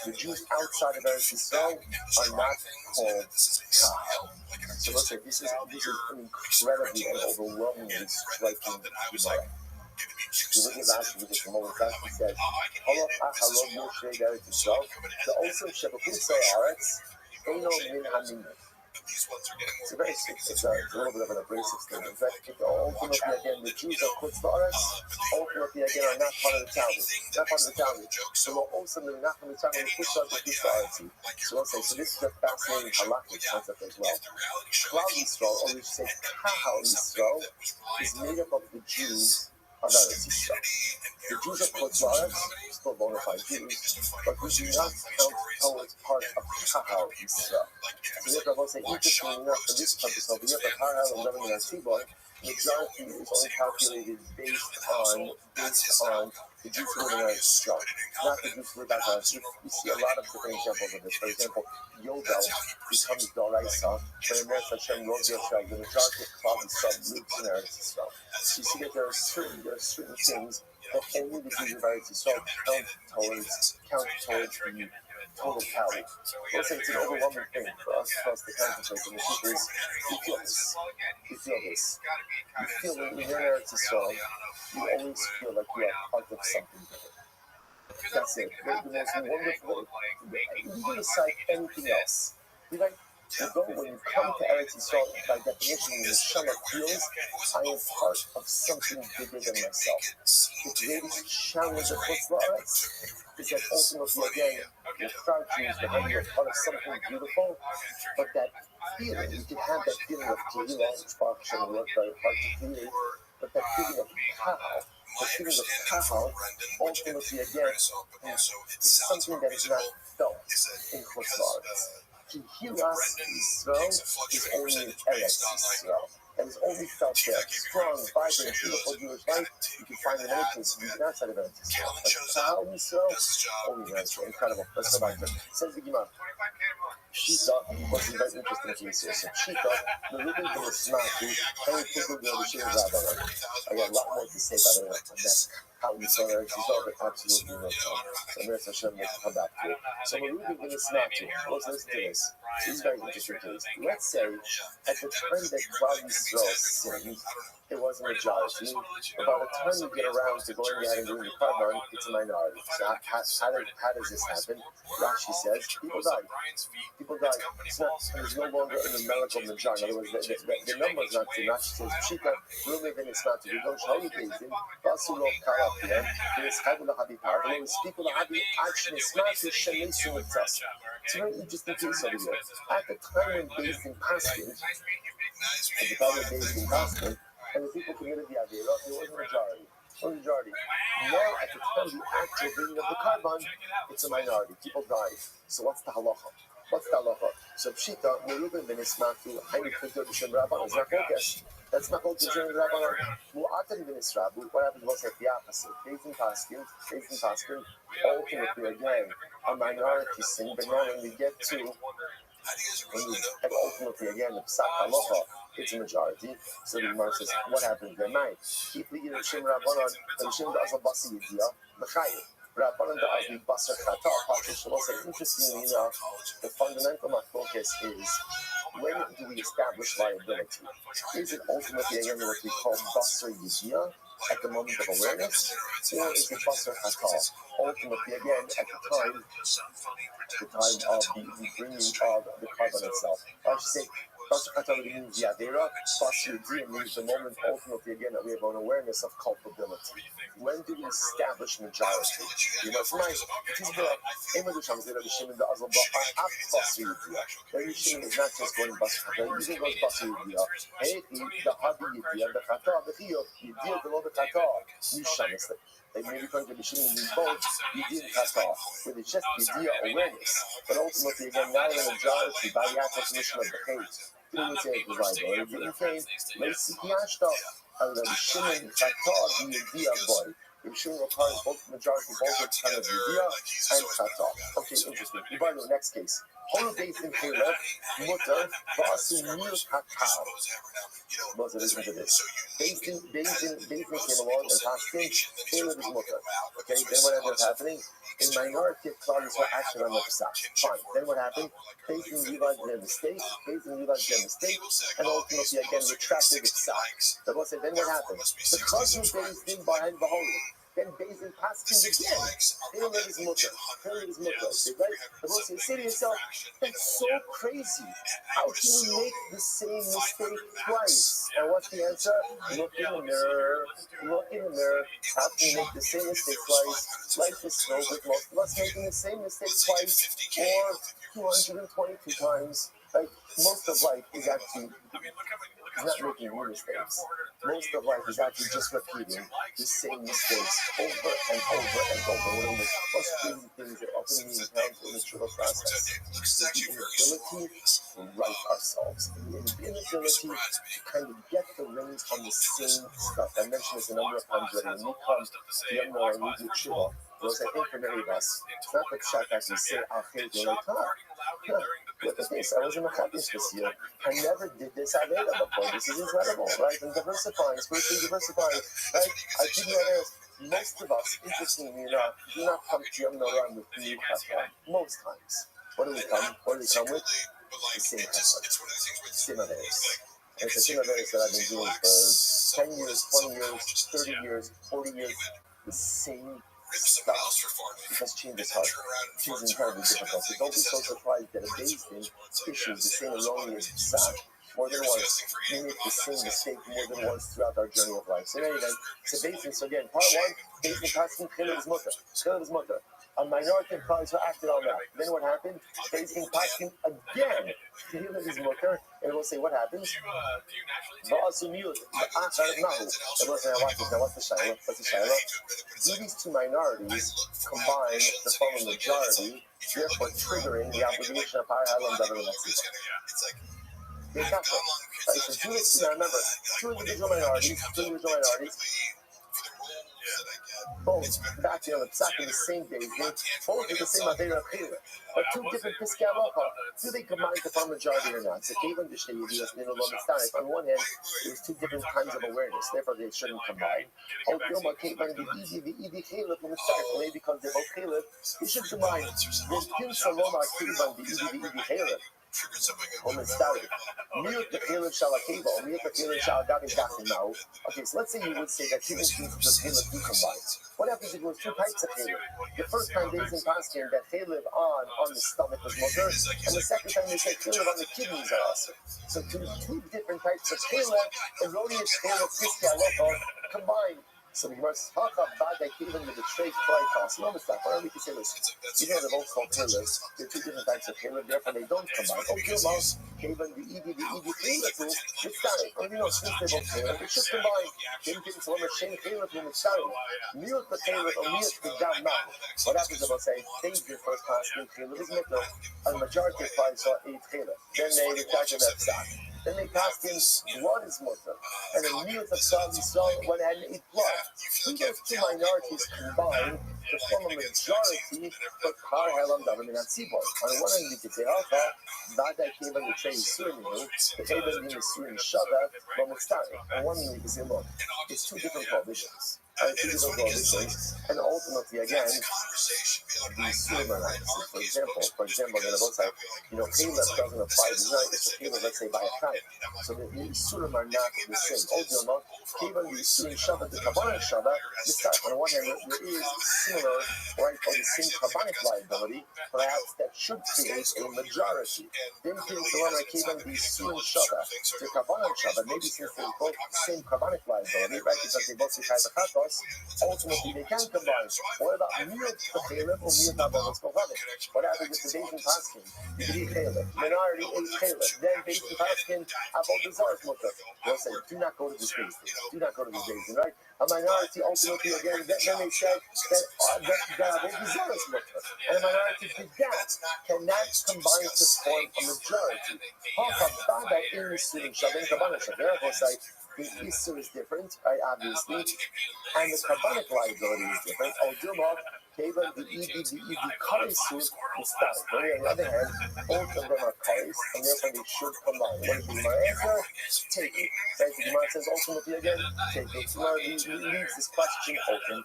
Speaker 1: The Jews outside of Eretz Yisrael are not called Kahal. So let's say this is an incredibly and overwhelmingly striking Gemara. You look at Rashi with just a moment. Rashi says, "Halach acharod Moshe Eretz Yisrael, the also Shebachutz Haaretz, Eino min Hamina." It's a little bit of an abrasive statement. In fact, ultimately, again, the Jews of Chutz La'aretz, ultimately, again, are not part of the Talmud. Not part of the Talmud. So we're also not from the Talmud, Chutz La'aretz. So let's say, so this is a fascinating halakhic concept as well. Klal Yisrael, or we should say Kahal Yisrael, is made up of the Jews on Eretz Yisrael. The Jews of Chutz still bona fide Jews, but we do not count towards part of Kahal Yisrael. So therefore, I will say, interestingly enough, for this purpose over here, but Kahal and Government and Tzibor, majority is only calculated based on the Jews who live in Eretz Yisrael, not the Jews who live outside. We see a lot of different examples of this. For example, Yovel becomes Doraisa when Eretz Hashem Rod Yisrael. The majority of Klal Yisrael lives in Eretz Yisrael. So you see that there are certain things that only the Jews of Eretz Yisrael count towards the total tally. We'll say it's an overwhelming thing for us to contemplate. And the truth is, we feel this. You feel when you're in Eretz Yisrael, you always feel like you are part of something bigger. That's it. The most wonderful, leaving aside anything else. When you come to Eretz Yisrael, by definition, the Neshama feels, I am part of something bigger than myself. The greatest challenge of Chutz is that ultimately, again, you're proud Jews, but you're part of something beautiful, but that feeling, you can have that feeling of Kehillah, which Baruch Hashem worked very hard to create, but that feeling of Kahal, ultimately, again, is something that is not felt in Chutz. Kehillah Yisrael is only in Eretz Yisrael. And is only felt there. Strong, vibrant, beautiful Jewish life. You can find in many places, even outside of Eretz Yisrael. But Kahal Yisrael, only in Eretz Yisrael. Incredible. Let's go back to it. Says the Gemara. Shita was a very interesting case here. So Shita, the living from the Smaki, and we took the Shita Rabbi. I got a lot more to say, by the way, on that. How we saw Eretz Yisrael, but absolutely no time. So Eretz Hashem will come back to it. So we're living from the Smaki. Let's listen to this. This is a very interesting case. Let's say, at the time that Klal Yisrael sinned, it was a majority, but by the time you get around to going ahead and doing the Karban, it's a minority. So how does this happen? Rashi says, people die. There's no longer a numerical majority. In other words, the number is not true. Rashi says, Pshita, Rumim and Ismat, you don't show you things. Basulov Karapia, there's Hadula Habipar, but when we speak with the Habi, action is not to Shemin Sumitas. It's a very interesting case over here. At the time when based in Paskin, and the people committed the Avera, there was a majority. Now, at the time of the actual bringing of the Karban, it's a minority. People died. So what's the halacha? So Pshita, Merubin ben Ismaku, Hainu Kuntur B'Shem Rabban, is not focused. That's not called B'Shem Rabban. Mu'atan ben Israbu, what happens was like the opposite. Based in Paskin, ultimately again, a minority sin, but now when we get to and ultimately, again, the Psak Halacha, it's a majority. So the Gemara says, what happens there? Keep leading the Shem Rabbanon, and Shem Da'azal Basi Yediyah, Mechayim. Rabbanon Da'azli Basar Chata, Patrish. So also, interestingly enough, the fundamental focus is, when do we establish liability? Is it ultimately, again, what we call Basar Yediyah, at the moment of awareness, or is it Basar Chata? Ultimately, again, at the time of the bringing of the Karban itself. I should say, Basar Chata means the Adera, Basar Yediyah means the moment, ultimately, again, that we have an awareness of culpability. When do we establish majority? You know, for my, it is the Emedusham Zera B'Shem the Azal Ba'af Basar Yediyah. Very Shem is not just going Basar Chata, it even goes Basar Yediyah. Hey, the Habi Yediyah, the Chata, the Chiyot, Yediyah, the Lo the Chata, Yisham is they may be going to be shooting these boats, you didn't cut off. With it's just the idea awareness. But ultimately, again, not in a majority by the application of the faith. Didn't say it was right, or it didn't say, let's see the ashta. And then shooting Chata, the idea boy. If shooting requires both majority, both kind of idea and Chata. Okay, interesting. We go to the next case. All based in Caleb, Mutter, Basu Mil Kakao. Most of listen to this. Basin came along and Paskin, Caleb is Mutter. Okay, then what ended up happening? A minority of clouds were acting on the Pesach. Fine. Then what happened? Basin realized their mistake, and ultimately again retracted the Pesach. The boss said, then what happened? Because you based in behind the holy. Then Bezin Paskin again. Caleb is Mutter. Right? The boss said, say to yourself, that's so crazy. How can you make the same mistake twice? And what's the answer? Look in the mirror. How can you make the same mistake twice? Life is filled with most of us making the same mistake twice or 222 times. Like, most of life is actually He's not making new mistakes. Most of life is actually just repeating the same mistakes over and over and over. One of the most frustrating things that often we encounter in the Tshuva process is the inability to right ourselves. The inability to kind of get the reins on the same stuff. I mentioned this a number of times already. When we come to Yom Noah and we do Tshuva, because I think for many of us, it's not the pshat that we say, you're like, look at this, I was in the Chadish this year. I never did this Aveda before. This is incredible, right? And diversifying, spiritually diversifying, right? I give you this. Most of us, interestingly enough, do not come to Yom Noah with new chacham. Most times. What do we come with? The same chacham. Same Avedas. And it's the same Avedas that I've been doing for 10 years, 20 years, 30 years, 40 years. The same stuff. Because change is hard. Change is incredibly difficult. So don't be so surprised that a Beis Din issues the same erroneous psak more than once. We make the same mistake more than once throughout our journey of life. So in any event, it's a Beis Din. So again, part one, Beis Din passing Chilul is mutter. Chilul is mutter. A minority of Klal Yisrael acted on that. Then what happened? Beis Din passing again. Chilul is mutter. And we'll say, what happens? What's the Shaila? Do these two minorities combine to form a majority, therefore triggering the obligation of higher Halam Davar Natsiba? They can't. Right, so now remember, two individual minorities, both back in the psak in the same day, both with the same Avera Chila, but two different Piskei Halacha. Do they combine to form a majority or not? So on one hand, there's two different kinds of awareness, therefore they shouldn't combine. Maybe because they're both Chilul, they should combine. Okay, so let's say you would say that two instances of Chilul do combine. What happens if it was two types of Chilul? The first time they didn't pass here that Chilul on the stomach was mutter, and the second time they said Chilul on the kidneys are also. So two different types of Chilul, erroneous Chilul, Piskei Halacha, combined. So the Gemara says, even with the trade fly cost. No mistake. Why don't we say this? Even though they're both called pillars, there are two different types of pillar, therefore they don't combine. Even the ED pillar too, it's starting. Or since they're both pillar, they should combine. Then give some shame pillar from the starting. Mute the pillar or mute the down now. What happens if I say, things the first class in pillar is middle, and the majority of flies saw 8 pillar. Then they retach that side. Then they passed in blood is mutter, and the meal of saw when had 8 blood. Those two minorities combined to form a majority for Kar Helam Davar Natsiba. On the one hand, you could say, that came on the train Surin, the Eben in the Surin Shava, but on one hand, you could say, look, it's two different prohibitions. And ultimately, again, the Surim analysis, for example, they're both like, Caleb doesn't apply, it's a Caleb, let's say, by a time. So the Surim are not the same. Ultimately, Caleb, the Surim Shava, the Kabbalah Shava, on the one hand, there is similar, right, or the same Kabbanic liability, perhaps that should create a majority. Then came the one like Caleb, the Surim Shava, the Kabbalah Shava, maybe since they're both the same Kabbanic liability, right, because they both say Chayv ultimately they can combine. What about Miyot Chaylev or Miyot Abaros Kovadik? What happens if the Beis Din Paskin? You can eat Chaylev. Minority ate Chaylev. Then Beis Din Paskin about the Zar's Mutter. They'll say, do not go to this Beis Din. Do not go to this Beis Din, right? A minority ultimately again, then they said that about the Zar's Mutter. And a minority did that cannot combine to form a majority. Hakabada in the Surim Shavin Kabbalah Shavin. The Issur is different, right, obviously, and the Kabbanic liability is different. The Karisu is started. On the other hand, both of them are Karis, and therefore they should combine. What is the Gemara answer? Take it. Right? The Gemara says ultimately again, take it. So now leaves this question open.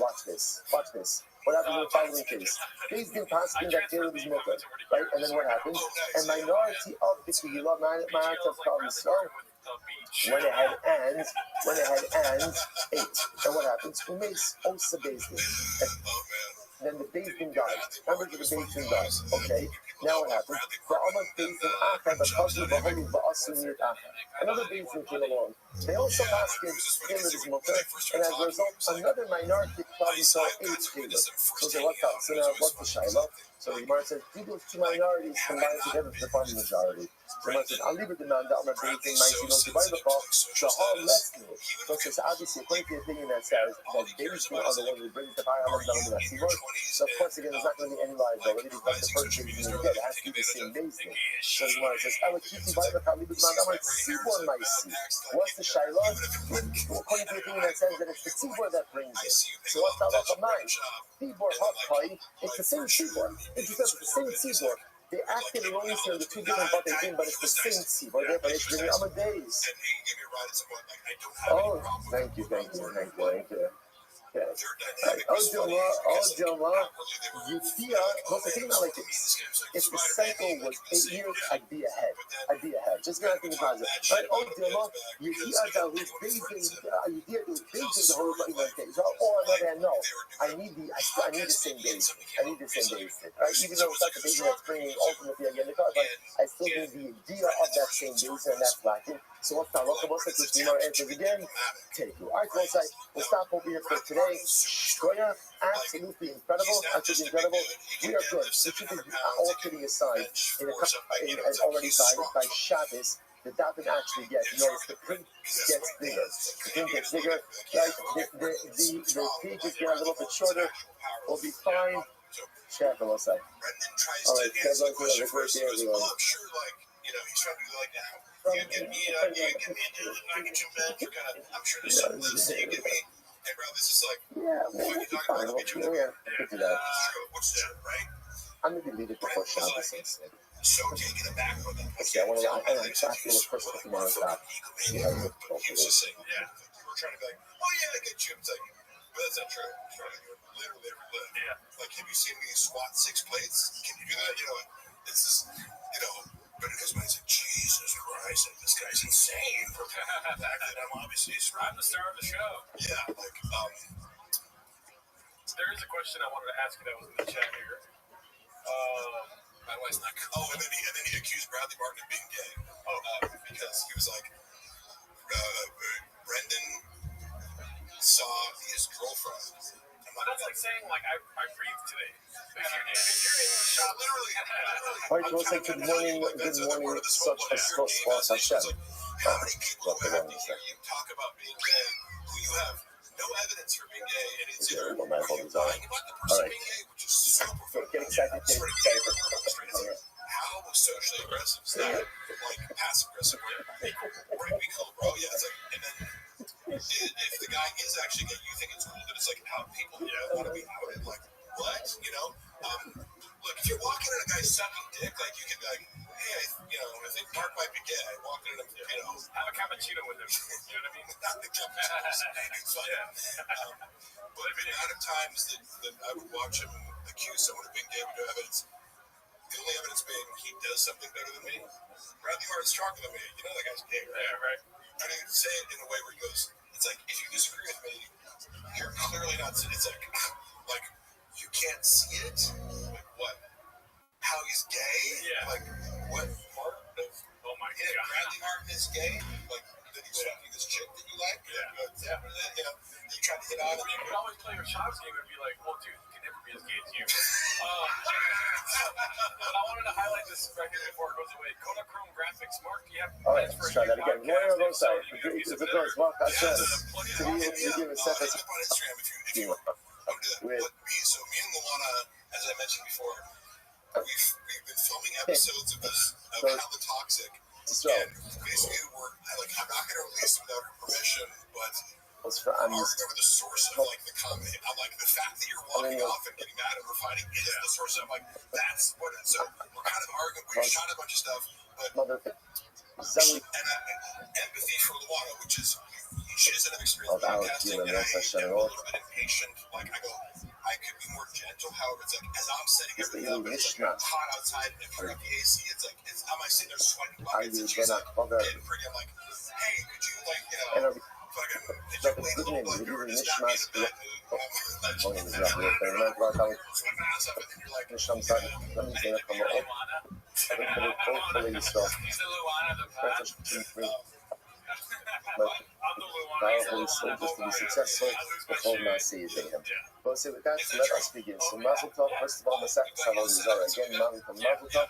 Speaker 1: Watch this. What happens in the following case? Beis Din Paskin that Caleb is mutter, right? And then what happens? A minority of the Kehillah, minority of Klal Yisrael, went ahead and ate. And what happens? Who makes Osa Beis Din? Then the Beis Din dies. Remember the Beis Din dies. Okay. Now what happens? Another Beis Din came along. They also asked him Caleb is mutter, and as a result, another minority of probably saw 8 people. So say, what's up? So now, what's the Shiloh? So the Gemara says, do those two minorities combine together to form the majority. So the Gemara says, I'll leave it to man, I'm not dating my don't divide the call. So how less me? So it says, obviously, according to the opinion that says that David's are the one who brings the fire on down to the Seaboard. So of course, again, there's not going to be any liability because the first thing is going to get it has to be the same base thing. So the Gemara says, I would keep dividing the call, leave it to man, I'm like Seaboard my seed. What's the Shiloh? According to the opinion that says that it's the Seaboard that brings it. So what's that up of mine? Seaboard hot pie, it's the same Seaboard. It's just the same Seaboard. They acted erroneously on the two different what they did, but it's the same Seaboard. Therefore, it's really Amadeus. Oh, thank you. Okay. Dilma, you feel, what's the thing about like this? If the cycle was 8 years, I'd be ahead. Just gonna think about it. Right? Oh, Dilma, you feel that who's based the whole thing. So, or on the other hand, no, I need the same base. Right? Even though it's not the base that's bringing ultimately again the card, but I still need the idea of that same base, and that's lacking. So what's that? What's like this? More answers again. Take you. All right, we'll stop over here for today. Shkoya, absolutely incredible. We are good. All kidding aside, already by Shabbos, the daven actually gets, notice the print gets bigger. Right? The pages get a little bit shorter. We'll be fine. Careful, we'll say. All right, guys, like a great day, everyone.
Speaker 6: He's trying to do like now. You get me into I get you men. I'm sure there's some lists that you give me. Hey, bro, this is like, what are you talking about? I'll get you in there. What's that, right?
Speaker 1: I'm going to leave it before Shabbos instead.
Speaker 6: So taking it back from them.
Speaker 1: Okay, I want to actually look first at the tomorrow's top.
Speaker 6: He was just saying, we were trying to be like, oh yeah, I get you. It's like, but that's not true. Literally every lift. Yeah. Like, have you seen me squat 6 plates? Can you do that? It's just, but it goes when it's like, Jesus Christ, this guy's insane. For the fact that I'm obviously I'm the star of the show. Yeah, like, there is a question I wanted to ask you that was in the chat here. My wife's not. Oh, and then he accused Bradley Martin of being gay. Because he was like, Brendan saw his girlfriend. That's like saying, like, I breathed today. If you're in the shop, literally.
Speaker 1: All right, we'll say good morning, such a slow spot, Hashem.
Speaker 6: How many people do I have to hear you talk about being gay who you have no evidence for being gay, and it's either lying about the person being gay, which is super fun.
Speaker 1: Get excited.
Speaker 6: How socially aggressive is that? Like, passive aggressive, right? We call bro, yeah, it's like, and then if the guy is actually gay, you think it's cool that it's like out people want to be outed, like, what? Look, if you're walking at a guy sucking dick, like, you can be like, hey, I think Mark might be gay. I walked in him, have a cappuccino with him. You know what I mean? Not the cappuccino. It's fun. But the amount of times that I would watch him accuse someone of being gay with no evidence, the only evidence being he does something better than me. Bradley Martin's stronger than me. You know that guy's gay, right? Yeah, right. And he would say it in a way where he goes, it's like, if you disagree with me, you're clearly not, it's like you can't see it. Like, what? How he's gay? Yeah. Like, what part of, oh my God. Bradley Martin is gay? Like, that he's fucking this chick that you like? Yeah. You tried to hit on him. You could always play your shots game and be like, well, dude, you can never be as gay as you. But I wanted to highlight this right here before it goes away. Kodachrome Graphics. Mark, do you have plans for a
Speaker 1: try that again. Where are those sides?
Speaker 6: It's a good one. To be able to give a second. On Instagram if you want to do that. So me and Luana, as I mentioned before, we've been filming episodes of this, of How the Toxic. And basically, I'm not going to release it without her permission, but I don't remember the source of the comment. I'm like, the fact that you're walking off and getting mad and we're fighting is the source of, that's what it is. So we're kind of arguing. We shot a bunch of stuff, but empathy for Luana, which is, she doesn't have experience with podcasting, and I am a little bit impatient. I could be more gentle. However, it's as I'm setting everything up, it's hot outside, and if you're at the AC, I'm sitting there sweating buckets, and she's getting pretty. I'm like, hey, could you, fucking, did you wait a little bit? You were just not in a bad mood. Sweat my ass up, and then you're like, He's the Luana, the past. I'm the Luana.
Speaker 1: Holy soldiers to be successful before Mercy is in him. But so with that, let us begin. So Mazel Tov, first of all, Masech Shalom Zara. Again, Mazel Tov.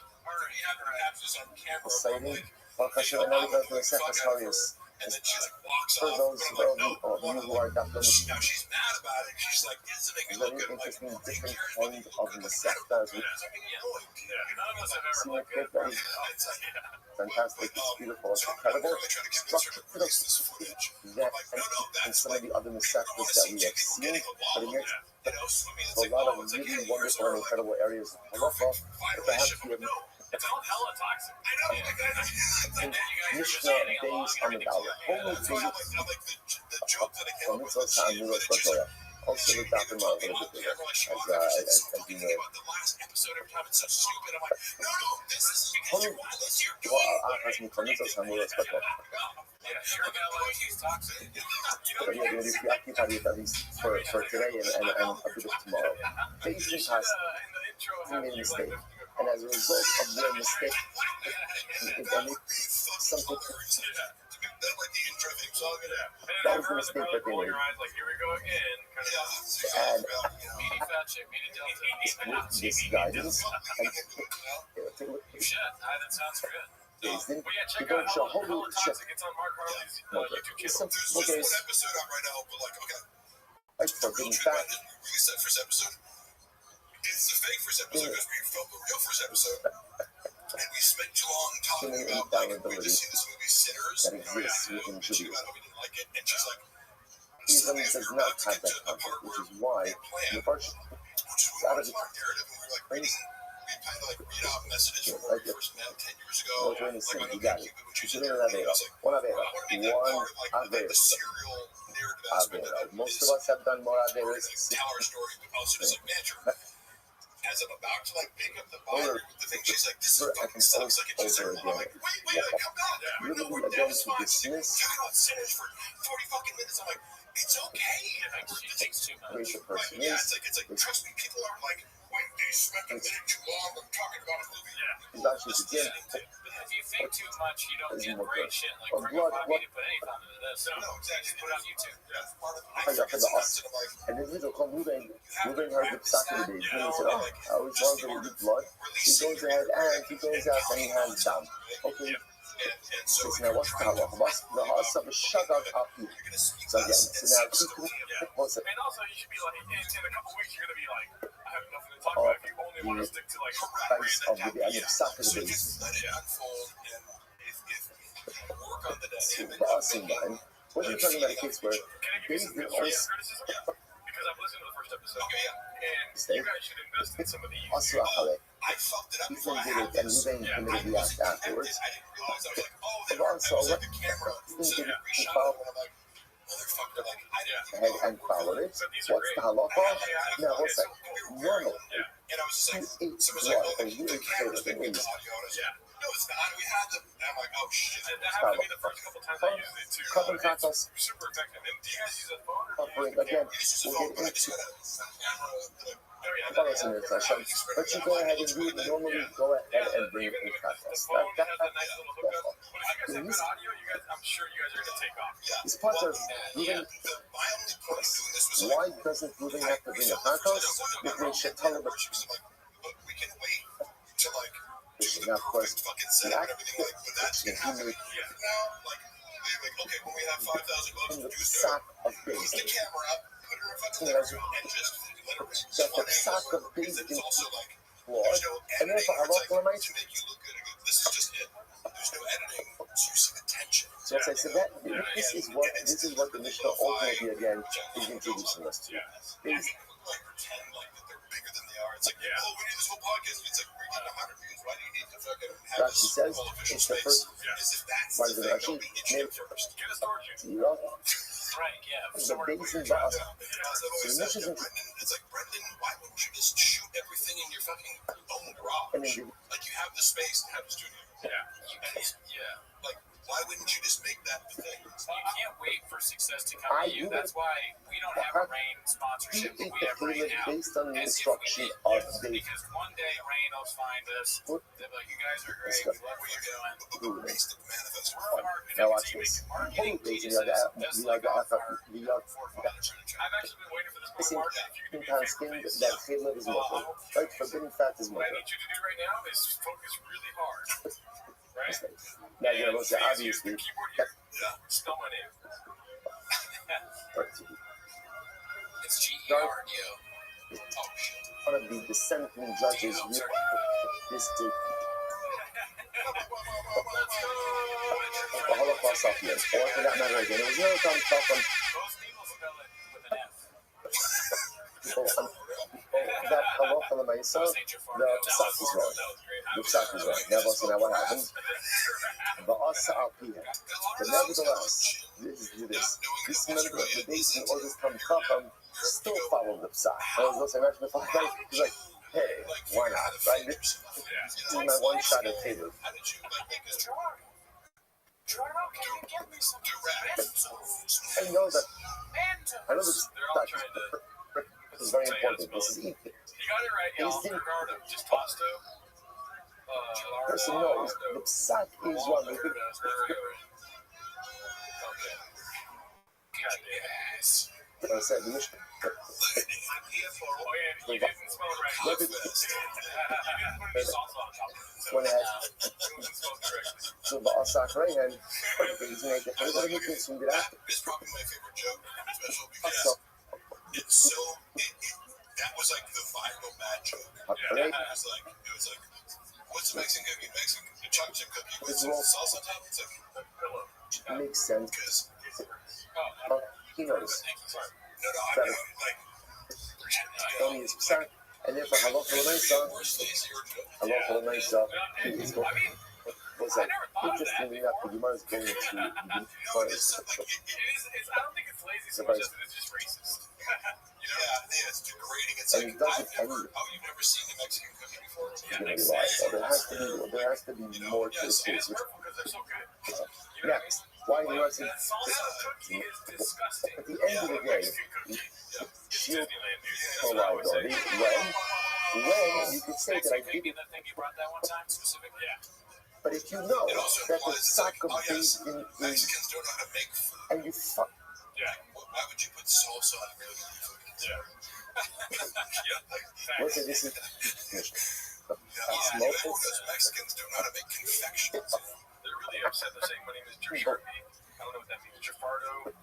Speaker 1: Exciting. And now we go to Masech Harius. For those of you who are not
Speaker 6: Now she's mad about it. She's like, "Isn't it
Speaker 1: very interesting, different kind of Masech. See my kid, that is fantastic, it's beautiful, it's incredible. Structure that and some of the other Masechtas that we have seen, but it makes a lot of really wonderful and incredible areas of halacha that perhaps we have
Speaker 6: it's all hella toxic. I know.
Speaker 1: Mishnah days on the dollar. Only thing also the doctor a little bit bigger, as you know. But yeah, we'll be preoccupied with at least for today and a bit of tomorrow. Beijing has made a mistake. And as a result of their mistake, something that was the mistake that they made. And this guidance,
Speaker 6: that sounds good.
Speaker 1: Then
Speaker 6: Check
Speaker 1: you
Speaker 6: out
Speaker 1: don't show
Speaker 6: Hella
Speaker 1: whole
Speaker 6: Toxic. It's on Mark Harley's YouTube channel.
Speaker 1: There's one episode out right now, but like, okay. Like forbidden fact.
Speaker 6: Release that first episode. It's the fake first episode because we filmed the real first episode. And we spent too long talking about, like, we just see this movie Sinners.
Speaker 1: That exists within
Speaker 6: And she
Speaker 1: Judaism.
Speaker 6: about how we didn't like it. And she's like,
Speaker 1: Islam does not have that concept, which is why the first
Speaker 6: narrative, and we were like reading, we kind of like read out messages from where we first met 10 years ago.
Speaker 1: Like, you got it. One Avera. Most of us have done more Averas.
Speaker 6: Tell our story, but also just like mantra. As I'm about to like pick up the Bible, the thing she's like, "This is fucking sucks." Like it just I'm like, wait, come back. I know we're dead as much. Talking about sinners for 40 fucking minutes. I'm like, it's okay. She takes too much. Yeah, it's like trust me, people are like, wait, they spent a minute too long. I'm talking about a movie.
Speaker 1: It's actually again.
Speaker 6: If you think too much, you don't get great shit. Like, we're not going to put any thought into this. No, exactly. Put it on YouTube. That's part of
Speaker 1: An individual called Ruben heard the Saturday days. And he said, oh, I was wondering with blood. He goes ahead and he goes out and he hands down. Okay. So now what's the halacha? What's the halacha of a shagat api? So again, so now what's it?
Speaker 6: And also, you should be like, in a couple weeks, you're going to be like, I have nothing to talk about if you only want to stick to like
Speaker 1: base of the Saturdays.
Speaker 6: Let it unfold and if work on the day.
Speaker 1: What are you talking about a case where days didn't always
Speaker 6: because I've listened to the first episode. Okay, yeah. And you guys should invest in some of these. I fucked it up before I had this.
Speaker 1: And then committed the act afterwards.
Speaker 6: I didn't realize. I was like, oh,
Speaker 1: But also,
Speaker 6: the camera. So I reshot it and I'm like, motherfucker, like, I didn't.
Speaker 1: and followed it. What's the halacha? Now, what's that? Normal.
Speaker 6: And I was just like,
Speaker 1: He ate
Speaker 6: someone's
Speaker 1: blood
Speaker 6: like, oh,
Speaker 1: and really
Speaker 6: camera's
Speaker 1: favorite
Speaker 6: making the
Speaker 1: things.
Speaker 6: audio. And I was like, no, it's not. We had them. And I'm like, oh, shit. And that happened to me the first couple times I used it too.
Speaker 1: Carbon
Speaker 6: It's
Speaker 1: cockles.
Speaker 6: super effective. And do you guys use a phone?
Speaker 1: Offering again, we'll get into follows in the session, but you go ahead and do it normally. Go ahead and bring it in contest.
Speaker 6: In this audio, you guys, I'm sure you guys are gonna take off.
Speaker 1: This part of moving. Why doesn't moving have to bring a contest? It makes it tolerable.
Speaker 6: We can wait to like
Speaker 1: Now, of course,
Speaker 6: the act but that's gonna happen. Now, like, okay, when we have $5,000
Speaker 1: in
Speaker 6: to
Speaker 1: the
Speaker 6: do
Speaker 1: sack of
Speaker 6: put
Speaker 1: base.
Speaker 6: the camera up, put it in front of the and just let it
Speaker 1: That the sack of base
Speaker 6: it's also like
Speaker 1: flawed.
Speaker 6: there's no
Speaker 1: And then
Speaker 6: editing
Speaker 1: for
Speaker 6: where it's
Speaker 1: halacha
Speaker 6: like
Speaker 1: night.
Speaker 6: to make you look good. This is just it. There's no editing, so you see the tension.
Speaker 1: So it's like, so that this is what the Mishnah ultimately again is introducing us to. Is
Speaker 6: Like pretend like that they're bigger than they are. It's like, oh, we need this whole podcast. It's like we're getting 100 views. Why do you need to fucking have
Speaker 1: Rashi
Speaker 6: this
Speaker 1: says
Speaker 6: whole official
Speaker 1: it's the
Speaker 6: space?
Speaker 1: first.
Speaker 6: As if that's
Speaker 1: Why
Speaker 6: the
Speaker 1: does it
Speaker 6: thing.
Speaker 1: actually
Speaker 6: Don't be itching
Speaker 1: make
Speaker 6: first. Get a storage unit.
Speaker 1: zero?
Speaker 6: Right, yeah.
Speaker 1: The base and boss.
Speaker 6: So
Speaker 1: the Mishnah isn't.
Speaker 6: it's like, Brendan, why wouldn't you just shoot everything in your fucking own garage?
Speaker 1: And then
Speaker 6: Like, you have the space to have a studio. Yeah. Like, why wouldn't you just make that the thing? You can't wait for success to come to you. That's why we don't have a Rain sponsorship, but we have Rain now.
Speaker 1: Based on the
Speaker 6: As if we
Speaker 1: instruction
Speaker 6: did.
Speaker 1: of
Speaker 6: Yes,
Speaker 1: the
Speaker 6: because one day Rain will find us. They'll be like, you guys are great. We love what you're doing.
Speaker 1: basic
Speaker 6: Manifest. We're a marketing
Speaker 1: Now watch
Speaker 6: team.
Speaker 1: this.
Speaker 6: Marketing
Speaker 1: Holy
Speaker 6: geniuses. Just like our forefathers. I've actually been waiting for this
Speaker 1: Listen,
Speaker 6: part. If you could do me a
Speaker 1: sometimes
Speaker 6: favor,
Speaker 1: skin
Speaker 6: please.
Speaker 1: that chilek is mokry. Right? Forbidden fat is
Speaker 6: What I
Speaker 1: mokry.
Speaker 6: need you to do right now is focus really hard. Right?
Speaker 1: Now you're going to say,
Speaker 6: Please use the
Speaker 1: obviously,
Speaker 6: keyboard here. Spell my name. It's G-E-R-D-O. Oh, shit.
Speaker 1: one of the dissenting judges this to the Holocaust of years, or for that matter again, it was no time talk on
Speaker 6: Most people spell it with an F.
Speaker 1: people that halacha l'maisa, the psak is wrong. The psak is wrong. Now, so now what happened? The asa al piyah. But nevertheless, this member of the base in order to come chacham still followed the psak. I was listening to the fact that he's like, hey, why not? Right? This is my one shot at Taylor. I know that this is very important. This is easy.
Speaker 6: You got it right, y'all. Ricardo. Just Pasto.
Speaker 1: Person knows the psak is wrong. I said the Mishnah.
Speaker 6: You didn't spell it right.
Speaker 1: When I so the Osaka and he's making a little bit from the after.
Speaker 6: It's probably my favorite joke, especially because it's so. That was like the viral bad joke. It was like, what's a Mexican cookie? Mexican chocolate chip cookie with salsa on top. It's like,
Speaker 1: it makes sense.
Speaker 6: Because
Speaker 1: He knows.
Speaker 6: no, I know. Like,
Speaker 1: Only is psak, and therefore halacha l'maisa, is going. Was like interestingly enough, the Gemara is going to
Speaker 6: I don't think it's lazy so much as it's just racist. Yeah, it's degrading. It's like, you've never seen a Mexican cookie before?
Speaker 1: There has to be more to this case.
Speaker 6: Because they're so good.
Speaker 1: Next, why you want to
Speaker 6: That salsa cookie is disgusting.
Speaker 1: at the end of the day, shield
Speaker 6: Disneyland, dude.
Speaker 1: reliability. When you can say that I didn't,
Speaker 6: That thing you brought that one time specific? Yeah.
Speaker 1: but if you know that the psak of these in
Speaker 6: Mexicans don't know how to make food.
Speaker 1: and you fuck.
Speaker 6: Yeah. Why would you put salsa on really good food? Yeah.
Speaker 1: What's it? This is
Speaker 6: local. Mexicans don't know how to make confections. They're really upset. They're saying my name is Gerardo. I don't know what that means. Gerardo,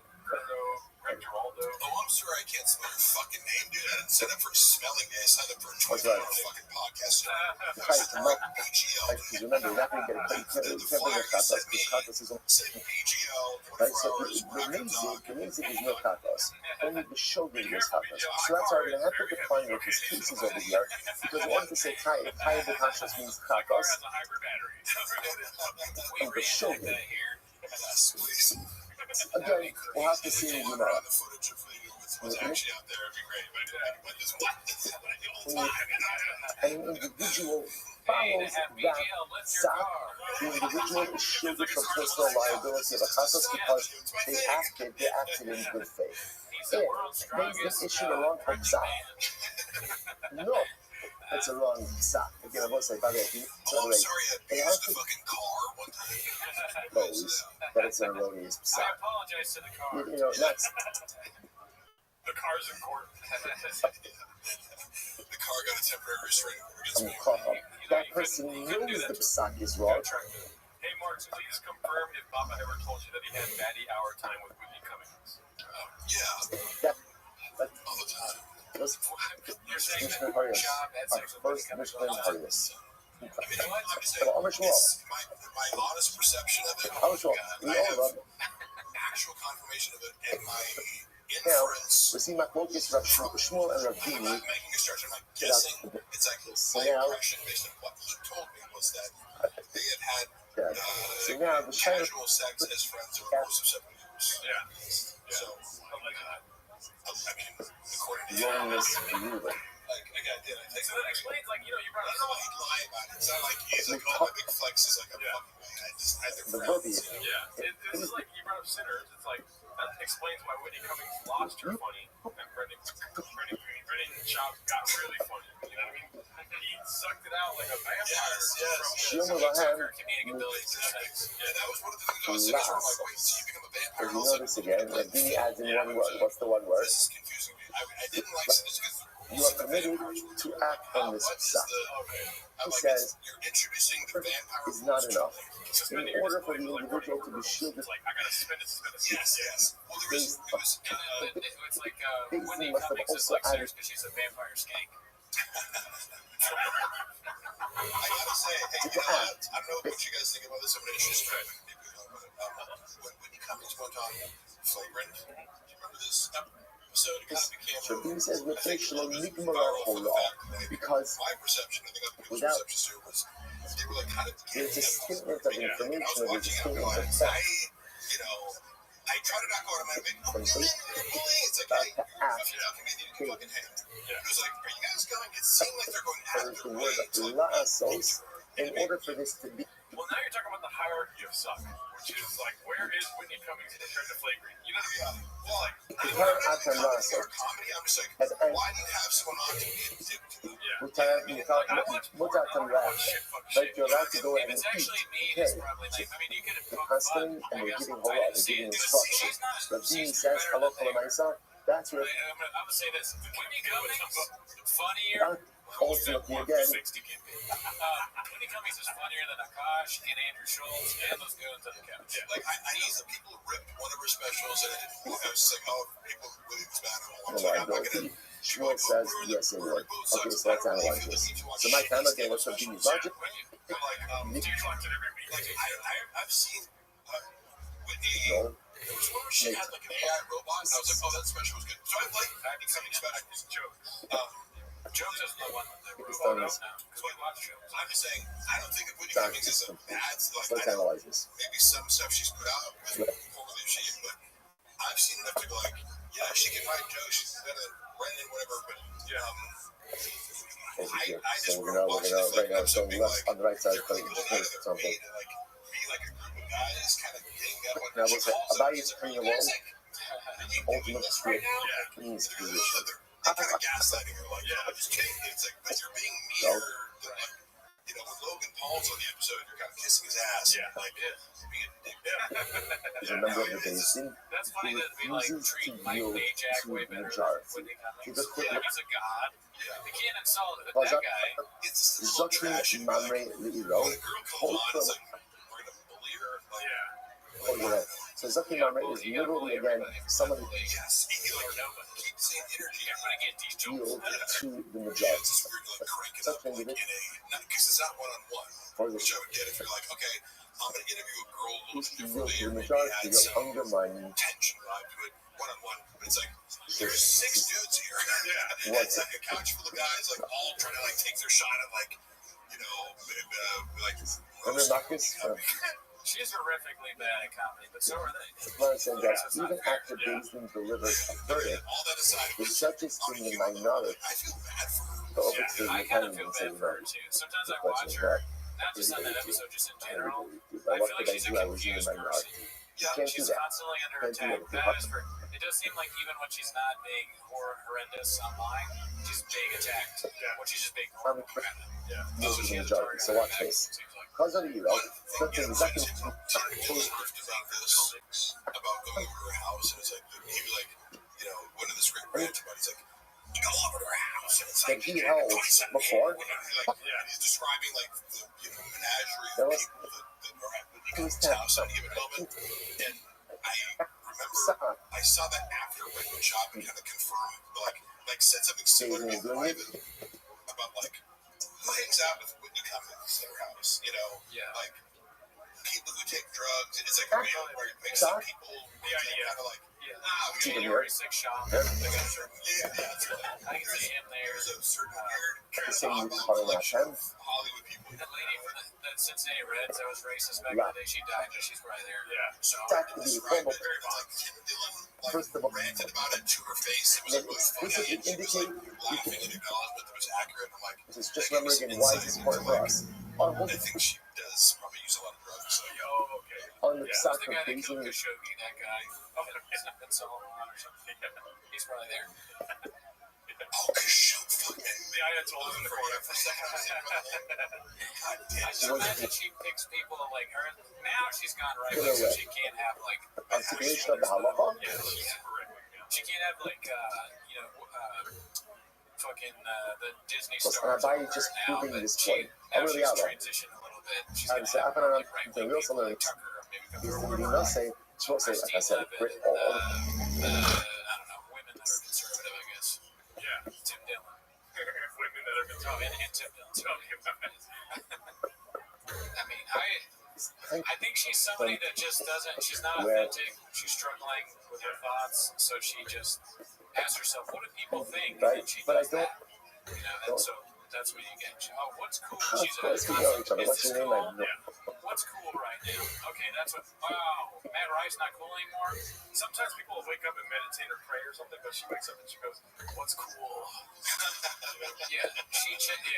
Speaker 6: Geraldo. Oh, I'm sorry I can't spell your fucking name, dude. I didn't sign up for a spelling bee. I signed up for a fucking podcast.
Speaker 1: Because remember, you're not going to get a you can't bring a katas because katas is right. So the music is no katas. Only the shogun is katas. So that's why we're going to have to define what this case is over here. Because in order to say kai the conscious means katas, and the shogun. Again, we'll have to see in the Gemara. And an individual follows that psak. The individual is shielded from personal liability of a katas because they acted in good faith. If they've issued a wrong psak, no, it's a wrong psak. Again, I will say, by the way, it has to knows that it's an erroneous psak.
Speaker 6: I apologize to the car.
Speaker 1: You know, that's
Speaker 6: the car's in court. The car got a temporary restraining order against me.
Speaker 1: That person knows the psak is wrong.
Speaker 6: Hey, Mark, please confirm if Papa ever told you that he had baddie hour time with Whitney Cummings. Yeah. All the time. You're saying that your job had sex with Whitney Cummings all the time. I mean, my honest perception of it, I have actual confirmation of it, and my inference.
Speaker 1: We see my focus, Shmuel and Rabbi.
Speaker 6: I'm not making a stretch, I'm not guessing. It's like my impression based on what he told me was that they had casual sex as friends over the course of 7 years. Yeah. So, I mean, according to him. So that explains, like, you brought up. I don't know why he'd lie about it. It's not like he's like, oh, my big flex is like a fucking man. I just had to
Speaker 1: the Rabbi.
Speaker 6: Yeah. This is like, you brought up sinners. It's like, that explains why Whitney Cummings lost her funny and Brendan Schaub got really funny. You know what I mean? He sucked it out like a vampire from her comedic abilities and things. Yeah, that was one of the things I was saying. Like, wait, so you become a vampire?
Speaker 1: If you notice again, like Vinny adds in one word. What's the one word?
Speaker 6: This is confusing me. I didn't like this because
Speaker 1: you are permitted to act on this stuff. He says,
Speaker 6: you're introducing the vampire
Speaker 1: is not enough. In order for the individual to be shielded,
Speaker 6: like, I gotta spend it. Yes. Well, there is, it's like, Whitney
Speaker 1: must have
Speaker 6: Cummings is
Speaker 1: also
Speaker 6: like
Speaker 1: added
Speaker 6: serious because she's a vampire skank. I gotta say, hey, you know, I don't know what you guys think about this. I'm gonna introduce when Whitney Cummings went on Flagrant. Do you remember this episode? It kind of became
Speaker 1: so these as
Speaker 6: I think it
Speaker 1: rotational
Speaker 6: was
Speaker 1: ligma
Speaker 6: viral for the
Speaker 1: law,
Speaker 6: fact that, like,
Speaker 1: because
Speaker 6: my perception, I think other people's
Speaker 1: without
Speaker 6: perceptions too, was they were like kind of
Speaker 1: there's a statement of
Speaker 6: I was
Speaker 1: information, there's a
Speaker 6: watching it, I'm
Speaker 1: statement of
Speaker 6: going,
Speaker 1: fact.
Speaker 6: I try to not go out of my way. Oh, it's like, hey,
Speaker 1: About to act.
Speaker 6: you know, you need to fucking hang. It was like, are you guys going? It seemed like they're going out of
Speaker 1: There's the
Speaker 6: their way
Speaker 1: word
Speaker 6: to, like,
Speaker 1: lasos. In order for this to be,
Speaker 6: well, now you're talking about the hierarchy of suck, which is like, where is Whitney Cummings compared to Flagrant? You know what I mean? Well, like,
Speaker 1: her at the lasso,
Speaker 6: comedy, I'm just like,
Speaker 1: as an
Speaker 6: why do you have someone on to be a dick to them?
Speaker 1: what's out to laugh, like you're allowed to go
Speaker 6: If
Speaker 1: and
Speaker 6: it's
Speaker 1: eat,
Speaker 6: actually me,
Speaker 1: okay,
Speaker 6: it's probably like, I mean, you could
Speaker 1: they're
Speaker 6: have
Speaker 1: hustling and they're giving whole lot, they're giving instructions. But Vinny says, hello, myself, that's
Speaker 6: I'm
Speaker 1: where,
Speaker 6: gonna say this: Whitney Cummings, funnier.
Speaker 1: ultimately again,
Speaker 6: Whitney Cummings is funnier than Akash and Andrew Schultz and those goons on the couch. Yeah. Like, I know that people ripped one of her specials, and I was just like, oh, people really was bad. I'm not gonna.
Speaker 1: Schwartz says yes it would. Okay, so let's analyze this. So my time again, what's up, Vinny's logic?
Speaker 6: I've seen Whitney.
Speaker 1: No.
Speaker 6: There was one where she had like an AI robot, and I was like, oh, that special was good. So I like Whitney Cummings specials. Jokes is the one that they wrote out now, because we watch jokes. I'm just saying, I don't think of Whitney Cummings as a bad, like,
Speaker 1: let's analyze this.
Speaker 6: maybe some stuff she's put out is poorly achieved, but I've seen enough to go like, yeah, she can write jokes, she's better than Brendan, whatever, but
Speaker 1: So we're gonna right now, so left on the right side, but you just noticed something.
Speaker 6: like, be like a group of guys kind of getting up on
Speaker 1: Now, what's that? About you turning along, ultimate
Speaker 6: right now?
Speaker 1: Vinny's position.
Speaker 6: They're kind of gaslighting her, like, I'm just kidding. It's like, but you're being meaner than, like, you know, when Logan Paul's on the episode, you're kind of kissing his ass. Yeah. Like, being a dick.
Speaker 1: As a member of the basin,
Speaker 6: That's
Speaker 1: he
Speaker 6: funny that we, like,
Speaker 1: refuses to
Speaker 6: treat Mike
Speaker 1: yield
Speaker 6: Najak
Speaker 1: to
Speaker 6: way
Speaker 1: the
Speaker 6: better
Speaker 1: majority.
Speaker 6: than Whitney Cummings.
Speaker 1: He's a quick
Speaker 6: He's a god. They can't insult that
Speaker 1: But
Speaker 6: guy. It's a little trashy.
Speaker 1: Zotri Mamre Liro,
Speaker 6: When a girl comes on, it's like, we're going to bully her. Like,
Speaker 1: so Zotri Mamre is literally again someone who
Speaker 6: yes, or nobody. Keep the same energy. I'm going to get these jokes.
Speaker 1: yield to the
Speaker 6: Yeah,
Speaker 1: majority.
Speaker 6: it's just weird to, like, crank it
Speaker 1: Such
Speaker 6: up, like,
Speaker 1: individual
Speaker 6: because it's not one-on-one,
Speaker 1: for the
Speaker 6: which I would get if you're like, okay, I'm going to interview a girl a little
Speaker 1: who's
Speaker 6: bit
Speaker 1: to yield
Speaker 6: differently,
Speaker 1: to
Speaker 6: or
Speaker 1: the
Speaker 6: maybe
Speaker 1: majority,
Speaker 6: add
Speaker 1: you're
Speaker 6: some
Speaker 1: undermining
Speaker 6: tension vibe to it, one-on-one, but it's like, there's 6 dudes here.
Speaker 1: What?
Speaker 6: It's like a couch full of guys, like, all trying to, like, take their shot at, like, you know, like,
Speaker 1: Remember Marcus?
Speaker 6: she's horrifically bad at comedy, but so are they.
Speaker 1: Florence said that even after Basin delivers a verdict,
Speaker 6: All that aside,
Speaker 1: the subjects in the minority,
Speaker 6: I feel bad for her.
Speaker 1: the overseas
Speaker 6: I kind of feel bad for her
Speaker 1: no.
Speaker 6: too. Sometimes I watch her, not just on that episode, just in general. I
Speaker 1: What
Speaker 6: feel like
Speaker 1: could I
Speaker 6: she's a
Speaker 1: do? I was in
Speaker 6: confused
Speaker 1: the minority.
Speaker 6: person.
Speaker 1: You can't do
Speaker 6: She's
Speaker 1: that.
Speaker 6: constantly under
Speaker 1: Can't do
Speaker 6: attack.
Speaker 1: that.
Speaker 6: That is for. It does seem like even when she's not being horrendous online, she's being attacked. When she's just being horrible.
Speaker 1: This is the majority. So watch this. Because of the Euro, something is second
Speaker 6: about going over to her house, and it's like he'd be like, you know, one of the script writers, but he's like, you go over to her house, and it's
Speaker 1: that
Speaker 6: like
Speaker 1: he held before.
Speaker 6: he's describing like the menagerie
Speaker 1: That
Speaker 6: of
Speaker 1: was-
Speaker 6: people that are at Whitney Cummings' house on a given moment, and I remember I saw that after Whitney Shop and kind of confirmed, like said something similar to me private about like who hangs out with Whitney Cummings at her house, you know, like people who take drugs, and it's like a real where it makes some people the idea kind of like. We January 6th shop. They got a certain, that's right. I can see him there. There's a certain weird collection of Hollywood people. That lady from the Cincinnati Reds that was racist back in the day, she died, but she's right there. So describe it. Like Tim Dillon ranted about it to her face. It was like really funny. And she was like laughing and acknowledgement that was accurate. I'm like,
Speaker 1: this is just remembering again why it's important for us.
Speaker 6: I think she does probably use a lot of drugs. So,
Speaker 1: On the
Speaker 6: the
Speaker 1: soccer
Speaker 6: guy that
Speaker 1: Basin,
Speaker 6: killed Khashoggi, that guy. It's not been so or something. He's probably there.
Speaker 2: Oh, cause shoot, fuck man.
Speaker 6: Yeah, I told him in the corner
Speaker 2: for a second. I was God damn.
Speaker 6: I just imagine she picks people like her. Now she's gone right, like, so she can't have like.
Speaker 1: Activation of the halacha.
Speaker 6: Yeah, she's correct. She can't have like fucking the Disney stars.
Speaker 1: Rabbi is just proving this point.
Speaker 6: Now she's transitioned a little bit. She's gonna have like right-wing people like Tucker, or maybe
Speaker 1: He did not say, supposed to say, like I said,
Speaker 6: I don't know, women that are conservative, I guess. Yeah, Tim Dillon. women that are conservative. And Tim Dillon. I mean, I think she's somebody that just doesn't. She's not authentic. She's struggling with her thoughts, so she just asks herself, "What do people think?"
Speaker 1: Right,
Speaker 6: And she
Speaker 1: but I
Speaker 6: does
Speaker 1: don't.
Speaker 6: that. You know, and so that's what you get. Oh, what's cool?
Speaker 1: Of
Speaker 6: She's
Speaker 1: course, we know each other. What's your name? I know.
Speaker 6: What's cool right now? Okay, that's what. Wow, Matt Rice not cool anymore. Sometimes people will wake up and meditate or pray or something, but she wakes up and she goes, "What's cool?"
Speaker 2: Yeah,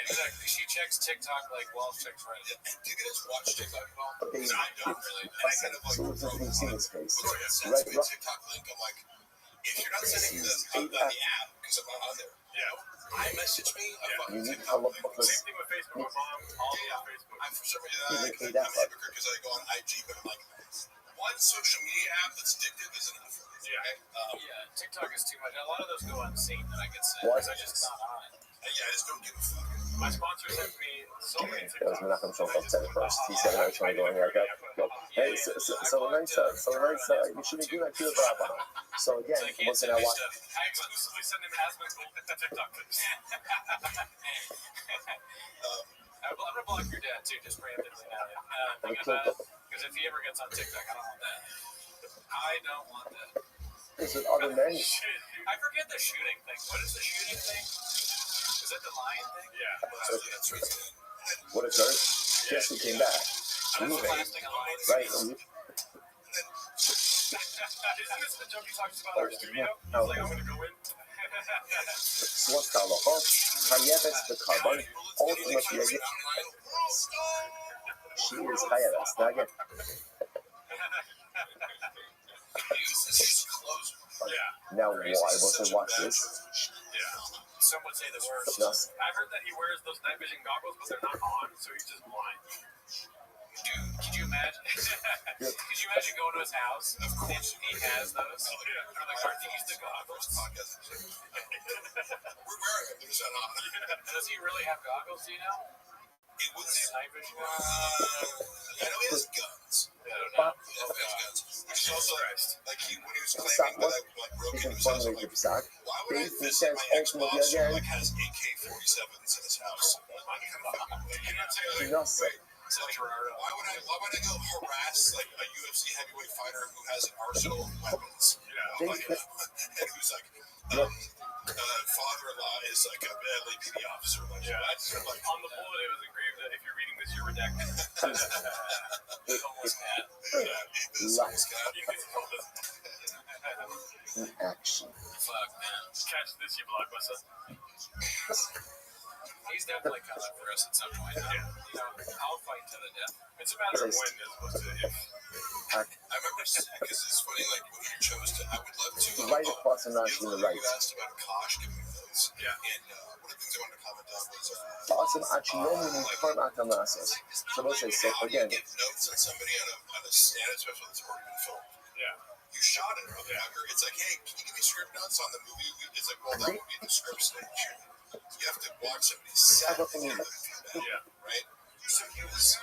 Speaker 6: exactly. She checks TikTok like Walsh checks Reddit.
Speaker 2: do you guys watch TikTok at all?
Speaker 1: Okay,
Speaker 2: No, I don't really. And I kind of like
Speaker 1: so what's the seen this case?
Speaker 2: sends
Speaker 1: Right,
Speaker 2: me a TikTok link. I'm like, if you're not sending me on the app, because I'm not on there, iMessage me.
Speaker 1: You need to look for
Speaker 6: Same thing with Facebook. My mom, all on Facebook.
Speaker 2: I'm for some reason I'm a hypocrite because I go on IG, but I'm like, one social media app that's addictive is enough for me.
Speaker 6: Yeah, TikTok is too much. A lot of those go unseen that I get sent
Speaker 1: What?
Speaker 6: because I just not on it.
Speaker 2: Yeah, I just don't give a fuck.
Speaker 6: My sponsor sent me so many
Speaker 1: That was
Speaker 6: TikToks.
Speaker 1: Menachem Shulchan said it first. He said, I was trying to go in here. Hey, so the night, you shouldn't do that to the Rabbi. So again, once in a while,
Speaker 6: I exclusively send him husbands with the TikTok clips. I'm gonna block your dad too, just preemptively now. Because if he ever gets on TikTok, I don't want that. I don't want that.
Speaker 1: this with other men.
Speaker 6: I forget the shooting thing. What is the shooting thing? Is that the lion thing?
Speaker 2: Yeah, that's right.
Speaker 1: What occurred? Yes, he came back.
Speaker 6: That's the last thing a lion
Speaker 1: Right.
Speaker 6: sees. Isn't this the joke he talks about in our studio? He's
Speaker 1: No.
Speaker 6: like, I'm gonna go in.
Speaker 1: So what's the halacha? Chayeves the carbon. Ultimately, again, she is chayeves. Now again, now why wasn't watch this?
Speaker 6: Some would say the worst.
Speaker 1: Yes.
Speaker 6: I've heard that he wears those night vision goggles, but they're not on, so he's just blind. Dude, could you imagine? Could you imagine going to his house? Of course. He has those. Or like, are these the goggles?
Speaker 2: We're wearing them. They're not on.
Speaker 6: Does he really have goggles, do you know?
Speaker 2: It was
Speaker 6: Night vision
Speaker 2: I
Speaker 6: goggles?
Speaker 2: know he has guns.
Speaker 6: I don't know.
Speaker 2: He has guns. Which is also like when he was
Speaker 1: Stop.
Speaker 2: claiming that I broke
Speaker 1: He's in
Speaker 2: into his
Speaker 1: front
Speaker 2: house.
Speaker 1: of
Speaker 2: I'm
Speaker 1: the
Speaker 2: like,
Speaker 1: Psak.
Speaker 2: why would I
Speaker 1: He
Speaker 2: visit
Speaker 1: says
Speaker 2: my ex-boss
Speaker 1: ultimately
Speaker 2: who
Speaker 1: again.
Speaker 2: like has AK-47s in his house?
Speaker 6: You're not saying like,
Speaker 1: Not say.
Speaker 2: Why would I go harass like a UFC heavyweight fighter who has an arsenal of weapons?
Speaker 1: They-
Speaker 2: And who's like, father-in-law is like a LAPD officer. Like, I'm like,
Speaker 6: on the bullet, it was engraved that if you're reading this, you're redacted. Almost that.
Speaker 1: Life
Speaker 6: Fuck,
Speaker 1: in action.
Speaker 6: man. Catch this, you blockbuster. He's definitely coming for us at some point. You know, I'll fight to the death. It's a matter of when, as opposed to if.
Speaker 2: I remember because it's funny, like when you chose to, I would love to.
Speaker 1: Right across the notch to the right.
Speaker 2: You asked about Kosh giving notes.
Speaker 6: Yeah.
Speaker 2: And one of the things I wanted to comment on was.
Speaker 1: Awesome. Actually, no meaning format on us. So we'll say so
Speaker 2: How do
Speaker 1: again.
Speaker 2: you give notes on somebody on a stand-up special that's already been filmed?
Speaker 6: Yeah.
Speaker 2: You shot it, okay? It's like, hey, can you give me script notes on the movie? It's like, well, that would be the script stage. You have to watch somebody set and give them feedback, right? So he was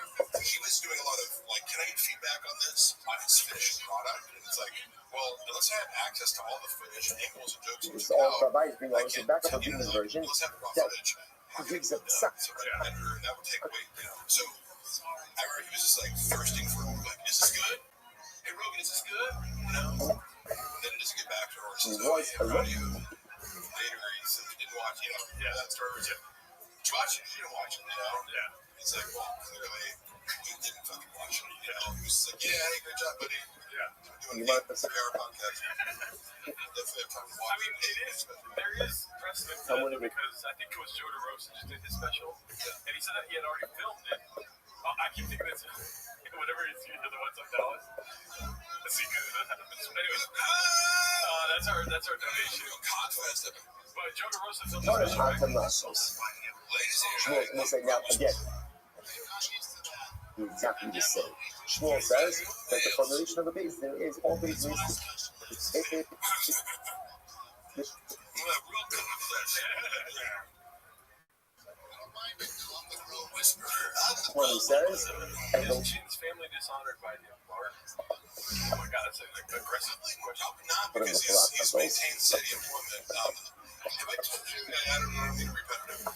Speaker 2: doing a lot of like, can I get feedback on this, on his finished product? And it's like, well, unless I have access to all the footage and angles and jokes,
Speaker 1: It's all Rabbi is being honest. Back up a human version.
Speaker 2: let's have raw
Speaker 1: That
Speaker 2: footage.
Speaker 1: gives it suck.
Speaker 2: So that would take away, So I remember he was just like thirsting for like, is this good? Hey Rogan, is this good? And then it doesn't get back to her.
Speaker 1: He was alone.
Speaker 2: Later, he said he didn't watch, that story was Did you watch it? You didn't watch it, Yeah. He's like, well, clearly he didn't fucking watch it, He was just like, yeah, hey, great job, buddy. Yeah.
Speaker 1: You
Speaker 2: I'm doing
Speaker 1: might
Speaker 2: the VR podcast. Definitely have time to watch
Speaker 6: I mean, there is precedent for that because I think it was Joe DeRosa just did his special, and he said that he had already filmed it. I keep thinking it's whatever it's the ones on Dallas. Anyways, That's our donation. Confess. But Joe DeRosa filmed
Speaker 1: Notice
Speaker 6: this, right?
Speaker 1: Antonasos. Shmuel will say now again. Exactly the same. Shmuel says that the formulation of a base there is all base needs when he says, and
Speaker 6: Is Chin's family dishonored by the bar? Oh my god, that's an aggressive question.
Speaker 2: Not because he's maintained steady employment. Have I told you, I don't know, I'm being repetitive.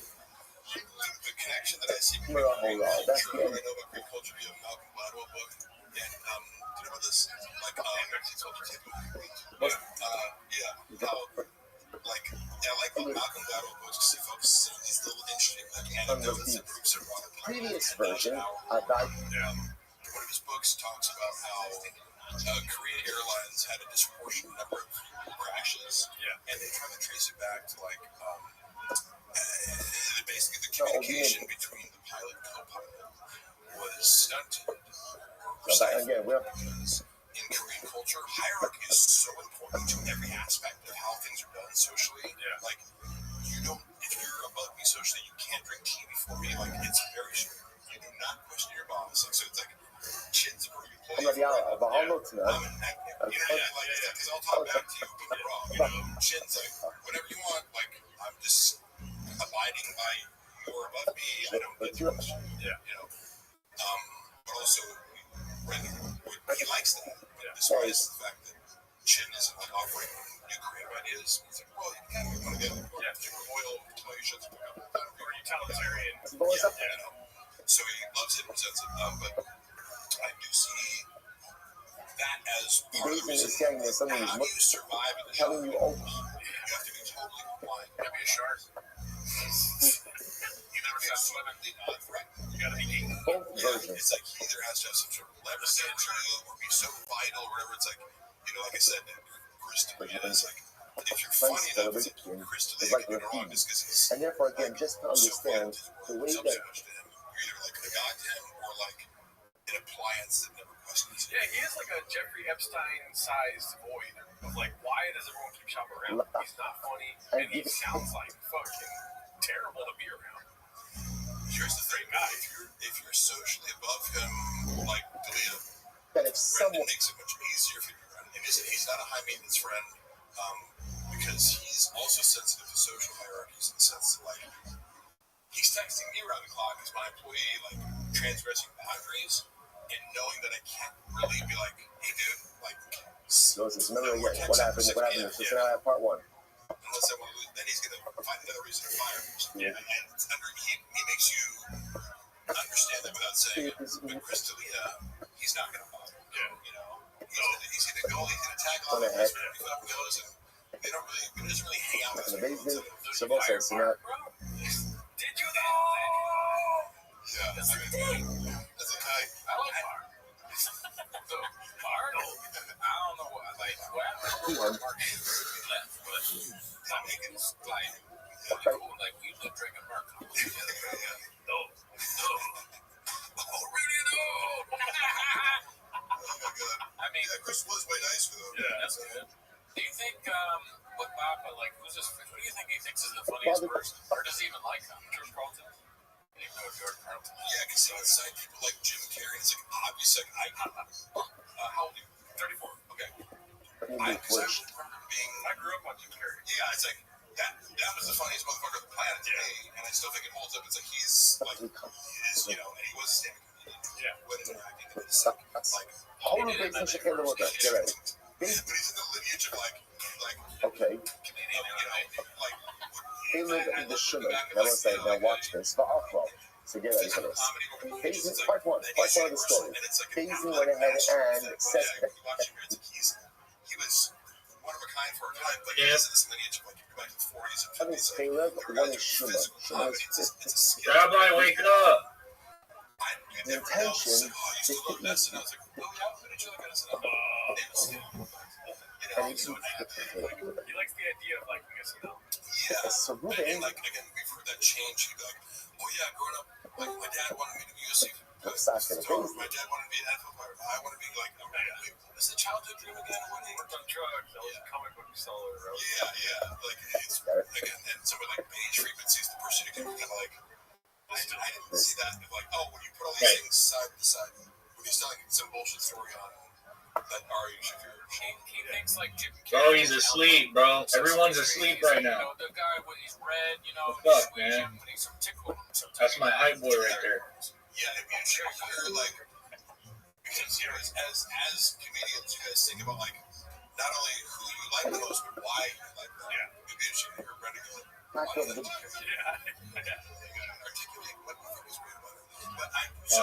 Speaker 2: The connection that I see between
Speaker 1: that's
Speaker 2: culture, what I know about Greek culture via Malcolm Gladwell book, and do you know about this? Like, Mexican culture. Yeah, how, like, I like the Malcolm Gladwell books because he focuses on these little interesting anecdotes and groups that run
Speaker 1: previous version,
Speaker 2: one of his books talks about how Korean Airlines had a disproportionate number of crashes, and they try to trace it back to like basically the communication between the pilot and co-pilot was stunted. Because in Korean culture, hierarchy is so important to every aspect of how things are done socially. Like, you don't, if you're above me socially, you can't drink tea before me. Like, it's very strict. You do not question your boss. Like, so it's like, Chin's a pretty employee. Because I'll talk back to you when you're wrong. You know, Chin's like, whatever you want, like, I'm just abiding by you're above me. I don't get too much. You know. But also, he likes that. Despite the fact that Chin isn't like offering new creative ideas. He's like, well, you kind of want to get super loyal until you shut the fuck up. Or utilitarian. So he loves it and presents it. But I do see that as part of the reason. How do you survive in the show? You have to be totally compliant. You have to be a shark. You never stop swimming. Right. You got to be eating. It's like he either has to have some sort of leverage or be so vital or whatever. It's like, you know, like I said, Chris D'Elia is like, if you're funny enough to Chris D'Elia can do wrong just because he's
Speaker 1: and therefore again just to understand the way that
Speaker 2: you're either like a god to him or like an appliance that never questions him.
Speaker 6: Yeah, he is like a Jeffrey Epstein-sized void of like, why does everyone keep shopping around? He's not funny, and he sounds like fucking terrible to be around.
Speaker 2: Here's the thing, guy. If you're socially above him, like D'Elia,
Speaker 1: that if someone
Speaker 2: makes it much easier for you to run. And he's not a high maintenance friend, because he's also sensitive to social hierarchies in the sense that like he's texting me around the clock as my employee, like transgressing boundaries, and knowing that I can't really be like, hey dude, like
Speaker 1: remember what happened in part one.
Speaker 2: Unless I want to lose, then he's gonna find another reason to fire me. And he makes you understand that without saying it. But Chris D'Elia, he's not gonna bother. You know, he's gonna tag along with us when he goes, and they don't really hang out with us.
Speaker 1: Amazing.
Speaker 2: Did you know? Yeah, that's a guy.
Speaker 6: I like Mark. So, Mark, I don't know what, like, Mark left, but I'm making this like, cool, like, we look drinking Mark together. No. Oh, really, no. I mean,
Speaker 2: Chris was way nice with him.
Speaker 6: Yeah, that's good. Do you think, look, Bob, like, who do you think he thinks is the funniest person? Or does he even like him? George Carlton? He didn't know George Carlton.
Speaker 2: Yeah, because he would cite people like Jim Carrey. It's like, obviously, how old are you? 34. Okay. I grew up on Jim Carrey. Yeah, it's like, that was the funniest motherfucker on the planet to me, and I still think it holds up. It's like, he's, like, you know, and he was a stand-up comedian. Yeah. When interacting, and it's like,
Speaker 1: How do they think get with us? Get ready.
Speaker 2: But he's in the lineage of, like,
Speaker 1: okay.
Speaker 2: Canadian, you know, like,
Speaker 1: They live in the Shimon. Now let's say, now watch this. The Aqua. So get ready for this. Phasing, part one of the story. Phasing went ahead and said that
Speaker 2: he was one of a kind for a time, but he's in this lineage of like back to the 40s and 50s.
Speaker 1: one is Caleb, one is Shimon.
Speaker 3: Rabbi, wake up!
Speaker 1: The intention is to eat. And he eats the potato.
Speaker 6: He likes the idea of liking us, you know?
Speaker 2: Yeah.
Speaker 1: So
Speaker 2: And like, again, we've heard that change. He'd be like, oh yeah, growing up, like my dad wanted me to be UFC
Speaker 1: Obstacle.
Speaker 6: My dad wanted to be an NFL player. I want to be like, what's the childhood dream again? When he worked on drugs, I was a comic book seller. Yeah. Like, it's, again, and some of like page frequencies, the person who can kind of like, I didn't see that. Like, when you put all these things side to side, when he's telling some bullshit story on that Ari Shafir. He thinks like Jim Carrey.
Speaker 2: Bro, he's asleep, bro. Everyone's asleep right now.
Speaker 6: You know, the guy when he's red, you know,
Speaker 2: Fuck, man.
Speaker 6: when he's tickled him sometimes.
Speaker 2: That's my hype boy right there.
Speaker 6: Yeah, I mean, sure, you're like, because you know, as comedians, you guys think about like not only who you like the most, but why you like them. Yeah. Maybe you should hear Brenda go, why do you like them? Yeah. Articulate what was weird about it. But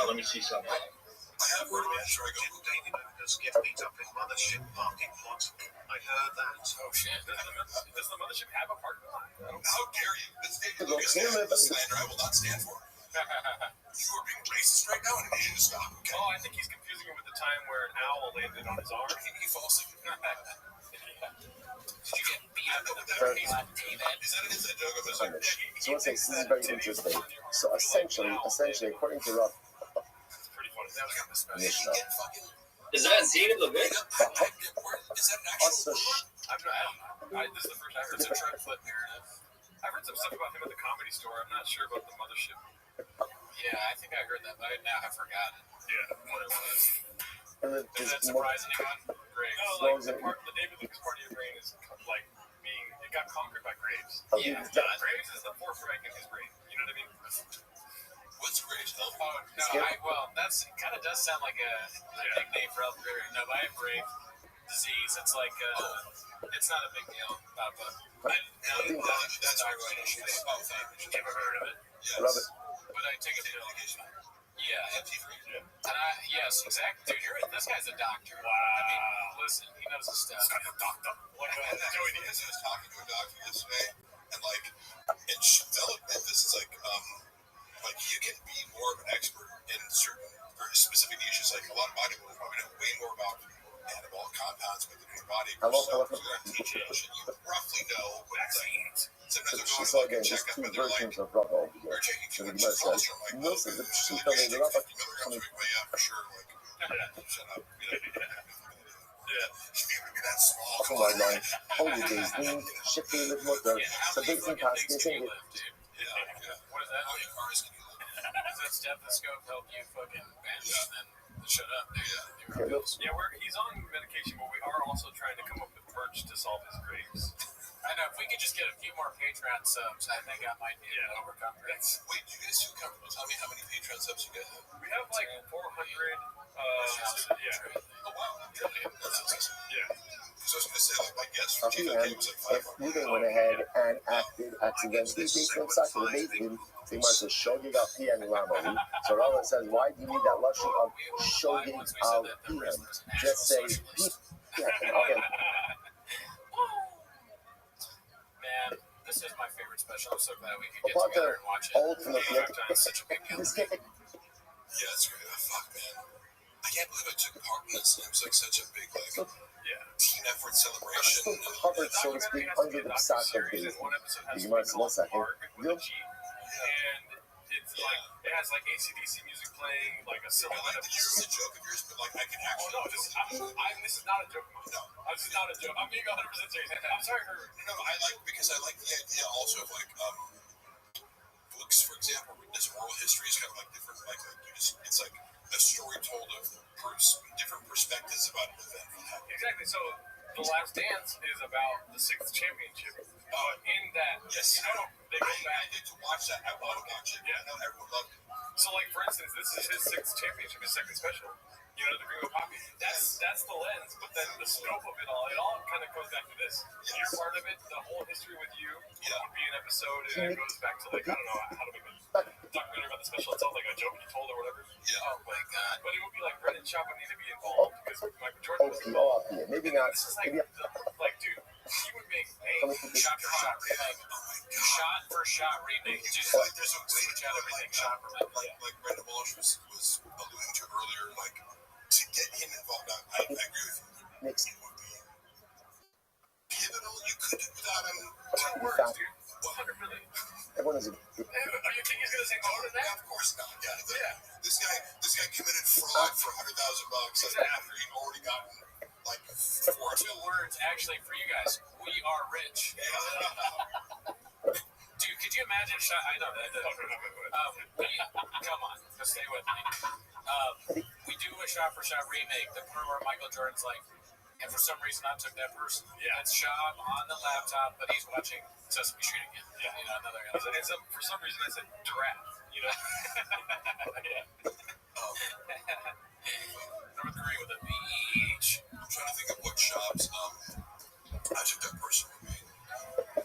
Speaker 2: Let me see something.
Speaker 6: I have heard of it. Sure, I go. Get beat up in mothership parking lot. I heard that. Oh shit! Does the mothership have a parking lot? How dare you? This David Lucas slander I will not stand for. You are being racist right now, and you need to stop. Okay? Oh, I think he's confusing it with the time where an owl landed on his arm. He falls asleep. Did you get beat up in the parking lot, David? Is that an inside joke?
Speaker 1: So let's say this is very interesting. So essentially, according to Rob, Mishnah.
Speaker 2: Is that David Levin?
Speaker 6: Is that an actual this is the first I heard some triplet narrative. I've heard some stuff about him at the Comedy Store. I'm not sure about the mothership. Yeah, I think I heard that, but now I've forgotten. Yeah, what it was. Is that surprising anyone? Graves. No, like the David Lucas party of brain is like it got conquered by Graves. Yeah, Graves is the fourth rank in his brain. You know what I mean? What's Graves? Oh, no, that's kind of does sound like a nickname for elderberry. No, but I have Graves disease. It's like, it's not a big deal. That's ironic. Never heard of it. Yes. But I take a pill. Yeah. And yes, exactly. Dude, this guy's a doctor. Wow. I mean, listen, he knows his stuff. This guy's a doctor. I was talking to a doctor yesterday, and like, and they'll admit this is like you can be more of an expert in certain very specific niches. Like a lot of bodybuilders probably know way more about anabolic compounds within your body. Teach you roughly know vaccines. Sometimes
Speaker 1: she's like there's two versions of Rabbi over here. So the Gemara says, most of the people in the Rabbi coming
Speaker 6: for sure. Like, shut up. That small.
Speaker 1: Oh my God. Holy days, shifting with motor. So big thing passing thing.
Speaker 6: What is that? How many cars can you live? Does that stethoscope help you fucking bench and then shut up? He's on medication, but we are also trying to come up with merch to solve his Graves. I know, if we could just get a few more Patreon subs, I think I might be able to overcome Graves. Wait, you guys feel comfortable? Tell me how many Patreon subs you guys have. We have like 400. Oh, wow. That's awesome. Yeah. Because I was going to say, like, my guess for GFK was like 500.
Speaker 1: If you went ahead and acted accidentally from Saturday, they must have Shogig al Piyam Ramali. So Rama says, why do you need that luxury of Shogig al Piyam? Just say, okay.
Speaker 6: Man, this is my favorite special. I'm so glad we could get together and watch it. It's such a big deal. Yeah, it's great. Fuck, man. I can't believe I took part in this. It was like such a big, team effort celebration.
Speaker 1: Covered, so to speak, under the Pesach of David. You might say, 1 second.
Speaker 6: And it's like, it has like AC/DC music playing, like a silhouette of you. This is a joke of yours, but like I can actually. This is not a joke. No, this is not a joke. I'm being 100% serious. I'm sorry for. No, because I like the idea also of like books, for example, written as oral history is kind of like different. Like you just, it's like a story told of different perspectives about an event. Exactly. So The Last Dance is about the 6th championship. In that, yes, they go back. I need to watch that. I want to watch it. Yeah, everyone loved it. So, like for instance, this is his 6th championship, his 2nd special. You know, the Green with Poppy. That's the lens, but then the scope of it all kind of goes back to this. Yes. You're part of it. The whole history with you would be an episode, and it goes back to like I don't know how to make a documentary about the special itself, like a joke you told or whatever. Yeah. Oh my God. But it would be like Brendan Schaub would need to be involved because Michael Jordan was involved.
Speaker 1: Maybe not.
Speaker 6: This is like, dude, he would make a shot for shot remake. Oh my God. Shot for shot remake. Just like there's a switch out everything shot for like Brendan Walsh was alluding to earlier, like. To get him involved, I agree with you. It would be pivotal. You could do without him. 10 words, dude. 100 million.
Speaker 1: Everyone is a.
Speaker 6: You think he's gonna say no to that? Of course not. Yeah. This guy committed fraud for $100,000 after he'd already gotten like 4 words actually for you guys. We are rich. Yeah. Dude, could you imagine? I know that. Come on, just stay with me. We do a shot-for-shot remake. The part where Michael Jordan's like, and for some reason I took that person. Yeah, it's Shab on the laptop, but he's watching Sesame Street again. Yeah, you know, another. For some reason I said giraffe. You know. Yeah. North Korea with a beach. I'm trying to think of what Shab's. I took that person with me.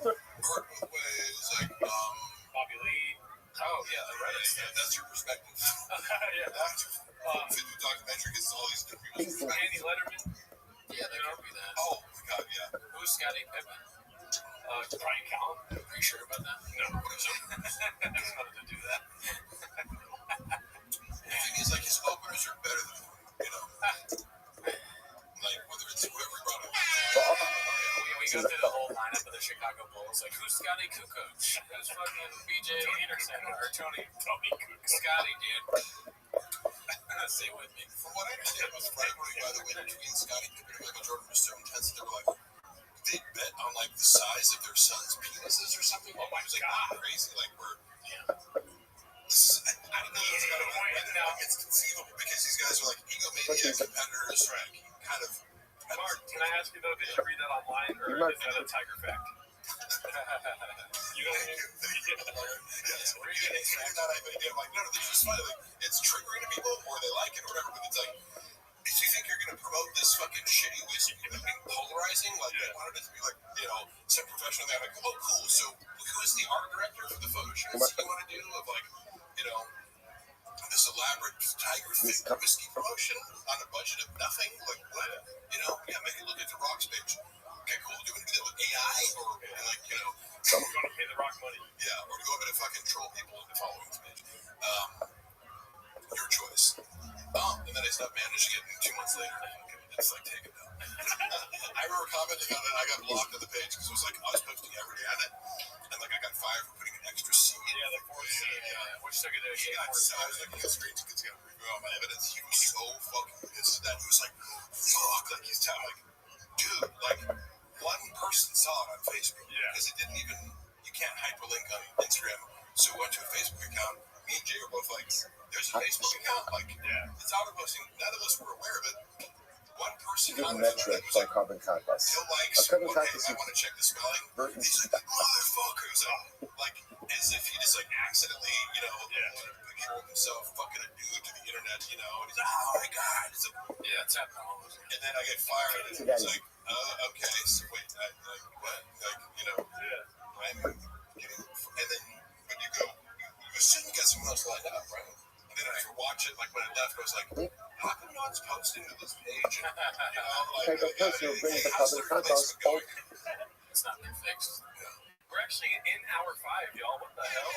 Speaker 6: Hurt both ways, like Bobby Lee. Oh yeah, the Reddit. Yeah, that's your perspective. Yeah. Fit the documentary gets all these different people. Andy Letterman. Yeah, they could be that. Oh my god, yeah. Who's Scottie Pippen? Brian Callen. Are you sure about that? No. What is it? There's nothing to do that. The thing is, like, his openers are better than, you know, like, whether it's whoever brought him. We go through the whole lineup of the Chicago Bulls. Like, who's Scotty Kukoc? Who's fucking BJ Anderson? Or Tony Kukoc? Scotty, dude. Stay with me. From what I understand, it was rivalry, by the way, between Scottie Pippen and Michael Jordan was so intense that they were like, they bet on like the size of their sons' penises or something. Oh my god, crazy! Like we're, this is, I don't know. It's kind of now it's conceivable because these guys are like egomaniac competitors, right? Kind of. Mark, can I ask you though? Did you read that online, or is that a Tiger fact? You know what I mean? Yes, read it. It's not idea. I'm like, no, this is funny. Like, it's triggering to people, or they like it, or whatever. But it's like, if you think you're going to promote this fucking shitty whiskey and polarizing, like, they wanted it to be like, you know, some professional guy, like, oh, cool. So, who is the art director for the photo shoots you want to do of, like, you know, this elaborate Tiger whiskey promotion on a budget of nothing? Like, what? You know, yeah, make it look at the Rock's page. Okay, cool. Do you want to do that with AI, or, like, you know, so we're going to pay the Rock money? Yeah, or do you want me to fucking troll people into following this page? Your choice. And then I stopped managing it, and 2 months later, it's like, take it down. I remember commenting on it, I got blocked on the page because it was like, I was posting every day on it, and like, I got fired for putting an extra C. Yeah, the fourth C, which took it to I was like, he got straight to get together, review all my evidence. He was so fucking pissed at that. He was like, fuck, like, he's telling, like, dude, like, one person saw it on Facebook, because it didn't even, you can't hyperlink on Instagram, so we went to a Facebook account. Me and Jay were both like, there's a Facebook account, like, it's auto posting. None of us were aware of it. One person
Speaker 1: metric for carbon contest.
Speaker 6: He'll like, I want to check the spelling. He's like, motherfuckers, like, as if he just like accidentally, you know, put a picture of himself fucking a dude to the internet, you know, and he's like, oh my god, it's happening all over. And then I get fired, and it's like, okay, so wait, like, what? Like, you know, I'm getting, and then when you go, you assume you got someone else lined up, right? And then after watch it, like when I left, I was like, how come no one's posting to this page? You know, like, how's the replacement going? It's not been fixed. Yeah. We're actually in hour 5, y'all. What the hell?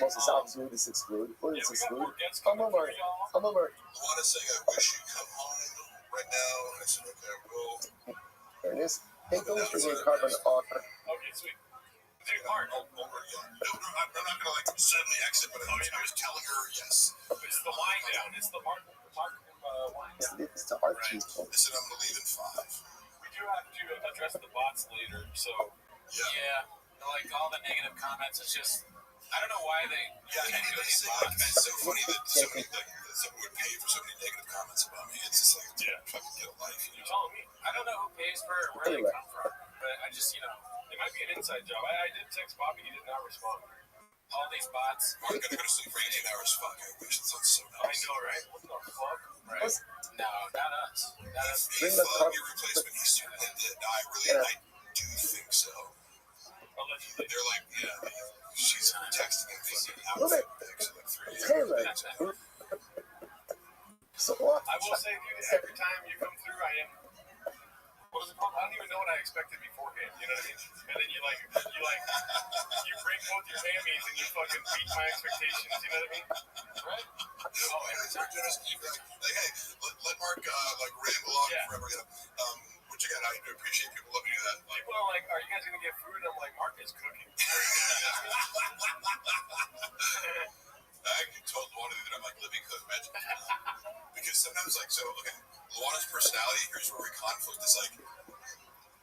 Speaker 1: Most of South Smooth is excluded. What is excluded? I'm over.
Speaker 6: I want to say, I wish you'd come home right now. I said, okay, I will.
Speaker 1: There it is. Hey, those for your carbon on.
Speaker 6: Okay, sweet. Hey, Mark. No, I'm not going to, like, suddenly exit, but I was telling her, yes. It's the wind down. It's the Mark wind down.
Speaker 1: It's the art people.
Speaker 6: I said, I'm going to leave in 5. We do have to address the bots later, so. Yeah. Like, all the negative comments, it's just, I don't know why they can't do these bots. It's so funny that somebody, like, someone would pay for so many negative comments about me. It's just like, fucking get a life. You're telling me. I don't know who pays for it or where they come from, but I just, you know. It might be an inside job. I did text Bobby. He did not respond. All these bots. I'm going to go to sleep for 18 hours. Fuck, I wish it sounds so nice. I know, right? What the fuck? Right? No, not us. Not us. He thought your replacement. He certainly did. No, I do think so. Allegedly. They're like, she's texting him fucking outfit pics at like 3 a.m.
Speaker 1: So what?
Speaker 6: I will say, dude, every time you come through, I am. What is it called? I don't even know what I expected beforehand. You know what I mean? And then you bring both your hammies and you fucking beat my expectations. You know what I mean? Right? Oh, and it's like, hey, let Mark like ramble on forever. You know, what you got? I appreciate people letting me do that. People are like, are you guys gonna get food, and I'm like, Mark is cooking.
Speaker 2: I actually told Luana that I'm like, let me cook, bitch. Because sometimes, like, so, okay, Luana's personality, here's where we conflict, is like,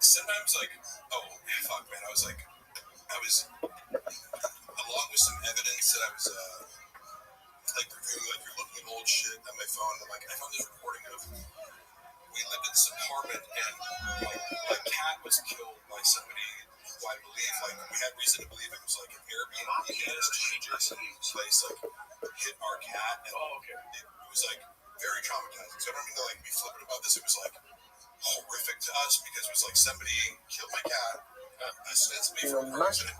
Speaker 2: sometimes, like, oh, fuck, man, I was, along with some evidence that I was, like, reviewing, like, you're looking at old shit on my phone, and, like, I found this recording of, we lived in this apartment, and, like, my cat was killed by somebody who I believe, like, we had reason to believe it was, like, an Airbnb adjacent place, like, hit our cat, and it was, like, very traumatizing. So I don't mean to, like, be flippant about this. It was, like, horrific to us because it was, like, somebody killed my cat, ostensibly for a person, and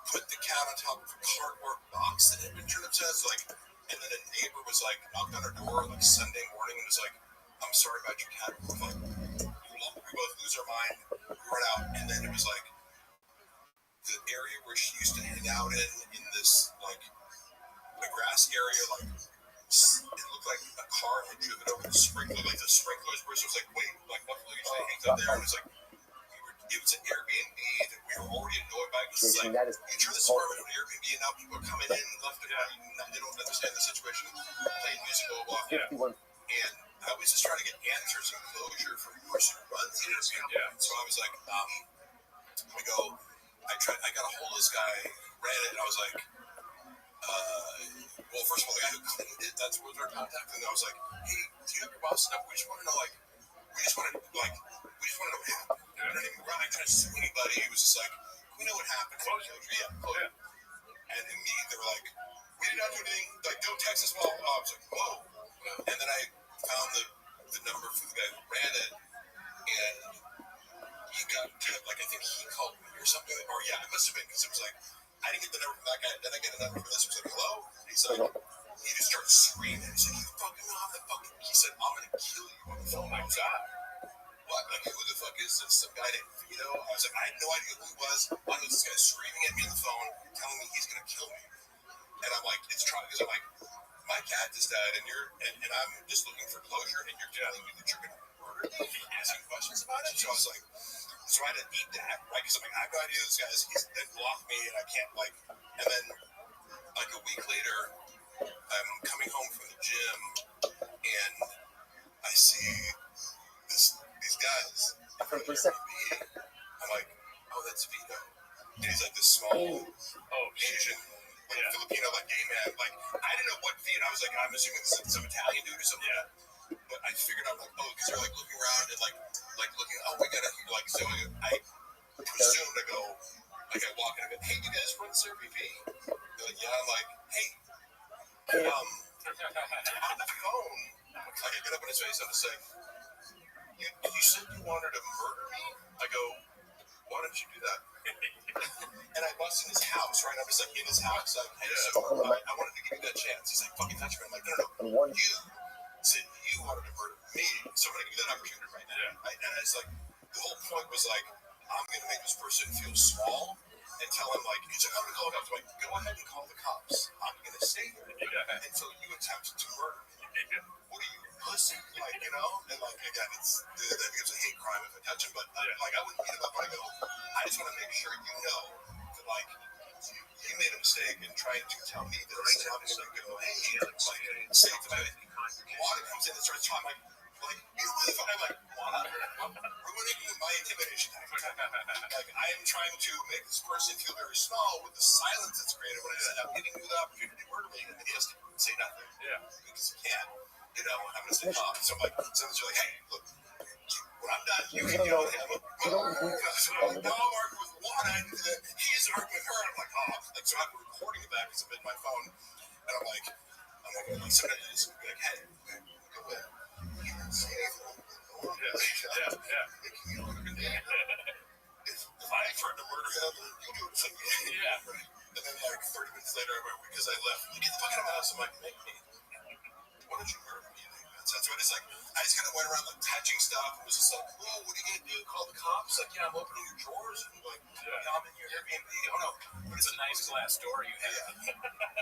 Speaker 2: put the cat on top of a cardboard box that had been turned upside down. Like, and then a neighbor was, like, knocked on our door, like, Sunday morning and was like, I'm sorry about your cat. Like, we both lose our mind, we run out, and then it was, like, the area where she used to hang out in this, like, the grass area, like, it looked like a car had driven over the sprinkler, like the sprinklers where it was like, wait, like Buffalo usually hangs out there, and it was like, it was an Airbnb that we were already annoyed by because it's like, you turn this apartment into an Airbnb and now people are coming in left and right, and they don't understand the situation, playing music, blah, blah, and I was just trying to get answers and closure from the person who runs the Airbnb, so I was like, I got a hold of this guy, ran it, and I was like, well, first of all, the guy who cleaned it, that's was our contact, and I was like, hey, do you have your boss number? We just want to know what happened. I don't even, we're not trying to sue anybody. It was just like, we know what happened. Closure. Yeah. And immediately they were like, we did not do anything, like, don't text us while, I was like, whoa. And then I found the number for the guy who ran it, and he got, like, I think he called me or something, or yeah, it must have been, because it was like, I didn't get the number from that guy, then I get a number from this, it was like, hello? And he's like, he just started screaming, he's like, you fucking know how the fuck, he said, I'm gonna kill you on the phone. I was like, what, like, who the fuck is this, some guy named Vito? I was like, I had no idea who he was, I know this guy screaming at me on the phone, telling me he's gonna kill me, and I'm like, it's trying, because I'm like, my cat just died, and I'm just looking for closure, and you're telling me that you're gonna murder me, asking questions about it, so I was like, so I had to eat that, right? Because I'm like, I have no idea who this guy is. He's then blocked me, and I can't, like, and then, like, a week later, I'm coming home from the gym, and I see these guys in front of the Airbnb. I'm like, oh, that's Vito. And he's like this small, Asian, like, Filipino, like, gay man. Like, I didn't know what Vito, I was like, I'm assuming this is some Italian dude or something. Yeah. But I figured out, like, oh, because they're, like, looking around and, like looking, oh, we gotta, like, so I presumed to go, like, I walk in and I go, hey, you guys run this Airbnb? They're like, yeah. I'm like, hey, on the phone, like, I get up in his face, I'm just like, you said you wanted to murder me? I go, why don't you do that? And I bust in his house, right? I'm just like, in his house, like, hey, so I wanted to give you that chance. He's like, fucking touch me. I'm like, no, you said you wanted to murder me, so I'm going to give you that opportunity right now. Yeah. Right? And it's like, the whole point was like, I'm going to make this person feel small and tell him, like, he's like, I'm going to call the cops. I'm like, go ahead and call the cops. I'm going to stay here until you attempt to murder me. What are you, pussy? Like, you know? And, like, again, that becomes a hate crime if I touch him, but, like, I wouldn't beat him up. I go, I just want to make sure you know that, like, you made a mistake in trying to tell me this. I'm going to go, hey, like, say to my Wanda comes in and starts talking, like, you motherfucker. I'm like, Wanda, ruining my intimidation tactic. Like, I am trying to make this person feel very small with the silence that's created when I said, I'm giving you the opportunity to murder me, and then he has to say nothing. Yeah. Because he can't. You know, I'm going to say, so I'm like, someone's like, hey, look, when I'm done, you can yell at him. So now I'm arguing with Wanda, and he's arguing with her, and I'm like, oh. Like, so I'm recording it back because I'm in my phone, and I'm like, somebody just be like, hey, go ahead. You didn't say anything. If I tried to murder him, you do it to me. Yeah. Right. And then, like, 30 minutes later, because I left, you get the fuck out of my house. I'm like, make me. Why don't you murder me? That's what it's like. I just kind of went around, like, touching stuff. It was just like, whoa, what are you going to do? Call the cops? Like, yeah, I'm opening your drawers. And, like, yeah, I'm in your Airbnb. Oh, no. But it's a nice glass door you have.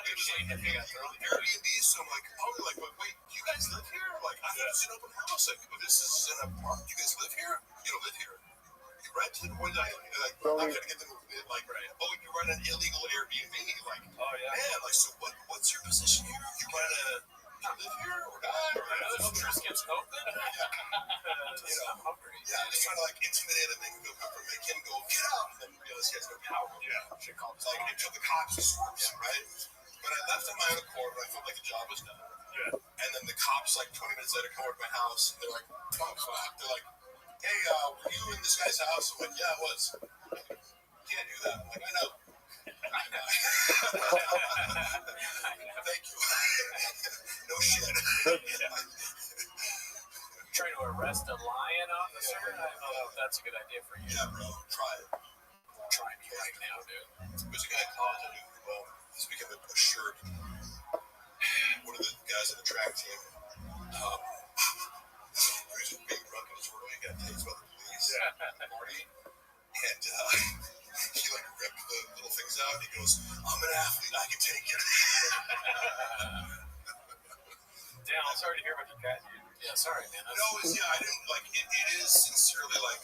Speaker 2: Airbnb, so I'm like, oh, like, but wait, do you guys live here? Like, I thought it's an open house. Like, but this is an apartment. You guys live here? You don't live here. You rent
Speaker 6: to the point that I'm not gonna get them like, oh, you run an illegal Airbnb, like, oh yeah, man, like, so what's your position here? You run live here or not? Or this gets open? I'm hungry. Yeah, I'm just trying to like intimidate him and make him go get out, and then this guy's gonna be out. Yeah, should call like until the cops swoops, right? But I left on my own accord when I felt like the job was done. Yeah. And then the cops, like 20 minutes later, come over to my house, and they're like, they're like, hey, were you in this guy's house? I'm like, yeah, I was. Can't do that. I'm like, I know. Thank you. No shit. Trying to arrest a lion officer? I don't know if that's a good idea for you. Yeah, bro. Try it. Try me right now, dude. There's a guy in college I knew who he's become a shirt. One of the guys on the track team. He was a big drunk in his room. He got tased by the police. Party. And he like ripped the little things out and he goes, I'm an athlete, I can take it. Damn, I'm sorry to hear about your cat, dude. Yeah, sorry, man. No, I didn't like it. It is sincerely like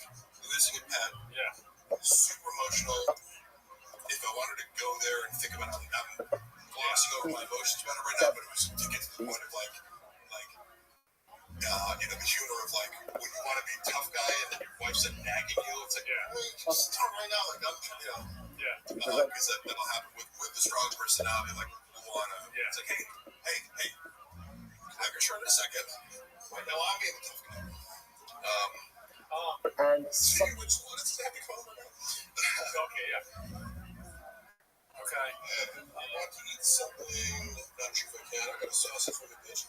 Speaker 6: losing a pet. Yeah. Super emotional. If I wanted to go there and think about it, I'm glossing over my emotions about it right now, but it was to get to the point of like the humor of like when you want to be a tough guy and then your wife's like nagging you, it's like, just tell right now, like because that'll happen with the strong personality, like who wanna, it's like, hey, can I have your shirt in a second? Right now I'm being a tough guy.
Speaker 1: And
Speaker 6: see which one is exactly called right now? Okay, yeah. Okay. I want to eat something. Not sure if I can. I got a sausage for the bitch.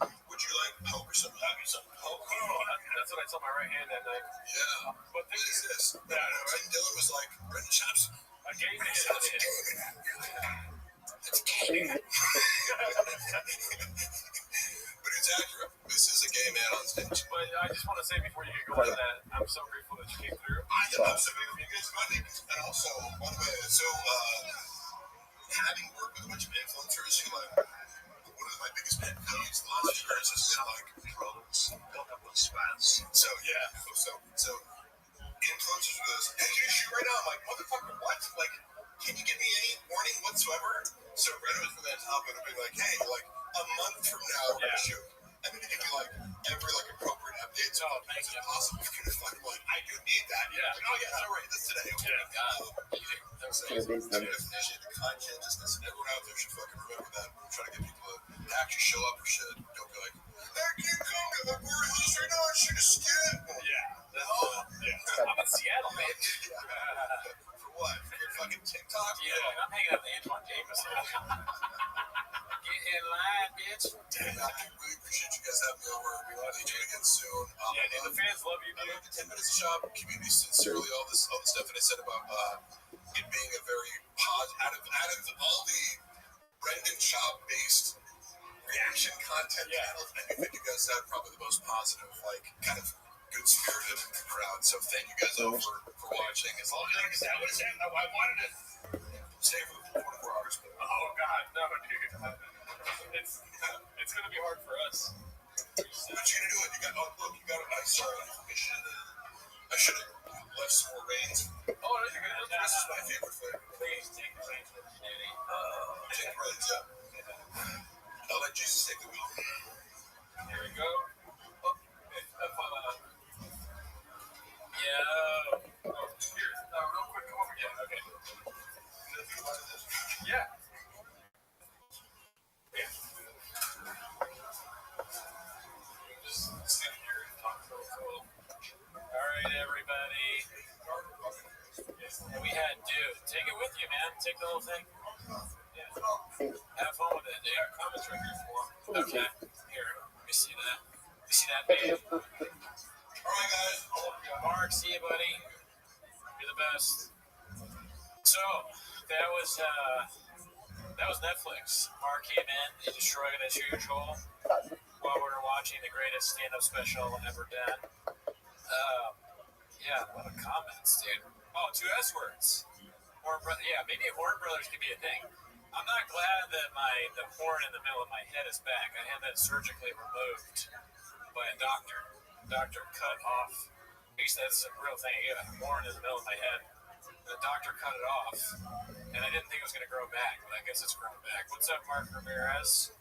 Speaker 6: Would you like Coke or something? Have you some Coke? That's what I told my right hand that night. Yeah. What is this? And Dylan was like, Brendan Chops. A game man. It's game. But it's accurate. This is a gay man on stage. But I just want to say before you go into that, I'm so grateful that you came through. I'm so grateful you guys money. And also, by the way, so having worked with a bunch of influencers who like one of my biggest pet peeves the last few years has been like trolls, built up with spats. So influencers with this, hey, can you shoot right now? I'm like, motherfucker, what? Like, can you give me any warning whatsoever? So Brett was from that top and be like, hey, like a month from now we're gonna shoot. And then he give me like every like appropriate update. So it's impossible for you to fucking like, I do need that. Yeah. Like, oh yeah, all right, that's today. Okay. Yeah. Definition of conscientiousness, and everyone out there should fucking remember that. I'm trying to get people to actually show up for shit. Don't be like, hey, can you come to the Burry Hills right now and shoot a skit? Yeah. I'm in Seattle, man. For what? For your fucking TikTok? Yeah, I'm hanging out with Antoine Jameson. Get in line, bitch. Damn, I really appreciate you guys having me over. We want to do it again soon. Dude, the fans love you, dude. I love the 10 Minutes of Shop community sincerely. All this stuff that I said about it being a very positive, out of all the Brendan Shop based reaction content channels, I think you guys have probably the most positive, like, kind of good spirited crowd. So thank you guys all for watching. As long as I wanted to stay for 24 hours. But, oh God, no, dude. It's gonna be hard for us. But you're gonna do it. You got sorry, I should have left some more reins. Oh, no, you're good. This is my favorite flavor. Please take the reins with you, Danny. Take the reins, I'll let Jesus take the wheel. Here we go. Here, real quick, come over. Yeah, okay. Yeah. Just sitting here and talking real cool. All right, everybody. We had dude. Take it with you, man. Take the whole thing. Have fun with it. They got comments right here for them. Okay. Here, let me see that. You see that, babe? All right, guys. Mark, see you, buddy. You're the best. So, that was Netflix. Mark came in, he destroyed it as usual while we were watching the greatest stand-up special ever done. Yeah, a lot of comments, dude. Oh, 2 S words. Maybe Horn Brothers could be a thing. I'm not glad that the horn in the middle of my head is back. I had that surgically removed by a doctor. doctor cut off. That's a real thing. I got a horn in the middle of my head. The doctor cut it off, and I didn't think it was going to grow back, but I guess it's grown back. What's up, Mark Ramirez?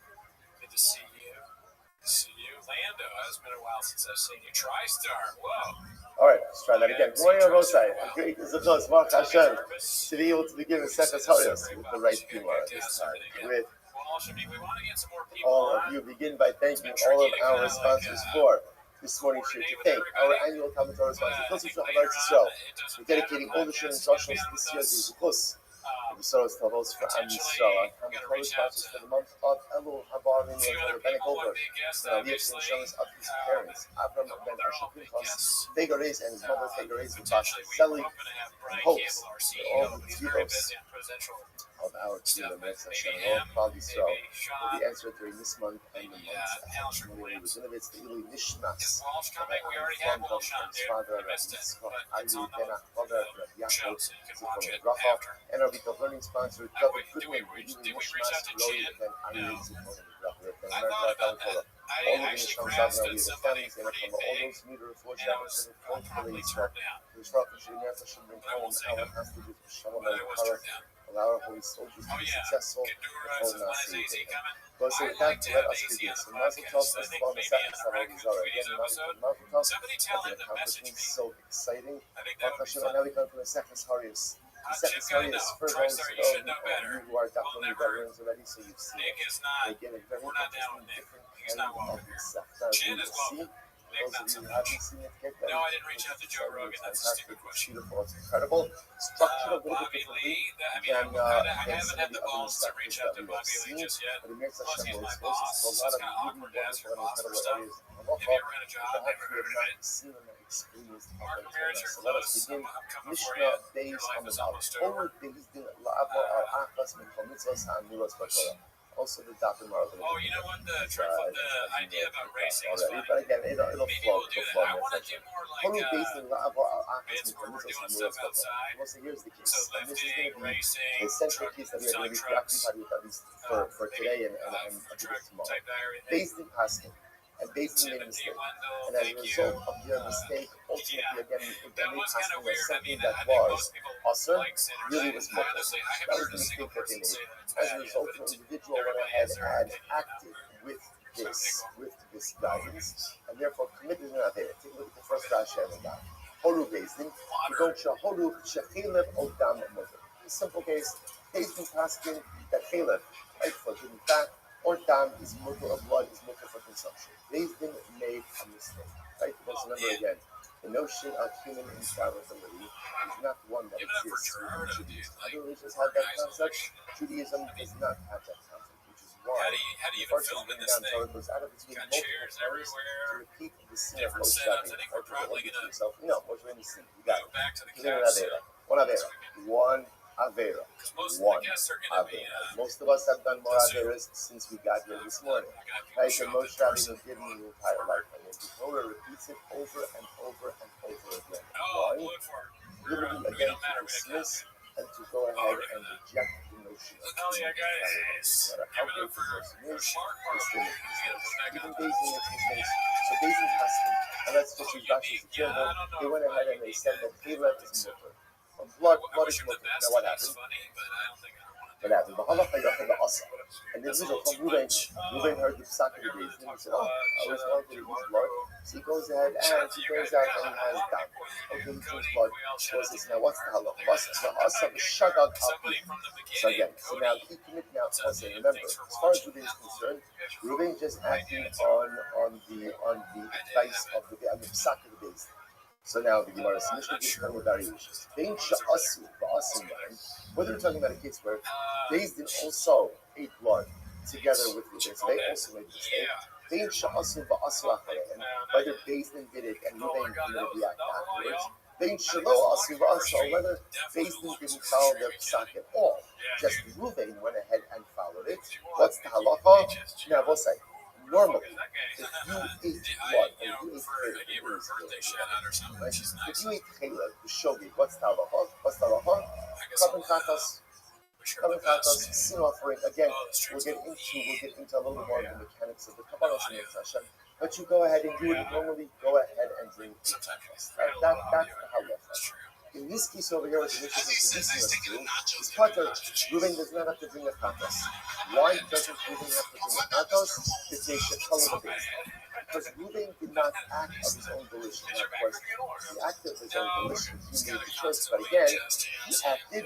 Speaker 6: Good to see you. Good to see you. Lando, it's been a while since I've seen you. TriStar, whoa.
Speaker 1: All right, let's try that again. Glory on both sides. Great is the plus, Mark Hashem, to be able to be given Sefes Harios with the right people at this time. With all of you, begin by thanking all of our sponsors for this morning's share. To thank our annual Talmud Torah sponsor, ROTHSCHILD. We're dedicating all the sharing instructions this year to the plus. The Soros Tavos for Am Yisrael. Talmud Torah sponsors for the month of Elul Habarim and Rabbi Goldberg. The instructions of his parents, Avram Ben Asher Pinchas, Fegores and his mother Fegores with Basha Seli, and hopes that all the tefillos of our Tefillah Meretz Hashem, all Klal Yisrael, will be answered during this month and the months ahead. It was innovates the Ilui Nishmas of our his father, Rabbi Yitzchak, Ayu Benach, mother, Rabbi Yaakov, Zichron Bracha, and our week of learning sponsor, David Goodwin, the Ilui Nishmas, Roy, and Ayu Zichron Bracha. All of the Nishmas of our families, and from all those meter of fortune, and from the Yisrael, the Yisrael, the Shemiyat, Hashem, Ben Kol, and our hostage of Shalom, and Kara, allow our holy soldiers to be successful and all Nasi. But so with that, let us begin. So Mazel Tov, first of all, the second Sarah Gizara. Again, Mazel Tov, the accomplishments so exciting. And now we come to the second Harius. The second Harius, for those of you who are definitely veterans already, so you've seen it. Again, a very interesting, different kind of the Sefta you will see. Those of you who haven't seen it, get ready.
Speaker 6: No, I didn't reach out to Joe Rogan. That's a stupid question.
Speaker 1: Beautiful, it's incredible. Structured a little bit differently than some of the other structures that we have seen. But it makes us more exposed to a lot of really wonderful and incredible areas of Allah that perhaps we have not seen and experienced. So let us begin. Mishnah Beis Hamadav. Over Beis Din La'avo Al-Achas Min Chomitzos Ha'amiros B'Torah. Also the Dr. Marlon.
Speaker 6: Oh, you know what? The idea about racing is funny.
Speaker 1: But again, it'll flow.
Speaker 6: I want to do more like
Speaker 1: it's
Speaker 6: doing stuff outside.
Speaker 1: So here's the case.
Speaker 6: So lifting, racing,
Speaker 1: the central case that we are going to be preoccupied with at least for today and tomorrow. Based in Paskin. And based on a mistake. And as a result of your mistake, ultimately again, Paskin was something that was awesome, really was much. That was the mistake that they made. As a result, the individual went ahead and acted with this guidance, and therefore committed an avera. Take a look at the first Rashi in that. Horu Bezdin, Kedosha Horu Shechelev Odam Mother. In simple case, Bezdin Paskin that Chelev, right, for hidden fat, or dam is mutter of blood, is mutter for consumption. Bezdin made a mistake. Right? Let's remember again, the notion of human infallibility is not one that exists within Judaism. Other religions have that concept. Judaism does not have that concept, which is why the first thing Torah goes out of its way multiple times to repeat the sin of Moshe Rabbeinu. Moshe Rabbeinu sin. You got it. One avera. One avera. Most of us have done more averas since we got here this morning. Right? So Moshe Rabbeinu did in the entire life. And the Torah repeats it over and over and over again. Why? Literally again to dismiss and to go ahead and reject the notion of no matter how great the person is, they still make mistakes. Even Bezdin makes mistakes. So Bezdin has to. And let's just use Rashi's example. They went ahead and they said that Caleb is mutter. Blood is mutter. Now what happened? What happened? And then Ruben heard the psak of the Bezdin and said, I was going to use blood. So he goes ahead and he goes out and he has dam. Okay, he drinks blood. Now what's the halach? So again, so now he committed now. Also, remember, as far as Ruben is concerned, Ruben just acting on the advice of the psak of the Bezdin. So now the Gemara Mishnah is coming with variations. Whether we're talking about a case where Bezdin also ate blood together with Ruben, so they also made a mistake. Whether Bezdin did it and Ruben committed the act afterwards. Whether Bezdin didn't follow the psak at all, just Ruben went ahead and followed it. What's the halacha? Now we'll say. Normally, if you eat blood and you eat Caleb, if you eat Caleb, the shogi, what's the halacha? Carbon chatas, sin offering. Again, we'll get into a little bit more of the mechanics of the Kabbalah. but you go ahead and do it normally. Go ahead and drink it. That's the halacha. In this case over here, what the Mishnah is introducing us to is Potter. Reuben does not have to bring a chatos. Why doesn't Reuben have to bring a chatos? Because they should follow the base. Because Reuben did not act of his own volition. Now, of course, he acted of his own volition. He made the choice, but again, he acted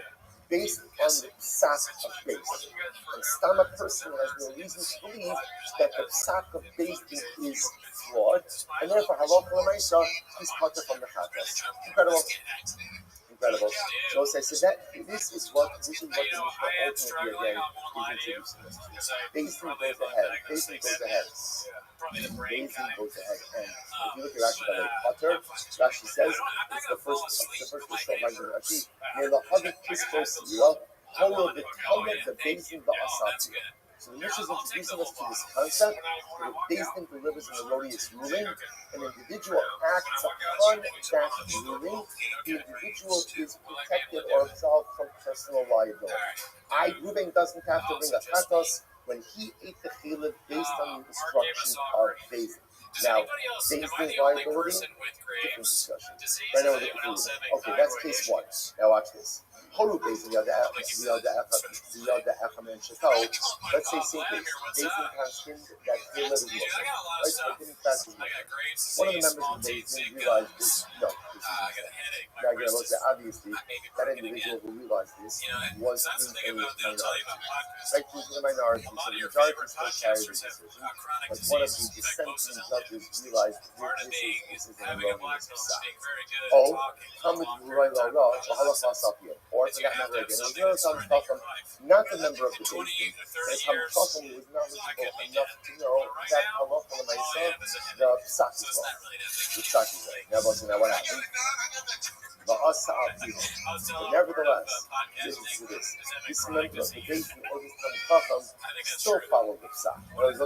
Speaker 1: based on the psak of base. And Stam, a person has no reason to believe that the psak of base is flawed, and therefore, halacha l'maisa, he's Potter from the chatos. Incredible. Incredible. So I said that this is what the Mishnah ultimately again is introducing us to. Basin goes ahead. Basin goes ahead. Basin goes ahead. And if you look at Rashi, by the way, Potter, Rashi says it's the first short line of Rashi. Melahavik Kispo Sila, Holo the Basin the Asati. So the Mishnah is introducing us to this concept that if Basin delivers an erroneous ruling, an individual acts upon that ruling, the individual is protected or absolved from personal liability. Reuben doesn't have to bring a chatos when he ate the chiluk based on the instructions of Basin. Now, Basin's liability, different discussion. Right now we're looking for Reuben. Okay, that's case one. Now watch this. Horu Basin, let's say same case. Basin constant that chiluk is Muslim. Right, so I didn't fast as much. One of the members of Basin realized this. No, this is Muslim. Obviously, that individual who realized this was in a minority. Right, he was in a minority, so the majority still carried the decision. But one of the dissenting judges realized this is an erroneous psak. Or for that matter again, it was not a member of the Basin, and Chacham was knowledgeable enough to know that halacha l'maisa, the psak is wrong. The psak is wrong. Now what happened? But nevertheless, this member of the Basin or this Chacham still followed the psak. He's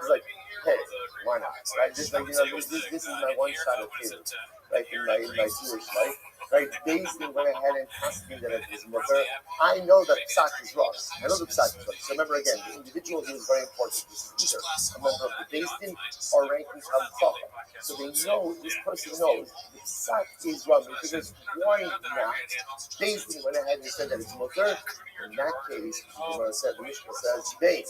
Speaker 1: like, hey, why not? Right? Just like, this is my one shot at favor. Right, in my Jewish life, right, Basin went ahead and asked me that it was mother. I know that psak is wrong. I know the psak is wrong. So remember again, the individual here is very important. This is either a member of the Basin or ranking Chacham. So they know, this person knows the psak is wrong. Because why not? Basin went ahead and said that it's mother. In that case, the Mishnah says, they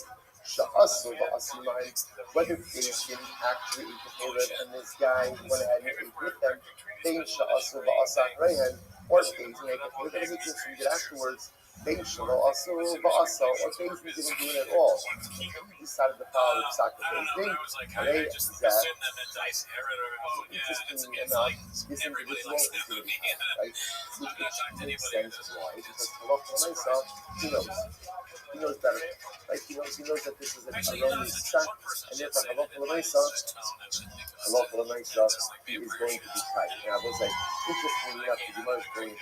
Speaker 1: whether Basin actually interfered and this guy went ahead and ate with them, or Basin interfered, but it did afterwards, or Basin didn't do it at all. He decided to follow the psak of Basin. Interestingly enough, this individual is going to be right, which makes sense. Why? Because halacha l'maisa, he knows. He knows better, right? He knows that this is an erroneous psak, and therefore halacha l'maisa, he is going to be tight. Now, I will say, interestingly enough, the Gemara is going to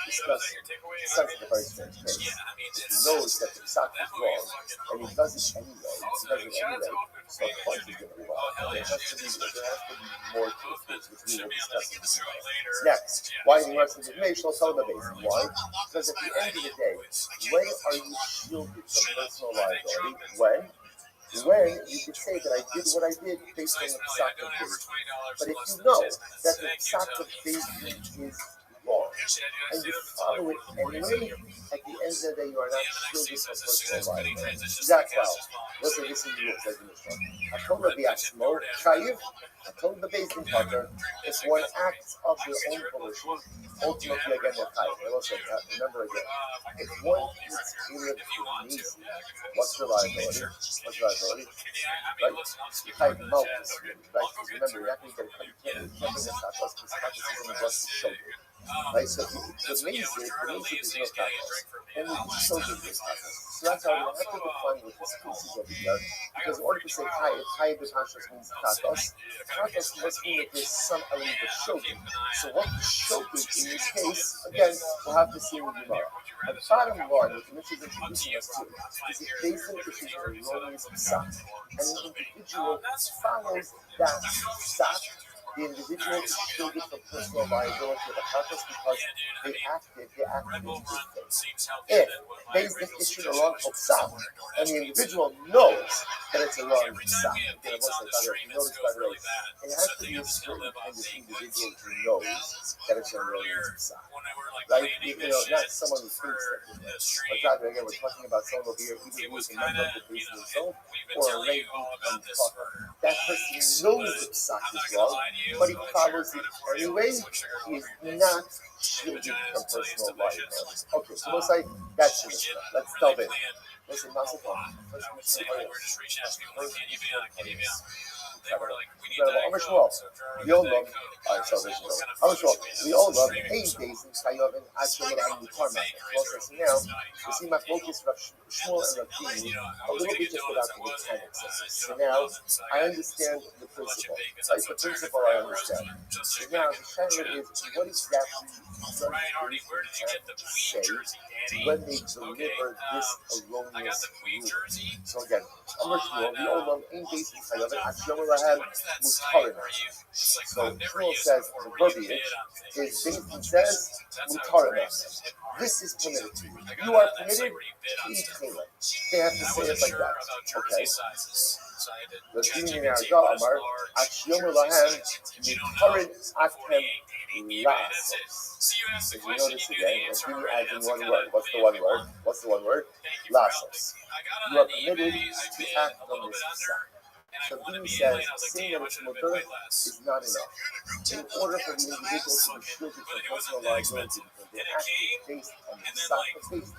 Speaker 1: discuss something a very strange case. If he knows that the psak is wrong, and he does it anyway, so of course he's going to be wrong. There has to be more to this, which we will discuss in this video. Next, why the rest of the May shall tell the Basin? Why? Because at the end of the day, when are you shielded from personal liability? When you could say that I did what I did based on the psak of Basin. But if you know that the psak of Basin is wrong, and you follow it anyway, at the end of the day, you are not shielded from personal liability. Exactly. Let's say this is the rule, says the Mishnah. I told Rabbi Atzmo, Chayiv, I told the Basin Potter, if one acts of their own volition, ultimately again they're Chayiv. I will say that, remember again, if one is clear to me, what's the liability? Right? Chayiv Malchus, right? Because remember, you're not going to get a can't bring a chatos because chatos is in the rest of the shoulder. Right, so the mazik is no chatos. Only the shoulder is chatos. So that's how we have to define what this piece is over here. Because in order to say chayiv b'tashos means chatos, chatos must mean that there's some element of shogun. So what the shogun in this case, again, we'll have to see in the Gemara. And the bottom line, what the Mishnah is introducing us to, is that Basin is an erroneous psak. And an individual follows that psak The individual is shielded from personal liability of a purpose because they acted in good faith. If Beis Din issued a wrongful psak, and the individual knows that it's a wrong psak, again, if you notice, by the way, it has to be a certain kind of individual who knows that it's a wrong psak. Right? Not someone who thinks that it is. But rather, again, we're talking about someone over here either who is a member of the Beis Din himself or a lay and proper. That person knows that psak is wrong, but he follows it anyway. He is not shielded from personal liability. Okay, so we'll say that's the Mishnah. Let's delve in. Listen,
Speaker 6: They were like, we need
Speaker 1: we all love, we all love pain days in Chayovin Achim and Mutarma. So now, you see my focus, Shmuel and Rabbi, a little bit just about the mechanics of this. So now, I understand the principle. The principle I understand. So now, the shadow is, what exactly does the say when they deliver this erroneous rule? So again, we all love pain days in Chayovin Achim Mutarim. So Shmuel says the verbiage is Beis Din says Mutarim. This is permitted to you. You are permitted to eat chayla. They have to say it like that. Okay. The Dini Narga Amar Achyomer Lahem Mutarim Atem Lasos. If you notice again, the Dini adds in one word. What's the one word? What's the one word? Lasos. You are permitted to act on this psak. So Dini says saying that it's mutar is not enough. In order for the individual to be shielded from personal liability, they act based on the psak. Beis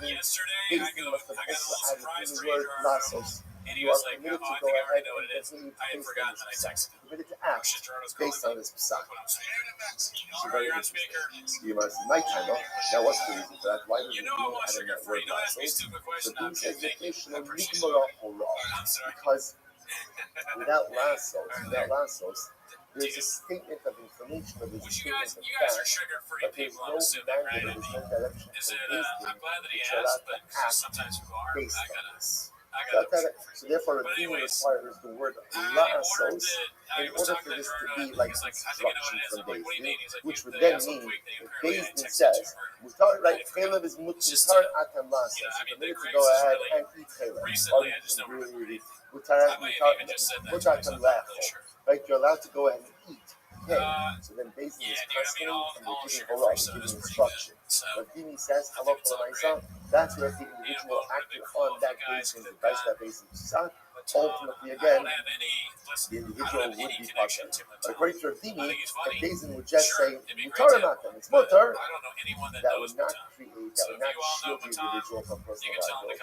Speaker 1: Din must have also added in the word lasos. You are permitted to go ahead and behave based on this psak. Permitted to act based on this psak. So very interesting. You must nighttime. Now what's the reason for that? Why does it add in that word lasos? So Dini says that they should have because without lasos, there's a statement of information, but there's a statement of fact, but there's no mandate, there's no direction from Beis Din which are allowed to act based on this. So therefore, Rabbi requires the word lasos in order for this to be like instruction from Beis Din, which would then mean if Beis Din says, mutar, right, chaylev is mutar atem lasos, you're permitted to go ahead and eat chaylev. Right, you're allowed to go ahead and eat. Okay, so then Beis Din is questioning and they're giving hurrah, they're giving instruction. But Dini says, that's where the individual acted on that Beis Din's advice, that Beis Din's psak. Ultimately, again, the individual would be punished. But according to Dini, if Beis Din would just say, mutar matam, it's mutar, that would not shield the individual from personal liability.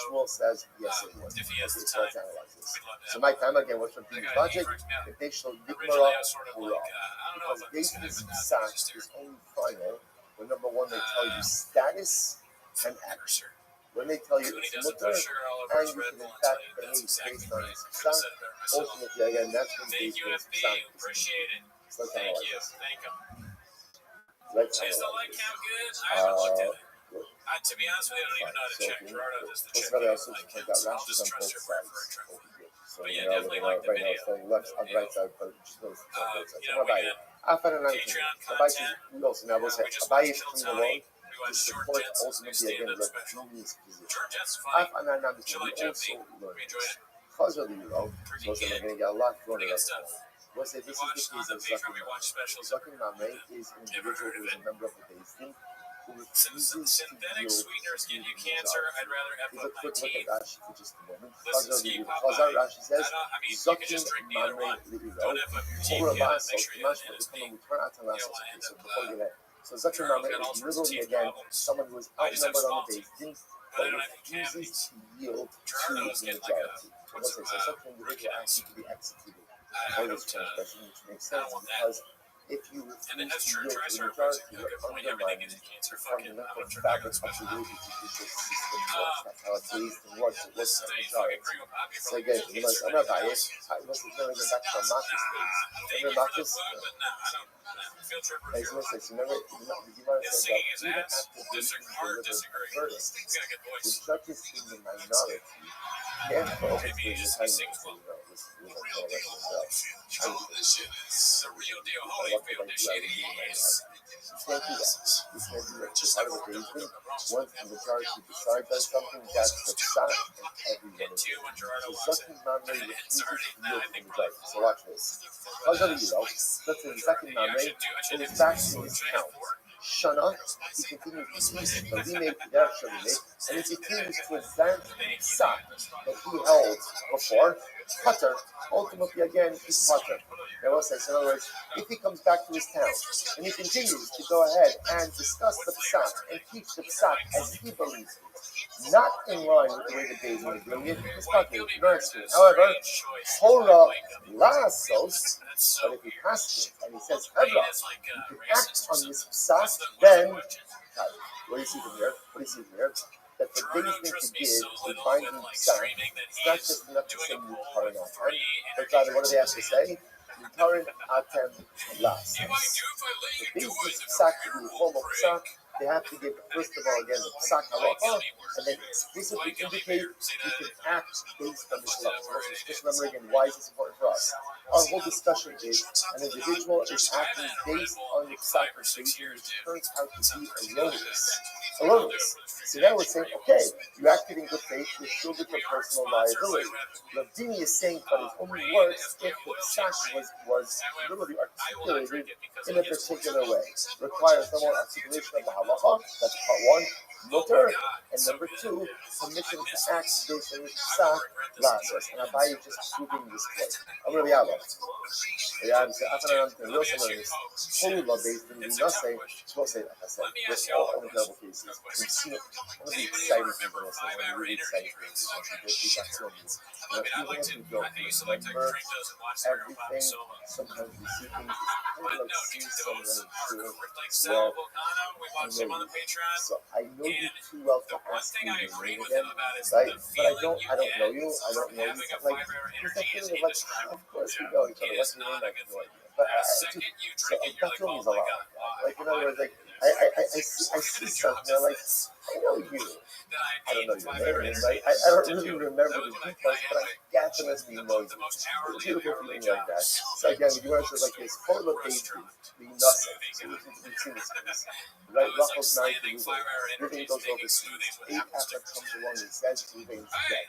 Speaker 1: Shmuel says, yes, it would. Okay, so let's analyze this. So my time again, what's from Dini's logic? If they shall nikmara hurrah. Because Beis Din's psak is only final when number one, they tell you status and action. When they tell you it's mutar, and you can in fact behave based on his psak, ultimately, again, that's when Beis Din's psak is. So let's analyze this.
Speaker 6: To be honest with you, I don't even know how to check. Gerardo does the check. I'll just trust your word for a trip. But yeah, definitely like the video.
Speaker 1: Left on the right side, but just notice
Speaker 6: we had Patreon content. We just donate. We watch short jets as new stand-up special. Short jets funny. Chill like Jeff V. We enjoy it. Pretty kid. Pretty good stuff.
Speaker 1: This is the case of Zucker Mamre is an individual who is a member of the Beis Din who refuses
Speaker 6: synthetic sweeteners give you cancer. I'd rather have
Speaker 1: a quick look at Rashi for just a moment. Rashi says, Zucker Mamre Li'iro, Torah Lasos, Mashma Become a Mutar Atan Lasos. So before you get so Zucker Mamre is literally, again, someone who is outnumbered on the Beis Din but refuses to yield to the majority. So such an individual actually to be executed. Which makes sense because if you refuse to yield to the majority, you're undermining the fundamental fabric of the way the judicial system works. That's how a Beis Din works. It works on the majority. So again, I'm not biased. I must have never get back to Marcus days. Remember Marcus? As much as you never, you might have said that even after Beis Din delivered a verdict, the judges in the minority can't overturn the timing of the
Speaker 6: This shit is the Rio de Holyfield. This shit is.
Speaker 1: You can't do that. You can't do that. It's part of the reason. Once the majority decides on something, that's the shot and everyone is doing. So Zakin Mamre refuses to yield to the majority. So watch this. Chazal Yiro, let's say Zakin Mamre is back in his town. Shana, he continues to teach the remake, their remake, and he continues to advance the psak that he held before. Cutter, ultimately again, is Cutter. Now, in other words, if he comes back to his town and he continues to go ahead and discuss the psak and teach the psak as he believes it, not in line with the way the Beis Din is doing it, it's Cutter, very true. However, Torah lasos, but if he passes and he says, Hebra, you can act on this psak, then, what do you see from here? What do you see from here? That the Beis Din could give a binding psak, it's not just enough to say Mutarin Atem, but rather, what do they have to say? Mutarin Atem Lasos. The Beis Din's psak to be a formal psak, they have to give, first of all, again, the psak halacha, and then explicitly indicate you can act based on this halacha. Just remember again, why is this important for us? Our whole discussion is an individual is acting based on the psak of Beis Din, which turns out to be erroneous. So now we're saying, okay, you acted in good faith, you're shielded from personal liability. Rabbi is saying, but it only works if the psak was literally articulated in a particular way. Requires no more articulation of the halacha, that's part one, mutter, and number two, permission to act based on the psak, lasos. And Rabbi is just proving this point. I'm going to be out of it. Yeah, I'm saying, I'm real similar to this. Torah based in Nase, we'll say, like I said, there's all incredible cases. We've seen it. One of the exciting things, one of the really exciting things, even if you don't remember everything, sometimes you see things, it's kind of like seeing someone true, where so I know you too well to ask me your name again, right? But I don't know you, like, there's that feeling of like, of course we know each other, what's your name, I have no idea. But so that feeling is a lot like, in other words, like, I see something, like, I know you. I don't know your name, right? I don't really remember the details, but I definitely know you. It's a beautiful feeling like that. So again, the Gemara says like this, full of Beis Din, the nothing. So we've seen this case. Right? Rachel's married to Reuben. Reuben goes overseas. 8 after comes along and says Reuben's dead.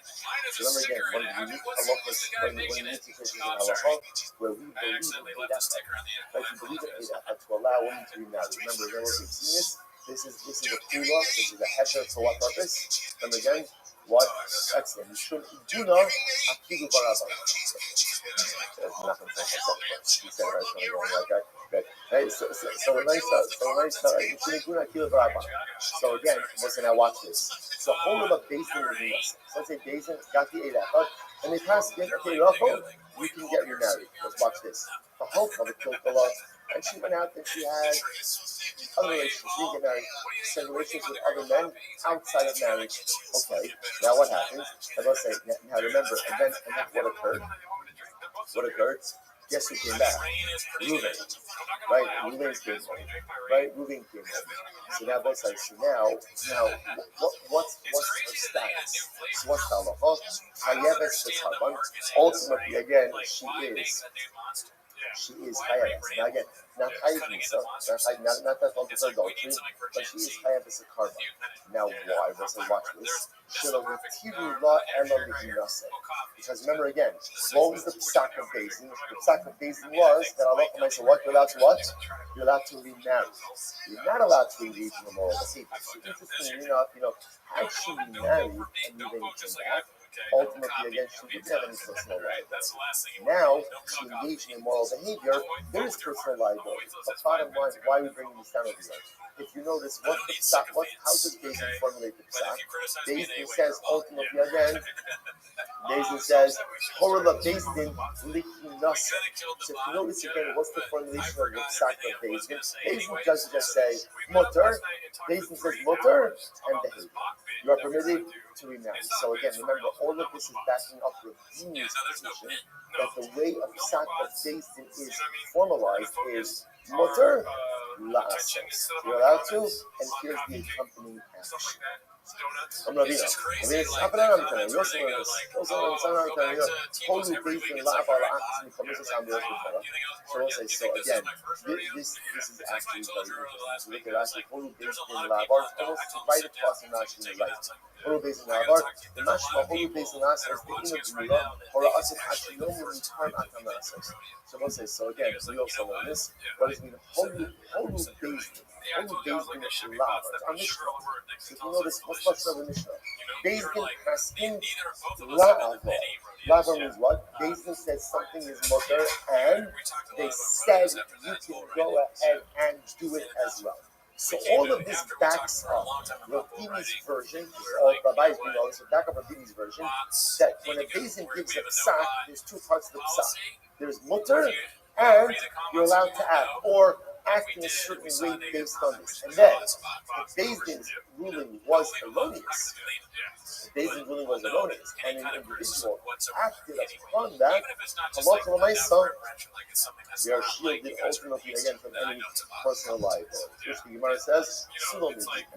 Speaker 1: So remember again, one of the unique halachas, one of the unique situations in halacha, where we believe in Eidafah. Right? We believe in Eidafah to allow women to be married. Remember, again, we've seen this. This is a kula, this is a heter for what purpose? Remember again, what? Excellent. You should do not akidu barabba. There's nothing to say. He said right from the going, okay? Good. Hey, so you should do not akidu barabba. So again, listen, now watch this. So hold of a Beis Din is nothing. So let's say Beis Din got the Eidafah, and they pass again, okay, Rachel, you can get remarried. Let's watch this. The hope of a kilkala, and she went out and she had other relations, she didn't get married, she had relations with other men outside of marriage. Okay, now what happens? And let's say, now remember, and then what occurred? What occurred? Guess who came back? Reuben. Right? Reuben came home. Right? Reuben came home. So now both sides. So now, what's her status? So what's the halacha? Chayeves v'tzarban. Ultimately, again, she is chayeves. Now again, not chayev misa, not that one for adultery, but she is chayeves a karma. Now why? Let's watch this. Because remember again, what was the psak of Beis Din? The psak of Beis Din was that Allah said, what? You're allowed to what? You're allowed to remarry. You're not allowed to engage in immoral behavior. So interestingly enough, had she remarried and Reuben came back, ultimately, again, she didn't have any personal liability. Now, she engaged in immoral behavior, there is personal liability. But bottom line, why are we bringing this down over here? If you notice, how does Beis Din formulate the psak? Beis Din says, ultimately, again, Beis Din says, Horla Beis Din likinasa. So if you notice again, what's the formulation of the psak of Beis Din? Beis Din doesn't just say, mutter. Beis Din says, mutter and behavior. You are permitted to remarry. So again, remember, all of this is backing up Rabbi's position that the way of psak of Beis Din is formalized is mutter, la'asos. You're allowed to, and here's the accompanying action.
Speaker 6: donuts.
Speaker 1: I'm Rabbi.
Speaker 6: It's just crazy.
Speaker 1: It's
Speaker 6: Like,
Speaker 1: happening. I'm
Speaker 6: comments
Speaker 1: telling
Speaker 6: where
Speaker 1: you.
Speaker 6: they go like,
Speaker 1: Also,
Speaker 6: oh,
Speaker 1: I'm
Speaker 6: go back
Speaker 1: telling you.
Speaker 6: to Timo's
Speaker 1: Holy
Speaker 6: every
Speaker 1: faith
Speaker 6: week.
Speaker 1: in
Speaker 6: It's like,
Speaker 1: life,
Speaker 6: all
Speaker 1: all
Speaker 6: right,
Speaker 1: acts and commits
Speaker 6: like,
Speaker 1: on the earth.
Speaker 6: do you think I was
Speaker 1: So
Speaker 6: born
Speaker 1: we'll say,
Speaker 6: yet? Do you
Speaker 1: so
Speaker 6: think this
Speaker 1: again,
Speaker 6: is my first rodeo?
Speaker 1: this is
Speaker 6: It's like I
Speaker 1: actually
Speaker 6: told
Speaker 1: very
Speaker 6: you earlier last
Speaker 1: interesting.
Speaker 6: week.
Speaker 1: Look
Speaker 6: I
Speaker 1: at
Speaker 6: was
Speaker 1: actually
Speaker 6: like,
Speaker 1: holy
Speaker 6: there's
Speaker 1: based
Speaker 6: a
Speaker 1: in
Speaker 6: lot of
Speaker 1: lab
Speaker 6: people
Speaker 1: art,
Speaker 6: that don't. I
Speaker 1: almost
Speaker 6: told them
Speaker 1: right
Speaker 6: sit
Speaker 1: across
Speaker 6: down.
Speaker 1: the national
Speaker 6: Take it
Speaker 1: light.
Speaker 6: outside.
Speaker 1: Holy based in
Speaker 6: I
Speaker 1: lab
Speaker 6: gotta
Speaker 1: art,
Speaker 6: talk to you.
Speaker 1: the
Speaker 6: There's a
Speaker 1: mashma
Speaker 6: lot of
Speaker 1: holy
Speaker 6: people
Speaker 1: based in us
Speaker 6: that
Speaker 1: as
Speaker 6: are
Speaker 1: the
Speaker 6: watching
Speaker 1: inner
Speaker 6: us right
Speaker 1: gula,
Speaker 6: now that
Speaker 1: or
Speaker 6: think
Speaker 1: us
Speaker 6: it's
Speaker 1: if
Speaker 6: actually
Speaker 1: actually
Speaker 6: the
Speaker 1: no more
Speaker 6: first
Speaker 1: time
Speaker 6: time that
Speaker 1: at the
Speaker 6: you've been to a
Speaker 1: masses.
Speaker 6: rodeo.
Speaker 1: So we'll say, so
Speaker 6: And he
Speaker 1: again,
Speaker 6: was
Speaker 1: we
Speaker 6: like, you
Speaker 1: also
Speaker 6: know
Speaker 1: learn
Speaker 6: what?
Speaker 1: this.
Speaker 6: Yeah,
Speaker 1: What
Speaker 6: I
Speaker 1: does it mean?
Speaker 6: said
Speaker 1: Holy
Speaker 6: that. I
Speaker 1: based
Speaker 6: said you're right. Yeah, I
Speaker 1: holy
Speaker 6: told you I was
Speaker 1: based
Speaker 6: like,
Speaker 1: in
Speaker 6: this should be
Speaker 1: lab
Speaker 6: pasta.
Speaker 1: art.
Speaker 6: Put
Speaker 1: Our
Speaker 6: sugar
Speaker 1: Mishnah.
Speaker 6: all over it. Next
Speaker 1: So
Speaker 6: to
Speaker 1: if you know
Speaker 6: salsa. It's
Speaker 1: this, what's the
Speaker 6: delicious.
Speaker 1: Mishnah?
Speaker 6: You know,
Speaker 1: Based
Speaker 6: you're
Speaker 1: in
Speaker 6: like,
Speaker 1: Paskin
Speaker 6: neither both of us have been to
Speaker 1: La'avo.
Speaker 6: many rodeos.
Speaker 1: La'avo means what? Based in says something is mutter, and
Speaker 6: We talked a
Speaker 1: they
Speaker 6: lot about
Speaker 1: said
Speaker 6: rodeos after
Speaker 1: you
Speaker 6: that.
Speaker 1: can
Speaker 6: Well,
Speaker 1: go
Speaker 6: right?
Speaker 1: ahead and do it as well. So all of this backs up Rabbi's version, or Rabbi's being all this, so back up Rabbi's version, that when a Bezin gives a psak, there's two parts of the psak. There's mutter, and you're allowed to act, or act in a certain way based on this. And then, if Bezin's ruling was erroneous, Bezin's ruling was erroneous, and an individual acted upon that, halacha l'maisa, they are shielded ultimately again from any personal liability. Which the Gemara says, and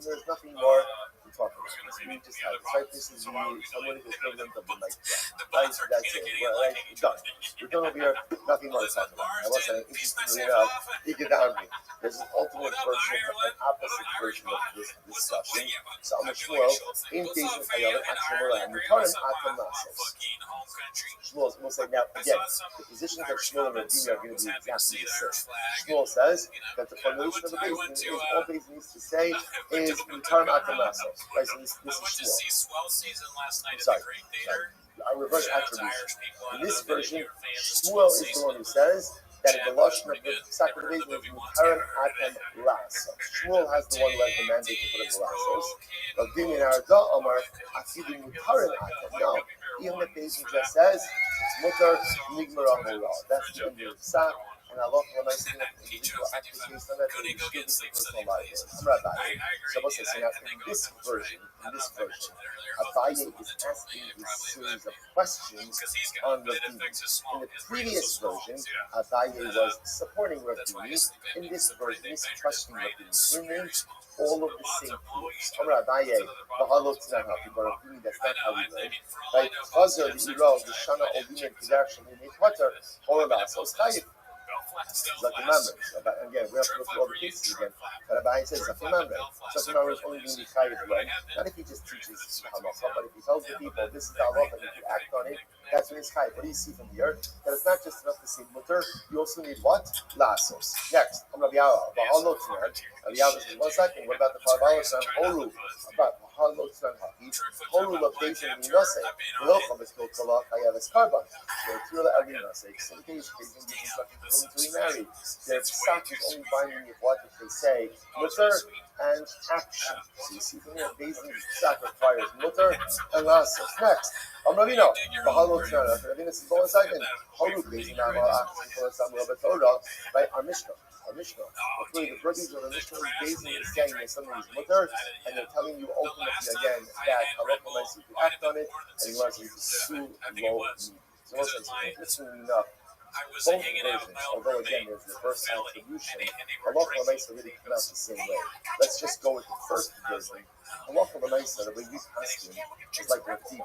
Speaker 1: there's nothing more to talk about. We just have this, right? This is someone who's equivalent of the night. Right? That's it. We're done. We're done over here. Nothing more to talk about. I wasn't interestingly enough, you get down me. There's an ultimate version, an opposite version of this discussion. So I'm a Shmuel, in Beis Chayav, and Shmuel, and Mutarim Atam Nasos. Shmuel will say, now again, the positions of Shmuel and Rabbi are going to be exactly the same. Shmuel says that the formulation of the Beis is all Beis needs to say is Mutarim Atam Nasos. Right, so this is Shmuel. I'm sorry. I reverse attribution. In this version, Shmuel is the one who says that the Lashon of the sacrament is Mutarim Atam Lasos. Shmuel has the one who has the mandate to put in the Lasos. But Din in Arda Omar, Afidu Mutarim Atam. No, even the Beis just says it's Mutar Nigmar Ahora. That's the end of the Psak. And Allah nice individual actions based on that, and you still get personal liability. I'm Rabbi. So what's this? Now, in this version, Abaye is asking a series of questions on Rabbi. In the previous version, Abaye was supporting Rabbi. In this version, he's questioning Rabbi. Meaning all of the same things. I'm Abaye. Bahalo Tzanha. People are Rabbi. That's not how we learn. Right? Chazer the Iro the Shana Olim Kedash and the Potter Holodas Oskayif. Like the members. Again, we have to go through all the cases again. But Abaye says it's a member. Such a member is only being decided when. Not if he just teaches halacha, but if he tells the people this is the halacha and if you act on it, that's when it's chayv. What do you see from here? That it's not just enough to say mutter, you also need what? Lasos. Next, I'm Rabbi Yawa. Bahalo Tzner. Rabbi Yawa says, 1 second, what about the $5 on Horu? About Bahalo Tzner Haki. Horu of Bezin Minose. Melocha Beskil Kala Chayav Eskarban. They're Tirla Arinose. So the case Bezin gives instructions for women to be married. Their psak is only binding with what if they say mutter and action. So you see from here, Bezin psak requires mutter and lasos. Next, Ravino, Bahalo Tzner. Ravino says, 1 second. Horu Bezin Amal Action for Samuel Torah. Right, our Mishnah. Actually, the verbiage of the Mishnah is basically saying that something is mutter, and they're telling you ultimately again that halacha lets you to act on it, and he wants you to sue low need. So also, interestingly enough, both versions, although again there's reverse attribution, halacha lemaisa really come out the same way. Let's just go with the first version. Halacha lemaisa, the way we ask him, is like Rabbi.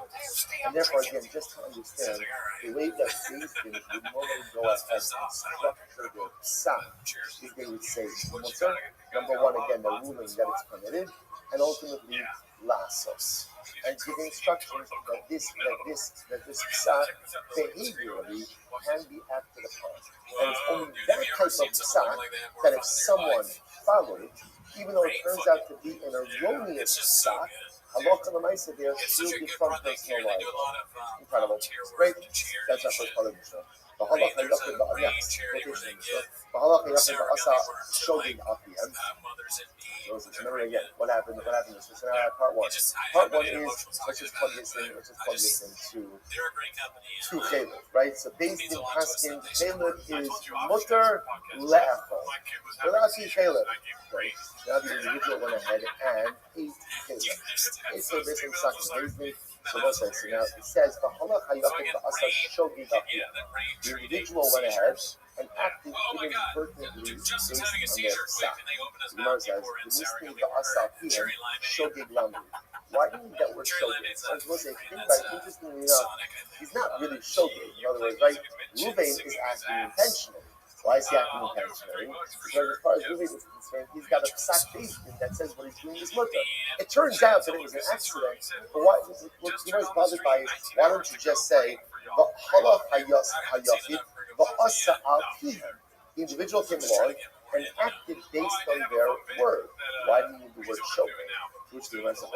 Speaker 1: And therefore, again, just to understand, the way that these things would normally go ahead and structure their psak, is they would say, mutter, number one, again, the ruling that it's permitted, and ultimately, lasos. And give instructions that this psak behaviorally can be acted upon. And it's only that type of psak that if someone followed it, even though it turns out to be an erroneous psak, halacha l'maisa they are shielded from personal liability. Incredible. Great. That's our first part of the show. Bahalacha yachid ba'anex. Quotation. Bahalacha yachid ba'asa shogig afiyem. Remember again, what happened is, so now I have part one. Part one is, let's just plug this into Chaleb, right? So based in Paskin, Chaleb is mutter le'echol. Without Chaleb, right? Now the individual went ahead and ate Chaleb. So based in Paskin, so now it says, the individual went ahead and acted inadvertently based on their psak. The Gemara says, the misting the asaf here, shogig lamri. Why do you need that word shogeg? So I was going to say, think about it, interestingly enough, he's not really shogeg. In other words, right, Ruvain is acting intentionally. Why is he acting intentionally? Because as far as Ruvain is concerned, he's got a psak basin that says what he's doing is mutter. It turns out that it was an accident, but what he was bothered by is, why don't you just say, the individual came along and acted based on their word. Why do you need the word shogeg? Which the Rabbi said,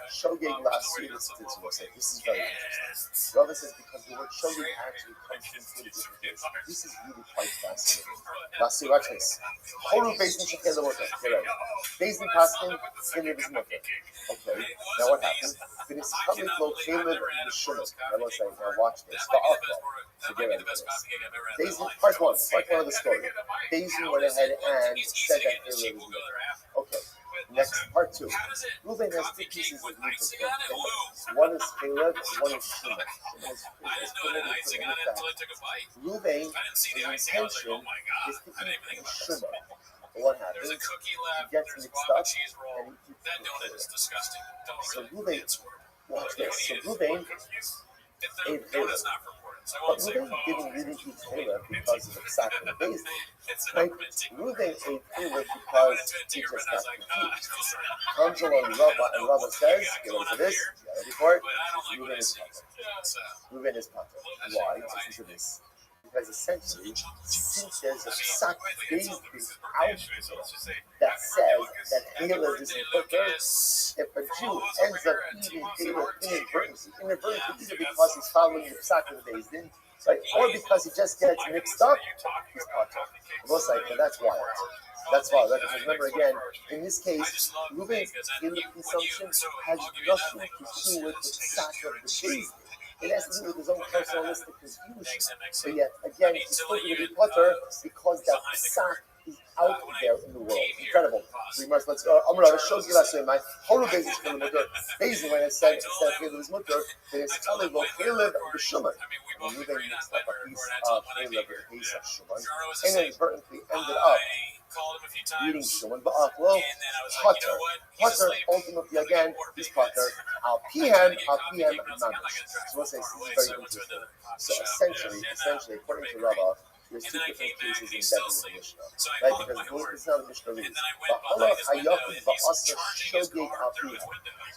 Speaker 1: shogeg la'asir. This is very interesting. Rabbi says because the word shogeg actually comes from two different things. This is really quite fascinating. La'asir, watch this. Horu bezin shekel l'moter. Get ready. Bezin paskin, Caleb is moter. Okay, now what happened? Finis coming flow Caleb b'shumah. Rabbi was saying, now watch this. So get ready for this. Bezin, part one of the story. Bezin went ahead and said that Caleb is moter. Okay. Next, part two. Reuben has two pieces of meat. One is Caleb, one is Shimon. Reuben's intention is to eat Shimon. But what happens? He gets mixed up and he eats Caleb. So Reuben, watch this. So Reuben ate Caleb. But Reuben didn't really eat Caleb because of the psak and the basin. Right? Reuben ate Caleb because he just got confused. Comes along Rabbi, and Rabbi says, get ready for this, get ready for it, Reuben is potter. Reuben is potter. Why? Listen to this. Because essentially, since there's a psak basin out there that says that Caleb is in potter, if a Jew ends up eating Caleb inadvertently, either because he's following the psak of the basin, right, or because he just gets mixed up, he's potter. Most likely, that's wild. That's wild. Because remember again, in this case, Reuben's Caleb consumption has nothing to do with the psak of the basin. It has to do with his own personalistic confusion. But yet, again, he's still going to be potter because that psak is out there in the world. Incredible. So you must, let's go. Amra, shows you last my whole basis for the mutter. Basically, when it said instead of Caleb is mutter, then it's telling about Caleb the Shuman. And Reuben mixed up a piece of Caleb with a piece of Shuman, and inadvertently ended up eating Shuman, but potter. Potter, ultimately, again, is potter. Al pihem, mamish. So we'll say this is very interesting. So essentially, according to Rabbi, there's two different cases in the Mishnah, right? Because it's not a Mishnah read. So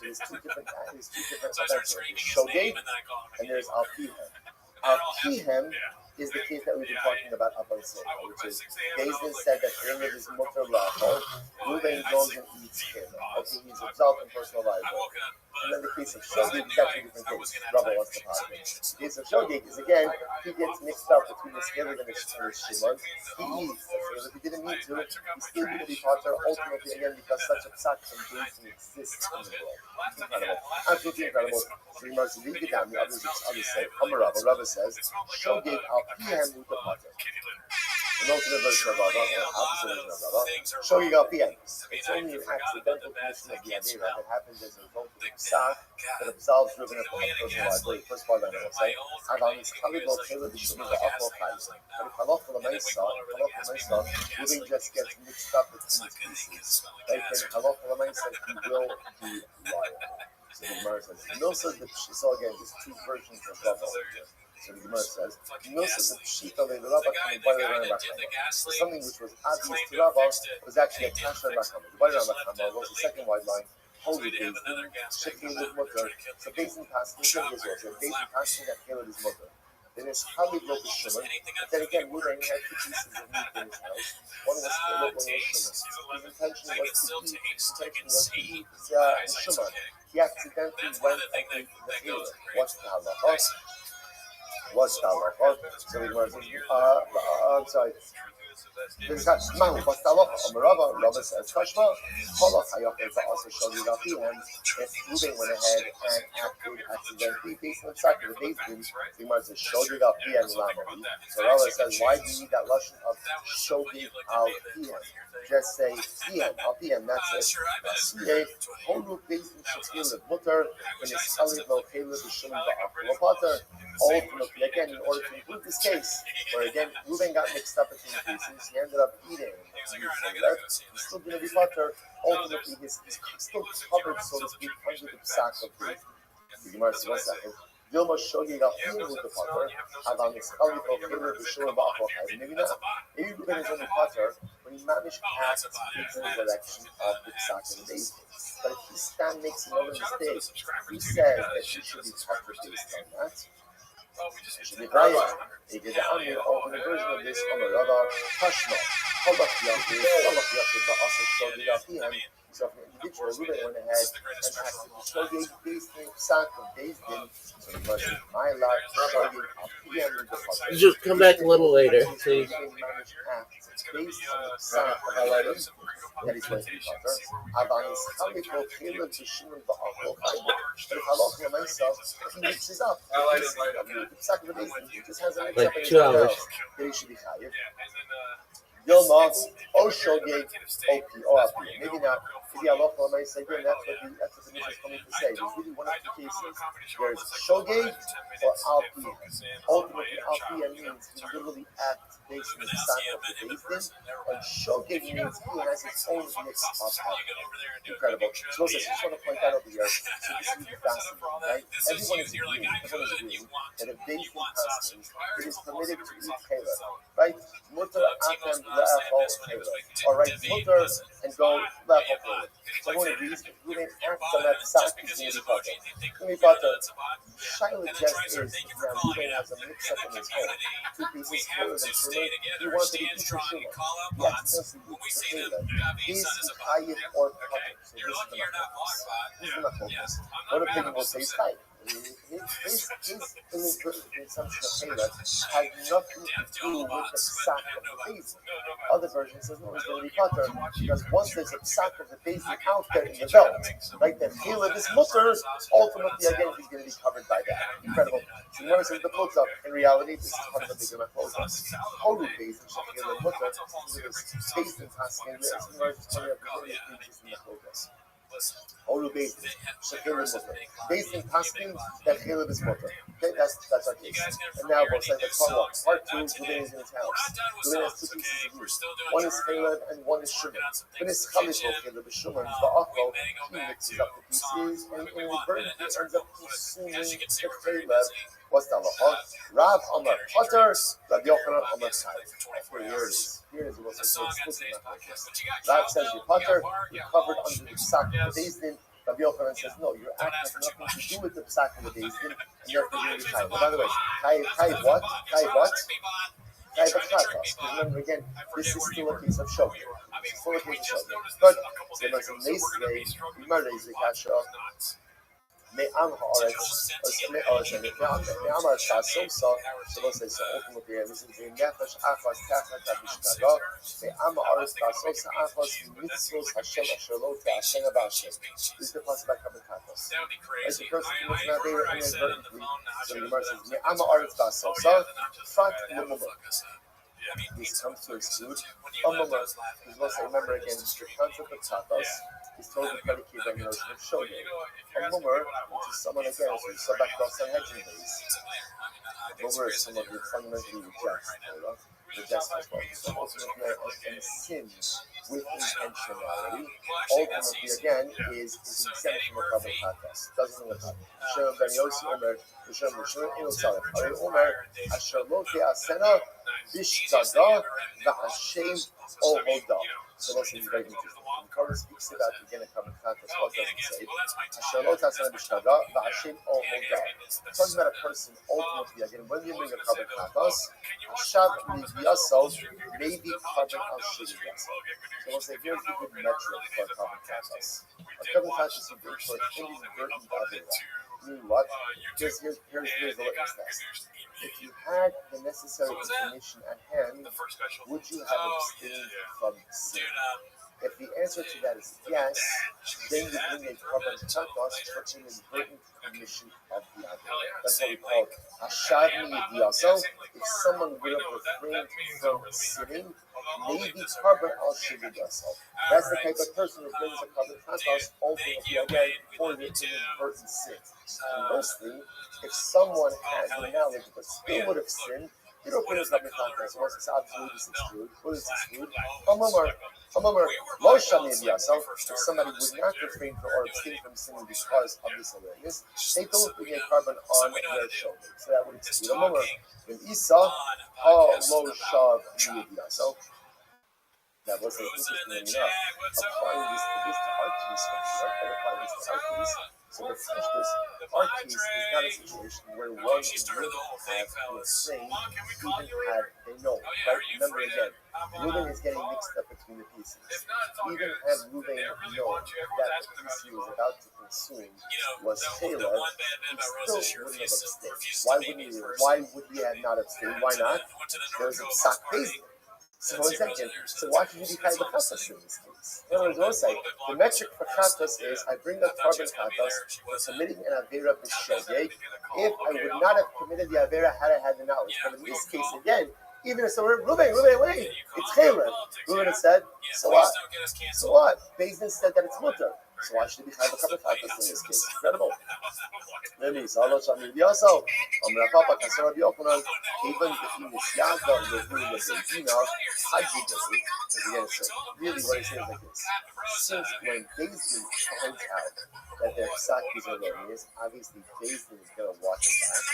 Speaker 1: there's two different events here. There's shogeg and there's al pihem. Al pihem is the case that we've been talking about up until now, which is David said that Caleb is mutter lachol. Reuben goes and eats Caleb. Okay, he's exalted personal liability. And then the case of shogeg is actually different things. Rabbi wants to talk about. The case of shogeg is again, he gets mixed up between his Caleb and his Shimon. He eats. So if he didn't need to, he's still going to be potter ultimately again because such a psak and basin exists in the world. Incredible. Absolutely incredible. So you must read it down. The others say, Rabbi says, shogeg al pihem with the potter. And ultimate version of Rabbi, opposite version of Rabbi, shogeg al pihem. It's only an accidental condition of the Avera that happens as a result of the psak that absolves Reuben of the personal liability. First part, I'm going to say, Avan is Kalibol Caleb Shimon the Afro Chayim. But if Halach L'Maisa, Reuben just gets mixed up between his pieces. Like in Halach L'Maisa, he will be liable. So the Gemara says, Milsa the Pshita, again, there's two versions of Rabbi here. So the Gemara says, Milsa the Pshita, the Rabbi coming by the Rabbi Chama. Something which was obvious to Rabbi was actually a Tasha Rabbi Chama. The Rabbi Chama was the second white line. Holy days, shifting with mutter. So basically, passing that Caleb is mutter. Then it's probably local Shimon. Then again, Reuben had two pieces of meat in his house. One was Caleb, one was Shimon. His intention was to eat Shimon. He accidentally went and ate the Caleb. What's the halacha? So the Gemara says, I'm sorry. Rabbi says, Kashma, also showed you if Reuben went ahead and acted accidentally based on the fact that the basin, the Gemara says, showed al pihem. So Rabbi says, why do you need that lashon of showed al pihem? Just say pihem, al pihem, that's it. Horu basin shekil mutter, and it's Caleb lo Caleb b'shimon ba'achol potter. ultimately, again, in order to include this case, where again, Reuben got mixed up between the pieces, he ended up eating he's still going to be butter. Ultimately, he's still covered, so to speak, under the sack of the Gemara says, 1 second. Dilma Shogi got with the potter, Avan is Kaliko, Killer, the Shur, Ba'achokay. Maybe not. Maybe Reuben is only potter when he managed to act in the direction of the sack of the basin. But if he makes another mistake, he says that he should be potter based on that. He should be Brian. He did the Amir open a version of this on the Radar, Tashma, Halach Yafi, but also Shogi Yafi. So if an individual Reuben went ahead and acted the Shogi based in sack of Bezdin, so he must be my lot, Shogi Yafi, the potter.
Speaker 2: Just come back a little later, please.
Speaker 1: Based on the sack of Bezdin, that is going to be potter. Avan is Chaliko, Caleb, the Shimon, Ba'achol, but if Halach myself, he mixes up. The sack of Bezdin, he just has a mix up in
Speaker 2: 2 hours.
Speaker 1: Then he should be chayiv. Dilma, O Shogeg, OP. Maybe not. Maybe Allah might say, again, that's what the mission is coming to say. There's really one of the cases. There's Shogeg or Alpi. Ultimately, Alpi means he literally acts based on the sack of the Bezdin, and Shogeg means he has his own mix of act. Incredible. So I just want to point that over here. So this is really fascinating, right? Everyone is agreeing that if Bezdin passes, it is permitted to eat Caleb, right? Mutter atem le'achol Caleb. All right, mutter and go le'achol Caleb. So everyone agrees if Reuben acts on that sack, he's going to be potter. Going to be potter. Shiloh just is that Reuben has a mix-up in his home. Two pieces, Caleb and Shimon. He wanted to eat the Shimon. He accidentally eats the Caleb. Is he chayiv or potter? So this is the machlokes. This is the machlokes. One opinion will say he's chayiv. His consumption of Caleb has nothing to do with the sack of the Bezdin. Other versions says no, it's going to be potter because once there's a sack of the Bezdin out there in the belt, like that Caleb is mutter, ultimately again he's going to be covered by that. Incredible. So notice the close up. In reality, this is part of the bigger close up. Holy Bezdin, Caleb mutter, Bezdin tasking this in order to turn up the creatures in the close. Olu Bezdin, Shekil is mutter. Bezdin tasking that Caleb is mutter. Okay, that's our case. And now we'll say the part 2, Reuben is in his house. Reuben has 2 pieces of meat. One is Caleb and one is Shimon. One is Chaliko, Caleb is Shimon. Ba'achol, he mixes up the pieces, and in return he ends up consuming the Caleb. What's the halacha? Rav Amar Potter, Rabbi Yochanan Amar Chayiv. Here it is. Here it is. What's so explicit about this? Rav says you're Potter, you're covered under the sack of the Bezdin. Rabbi Yochanan says no, your act has nothing to do with the sack of the Bezdin, and therefore you're going to be Chayiv. By the way, Chayiv what? Chayiv what? Chayiv Chayiv. Remember again, this is still a case of Shogeg. It's still a case of Shogeg. But so there's a nice way. We murder is the kasha. Me'am ha'aretz, me'am ha'aretz ha'asosa, so let's say, so ultimately, this is the nefesh achas tachat ha'mishtaga, me'am ha'aretz ha'asosa achas mitzvos Hashem asher lo te'ashen abashem. This is the passage by Kabbalah Katos. As the person who was not there inadvertently, so the Gemara says, me'am ha'aretz ha'asosa, fat l'mumah. This comes to exclude a mumah. Because let's say, remember again, the concept of tatos is totally predicated on the notion of shogeg. A mummer, which is someone again who is back to Sanhedrin days. A mummer is someone who fundamentally rejects Torah, rejects Torah. So ultimately, and sin with intentionality, ultimately again is exempt from the Kabbalah Katos. Doesn't look like Shem ben Yossi Omer, Shem Rishon Eno Saleh. Ari Omer, Asher Lo Te'asena Bishtaga V'Hashem Ohoda. So let's say it's very interesting. The Torah speaks about again a Kabbalah Katos. What does it say? Asher Lo Te'asena Bishtaga V'Hashem Ohoda. It's talking about a person ultimately again when you bring a Kabbalah Katos, Hashav Mivyasol may be covered on Shiviyas. So let's say here's the good metric for a Kabbalah Katos. A Kabbalah Katos is good for inadvertent avera. Meaning what? Here's the litmus test. If you had the necessary information at hand, would you have abstained from sin? If the answer to that is yes, then you bring a Kabbalah Katos for inadvertent commission of the avera. That's what we call Hashav Mivyasol. If someone would have refrained from sinning, maybe carbon al shigid yourself. That's the type of person who brings a carbon chatos ultimately again for the inadvertent sin. Conversely, if someone had the knowledge but still would have sinned, you don't bring a carbon chatos. Once it's absolutely excluded, what is excluded? Lo shamid yourself. If somebody would not refrain from or abstain from sinning because of this awareness, they don't bring a carbon on their shoulder. So that would exclude a mummer. When Isa, ha lo shav yid yourself. That was interestingly enough, applying this to our case, applying this to our case. So the first is, our case is not a situation where one would have been afraid even had they know. Right? Remember again, Reuben is getting mixed up between the pieces. Even had Reuben known that the piece he was about to consume was Caleb, he still wouldn't have abstained. Why would he have not abstained? Why not? There was a psak based. So one second. So why should you be kind of chatos in this case? In other words, one second. The metric for chatos is I bring up carbon chatos for committing an avera b'shogeg. If I would not have committed the avera had I had the knowledge. But in this case, again, even if someone Reuben, wait, it's Caleb. Reuben has said, so what? So what? Beis Din said that it's mutter. So why should it be kind of chatos in this case? Incredible. Maybe Salo Shamid Yaso. Amra Papa Kasar Rabbi Yochanan. Even the Inisyaga Levul Lebeina Haji Basi. Again, so really what he's saying is like this. Since when Beis Din finds out that their psak is erroneous, obviously Beis Din is going to watch it back.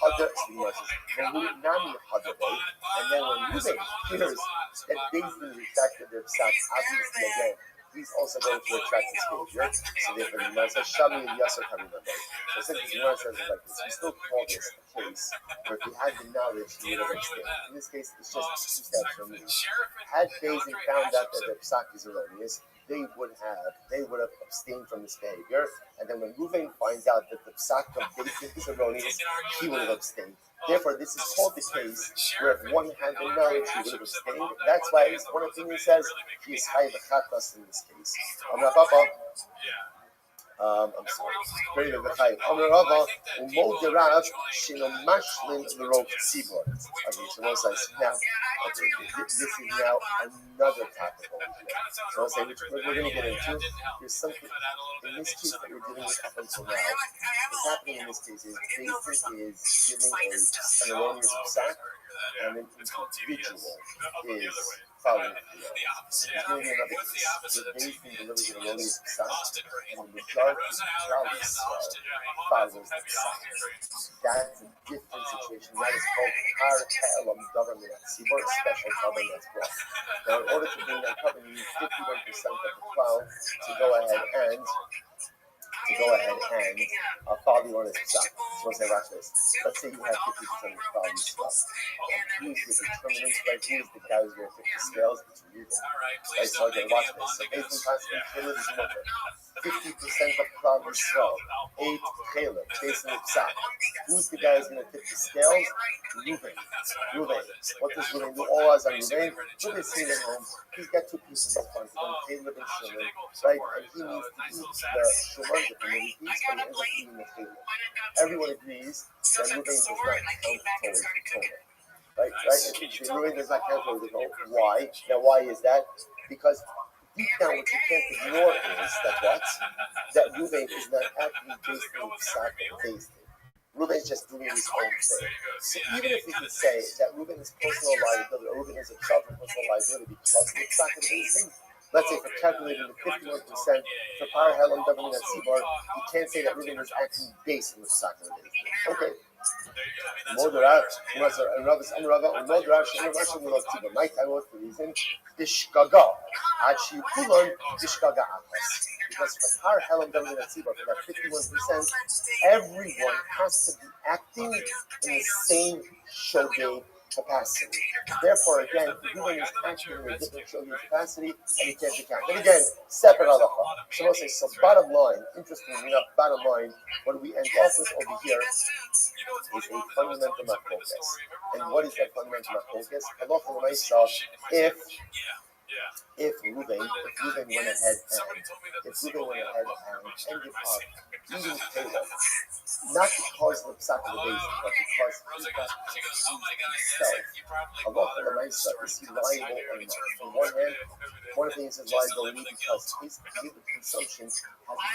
Speaker 1: Hadar Vahul Nami Hadarei. And then when Reuben hears that Beis Din retracted their psak, obviously again, he's also going to retract his behavior. So therefore, the Gemara says, Shami Yasser Kamimah. So essentially, the Gemara says like this. We still call this a case where if he had the knowledge, he would have abstained. In this case, it's just 2 steps from me. Had Beis Din found out that their psak is erroneous, they would have abstained from this behavior. And then when Reuven finds out that the psak of Beis Din is erroneous, he would have abstained. Therefore, this is called the case where if one had the knowledge, he would have abstained. That's why one opinion says he is high b'chatas in this case. I'm sorry. Very good. Amar Rava umod derav shino mashlim l'rov tzibor. Okay, so one says now. Okay, this is now another topic over here. So I'll say which we're going to get into. There's something in this case that we're dealing with up until now. What's happening in this case is Beis Din is giving an erroneous psak, and an individual is following the opposite. He's going to be another case where Beis Din delivers an erroneous psak, and the majority of the crowd follows the psak. That's a different situation. That is called Har Ha'elam government tzibor, special carbon that's brought. Now, in order to bring that carbon, you need 51% of the cloud to go ahead and follow the orders of psak. So let's say, watch this. Let's say you have 50% of the cloud stuff. And who is the determinant, right? Who is the guy who's going to tip the scales? It's Reuben. Right, so again, watch this. So Beis Din constantly Caleb is mutter. 50% of cloud is swell. 8 Caleb, Beis Din psak. Who's the guy who's going to tip the scales? Reuben. What does Reuben do? All eyes on Reuben. Reuben's sitting at home. He's got 2 pieces in front of him, Caleb and Shimon, right? And he needs to eat the Shimon, the community piece, but he ends up eating the Caleb. Everyone agrees that Reuben does not count towards the Torah. Right? Reuben does not count towards the Torah. Why? Now, why is that? Because deep down, what you can't ignore is that Reuben is not actually based in psak and Beis Din. Reuben is just doing his own thing. So even if we can say that Reuben is personal liability, or Reuben is a child for personal liability because of the psak and Beis Din, let's say for calculating the 51% for Par Helam Davin and Sibar, you can't say that Reuben is actually based on the psak and Beis Din. Okay. Moderav, my time was the reason, Dishkaga. Actually, Kulon, Dishkaga Akas. Because for Har Helam Davin and Sibar, for that 51%, everyone has to be acting in the same shogeg capacity. Therefore, again, Reuben is acting in a different shogeg capacity, and he can't be counted. And again, separate halacha. So I'll say, so bottom line, interestingly enough, bottom line, what we end off with over here is a fundamental machlokas. And what is that fundamental machlokas? Halacha l'maisa, if Reuben went ahead and ended up eating Caleb, not because of the psak of the base, but because he got himself. Allah is he liable or not? On one hand, one of the things is liability because his daily consumption has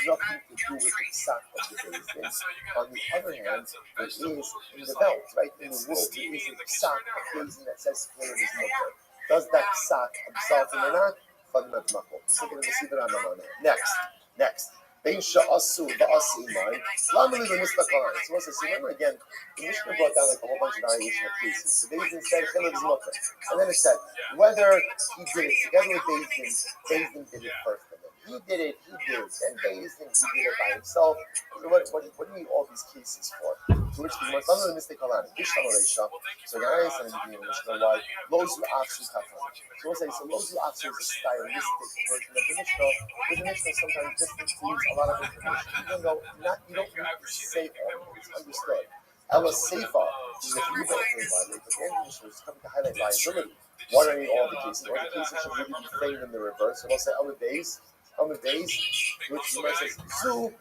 Speaker 1: nothing to do with the psak of the base. On the other hand, there is in the belt, right, in the world, there is a psak of base that says clear his mother. Does that psak absolve him or not? Next. Beisha asu ba'asi iman. Lamali v'nistakar. So what's this? Remember again, the Mishnah brought down like a whole bunch of variation of cases. So Bezdin said chilul is mutter, and then it said whether he did it together with Bezdin did it first, and then he did it, then Bezdin he did it by himself. So what do you need all these cases for? To which the Gemara, so guys, and the Mishnah why Lozu Afsu Kafan. So we'll say so Lozu Afsu is a stylistic version of the Mishnah. With the Mishnah sometimes just includes a lot of information, even though you don't need to say all of it. Understood. Ella Seifa is a few things violate, but the end of the Mishnah is coming to highlight liability. What are all the cases? All the cases should really be framed in the reverse. So we'll say Amud Beis, which the Gemara says Zu.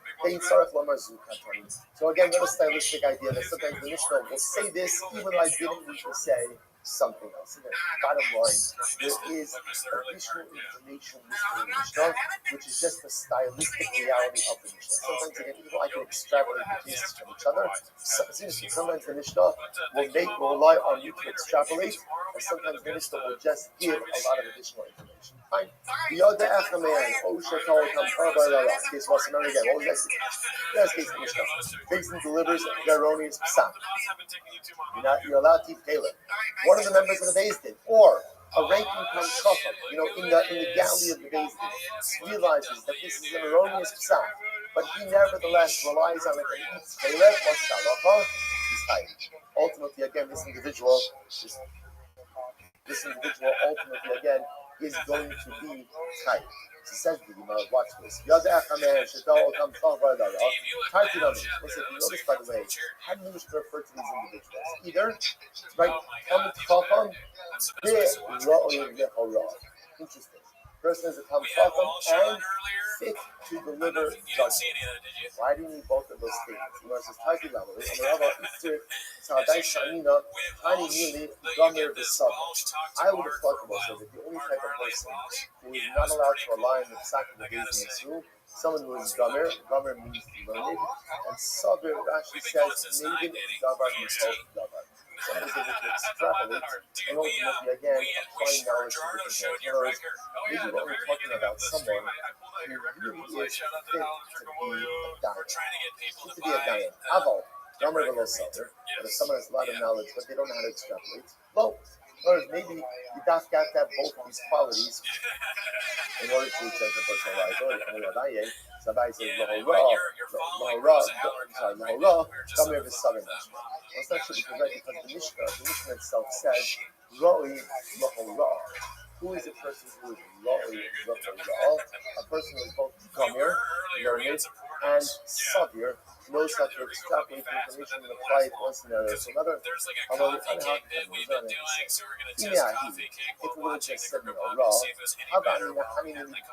Speaker 1: So again, another stylistic idea that sometimes the Mishnah will say this even though I didn't need to say something else. Again, bottom line, there is additional information listed in the Mishnah, which is just the stylistic reality of the Mishnah. Sometimes again, even though I can extrapolate the cases from each other, sometimes the Mishnah will rely on you to extrapolate, and sometimes the Mishnah will just give a lot of additional information. Fine. The other Achaman, case was remember again. What was that? That's case the Mishnah. Bezdin delivers the erroneous psak. You're allowed to eat Taylor. One of the members of the Bezdin, or a ranking kamshacham, in the galley of the Bezdin, realizes that this is an erroneous psak, but he nevertheless relies on it and eats Taylor. What's the halacha? He's tight. Ultimately, again, this individual ultimately again is going to be tight. So says the Gemara, watch this. Listen, if you notice, by the way, how do you refer to these individuals? Either, right, interesting. Person is a Talmid Chacham and fit to deliver judgment. Why do you need both of those statements? The Gemara says, Taki Lama, I would have thought about it that the only type of person who is not allowed to rely on the psak of the base in this room, someone who is Gomer means learned, and Sabir Rashi says, Navin Davar himself Davar. Someone is able to extrapolate and ultimately again apply knowledge to different things. In other words, maybe what we're talking about someone who really is fit to be a Dayan. Aval, Gomer Velo Sabir, but if someone has a lot of knowledge but they don't know how to extrapolate, well, or maybe you have to have both of these qualities in order to check the personal liability. So Rabbi says, come here with southern Mishnah. Well, it's not true because the Mishnah itself says, Roi Lahora. Who is a person who is Roi Lahora? A person who is both Gomer, learned, and Sabir, knows how to extrapolate information and apply it one scenario to another. If we would have just said raw, how about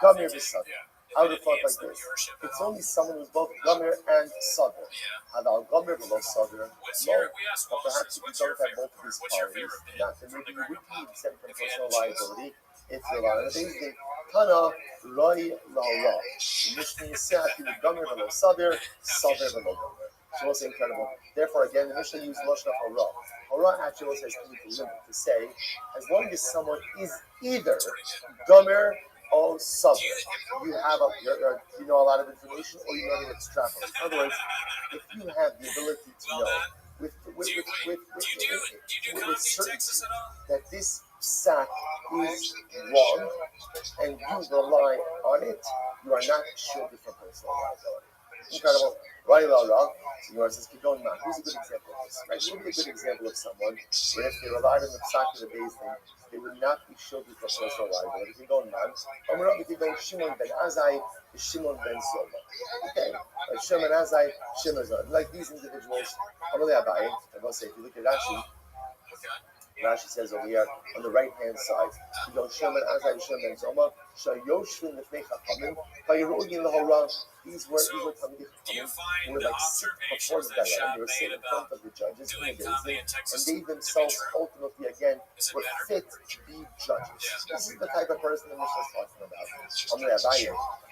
Speaker 1: Gomer Sabir? I would have thought like this. It's only someone who's both Gomer and Sabir. Hadal Gomer below Sabir. No, but perhaps if you don't have both of these qualities, not then maybe you would be exempt from personal liability if you're allowed. Basically, Kana Roi La. The Mishnah is said to be Gomer below Sabir below Gomer. So what's incredible? Therefore, again, the Mishnah used Lashon of Hara. Hara actually has a limit to say, as long as someone is either Gomer or Sabir, you have you know a lot of information, or you know to extrapolate. In other words, if you have the ability to know with certainty that this psak is wrong, and you rely on it, you are not shielded from personal liability. Incredible. Right, Senor says, keep going on. Here's a good example of this. Right? What would be a good example of someone where if they relied on the psak of the base thing, they would not be shielded from personal liability. Keep going on. And we're not going to go Shimon ben Azai, Shimon ben Zoma. Okay? Like Shimon Azai, Shimon Zoma. Like these individuals, I'm really Abai. I will say, if you look at Rashi, Rashi says over here on the right hand side, these were Talmidei Chachamim who were like sit before the Dayan. They were sitting in front of the judges in the Bezdin, and they themselves ultimately again were fit to be judges. This is the type of person the Mishnah is talking about.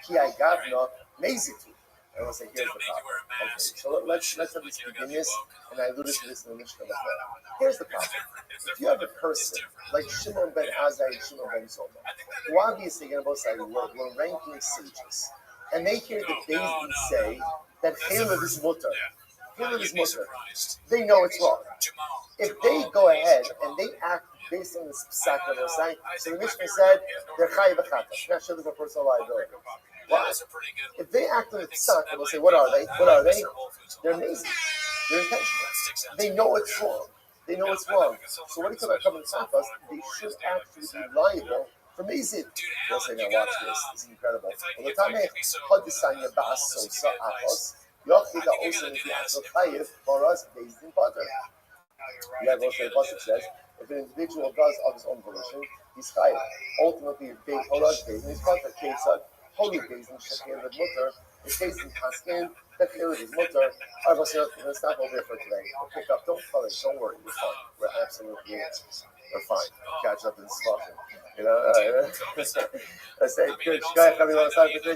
Speaker 1: Ki Gavna Mezitu. And we'll say, here's the problem. Okay, so let's have this beginnings, and I alluded to this in the Mishnah before. Here's the problem. If you have a person like Shimon ben Azai and Shimon ben Zoma, who obviously were ranking sages, and they hear the Bezdin say that Chelev is mutter. Chelev is mutter. They know it's wrong. If they go ahead and they act based on the psak that they're saying, so the Mishnah said they're chayiv v'chata. Not sure for personal liability. Why? If they act on the psak, they'll say, what are they? What are they? They're amazing. They're intentional. They know it's wrong. They know it's wrong. So when it comes to coming to us, they should actually be liable for amazing. They'll say, now watch this. This is incredible. The time Hadisanya Bas Sosa Achos, Yochida also in the actual chayiv for us based in butter. Yeah, also the pasuk says, if an individual does of his own volition, he's chayiv. Ultimately, Beit Torah based in his butter. Kesad, holy based in Shekir with mutter, is based in Paskin, that here is mutter. I was going to stop over here for today. We'll pick up. Don't worry. We're fine. We're absolutely we're fine. Catch up in slaughter. You know, let's say, good.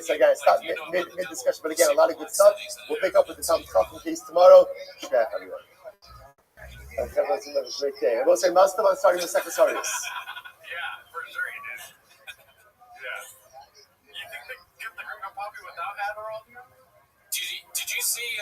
Speaker 1: So guys, stop mid discussion. But again, a lot of good stuff. We'll pick up with the Talmud Chacham case tomorrow. Shkayach, everyone. Have a great day. And we'll say, Mastavan starting the second Sarius.
Speaker 6: Yeah, for sure you did. Yeah. You think they give the Gringo Puppy without Adderall? Did you see?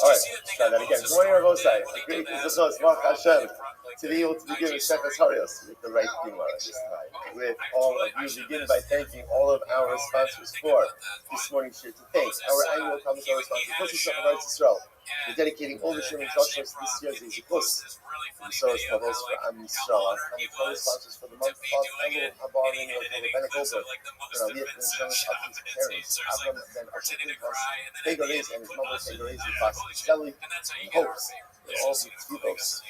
Speaker 1: All right, try that again. Good morning, Rabbi. Great is the Baruch Hashem. To be able to begin with Shechas Harios with the right Gemara this time. With all of you, begin by thanking all of our sponsors for this morning's share. To thank our annual commentary sponsor, Pussy Shechas Harios Israel. We're dedicating all the Shem and Joshua this year's Zikos. And so it's for those for Am Yisrael. Our commentary sponsors for the month of Elul Habarim of the Benekover. And our Liach and Shemish Abd's parents, Avram Ben Arshatikas, Tegoris and his mother Tegoris and Pastor Shelly, and hopes that all the Tzvivos.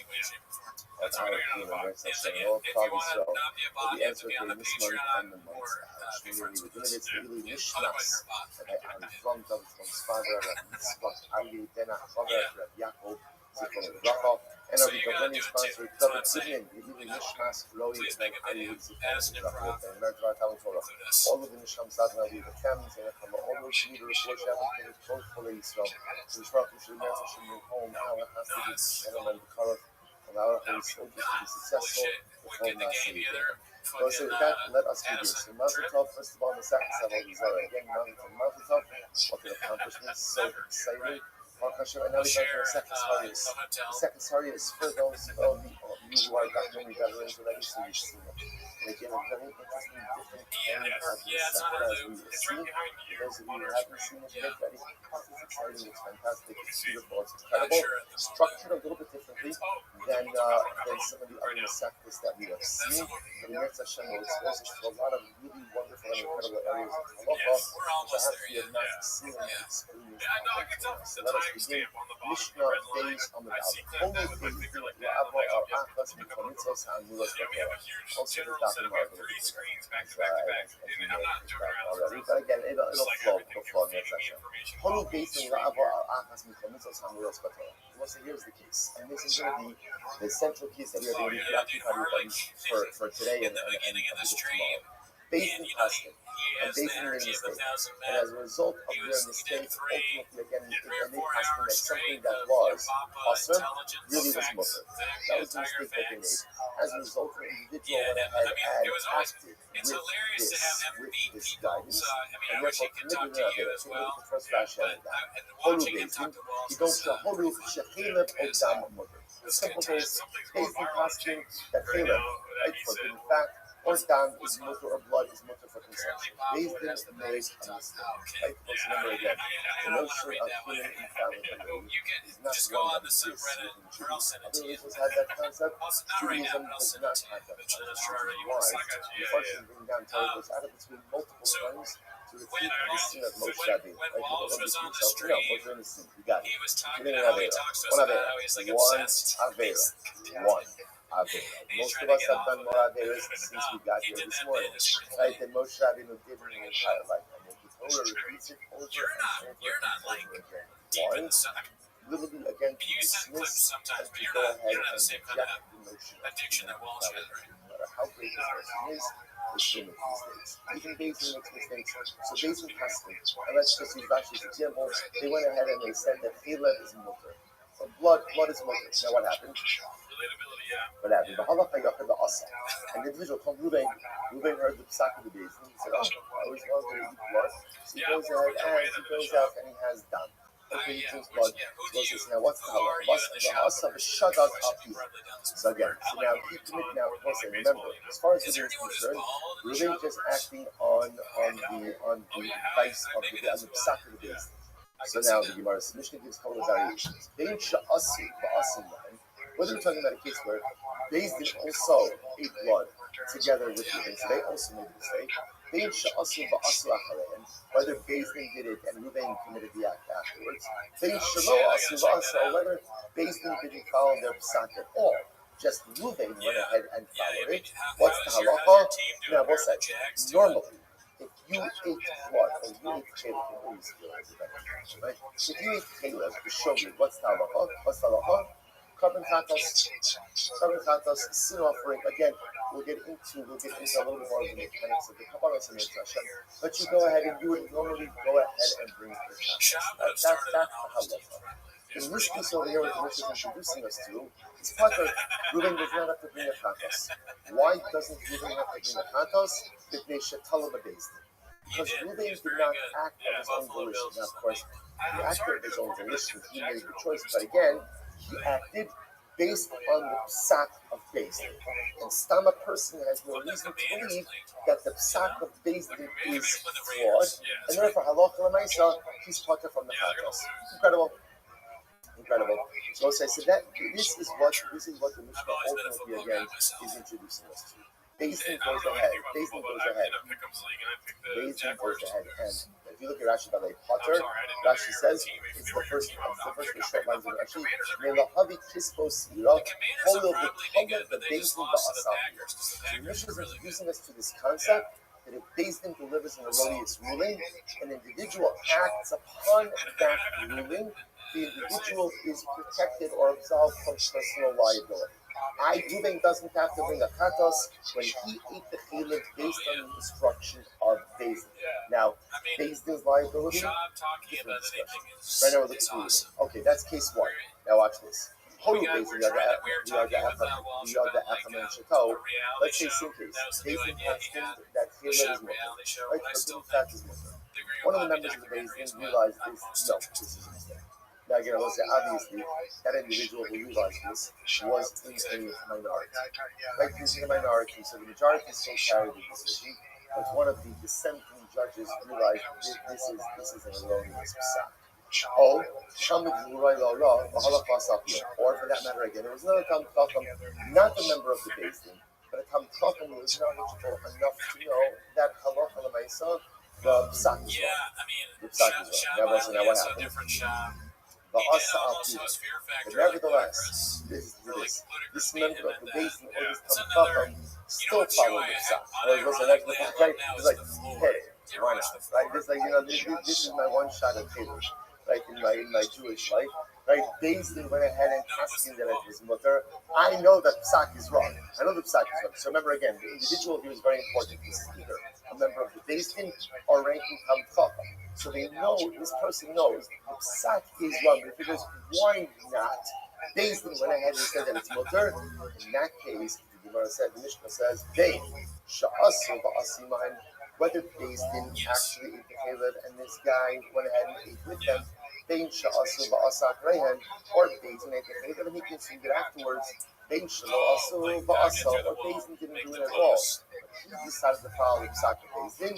Speaker 1: That's our team and Mertz Hashem, all Klal Yisrael, will be answered for the Mishmar and the Monster. Shmini, we deliver to Ili Mishnas, that I am from Dav's father, Yitzchak, Ali, Denach, Chaver, Yaakov, Zichron Bracha, and our governing sponsor, David Sidney, Ili Mishnas, Loi, and Ali, Zichron Bracha, and Mertz Talmud Torah. All of the Misham Sadna, we the families, and all those leaders, which have been both for Israel, to Shrak, which will never should move home, our Hasidus, and the Karach. Allow our Holy soldiers to be successful with all Nasi. So with that, let us begin. So Mazel Tov, first of all, the second Saval Zara. Again, Mazel Tov, what an accomplishment, so exciting. Baruch Hashem, and now we go to the second Sarius. The second Sarius, for those of you who are not many veterans already, so you've seen it. And again, a very interesting, different kind of the second as we will see. For those of you who haven't seen it, get ready. It's exciting, it's fantastic, it's beautiful, it's incredible. Structured a little bit differently than some of the other sectors that we have seen. But the Mertz Hashem will expose us to a lot of really wonderful and incredible areas of halacha, which perhaps we have not seen and experienced. So let us begin. Mishnah Beis Amud Aleph. Only Bezdin La'avo Al Achas Mitzvos Ha'amulas B'Torah. Also the document of the already, but again, it'll flow. Mertz Hashem. Only Bezdin La'avo Al Achas Mitzvos Ha'amulas B'Torah. Well, so here's the case, and this is going to be the central case that we are going to be preoccupied with for today and tomorrow. Based in Paskin, and based in their mistake. And as a result of their mistake, ultimately, again, they Paskin that something that was awesome really was Muslim. That was the mistake that they made. As a result, the individual went ahead and acted with this guidance, and therefore committed an affair. So look at the first Rashi of that. Holu Bezdin, he goes to Holu Shechelev Odam Mother. The simple case, based in Paskin, that Chelev, right, forbidden fact, or dam is mutter, or blood is mutter for consumption. Bezdin made a mistake. Right? Let's remember again, the notion of human infallibility is not one that exists within Judaism. Other religions had that concept. Judaism does not have that concept. Why? The function of bringing down Torah goes out of between multiple times to repeat the sin of Moshe Rabbeinu. Right? Moshe in the sin. You got it. Committing an Avera. One Avera. One Avera. One. Most of us have done more Averas since we got here this morning. Right? And Moshe Rabbeinu did in his entire life. And the Torah repeats it over and over and over again. Why? Literally again to dismiss and to go ahead and reject the notion of no matter how great this person is, they still make mistakes. Even Beis makes mistakes. So Beis Paskin, and let's just use Rashi's example, they went ahead and they said that Caleb is mutter. Blood is mutter. Now what happened? What happened? The halacha yachid the asa. An individual called Ruben heard the psak of the Beis, and he said, "Oh, I always wanted to eat blood." So he goes ahead and he goes out and he has done. Okay, he drinks blood. So he says, now what's the halacha? The asa is shadat api. So again, so now keep it now. Remember, as far as the is concerned, Ruben just acting on the advice of the psak of the Beis. So now the Gemara's Mishnah gives a couple of variations. Bein sha'asu ba'asim line. Whether we're talking about a case where Beis Din also ate blood together with Ruben, so they also made a mistake. Bein sha'asu ba'asu acharein. Whether Beis Din did it and Ruben committed the act afterwards. Bein shelo asu ba'asu, or whether Beis Din didn't follow their psak at all. Just Ruben went ahead and followed it. What's the halacha? Now, we'll say, normally, if you ate blood or you ate Caleb, right? If you ate Caleb, show me what's the halacha? What's the halacha? Carbon chatos, sin offering. Again, we'll get into a little bit more of the mechanics of the kabbalah and Hashem. But you go ahead and you would normally go ahead and bring the chatos. That's the halacha. In this piece over here, what the Mishnah is introducing us to, is Pater, Ruben does not have to bring a chatos. Why doesn't Ruben have to bring a chatos? Because Ruben did not act on his own volition. Now, of course, he acted on his own volition. He made the choice. But again, he acted based on the psak of Beis Din. And Stam, a person has no reason to believe that the psak of Beis Din is flawed. And therefore, halacha l'maisa, he's Pater from the chatos. Incredible. So that this is what the Mishnah ultimately again is introducing us to. Beis Din goes ahead. And if you look at Rashi Balei Potter, Rashi says it's the first short lines of Rashi. Melahavi kispo sira, holdo the Beis Din ba'asav. So the Mishnah is introducing us to this concept that if Beis Din delivers an erroneous ruling, an individual acts upon that ruling, the individual is protected or absolved from personal liability. Ruben doesn't have to bring a chatos when he ate the chiluk based on the instruction of Beis Din. Now, Beis Din's liability, different discussion. Right now we're looking at okay, that's case one. Now watch this. Holy Beis Din, we are the Achaman Shato. Let's say sin case. Beis Din has that chiluk is mutter. Right? Forbidden fat is mutter. One of the members of the Beis Din realized this. No, this is a mistake. Now again, I will say obviously that individual who realized this was in a minority. Right, he was in a minority, so the majority still carried the decision. But one of the dissenting judges realized this is an erroneous psak. Or for that matter, again, there was another Talmud Chacham, not a member of the Beis Din, but a Talmud Chacham who was knowledgeable enough to know that halacha l'maisa, the psak is wrong. The psak is wrong. Now what happened? But nevertheless, this member of the Beis Din or this Talmud Chacham still followed the psak. Right? It's like, hey, why not? Right? It's like, this is my one shot at Kiddush, right? In my Jewish life, right? Beis Din went ahead and asked that it was mutter. I know that psak is wrong. So remember again, the individual here is very important. This is either a member of the Beis Din or ranking Talmud Chacham. So they know, this person knows the psak is wrong. But because why not? Beis Din went ahead and said that it's mutter. In that case, the Gemara said, the Mishnah says, Bein sha'asu ba'asiman. Whether Beis Din actually ate the Caleb and this guy went ahead and ate with them, Bein sha'asu ba'asak rehen, or Beis Din ate the Caleb and he consumed it afterwards. Bein sha'asu ba'asa, or Beis Din didn't do it at all. He decided to follow the psak of Beis Din.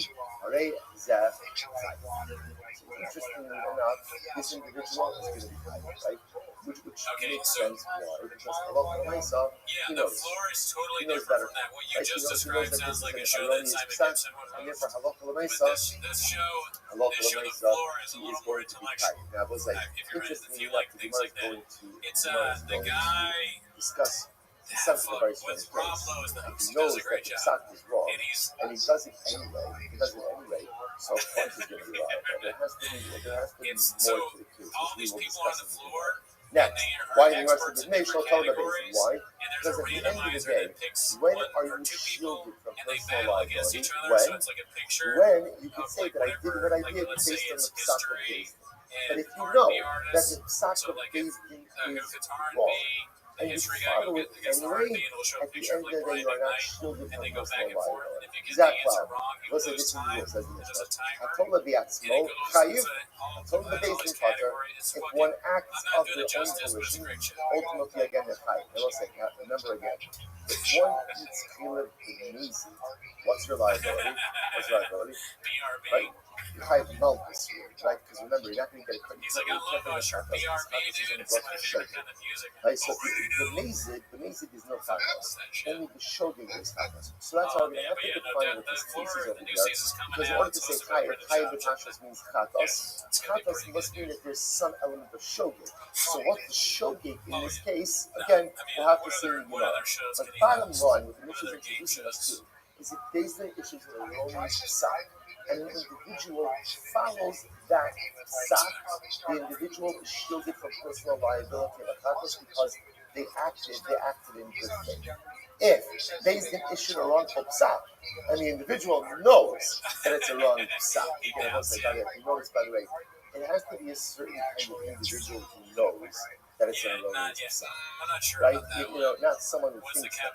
Speaker 1: Interestingly enough, this individual is going to be high, right? Which makes sense. Why? Because halacha l'maisa, he knows. He knows better. Right? He knows that this is an erroneous psak, and therefore halacha l'maisa, he is going to be high. Now, it was like interestingly enough, the Gemara is going to discuss sense of a very strange place. And he knows that the psak is wrong, and he does it anyway. So of course he's going to be liable. There has to be more to the case, which we will discuss in the detail. Next, why the rest of the nation tell the reason why? Because at the end of the day, when are you shielded from personal liability? When you can say that I did what I did based on the psak of Beis Din. But if you know that the psak of Beis Din is wrong, and you follow it anyway, at the end of the day, you are not shielded from personal liability. Exactly. Listen, this is the rule, says the Mishnah. Hatola bi'atzmo chayiv, hatola Beis Din pater. If one acts of their own volition, ultimately again the chayiv. Now let's say, remember again, if one eats chilib b'mezid, what's your liability? Right? You chayiv malchus here, right? Because remember, you're not going to get a cut. You can't bring a shot. Right? So the mezid is no chatas. Only the shogeg is chatas. So that's why we're going to have to define what this case is over there. Because in order to say chayiv b'tashas means chatas must mean that there's some element of shogeg. So what the shogeg in this case, again, we'll have to say, But bottom line, what the Mishnah is introducing us to, is that Beis Din issues an erroneous psak, and the individual follows that psak. The individual is shielded from personal liability of achatos because they acted in good faith. If Beis Din issued a wrongful psak, and the individual knows that it's a wrong psak, again, you notice, by the way, it has to be a certain kind of individual who knows that it's an erroneous psak, right? Not someone who thinks that,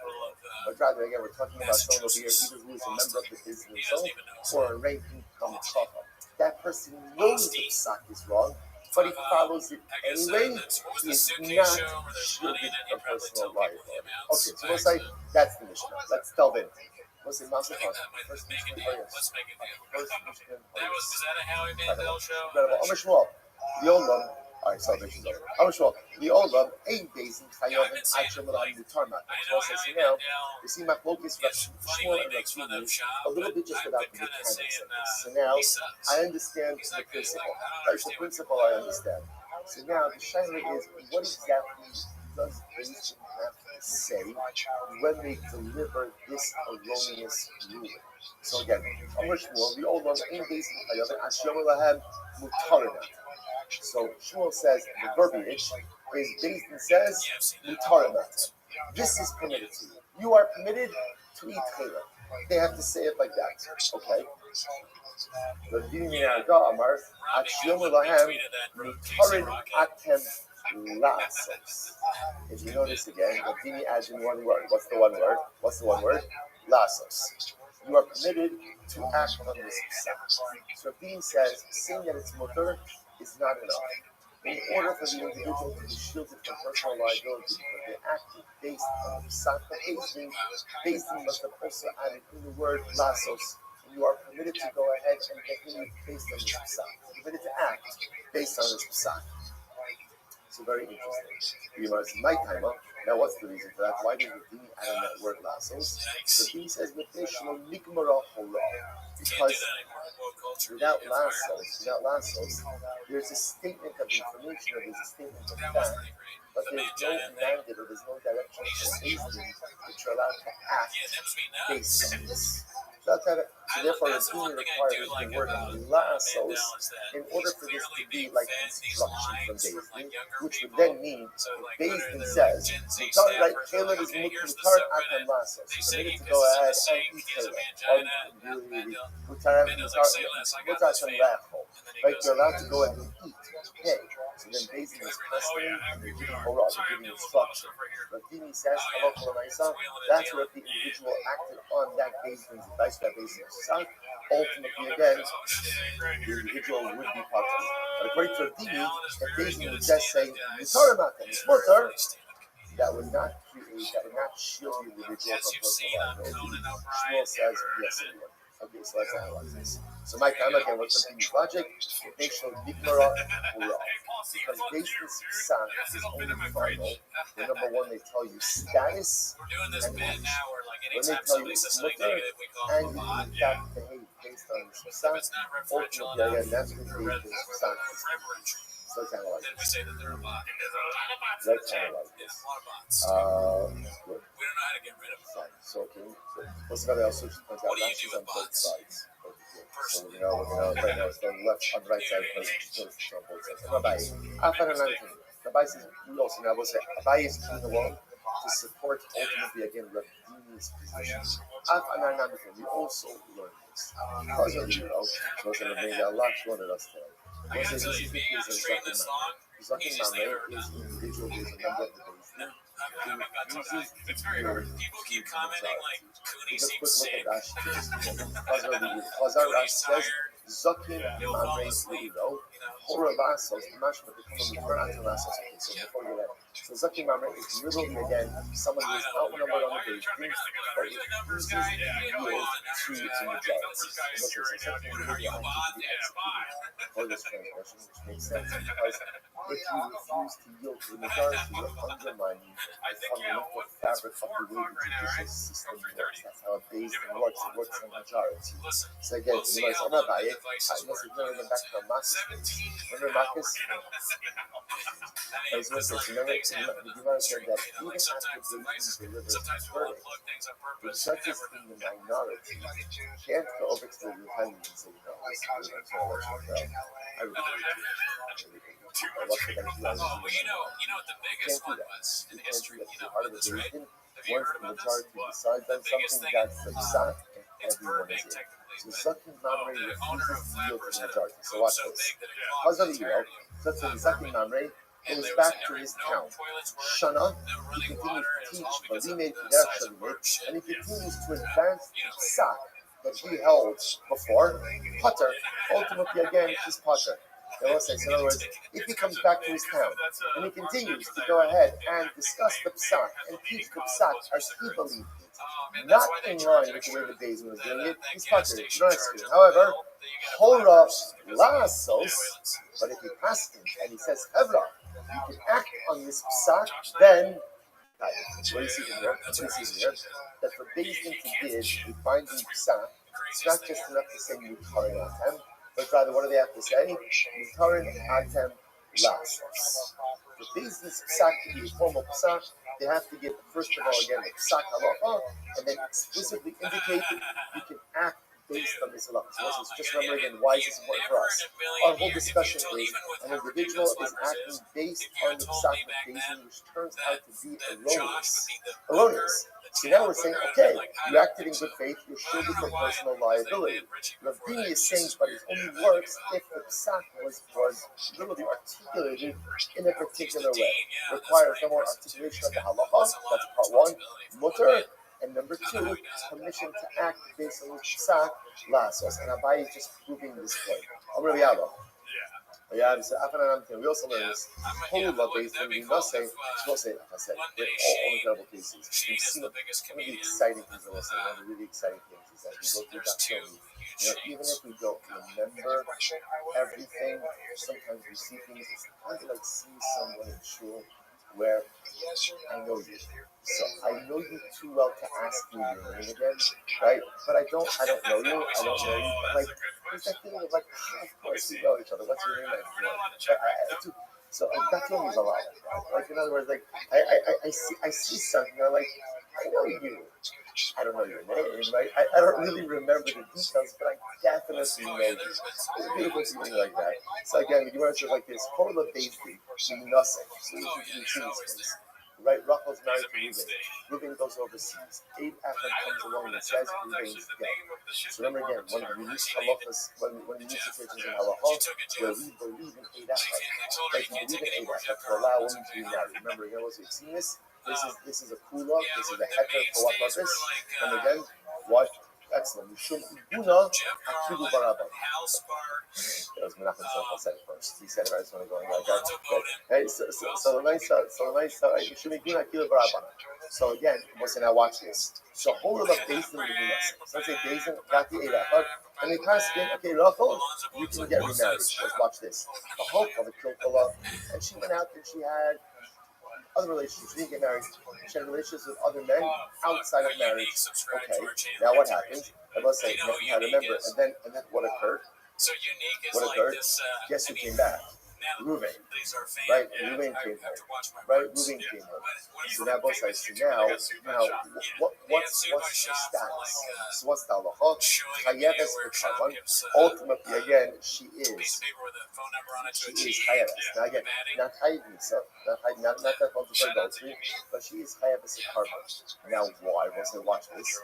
Speaker 1: but rather, again, we're talking about someone over here, either who is a member of the Beis Din himself or a rank income chacham. That person knows the psak is wrong, but he follows it anyway. He is not shielded from personal liability. Okay, so we'll say that's the Mishnah. Let's delve in. We'll say Masach. First Mishnah. First Mishnah.
Speaker 6: Is that how he made the whole show?
Speaker 1: Amishwal. The Olam. All right, salvation's over. Amishwal. The Olam ain't Beis Din chayovin achim l'ham mutar mat. So now, you see my focus Shmuel and Rabbi a little bit just about the mechanics of this. So now, I understand the principle. That's the principle I understand. So now, the shaila is, what exactly does Beis Din have to say when they deliver this erroneous ruling? So again, Shmuel, the Olam ain't Beis Din chayovin achim l'ham mutar mat. So Shmuel says the verbiage is Beis Din says mutar mat. This is permitted to you. You are permitted to eat chayla. They have to say it like that. Okay. If you notice again, Rabbi adds in one word. What's the one word? Lasos. You are permitted to act on this psak. So Rabbi says saying that it's mutar is not enough. In order for the individual to be shielded from personal liability because they acted based on the psak of Beis Din, Beis Din must have also added in the word lasos. You are permitted to go ahead and behave based on this psak. You're permitted to act based on this psak. So very interesting. You must my timer. Now what's the reason for that? Why did Rabbi add in that word lasos? Rabbi says because without lasos, there's a statement of information or there's a statement of fact, but there's no mandate or there's no direction from Beis Din which are allowed to act based on this. So therefore, Rabbi requires the word lasos in order for this to be like instruction from Beis Din, which would then mean if Beis Din says, mutar, like Caleb is mutar atem lasos, permitted to go ahead and eat Caleb, mutar atem lechol, right? You're allowed to go ahead and eat. Okay, so then Beis Din is questioning and they're giving Torah, they're giving instruction. Rabbi says, that's what the individual acted on that Beis Din's advice, that Beis Din's psak. Ultimately, again, the individual would be part. But according to Rabbi, if Beis Din would just say, mutar atem, it's mutar, that would not shield the individual from personal liability. Shmuel says, yes, it would. Okay, so let's analyze this. So my time again, what's Rabbi's logic? They show Nikmara Ura. Because Beis Din's psak is only final. When number one, they tell you status and action. When they tell you it's mutar, and you in fact behave based on this psak, ultimately, again, that's what Beis Din's psak is. So let's analyze this. Good.
Speaker 6: don't know how to get rid of them.
Speaker 1: Fine. So okay. What's another also just point out?
Speaker 6: What do you
Speaker 1: Rashi's
Speaker 6: do
Speaker 1: on
Speaker 6: with
Speaker 1: both
Speaker 6: bots?
Speaker 1: sides. So we're gonna right now it's on the left on the right side, but just notice it's on both sides. And Rabbi, after another thing, Rabbi says we also now will say Rabbi is keen alone to support ultimately again Rabbi's position. After another thing, we also learn this. Because of so it's gonna bring a lot wanted us to.
Speaker 6: I gotta tell you, being on the train this long,
Speaker 1: Zakin
Speaker 6: you just think
Speaker 1: Mamre
Speaker 6: you're
Speaker 1: is an individual who is a member of the base.
Speaker 6: no, I'm not gonna talk that. It's very hard. People keep commenting like Cooney seems sick. Cooney's tired.
Speaker 1: Zakin
Speaker 6: He'll fall
Speaker 1: Mamre
Speaker 6: asleep.
Speaker 1: Lilo,
Speaker 6: You know.
Speaker 1: Horavasos, Mashma, the Kumamutra, Rasos. Okay, so before you get so Zakin Mamre is literally again someone who is outnumbered on the base, but
Speaker 6: Are you the numbers guy? Yeah, come on, numbers guy. The numbers guy is here right now, dude. Are you a bot? Yeah, bot.
Speaker 1: for this transgression, which makes sense because if you refuse to yield to the majority, you're undermining the fundamental fabric of the way the judicial system works. That's how a Bayesian works. It works on majority. So again, you know, it's not by it. Let's ignore them back to Marcus. Remember Marcus? As Moses, remember that even after Bayesian delivers his verdict, the judges in the minority can't go over to the independent and say, no, this is I would
Speaker 6: You know what the biggest one was in history? You know about this, right? Have you
Speaker 1: once
Speaker 6: heard
Speaker 1: the
Speaker 6: about this?
Speaker 1: majority decides on something, that's the Psak, and
Speaker 6: It's
Speaker 1: everyone
Speaker 6: big
Speaker 1: is in.
Speaker 6: technically,
Speaker 1: So
Speaker 6: but
Speaker 1: Zakin Mamre
Speaker 6: the owner of
Speaker 1: refuses to
Speaker 6: Flat
Speaker 1: yield to
Speaker 6: Earth
Speaker 1: the
Speaker 6: had a
Speaker 1: majority. So
Speaker 6: poop
Speaker 1: watch
Speaker 6: so
Speaker 1: this.
Speaker 6: big that it
Speaker 1: Because
Speaker 6: clogged
Speaker 1: of
Speaker 6: the
Speaker 1: the
Speaker 6: entirety
Speaker 1: so
Speaker 6: of
Speaker 1: Zakin Mamre
Speaker 6: and
Speaker 1: goes
Speaker 6: there
Speaker 1: back
Speaker 6: was
Speaker 1: to his
Speaker 6: no
Speaker 1: town.
Speaker 6: toilets work,
Speaker 1: Shana,
Speaker 6: no
Speaker 1: he
Speaker 6: running
Speaker 1: continues
Speaker 6: water.
Speaker 1: to
Speaker 6: It was
Speaker 1: teach,
Speaker 6: all
Speaker 1: but
Speaker 6: because
Speaker 1: we
Speaker 6: of
Speaker 1: made
Speaker 6: the
Speaker 1: Kiddush
Speaker 6: size of
Speaker 1: Shavimit,
Speaker 6: our shit.
Speaker 1: and he continues to
Speaker 6: Yeah.
Speaker 1: advance the Psak that he held before, Potter, ultimately again, he's Potter. In other words, if he comes back to his town and he continues to go ahead and discuss the Psak and teach the Psak as he believed it, not in line with the way the Bayesian was doing it, he's Potter. You don't execute. However, Hora Lasos, but if he passes and he says, Hevra, you can act on this Psak, then what do you see here? What do you see here? That for Bayesian to give a binding Psak, it's not just enough to say Mutarin Atem, but rather, what do they have to say? Mutarin Atem Lasos. For Bayesian's Psak to be a formal Psak, they have to give, first of all, again, the Psak Halacha, and then explicitly indicate that you can act based on this halacha. So let's just remember again, why is this important for us? Our whole discussion is an individual is acting based on the Psak of Bayesian, which turns out to be erroneous. Erroneous. So now we're saying, okay, you acted in good faith, you're shielded from personal liability. Rabbi is saying, but it only works if the Psak was literally articulated in a particular way. Requires no more articulation of the halacha, that's part one. Mutter. And number two, permission to act based on the Psak Lasos. And Abai is just proving this point. Rabbi Abba. Yeah, we also learn this whole love based on we must say, like I said, with all incredible cases. We've seen one of the exciting things I will say, one of the really exciting things is that we go through that film. Even if we don't remember everything, sometimes we see things. It's kind of like seeing someone in shul where I know you. So I know you too well to ask you your name again, right? But I don't know you. But like, there's that feeling of like, of course we know each other. What's your name? So that feeling is a lot. Like in other words, like I see something. I'm like, I know you. I don't know your name, right? I don't really remember the details, but I definitely know you. It's a beautiful feeling like that. So again, you want to like this, Korla Basically, nothing. So you see this. Right, Rachel's married to Reuben. Reuben goes overseas. Abe Echad comes along and says Reuben's dead. So remember again, one of the unique halachas, one of the unique situations in halacha, where we believe in Abe Echad. Like we believe in Abe Echad to allow women to be married. Remember, again, we've seen this. This is a kula. This is a heter for what purpose? And again, what? Excellent. Mishum ibuna akilu barabba. That was Menachem Shlomo said it first. He said it. I just want to go like that. Hey, so Mishum ibuna akilu barabba. So again, listen. Now watch this. So whole of Basin will be nothing. So let's say Basin got the Eidachar, and they pass in. Okay, Rachel, you can get remarried. Let's watch this. The hope of a kilkala, and she went out and she had other relationships. She didn't get married. She had relationships with other men outside of marriage. Okay, now what happened? And let's say, you had to remember, and then what occurred? What occurred? Guess who came back? Reuven, right? Reuven came home, right? Reuven came home. So now both sides. So now, what's the status? So what's the halacha? Chayeves v'karban. Ultimately, again, she is chayeves. Now again, not chayev misa, not that comes with adultery, but she is chayeves v'karban. Now why? Once I watch this,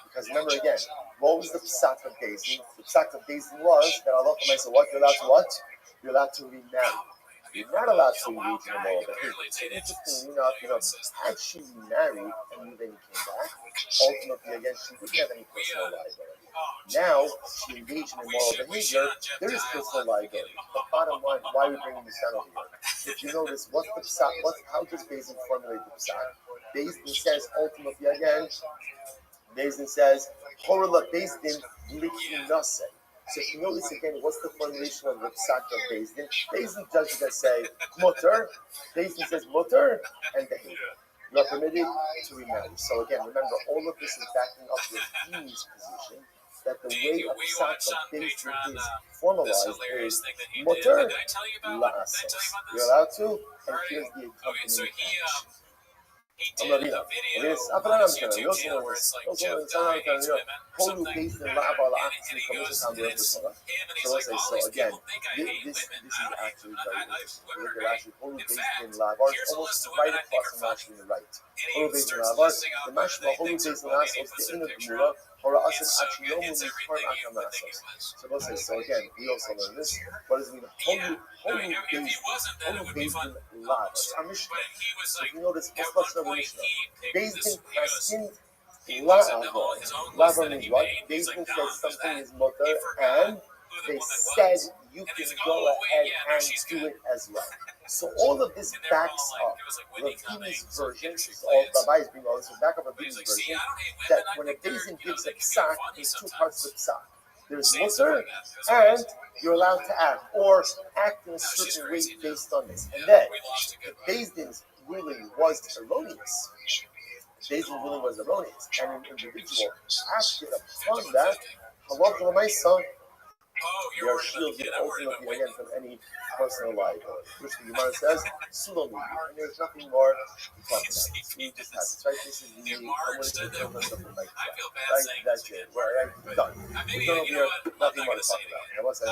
Speaker 1: because remember again, what was the psak of Bezdin? The psak of Bezdin was that Allah said, what? You're allowed to what? You're allowed to remarry. You're not allowed to engage in the moral behavior. So interestingly enough, had she remarried and then came back, ultimately again she wouldn't have any personal liability. Now she engaged in moral behavior, there is personal liability. But bottom line, why are we bringing this down over here? If you notice, what's the psak? How does Bezdin formulate the psak? Bezdin says ultimately again, Bezdin says, Horla Bezdin Likinase. So if you notice again, what's the formulation of the psak of Bezdin? Bezdin judges that say mutter. Bezdin says mutter and behavior. You are permitted to remarry. So again, remember, all of this is backing up Rabbi's position that the way a psak of Bezdin is formalized is mutter la'asos. You're allowed to, and here's the accompanying action. I'm not either. Yes, I'm not going to based in so again, this is actually very interesting. Look at actually Holu based in Lavar, almost right across from actually the right. Holu based in Lavar, the Mashma Holu based in Lasos, the inner Gemara, Hora Asim actually no movie turn Akamasos. So again, we also learn this. What does it mean? Holu based in Lavar. Our Mishnah. So if you notice, what's the Mishnah? Based in Paskin Lavar means what? Based in says something is mutter, and they said you can go ahead and do it as well. So all of this backs up Rabbi's version. So all Rabbi is being honest, back up Rabbi's version that when a Bezdin gives a psak, there's two parts of the psak. There's mutter, and you're allowed to act, or act in a certain way based on this. And then, if Bezdin's ruling was erroneous, and an individual acted upon that, halacha l'maisa, they are shielded ultimately again from any personal liability. Which the Gemara says, Sulami, and there's nothing more to talk about. We just have this, right? This is the something like that. Right? That's it. We're done. We're done over here, nothing more to talk about. And once I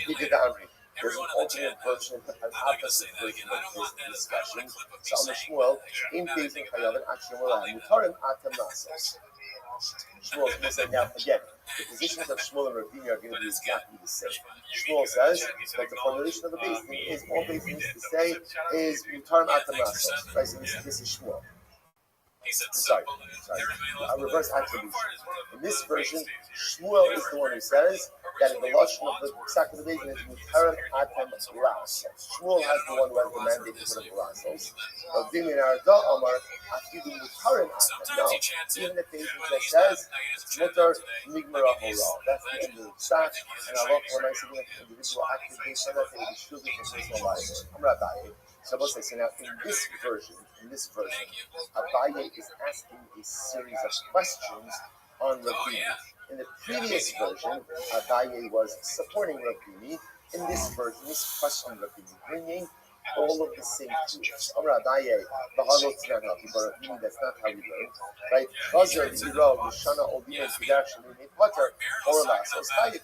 Speaker 1: he did that. There's an alternate version, an opposite version of this discussion. So on the Shmuel, in Bezdin Chayav and Achimura, Mutarim Atam Nasos. Shmuel is going to say now again, the positions of Shmuel and Rabbi are going to be exactly the same. Shmuel says that the formulation of the Bezdin is all Bezdin needs to say is Mutarim Atam Nasos. Right, so this is Shmuel. Sorry. I'll reverse attribution. In this version, Shmuel is the one who says that in the lashon of the psak of the Bezdin is Mutarim Atam Lasos. Shmuel has the one who has the mandate to put up Lasos. But Dimin Arda Amar Afidu Mutarim Atam. No, even if Bezdin just says Mutar Nigmara Hora. That's the end of the psak. And Allah, when I say that the individual acted based on that, they will be shielded from personal liability. I'm Rabbi. So now in this version, Abaye is asking a series of questions on Rabbi. In the previous version, Abaye was supporting Rabbi. In this version, he's questioning Rabbi, bringing all of the same tools. Abaye, that's not how we learn, right? Chazer v'iro v'shana odino v'darshan v'pater orlasos chayik.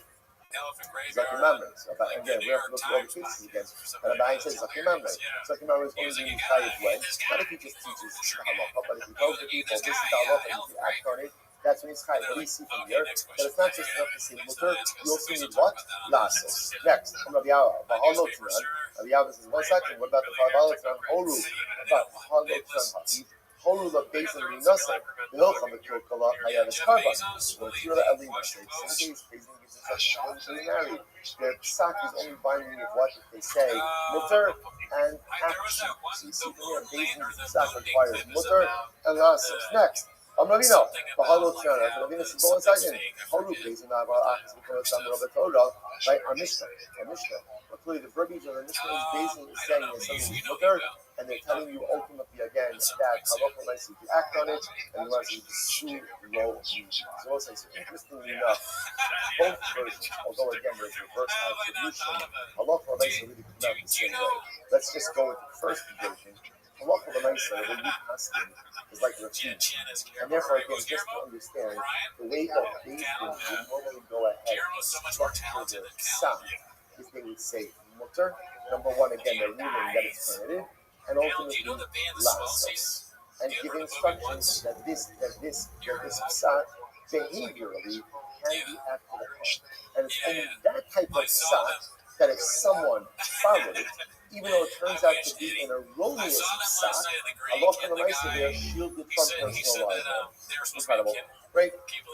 Speaker 1: Zaki Mamre. So again, we have to look at all the cases again. But Abaye says Zaki Mamre. Zaki Mamre is only being chayiv when, not if he just teaches the halacha, but if he tells the people this is the halacha and if you act on it, that's when he's chayiv. What do you see from here? That it's not just enough to say mutter, you also need what? Lasos. Next, from Rabbi Yahweh, V'halotran. Rabbi Yahweh says, one second, what about the V'halotran Horu? About V'halotran Hativ. Horu la Bezdin Rinasa. The Hilcham V'kirkala Hayav Karban. Well, here the Alima says, some days Bezdin gives himself to marry. Their psak is only binding with what they say mutter and action. So you see from here, Bezdin's psak requires mutter and lasos. Next, Ravina, Ravina says, go inside and Haru plays in right? Our Mishnah. But clearly the verbiage of the Mishnah is basically saying that something is mutter, and they're telling you ultimately again that halacha lets you act on it, and the rest is too low. So also, interestingly enough, both versions, although again there's reverse attribution, halacha lets you really come out the same way. Let's just go with the first version. Halacha l'maisa, the way you asking, is like routine. And therefore, again, just to understand, the way that these things would normally go ahead and structure the psak is they would say mutter. Number one, again, they're ruling that it's permitted, and ultimately lasos, and give instructions that this psak behaviorally can be acted upon. And it's only that type of psak that if someone followed it, even though it turns out to be an erroneous psak, halacha l'maisa, they are shielded from personal liability. Incredible. Right?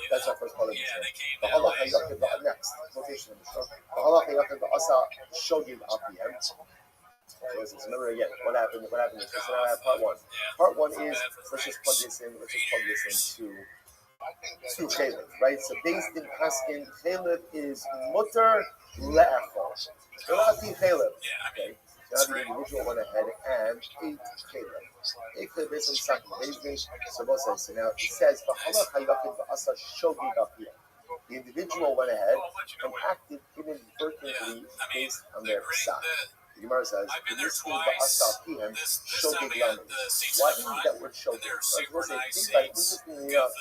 Speaker 1: That's our first part of the Mishnah. The halacha yakid next. Quotation of the Mishnah. The halacha yakid asa shogig apiem. So remember again, what happened is, so now I have part one. Part one is, let's just plug this into Caleb, right? So based in Paskin, Caleb is mutter le'achol. Relati Caleb. Okay. Now the individual went ahead and ate Caleb. Ate Caleb based on second. So now it says, the individual went ahead and acted inadvertently based on their psak. The Gemara says, why do you use that word shogeg? Interestingly enough,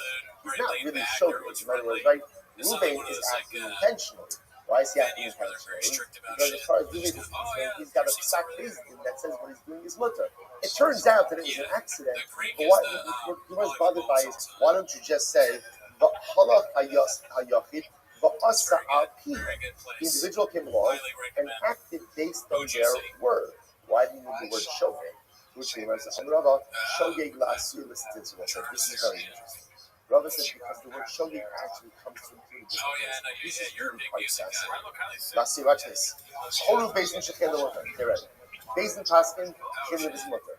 Speaker 1: he's not really shogeg. In other words, right? Ruben is acting intentionally. Why is he acting intentionally? Because as far as Ruben is concerned, he's got a psak that says what he's doing is mutter. It turns out that it was an accident, but what he was bothered by is, why don't you just say, the individual came along and acted based on their word. Why do you use the word shogeg? Which means, shogeg la'asur l'sitzitzur. This is very interesting. Rabbi said because the word shogeg actually comes from two different ways. This is really quite fascinating. Let's see, watch this. Horu based in Shechel Mutter. Get ready. Based in Paskin, Caleb is Mutter.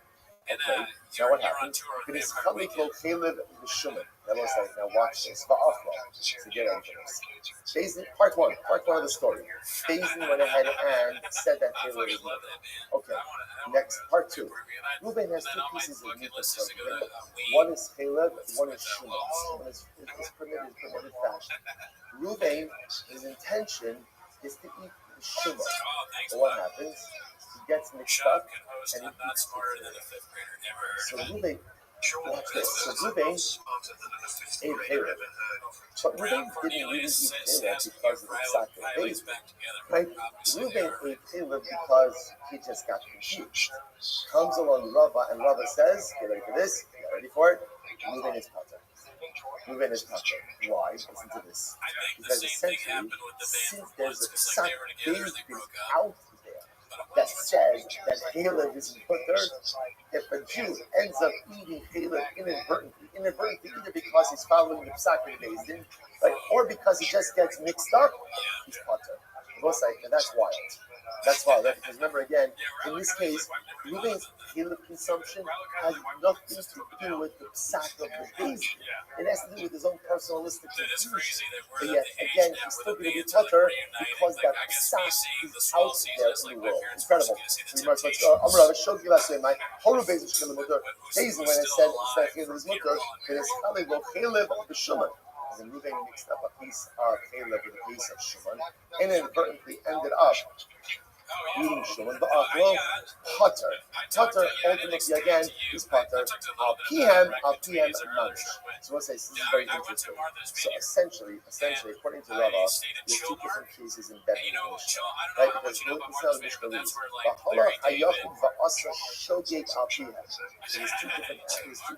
Speaker 1: Okay, now what happened? It is Chaliklo Caleb B'Shuman. Now watch this. So get ready for this. Part one of the story. Bezin went ahead and said that Caleb is Mutter. Okay, next, part two. Reuben has two pieces of meat. One is Caleb, one is Shuman. Shuman is permitted fashion. Reuben, his intention is to eat Shuman. So what happens? He gets mixed up and he eats it. So Reuben, watch this. So Reuben ate Caleb. But Reuben didn't really eat Caleb because of the psak of Bezin. Right? Reuben ate Caleb because he just got confused. Comes along Rabbi, and Rabbi says, get ready for this, get ready for it, Reuben is pater. Reuben is pater. Why? Listen to this. Because essentially, since there's a psak Bezin out there that says that Caleb is mutter, if a Jew ends up eating Caleb inadvertently either because he's following the psak of Bezin, right, or because he just gets mixed up, he's pater. And that's wild. That's wild. Right? Because remember again, in this case, Reuben's Caleb consumption has nothing to do with the psak of the Bezin. It has to do with his own personalistic confusion. But yet, again, he's still going to be pater because that psak is out there in the world. Incredible. Bezin went and said that Caleb is mutter, that is Caleb b'Shuman. And Reuben mixed up a piece of Caleb with a piece of Shuman, and inadvertently ended up eating Shuman. But pater ultimately again is pater. Al PM mamish. So let's say this is very interesting. So essentially, according to Rabbi, there's two different cases embedded in the Mishnah, right? Because this is how the Mishnah reads. V'hala hayachid v'asa shogeg al PM. So there's two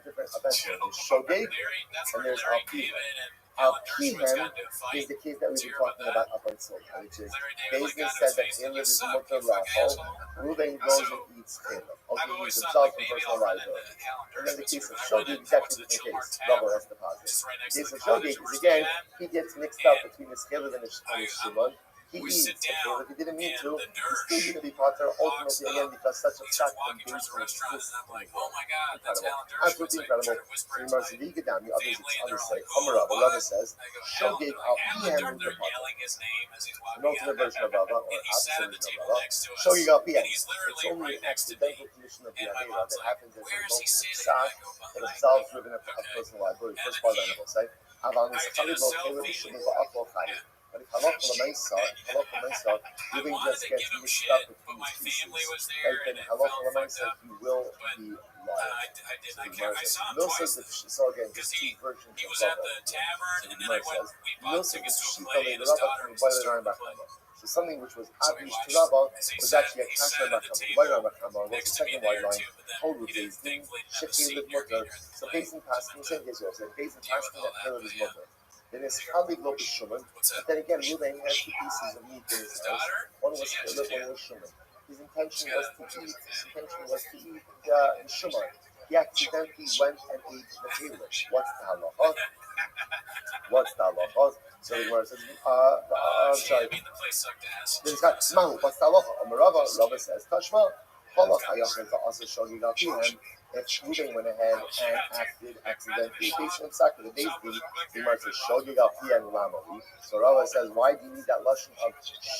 Speaker 1: different events here. There's shogeg and there's al PM. Al-Pihem is the case that we've been talking about up until now, which is Bezin said that Caleb is mutter la'achol. Reuben goes and eats Caleb. Okay, he's himself in personal liability. And then the case of Shogeg is actually the case. Rabbi has the positive. The case of Shogeg is again, he gets mixed up between his Caleb and his Shuman. he eats. Okay, if he didn't mean to, he's still going to be potter ultimately again because such a fact and base exists.
Speaker 6: Oh my God, that's
Speaker 1: Absolutely incredible. So you must leave it down. The others say, Rabbi says, Shogeg al Pihem with the potter. An alternate version of Rabbi or opposite version of Rabbi. Shogeg al Pihem. It's only an accidental condition of the Avera that happens as a result of the psak that absolves driven of personal liability. First part I will say. Aval Nischalid lo Chayla B'Shubin Ba'aflo Chayim. But if halach l'maisa, living just gets mixed up between these pieces, right? Then halach l'maisa, he will be liable. Mill says that so again, there's two versions of Rabbi. So the Gemara says, Mill says that Shita le'Rabba from Ba'aran Bachama. So something which was obvious to Rabba was actually a kasha Bachama. Ba'aran Bachama was the second white line. Told Beis Din, Shekhi with Mutter. So Beis Din Paskin, same case also. Beis Din Paskin that Caleb is Mutter. Then it's Chalib lo b'Shuman. But then again, Reuben had two pieces of meat in his house. One was Caleb, one was Shuman. His intention was to eat. The Shuman. He accidentally went and ate the Caleb. What's the halacha? So the Gemara says, I'm sorry. Then it's got Mahu. What's the halacha? Rabbi says, Tashma. Halach hayachim va'asa shogi gapihem. If Reuben went ahead and acted accidentally, based on psak of the Beis Din, the Gemara says shogeg al pihem lamali. So Rabbi says, why do you need that lashon of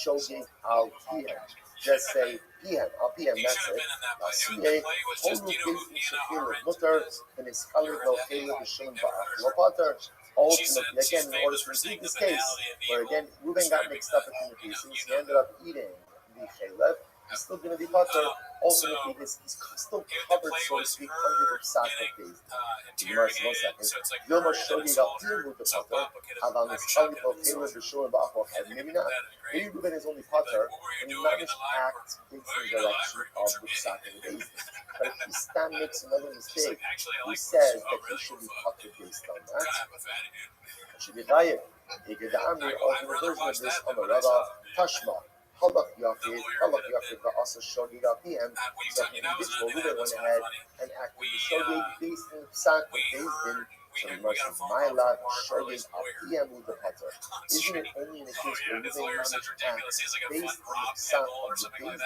Speaker 1: shogeg al pihem? Just say pihem al pihem. That's it. Asiyeh holu Beis Din shekil mutar and is chalid lo chayla b'shum ba'ach lo pater. Ultimately, again, in order to repeat this case, where again Reuben got mixed up between the pieces, he ended up eating the chaylev. He's still going to be potter. Ultimately, he's still covered, so to speak, under the psak of Beis Din. One second. Yoma shogeg al pihem with the potter. Aval nischalid lo chaylev b'shum ba'ach lo chaylev. Maybe not. Maybe Reuben is only potter, and he managed to act in the direction of the psak of Beis Din. But if he stand makes another mistake, he says that he should be potter based on that. He should be chayiv. He could the ultimate version of this on the Rabbi Tashma. Halach Yachid va'asa shogeg al pihem. So the individual Reuben went ahead and acted the shogeg based on the psak of Beis Din. So the Gemara says, "Ma'ila shogeg al pihem with the potter." Isn't it only in the case where Reuben managed to act based on the psak of the Beis Din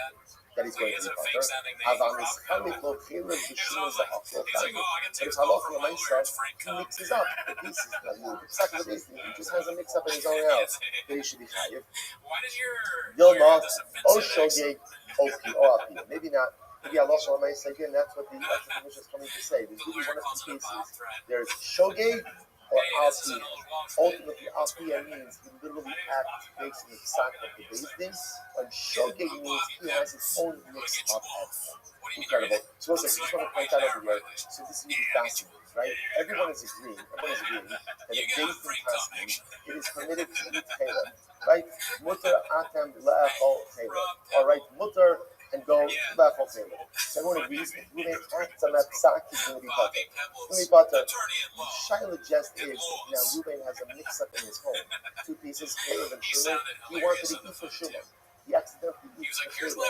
Speaker 1: that he's going to be potter? Aval nischalid lo chaylev b'shum ba'ach lo chaylev. But if halach l'maisa, he mixes up the pieces. The psak of the Beis Din, he just has a mix up in his own house. Then he should be chayiv. Dilma, O shogeg, oki, o api. Maybe not. Maybe Allah Shalom say again. That's what the Mishnah is coming to say. There's really one of two cases. There's shogeg or api. Ultimately, api means he literally acts based on the psak of the Beis Din, and shogeg means he has his own mix up. Incredible. So also, I just want to point out over here. So this is really fascinating, right? Everyone is agreeing that in Beis Din Tasmin, it is permitted to eat chaylev. Right? Mutter atam le'achol chaylev. All right, mutter and go le'achol chaylev. So everyone agrees if Reuben acts on that psak, he's going to be potter. He's going to be potter. The shaila just is now Reuben has a mix-up in his home. Two pieces, chaylev and shuman. He wanted to eat for shuman. He accidentally eats for chaylev.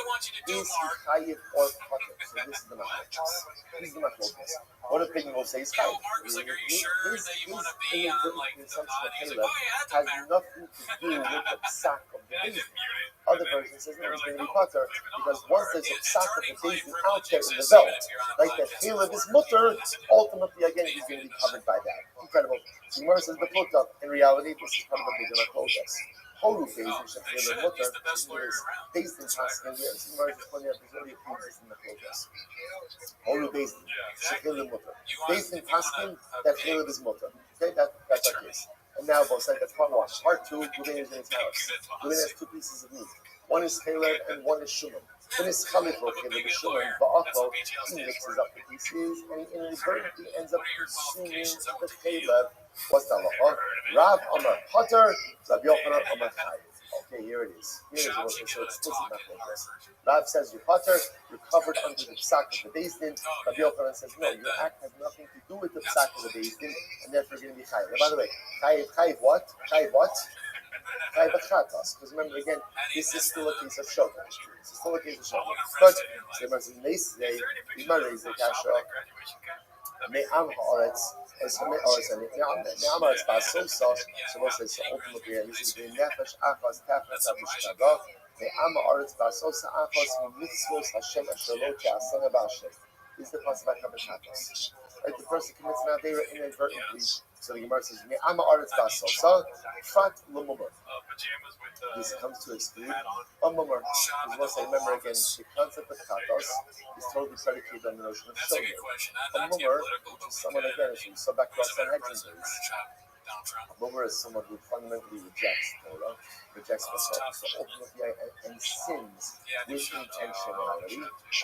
Speaker 1: Is he chayiv or potter? So this is the machlokes. One opinion will say is chayiv. His inadvertent consumption of chaylev has nothing to do with the psak of the Beis Din. Other versions says no, he's going to be potter because once there's a psak of the Beis Din out there in the belt, like that chaylev is mutter, ultimately again he's going to be covered by that. Incredible. So Gemara says the plukta. In reality, this is part of the bigger machlokes. Horu Beis Din shechil mutter is Beis Din paskin. Yes, Gemara is pointing out there's already a pre-existing machlokes. Horu Beis Din shechil mutter. Beis Din paskin that chaylev is mutter. Okay, that's our case. And now both sides, that's part one. Part two, Reuben is in his house. Reuben has two pieces of meat. One is chaylev and one is shuman. Then his chalid lo chaylev is shuman, ba'achlo, he mixes up the pieces and he inadvertently ends up consuming the chaylev. What's the halacha? Rav Amar Potter, Rabbi Yochanan Amar Chayiv. Okay, here it is. Here is what so explicit machlokes. Rav says you're potter, you're covered under the psak of the Beis Din. Rabbi Yochanan says no, your act has nothing to do with the psak of the Beis Din, and therefore you're going to be chayiv. By the way, chayiv what? Chayiv achatas. Because remember again, this is still a case of shogeg. This is still a case of shogeg. But the Gemara says, "Meisei, Imar Reizei Kasha, Me'am Haaretz." ultimately, this is the nefesh achas tefes abishkaga. The am haaretz basosa achos mitzvos Hashem asher lo te'asena b'Hashem. This is the pasuk about kabbos. Right, the person commits an avera inadvertently. So the Gemara says, "Me am haaretz basosa fat l'mumar." This comes to exclude a mumar. Because once I remember again, the concept of katos is totally predicated on the notion of shogeg. A mumar, which is someone again, as we saw back to our Sanhedrin days. A mumar is someone who fundamentally rejects Torah, rejects the Torah, so ultimately and sins with intentionality.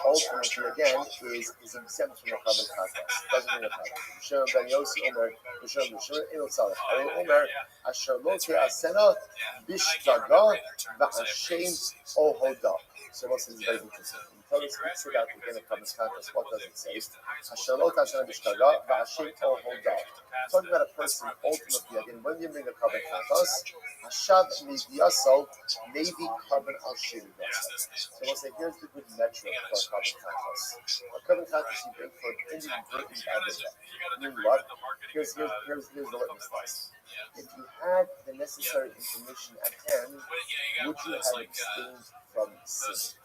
Speaker 1: Ultimately, again, is exempt from the carbon katos. Doesn't mean a katos. Mishnah ben Yossi Omer, Mishnah Eno Tzalech. Omer, Asher lo te'asena bishgaga va'ashem ohoda. So what's this very interesting? In Torah speaks about again of carbon katos. What does it say? Asher lo te'asena bishgaga va'ashem ohoda. Talking about a person ultimately again when you bring a carbon katos, hashav midiyaso maybe carbon al shirivasa. So we'll say here's the good metric for carbon katos. A carbon katos you bring for an inadvertent avera. Meaning what? Here's the litmus test. If you had the necessary information at hand, would you have abstained from sin?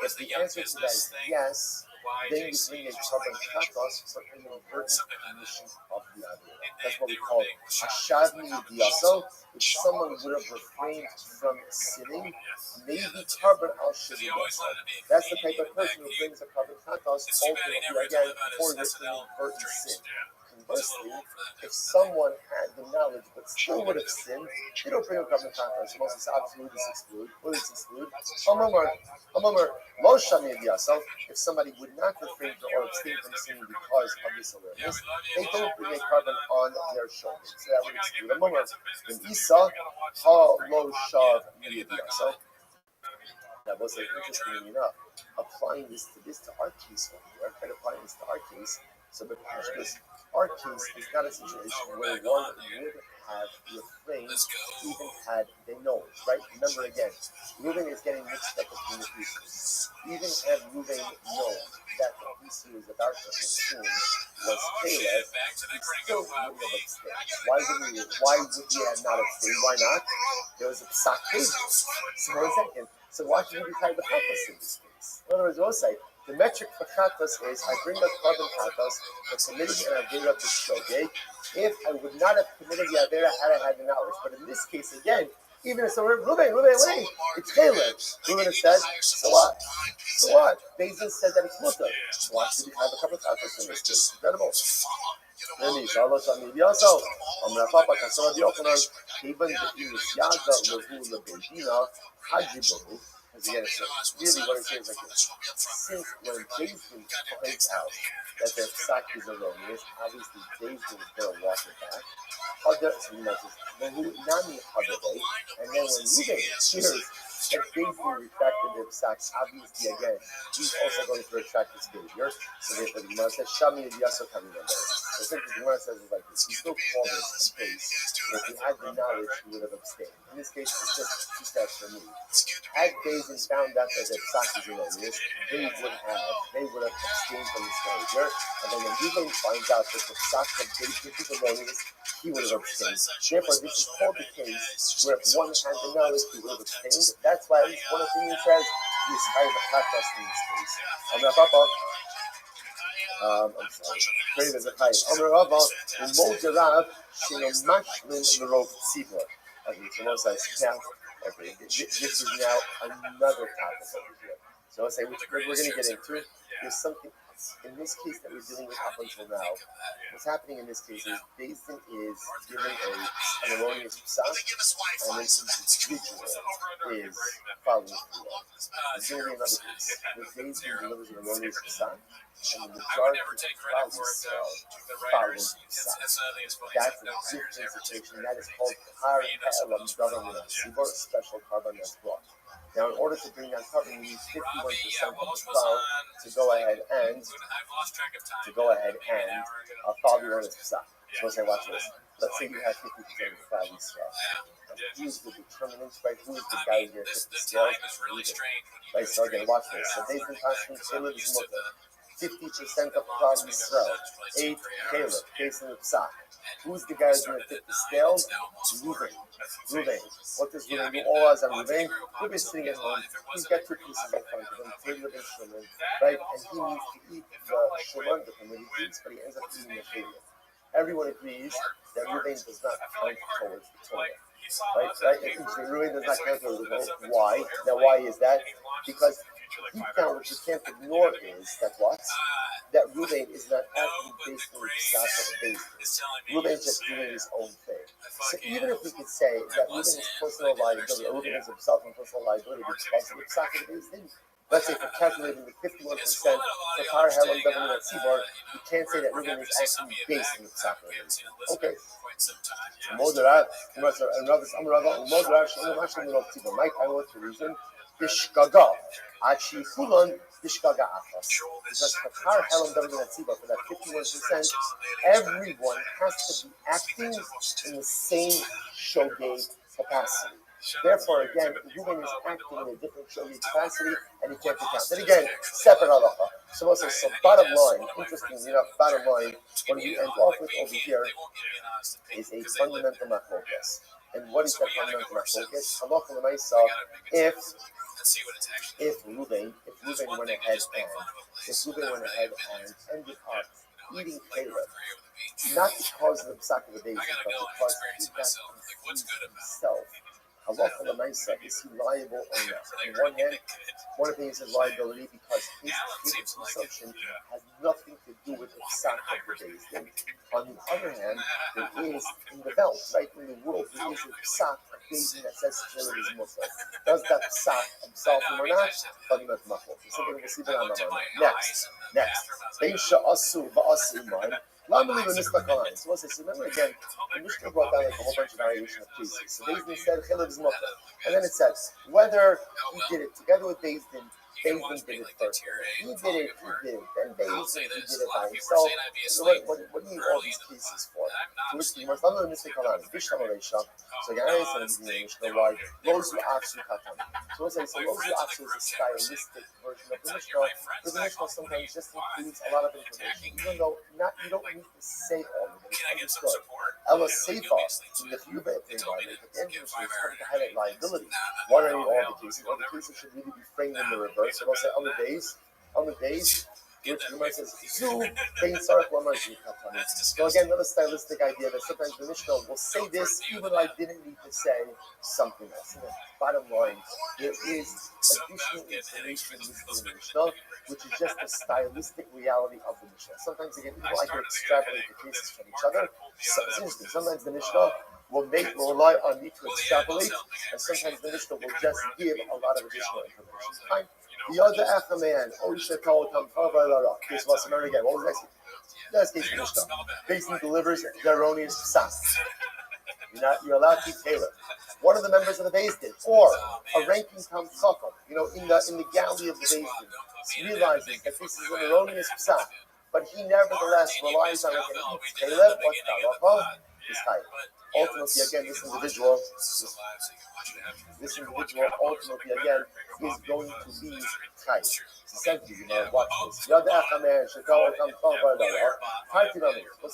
Speaker 1: If the answer to that is yes, then you bring a carbon katos for an inadvertent commission of the avera. That's what we call hashav midiyaso. If someone would have refrained from sinning, maybe carbon al shirivasa. That's the type of person who brings a carbon katos ultimately again for this inadvertent sin. Conversely, if someone had the knowledge but still would have sinned, you don't bring a carbon katos. Most is absolute exclude. What is exclude? Lo shami yasal. If somebody would not refrain or abstain from sinning because of this awareness, they don't bring a carbon on their shoulders. So that would exclude a mummer. In Isa, ha lo shav yasal. That was interestingly enough, applying this to our case over here, and applying this to our case. So the Pashtus, our case is not a situation where one would have refrained even had they known, right? Remember again, Reuben is getting mixed up between the pieces. Even had Reuben known that the piece he was about to consume was Caleb, he still wouldn't have abstained. Why would he have not abstained? Why not? There was a psak case. So what is that? So why should he be tied with chatos in this case? In other words, we'll say, the metric for chatos is I bring up carbon chatos for committing an avera to shogeg if I would not have committed the avera had I had the knowledge. But in this case, again, even if someone, Reuben, wait, it's Caleb. Reuben has said, so what? Bezin said that it's mutter. Why should we have a carbon chatos in this case? Incredible. Then he also, Papa Kasama Diokonan, even the Yada Levu Lebedina, Hajibahu. Because again, really what it says like this. Since when Jason points out that their psak is erroneous, obviously Jason is going to walk it back. Other, so he mentions, and then when Reuben hears that Jason retracted their psak, obviously again, he's also going to retract his behavior. So therefore the Gemara says, Shami Yaso Kamina. So simply the Gemara says is like this. We still call this a case where if he had the knowledge, he would have abstained. In this case, it's just two steps removed. Had Bezin found out that their psak is erroneous, they would have abstained from this behavior. And then when Reuben finds out that the psak of Bezin is erroneous, he would have abstained. Therefore, this is called the case where if one had the knowledge, he would have abstained. That's why at least one opinion says he's high the chatos in this case. I'm sorry. Great as a high. Rabbi, Umoderav, Shinomachlin Lerov Tzibor. Okay, so what says now? Okay, this is now another topic over here. So let's say which we're going to get into. There's something in this case that we're dealing with up until now. What's happening in this case is Basin is giving an erroneous psak, and then each individual is following through. There's going to be another case where Basin delivers an erroneous psak, and the majority of the crowd is following psak. That's a different situation. That is called Har Ha'elam Government Sibor, special carbon that's brought. Now, in order to bring that carbon, you need 51% of the crowd to go ahead and follow the erroneous psak. So let's say, watch this. Let's say you have 50% of the crowd in scale. Who's the determinant, right? Who is the guy here? Right, so again, watch this. So Basin constantly Caleb is mutter. 50% of Klal Yisrael ate Caleb, based on the Psak. Who's the guy who's going to tip the scale? Reuven. What does Reuven do? All eyes on Reuven. Reuven's sitting at home. He's got 2 pieces in front of him, Caleb and Shimon, right? And he needs to eat the Shimon, the committee eats, but he ends up eating the Caleb. Everyone agrees that Reuven does not count towards the Torah. Right? Reuven does not count towards the Torah. Why? Now, why is that? Because deep down, what you can't ignore is that what? That Reuven is not acting based on the Psak of the basis. Reuven is just doing his own thing. So even if we could say that Reuven is personal liability, or Reuven is himself in personal liability because of the Psak of the basis, let's say for calculating the 51% for Tar Helam David at Tzibor, you can't say that Reuven is actually based on the Psak of the basis. Okay. Moderat, Mike, I want to reason. Bishgaga, Achi Fulon, Bishgaga Achas. Because for Tar Helam David at Tzibor, for that 51%, everyone has to be acting in the same shogeg capacity. Therefore, again, Reuven is acting in a different shogeg capacity, and he can't be counted. Then again, separate halacha. So bottom line, interestingly enough, what we end off with over here is a fundamental machlokas. And what is that fundamental machlokas? Halacha l'maisa, if Reuven went ahead and ended up eating Caleb, not because of the Psak of the basis, but because he got confused himself. Halacha l'maisa, is he liable or not? On one hand, one of the things is liability because his consumption has nothing to do with the Psak of the basis. On the other hand, there is in the belt, right in the world, there is a Psak of basis that says Caleb is Muslim. Does that Psak absolve him or not? Fundamental machlokas. Something we'll see behind Next. Beisha asu va'asu iman. So remember again, the Mishnah brought down like a whole bunch of variation of cases. So Beis Din said Chileb is mutter, and then it says whether he did it together with Beis Din did it first. He did it. Then Beis Din did it by himself. So what do you need all these cases for? To which the most other mistake on Bishlam Aresha. So again, I said in the Mishnah why Lozu Aksu Katan. So what's that? So Lozu Aksu is a stylistic version of the Mishnah. The Mishnah sometimes just includes a lot of information, even though you don't need to say all of it. Understood. Ella Seifa, in the few bit thing by it, at the end of the Mishnah, it's going to highlight liability. Why don't you all the cases? All the cases should really be framed in the reverse. So they'll say on the days, which the Gemara says, Zu, Bein Sarach Lamar Zu Katani. So again, another stylistic idea that sometimes the Mishnah will say this even though I didn't need to say something else. And bottom line, there is additional information in the Mishnah, which is just the stylistic reality of the Mishnah. Sometimes again, people like to extrapolate the cases from each other. Sometimes the Mishnah will rely on me to extrapolate, and sometimes the Mishnah will just give a lot of additional information. Fine. The other Achaman, this was remember again. What was next? That's case of Mishnah. Beis Din delivers the erroneous psak. You're allowed to eat Caleb. One of the members of the Beis Din, or a ranking Tam Chacham, in the galley of the Beis Din, realizes that this is an erroneous psak, but he nevertheless relies on it and eats Caleb. What's the halacha? Is chayv. Ultimately, again, this individual ultimately again is going to be chayv. Essentially, watch this. Let's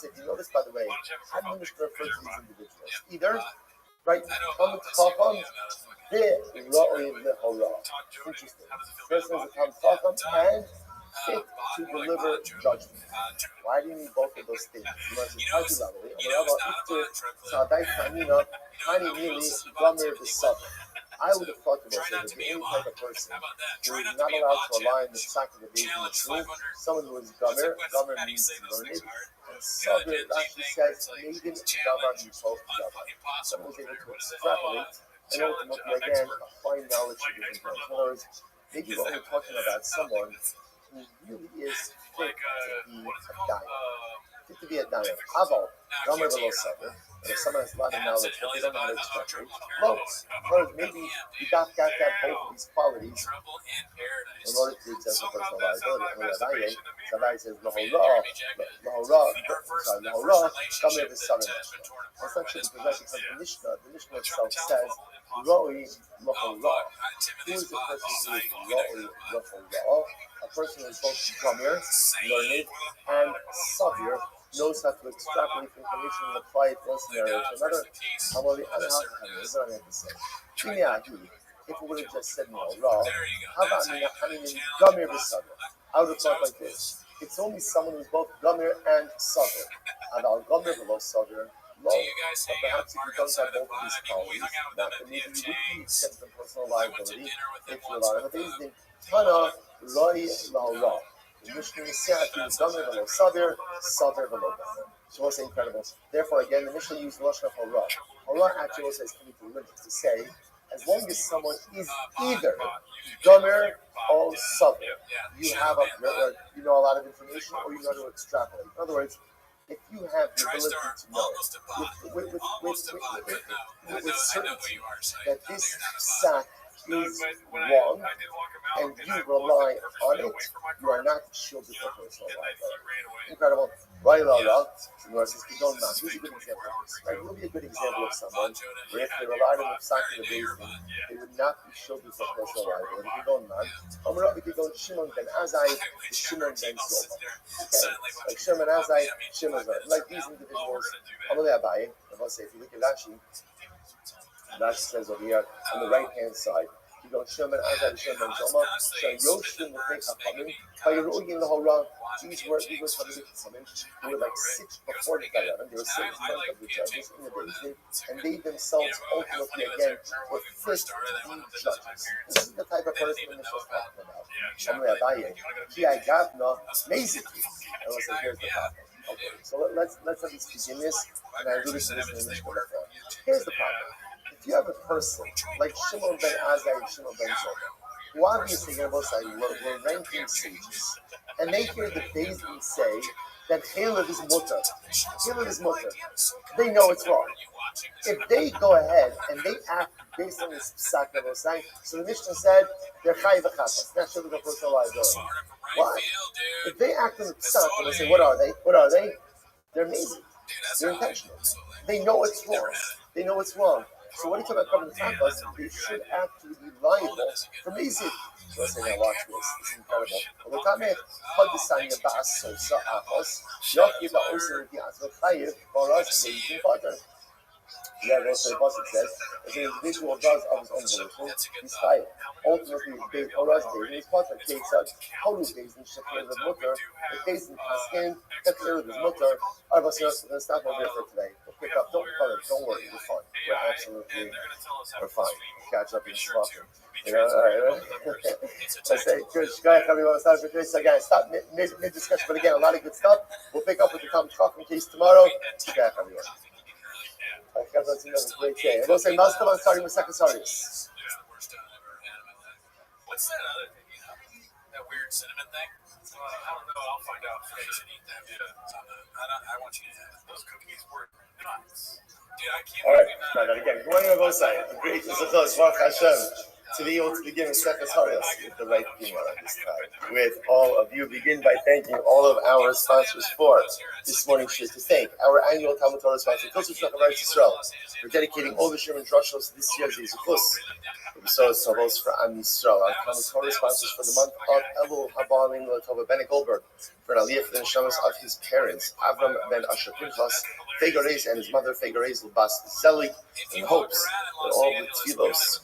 Speaker 1: say, if you notice, by the way, how do you refer to these individuals? Either, right, Talmud Chacham, interesting. First is a Talmud Chacham and fit to deliver judgment. Why do you need both of those things? I would have thought to myself that any type of person who is not allowed to rely on the psak of the Beis Din, someone who is gomer means learned, and Sabir actually says, Maiden Davar Yisov Davar. Someone was able to extrapolate and ultimately, again, apply knowledge to different things. In other words, maybe what we're talking about someone who really is fit to be a dayan. Aval, gomer v'lo sabir. If someone has a lot of knowledge, but they don't know how to extrapolate, maybe you got to have both of these qualities in order to exist in personal liability. Rabbi says, Lahora, come here this summer. That's not true because the Mishnah itself says, Roi Lahora. Who is the person who is Roi Lahora? A a person who is both Gamir, learned, and Savir, knows how to extrapolate information and apply it one scenario to another. How about the other half? This is what I have to say. If we would have just said no, raw, how about Gamir Savir? I would have thought like this. It's only someone who's both Gamir and Savir. And I'll Gamir below Savir. But perhaps if you don't have both of these qualities, that then maybe you would be accepted in personal liability if you allow it. The Tana Roi La Ra. The Mishnah is Gamir below Savir, Savir below Gamir. So what's incredible? Therefore, again, the Mishnah used the Lashon of Hara. Hara actually also has coming to limit to say, as long as someone is either Gamir or Savir, you have a lot of information, or you know how to extrapolate. In other words, if you have the ability to know with certainty that this sack is wrong, and you rely on it, you are not shielded from personal liability. Incredible. Right, Where's a good example of this? Right? It would be a good example of someone where if they relied on the sack of the basin, they would not be shielded from personal liability. We go on. We could go Shimon ben Azai, Shimon ben Zoma. Okay, like Shimon ben Azai, Shimon ben Zoma. Like these individuals, Abaye, if you look at Rashi says over here on the right hand side, you go Shimon Azai, Shimon ben Zoma, Yoshim the Fake Hakamim, Hayrugi the Hora. These were coming. They were like six before the Dayan. They were six in front of the judges in the basin, and they themselves ultimately again were first judges. This is the type of person the Mishnah is talking about. Amazing. And we'll say, here's the problem. Okay, so let's at least begin this, and I alluded to this in the Mishnah before. Here's the problem. If you have a person like Shimon ben Azai and Shimon ben Zoma, who obviously were ranking sages, and they hear the Bezdin say that Chalev is mutter. Chalev is mutter. They know it's wrong. If they go ahead and they act based on this psak that they're saying, so the Mishnah said they're chayiv v'chatas, not sure of the personal liability. Why? If they act on the psak and they say, what are they? What are they? They're amazing. They're intentional. They know it's wrong. They know it's wrong. So when you talk about covering the tapas, they should actually be liable for mizid. So let's say, now watch this. This is incredible. Yeah, also the Pasuk says, if an individual does of his own volition, he's chayiv. Ultimately, the Torah's Bezdin is Potter. Kate said, how do Bezdin shekler the mutter? If Bezdin paskin, shekler the mutter. All right, we're going to stop over here for today. We'll pick up. Don't worry, we're fine. We're fine. We'll catch up in Shvatim. You know, all right. Let's say, good. So again, stop mid-discussion, but again, a lot of good stuff. We'll pick up with the Talmud Chacham case tomorrow. I guess that's another great day. And we'll say, Master, I'm starting with second Sardis.
Speaker 6: What's that other thing, that weird cinnamon thing? I don't know. I'll find out. I should eat them. I want you to have those cookies were nuts. Dude, I can't.
Speaker 1: All right, try that again. Good morning, Rabbi. The great Zechus, Baruch Hashem. To be able to begin with Second Sardis with the right humor this time. With all of you, begin by thanking all of our sponsors for this morning's shir. To thank our annual Talmud Torah sponsor, Kodesh Israel, for dedicating all the Sherman Drushos this year's Zechus. So Savos for Am Yisrael, our Talmud Torah sponsors for the month of Elul Habalim Latova Ben Goldberg, for an aliyah for the neshamas of his parents, Avram ben Asher Pinchas, Fegorez and his mother Fegorez Bas Zelig, in hopes that all the tefillos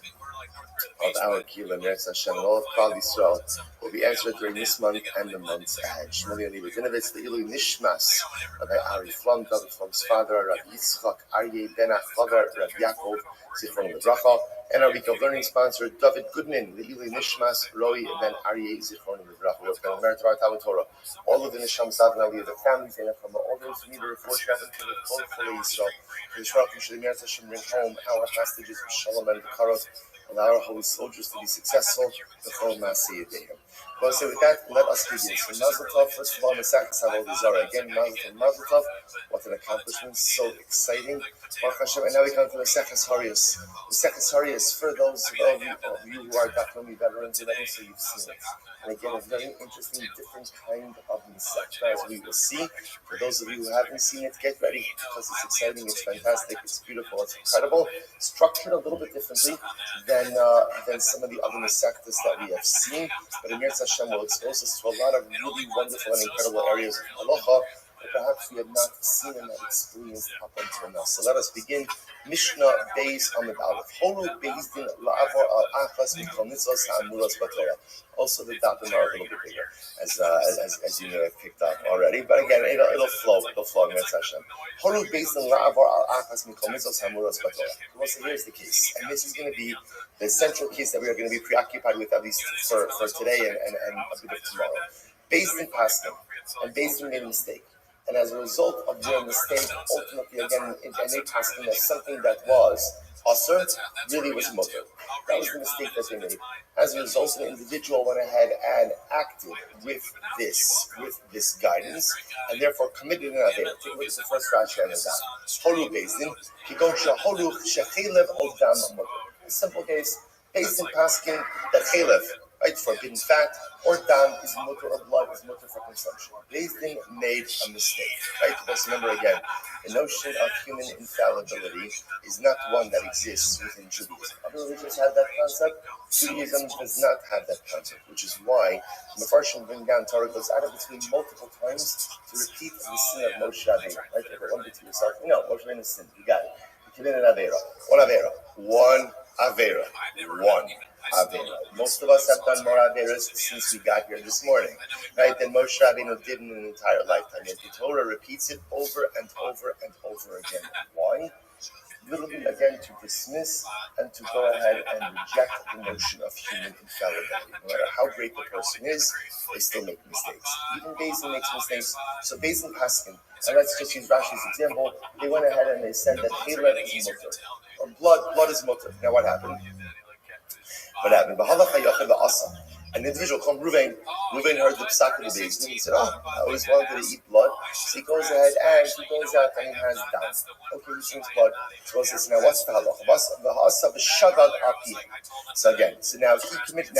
Speaker 1: of our Kila Meretz Hashem and all of Klal Yisrael will be answered during this month and the months ahead. Shmuley Ani Bevinovitz, the Ilu Nishmas, Rabbi Ari Flom, David Flom's father, Rabbi Yitzchak, Aryeh Ben Achvaver, Rabbi Yaakov, Zichron Lebracha, and our week of learning sponsor, David Goodman, the Ilu Nishmas, Roy Ben Aryeh, Zichron Lebracha. We have been merit of our Talmud Torah. All of the Nisham Sadnali of the families and from all those who need a report happen to the full Yisrael. For Yisrael, we should Meretz Hashem bring home our hostages of Shalom and Karot. Allow our holy soldiers to be successful. The whole Masiyah Dehim. Well, so with that, let us begin. So Mazel Tov, first of all, Mesach Tzavol Zara. Again, Mazel Tov. What an accomplishment! So exciting. Baruch Hashem. And now we come to Mesach Harius. Mesach Harius, for those of you who are Dafyomi veterans already, so you've seen it. And again, a very interesting, different kind of Mesach, as we will see. For those of you who haven't seen it, get ready, because it's exciting, it's fantastic, it's beautiful, it's incredible. Structured a little bit differently than some of the other Mesachtas that we have seen. But in Mirz Hashem will expose us to a lot of really wonderful and incredible areas of halacha that perhaps we have not seen and not experienced up until now. So let us begin. Mishnah Beis Amud Aleph. Horu Beis Din La'avor Al Achas Mikol Mitzvos Ha'amuros B'Torah. Also the dot are a little bit bigger, as you know, I've picked up already. But again, it'll flow. It'll flow. Mirz Hashem. Horu Beis Din La'avor Al Achas Mikol Mitzvos Ha'amuros B'Torah. So here's the case, and this is going to be the central case that we are going to be preoccupied with, at least for today and a bit of tomorrow. Based in Paskin, and based in made a mistake. And as a result of their mistake, ultimately, again, and they Paskin as something that was asr, really was mutter. That was the mistake that they made. As a result, the individual went ahead and acted with this guidance, and therefore committed an avera. Take a look at the first Rashi on that. Horu Bezdin, Kigon Shahoru Shechelev Odam Mutter. A simple case, based in Paskin, that chelev, right, forbidden fat, or dam is mutter, or blood is mutter for consumption. Bezdin made a mistake, right? Let's remember again, the notion of human infallibility is not one that exists within Judaism. Other religions have that concept. Judaism does not have that concept, which is why the Mefarshim bring down Torah goes out of between multiple times to repeat the sin of Moshe Rabbeinu. Right? You ever wonder to yourself, Moshe Rabbeinu sinned. You got it. He committed an avera. One avera. Most of us have done more averas since we got here this morning, right? Than Moshe Rabbeinu did in an entire lifetime. Yet the Torah repeats it over and over and over again. Why? Literally, again, to dismiss and to go ahead and reject the notion of human infallibility. No matter how great the person is, they still make mistakes. Even Bezdin makes mistakes. So Bezdin Paskin, and let's just use Rashi's example, they went ahead and they said that chelev is mutter, or blood is mutter. Now what happened? An individual called Ruvain heard the psak of the Bezdin. He said, I always wanted to eat blood. So he goes ahead and he goes out and he has dam. Okay, he drinks blood. So he says, now what's the halacha? So again, now he committed,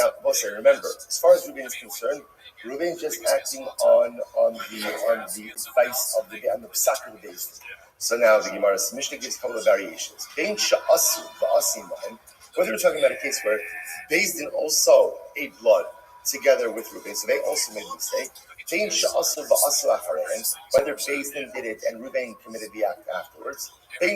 Speaker 1: remember, as far as Ruvain is concerned, Ruvain is just acting on the advice of the psak of the Bezdin. So now the Gemara's Mishnah gives a couple of variations. Whether we're talking about a case where Bezdin also ate blood together with Ruvain, so they also made a mistake. Whether Bezdin did it and Ruvain committed the act afterwards. Or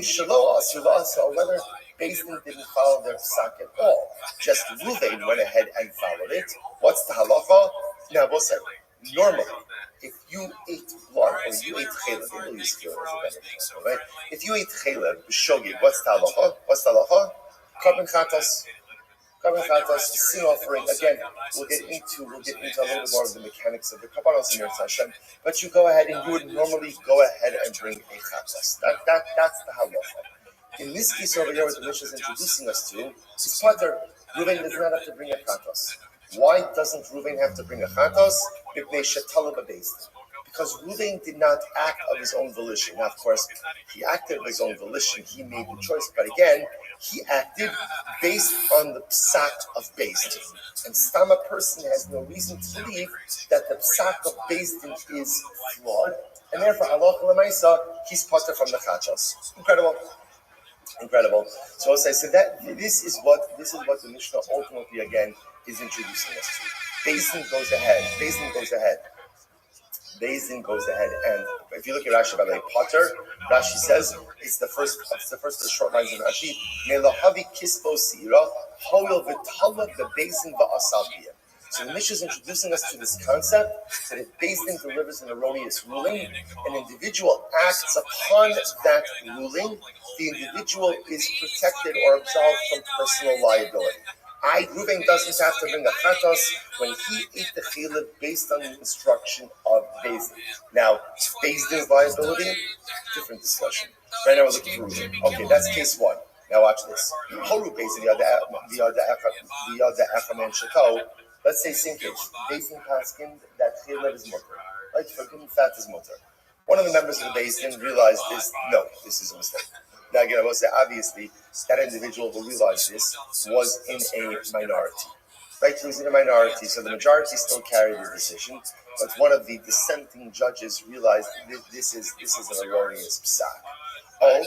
Speaker 1: whether Bezdin didn't follow their psak at all. Just Ruvain went ahead and followed it. What's the halacha? Now, both said, normally, if you ate blood or you ate chelev, right? If you ate chelev, shogi, what's the halacha? Carbon chatas, sin offering. Again, we'll get into a little bit more of the mechanics of the kabbalos in Mirz Hashem. But you go ahead and you would normally go ahead and bring a chatas. That's the halacha. In this case over here, what the Mishnah is introducing us to is pater. Ruvain does not have to bring a chatas. Why doesn't Ruvain have to bring a chatas? Because Ruvain did not act of his own volition. Now, of course, he acted of his own volition. He made the choice. But again, he acted based on the psak of Bezdin. And Stam, a person has no reason to believe that the psak of Bezdin is flawed. And therefore, halacha l'maisa, he's pater from the chachos. Incredible. So as I said, that this is what the Mishnah ultimately again is introducing us to. Bezdin goes ahead, and if you look at Rashi, by the way, Potter, Rashi says it's the first of the short lines of Rashi. Melahavi kispo sira hoil v'tala bebezdin va'asabiyah. So the Mishnah is introducing us to this concept that if Bezdin delivers an erroneous ruling, an individual acts upon that ruling, the individual is protected or absolved from personal liability. Ruvain doesn't have to bring a chatos when he ate the chelev based on the instruction of Bezdin. Now, Bezdin's liability, different discussion. Right now we're looking for Ruvain. Okay, that's case one. Now watch this. Horu Bezdin, the other Echaman Shekau. Let's say same case. Bezdin paskin that chelev is mutter. Right, forbidden fat is mutter. One of the members of the Bezdin realized this. No, this is a mistake. Now again, I will say obviously that individual who realized this was in a minority. Right, he was in a minority, so the majority still carried the decision. But one of the dissenting judges realized this is an erroneous psak. Or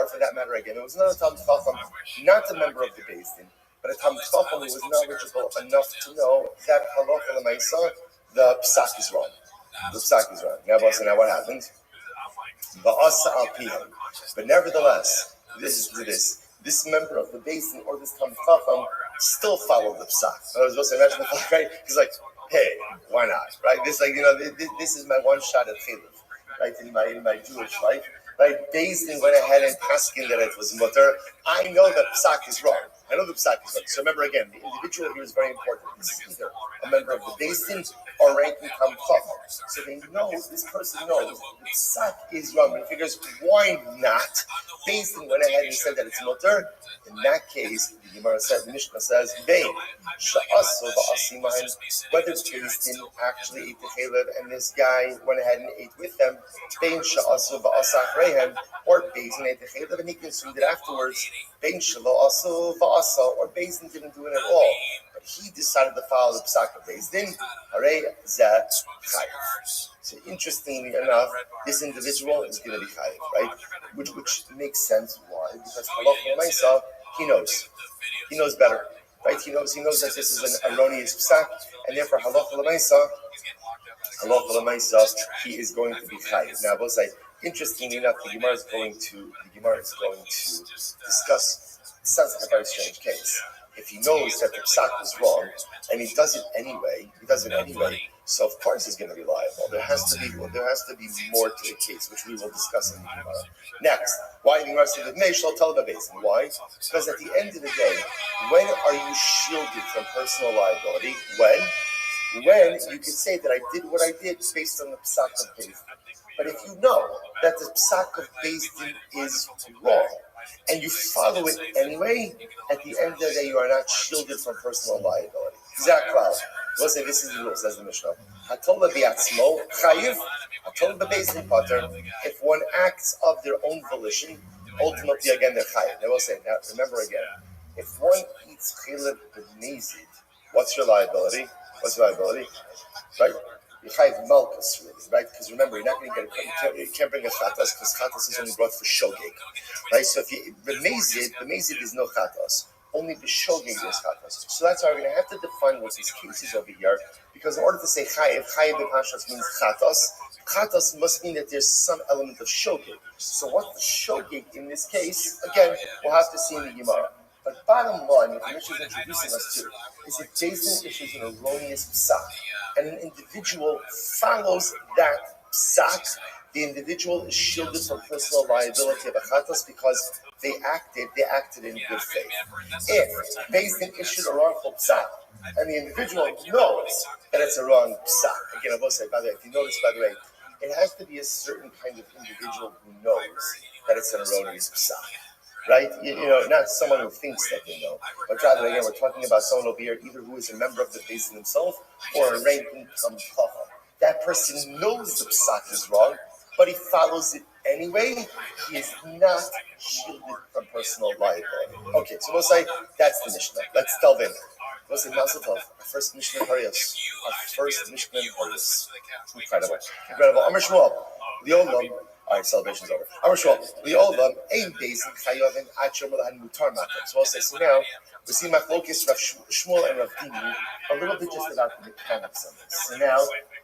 Speaker 1: for that matter, again, there was another Talmid Chacham, not a member of the Bezdin, But a Talmid Chacham was knowledgeable enough to know that halacha l'maisa, the psak is wrong. The psak is wrong. Now what happened? But nevertheless, this member of the basin or this Talmid Chacham still followed the psak. I was supposed to imagine the fact, right? He's like, hey, why not? Right? This this is my one shot at chiluf, right? In my Jewish life, right? Basin went ahead and asking that it was mutter. I know that psak is wrong. I know the psak is wrong. So remember again, the individual here is very important. This is either a member of the basin or ranking Talmid Chacham. So they know, this person knows the psak is wrong. But he figures, why not? Basin went ahead and said that it's mutter. In that case, the Gemara says, the Mishnah says, Bein, sha'aso va'asimahin, whether Basin actually ate the chalev and this guy went ahead and ate with them, Bein sha'aso va'asachreihem, or Basin ate the chalev and he consumed it afterwards, Bein sha'aso va'asa, or Basin didn't do it at all. But he decided to follow the psak of Basin, harei zeh chayav. So interestingly enough, this individual is going to be chayav, right? Which makes sense. Why? Because halacha l'maisa, he knows better, right? He knows that this is an erroneous psak, and therefore halacha l'maisa, he is going to be chayav. Now, both say, interestingly enough, the Gemara is going to discuss. It sounds like a very strange case. If he knows that the psak is wrong and he does it anyway, so of course he's going to be liable. There has to be more to the case, which we will discuss in the Gemara. Next, why the Gemara says that shall tell the basin? Why? Because at the end of the day, when are you shielded from personal liability? When you can say that I did what I did based on the psak of Beis Din. But if you know that the psak of Beis Din is wrong, and you follow it anyway, at the end of the day, you are not shielded from personal liability. Exactly. We'll say this is the rule, says the Mishnah. Hatola bi'atzmo chayiv, hatola bebeis din pater. If one acts of their own volition, ultimately again they're chayiv. They will say, now remember again, if one eats chilib b'nezid, what's your liability? Right? You chayiv malchus, really, right? Because remember, you're not going to get you can't bring a chatas because chatas is only brought for shogeg, right? So if you the mezid is no chatas. Only the shogeg is chatas. So that's why we're going to have to define what this case is over here. Because in order to say chayiv b'pashas means chatas. Chatas must mean that there's some element of shogeg. So what's the shogeg in this case? Again, we'll have to see in the Gemara. But bottom line, what the Mishnah is introducing us to, is that Beis Din issues an erroneous psak, and an individual follows that psak. The individual is shielded from personal liability of a chatas because they acted in good faith. If Beis Din issued a wrongful psak, and the individual knows that it's a wrong psak, again, I will say, by the way, if you notice, by the way, it has to be a certain kind of individual who knows that it's an erroneous psak. Right? You know, not someone who thinks that they know, but rather, again, we're talking about someone over here, either who is a member of the Beis Din himself or a ranking Talmid Chacham. That person knows the psak is wrong, but he follows it anyway. He is not shielded from personal liability. Okay, so we'll say that's the Mishnah. Let's delve in. We'll say Mazel Tov, our first Mishnah in Harios. Incredible. Amar Shmuel, the olam. All right, celebration's over. Amar Shmuel, the olam ein Beis Din chayovin ad she'omer lahan mutar matam. So I'll say, so now we see Machlokes Rav Shmuel and Rav Dimi a little bit just about the mechanics of this. So now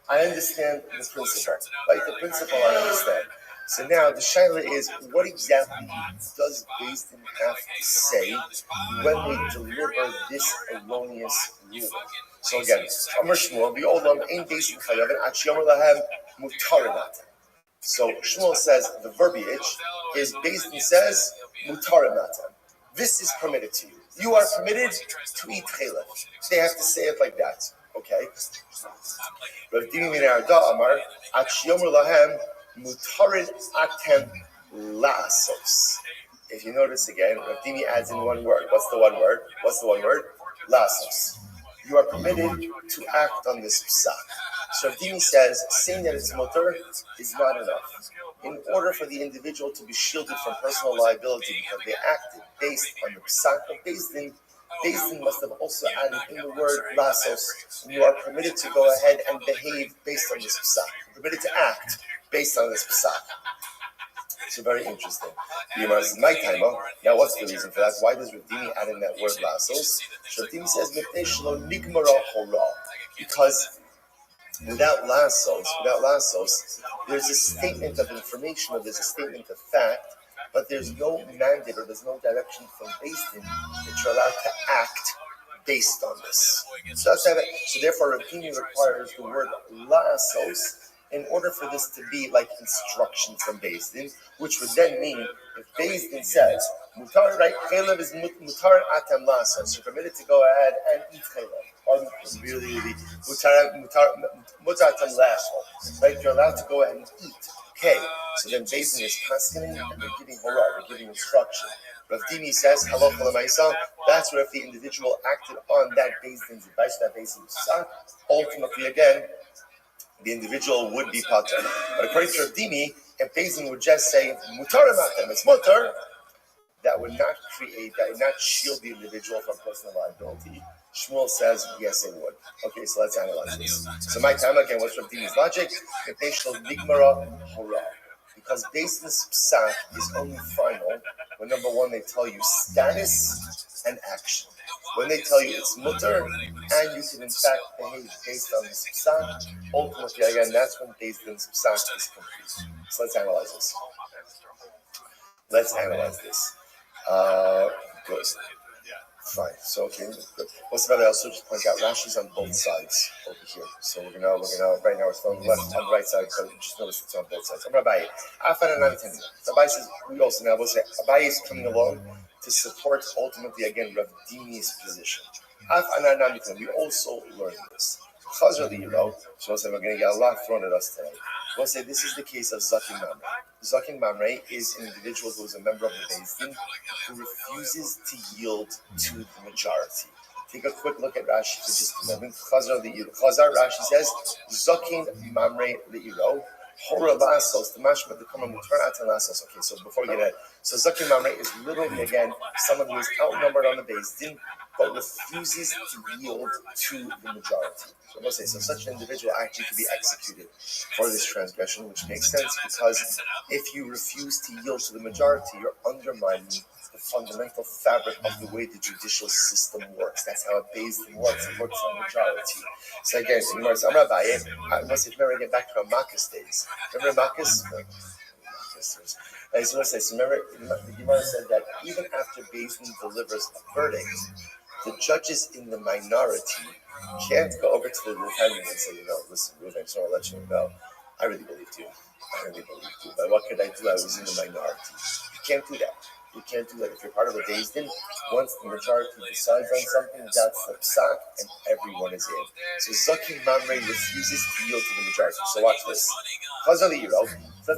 Speaker 1: I understand the principle. Right, the principle I understand. So now the shaila is, what exactly does Beis Din have to say when they deliver this erroneous ruling? So again, Amar Shmuel, the olam ein Beis Din chayovin ad she'omer lahan mutar matam. So Shmuel says the verbiage is Beis Din says mutar matam. This is permitted to you. You are permitted to eat chalev. They have to say it like that. Okay. Rav Dimi min Arda Amar at she'omer lahem mutarin atem lasos. If you notice again, Rav Dimi adds in one word. What's the one word? Lasos. You are permitted to act on this psak. So Rav Dimi says, saying that it's mutar is not enough. In order for the individual to be shielded from personal liability because they acted based on the psak of Beis Din, Beis Din must have also added in the word lasos, and you are permitted to go ahead and behave based on this psak. You're permitted to act based on this psak. So very interesting. Gemara says, my timer. Now, what's the reason for that? Why does Rabbi add in that word lasos? Rabbi says, because without lasos, there's a statement of information, or there's a statement of fact, but there's no mandate or there's no direction from Beis Din that you're allowed to act based on this. So therefore, Rabbi requires the word lasos in order for this to be like instruction from Beis Din, which would then mean if Beis Din says mutar, right? Chaylev is mutar atam lasos. You're permitted to go ahead and eat chaylev, or really mutar atam lasos. Right? You're allowed to go ahead and eat. Okay, so then Beis Din is passing and they're giving hora, they're giving instruction. Rav Dimi says, halacha l'maisa, that's where if the individual acted on that Beis Din's advice, that Beis Din's psak, ultimately again, the individual would be pater. But according to Rav Dimi, if Beis Din would just say, mutar matem, it's mutar, that would not shield the individual from personal liability. Shmuel says, yes, it would. Okay, so let's analyze this. So my time again, what's Rav Dimi's logic? Because Beis Din's psak is only final when number one, they tell you status and action. When they tell you it's mutter, and you can in fact behave based on this psak, ultimately again, that's when Beis Din's psak is complete. So let's analyze this. Good. Fine. So okay, good. What's about? I also just point out Rashi's on both sides over here. So we're gonna right now it's on the left, on the right side, but just notice it's on both sides. I'm Rabbi. Rabbi says we also now we'll say Rabbi is coming along to support ultimately again Rav Dimi's position. We also learn this. So we'll say we're going to get a lot thrown at us today. We'll say this is the case of Zakin Mamre. Zakin Mamre is an individual who is a member of the Beis Din who refuses to yield to the majority. Take a quick look at Rashi for just a moment. Chazar Rashi says, Zakin Mamre Le'iro, Hora Lasos, the mashma the common mutar atan lasos. Okay, so before we get ahead, so Zakin Mamre is literally again someone who is outnumbered on the Beis Din but refuses to yield to the majority. So I'm going to say, so such an individual actually could be executed for this transgression, which makes sense because if you refuse to yield to the majority, you're undermining the fundamental fabric of the way the judicial system works. That's how a Beis Din works. It works on majority. So again, I'm Rabbi. I must remember again back to Makkas days. Remember Makkas? I just want to say, so remember, the Gemara said that even after Beis Din delivers a verdict, the judges in the minority can't go over to the defendant and say, listen, Ruth, I just want to let you know, I really believed you. But what could I do? I was in the minority. You can't do that. If you're part of a Beis Din, once the majority decides on something, that's the psak, and everyone is in. So Zakin Mamre refuses to yield to the majority. So watch this. So let's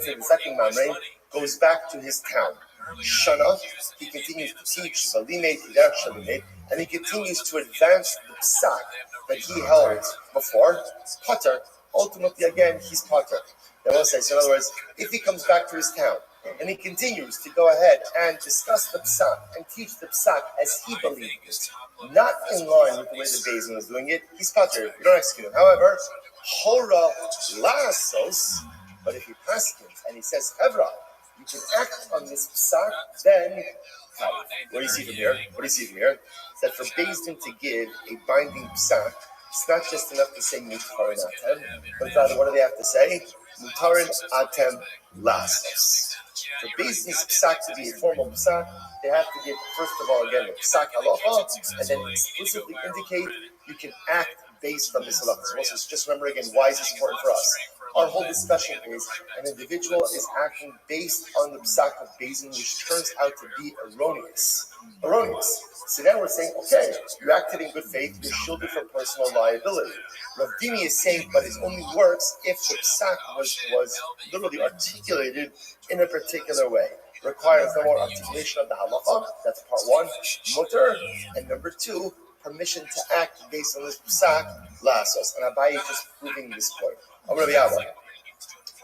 Speaker 1: say the Zakin Mamre goes back to his town. Shana, he continues to teach, and he continues to advance the psak that he held before, pater. Ultimately, again, he's pater. Then we'll say, so in other words, if he comes back to his town, and he continues to go ahead and discuss the psak and teach the psak as he believed it, not in line with the way the Beis Din was doing it, he's pater. You don't execute him. However, hora lasos, but if he paskins and he says, Hevra, you can act on this psak, then what do you see from here? It's that for Beis Din to give a binding psak, it's not just enough to say mutarin atem, but rather what do they have to say? Mutarin atem lasos. For Beis Din's psak to be a formal psak, they have to give, first of all, again, the psak halacha, and then explicitly indicate you can act based on this halacha. So just remember again, why is this important for us? Our whole discussion is an individual is acting based on the psak of Beis Din, which turns out to be erroneous. So then we're saying, okay, you acted in good faith, you're shielded from personal liability. Rav Dimi is saying, but it only works if the psak was literally articulated in a particular way. Requires no more articulation of the halacha. That's part one, mutter, and number two, permission to act based on this psak, lasos. And Abaye is just proving this point. I'm going to be out.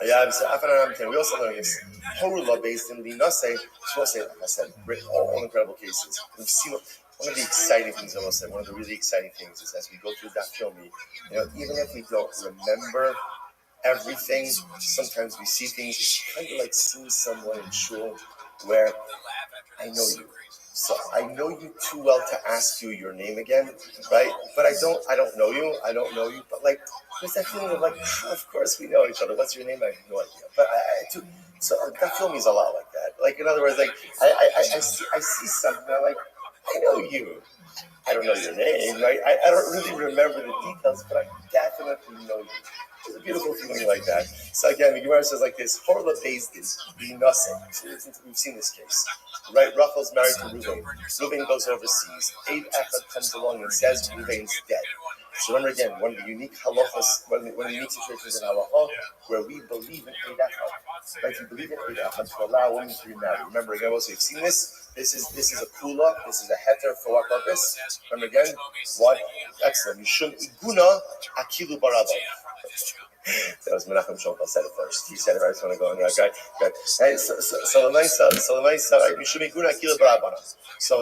Speaker 1: We also learn this. Horula based in Linase, like I said, all incredible cases. We've seen one of the exciting things I will say, one of the really exciting things is as we go through that film, even if we don't remember everything. Sometimes we see things. It's kind of like seeing someone in shul where I know you. So I know you too well to ask you your name again, right? But I don't know you. But like, there's that feeling of like, of course we know each other. What's your name? I have no idea. But so that feeling is a lot like that. Like, in other words, like I see something. I'm like, I know you. I don't know your name, right? I don't really remember the details, but I definitely know you. It's a beautiful feeling like that. So again, the Gemara says like this: Horla Bezdin, be nothing. We've seen this case, right? Rachel's married to Reuven. Reuven goes overseas. Abe Echad comes along and says Reuven's dead. So remember again, one of the unique halachas, one of the unique situations in halacha, where we believe in Eid Echad, right? We believe in Eid Echad to allow women to remarry. Remember again, also you've seen this. This is a kula. This is a heter for what purpose? Remember again, what? Excellent. Mishum iguna akilu baraba. That was Menachem Shulchan said it first. He said it right. I just want to go on there. Okay, good. Hey, so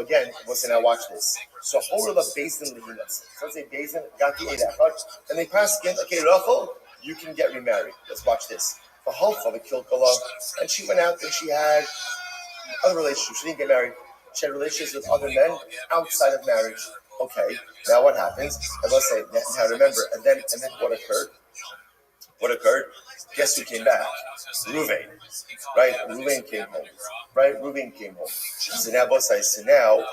Speaker 1: again, listen. Now watch this. So Horla Bezdin Lehinas. So let's say Bezdin got the Eid Echad, and they passed again. Okay, Rachel, you can get remarried. Let's watch this. For Halcha the Kilkala, and she went out and she had other relationships. She didn't get married. She had relationships with other men outside of marriage. Okay, now what happens? I must say, now remember, and then what occurred? What occurred? Guess who came back? Reuven. Right? Reuven came home. Right? Reuven came home. So now both sides. So now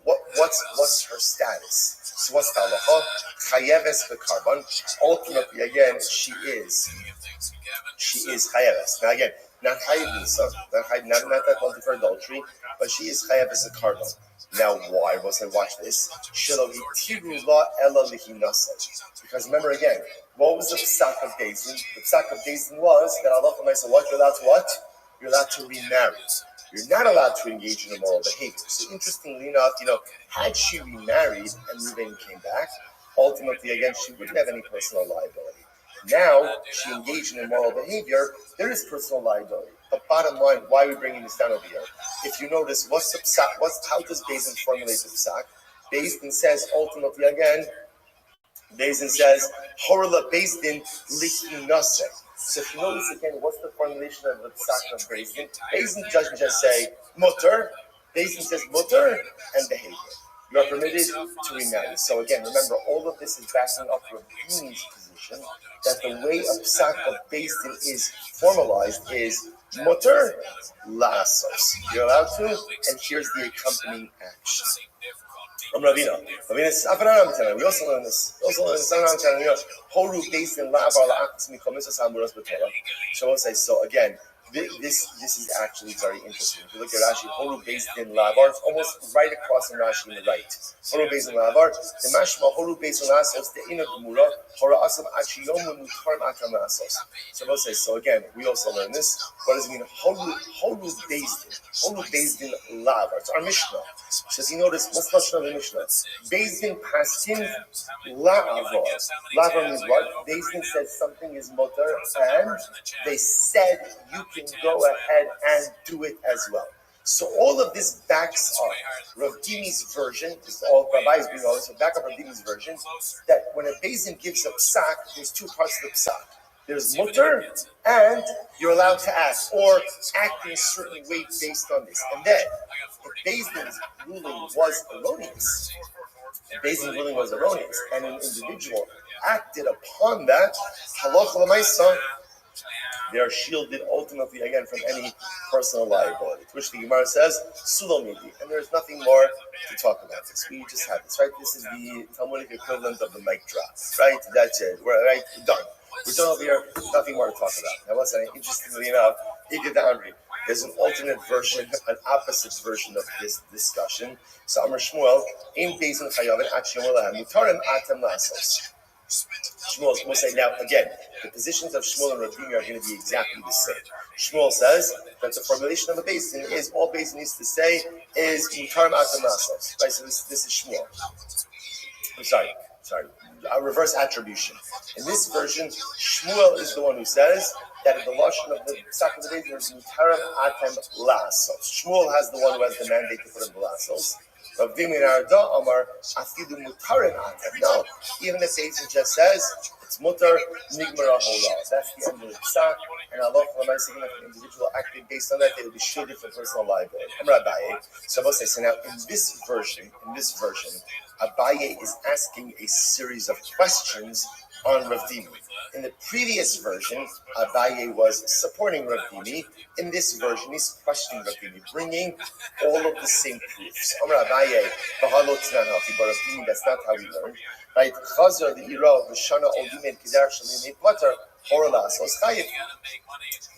Speaker 1: what's her status? So what's the halacha? Chayeves bekarban. Ultimately, again, she is chayeves. Now again, not chayev nisa, not that guilty for adultery, but she is chayeves bekarban. Now why? Was I watch this? Because remember again, what was the psak of Bezdin? The psak of Bezdin was that Allah said, what? You're allowed to what? You're allowed to remarry. You're not allowed to engage in immoral behavior. So interestingly enough, had she remarried and Reuven came back, ultimately again she wouldn't have any personal liability. Now she engaged in immoral behavior, there is personal liability. But bottom line, why are we bringing this down over here? If you notice, what's the psak? How does Bezdin formulate the psak? Bezdin says ultimately again, Bezdin says, Horla Bezdin Lichinase. So if you notice again, what's the formulation of the psak of Bezdin? Bezdin doesn't just say mutter. Bezdin says mutter and behavior. You are permitted to remarry. So again, remember, all of this is backing up Rabbi's position that the way a psak of Bezdin is formalized is mutter la'asos. You're allowed to, and here's the accompanying action. Ravina, we also learn this. Horu Bezdin la'avar la'akos mikomisas hamuras b'torah. So I'll say, so again, this is actually very interesting. If you look at Rashi, Horu Bezdin la'avar, it's almost right across in Rashi on the right. Horu Bezdin la'avar, the mashma Horu Bezdin la'asos, the ina gemura, hora asam achiyomu mutar atam la'asos. So I'll say, so again, we also learn this. What does it mean? Horu Bezdin. Horu Bezdin la'avar. It's our Mishnah. So if you notice, what's the Lashon of the Mishnah? Bezdin paskin la'avar. La'avar means what? Bezdin says something is mutar, and they said you can go ahead and do it as well. So all of this backs up Rav Dimi's version. This is all Rabbi is being all this. So back up Rav Dimi's version that when a Bezdin gives a psak, there's two parts of the psak. There's mutter, and you're allowed to act, or act in a certain way based on this. And then, if Bezdin's ruling was erroneous, and an individual acted upon that, halacha l'maisa, they are shielded ultimately again from any personal liability. To which the Gemara says, Sulomidi, and there's nothing more to talk about this. We just have this, right? This is the Talmudic equivalent of the mic drop, right? That's it. We're right, done. We're done over here. Nothing more to talk about. Now, what's that? Interestingly enough, there's an alternate version, an opposite version of this discussion. So Amar Shmuel, Im Bezdin Chayavin Achiyom Lahem Mutarim Atem Lasos. Shmuel will say, now again, the positions of Shmuel and Rabbi are going to be exactly the same. Shmuel says that the formulation of a Bezdin is, all Bezdin needs to say is Mutarim Atem Lasos. Right, so this is Shmuel. I'm sorry. Reverse attribution. In this version, Shmuel is the one who says that in the lashon of the psak of the Bezdin is mutarim atem lasos. Shmuel has the one who has the mandate to put in the lasos. Rav Dimi Narda Amar Afidu Mutarin Atem. No, even if Beis just says it's mutar nigmara hola. That's the end of the psak. And Allah, if an individual acted based on that, they would be shielded for personal liability. I'm Rabbi. So now in this version, Abaye is asking a series of questions on Rav Dimi. In the previous version, Abaye was supporting Rav Dimi. In this version, he's questioning Rav Dimi, bringing all of the same proofs. Abaye, that's not how we learn. Right? Chazar the Ira V'Shana Oldimin Kedar Shalim Potter Orlas Oschayim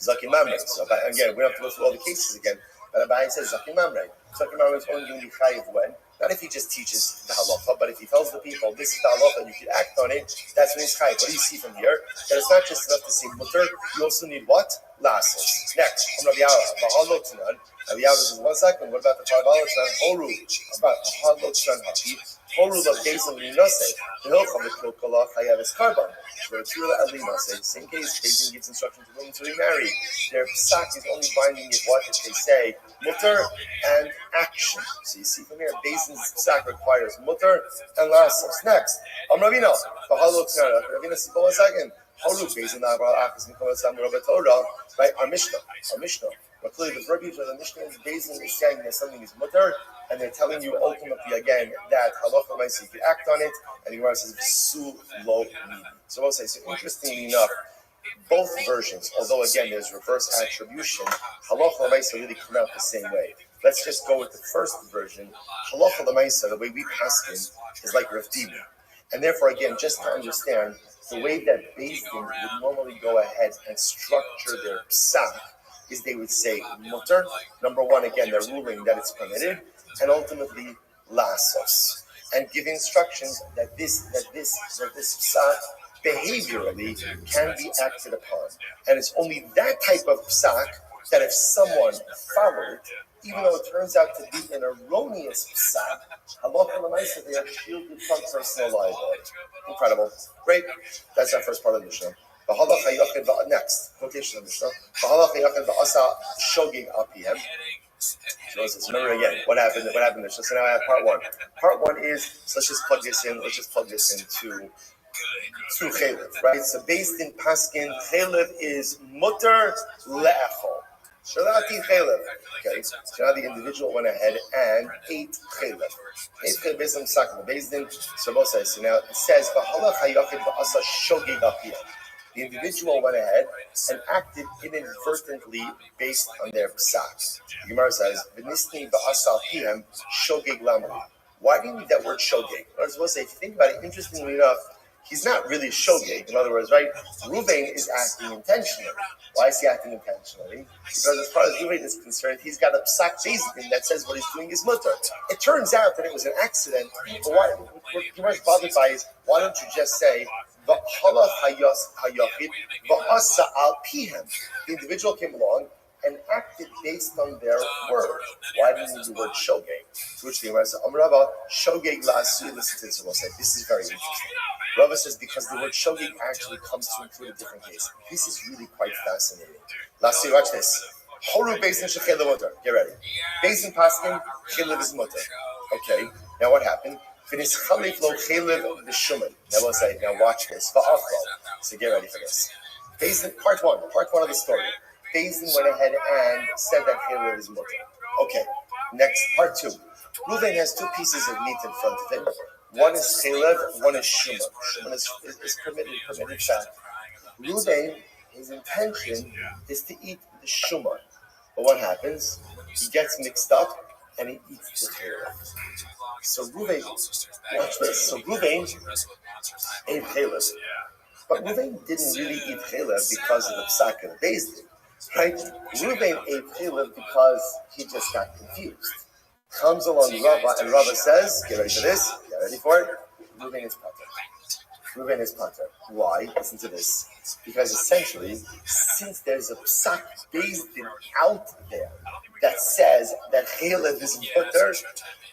Speaker 1: Zakim Mamre. So again, we don't have to go through all the cases again. But Abaye says Zakim Mamre. Zakim Mamre is only going to be chayiv when. Not if he just teaches the halacha, but if he tells the people this is the halacha and you can act on it, that's when he's chayiv. What do you see from here? That it's not just enough to say mutter, you also need what? Lasos. Next, from Rabbi Yara, Ba'alotinan. Rabbi Yara says 1 second, what about the Ba'alotinan? Horu. About Ba'alotinan Haki. Horu the Basil Linose. The Hilcham the Kilkala Chayav is Karban. Same case, Basil gives instruction to women to remarry. Their psak is only binding if what? If they say mutter and action. So you see from here, Basil's psak requires mutter and lasos. Next, Ravina. Ravina says, 1 second. Right, our Mishnah. But clearly the verbiage of the Mishnah is Basil is saying that something is mutter, and they're telling you ultimately again that halacha ma'aseh you can act on it, and the Gemara says v'su lo midi. So we'll say, so interestingly enough, both versions, although again there's reverse attribution, halacha ma'aseh really come out the same way. Let's just go with the first version. Halacha ma'aseh, the way we pass in, is like Rav Dimi. And therefore, again, just to understand, the way that Beis Din would normally go ahead and structure their psak is they would say mutter. Number one, again, they're ruling that it's permitted, and ultimately lasos, and give instructions that this psak behaviorally can be acted upon, and it's only that type of psak that if someone followed, even though it turns out to be an erroneous psak, halacha l'maaseh they are shielded from personal liability. Incredible. Great. That's our first part of the Mishnah. Next, quotation of the Mishnah. So remember again, what happened? So now I have part one. Part one is, so let's just plug this into Chelev, right? So based in Paskin, Chelev is mutter le'echol. Shalati Chelev. Okay, so now the individual went ahead and ate Chelev. Ate Chelev based on Psak. Based in Shabbos. So now it says, the individual went ahead and acted inadvertently based on their psak. The Gemara says, why do you need that word shogeg? I was supposed to say, if you think about it, interestingly enough, he's not really shogeg. In other words, right? Ruvain is acting intentionally. Why is he acting intentionally? Because as far as Ruvain is concerned, he's got a psak basically that says what he's doing is mutter. It turns out that it was an accident. But what Gemara's bothered by is, why don't you just say, the individual came along and acted based on their word. Why do you need the word shogeg? To which the Gemara says, Amrava, shogeg la'asui, listen to this, we'll say, this is very interesting. Rava says, because the word shogeg actually comes to include a different case. This is really quite fascinating. La'asui, watch this. Horu based in shechelev mutter. Get ready. Based in paskin, chelev is mutter. Okay, now what happened? Now we'll say, now watch this. So get ready for this. Basin, part one of the story. Basin went ahead and said that Chelev is mutter. Okay, next, part two. Reuven has two pieces of meat in front of him. One is Chelev, one is Shuman. Shuman is permitted fat. Reuven, his intention is to eat the Shuman. But what happens? He gets mixed up and he eats the Chelev. So Reuven, watch this. So Reuven ate Chelev. But Reuven didn't really eat Chelev because of the psak of the Beis Din, right? Reuven ate Chelev because he just got confused. Comes along Rabbi, and Rabbi says, get ready for this, get ready for it. Reuven is pater. Why? Listen to this. Because essentially, since there's a psak Beis Din out there that says that Chelev is mutter,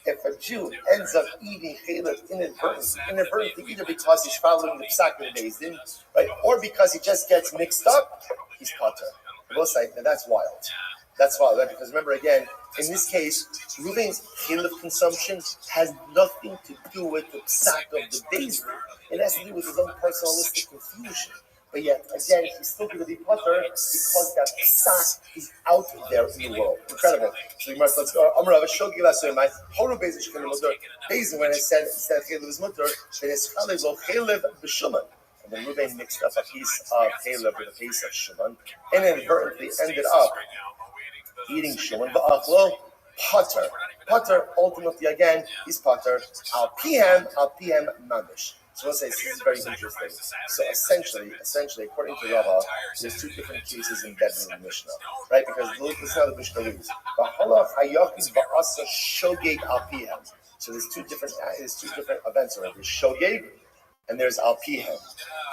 Speaker 1: if a Jew ends up eating Chelev inadvertently, either because he's following the psak of the Beis Din, right, or because he just gets mixed up, he's pater. We'll say, now that's wild. That's why, right? Because remember again, in this case, Reuven's chilif consumption has nothing to do with the psak of the days. It has to do with his own personalistic confusion. But yet, again, he's still going to be putter because that psak is out there in the world. Incredible. So you must, let's go. Amar Rabbi Shogi Lasso, my Horu Beis Shkin Mutter. Beis, when it said chilif is mutter, then it's chalev lo chalev b'shuman. And then Reuven mixed up a piece of chalev with a piece of shuman, and inadvertently ended up eating shuman, ba'achlo, potter. Potter, ultimately, again, is potter, al pihem mamish. So let's say this is very interesting. So essentially, according to Rabbi, there's two different cases embedded in the Mishnah, right? Because this is how the Mishnah reads. So there's two different events already. There's shogeg and there's al pihem.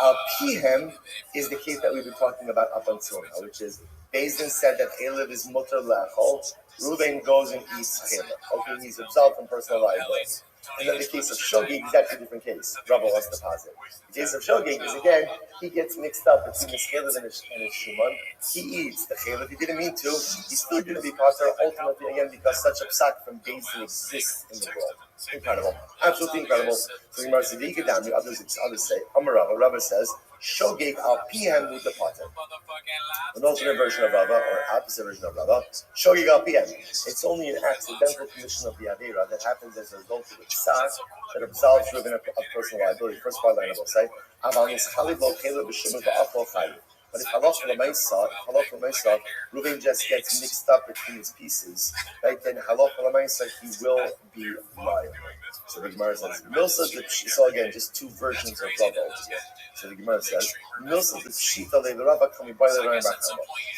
Speaker 1: Al pihem is the case that we've been talking about up until now, which is Beis Din said that chalev is mutter lechol. Reuven goes and eats chalev. Okay, he's absolved from personal liability. And then the case of shogeg is actually a different case. Rabbi wants to posit. The case of shogeg is, again, he gets mixed up between his chalev and his shuman. He eats the chalev. He didn't mean to. He's still going to be potter, ultimately, again, because such a psak from Beis Din exists in the world. Incredible. Absolutely incredible. So Gemara says, others say, Rabbi says, shogeg al pihem with the potter. An alternate version of Rabba, or opposite version of Rabba, shogeg al pihem. It's only an accidental commission of the Avera that happens as a result of the psak that absolves Reuven of personal liability. First part I will say, but if halacha l'maisa, Reuven just gets mixed up between his pieces, right? Then halacha l'maisa, he will be liable. So the Gemara says, Milsa the so again, just two versions of Rabba. So the Gemara says, Milsa the pshita le Rabba kami by the Rambam.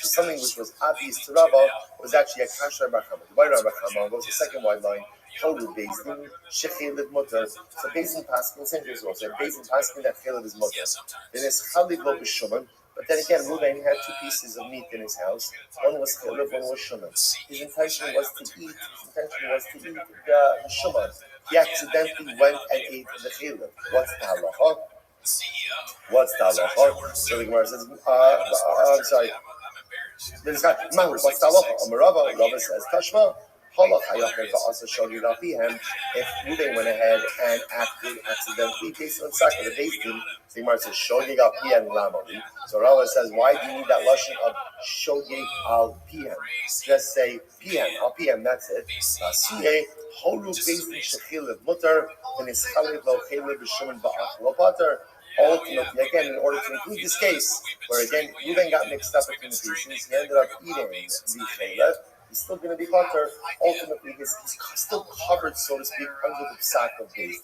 Speaker 1: So something which was obvious to Rabba was actually a kasher Rambam. The by Rambam goes the second wide line. Horu Beis Din shechelev mutter. So Beis Din paskin, same as well. So Beis Din paskin that chelev is mutter. Then it's chalev lo b'shuman. But then again, Reuven had two pieces of meat in his house. One was chalev, one was shuman. His intention was to eat the shuman. He accidentally went and ate the chalev. What's the halacha? So the Gemara says, I'm sorry. What's the halacha? Rabbi says, Tashma. If Reuven went ahead and acted accidentally based on the Beis Din, the Gemara says shogeg al pihem lamali. So Rabbi says, why do you need that lashon of shogeg al pihem? Just say pihem al pihem. That's it. Horu Beis Din shechelev mutter and is chalev lo chalev b'shuman ba'achlo pater. Ultimately, again, in order to include this case, where again Reuven got mixed up between the pieces, he ended up eating the chalev. He's still going to be potter. Ultimately, he's still covered, so to speak, under the psak of Beis Din.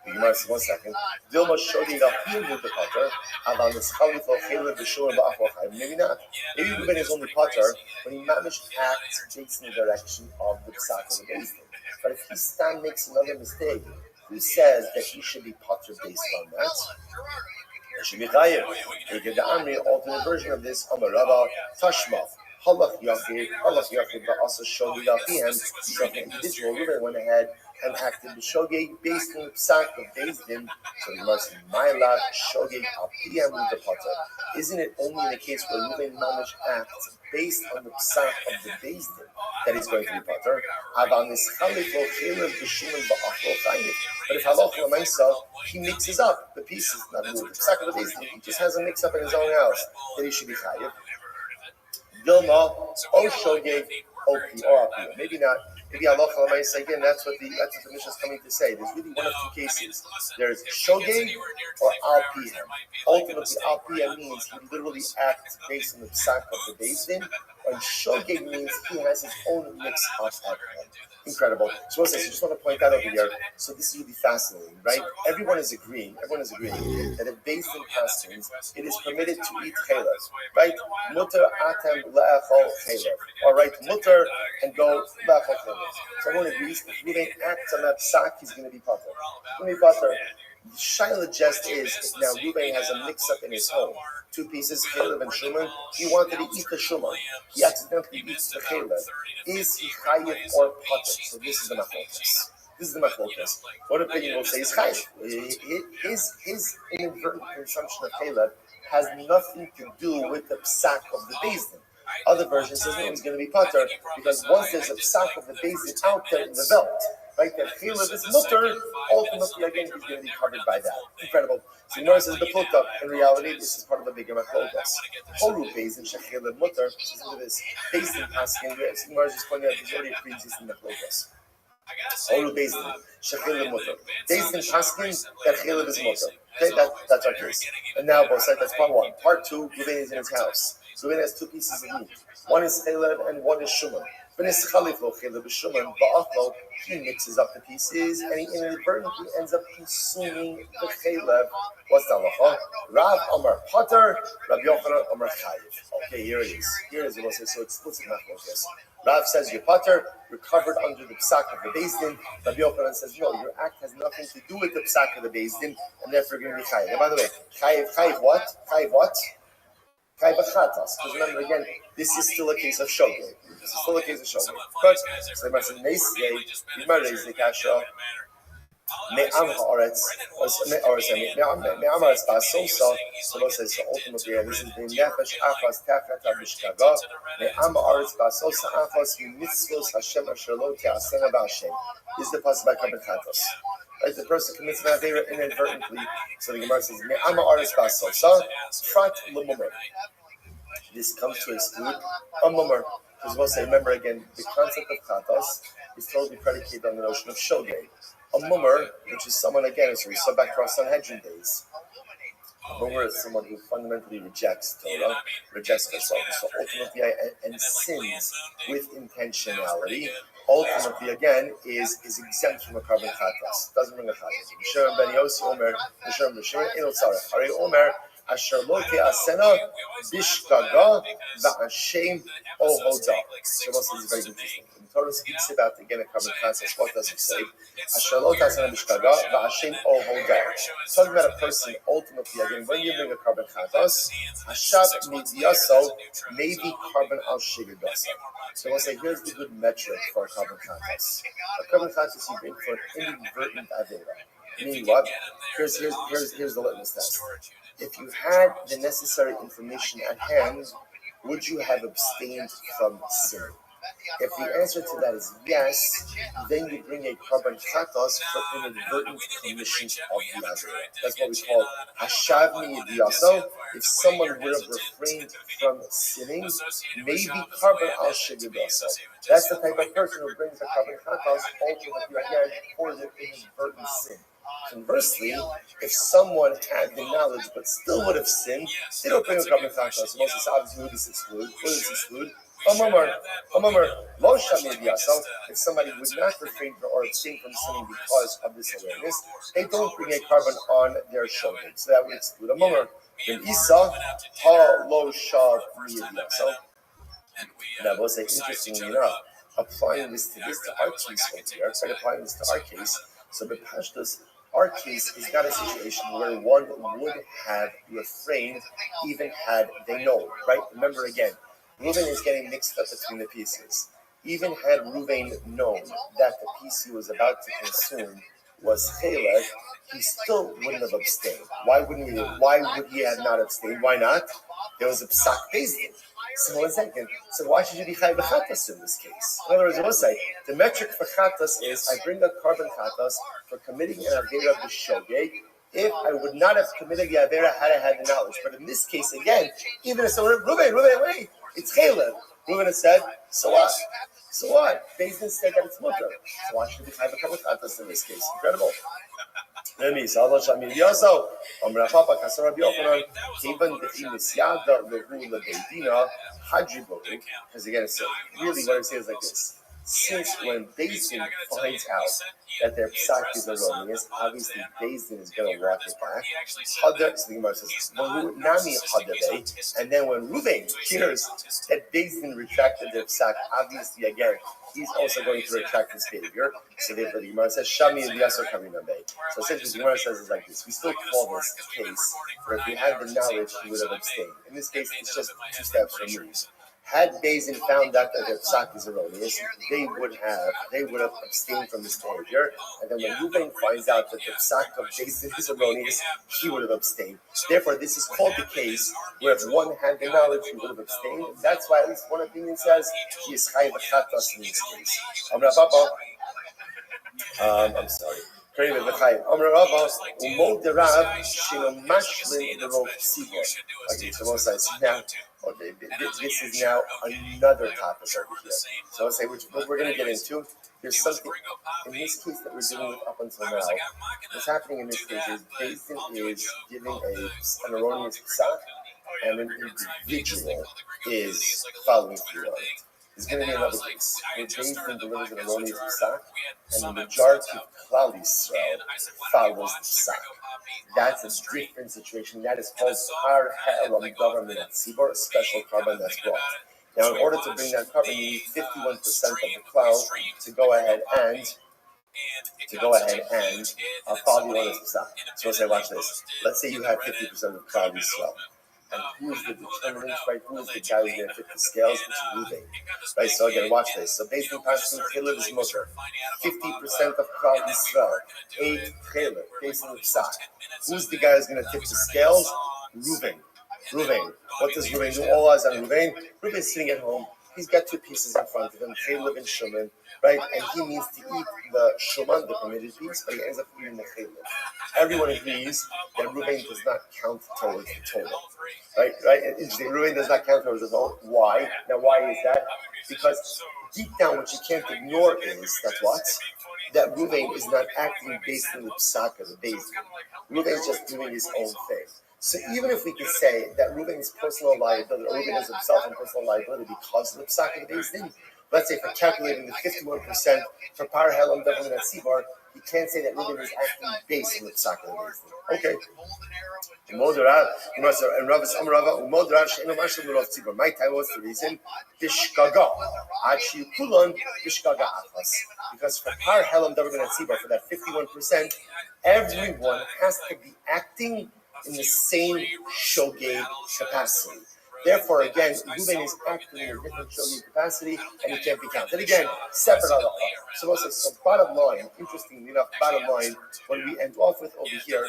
Speaker 1: The Gemara says, 1 second. Dilma shogeg al pihem with the potter. Aval nischalif lo chalev b'shuman ba'achlo chayim. Maybe not. Maybe Reuven is only potter when he managed to act based in the direction of the psak of the Beis Din. But if he makes another mistake, who says that he should be potter based on that? It should be chayiv. You get the Amri, alternate version of this. Amar Rabba Tashma. Halach Yachid, but also shogeg al pihem. So the individual Reuven went ahead and acted the shogeg based on the psak of Beis Din. So the must Maila shogeg al pihem with the potter. Isn't it only in the case where Reuven managed to act based on the psak of the Beis Din that he's going to be potter? But if halacha l'maisa, he mixes up the pieces, not the psak of the Beis Din. He just has a mix up in his own house. Then he should be chayiv. Dilma, or shogeg, or apiyah. Maybe not. Maybe halacha l'maisa again. That's what the Mishnah is coming to say. There's really one of two cases. There's shogeg or al pihem. Ultimately, al pihem means he literally acts based on the psak of the Beis Din, and shogeg means he has his own mix of alcohol. Incredible. So I just want to point that over here. So this is really fascinating, right? Everyone is agreeing that if Beis Din paskins, it is permitted to eat chalev, right? Mutter atem le'achol chalev. All right, mutter and go le'achol chalev. So everyone agrees if Reuven acts on that psak, he's going to be potter. The shaila just is, if now Reuven has a mix-up in his home, two pieces, chalev and shuman, he wanted to eat the shuman. He accidentally eats the chalev. Is he chayiv or potter? So this is the machlokas. One opinion will say he's chayiv. His inadvertent consumption of chalev has nothing to do with the psak of the Beis Din. Other versions says no, he's going to be pater because once there's a psak of the basin out there in the belt, right, that chaylev is mutter, ultimately again he's going to be covered by that. Incredible. So Gemara says the pluta. In reality, this is part of a bigger machlokas. Horu basin shechaylev mutter. Listen to this. Basin paskin. Gemara just pointed out there's already a pre-existing machlokas. Horu basin shechaylev mutter. Basin paskin that chaylev is mutter. Okay, that's our case. And now both sides. That's part one. Part two. Ruben is in his house. So Ruben has two pieces of meat. One is chaylev and one is shuman. When it's chaliflo chaylev shuman ba'achlo, he mixes up the pieces and he inadvertently ends up consuming the chaylev. What's the halacha? Rav Amar Pater, Rabbi Yochanan Amar Chayiv. Okay, here it is. Here is what it says. So it's split machlokas. Rav says you're Pater, you're covered under the psak of the Beis Din. Rabbi Yochanan says no, your act has nothing to do with the psak of the Beis Din, and therefore you're going to be chayiv. And by the way, chayiv what? Chayiv what? Chayiv achatas. Because remember again, this is still a case of shogeg. This is still a case of shogeg. But so the Gemara says neisei, Gemara is the kasha. Me'am ha'aretz, or say me'am ha'aretz ba'asosa. So Lo says so ultimately, this is the nefesh achas tachat ha'mishkaga. Me'am ha'aretz ba'asosa achas mitzvos Hashem asher lo te'asena ba'Hashem. This is the pasuk by Kabbalah Chatos. Right, the person commits an avera inadvertently. So the Gemara says me'am ha'aretz ba'asosa prat l'mumer. This comes to exclude a mumer. Because we'll say, remember again, the concept of chatos is totally predicated on the notion of shogeg. A mummer, which is someone, again, as we saw back to our Sanhedrin days. A mummer is someone who fundamentally rejects Torah, rejects Torah, so ultimately, and sins with intentionality, ultimately, again, is exempt from a carbon chatas. Doesn't bring a chatas. Mishem ben Yossi Omer, Mishem Mishem, Enot Sarah, Hari Omer, Asher lo te'asena bishkaga va'ashem ohoda. So this is very interesting. When the Torah speaks about, again, a carbon chatas, what does it say? Asher lo te'asena bishkaga va'ashem ohoda. It's talking about a person, ultimately, again, when you bring a carbon chatas, hashav midyaso may be carbon al shigagasa. So we'll say, here's the good metric for a carbon chatas. A carbon chatas you bring for an inadvertent avera. Meaning what? Here's the litmus test. If you had the necessary information at hand, would you have abstained from sin? If the answer to that is yes, then you bring a carbon chatos for inadvertent commission of the avera. That's what we call hashav mi'idyaso. If someone would have refrained from sinning, maybe carbon al shigadaso. That's the type of person who brings a carbon chatos ultimately again for the inadvertent sin. Conversely, if someone had the knowledge but still would have sinned, they don't bring a carbon chatos. Moses obviously would exclude. A mummer, lo shamid. So if somebody would not refrain or abstain from sinning because of this awareness, they don't bring a carbon on their shogeg. So that would exclude a mummer. Then Isa, ha lo shamid. So, and I will say, interestingly enough, applying this to our case over here, so applying this to our case, so the pashtus, our case is not a situation where one would have refrained even had they known, right? Remember again, Reuven is getting mixed up between the pieces. Even had Reuven known that the piece he was about to consume was chaylev, he still wouldn't have abstained. Why would he have not abstained? Why not? There was a psak Beis Din. So 1 second. So why should you be chayav b'chatas in this case? In other words, I will say the metric for chatas is I bring a carbon chatas for committing an avera b'shogeg. If I would not have committed the avera had I had the knowledge, but in this case again, even if someone Reuven, wait, it's chaylev. Reuven has said, so what? So what? Beis Din said that it's mutter. So why should we chayav b'chatas in this case? Incredible. Because again, so really what I'm saying is like this. Since when Beis Din finds out that their psak is erroneous, obviously Beis Din is going to walk it back. Hadar, so the Gemara says, Nami Hadar, and then when Reuven hears that Beis Din retracted their psak, obviously again, he's also going to retract his behavior. So therefore the Gemara says, Shami Eliyaso Karina Bay. So essentially the Gemara says is like this. We still call this a case where if we had the knowledge, he would have abstained. In this case, it's just 2 steps removed. Had Beis Din found out that their psak is erroneous, they would have abstained from this behavior. And then when Reuven finds out that the psak of Beis Din is erroneous, he would have abstained. Therefore, this is called the case where if one had the knowledge, he would have abstained. That's why at least one opinion says he is chayav b'chatas in this case. I'm sorry. Okay, so now, okay, this is now another topic over here. So I'll say what we're going to get into. There's something in this case that we're dealing with up until now. What's happening in this case is Beis Din is giving an erroneous psak, and an individual is following through on it. There's going to be another case where Beis Din delivers an erroneous psak, and the majority of Klal Yisrael follows the psak. That's a different situation. That is called Har Ha'elam government at Tzibor, a special carbon that's brought. Now, in order to bring that carbon, you need 51% of the Klal to go ahead and follow the erroneous psak. So let's say, watch this. Let's say you have 50% of Klal Yisrael. And who is the determinant, right? Who is the guy who's going to tip the scales? Which is Reuven, right? So again, watch this. So based on Pashtum, Chilur is mutter. 50% of Klal Yisrael, 8 Chilur, based on the psak. Who's the guy who's going to tip the scales? Reuven. What does Reuven do? All eyes on Reuven. Reuven's sitting at home. He's got 2 pieces in front of him, Chilur and Shuman, right? And he needs to eat the Shuman, the permitted piece, but he ends up eating the Chilur. Everyone agrees that Reuven does not count towards the total. Right? Interesting. Reuven does not count towards the total. Why? Now, why is that? Because deep down, what you can't ignore is that Reuven is not acting based on the psak of the Beis Din. Reuven is just doing his own thing. So even if we can say that Reuven's personal liability, or Reuven is himself in personal liability because of the psak of the Beis Din, let's say for calculating the 51% for Par Helam Devon and Sibar, you can't say that Reuven is acting based on the psak of the Beis Din. Okay. What's the reason? Because for Par Helam Devon and Sibar, for that 51%, everyone has to be acting in the same shogeg capacity. Therefore, again, Reuven is acting in a different shogeg capacity, and he can't be counted. Again, separate halacha. So bottom line, interestingly enough, what we end off with over here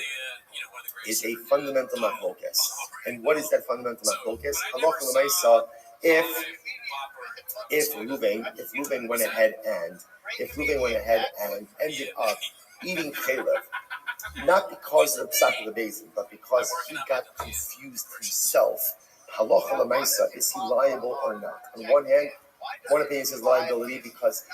Speaker 1: is a fundamental machlokes. And what is that fundamental machlokes? Halacha l'maisa, if Reuven went ahead and ended up eating chalev, not because of the psak of the Beis Din, but because he got confused himself. Halacha l'maisa, is he liable or not? On one hand, one opinion says liability because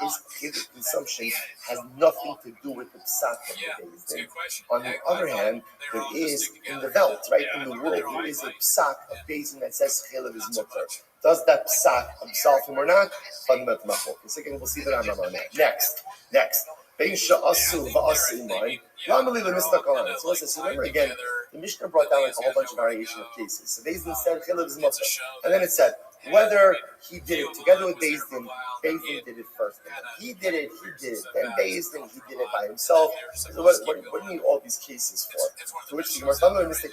Speaker 1: his consumption has nothing to do with the psak of the Beis Din. On the other hand, there is in the Welt, right, in the world, there is a psak of Beis Din that says chalev is mutter. Does that psak absolve him or not? Fundamental machlokes. Again, we'll see the Rambam on that. Next. So remember again, the Mishnah brought down like a whole bunch of variation of cases. So Beis Din said chalev is mutter, and then it said whether he did it together with Beis Din did it first, and then he did it, then Beis Din, he did it by himself. So what do you need all these cases for? To which the Gemara said,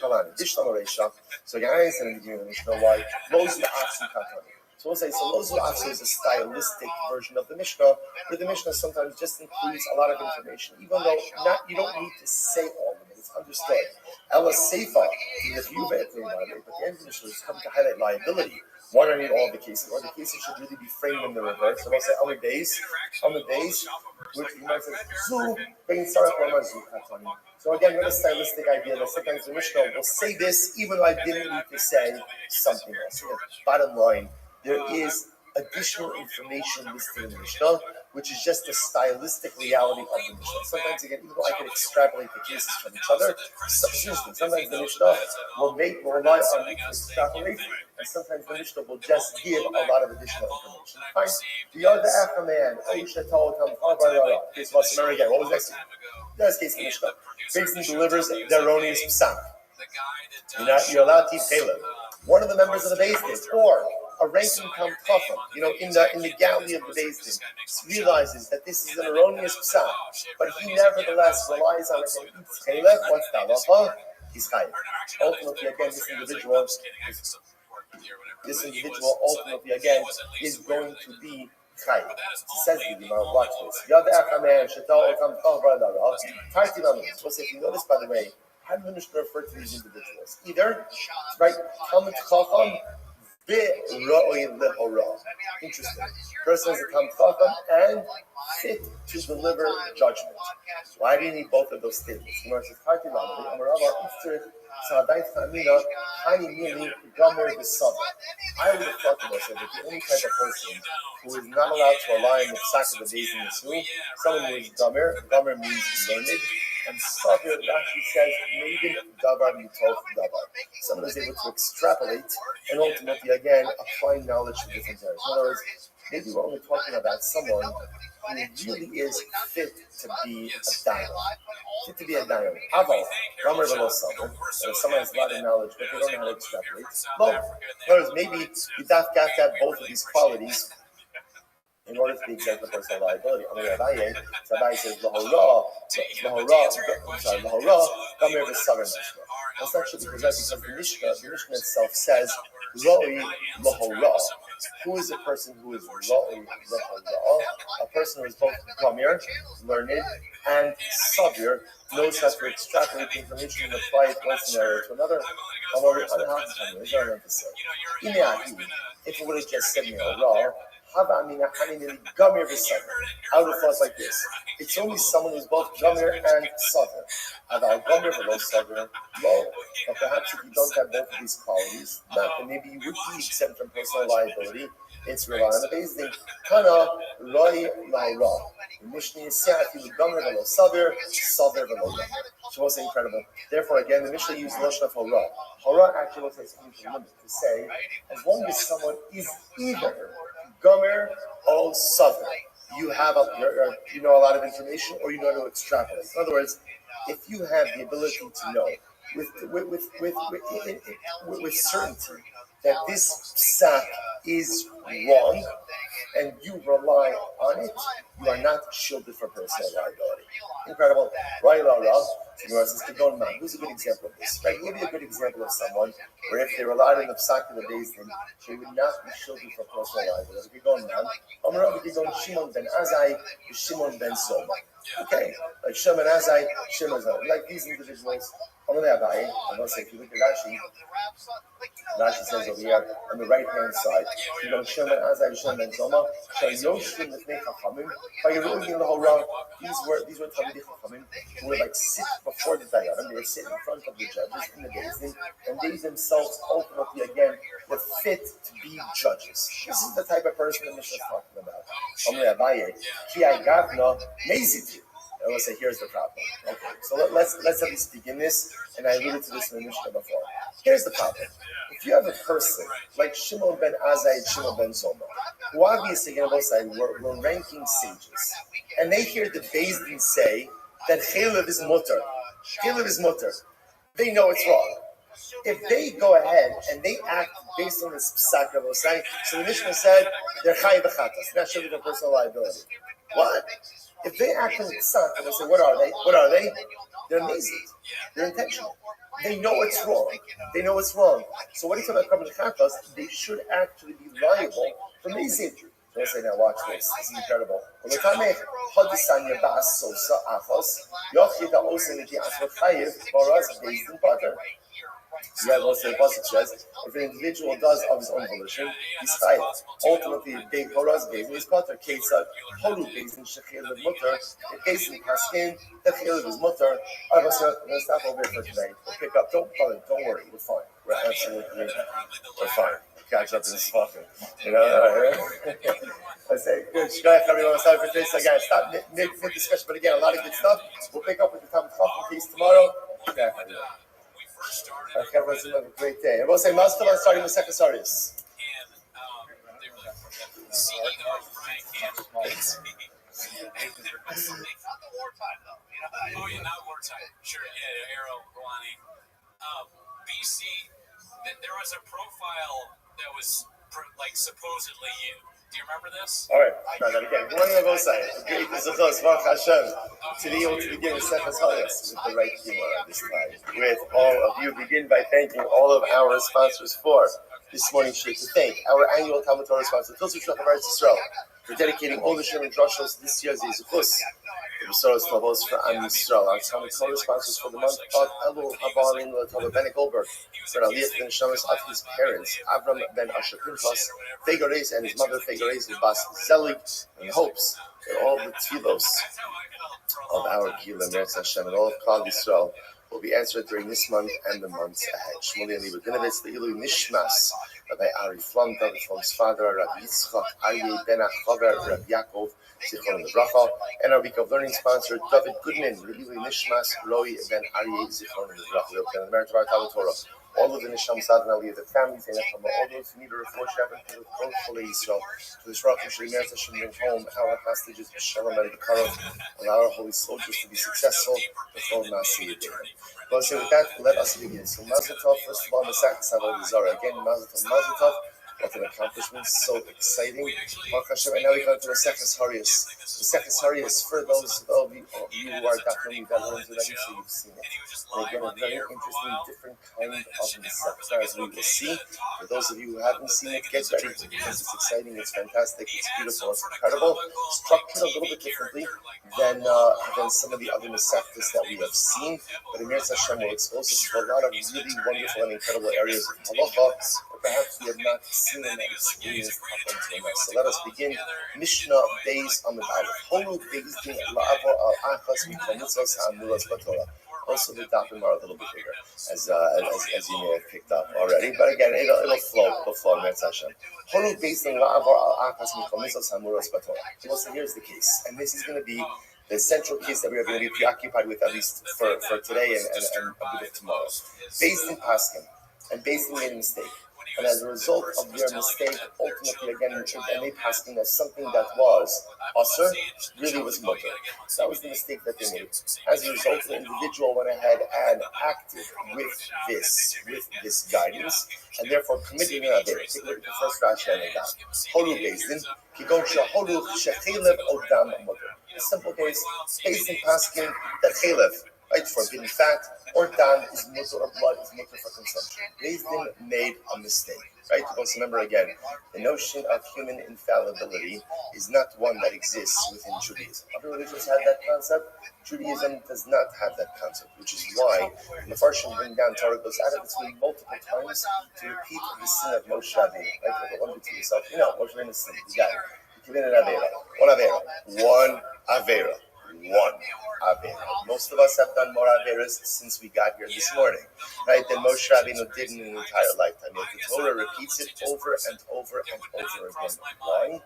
Speaker 1: so again, I said in the beginning of the Mishnah why Lozu Atsu Katani. So we'll say, Lozu Atsu is a stylistic version of the Mishnah, where the Mishnah sometimes just includes a lot of information, even though you don't need to say all of it. It's understood. Ella Seifa, if you bet the liability, but the end of the Mishnah is come to highlight liability. Why do I need all the cases? Or the cases should really be framed in the reverse. So we'll say on the days, which you might say, so again, we have a stylistic idea that sometimes the Mishnah will say this even though I didn't need to say something else. So bottom line, there is additional information listed in the Mishnah, which is just the stylistic reality of the Mishnah. Sometimes, again, even though I can extrapolate the cases from each other, sometimes the Mishnah will rely on extrapolation, and sometimes the Mishnah will just give a lot of additional information. Fine. The other man, case was again. What was next? That's case of the Mishnah. Beis Din delivers the erroneous psak. You're allowed to eat chalev. One of the members of the Beis Din, or a ranking Kamtafim, in the galley of the Beis Din, realizes that this is an erroneous psak, but he nevertheless relies on it and eats chalev. What's the halacha? He's chayav. Ultimately, again, this individual this individual ultimately, again, is going to be chai. Says the Gemara, watch this. So if you notice, by the way, how do the Mishnah refer to these individuals? Either, right, Talmid Chacham, interesting. Person is a Talmid Chacham and fit to deliver judgment. Why do you need both of those statements? I would have thought to myself that the only type of person who is not allowed to rely on the psak of the days in the school, someone who is gomer means learned, and Savir actually says maybe davar mitov davar. Someone is able to extrapolate and ultimately again apply knowledge to different areas. In other words, maybe we're only talking about someone who really is fit to be a dayan. Fit to be a dayan. Aval, gomer v'lo savir. If someone has a lot of knowledge but they don't know how to extrapolate, well, in other words, maybe you have to have both of these qualities in order to be exempt from personal liability. Rabbi says, Lahora, Gamer v'Saver Mishna. That's not true because the Mishnah itself says, Roi Lahora. Who is a person who is Roi Lahora? A person who is both Gamer, learned, and Savir, knows how to extrapolate the information and apply it one scenario to another. However, I don't have to say. If it would have just said Lahora, I would have thought like this. It's only someone who's both Gomer and Savir. But perhaps if you don't have both of these qualities, then maybe you would be exempt from personal liability. It's rely on the basic Kana Roi Laura. The Mishnah is Seati with Gomer v'lo Savir v'lo Gomer. Which was incredible. Therefore, again, the Mishnah used Lashon of Hora. Hora actually looks like something to limit to say, as long as someone is either Gomer or Savir, you have you know a lot of information, or you know how to extrapolate. In other words, if you have the ability to know with certainty that this psak is wrong, and you rely on it, you are not shielded from personal liability. Incredible. Who's a good example of this? Right? Maybe a good example of someone where if they relied on the psak of the days, then they would not be shielded from personal liability. We go on. Shimon ben Azai, Shimon ben Soma. Okay, like Shimon Azai, Shimon Azai. Like these individuals. I'm going to say, if you look at Rashi says over here on the right hand side, you know, Shimon Azai, Shimon ben Soma, these were Talmidei Chachamim who would like sit before the Dayanim. They were sitting in front of the judges in the Beis, and they themselves ultimately again were fit to be judges. This is the type of person the Mishnah is talking about. I will say, here's the problem. Okay, so let's at least begin this, and I alluded to this in the Mishnah before. Here's the problem. If you have a person like Shimon ben Azai and Shimon ben Soma, who obviously on both sides were ranking sages, and they hear the Beis Din say that Chelev is mutter. Chelev is mutter. They know it's wrong. If they go ahead and they act based on this psak of Osai, so the Mishnah said they're chayiv b'chatas, not shielded from personal liability. What? If they act on the psak and they say, what are they? They're amazing. They're intentional. They know it's wrong. So when you talk about coming to chatas, they should actually be liable for amazing. So I say, now watch this. This is incredible. Yeah, also the pasuk says, if an individual does of his own volition, he's chayiv. Ultimately, big horaz beis is pater. Ketzad horu beis in shechelev mutter. If beis in paskin, that chelev is mutter. All right, so we'll stop over here for today. We'll pick up. Don't worry. We're fine. We're absolutely fine. Catch up in this fucking. You know. I say good. Shkayach everyone. Sorry for this. Again, stop mid discussion, but again, a lot of good stuff. We'll pick up with the Talmid Chacham case tomorrow. Okay, everyone's have a great day. I will say, Master, I'm starting with Second Sardis.
Speaker 6: Oh, yeah, not wartime. Sure, yeah, Arrow, Rouhani. BC, there was a profile that was, like, supposedly you. Do you remember this?
Speaker 1: All right, try that again. To be able to begin with Second Sardis with the right humor this time. With all of you, begin by thanking all of our sponsors for this morning to thank our annual Talmud Torah sponsor, Filter Shulchan Aruch Yisrael, for dedicating all the Shem and Drushos this year's Yezukos. The Besoros Tavos for Am Yisrael. Our Talmud Torah sponsors for the month of Elul Habarim Latava Ben Goldberg, for Aliyah Ben Shamas of his parents, Avram Ben Asher Pinchas, Fegares and his mother Fegares Bas Zelig, and hopes that all the tefillos of our Kila Meretz Hashem and all of Klal Yisrael will be answered during this month and the months ahead. Shmuley Ali Guinness, the Ilu Nishmas, Rabbi Ari Flom, David Flom's father, Rabbi Yitzchak, Aryeh Ben Achaber, Rabbi Yaakov, Zichron Lebracha, and our week of learning sponsor, David Goodman, the Ilu Nishmas, Roy Ben Aryeh, Zichron Lebracha, and the merit of our Talmud Torah. All of the Nisham Sad and Aliyah, the families, and all those who need a reform, Shabbat, to the Kol Yisrael, to the Shra Hashem, Hashem, bring home our hostages, Shalom and Bekarov, allow our holy soldiers to be successful, before Nasi Yedin. Well, so with that, let us begin. So Mazel Tov, first of all, Masach Tzavod Zara. Again, Mazel Tov, what an accomplishment, so exciting. Baruch Hashem, and now we come to Maseches Harius. Maseches Harius, for those of you who are definitely veterans already, so you've seen it. And again, a very interesting, different kind of Maseches, as we will see. For those of you who haven't seen it, get ready, because it's exciting, it's fantastic, it's beautiful, it's incredible. Structured a little bit differently than some of the other Maseches that we have seen. But Emir Hashem will expose us to a lot of really wonderful and incredible areas of halacha, or perhaps we have not seen and experienced up until now. So let us begin. Mishnah Beis Amud Aleph. Holu Beis Din La'avor Al Achas Mikol Mitzvos Ha'amulas B'Torah. Also, the dafim are a little bit bigger, as you may have picked up already. But again, it'll flow. Meretz Hashem. Holu Beis Din La'avor Al Achas Mikol Mitzvos Ha'amulas B'Torah. Well, so here's the case, and this is going to be the central case that we are going to be preoccupied with, at least for today and a bit of tomorrow. Based in Paskin, and based in made a mistake. And as a result of their mistake, ultimately again, and they Paskin as something that was Asr, really was Mutter. That was the mistake that they made. As a result, the individual went ahead and acted with this guidance, and therefore committed an Aveira. Take a look at the first Rashi and Adam. Holu Bezdin, Kigon Shaholu Shechelev Odam Mutter. A simple case, based in Paskin, that Chelev, right, forbidden fat, or dan is mutter, or blood is mutter for consumption. Bezdin made a mistake, right? Because remember again, the notion of human infallibility is not one that exists within Judaism. Other religions have that concept. Judaism does not have that concept, which is why the Farshim bring down Torah goes out of its way multiple times to repeat the sin of Moshe Rabbeinu. Right? For the one to yourself, Moshe Rabbeinu sinned. You got it. One Aveira. Most of us have done more Aveiras since we got here this morning, right? Than Moshe Rabbeinu did in an entire lifetime. Yet the Torah repeats it over and over and over again. Why?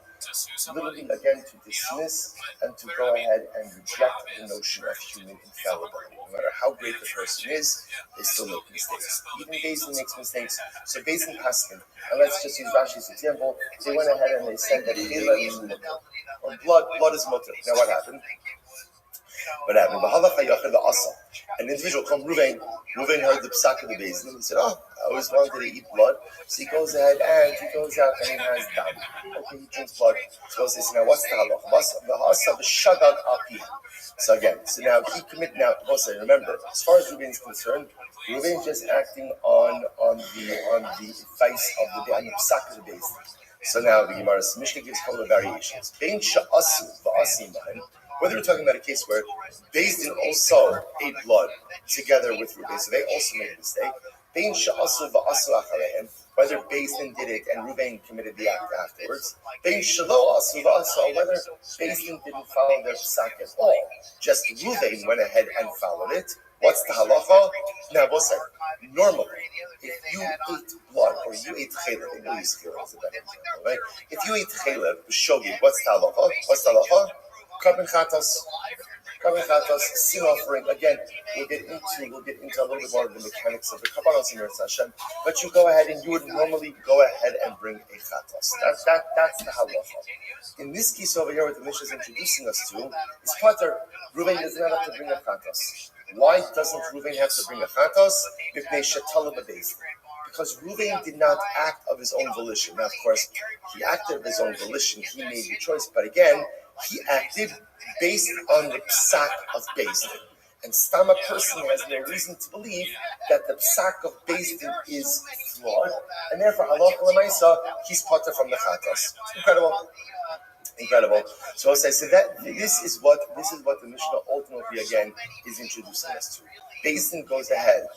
Speaker 1: Literally, again, to dismiss and to go ahead and reject the notion of human infallibility. No matter how great the person is, they still make mistakes. Even Bezdin makes mistakes. So Bezdin Paskin, and let's just use Rashi's example, they went ahead and they said that Chela is mutter, or blood is mutter. Now what happened? An individual called Ruvain heard the psak of the Bezdin. He said, I always wanted to eat blood. So he goes ahead and he goes out and he has dam. Okay, he drinks blood. So he says, now what's the halach? So again, now he committed, now also remember, as far as Ruvain is concerned, Ruvain is just acting on the advice of the psak of the Bezdin. So now the Gemara's Mishnah gives a couple of variations. Whether we're talking about a case where Bezdin also ate blood together with Ruvain, so they also made a mistake. Whether Bezdin did it and Ruvain committed the act afterwards. Whether Bezdin didn't follow their psak at all, just Ruvain went ahead and followed it. What's the halacha? Now, what's that? Normally, if you ate blood or you ate chelev, they don't use chelev as a better example, right? If you ate chelev, shogi, what's the halacha? What's the halacha? Carbon chatos, sin offering. Again, we'll get into a little bit more of the mechanics of the kabbalos in Eretz Hashem. But you go ahead and you would normally go ahead and bring a chatos. That's the halacha. In this case over here, what the Mishnah is introducing us to is pater. Ruvain does not have to bring a chatos. Why doesn't Ruvain have to bring a chatos? Because Ruvain did not act of his own volition. Now, of course, he acted of his own volition. He made the choice. But again, he acted based on the psak of Bezdin. And Stama person has no reason to believe that the psak of Beis Din is flawed, and therefore halacha l'maisa he's potter from the chatos. Incredible. So I'll say so that this is what the Mishnah ultimately again is introducing us to. Beis Din goes ahead.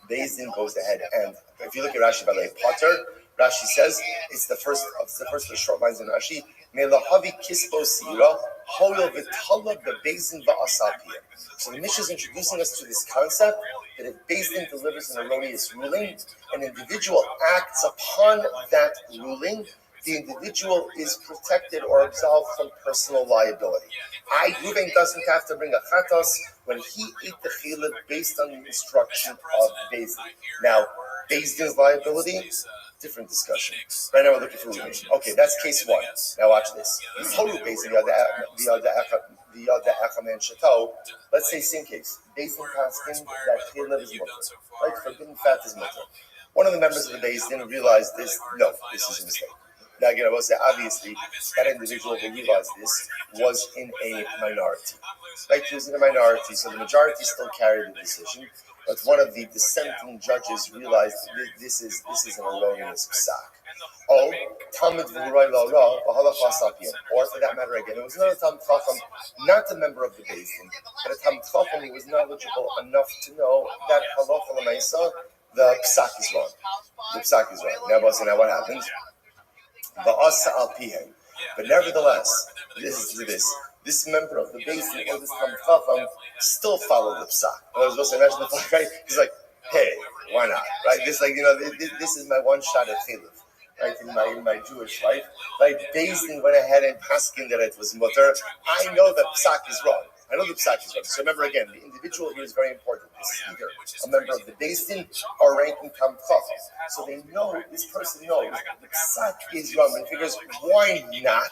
Speaker 1: And if you look at Rashi, by the way, Potter, Rashi says it's the first of the short lines in Rashi. Melahavi kispo sira hoyel v'tala bebeis din va'asapir. So the Mishnah is introducing us to this concept that if Beis Din delivers an erroneous ruling, an individual acts upon that ruling, the individual is protected or absolved from personal liability. Reuven doesn't have to bring a chatos when he ate the chiluk based on the instruction of Beis Din. Now, Beis Din's liability, different discussion. Right now we're looking for Reuven. Okay, that's case one. Now watch this. Toru Beis Din, the other Achaman Shato. Let's say same case. Beis Din paskin that chiluk is mutter. Right, forbidden fat is mutter. One of the members of the Beis Din realized this. No, this is a mistake. Now again, I will say obviously that individual who realized this was in a minority. Right, he was in a minority, so the majority still carried the decision. But one of the dissenting judges realized this is an erroneous psak. Oh, Talmud v'huray la'ra v'halach v'asapien. Or for that matter again, it was another Talmud Chacham, not a member of the Beis Din, but a Talmud Chacham who was knowledgeable enough to know that halacha l'maisa, the psak is wrong. The psak is wrong. Now what happens? But nevertheless, this member of the Beis Din or this Talmud Chacham still followed the psak. I was supposed to imagine the fact, right? He's like, hey, why not? Right? This this is my one shot at chiluk. Right, in my Jewish life, right? Beis Din went ahead and paskin that it was mutter. I know that psak is wrong. So remember again, the individual here is very important. This is either a member of the Beis Din or ranking Talmud Chacham. So they know, this person knows the psak is wrong. And figures, why not?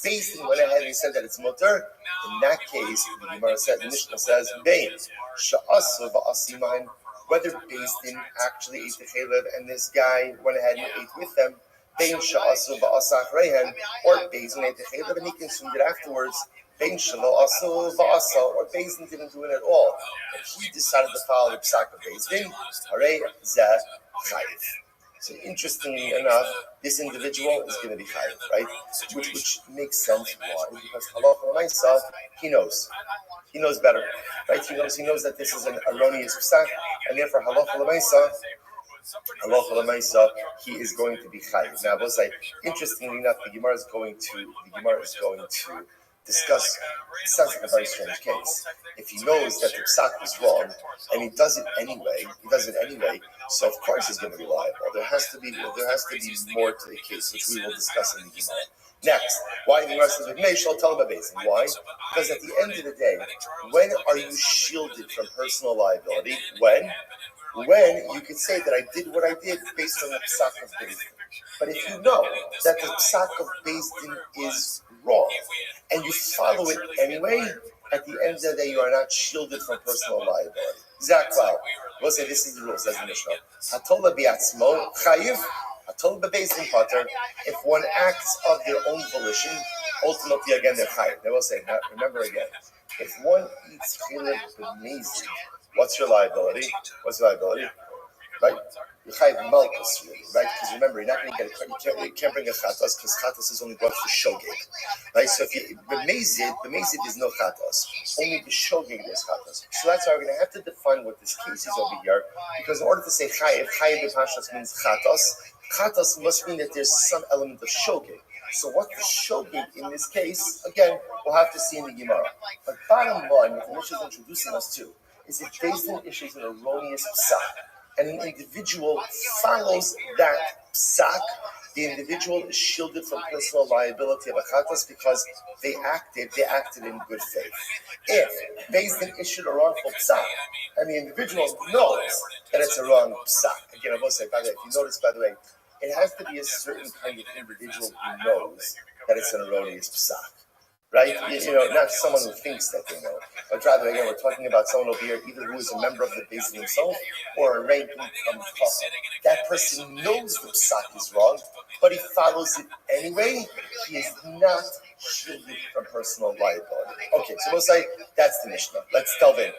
Speaker 1: Beis Din went ahead and said that it's mutter. In that case, the Gemara said, the Mishnah says, Bein sha'asu va'asimahin. Whether Beis Din actually ate the chalev and this guy went ahead and ate with them, Bein sha'asu va'asa achrehen, or Beis Din ate the chalev and he consumed it afterwards, Bein shelo asu va'asa, or Beis Din didn't do it at all. But he decided to follow the psak of Beis Din, harei zeh chayiv. So interestingly enough, this individual is going to be chayiv, right? Which makes sense. Why? Because halacha l'maisa, he knows. He knows better, right? He knows that this is an erroneous psak, and therefore halacha l'maisa, he is going to be chayiv. Now, I will say, interestingly enough, the Gemara is going to discuss. It sounds like a very strange case. If he knows that the psak was wrong and he does it anyway, so of course he's going to be liable. There has to be more to the case, which we will discuss in the Gemara. Next, why the Gemara says May shall tell him a Why? Because at the end of the day, when are you shielded from personal liability? When you could say that I did what I did based on the psak of Beis Din. But if you know that the psak of Beis Din is wrong, and you follow it anyway, at the end of the day, you are not shielded from personal liability. Zakval. We'll say this is the rule, says the Mishnah. Hatola biatzmo chayiv, hatola bebeis din pater. If one acts of their own volition, ultimately again they're chayiv. They will say, remember again, if one eats chiluk b'mezid, what's your liability? Right? You chayiv malchus, really, right? Because remember, you're not going to get you can't bring a chatos because chatos is only brought for shogeg, right? So if you the mezid is no chatos, only the shogeg is chatos. So that's why we're going to have to define what this case is over here, because in order to say chayiv b'pashas means chatos must mean that there's some element of shogeg. So what the shogeg in this case, again, we'll have to see in the Gemara. But bottom line, what the Mishnah is introducing us to is if Beis Din issues an erroneous psak, and an individual follows that psak, the individual is shielded from personal liability of a chatas because they acted in good faith. If Beis Din issued a wrongful psak, and the individual knows that it's a wrong psak, again, I will say, by the way, if you notice, by the way, it has to be a certain kind of individual who knows that it's an erroneous psak. Right? Not someone who thinks that they know, but rather, again, we're talking about someone over here, either who is a member of the Beis Din himself or a ranking Talmud Chacham. That person knows the psak is wrong, but he follows it anyway, he is not shielded from personal liability. Okay, so we'll say that's the Mishnah. Let's delve in.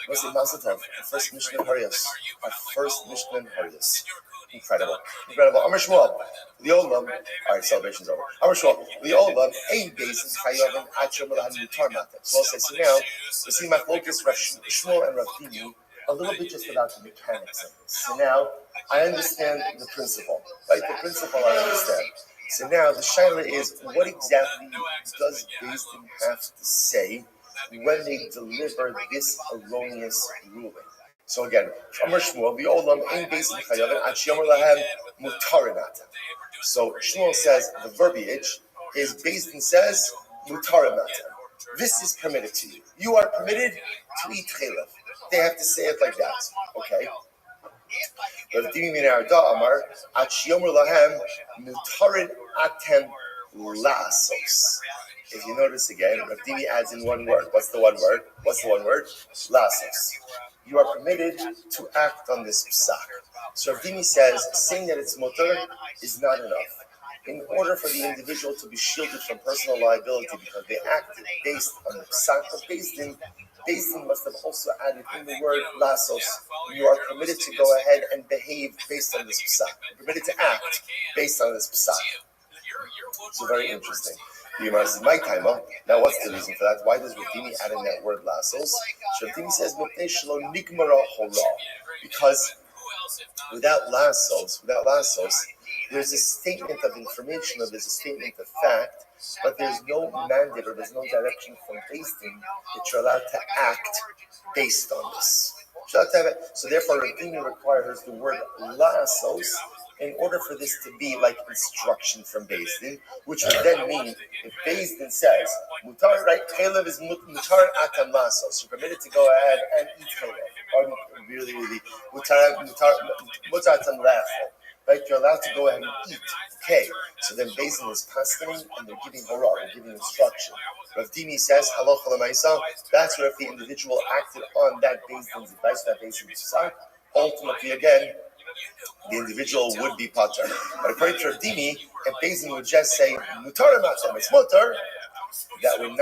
Speaker 1: We'll say Mazel Tov, the first Mishnah in Harius. Our first Mishnah in Harius. Incredible. Amar Shmuel, the Olam. All right, celebration's over. Amar Shmuel, the Olam, a basin chayavim acham l'han mutar matam. So I'll say, so now, we see Machlokas, Shmuel and Rabbi, a little bit just about the mechanics of this. So now, I understand the principle, right? The principle I understand. So now, the shaila is, what exactly does Beis Din have to say when they deliver this erroneous ruling? So again, Amar Shmuel, the Olam, ein Beis Din chayavim acham l'han mutar matam. So Shmuel says, the verbiage is Beis Din says, mutar matam. This is permitted to you. You are permitted to eat chaylev. They have to say it like that, okay? But Amar, atem lasos. If you notice again, Rabbi adds in one word. What's the one word? Lasos. You are permitted to act on this psak. So Rabbi says, saying that it's mutar is not enough. In order for the individual to be shielded from personal liability because they acted based on the psak of Beis Din, Beis Din must have also added in the word lasos. You are permitted to go ahead and behave based on this psak. You're permitted to act based on this psak. So very interesting. The Gemara says, my time. Now, what's the reason for that? Why does Rabbi add in that word lasos? So Rabbi says, because without lasos, there's a statement of information, or there's a statement of fact, but there's no mandate or there's no direction from Beis Din that you're allowed to act based on this. So therefore, Rabbi requires the word lasos in order for this to be like instruction from Beis Din, which would then mean if Beis Din says mutar, right? Chaylev is mutar atam lasos. You're permitted to go ahead and eat chaylev, or really mutar atam lachol. Right, you're allowed to go ahead and eat. Okay, so then Beis Din is paskening and they're giving hurrah, they're giving instruction. Rav Dimi says, halacha l'maisa, that's where if the individual acted on that Beis Din's advice, that Beis Din's side, ultimately again, the individual would be pater. But according to Rav Dimi, if Beis Din would just say, mutar matam, it's mutar, that would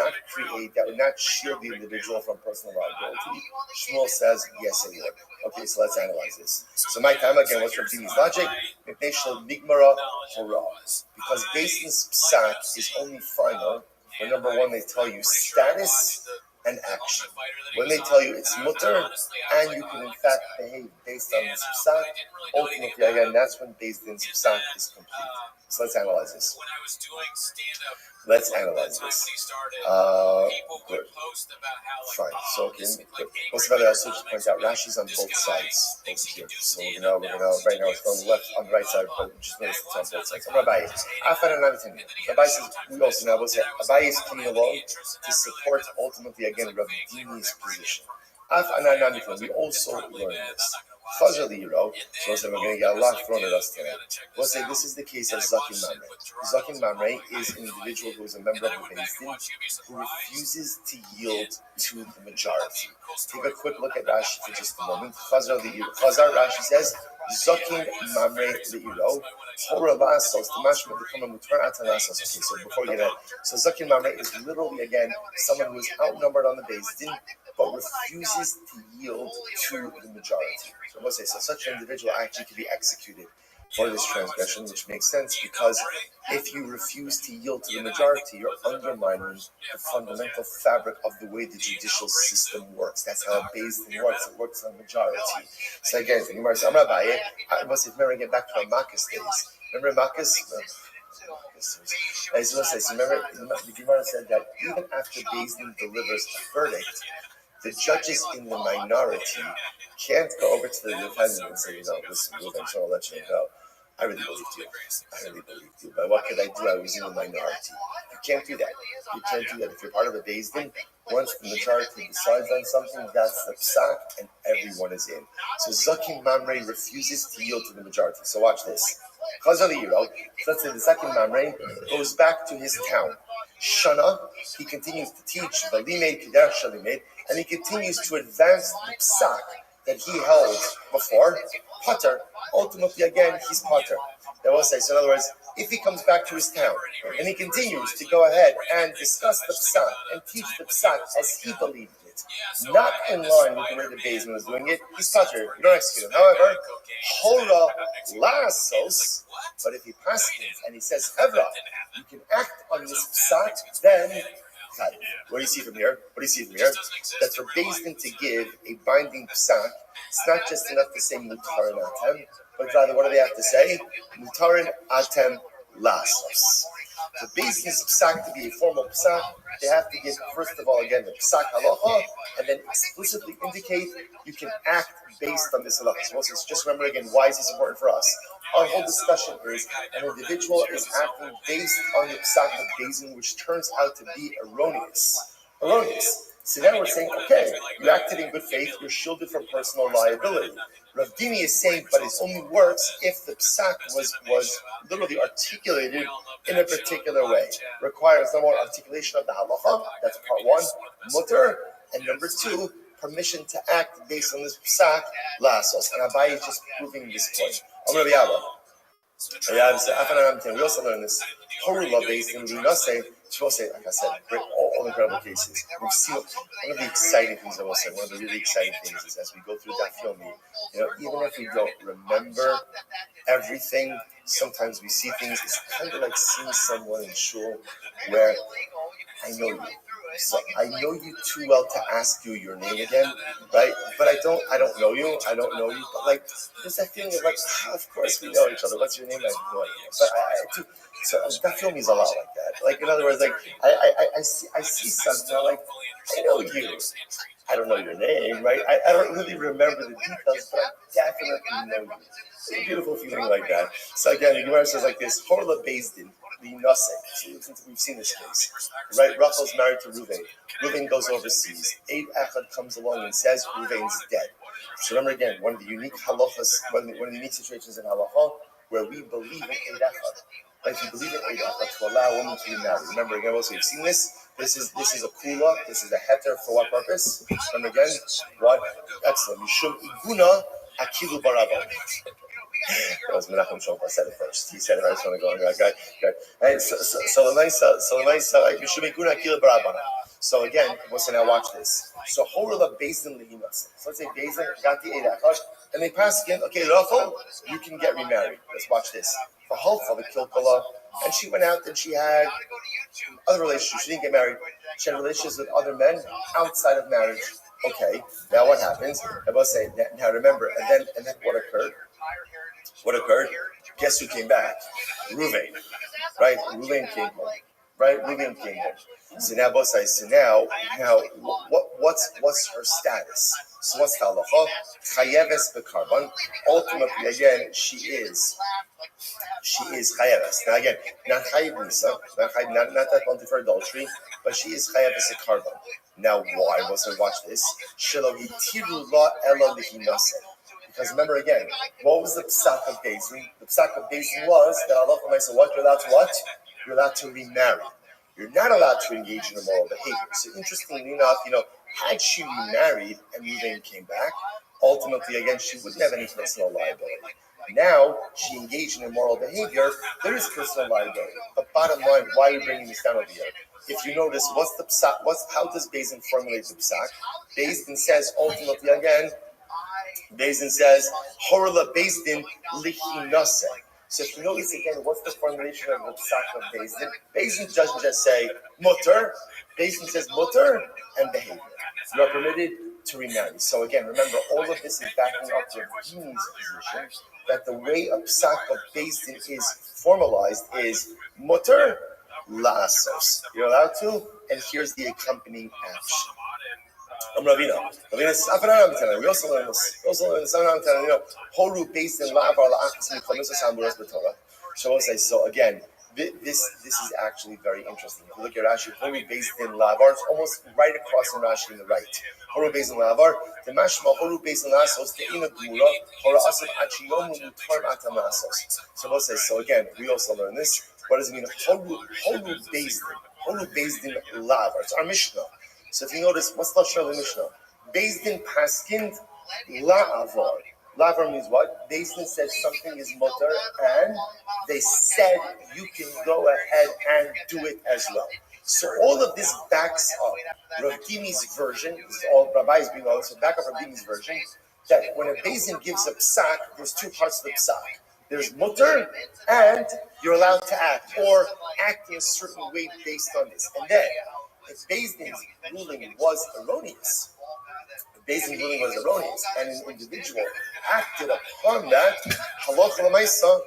Speaker 1: not shield the individual from personal liability. Shmuel says, yes, it would. Okay, so let's analyze this. So my time again, what's Rav Dimi's logic? Because Beis Din's psak is only final when number one, they tell you status and action. When they tell you it's mutter, and you can in fact behave based on this psak, ultimately again, that's when Beis Din's psak is complete. So let's analyze this. Good. Fine. So okay. What's about that? So just point out Rashi's on both sides over here. So we're gonna right now it's going left on the right side, but just notice it's on both sides. Rabbi, Rabbi says we also now will say Rabbi is coming along to support ultimately again Rabbi Dimi's position. We also learn this. So we're going to get a lot thrown at us today. We'll say this is the case of Zakin Mamre. Zakin Mamre is an individual who is a member of the Beis Din who refuses to yield to the majority. Take a quick look at Rashi for just a moment. Chazar Rashi says, Zakin Mamre Le'iro, Hora Lasos, the mashma become a mutar atanasos. Okay, so before we get that, so Zakin Mamre is literally, again, someone who is outnumbered on the Beis Din, but refuses to yield to the majority. So we'll say, so such an individual actually can be executed for this transgression, which makes sense because if you refuse to yield to the majority, you're undermining the fundamental fabric of the way the judicial system works. That's how Beis Din works. It works on majority. So again, the Gemara says, I must remember get back to my Makkas days. Remember Makkas? Remember, the Gemara said that even after Beis Din delivers a verdict, the judges in the minority can't go over to the defendant and say, listen, I'm sure I'll let you go. I really believed you. But what could I do? I was in the minority. You can't do that. If you're part of a Beis Din, once the majority decides on something, that's the psak, and everyone is in. So Zakin Mamre refuses to yield to the majority. So watch this. So let's say the Zakin Mamre goes back to his town. Shana, he continues to teach Valimed Kidar Shalimed, and he continues to advance the psak that he held before. Pater, ultimately again, he's pater. That will say, so in other words, if he comes back to his town and he continues to go ahead and discuss the psak and teach the psak as he believed it, not in line with the way the Beis was doing it, he's patur. You don't execute him. However, hora lasos, but if he paskins and he says hevra, you can act on this psak, then what do you see from here? That for Beis Din to give a binding psak, it's not just enough to say mutarin atem, but rather what do they have to say? Mutarin atem lasos. For Beis Din's psak to be a formal psak, they have to give, first of all, again, the psak halacha, and then explicitly indicate you can act based on this halacha. So just remember again, why is this important for us? Our whole discussion is an individual is acting based on the psak of Beis Din, which turns out to be erroneous. So then we're saying, okay, you acted in good faith, you're shielded from personal liability. Rav Dimi is saying, but it only works if the psak was literally articulated in a particular way. Requires no more articulation of the halacha, that's part one, mutter, and number two, permission to act based on this psak, lasos. And Abai is just proving this point. I'm going to be out. We also learn this. Horula based in Linase, like I said, all incredible cases. We've seen one of the exciting things I will say, one of the really exciting things is as we go through that film, even if we don't remember everything, sometimes we see things. It's kind of like seeing someone in shul where I know you. So I know you too well to ask you your name again, right? But I don't know you. But like, there's that feeling of like, of course we know each other. What's your name? I have no idea. But I do. So that film is a lot like that. Like in other words, like I see something I'm like, I know you. I don't know your name, right? I don't really remember the details, but I definitely know you. It's a beautiful feeling like that. So again, the Gemara says like this: Horla Beis Din. We've seen this case, right? Rachel's married to Reuven. Reuven goes overseas. Eid Echad comes along and says Reuven's dead. So remember again, one of the unique halachas, one of the unique situations in halacha where we believe in Eid Echad. Like we believe in Eid Echad to allow a woman to be married. Remember again, also we've seen this. This is a kula. This is a heter for what purpose? Remember again, what? Excellent. Mishum iguna akilu barabah. That was Menachem Shofar said it first. He said it. I just want to go on. Okay, good. And so again, now watch this. So Horela Beis Din lehinas. So let's say Beis Din got the Eid Echad, and they pass again. Okay, Rachel, you can get remarried. Let's watch this. For Halcha the Kilkala, and she went out and she had other relationships. She didn't get married. She had relationships with other men outside of marriage. Okay, now what happens? I must say now. Remember, and then what occurred? Guess who came back? Reuven, right? Reuven came home. So now both sides. So now, what's her status? So what's the halacha? Chayeves bekarban. Ultimately, again, she is chayeves. Now again, not chayev nisa, not that penalty for adultery, but she is chayeves a karban. Now why? Watch this. Shelo hitiru la ela lihinase. Because remember again, what was the psak of Beis Din? The psak of Beis Din was that Allah said, what? You're allowed to remarry. You're not allowed to engage in immoral behavior. So interestingly enough, had she remarried and Reuven came back, ultimately again she wouldn't have any personal liability. Now she engaged in immoral behavior, there is personal liability. But bottom line, why are you bringing this down over here? If you notice, what's the psak? How does Beis Din formulate the psak? Beis Din says ultimately again. Beis Din says, Horela Beis Din lichinase. So if you notice again, what's the formulation of the psak of Beis Din? Beis Din doesn't just say mutter. Beis Din says mutter and behavior. You are permitted to remarry. So again, remember, all of this is backing up Rav Dimi's position that the way a psak of Beis Din is formalized is mutter lasos. You're allowed to, and here's the accompanying action. I'm Ravina. We also learn this. Horu Beis Din la'avar la'achas miklamisa samburas b'Torah. So again, this is actually very interesting. If you look at Rashi, Horu Beis Din la'avar, it's almost right across from Rashi in the right. Horu Beis Din la'avar, the mashma Horu Beis Din la'asos te'ina gmura hora asav achiyomu mutar atam la'asos. So again, we also learn this. What does it mean? Horu Beis Din. Horu Beis Din la'avar. It's our Mishnah. So if you notice, what's the Lashon of the Mishnah? Beis Din paskind la'avar. Lavar means what? Beis Din said something is mutter, and they said you can go ahead and do it as well. So all of this backs up Rav Dimi's version. This is all Rabbi is being honest. So back up Rav Dimi's version that when a Beis Din gives a psak, there's two parts of the psak. There's mutter, and you're allowed to act or act in a certain way based on this. And then, if Beis Din's ruling was erroneous, and an individual acted upon that, halacha l'maisa,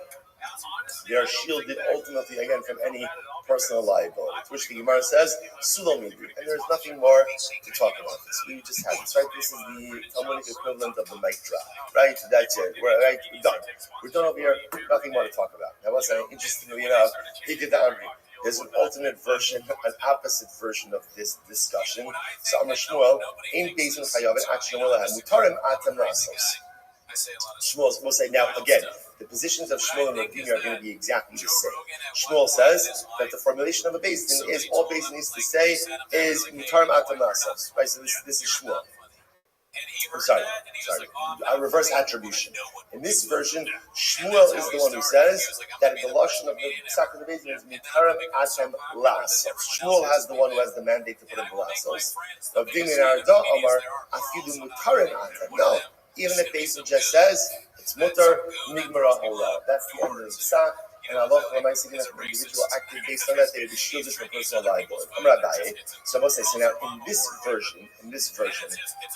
Speaker 1: they are shielded ultimately again from any personal liability. To which the Gemara says, Sulomidi, and there's nothing more to talk about this. We just have this, right? This is the Talmudic equivalent of the mic drop, right? That's it. We're done. We're done over here. Nothing more to talk about. That was interestingly enough, he did that. There's an alternate version, an opposite version of this discussion. So Amar Shmuel, in Beis Din Chayav and Achshemol Lahem, Mutarim Atam Rasos. Shmuel will say, now again, the positions of Shmuel and Rabbi are going to be exactly the same. Shmuel says that the formulation of a Beis Din is, all Beis Din needs to say is Mutarim Atam Rasos. Right, so this is Shmuel. I'm sorry. I reverse attribution. In this version, Shmuel is the one who says that the lashon of the psak of the Beis Din is mitarim atem lasos. Shmuel has the one who has the mandate to put in the lasos. Rav Dimi and Arda Amar afidu mitarim atem. No, even if Beis Din just says it's mutar nigmara hola. That's the end of the psak. And Allah, when I say that the individual acted based on that, they would be shielded from personal liability. So Abaye say, now in this version,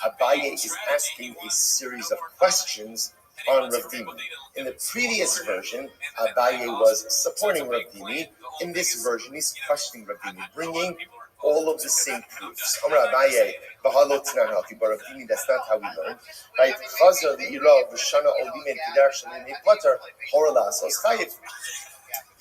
Speaker 1: Abaye is asking a series of questions on Rav Dimi. In the previous version, Abaye was supporting Rav Dimi. In this version, he's questioning Rav Dimi, bringing all of the same proofs. Abaye, but Rav Dimi, that's not how we learn. Right? Chazer the Ira of V'shana Olimen Kedar Shalim Potter Horalas Chayiv.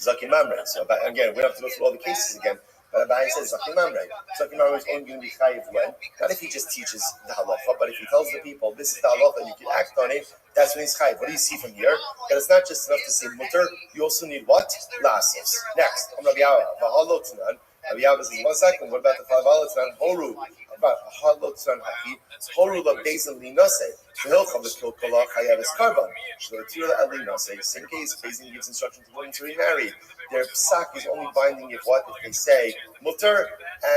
Speaker 1: Zakim Mamre. So again, we don't have to go through all the cases again. But Abaye says Zakim Mamre. Zakim Mamre is only going to be chayiv when, not if he just teaches the halacha, but if he tells the people this is the halacha and you can act on it, that's when he's chayiv. What do you see from here? That it's not just enough to say mutter, you also need what? Lasos. Next, Rabbi Yawa, V'halotznan. Rabbi Yawa says 1 second. What about the V'halotznan Horu? About V'halotznan Haki. Horu la Beis Din linase. V'hilcha v'kilkala chayav es karban. Shlo'atira elinase. Same case, Beis Din gives instruction to women to remarry. Their psak is only binding if what? If they say mutter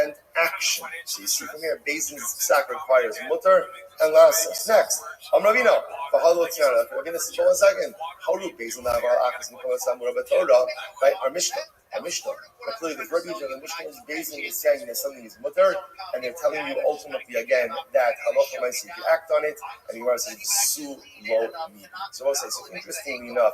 Speaker 1: and action. So you see from here, Beis Din's psak requires mutter and lasos. Next, Ravina. We're going to see for 1 second. Horu Beis Din lavar achas mikol samura b'torah. Right, our Mishnah. But clearly the verbiage of the Mishnah is Beis Din is saying that something is mutter, and they're telling you ultimately again that halacha ma'aseh if you act on it, and you are saying su lo midi. So I'll say, so interestingly enough,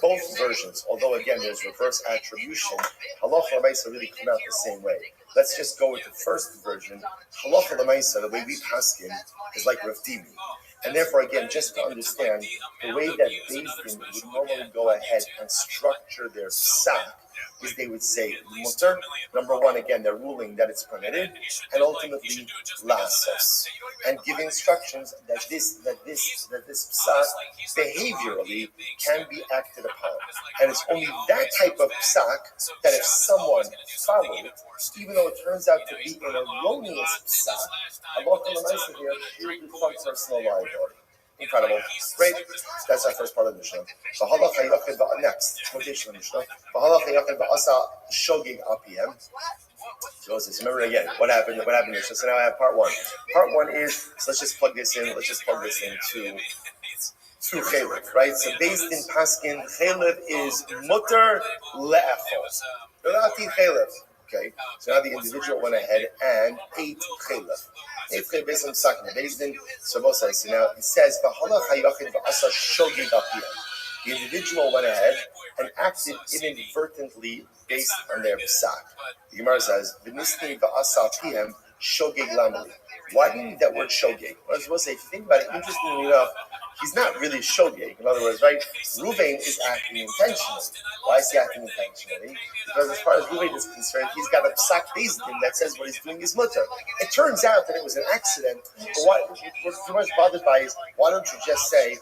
Speaker 1: both versions, although again there's reverse attribution, halacha ma'aseh really come out the same way. Let's just go with the first version. Halacha ma'aseh, the way we paskin, is like Rav Dimi. And therefore, again, just to understand, the way that Beis Din would normally go ahead and structure their psak is they would say mutter. Number one, again, they're ruling that it's permitted, and ultimately lasos, and give instructions that this psak behaviorally can be acted upon. And it's only that type of psak that if someone followed it, even though it turns out to be an erroneous psak, Allah here shielded from personal liability. Incredible. Great. That's our first part of the Mishnah. Next, quotation of Mishnah. So remember again, what happened here? So now I have part one. Part one is, so let's just plug this in to Chalev, right? So based in Paskin, Chalev is mutter le'echol. You're allowed to eat Chalev. Okay, so now the individual went ahead and ate Chalev. Ate Chalev based on Psak. Based in Sabosai. So now it says, the individual went ahead and acted inadvertently based on their Psak. The Gemara says, why do you need that word shogeg? I was supposed to say, if you think about it, interestingly enough, he's not really shogeg. In other words, right? Ruvain is acting intentionally. Why is he acting intentionally? Because as far as Ruvain is concerned, he's got a psak Beis Din that says what he's doing is mutter. It turns out that it was an accident. But what we're too much bothered by is, why don't you just say,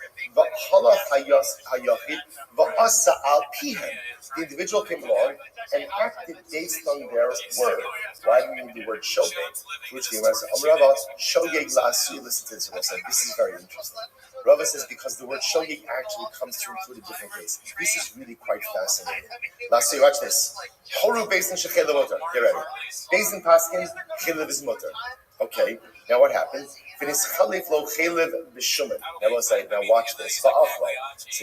Speaker 1: the individual came along and acted based on their word. Why do you need the word shogeg? Which the Gemara says, Rava shogeg la'asui. Listen to this. This is very interesting. Rava says because the word shogeg actually comes to include a different case. This is really quite fascinating. La'asui, watch this. Horu beis in shechel motor. Get ready. Beis in paskin chelev is motor. Okay. Now what happens? Now we'll say, now watch this. So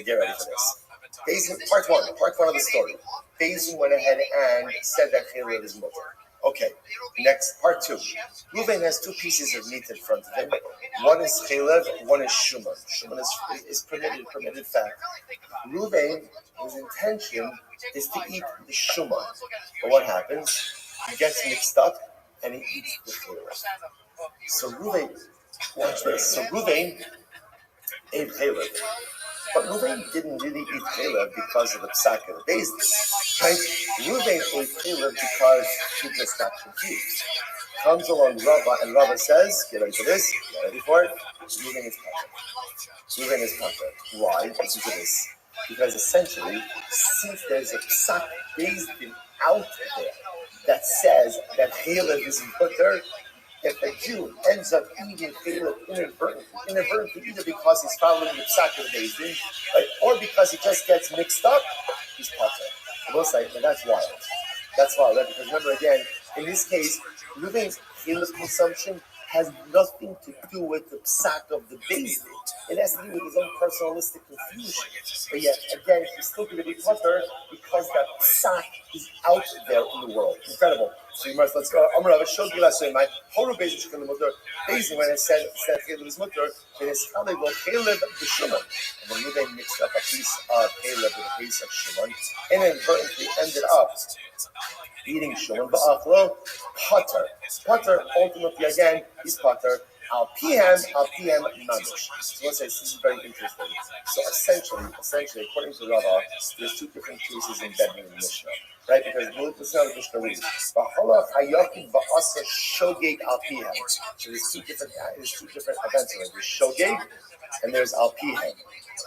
Speaker 1: get ready for this. Bezin, part one of the story. Bezin went ahead and said that Chelev is mutter. Okay, next, part two. Reuven has two pieces of meat in front of him. One is Chelev, one is Shuman. Shuman is permitted fat. Reuven, his intention is to eat the Shuman. But what happens? He gets mixed up and he eats the Chelev. So Reuven, watch this. So Reuven ate Chelev. But Reuven didn't really eat Chelev because of the psak of the days. Right? Reuven ate Chelev because he just got confused. Comes along Rabbi, and Rabbi says, get ready for this, get ready for it, Reuven is kosher. Reuven is kosher. Why? Listen to this. Because essentially, since there's a psak based out there that says that Chelev is mutter, if a Jew ends up eating Chelev inadvertently, either because he's following the psak of the Beis Din, right, or because he just gets mixed up, he's potter. Both sides, and that's wild. That's wild, right? Because remember again, in this case, Reuven's Chelev consumption has nothing to do with the psak of the Beis Din. It has to do with his own personalistic confusion. But yet, again, he's still going to be potter because that psak is out there in the world. Incredible. So you must, let's go. Amar Rabbi showed you last night. Horu beis shechel mutter. Beis when I said Chelev is mutter, it is Chalev or Chelev b'Shuman. And when Reuven mixed up a piece of Chelev with a piece of Shuman, inadvertently ended up eating Shuman ba'achlo potter. Potter ultimately again is potter. Al PM mamish. So let's say this is very interesting. So essentially, according to Rabbi, there's two different cases embedded in the Mishnah, right? Because listen how the Mishnah reads. B'cholach hayakim ba'asa shogeg al PM. So there's two different events in it. There's shogeg and there's al PM.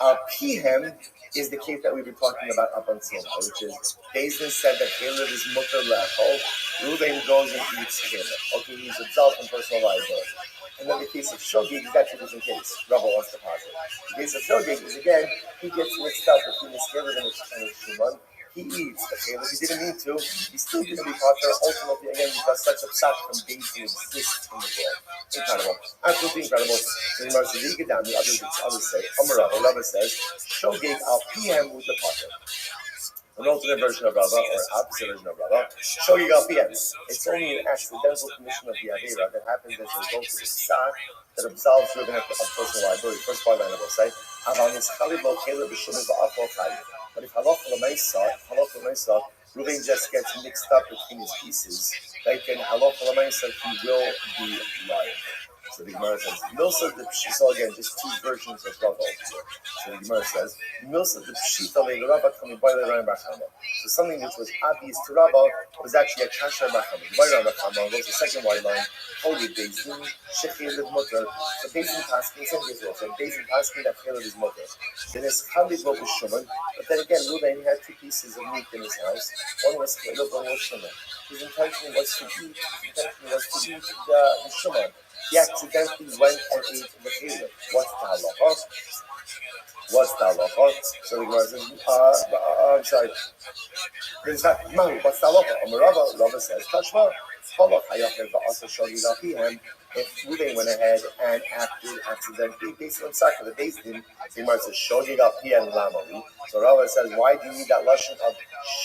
Speaker 1: Al PM is the case that we've been talking about up until now, which is Beis Din said that Chelev is mutter lechol. Reuven goes and eats Chelev. Okay, he's himself in personal liability. And then the case of shogeg is actually a different case. Rabbi wants to posit. The case of shogeg is again, he gets mixed up between his Chelev and his Shuman. He eats the Chelev. He didn't need to. He's still going to be potter. Ultimately, again, because such a psak from Beis Din exists in the world. Incredible. Absolutely incredible. The Gemara says, you get down, the others say, Rabbi says, shogeg al PM with the potter. An alternate version of Rabbi, or opposite version of Rabbi, shogeg al PM. It's only an accidental commission of the Avera that happens as a result of the psak that absolves you of personal liability. First part of the say, but if halacha l'maisa, Reuven just gets mixed up between his pieces, like in halacha l'maisa, he will be liable. So the Gemara says, Milsa the Pshita, so again, just two versions of Rabbi. So the Gemara says, Milsa the Pshita le Rabbi coming by the Ryan Bachama. So something which was obvious to Rabbi was actually a kasher Bachama. By Ryan Bachama goes the second white line, holy Beis Din, Shechelev mutter. So Beis Din paskin, same case also. Beis Din paskin that Chelev is mutter. Then it's Chalev lo b'Shuman. But then again, Reuven had two pieces of meat in his house. One was Chelev, one was Shuman. His intention was to eat the Shuman. He accidentally went and ate the Chelev. What's the halacha? So the Gemara says, I'm sorry. What's the halacha? Rabbi says, Tashma, halach hayachev ba'asa shogeg al PM. If Reuven went ahead and acted accidentally based on psak of the Beis Din, the Gemara says, shogeg al PM lamali. So Rabbi says, why do you need that lashon of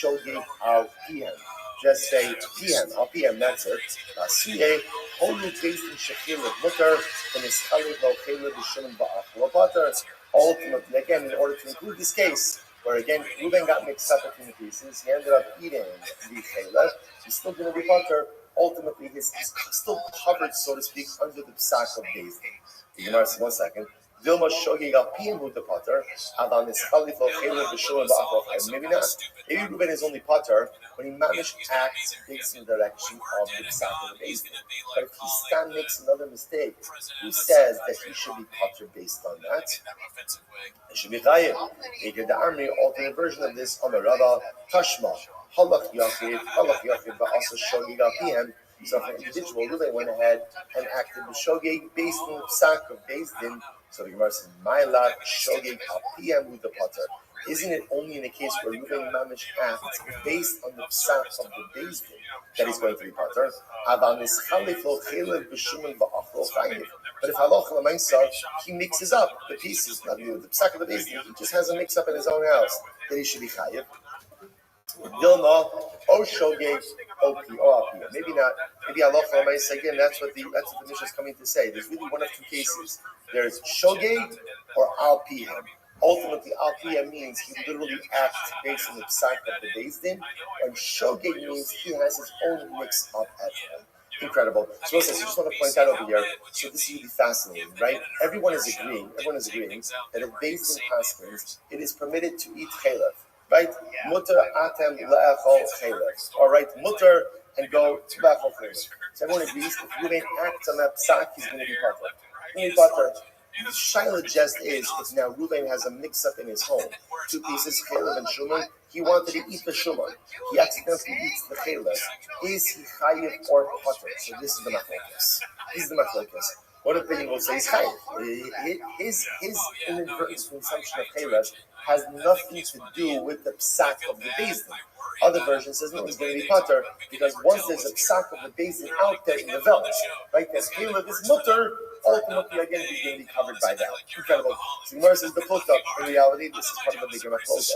Speaker 1: shogeg al PM? Just say PM, al PM, that's it. Nasiye, holy Beis Din shechelev mutter, and is chalev lo chelev b'Shuman ba'achlo potter. Ultimately, again, in order to include this case, where again, Reuven got mixed up between the pieces, he ended up eating the Chelev, he's still going to be potter. Ultimately, he's still covered, so to speak, under the psak of Beis Din. The Gemara says, 1 second. Vilma shogeg al PM with the potter, avan is chalev lo chelev b'Shuman ba'achlo potter. Maybe not. Maybe Reuven is only potter when he managed to act based in the direction of the psak of the Beis Din. But if he still makes another mistake, who says that he should be potter based on that, he should be chayiv. Ege the Army, alternate version of this, on the Rabbi, Tashma, halach yachiv ba'asa shogeg al PM. So if an individual really went ahead and acted with shogeg based on the psak of Beis Din, so the Gemara says, "Ma'alat shogeg al piyam hu the potter." Isn't it only in the case where Reuven Mamish acts based on the psak of the Beis Din that he's going to be potter? But if halacha l'maisa, he mixes up the pieces, not the psak of the Beis Din, he just has a mix up in his own house, that he should be chayiv. Dilma, O shogeg, O piyam. Maybe not. Maybe halacha l'maisa again. That's what the Mishnah is coming to say. There's really one of two cases. There's shogeg or al piyam. Ultimately, al piyam means he literally acts based on the psak of the Beis Din, and shogeg means he has his own mix up at home. Incredible. So listen, I just want to point out over here, so this is really fascinating, right? Everyone is agreeing that if Beis Din paskins, it is permitted to eat chaylev, right? Mutter atem le'echol chaylev. All right, mutter and go to le'echol chaylev. So everyone agrees if you ain't act on that psak, he's going to be potter. The shaila just is, if now Reuven has a mix-up in his home, two pieces, chaylev and shuman, he wanted to eat the shuman. He accidentally eats the chaylev. Is he chayiv or potter? So this is the machlokes. One opinion will say he's chayiv. His inadvertent consumption of chaylev has nothing to do with the psak of the Beis Din. Other version says no, he's going to be potter because once there's a psak of the Beis Din out there in the veld, right? That chaylev is mutter. Ultimately, again, he's going to be covered by that. Incredible. So Gemara says the putah. In reality, this is part of the bigger machlokes.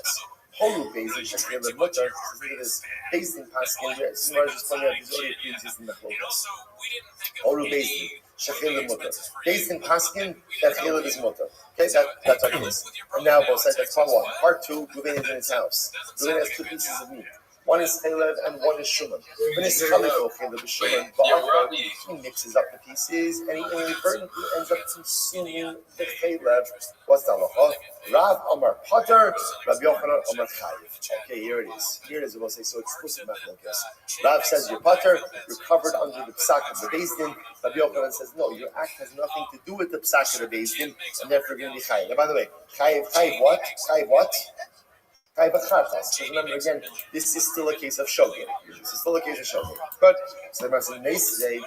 Speaker 1: Holu Beis Din shechaylev mutter. Look at this Beis Din paskin. Gemara just pointed out these already pre-existing machlokes. Holu Beis Din shechaylev mutter. Beis Din paskin that chaylev is mutter. Okay, that's our case. And now both sides. That's part one. Part two. Reuven is in his house. Reuven has two pieces of meat. One is chaylev and one is shuman. When it's chaylev shuman, he mixes up the pieces and he inadvertently ends up consuming the chaylev. What's the halacha? Rav Amar Potter, Rabbi Yochanan Amar Chayiv. Okay, here it is. We'll say so exclusive machlokes. Rav says you're Potter, you're covered under the psak of the Beis Din. Rabbi Yochanan says no, your act has nothing to do with the psak of the Beis Din, and therefore you're going to be chayiv. And by the way, chayiv what? Because remember again, this is still a case of shogeg. But so the Gemara says,